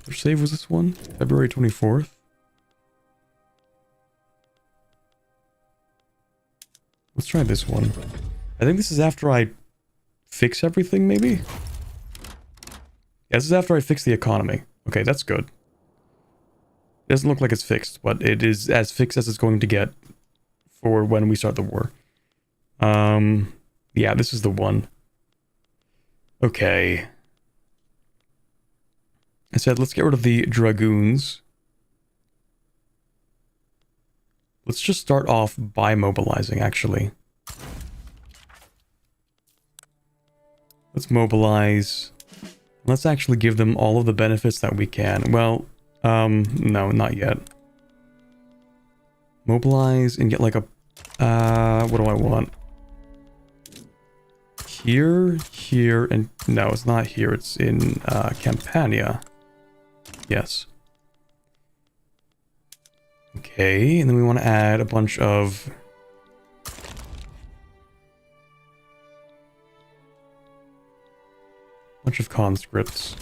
Which save was this one? February 24th? Let's try this one. I think this is after I fix everything, maybe? Yeah, this is after I fix the economy. Okay, that's good. It doesn't look like it's fixed, but it is as fixed as it's going to get for when we start the war. Yeah, this is the one. Okay. I said, let's get rid of the dragoons. Let's just start off by mobilizing, actually. Let's mobilize. Let's actually give them all of the benefits that we can. Well, no, not yet. Mobilize and get like a, what do I want? Here, here, and no, it's not here. It's in, Campania. Yes. Okay, and then we want to add a bunch of... conscripts.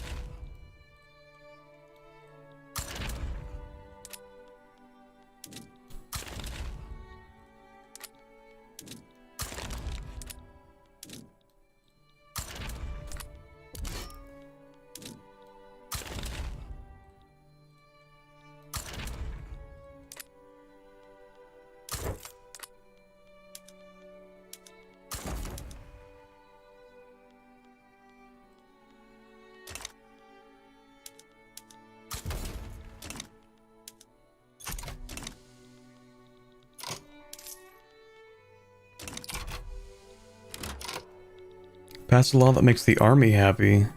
Pass a law that makes the army happy.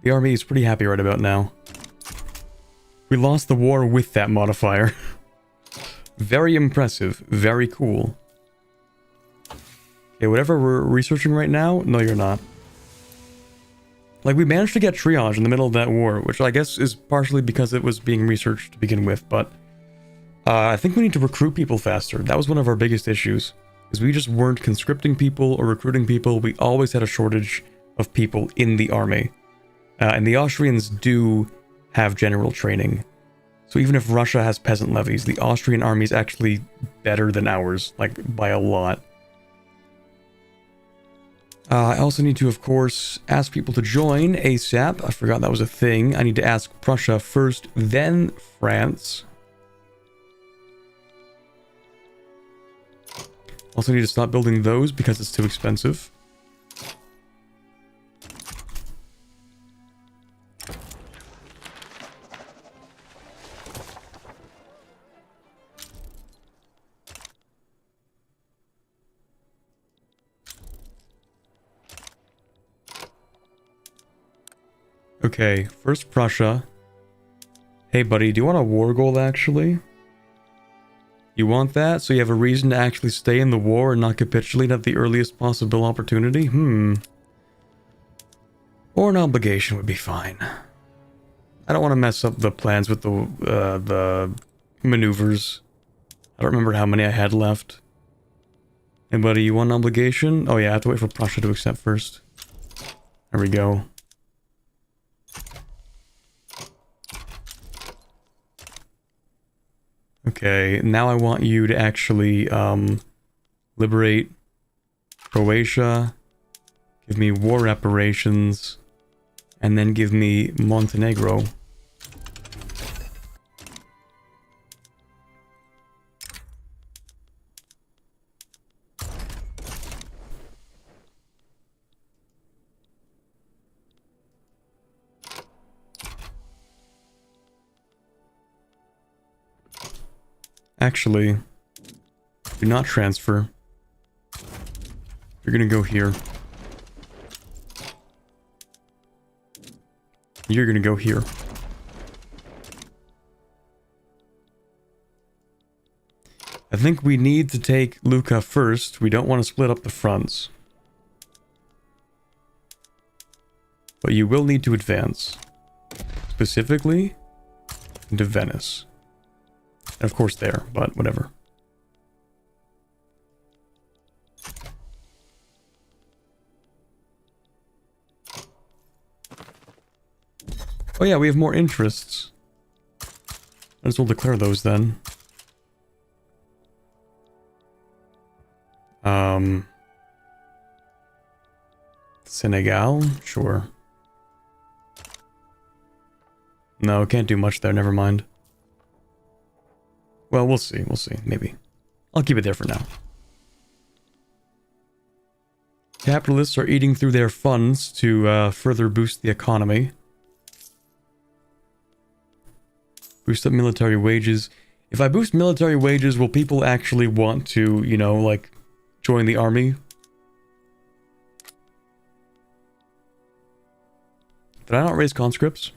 The army is pretty happy right about now. We lost the war with that modifier. Very impressive. Very cool. Okay, whatever we're researching right now, no you're not. Like, we managed to get triage in the middle of that war, which I guess is partially because it was being researched to begin with, but... I think we need to recruit people faster. That was one of our biggest issues. Is we just weren't conscripting people or recruiting people. We always had a shortage of people in the army. And the Austrians do have general training. So even if Russia has peasant levies, the Austrian army is actually better than ours, like by a lot. I also need to, of course, ask people to join ASAP. I forgot that was a thing. I need to ask Prussia first, then France. Also need to stop building those because it's too expensive. Okay, first Prussia. Hey buddy, do you want a war goal actually? You want that so you have a reason to actually stay in the war and not capitulate at the earliest possible opportunity? Or an obligation would be fine. I don't want to mess up the plans with the maneuvers. I don't remember how many I had left. Hey buddy, you want an obligation? Oh yeah, I have to wait for Prussia to accept first. There we go. Okay, now I want you to actually liberate Croatia, give me war reparations, and then give me Montenegro. Actually, do not transfer. You're gonna go here. You're gonna go here. I think we need to take Lucca first. We don't want to split up the fronts. But you will need to advance. Specifically, into Venice. And of course there, but whatever. Oh yeah, we have more interests. Might as well declare those then. Senegal? Sure. No, can't do much there, never mind. Well, we'll see, maybe. I'll keep it there for now. Capitalists are eating through their funds to further boost the economy. Boost up military wages. If I boost military wages, will people actually want to, you know, like, join the army? Did I not raise conscripts?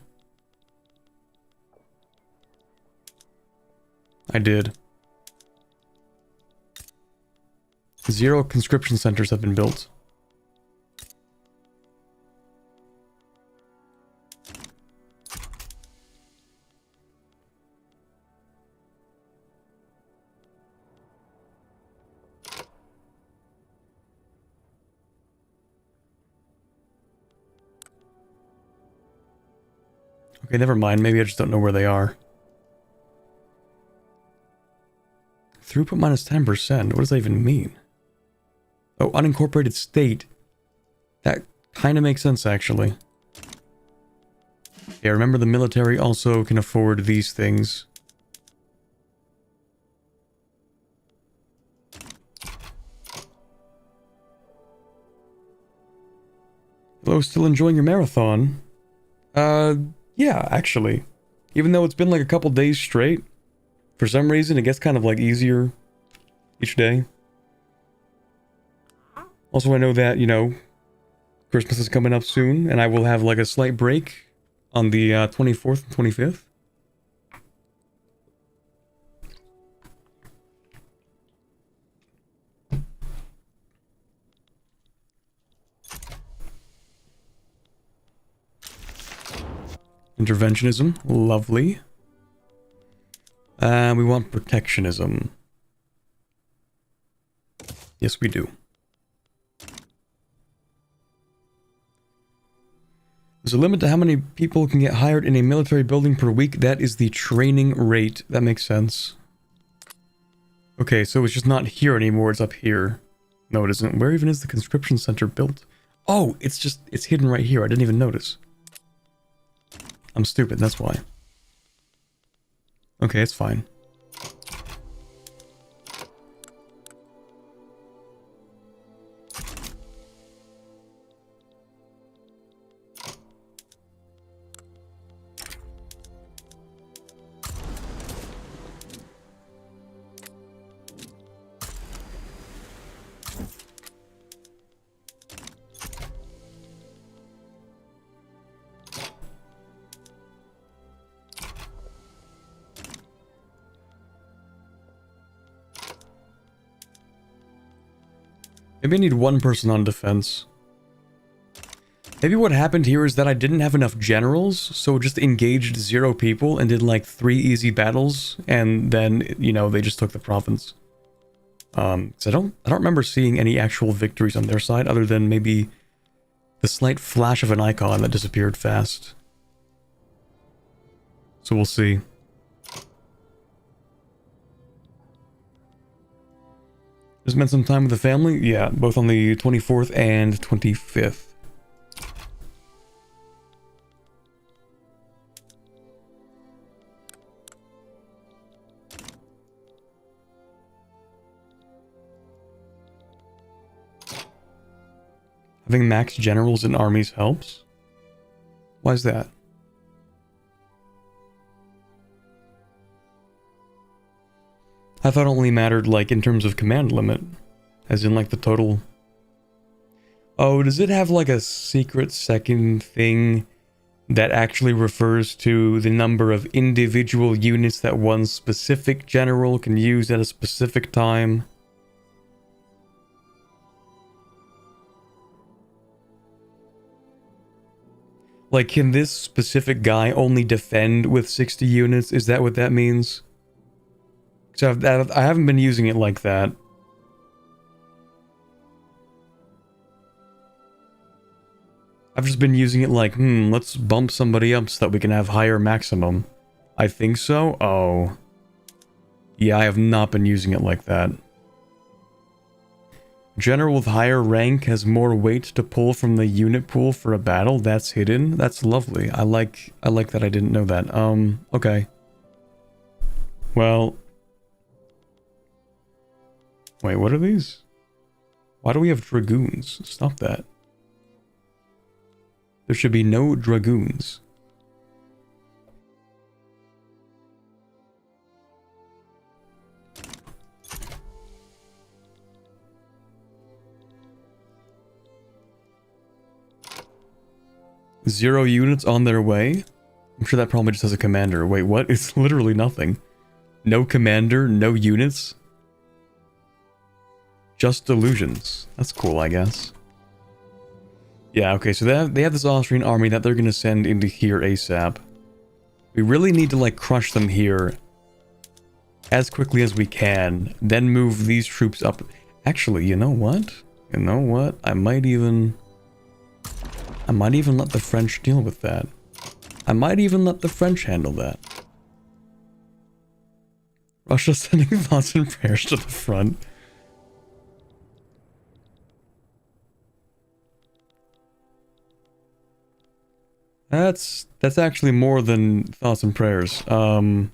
I did. 0 conscription centers have been built. Okay, never mind. Maybe I just don't know where they are. Throughput minus 10%. What does that even mean? Oh, unincorporated state. That kind of makes sense, actually. Yeah, remember the military also can afford these things. Hello, still enjoying your marathon? Yeah, actually. Even though it's been like a couple days straight, for some reason it gets kind of like easier each day. Also, I know that, you know, Christmas is coming up soon, and I will have like a slight break on the 24th and 25th. Interventionism, lovely. We want protectionism. Yes, we do. There's a limit to how many people can get hired in a military building per week. That is the training rate. That makes sense. Okay, so it's just not here anymore. It's up here. No, it isn't. Where even is the conscription center built? Oh, it's hidden right here. I didn't even notice. I'm stupid, that's why. Okay, it's fine. Maybe I need one person on defense. Maybe what happened here is that I didn't have enough generals, so just engaged 0 people and did like 3 easy battles, and then, you know, they just took the province. So I don't remember seeing any actual victories on their side, other than maybe the slight flash of an icon that disappeared fast. So we'll see. Just spent some time with the family? Yeah, both on the 24th and 25th. Having max generals in armies helps? Why is that? I thought it only mattered, like, in terms of command limit. As in, like, the total... Oh, does it have, like, a secret second thing that actually refers to the number of individual units that one specific general can use at a specific time? Like, can this specific guy only defend with 60 units? Is that what that means? So I haven't been using it like that. I've just been using it like, let's bump somebody up so that we can have higher maximum. I think so? Oh. Yeah, I have not been using it like that. General with higher rank has more weight to pull from the unit pool for a battle. That's hidden. That's lovely. I like that I didn't know that. Okay. Well. Wait, what are these? Why do we have dragoons? Stop that. There should be no dragoons. Zero units on their way? I'm sure that probably just has a commander. Wait, what? It's literally nothing. No commander, no units? Just delusions. That's cool, I guess. Yeah, okay, so they have this Austrian army that they're gonna send into here ASAP. We really need to, like, crush them here as quickly as we can, then move these troops up. Actually, you know what? You know what? I might even let the French deal with that. I might even let the French handle that. Russia sending thoughts and prayers to the front. That's actually more than thoughts and prayers. On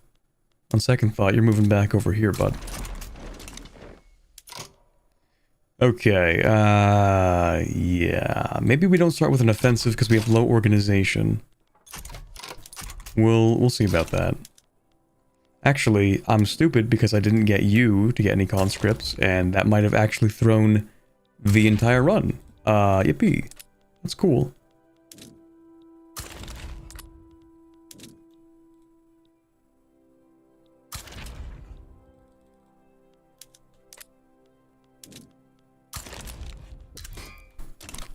second thought, you're moving back over here, bud. Okay, yeah. Maybe we don't start with an offensive because we have low organization. We'll see about that. Actually, I'm stupid because I didn't get you to get any conscripts, and that might have actually thrown the entire run. Yippee. That's cool.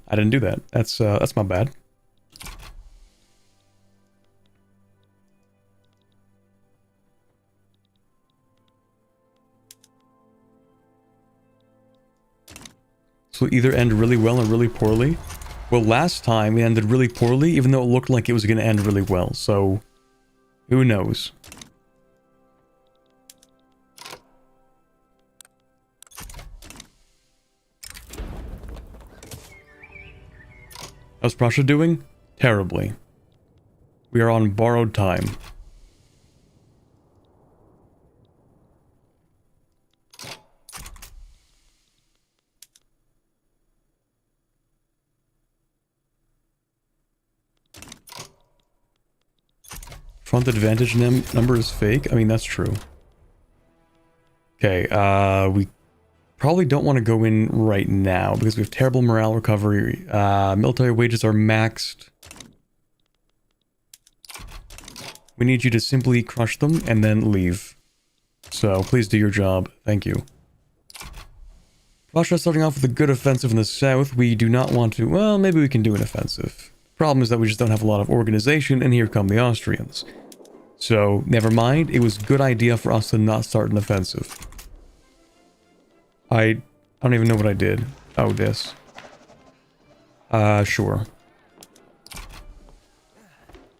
I didn't do that. That's my bad. So either end really well or really poorly. Well, last time it ended really poorly, even though it looked like it was going to end really well. So, who knows? How's Prussia doing? Terribly. We are on borrowed time. Front advantage number is fake? I mean, that's true. Okay, we probably don't want to go in right now because we have terrible morale recovery. Military wages are maxed. We need you to simply crush them and then leave. So please do your job. Thank you. Russia starting off with a good offensive in the south. We do not want to... Well, maybe we can do an offensive. Problem is that we just don't have a lot of organization, and here come the Austrians. So, never mind. It was a good idea for us to not start an offensive. I don't even know what I did. Oh, this. Sure.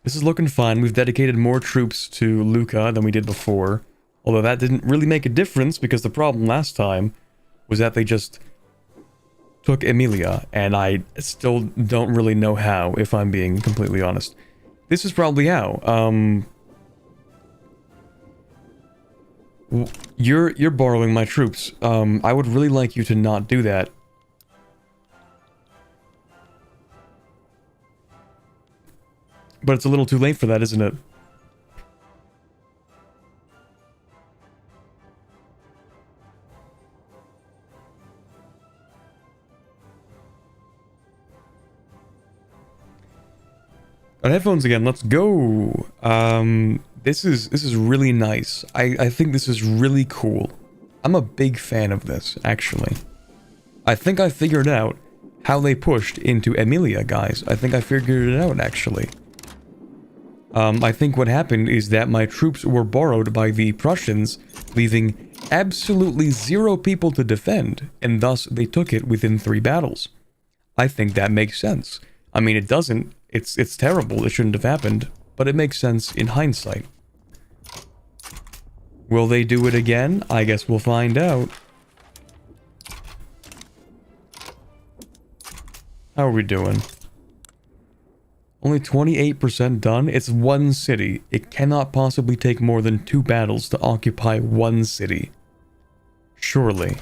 This is looking fine. We've dedicated more troops to Lucca than we did before. Although that didn't really make a difference, because the problem last time was that they just took Emilia, and I still don't really know how, if I'm being completely honest. This is probably how. You're borrowing my troops. I would really like you to not do that. But it's a little too late for that, isn't it? On headphones again, let's go. This is really nice. I think this is really cool. I'm a big fan of this, actually. I think I figured out how they pushed into Emilia, guys. I think I figured it out, actually. I think what happened is that my troops were borrowed by the Prussians, leaving absolutely 0 people to defend, and thus they took it within 3 battles. I think that makes sense. I mean, it doesn't. It's terrible. It shouldn't have happened, but it makes sense in hindsight. Will they do it again? I guess we'll find out. How are we doing? Only 28% done? It's 1 city. It cannot possibly take more than 2 battles to occupy 1 city. Surely.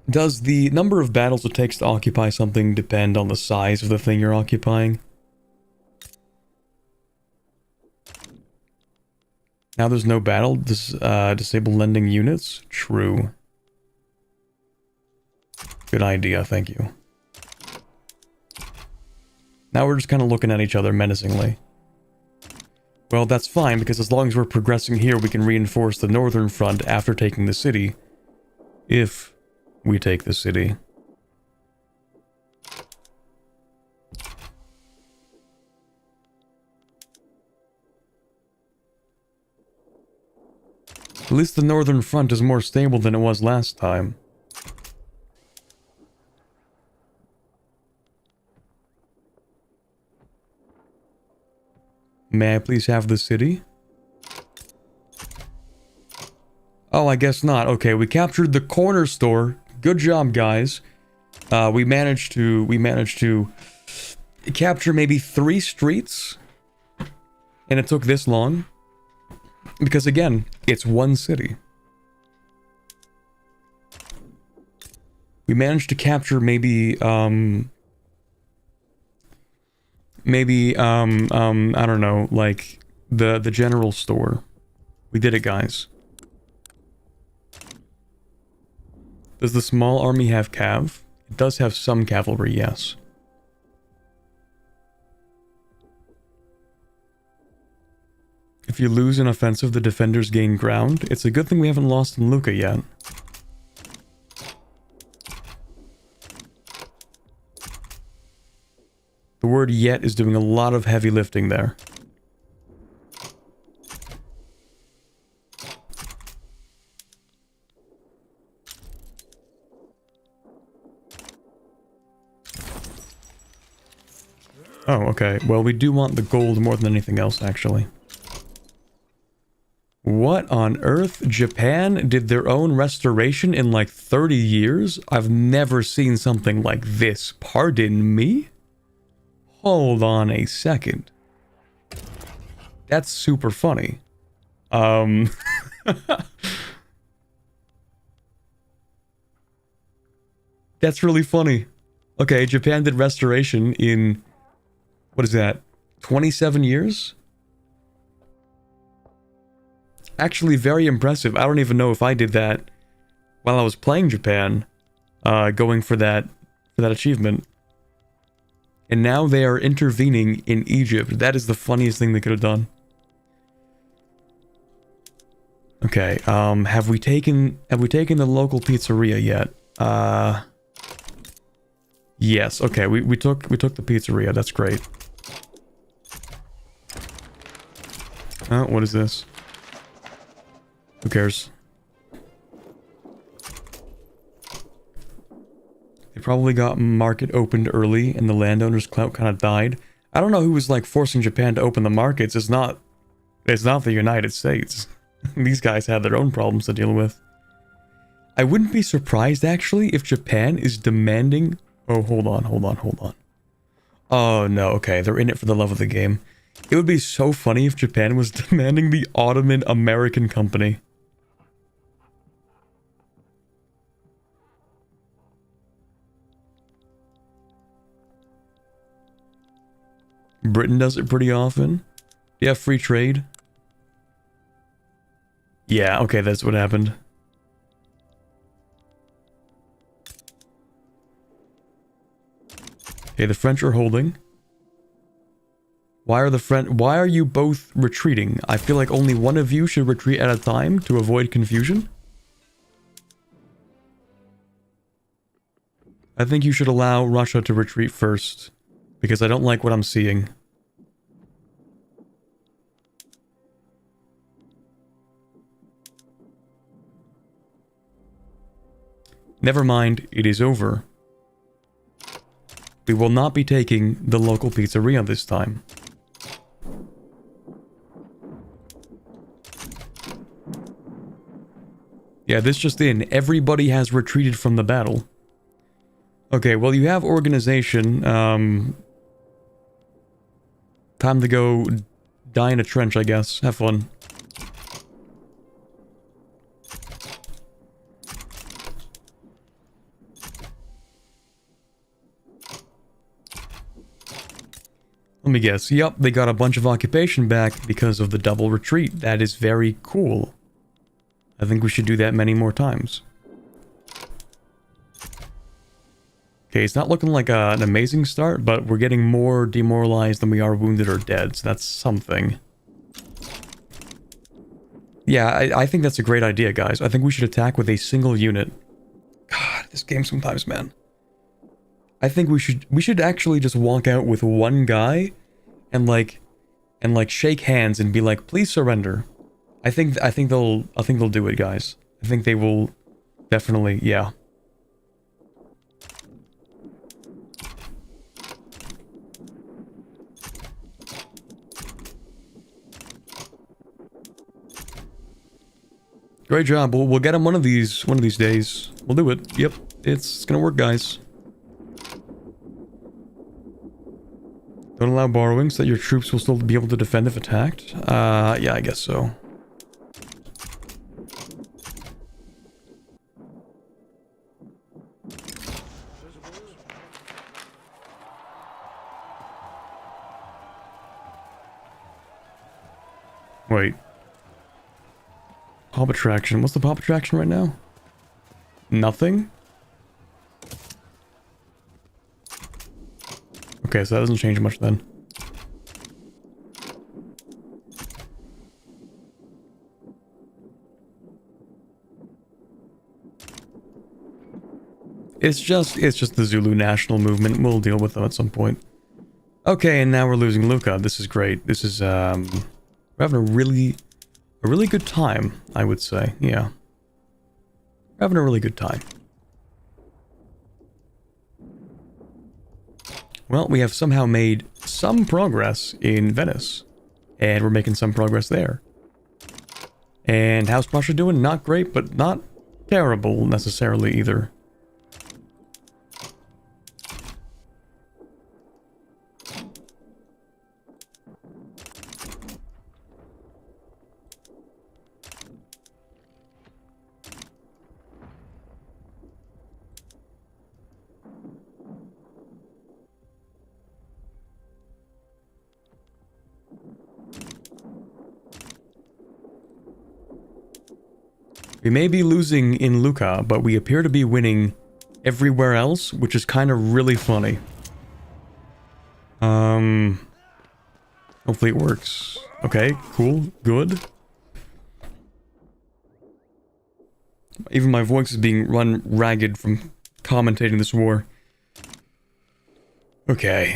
Does the number of battles it takes to occupy something depend on the size of the thing you're occupying? Now there's no battle. Disable lending units? True. Good idea, thank you. Now we're just kind of looking at each other menacingly. Well, that's fine, because as long as we're progressing here, we can reinforce the northern front after taking the city. If we take the city. At least the northern front is more stable than it was last time. May I please have the city? Oh, I guess not. Okay, we captured the corner store. Good job, guys. We managed to capture maybe 3 streets. And it took this long. Because again, it's 1 city. We managed to capture maybe, I don't know, like, the general store. We did it, guys. Does the small army have cav? It does have some cavalry, yes. If you lose an offensive, the defenders gain ground. It's a good thing we haven't lost in Lucca yet. The word yet is doing a lot of heavy lifting there. Oh, okay. Well, we do want the gold more than anything else, actually. What on earth? Japan did their own restoration in like 30 years? I've never seen something like this. Pardon me? Hold on a second. That's super funny. That's really funny. Okay, Japan did restoration in... What is that? 27 years? Actually, very impressive. I don't even know if I did that while I was playing Japan, going for that achievement. And now they are intervening in Egypt. That is the funniest thing they could have done. Okay, have we taken the local pizzeria yet? Yes, okay, we took the pizzeria, that's great. Oh, what is this? Who cares? They probably got market opened early and the landowner's clout kind of died. I don't know who was like forcing Japan to open the markets. It's not the United States. These guys had their own problems to deal with. I wouldn't be surprised actually if Japan is demanding... Oh, hold on. Oh no, okay, they're in it for the love of the game. It would be so funny if Japan was demanding the Ottoman American company. Britain does it pretty often. Yeah, free trade. Yeah, okay, that's what happened. Okay, the French are holding. Why are you both retreating? I feel like only one of you should retreat at a time to avoid confusion. I think you should allow Russia to retreat first, because I don't like what I'm seeing. Never mind, it is over. We will not be taking the local pizzeria this time. Yeah, this just in. Everybody has retreated from the battle. Okay, well you have organization. Time to go die in a trench, I guess. Have fun. Let me guess. Yup, they got a bunch of occupation back because of the double retreat. That is very cool. I think we should do that many more times. Okay, it's not looking like an amazing start, but we're getting more demoralized than we are wounded or dead, so that's something. Yeah, I think that's a great idea, guys. I think we should attack with a single unit. God, this game sometimes, man. I think we should actually just walk out with one guy and like shake hands and be like, please surrender. I think they'll do it, guys. I think they will definitely, yeah. Great job. We'll get him one of these days. We'll do it. Yep, it's gonna work, guys. Don't allow borrowing so that your troops will still be able to defend if attacked. Yeah, I guess so. Wait. Pop attraction. What's the pop attraction right now? Nothing? Okay, so that doesn't change much then. It's just the Zulu national movement. We'll deal with them at some point. Okay, and now we're losing Luca. This is great. This is we're having a really good time, I would say. Yeah. We're having a really good time. Well, we have somehow made some progress in Venice. And we're making some progress there. And how's Prussia doing? Not great, but not terrible necessarily either. We may be losing in Lucca, but we appear to be winning everywhere else, which is kind of really funny. Hopefully it works. Okay, cool, good. Even my voice is being run ragged from commentating this war. Okay,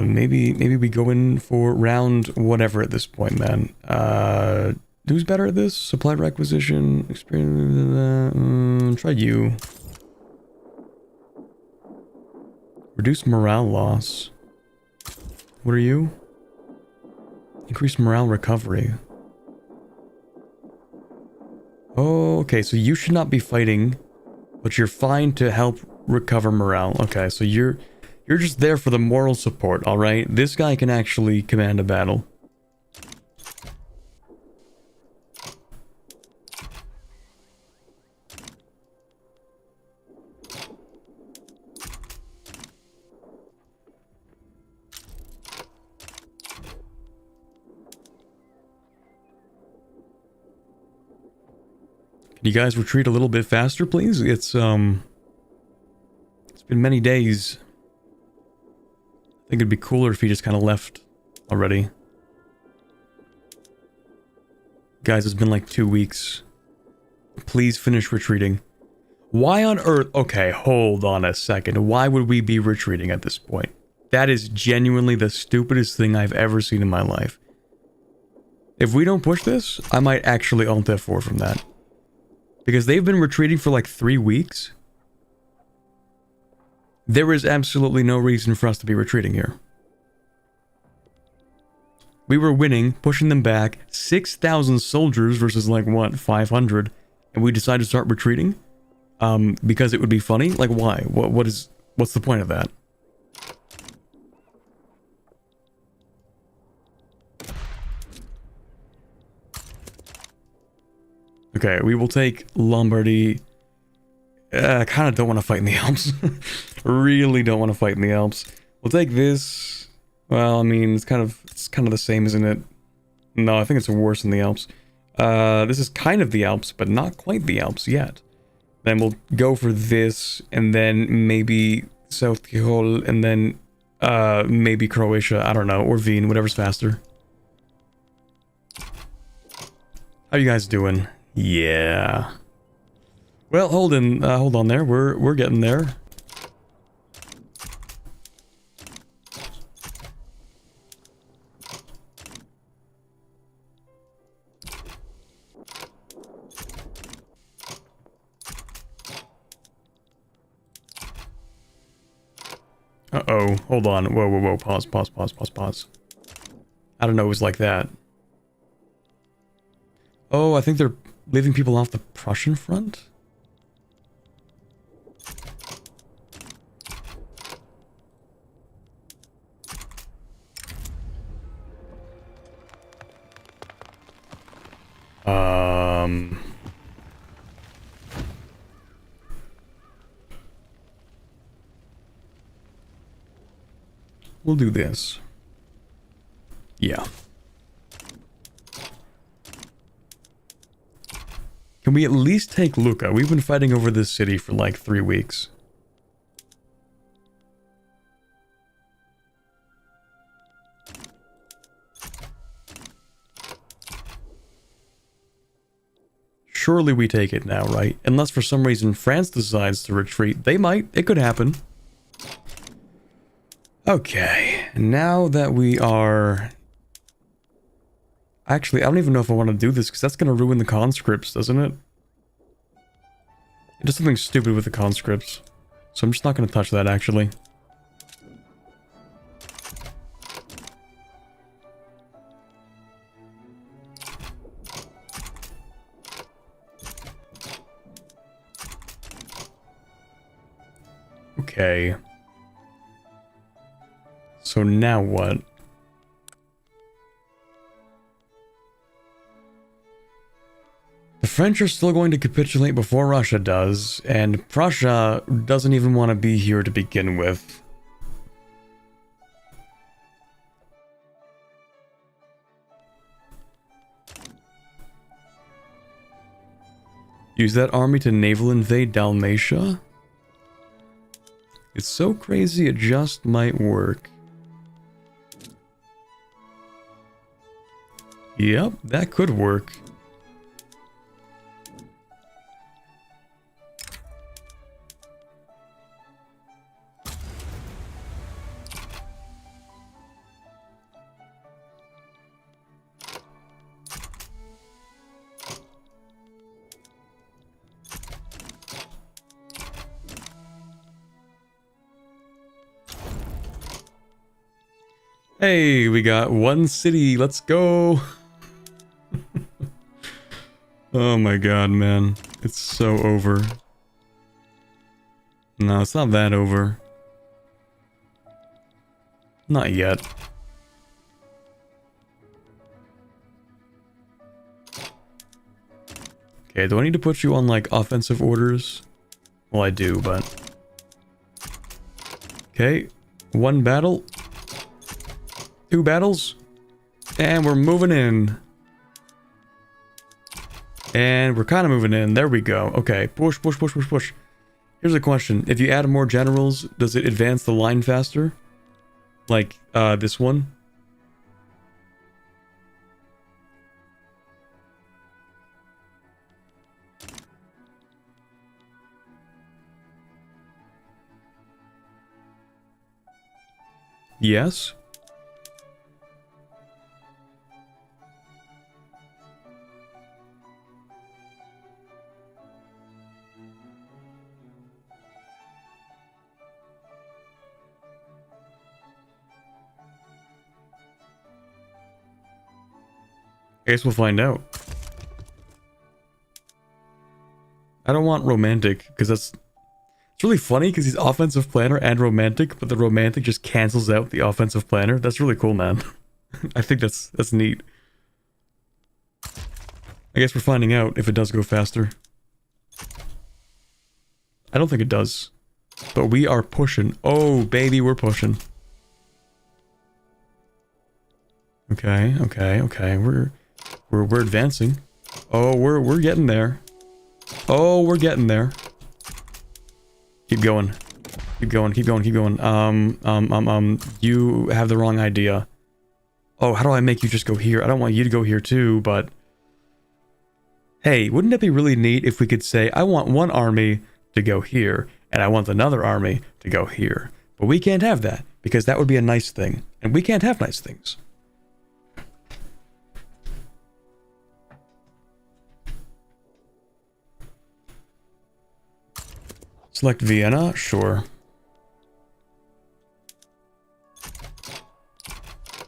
maybe we go in for round whatever at this point, man. Who's better at this? Supply requisition, experience, try you. Reduce morale loss. What are you? Increase morale recovery. Oh, okay, so you should not be fighting, but you're fine to help recover morale. Okay, so you're just there for the moral support, alright? This guy can actually command a battle. Can you guys retreat a little bit faster, please? It's been many days. I think it'd be cooler if he just kind of left already. Guys, it's been like 2 weeks. Please finish retreating. Why on earth? Okay, hold on a second. Why would we be retreating at this point? That is genuinely the stupidest thing I've ever seen in my life. If we don't push this, I might actually alt F4 from that. Because they've been retreating for like 3 weeks. There is absolutely no reason for us to be retreating here. We were winning, pushing them back, 6,000 soldiers versus like, what, 500, and we decided to start retreating? Because it would be funny? Like, why? What's the point of that? Okay, we will take Lombardy. I kind of don't want to fight in the Alps. Really don't want to fight in the Alps. We'll take this. Well, I mean, it's kind of the same, isn't it? No, I think it's worse than the Alps. This is kind of the Alps, but not quite the Alps yet. Then we'll go for this, and then maybe South Tyrol, and then maybe Croatia. I don't know, or Wien, whatever's faster. How you guys doing? Yeah. Well, hold on there. We're getting there. Uh-oh. Hold on. Whoa. Pause. I don't know, it was like that. Oh, I think they're leaving people off the Prussian front? We'll do this. Yeah. Can we at least take Lucca? We've been fighting over this city for like 3 weeks. Surely we take it now, right? Unless for some reason France decides to retreat. They might. It could happen. Okay. Now that we are... Actually, I don't even know if I want to do this, because that's going to ruin the conscripts, doesn't it? It does something stupid with the conscripts. So I'm just not going to touch that, actually. Okay. So now what? The French are still going to capitulate before Russia does, and Prussia doesn't even want to be here to begin with. Use that army to naval invade Dalmatia? It's so crazy it just might work. Yep, that could work. Hey, we got one city. Let's go. Oh my god, man. It's so over. No, it's not that over. Not yet. Okay, do I need to put you on, like, offensive orders? Well, I do, but... Okay, 1 battle. 2 battles. And we're moving in. And we're kind of moving in. There we go. Okay, push, push, push, push, push. Here's a question. If you add more generals, does it advance the line faster? Like, this one? Yes? I guess we'll find out. I don't want romantic, because that's... It's really funny, because he's offensive planner and romantic, but the romantic just cancels out the offensive planner. That's really cool, man. I think that's neat. I guess we're finding out if it does go faster. I don't think it does. But we are pushing. Oh, baby, we're pushing. Okay, okay, okay. We're advancing. Oh, we're getting there. Oh, we're getting there. Keep going. Keep going, keep going, keep going. You have the wrong idea. Oh, how do I make you just go here? I don't want you to go here too, but... Hey, wouldn't it be really neat if we could say, I want one army to go here, and I want another army to go here. But we can't have that, because that would be a nice thing. And we can't have nice things. Select Vienna? Sure.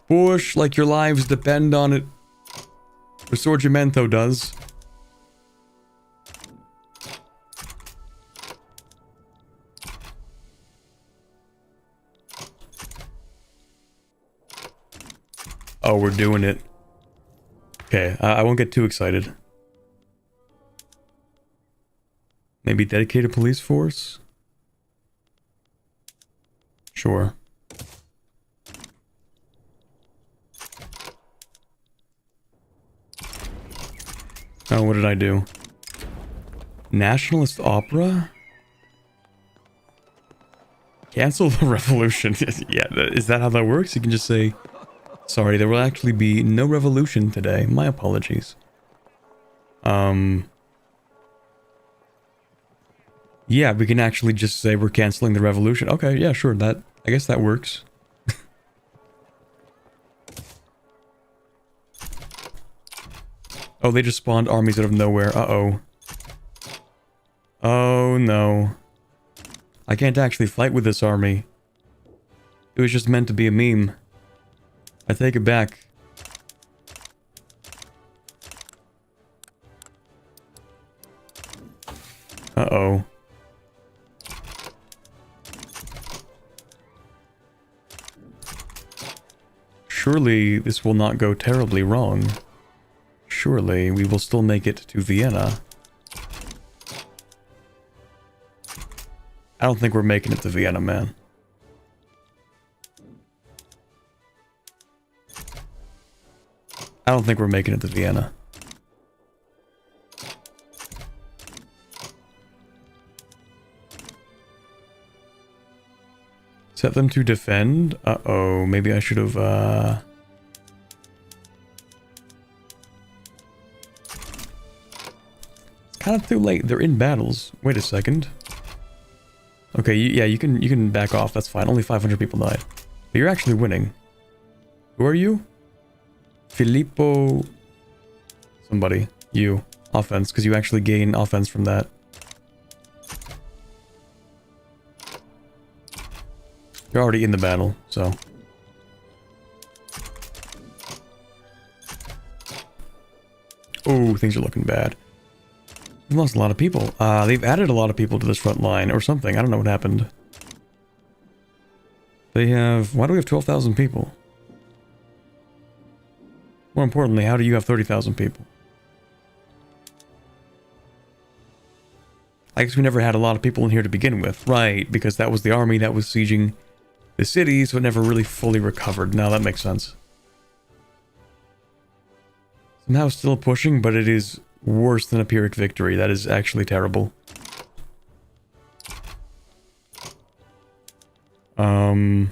Push like your lives depend on it. Risorgimento does. Oh, we're doing it. Okay, I won't get too excited. Maybe dedicated police force? Sure. Oh, what did I do? Nationalist opera? Cancel the revolution. Yeah, is that how that works? You can just say, sorry, there will actually be no revolution today. My apologies. Yeah, we can actually just say we're canceling the revolution. Okay, yeah, sure, I guess that works. Oh, they just spawned armies out of nowhere. Uh-oh. Oh, no. I can't actually fight with this army. It was just meant to be a meme. I take it back. Uh-oh. Surely this will not go terribly wrong. Surely we will still make it to Vienna. I don't think we're making it to Vienna, man. I don't think we're making it to Vienna. Set them to defend? Uh-oh, maybe I should have, It's kind of too late. They're in battles. Wait a second. Okay, yeah, you can back off. That's fine. Only 500 people died. But you're actually winning. Who are you? Filippo... Somebody. You. Offense, because you actually gain offense from that. You're already in the battle, so... Oh, things are looking bad. We've lost a lot of people. They've added a lot of people to this front line or something. I don't know what happened. They have... Why do we have 12,000 people? More importantly, how do you have 30,000 people? I guess we never had a lot of people in here to begin with. Right, because that was the army that was sieging the city, so it never really fully recovered. Now that makes sense. Somehow still pushing, but it is worse than a Pyrrhic victory. That is actually terrible. I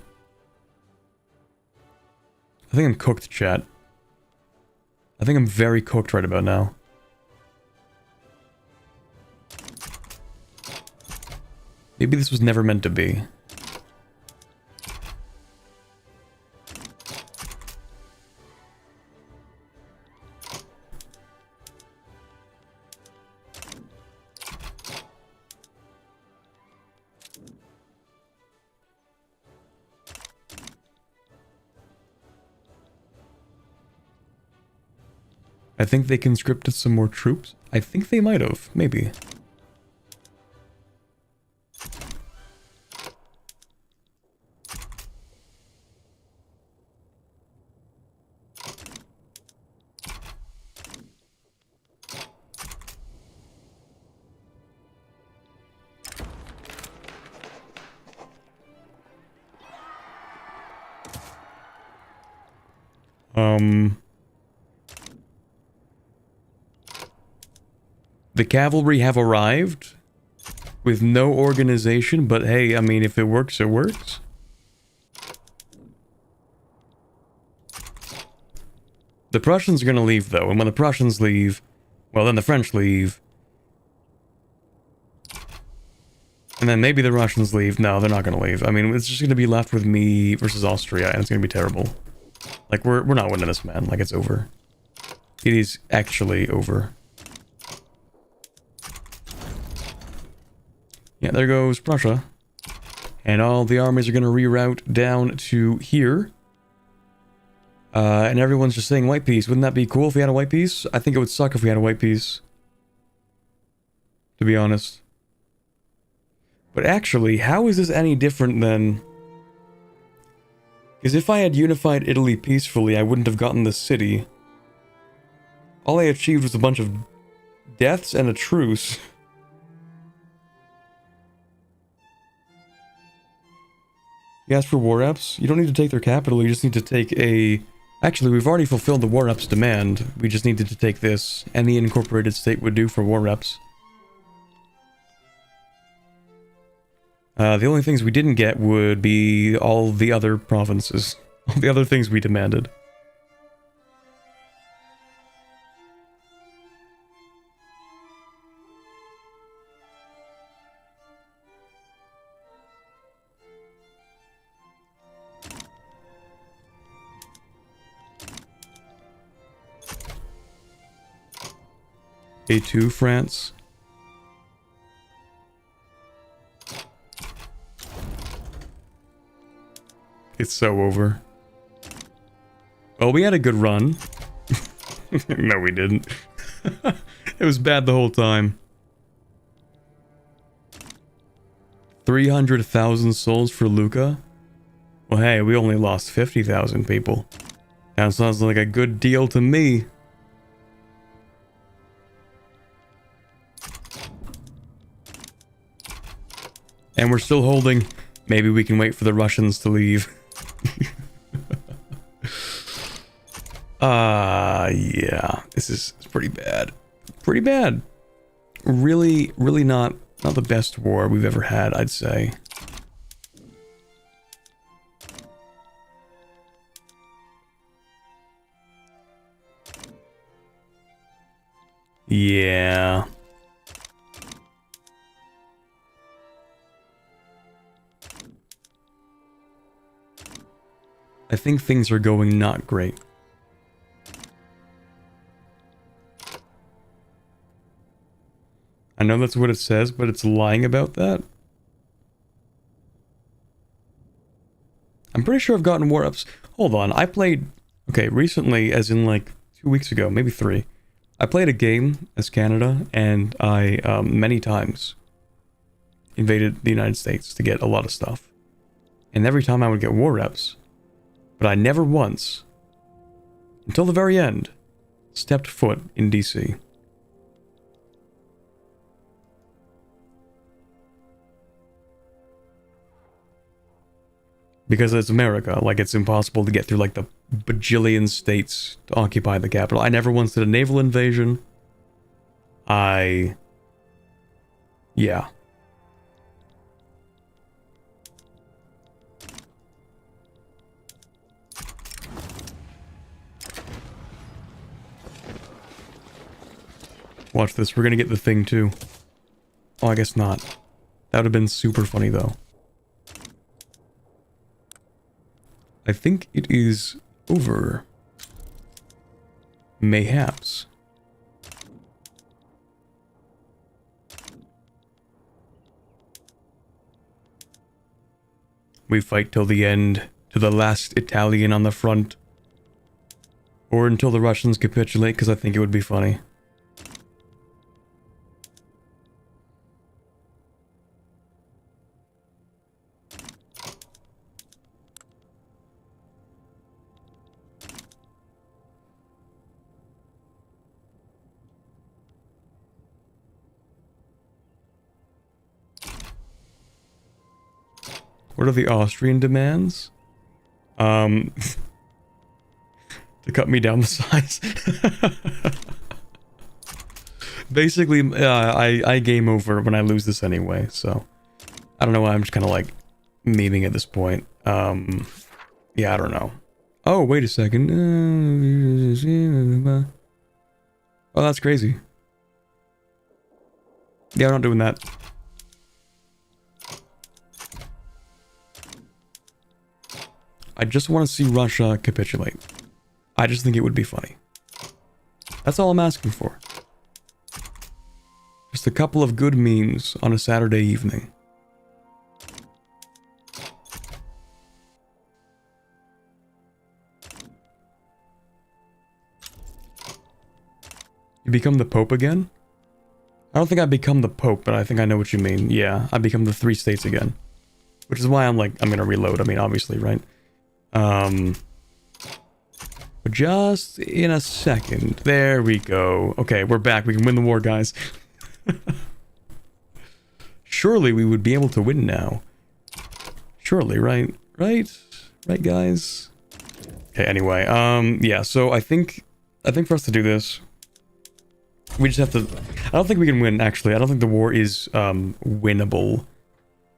think I'm cooked, chat. I think I'm very cooked right about now. Maybe this was never meant to be. I think they conscripted some more troops. I think they might have, maybe. The cavalry have arrived with no organization, but hey, I mean, if it works, it works. The Prussians are gonna leave, though, and when the Prussians leave, well, then the French leave. And then maybe the Russians leave. No, they're not gonna leave. I mean, it's just gonna be left with me versus Austria, and it's gonna be terrible. Like, we're not winning this, man. Like, it's over. It is actually over. Yeah, there goes Prussia. And all the armies are going to reroute down to here. And everyone's just saying white piece. Wouldn't that be cool if we had a white piece? I think it would suck if we had a white piece. To be honest. But actually, how is this any different than... Because if I had unified Italy peacefully, I wouldn't have gotten this city. All I achieved was a bunch of deaths and a truce. You ask for war reps? You don't need to take their capital, you just need to take a... Actually, we've already fulfilled the war reps demand. We just needed to take this. Any incorporated state would do for war reps. The only things we didn't get would be all the other provinces. All the other things we demanded. A2, France. It's so over. Well, we had a good run. No, we didn't. It was bad the whole time. 300,000 souls for Lucca? Well, hey, we only lost 50,000 people. That sounds like a good deal to me. And we're still holding. Maybe we can wait for the Russians to leave. Yeah. This is pretty bad. Pretty bad. Really, really not the best war we've ever had, I'd say. Yeah. I think things are going not great. I know that's what it says, but it's lying about that. I'm pretty sure I've gotten war ups. Hold on, I played... Okay, recently, as in like 2 weeks ago, maybe 3. I played a game as Canada, and I many times invaded the United States to get a lot of stuff. And every time I would get war reps, but I never once, until the very end, stepped foot in DC. Because it's America, like it's impossible to get through like the bajillion states to occupy the capital. I never once did a naval invasion. Yeah. Watch this, we're gonna get the thing too. Oh, I guess not. That would have been super funny though. I think it is over. Mayhaps. We fight till the end, to the last Italian on the front. Or until the Russians capitulate, because I think it would be funny. What are the Austrian demands? To cut me down the size. Basically, I game over when I lose this anyway, so... I don't know why I'm just kind of like memeing at this point. Yeah, I don't know. Oh, wait a second. Oh, that's crazy. Yeah, I'm not doing that. I just want to see Russia capitulate. I just think it would be funny. That's all I'm asking for. Just a couple of good memes on a Saturday evening. You become the Pope again? I don't think I become the Pope, but I think I know what you mean. Yeah, I become the 3 states again. Which is why I'm like, I'm gonna reload. I mean, obviously, right? But just in a second. There we go. Okay, we're back. We can win the war, guys. Surely we would be able to win now. Surely, right? Right? Right, guys? Okay, anyway, yeah, so I think for us to do this, we just have to... I don't think we can win, actually. I don't think the war is, winnable.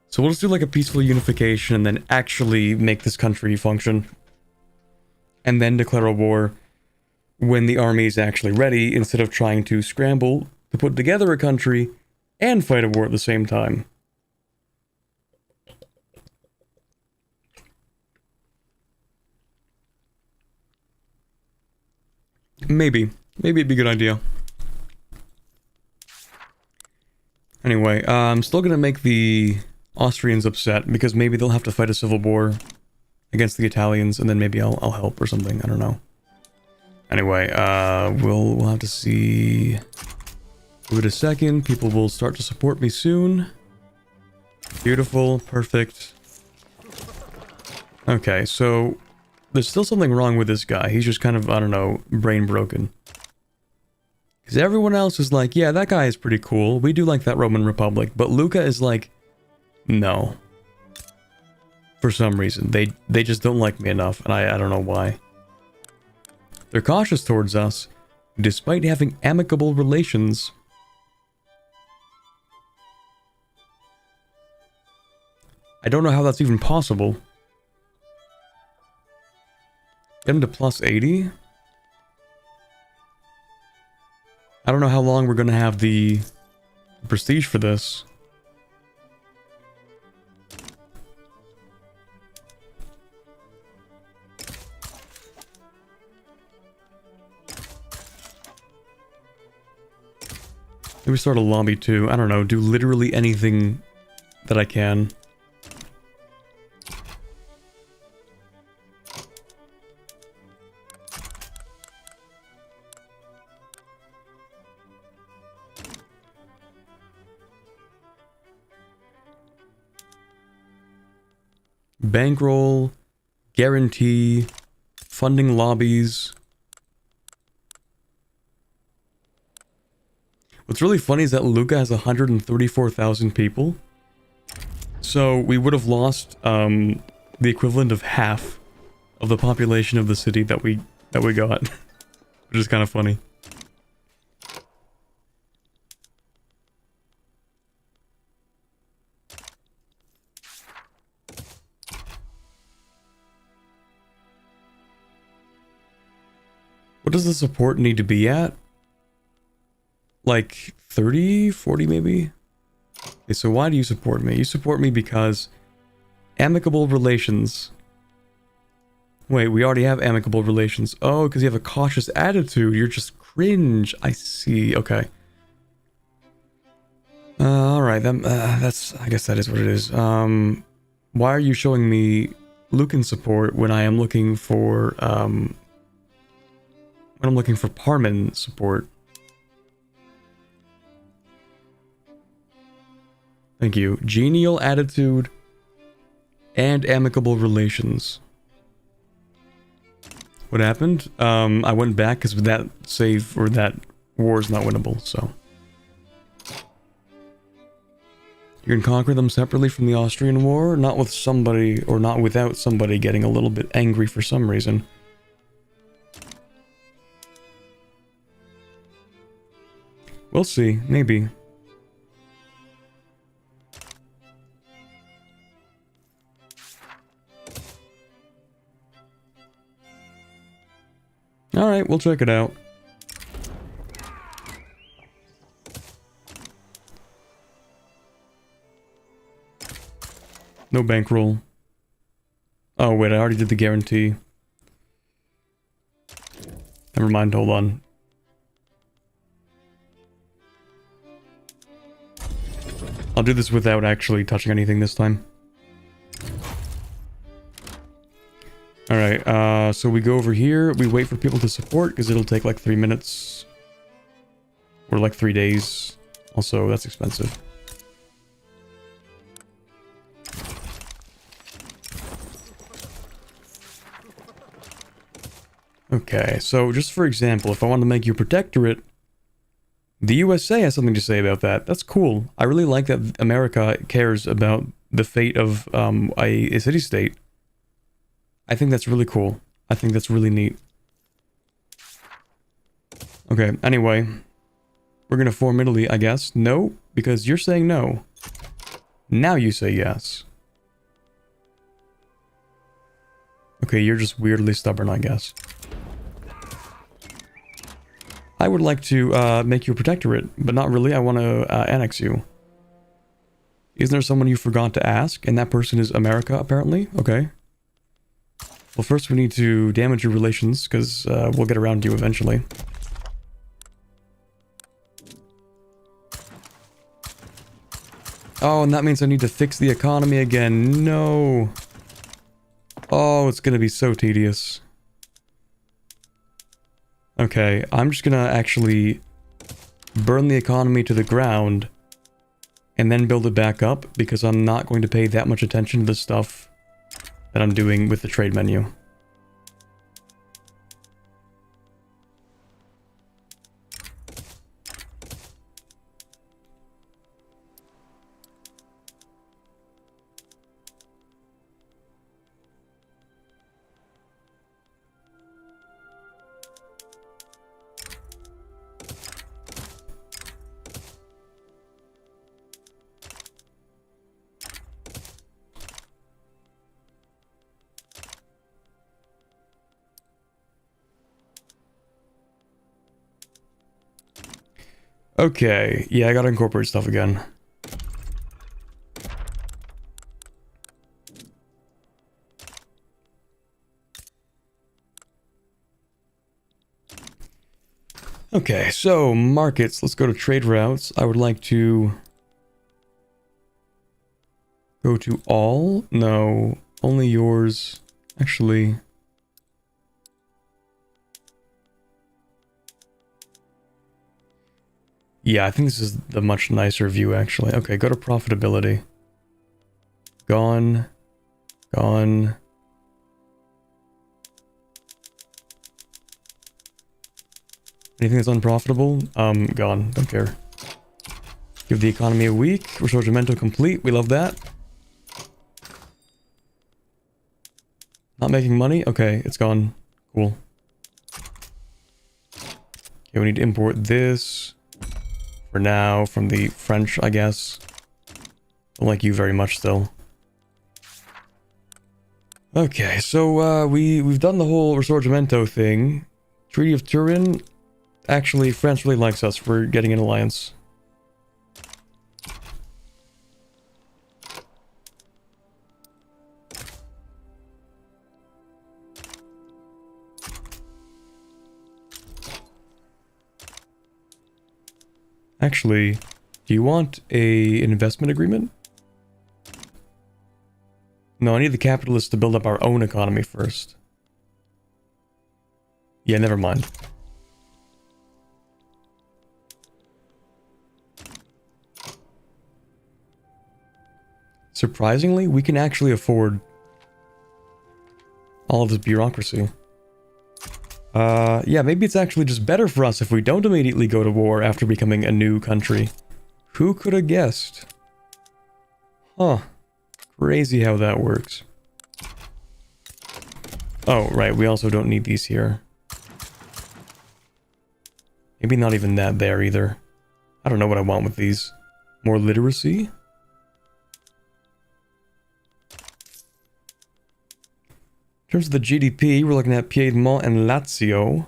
So we'll just do like a peaceful unification and then actually make this country function. And then declare a war when the army is actually ready, instead of trying to scramble to put together a country and fight a war at the same time. Maybe. Maybe it'd be a good idea. Anyway, I'm still gonna make the Austrians upset, because maybe they'll have to fight a civil war against the Italians, and then maybe I'll help or something, I don't know. Anyway, we'll have to see... Give it a second, people will start to support me soon. Beautiful, perfect. Okay, so... There's still something wrong with this guy, he's just kind of, I don't know, brain broken. Because everyone else is like, yeah, that guy is pretty cool, we do like that Roman Republic, but Luca is like... No. For some reason. They just don't like me enough, and I don't know why. They're cautious towards us, despite having amicable relations. I don't know how that's even possible. Get him to plus 80? I don't know how long we're gonna have the prestige for this. Maybe start a lobby too. I don't know. Do literally anything that I can. Bankroll, guarantee, funding lobbies. What's really funny is that Luca has 134,000 people. So we would have lost the equivalent of half of the population of the city that we got, which is kind of funny. What does the support need to be at? Like 30, 40 maybe? Okay, so why do you support me? You support me because amicable relations. Wait, we already have amicable relations. Oh, because you have a cautious attitude. You're just cringe. I see. Okay. Alright, that's... I guess that is what it is. Why are you showing me Lucan support when I am looking for, when I'm looking for Parman support? Thank you. Genial attitude and amicable relations. What happened? I went back because that save or that war is not winnable, so. You can conquer them separately from the Austrian War, not with somebody, or not without somebody getting a little bit angry for some reason. We'll see, maybe. Alright, we'll check it out. No bankroll. Oh wait, I already did the guarantee. Never mind, hold on. I'll do this without actually touching anything this time. Alright, so we go over here, we wait for people to support, because it'll take like 3 minutes. Or like 3 days. Also, that's expensive. Okay, so just for example, if I want to make you a protectorate, the USA has something to say about that. That's cool. I really like that America cares about the fate of a city-state. I think that's really cool. I think that's really neat. Okay, anyway. We're gonna form Italy, I guess. No, because you're saying no. Now you say yes. Okay, you're just weirdly stubborn, I guess. I would like to make you a protectorate, but not really. I want to annex you. Isn't there someone you forgot to ask? And that person is America, apparently? Okay. Well, first we need to damage your relations, because we'll get around to you eventually. Oh, and that means I need to fix the economy again. No. Oh, it's gonna be so tedious. Okay, I'm just gonna actually burn the economy to the ground and then build it back up, because I'm not going to pay that much attention to the stuff that I'm doing with the trade menu. Okay, yeah, I gotta incorporate stuff again. Okay, so markets, let's go to trade routes. I would like to go to all. No, only yours. Actually, yeah, I think this is the much nicer view, actually. Okay, go to profitability. Gone. Gone. Anything that's unprofitable? Gone. Don't care. Give the economy a week. Resorgimento complete. We love that. Not making money? Okay, it's gone. Cool. Okay, we need to import this. For now, from the French, I guess. Don't like you very much still. Okay, so we've done the whole Risorgimento thing. Treaty of Turin. Actually, France really likes us for getting an alliance. Actually, do you want an investment agreement? No, I need the capitalists to build up our own economy first. Yeah, never mind. Surprisingly, we can actually afford all of this bureaucracy. Yeah, maybe it's actually just better for us if we don't immediately go to war after becoming a new country. Who could have guessed? Huh. Crazy how that works. Oh, right, we also don't need these here. Maybe not even that there either. I don't know what I want with these. More literacy? In terms of the GDP, we're looking at Piedmont and Lazio.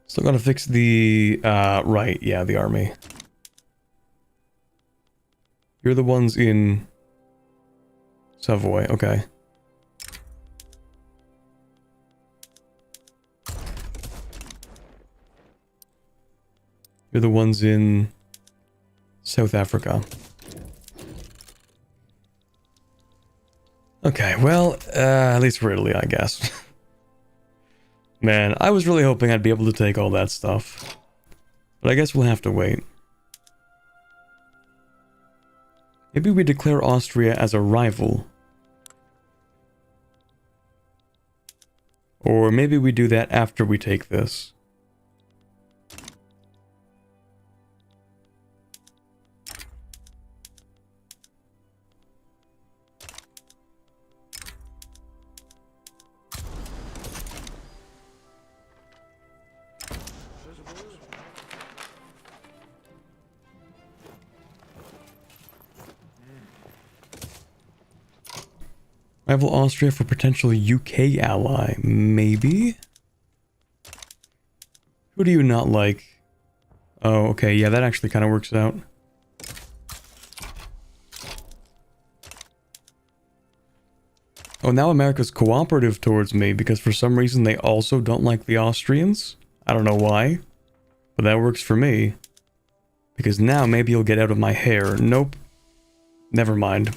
Still gotta fix the, right, yeah, the army. You're the ones in Savoy, okay. You're the ones in South Africa. Okay, well, at least for Italy, I guess. Man, I was really hoping I'd be able to take all that stuff. But I guess we'll have to wait. Maybe we declare Austria as a rival. Or maybe we do that after we take this. Rival Austria for potential UK ally. Maybe? Who do you not like? Oh, okay. Yeah, that actually kind of works out. Oh, now America's cooperative towards me because for some reason they also don't like the Austrians. I don't know why. But that works for me. Because now maybe you'll get out of my hair. Nope. Never mind.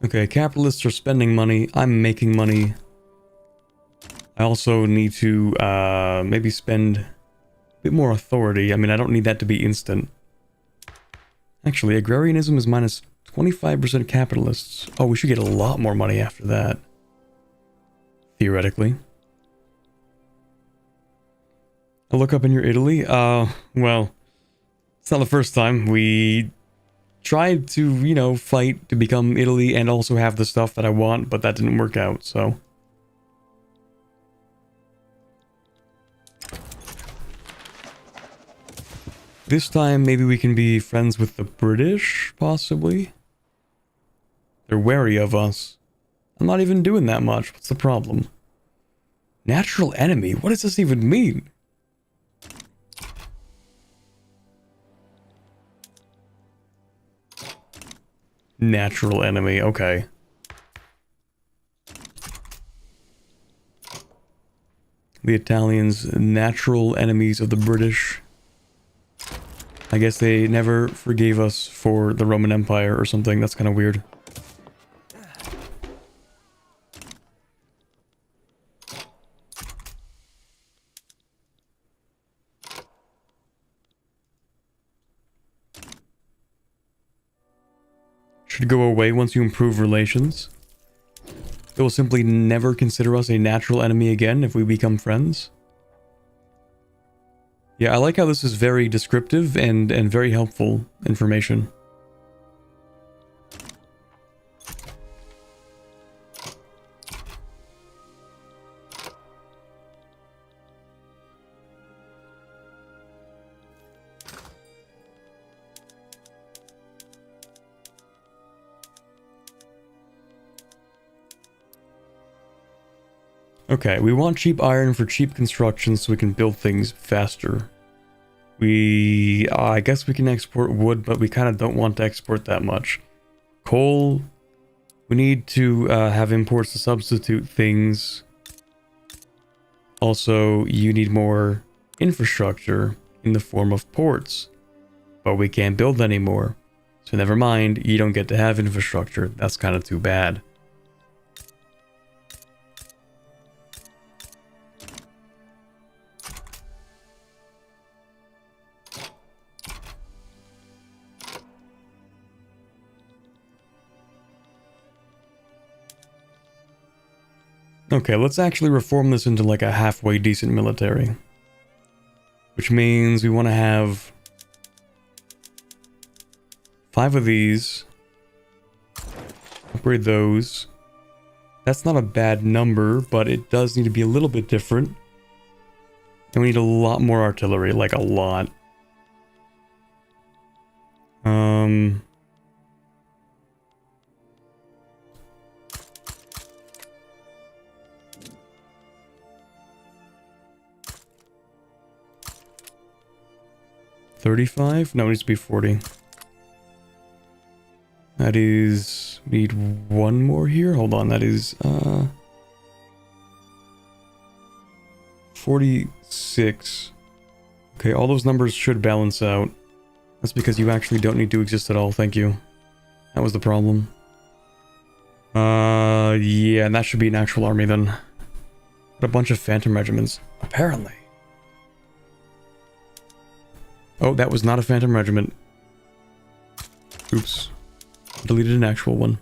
Okay, capitalists are spending money. I'm making money. I also need to maybe spend a bit more authority. I mean, I don't need that to be instant. Actually, agrarianism is minus 25% capitalists. Oh, we should get a lot more money after that. Theoretically. I'll look up in your Italy. Well, it's not the first time. We tried to, you know, fight to become Italy and also have the stuff that I want, but that didn't work out, so. This time, maybe we can be friends with the British, possibly? They're wary of us. I'm not even doing that much. What's the problem? Natural enemy? What does this even mean? Natural enemy, okay. The Italians, natural enemies of the British. I guess they never forgave us for the Roman Empire or something. That's kind of weird. Should go away once you improve relations. They will simply never consider us a natural enemy again if we become friends. Yeah, I like how this is very descriptive and very helpful information. Okay, we want cheap iron for cheap construction so we can build things faster. I guess we can export wood, but we kind of don't want to export that much. Coal, we need to have imports to substitute things. Also, you need more infrastructure in the form of ports, but we can't build anymore. So never mind, you don't get to have infrastructure. That's kind of too bad. Okay, let's actually reform this into like a halfway decent military. Which means we want to have 5 of these. Upgrade those. That's not a bad number, but it does need to be a little bit different. And we need a lot more artillery, like a lot. 35? No, it needs to be 40. That is... we need one more here? Hold on, that is... 46. Okay, all those numbers should balance out. That's because you actually don't need to exist at all, thank you. That was the problem. Yeah, and that should be an actual army then. But a bunch of phantom regiments, apparently. Oh, that was not a phantom regiment. Oops. Deleted an actual one.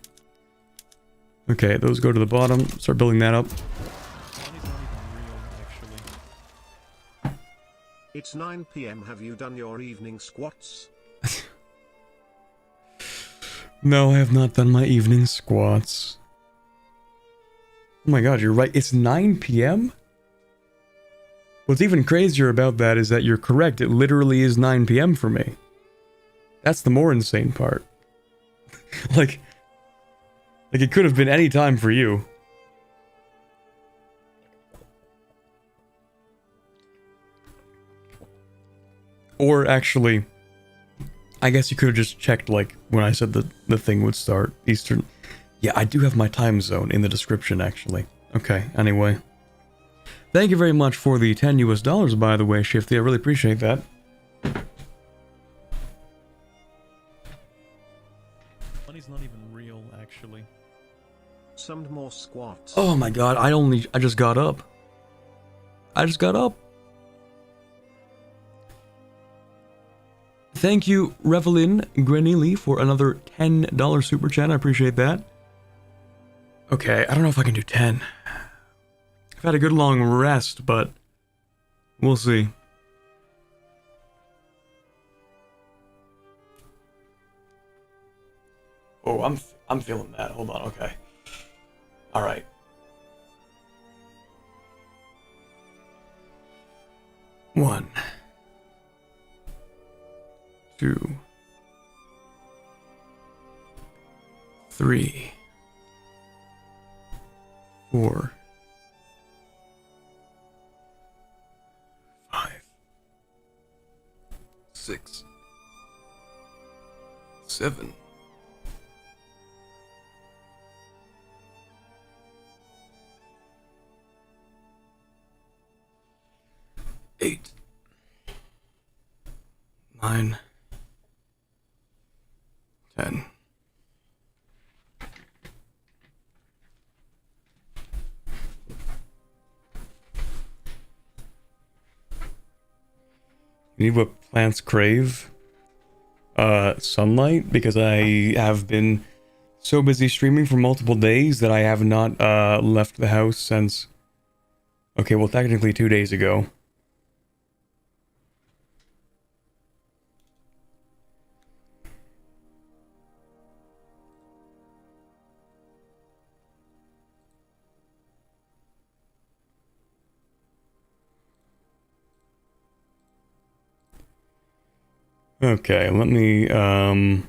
Okay, those go to the bottom. Start building that up. It's 9 PM. Have you done your evening squats? No, I have not done my evening squats. Oh my god, you're right. It's 9 PM? What's even crazier about that is that you're correct. It literally is 9 PM for me. That's the more insane part. like it could have been any time for you. Or actually, I guess you could have just checked like when I said the thing would start Eastern. Yeah, I do have my time zone in the description actually. Okay, anyway. Thank you very much for the $10 US, by the way, Shifty. I really appreciate that. Money's not even real, actually. Some more squats. Oh my god, I just got up. I just got up. Thank you, Revelin Granili, for another $10 super chat. I appreciate that. Okay, I don't know if I can do 10. I've had a good long rest, but we'll see. Oh, I'm feeling that. Hold on, okay. All right. One. 2, 3, 4, 5, 6, 7, 8, 9, 10. You need what plants crave? Sunlight, because I have been so busy streaming for multiple days that I have not left the house since, okay, well, technically 2 days ago. Okay, let me, how's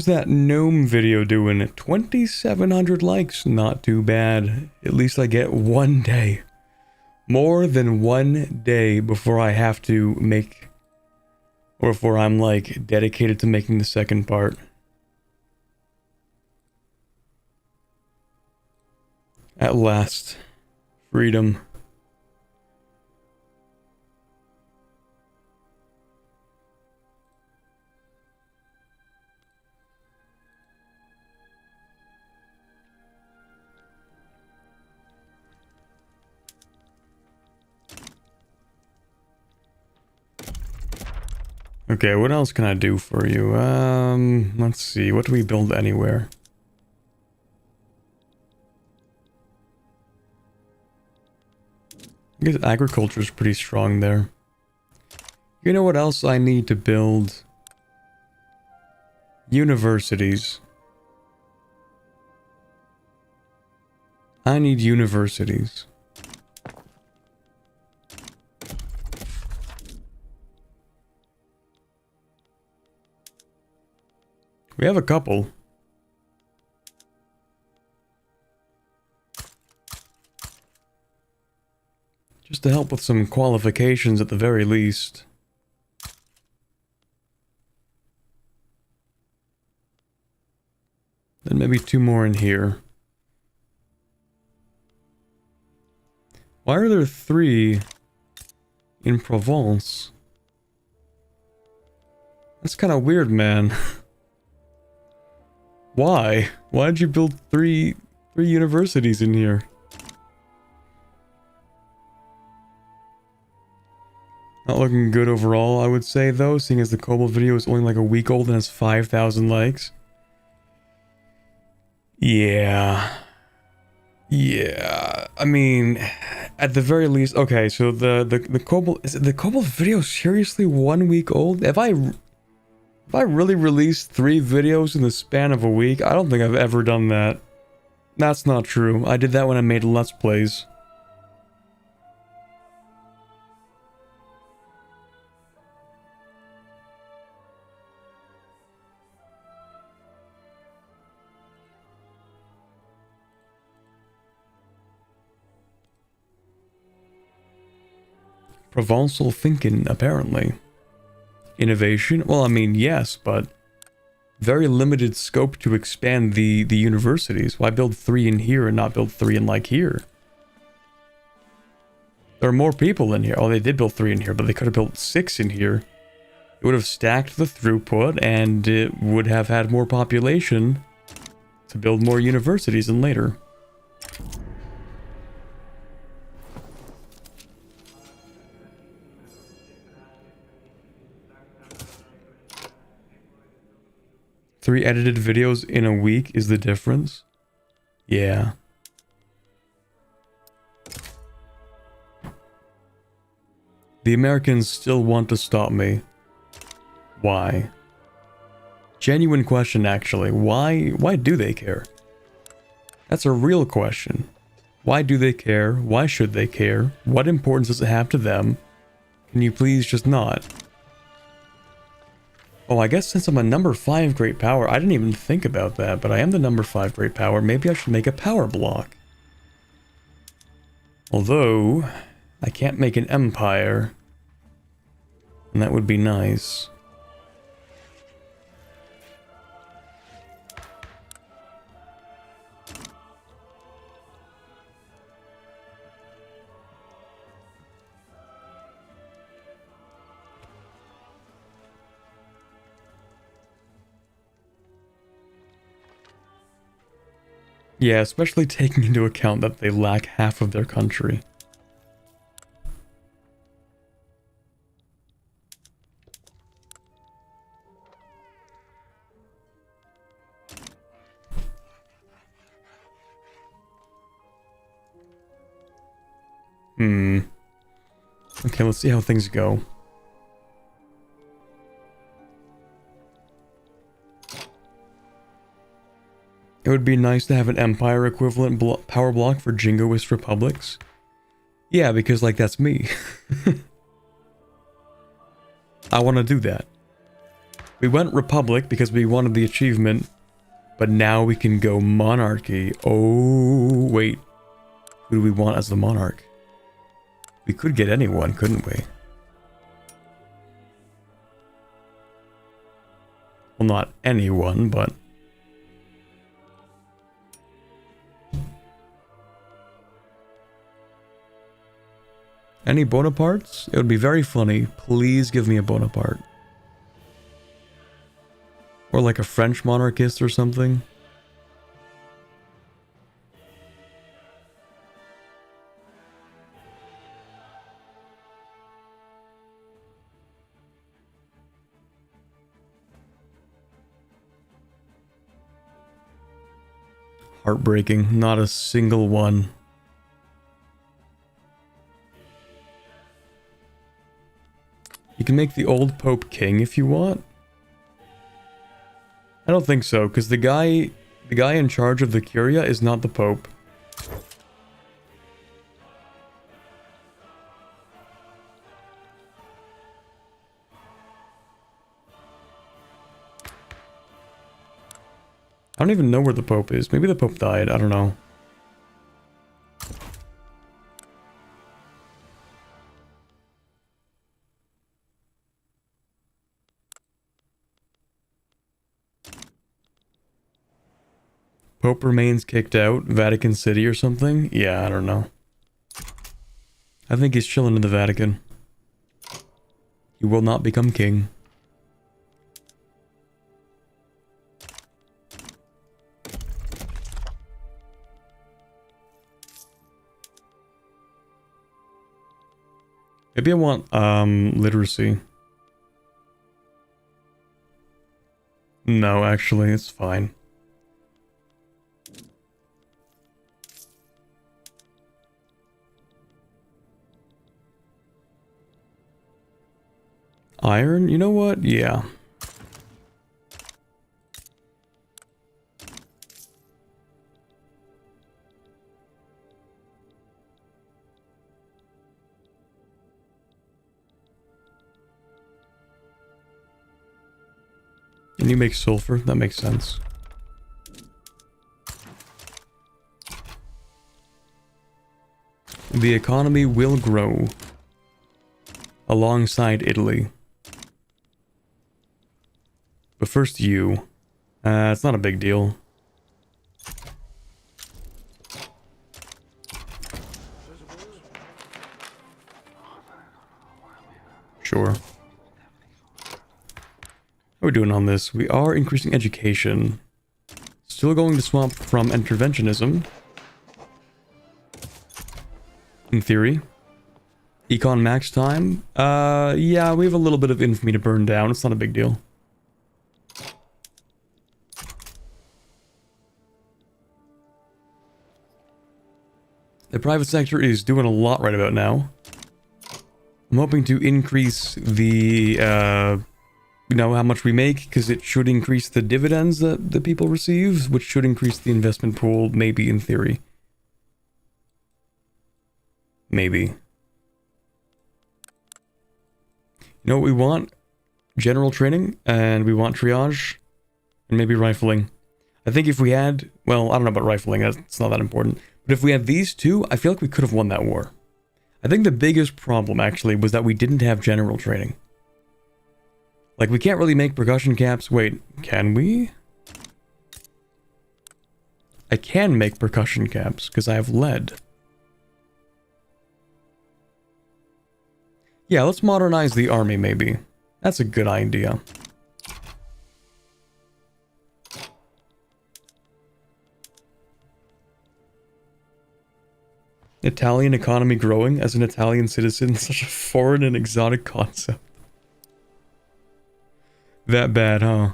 that gnome video doing? 2,700 likes, not too bad. At least I get 1 day. More than 1 day before I have to make, or before I'm like dedicated to making the second part. At last, freedom. Okay, what else can I do for you? Let's see. What do we build anywhere? I guess agriculture is pretty strong there. You know what else I need to build? Universities. I need universities. We have a couple. Just to help with some qualifications at the very least. Then maybe 2 more in here. Why are there 3 in Provence? That's kind of weird, man. Why? Why did you build three universities in here? Not looking good overall, I would say, though, seeing as the Cobalt video is only like a week old and has 5,000 likes. Yeah. Yeah. I mean, at the very least, okay, so the Cobalt, is it the Cobalt video seriously 1 week old? If I really released 3 videos in the span of a week, I don't think I've ever done that. That's not true. I did that when I made Let's Plays. Provençal thinking, apparently. Innovation? Well, I mean, yes, but very limited scope to expand the universities. Why build 3 in here and not build 3 in, like, here? There are more people in here. Oh, they did build 3 in here, but they could have built 6 in here. It would have stacked the throughput, and it would have had more population to build more universities in later. Three edited videos in a week is the difference? Yeah. The Americans still want to stop me. Why? Genuine question, actually. Why do they care? That's a real question. Why do they care? Why should they care? What importance does it have to them? Can you please just not? Oh, I guess since I'm a number 5 great power, I didn't even think about that, but I am the number 5 great power. Maybe I should make a power block. Although, I can't make an empire. And that would be nice. Yeah, especially taking into account that they lack half of their country. Okay, let's see how things go. It would be nice to have an empire equivalent power block for jingoist republics. Yeah, because like that's me. I want to do that. We went republic because we wanted the achievement, but now we can go monarchy. Oh, wait. Who do we want as the monarch? We could get anyone, couldn't we? Well, not anyone, but... Any Bonapartes? It would be very funny. Please give me a Bonaparte. Or like a French monarchist or something. Heartbreaking. Not a single one. You can make the old Pope king if you want. I don't think so, because the guy in charge of the Curia is not the Pope. I don't even know where the Pope is. Maybe the Pope died. I don't know. Pope remains kicked out. Vatican City or something? Yeah, I don't know. I think he's chilling in the Vatican. He will not become king. Maybe I want, literacy. No, actually, it's fine. Iron? You know what? Yeah. And you make sulfur? That makes sense. The economy will grow alongside Italy. But first you. It's not a big deal. Sure. How are we doing on this? We are increasing education. Still going to swap from interventionism. In theory. Econ max time? Yeah, we have a little bit of infamy to burn down. It's not a big deal. The private sector is doing a lot right about now. I'm hoping to increase the, you know, how much we make, because it should increase the dividends that the people receive, which should increase the investment pool, maybe in theory. Maybe. You know what we want? General training, and we want triage, and maybe rifling. I think if we had, well, I don't know about rifling, it's not that important. But if we had these two, I feel like we could have won that war. I think the biggest problem, actually, was that we didn't have general training. Like, we can't really make percussion caps. Wait, can we? I can make percussion caps, because I have lead. Yeah, let's modernize the army, maybe. That's a good idea. Italian economy growing as an Italian citizen, such a foreign and exotic concept. That bad, huh?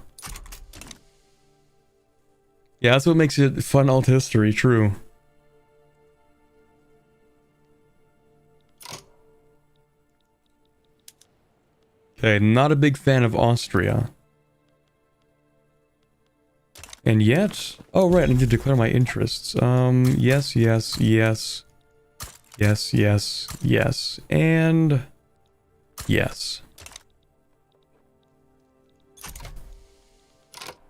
Yeah, that's what makes it fun alt history, true. Okay, not a big fan of Austria. And yet... Oh, right, I need to declare my interests. Yes, yes, yes. Yes, yes, yes. And... yes.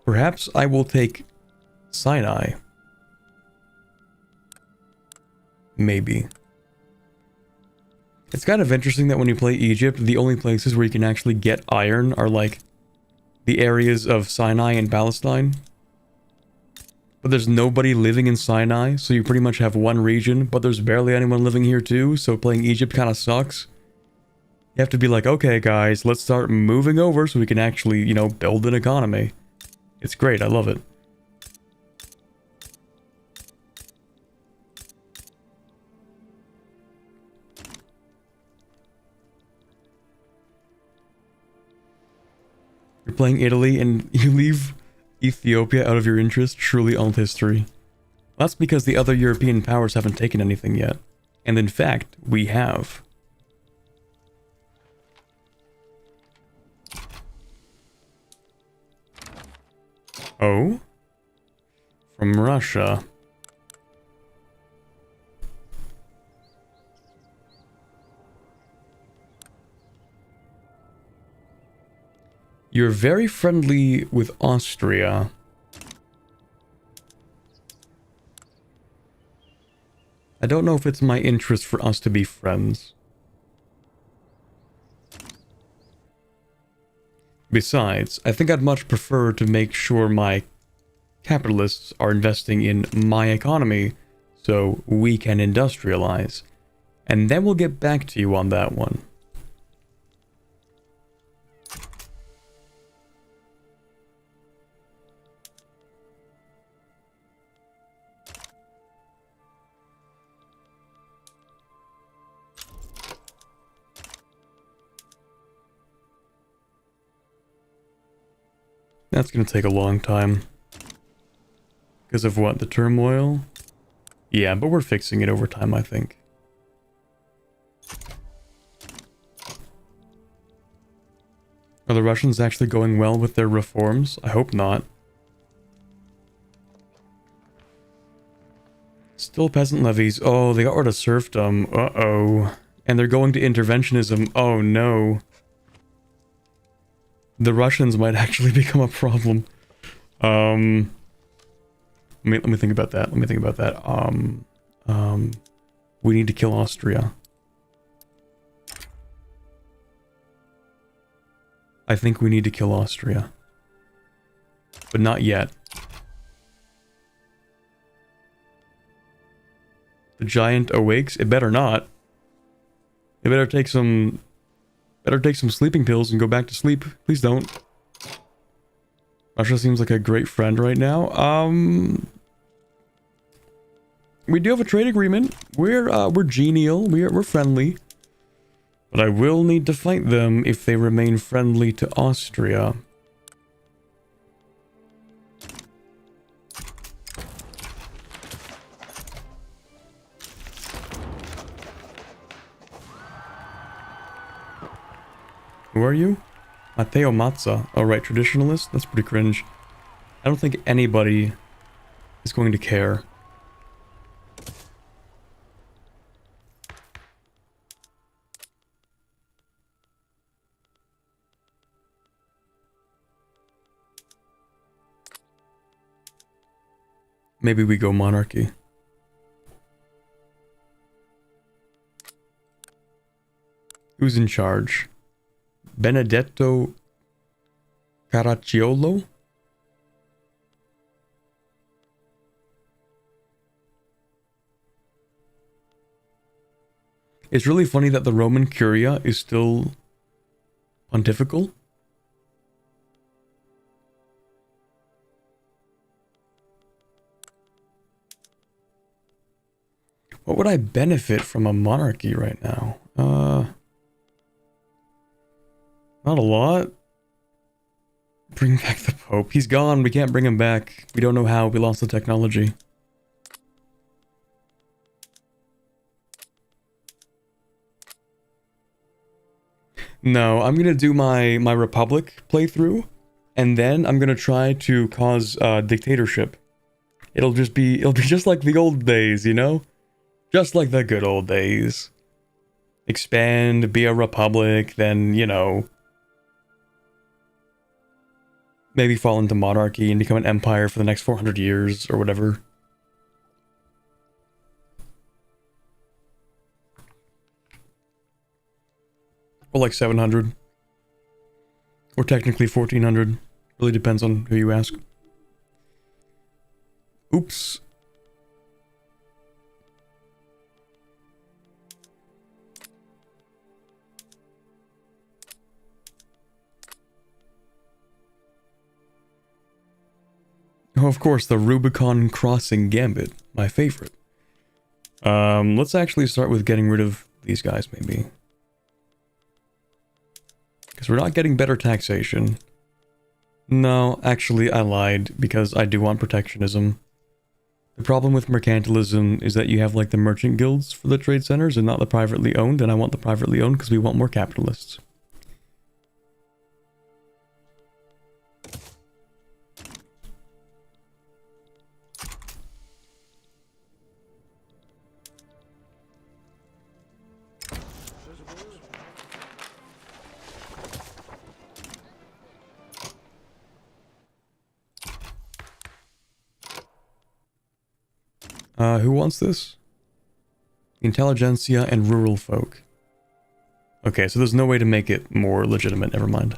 Perhaps I will take Sinai. Maybe. It's kind of interesting that when you play Egypt, the only places where you can actually get iron are like the areas of Sinai and Palestine. But there's nobody living in Sinai, so you pretty much have one region, but there's barely anyone living here too, so playing Egypt kind of sucks. You have to be like, okay guys, let's start moving over so we can actually, you know, build an economy. It's great, I love it. You're playing Italy and you leave Ethiopia out of your interest? Truly alt history. Well, that's because the other European powers haven't taken anything yet. And in fact, we have. Oh? From Russia. You're very friendly with Austria. I don't know if it's my interest for us to be friends. Besides, I think I'd much prefer to make sure my capitalists are investing in my economy so we can industrialize. And then we'll get back to you on that one. That's gonna take a long time. Because of what? The turmoil? Yeah, but we're fixing it over time, I think. Are the Russians actually going well with their reforms? I hope not. Still peasant levies. Oh, they got rid of serfdom. Uh-oh. And they're going to interventionism. Oh, no. The Russians might actually become a problem. Let me think about that. Let me think about that. We need to kill Austria. I think we need to kill Austria. But not yet. The giant awakes? It better not. It better take some... Better take some sleeping pills and go back to sleep. Please don't. Russia seems like a great friend right now. We do have a trade agreement. We're genial. We're friendly. But I will need to fight them if they remain friendly to Austria. Who are you? Matteo Mazza. Oh, right, traditionalist? That's pretty cringe. I don't think anybody is going to care. Maybe we go monarchy. Who's in charge? Benedetto Caracciolo? It's really funny that the Roman Curia is still pontifical. What would I benefit from a monarchy right now? Not a lot. Bring back the Pope. He's gone. We can't bring him back. We don't know how. We lost the technology. No, I'm gonna do my Republic playthrough, and then I'm gonna try to cause dictatorship. It'll be just like the old days, you know? Just like the good old days. Expand, be a republic, then, you know, maybe fall into monarchy and become an empire for the next 400 years or whatever. Or like 700. Or technically 1400. Really depends on who you ask. Oops. Oh, of course, the Rubicon Crossing Gambit. My favorite. Let's actually start with getting rid of these guys, maybe. Because we're not getting better taxation. No, actually, I lied, because I do want protectionism. The problem with mercantilism is that you have, like, the merchant guilds for the trade centers and not the privately owned, and I want the privately owned because we want more capitalists. Who wants this? Intelligentsia and rural folk. Okay, so there's no way to make it more legitimate, never mind.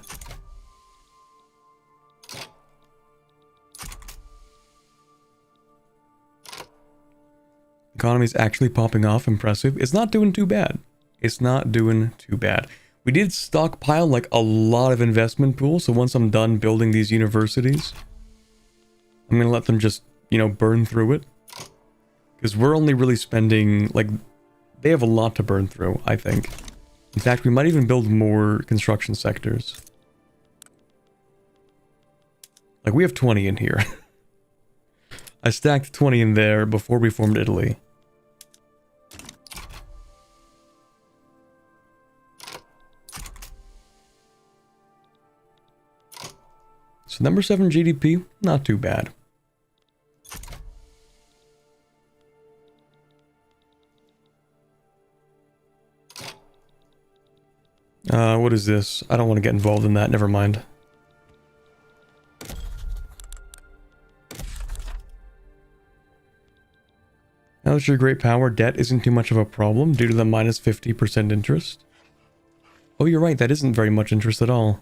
Economy's actually popping off, impressive. It's not doing too bad. It's not doing too bad. We did stockpile like a lot of investment pools, so once I'm done building these universities, I'm gonna let them just, you know, burn through it. Because we're only really spending, like, they have a lot to burn through, I think. In fact, we might even build more construction sectors. Like, we have 20 in here. I stacked 20 in there before we formed Italy. So number 7 GDP, not too bad. What is this? I don't want to get involved in that, never mind. Now that you're great power, debt isn't too much of a problem due to the minus 50% interest. Oh, you're right, that isn't very much interest at all.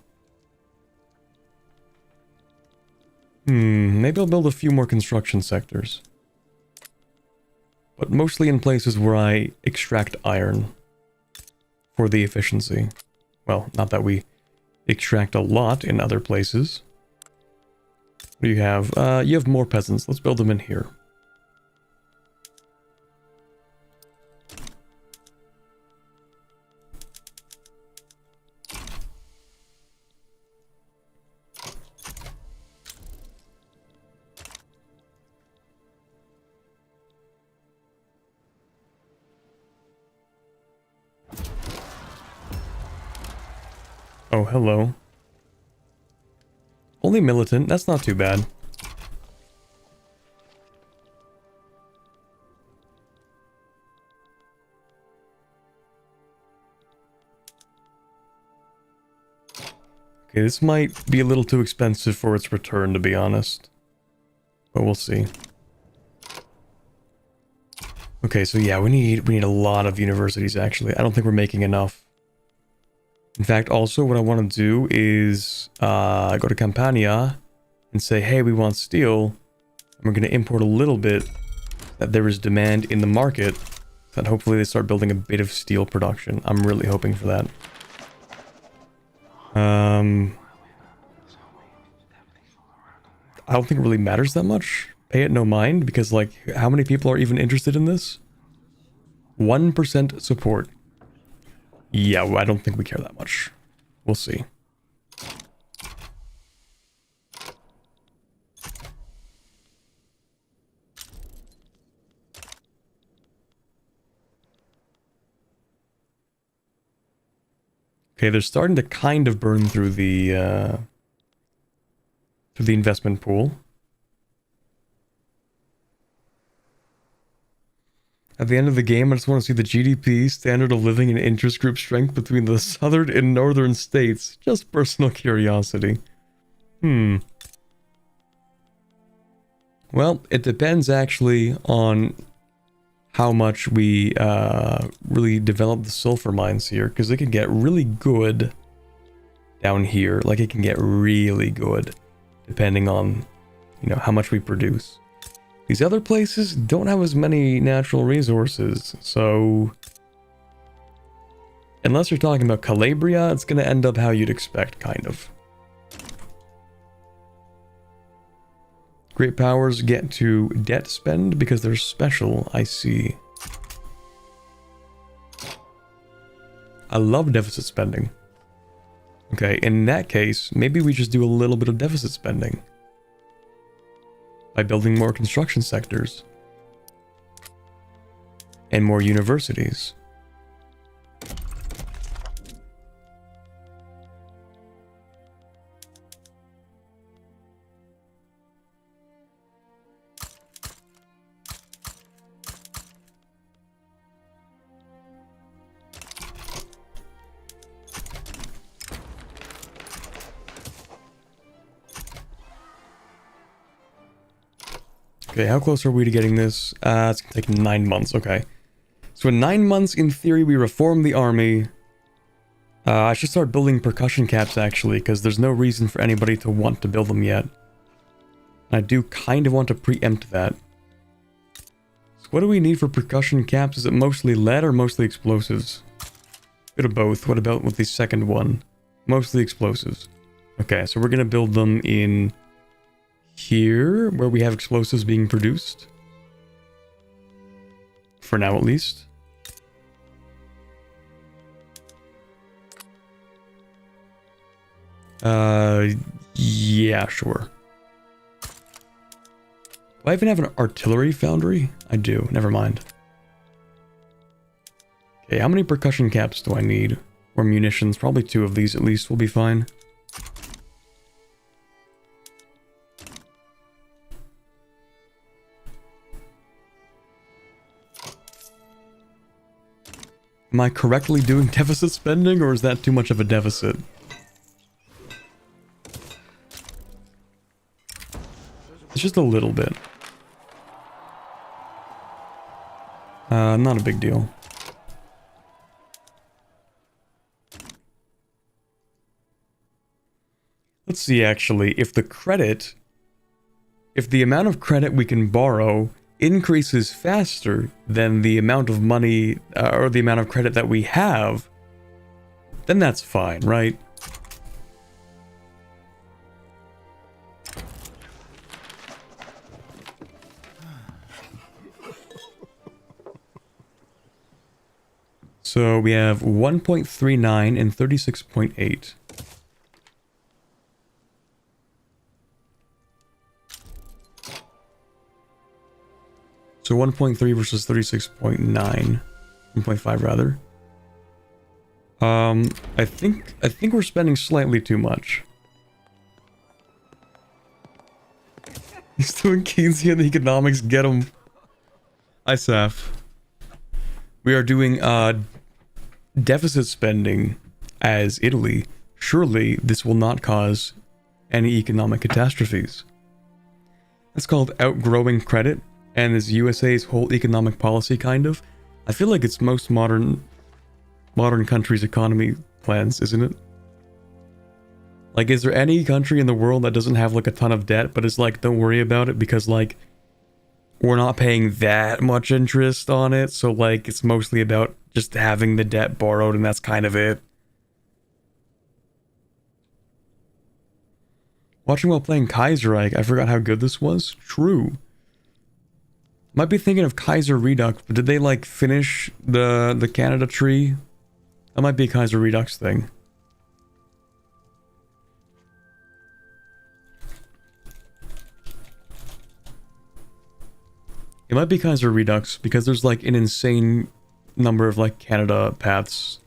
Maybe I'll build a few more construction sectors. But mostly in places where I extract iron. For the efficiency. Well, not that we extract a lot in other places. What do you have? You have more peasants. Let's build them in here. Oh, hello. Only militant, that's not too bad. Okay, this might be a little too expensive for its return, to be honest. But we'll see. Okay, so yeah, we need a lot of universities actually. I don't think we're making enough. In fact, also what I want to do is go to Campania and say, hey, we want steel. And we're going to import a little bit that there is demand in the market. That hopefully they start building a bit of steel production. I'm really hoping for that. I don't think it really matters that much. Pay it no mind, because like, how many people are even interested in this? 1% support. Yeah, well, I don't think we care that much. We'll see. Okay, they're starting to kind of burn through the investment pool. At the end of the game, I just want to see the GDP, standard of living, and interest group strength between the southern and northern states. Just personal curiosity. Well, it depends actually on how much we really develop the sulfur mines here, because it can get really good down here. Like, it can get really good depending on, you know, how much we produce. These other places don't have as many natural resources, so unless you're talking about Calabria, it's going to end up how you'd expect, kind of. Great powers get to debt spend because they're special, I see. I love deficit spending. Okay, in that case, maybe we just do a little bit of deficit spending by building more construction sectors and more universities. Okay, how close are we to getting this? It's gonna take 9 months, okay. So in 9 months, in theory, we reform the army. I should start building percussion caps, actually, because there's no reason for anybody to want to build them yet. I do kind of want to preempt that. So what do we need for percussion caps? Is it mostly lead or mostly explosives? Bit of both. What about with the second one? Mostly explosives. Okay, so we're gonna build them in here, where we have explosives being produced. For now, at least. Yeah, sure. Do I even have an artillery foundry? I do, never mind. Okay, how many percussion caps do I need? Or munitions? Probably 2 of these at least will be fine. Am I correctly doing deficit spending, or is that too much of a deficit? It's just a little bit. Not a big deal. Let's see, actually, if the amount of credit we can borrow increases faster than the amount of money or the amount of credit that we have, then that's fine, right? So we have 1.39 and 36.8. So 1.3 versus 36.9. 1.5 rather. I think we're spending slightly too much. He's doing Keynesian economics, get him. ISAF. We are doing deficit spending as Italy. Surely this will not cause any economic catastrophes. That's called outgrowing credit. and this USA's whole economic policy, kind of. I feel like it's most modern countries' economy plans, isn't it? Like, is there any country in the world that doesn't have, like, a ton of debt, but is like, don't worry about it because, like, we're not paying that much interest on it, so, like, it's mostly about just having the debt borrowed, and that's kind of it. Watching while playing Kaiser, I forgot how good this was. True. Might be thinking of Kaiser Redux, but did they, like, finish the Canada tree? That might be a Kaiser Redux thing. It might be Kaiser Redux, because there's, like, an insane number of, like, Canada paths.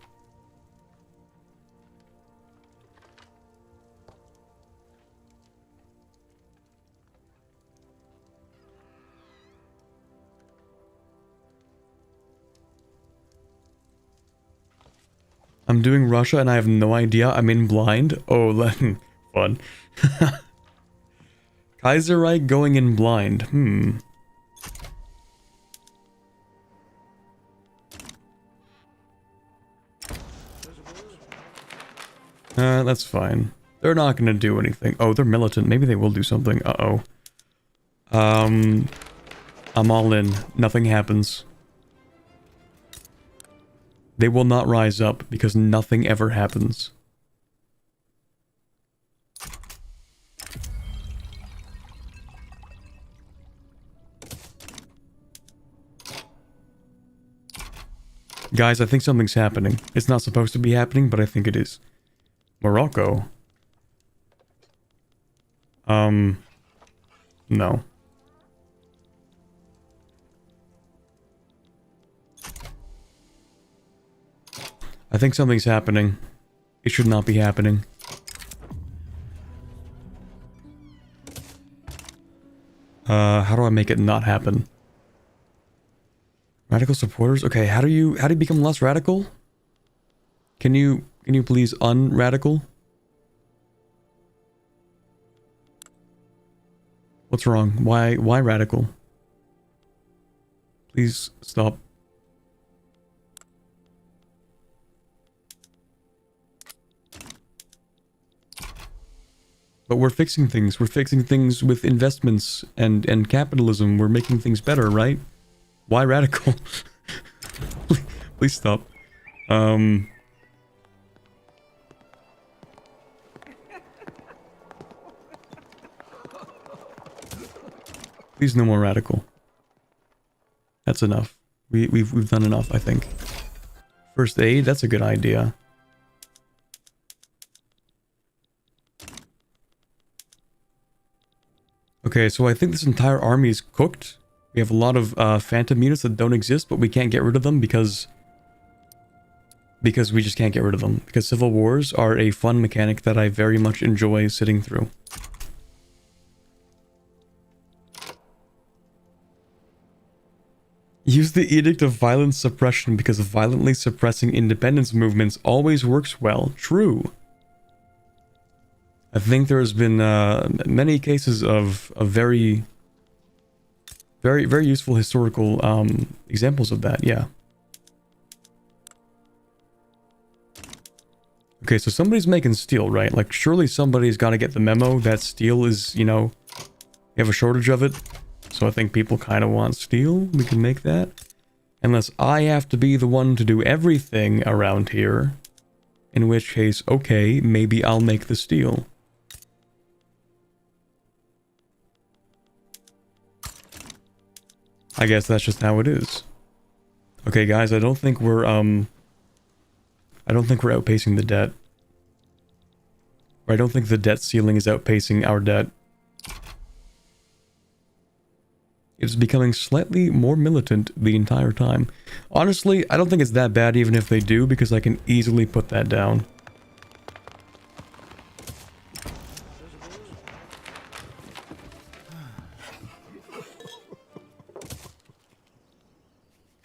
I'm doing Russia and I have no idea. I'm in blind. Oh, fun. Kaiserreich going in blind. That's fine. They're not gonna do anything. Oh, they're militant. Maybe they will do something. Uh-oh. I'm all in. Nothing happens. They will not rise up because nothing ever happens. Guys, I think something's happening. It's not supposed to be happening, but I think it is. Morocco? No. I think something's happening. It should not be happening. How do I make it not happen? Radical supporters? Okay, how do you become less radical? Can you please unradical? What's wrong? Why radical? Please stop. But we're fixing things. We're fixing things with investments and capitalism. We're making things better, right? Why radical? Please stop. Please no more radical. That's enough. We've done enough, I think. First aid, that's a good idea. Okay, so I think this entire army is cooked. We have a lot of phantom units that don't exist, but we can't get rid of them because we just can't get rid of them. Because civil wars are a fun mechanic that I very much enjoy sitting through. Use the Edict of Violence Suppression because violently suppressing independence movements always works well. True. I think there has been many cases of very useful historical examples of that, yeah. Okay, so somebody's making steel, right? Like, surely somebody's got to get the memo that steel is, you know, we have a shortage of it. So I think people kind of want steel. We can make that. Unless I have to be the one to do everything around here. In which case, okay, maybe I'll make the steel. I guess that's just how it is. Okay, guys, I don't think we're outpacing the debt. Or I don't think the debt ceiling is outpacing our debt. It's becoming slightly more militant the entire time. Honestly, I don't think it's that bad even if they do, because I can easily put that down.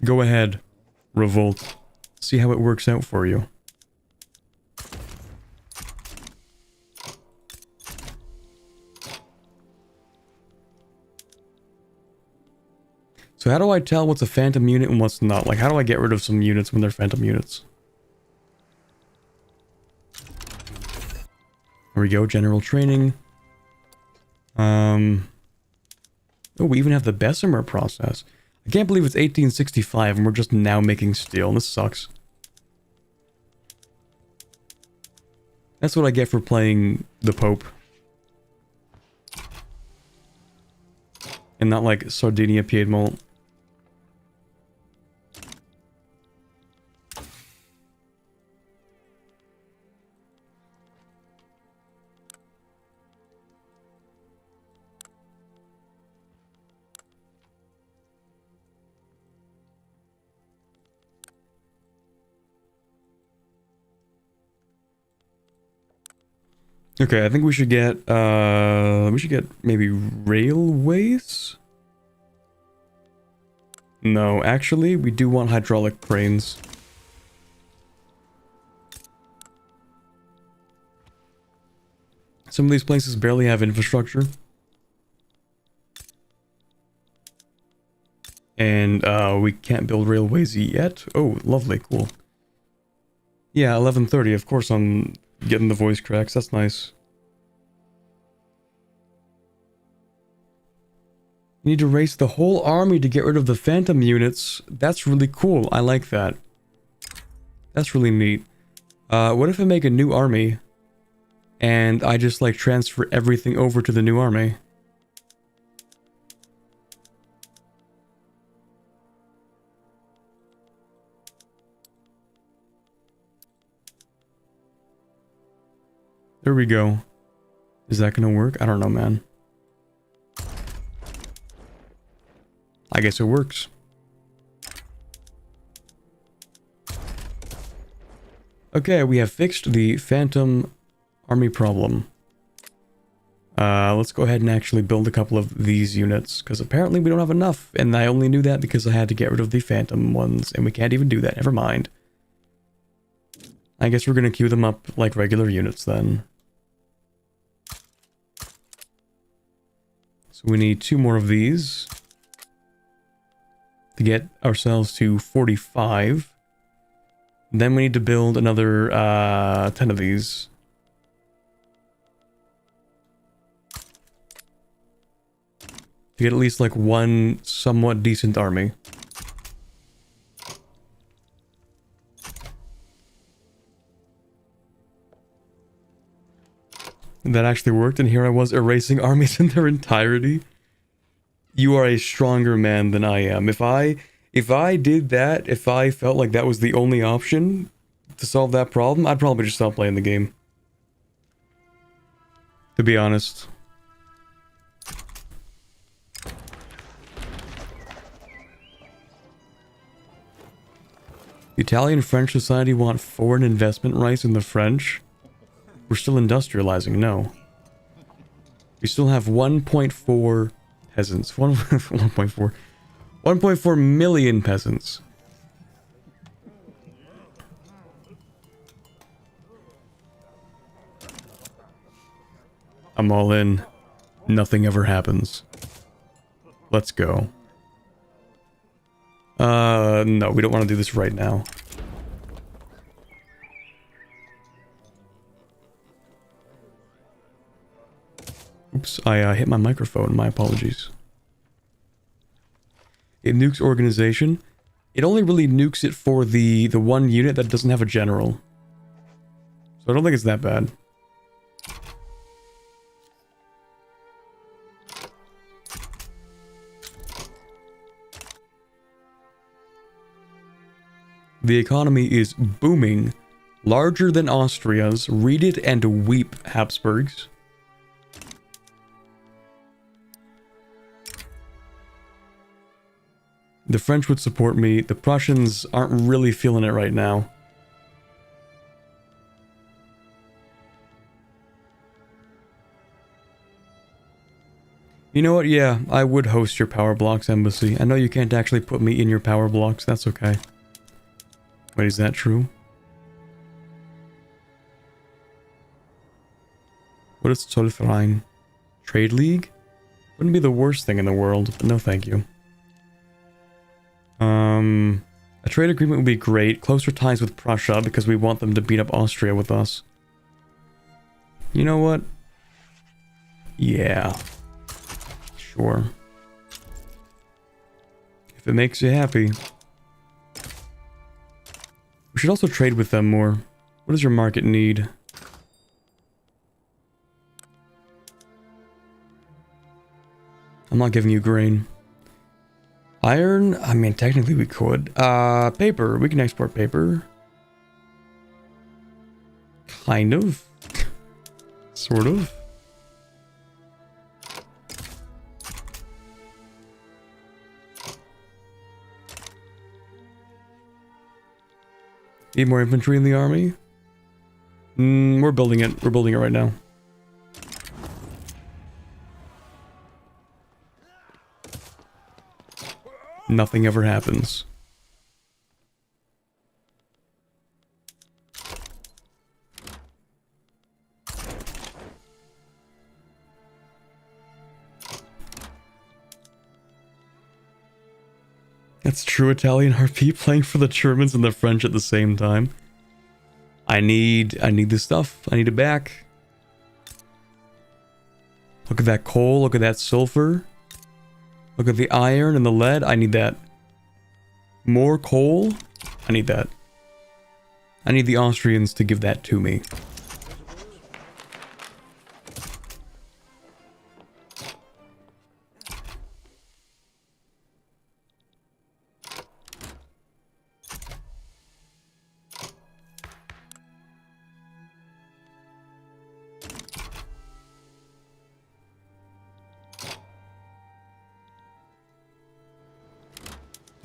Go ahead, revolt. See how it works out for you. So how do I tell what's a phantom unit and what's not? Like, how do I get rid of some units when they're phantom units? There we go, general training. Oh, we even have the Bessemer process. I can't believe it's 1865 and we're just now making steel. This sucks. That's what I get for playing the Pope. And not like Sardinia Piedmont. Okay, I think we should get maybe railways? No, actually, we do want hydraulic cranes. Some of these places barely have infrastructure. And we can't build railways yet. Oh, lovely, cool. Yeah, 11:30, of course I'm getting the voice cracks, that's nice. You need to race the whole army to get rid of the phantom units. That's really cool, I like that. That's really neat. What if I make a new army and I just like transfer everything over to the new army? There we go. Is that gonna work? I don't know, man. I guess it works. Okay, we have fixed the Phantom Army problem. Let's go ahead and actually build a couple of these units, because apparently we don't have enough, and I only knew that because I had to get rid of the Phantom ones, and we can't even do that, never mind. I guess we're gonna queue them up like regular units then. So we need 2 more of these to get ourselves to 45. Then we need to build another 10 of these. To get at least like one somewhat decent army. That actually worked, and here I was erasing armies in their entirety. You are a stronger man than I am. If I did that, if I felt like that was the only option to solve that problem, I'd probably just stop playing the game. To be honest. The Italian-French society want foreign investment rights in the French. We're still industrializing, no. We still have 1.4 peasants. 1.4. 1.4 million peasants. I'm all in. Nothing ever happens. Let's go. No, we don't want to do this right now. Oops, I hit my microphone. My apologies. It nukes organization. It only really nukes it for the one unit that doesn't have a general. So I don't think it's that bad. The economy is booming. Larger than Austria's. Read it and weep, Habsburgs. The French would support me. The Prussians aren't really feeling it right now. You know what? Yeah, I would host your Power Blocks embassy. I know you can't actually put me in your Power Blocks. That's okay. Wait, is that true? What is Zollverein? Trade League? Wouldn't be the worst thing in the world, but no thank you. A trade agreement would be great. Closer ties with Prussia because we want them to beat up Austria with us. You know what? Yeah. Sure. If it makes you happy. We should also trade with them more. What does your market need? I'm not giving you grain. Iron? I mean, technically we could. Paper. We can export paper. Kind of. Sort of. Need more infantry in the army? We're building it. We're building it right now. Nothing ever happens. That's true Italian Harpy playing for the Germans and the French at the same time. I need this stuff. I need it back. Look at that coal, look at that sulfur. Look at the iron and the lead. I need that. More coal. I need that. I need the Austrians to give that to me.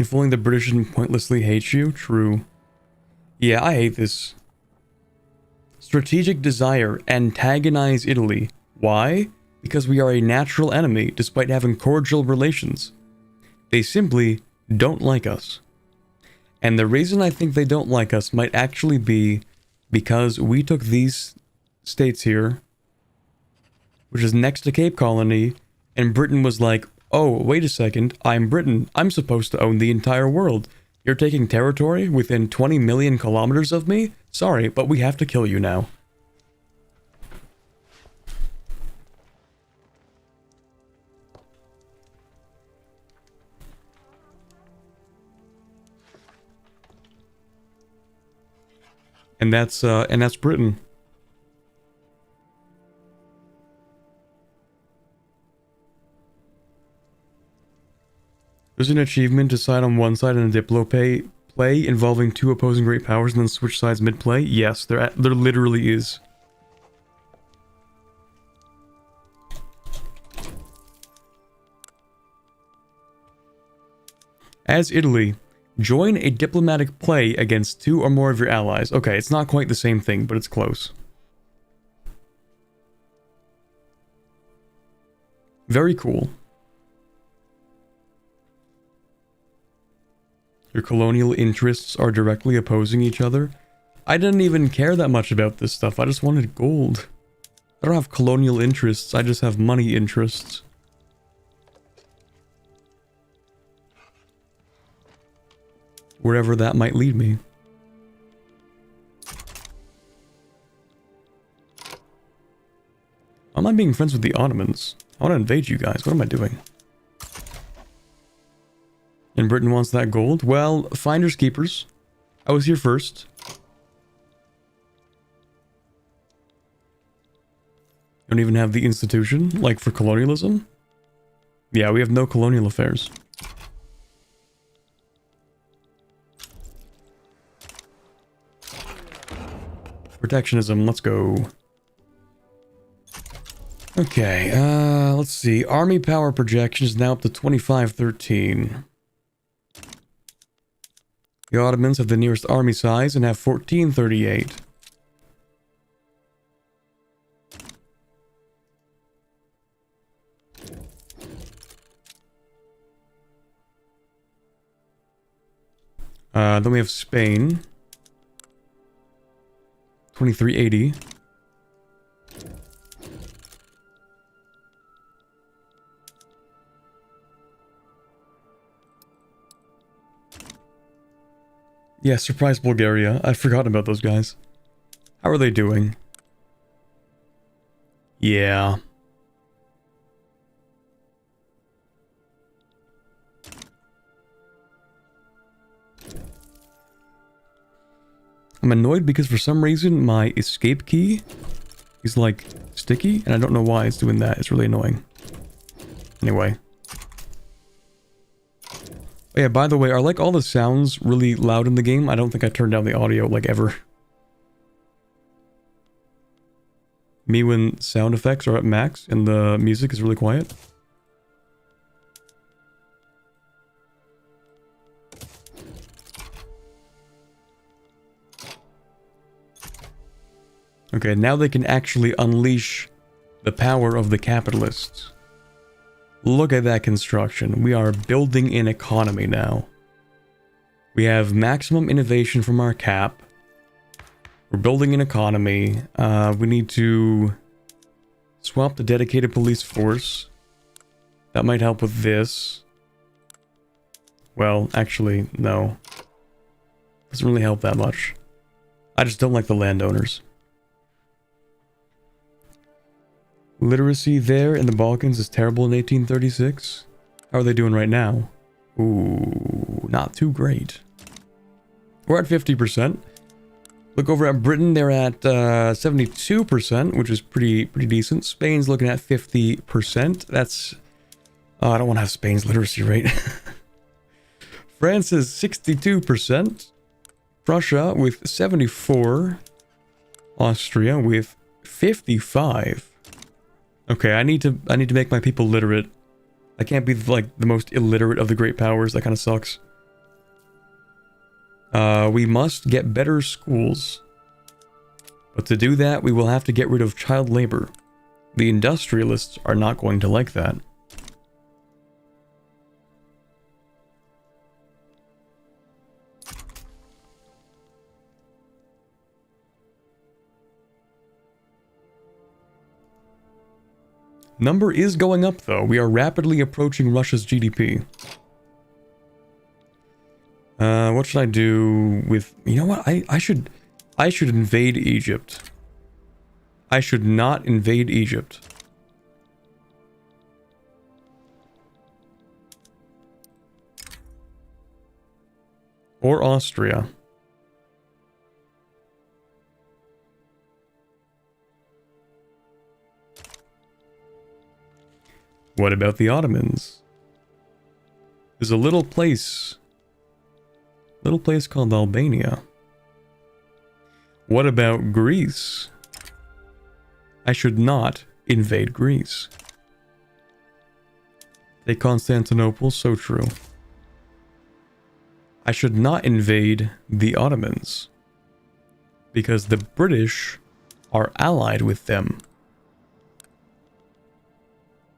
If only the British didn't pointlessly hate you. True. Yeah, I hate this. Strategic desire. Antagonize Italy. Why? Because we are a natural enemy, despite having cordial relations. They simply don't like us. And the reason I think they don't like us might actually be because we took these states here, which is next to Cape Colony, and Britain was like, oh, wait a second, I'm Britain. I'm supposed to own the entire world. You're taking territory within 20 million kilometers of me? Sorry, but we have to kill you now. And that's Britain. There's an achievement to side on one side in a Diplo play involving two opposing great powers and then switch sides mid-play? Yes, there literally is. As Italy, join a diplomatic play against two or more of your allies. Okay, it's not quite the same thing, but it's close. Very cool. Your colonial interests are directly opposing each other. I didn't even care that much about this stuff. I just wanted gold. I don't have colonial interests. I just have money interests. Wherever that might lead me. How am I being friends with the Ottomans? I want to invade you guys. What am I doing? And Britain wants that gold? Well, finders keepers. I was here first. Don't even have the institution, like for colonialism? Yeah, we have no colonial affairs. Protectionism, let's go. Okay, let's see. Army power projection is now up to 2513. The Ottomans have the nearest army size and have 1438. Then we have Spain. 2380. Yeah, surprise Bulgaria. I'd forgotten about those guys. How are they doing? Yeah. I'm annoyed because for some reason my escape key is like sticky and I don't know why it's doing that. It's really annoying. Anyway. Oh yeah, by the way, are like all the sounds really loud in the game? I don't think I turned down the audio like ever. Me when sound effects are at max and the music is really quiet. Okay, now they can actually unleash the power of the capitalists. Look at that construction. We are building an economy now. We have maximum innovation from our cap. We're building an economy. We need to swap the dedicated police force. That might help with this. Well, actually, no. Doesn't really help that much. I just don't like the landowners. Literacy there in the Balkans is terrible in 1836. How are they doing right now? Ooh, not too great. We're at 50%. Look over at Britain, they're at 72%, which is pretty decent. Spain's looking at 50%. That's... Oh, I don't want to have Spain's literacy rate. France is 62%. Prussia with 74. Austria with 55. Okay, I need to make my people literate. I can't be like the most illiterate of the great powers. That kind of sucks. We must get better schools. But to do that, we will have to get rid of child labor. The industrialists are not going to like that. Number is going up though. We are rapidly approaching Russia's GDP. What should I do with... You know what? I should invade Egypt. I should not invade Egypt. Or Austria. What about the Ottomans? There's a little place called Albania. What about Greece? I should not invade Greece. Take Constantinople, so true. I should not invade the Ottomans, because the British are allied with them.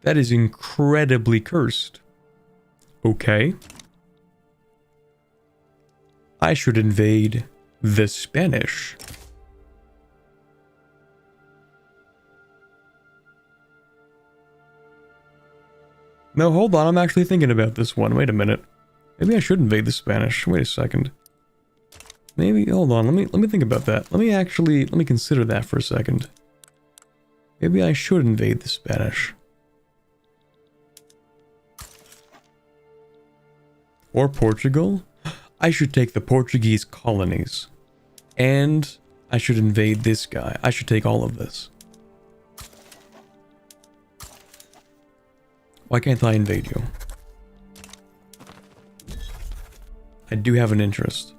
That is incredibly cursed. Okay. I should invade the Spanish. No, hold on, I'm actually thinking about this one. Wait a minute. Maybe I should invade the Spanish. Wait a second. Maybe, hold on, let me think about that. Let me consider that for a second. Maybe I should invade the Spanish. Or Portugal. I should take the Portuguese colonies. And I should invade this guy. I should take all of this. Why can't I invade you? I do have an interest.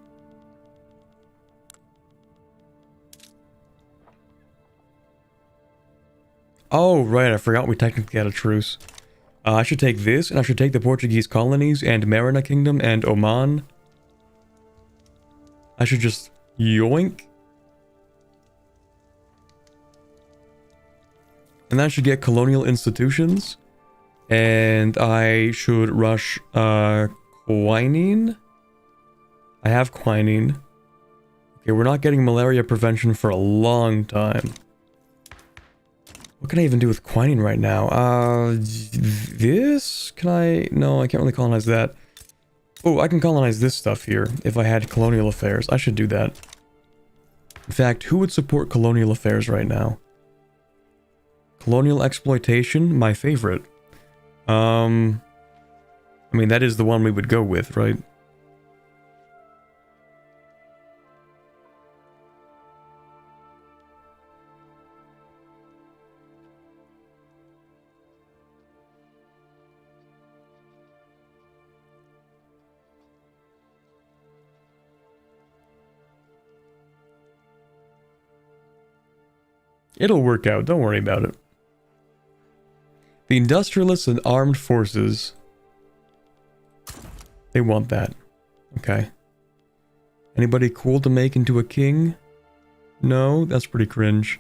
Oh, right, I forgot we technically had a truce. I should take this, and I should take the Portuguese colonies, and Marina Kingdom, and Oman. I should just yoink. And I should get colonial institutions. And I should rush quinine. I have quinine. Okay, we're not getting malaria prevention for a long time. What can I even do with quinine right now? This? Can I... No, I can't really colonize that. Oh, I can colonize this stuff here if I had colonial affairs. I should do that. In fact, who would support colonial affairs right now? Colonial exploitation, my favorite. I mean, that is the one we would go with, right? It'll work out, don't worry about it. The industrialists and armed forces. They want that. Okay. Anybody cool to make into a king? No, that's pretty cringe.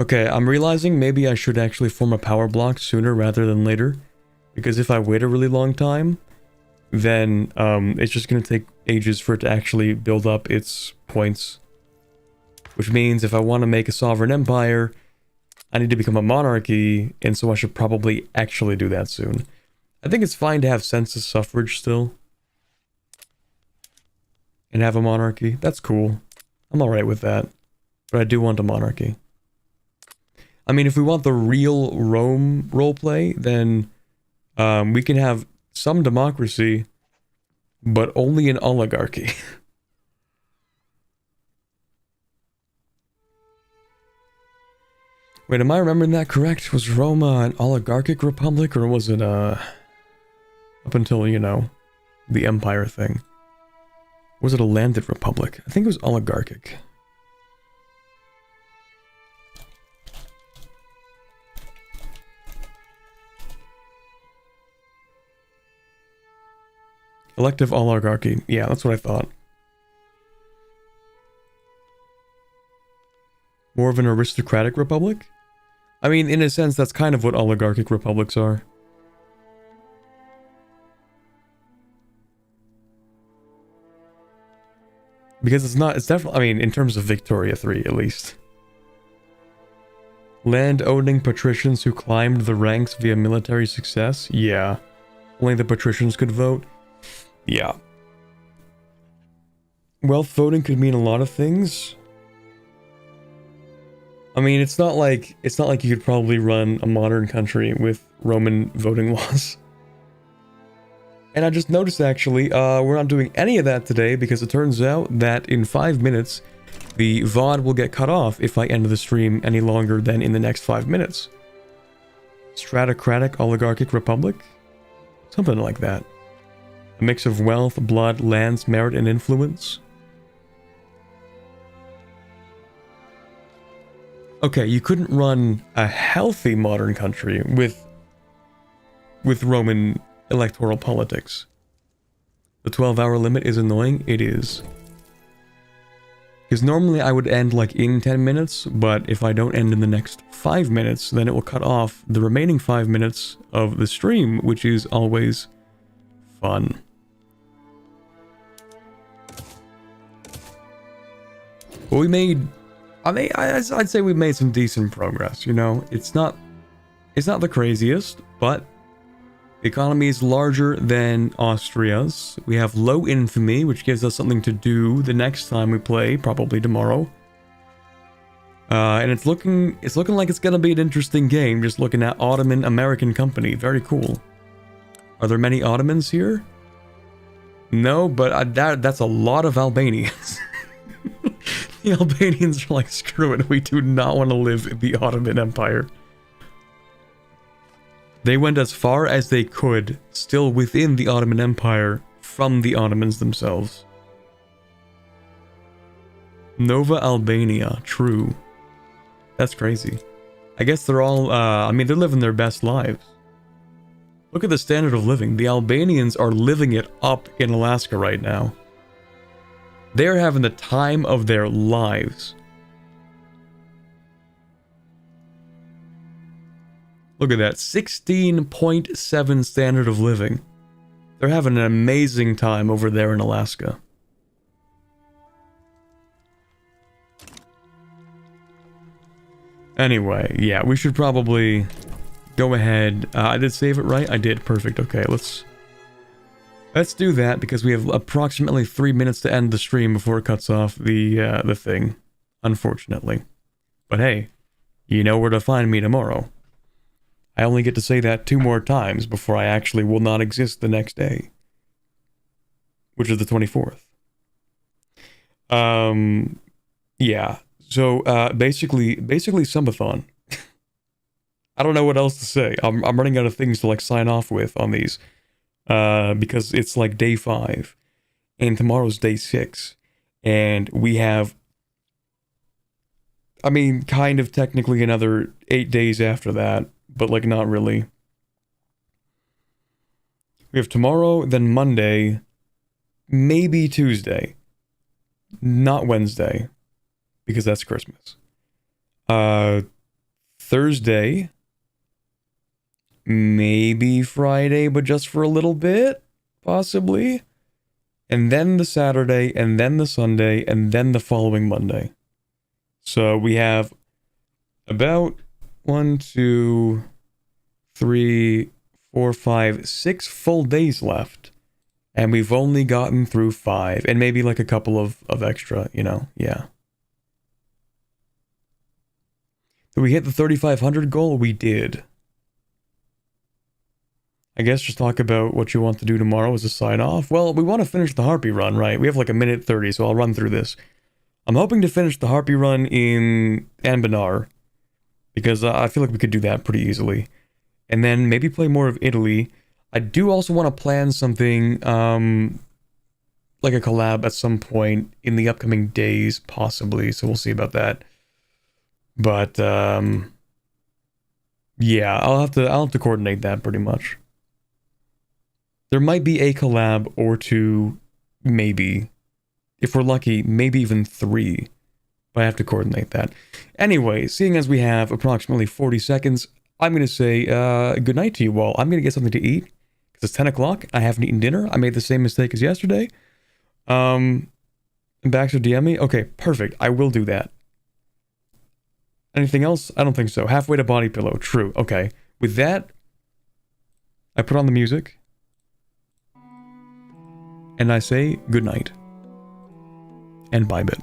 Okay, I'm realizing maybe I should actually form a power block sooner rather than later. Because if I wait a really long time, then it's just going to take ages for it to actually build up its points. Which means if I want to make a sovereign empire, I need to become a monarchy, and so I should probably actually do that soon. I think it's fine to have census suffrage still. And have a monarchy. That's cool. I'm alright with that. But I do want a monarchy. I mean, if we want the real Rome roleplay, then we can have some democracy, but only an oligarchy. Wait, am I remembering that correct? Was Rome an oligarchic republic, or was it, up until, you know, the empire thing? Was it a landed republic? I think it was oligarchic. Elective oligarchy. Yeah, that's what I thought. More of an aristocratic republic? I mean, in a sense, that's kind of what oligarchic republics are. Because it's definitely, I mean, in terms of Victoria 3, at least. Land-owning patricians who climbed the ranks via military success? Yeah. Only the patricians could vote? Yeah. Wealth voting could mean a lot of things. I mean, it's not like you could probably run a modern country with Roman voting laws. And I just noticed, actually, we're not doing any of that today because it turns out that in 5 minutes, the VOD will get cut off if I end the stream any longer than in the next 5 minutes. Stratocratic oligarchic republic? Something like that. A mix of wealth, blood, lands, merit, and influence. Okay, you couldn't run a healthy modern country with Roman electoral politics. The 12-hour limit is annoying. It is. Because normally I would end like in 10 minutes, but if I don't end in the next 5 minutes, then it will cut off the remaining 5 minutes of the stream, which is always fun. But we made... I'd say we've made some decent progress, you know? It's not the craziest, but the economy is larger than Austria's. We have low infamy, which gives us something to do the next time we play, probably tomorrow. And it's looking like it's gonna be an interesting game, just looking at Ottoman American company. Very cool. Are there many Ottomans here? No, but that's a lot of Albanians. The Albanians are like, screw it, we do not want to live in the Ottoman Empire. They went as far as they could, still within the Ottoman Empire, from the Ottomans themselves. Nova Albania, true. That's crazy. I guess they're all, I mean, they're living their best lives. Look at the standard of living. The Albanians are living it up in Alaska right now. They're having the time of their lives. Look at that, 16.7 standard of living. They're having an amazing time over there in Alaska. Anyway, yeah, we should probably go ahead. I did save it right? I did, perfect. Okay, let's Let's do that because we have approximately 3 minutes to end the stream before it cuts off the thing, unfortunately. But hey, you know where to find me tomorrow. I only get to say that 2 more times before I actually will not exist the next day, which is the 24th. Yeah. So basically Subathon. I don't know what else to say. I'm running out of things to like sign off with on these. Because it's like day 5 and tomorrow's day 6 and we have, I mean, kind of technically another 8 days after that, but like not really. We have tomorrow, then Monday, maybe Tuesday, not Wednesday, because that's Christmas. Thursday, maybe Friday, but just for a little bit, possibly. And then the Saturday, and then the Sunday, and then the following Monday. So we have about 1, 2, 3, 4, 5, 6 full days left. And we've only gotten through 5, and maybe like a couple of extra, you know, yeah. Did we hit the 3,500 goal? We did. I guess just talk about what you want to do tomorrow as a sign-off. Well, we want to finish the Harpy run, right? We have like 1:30, so I'll run through this. I'm hoping to finish the Harpy run in Anbanar, because I feel like we could do that pretty easily. And then maybe play more of Italy. I do also want to plan something, like a collab at some point in the upcoming days, possibly, so we'll see about that. But, yeah, I'll have to coordinate that pretty much. There might be a collab or 2, maybe. If we're lucky, maybe even 3. But I have to coordinate that. Anyway, seeing as we have approximately 40 seconds, I'm going to say good night to you all. I'm going to get something to eat. Because it's 10 o'clock. I haven't eaten dinner. I made the same mistake as yesterday. And Baxter DM me? Okay, perfect. I will do that. Anything else? I don't think so. Halfway to body pillow. True. Okay. With that, I put on the music. And I say good night. And bye bit.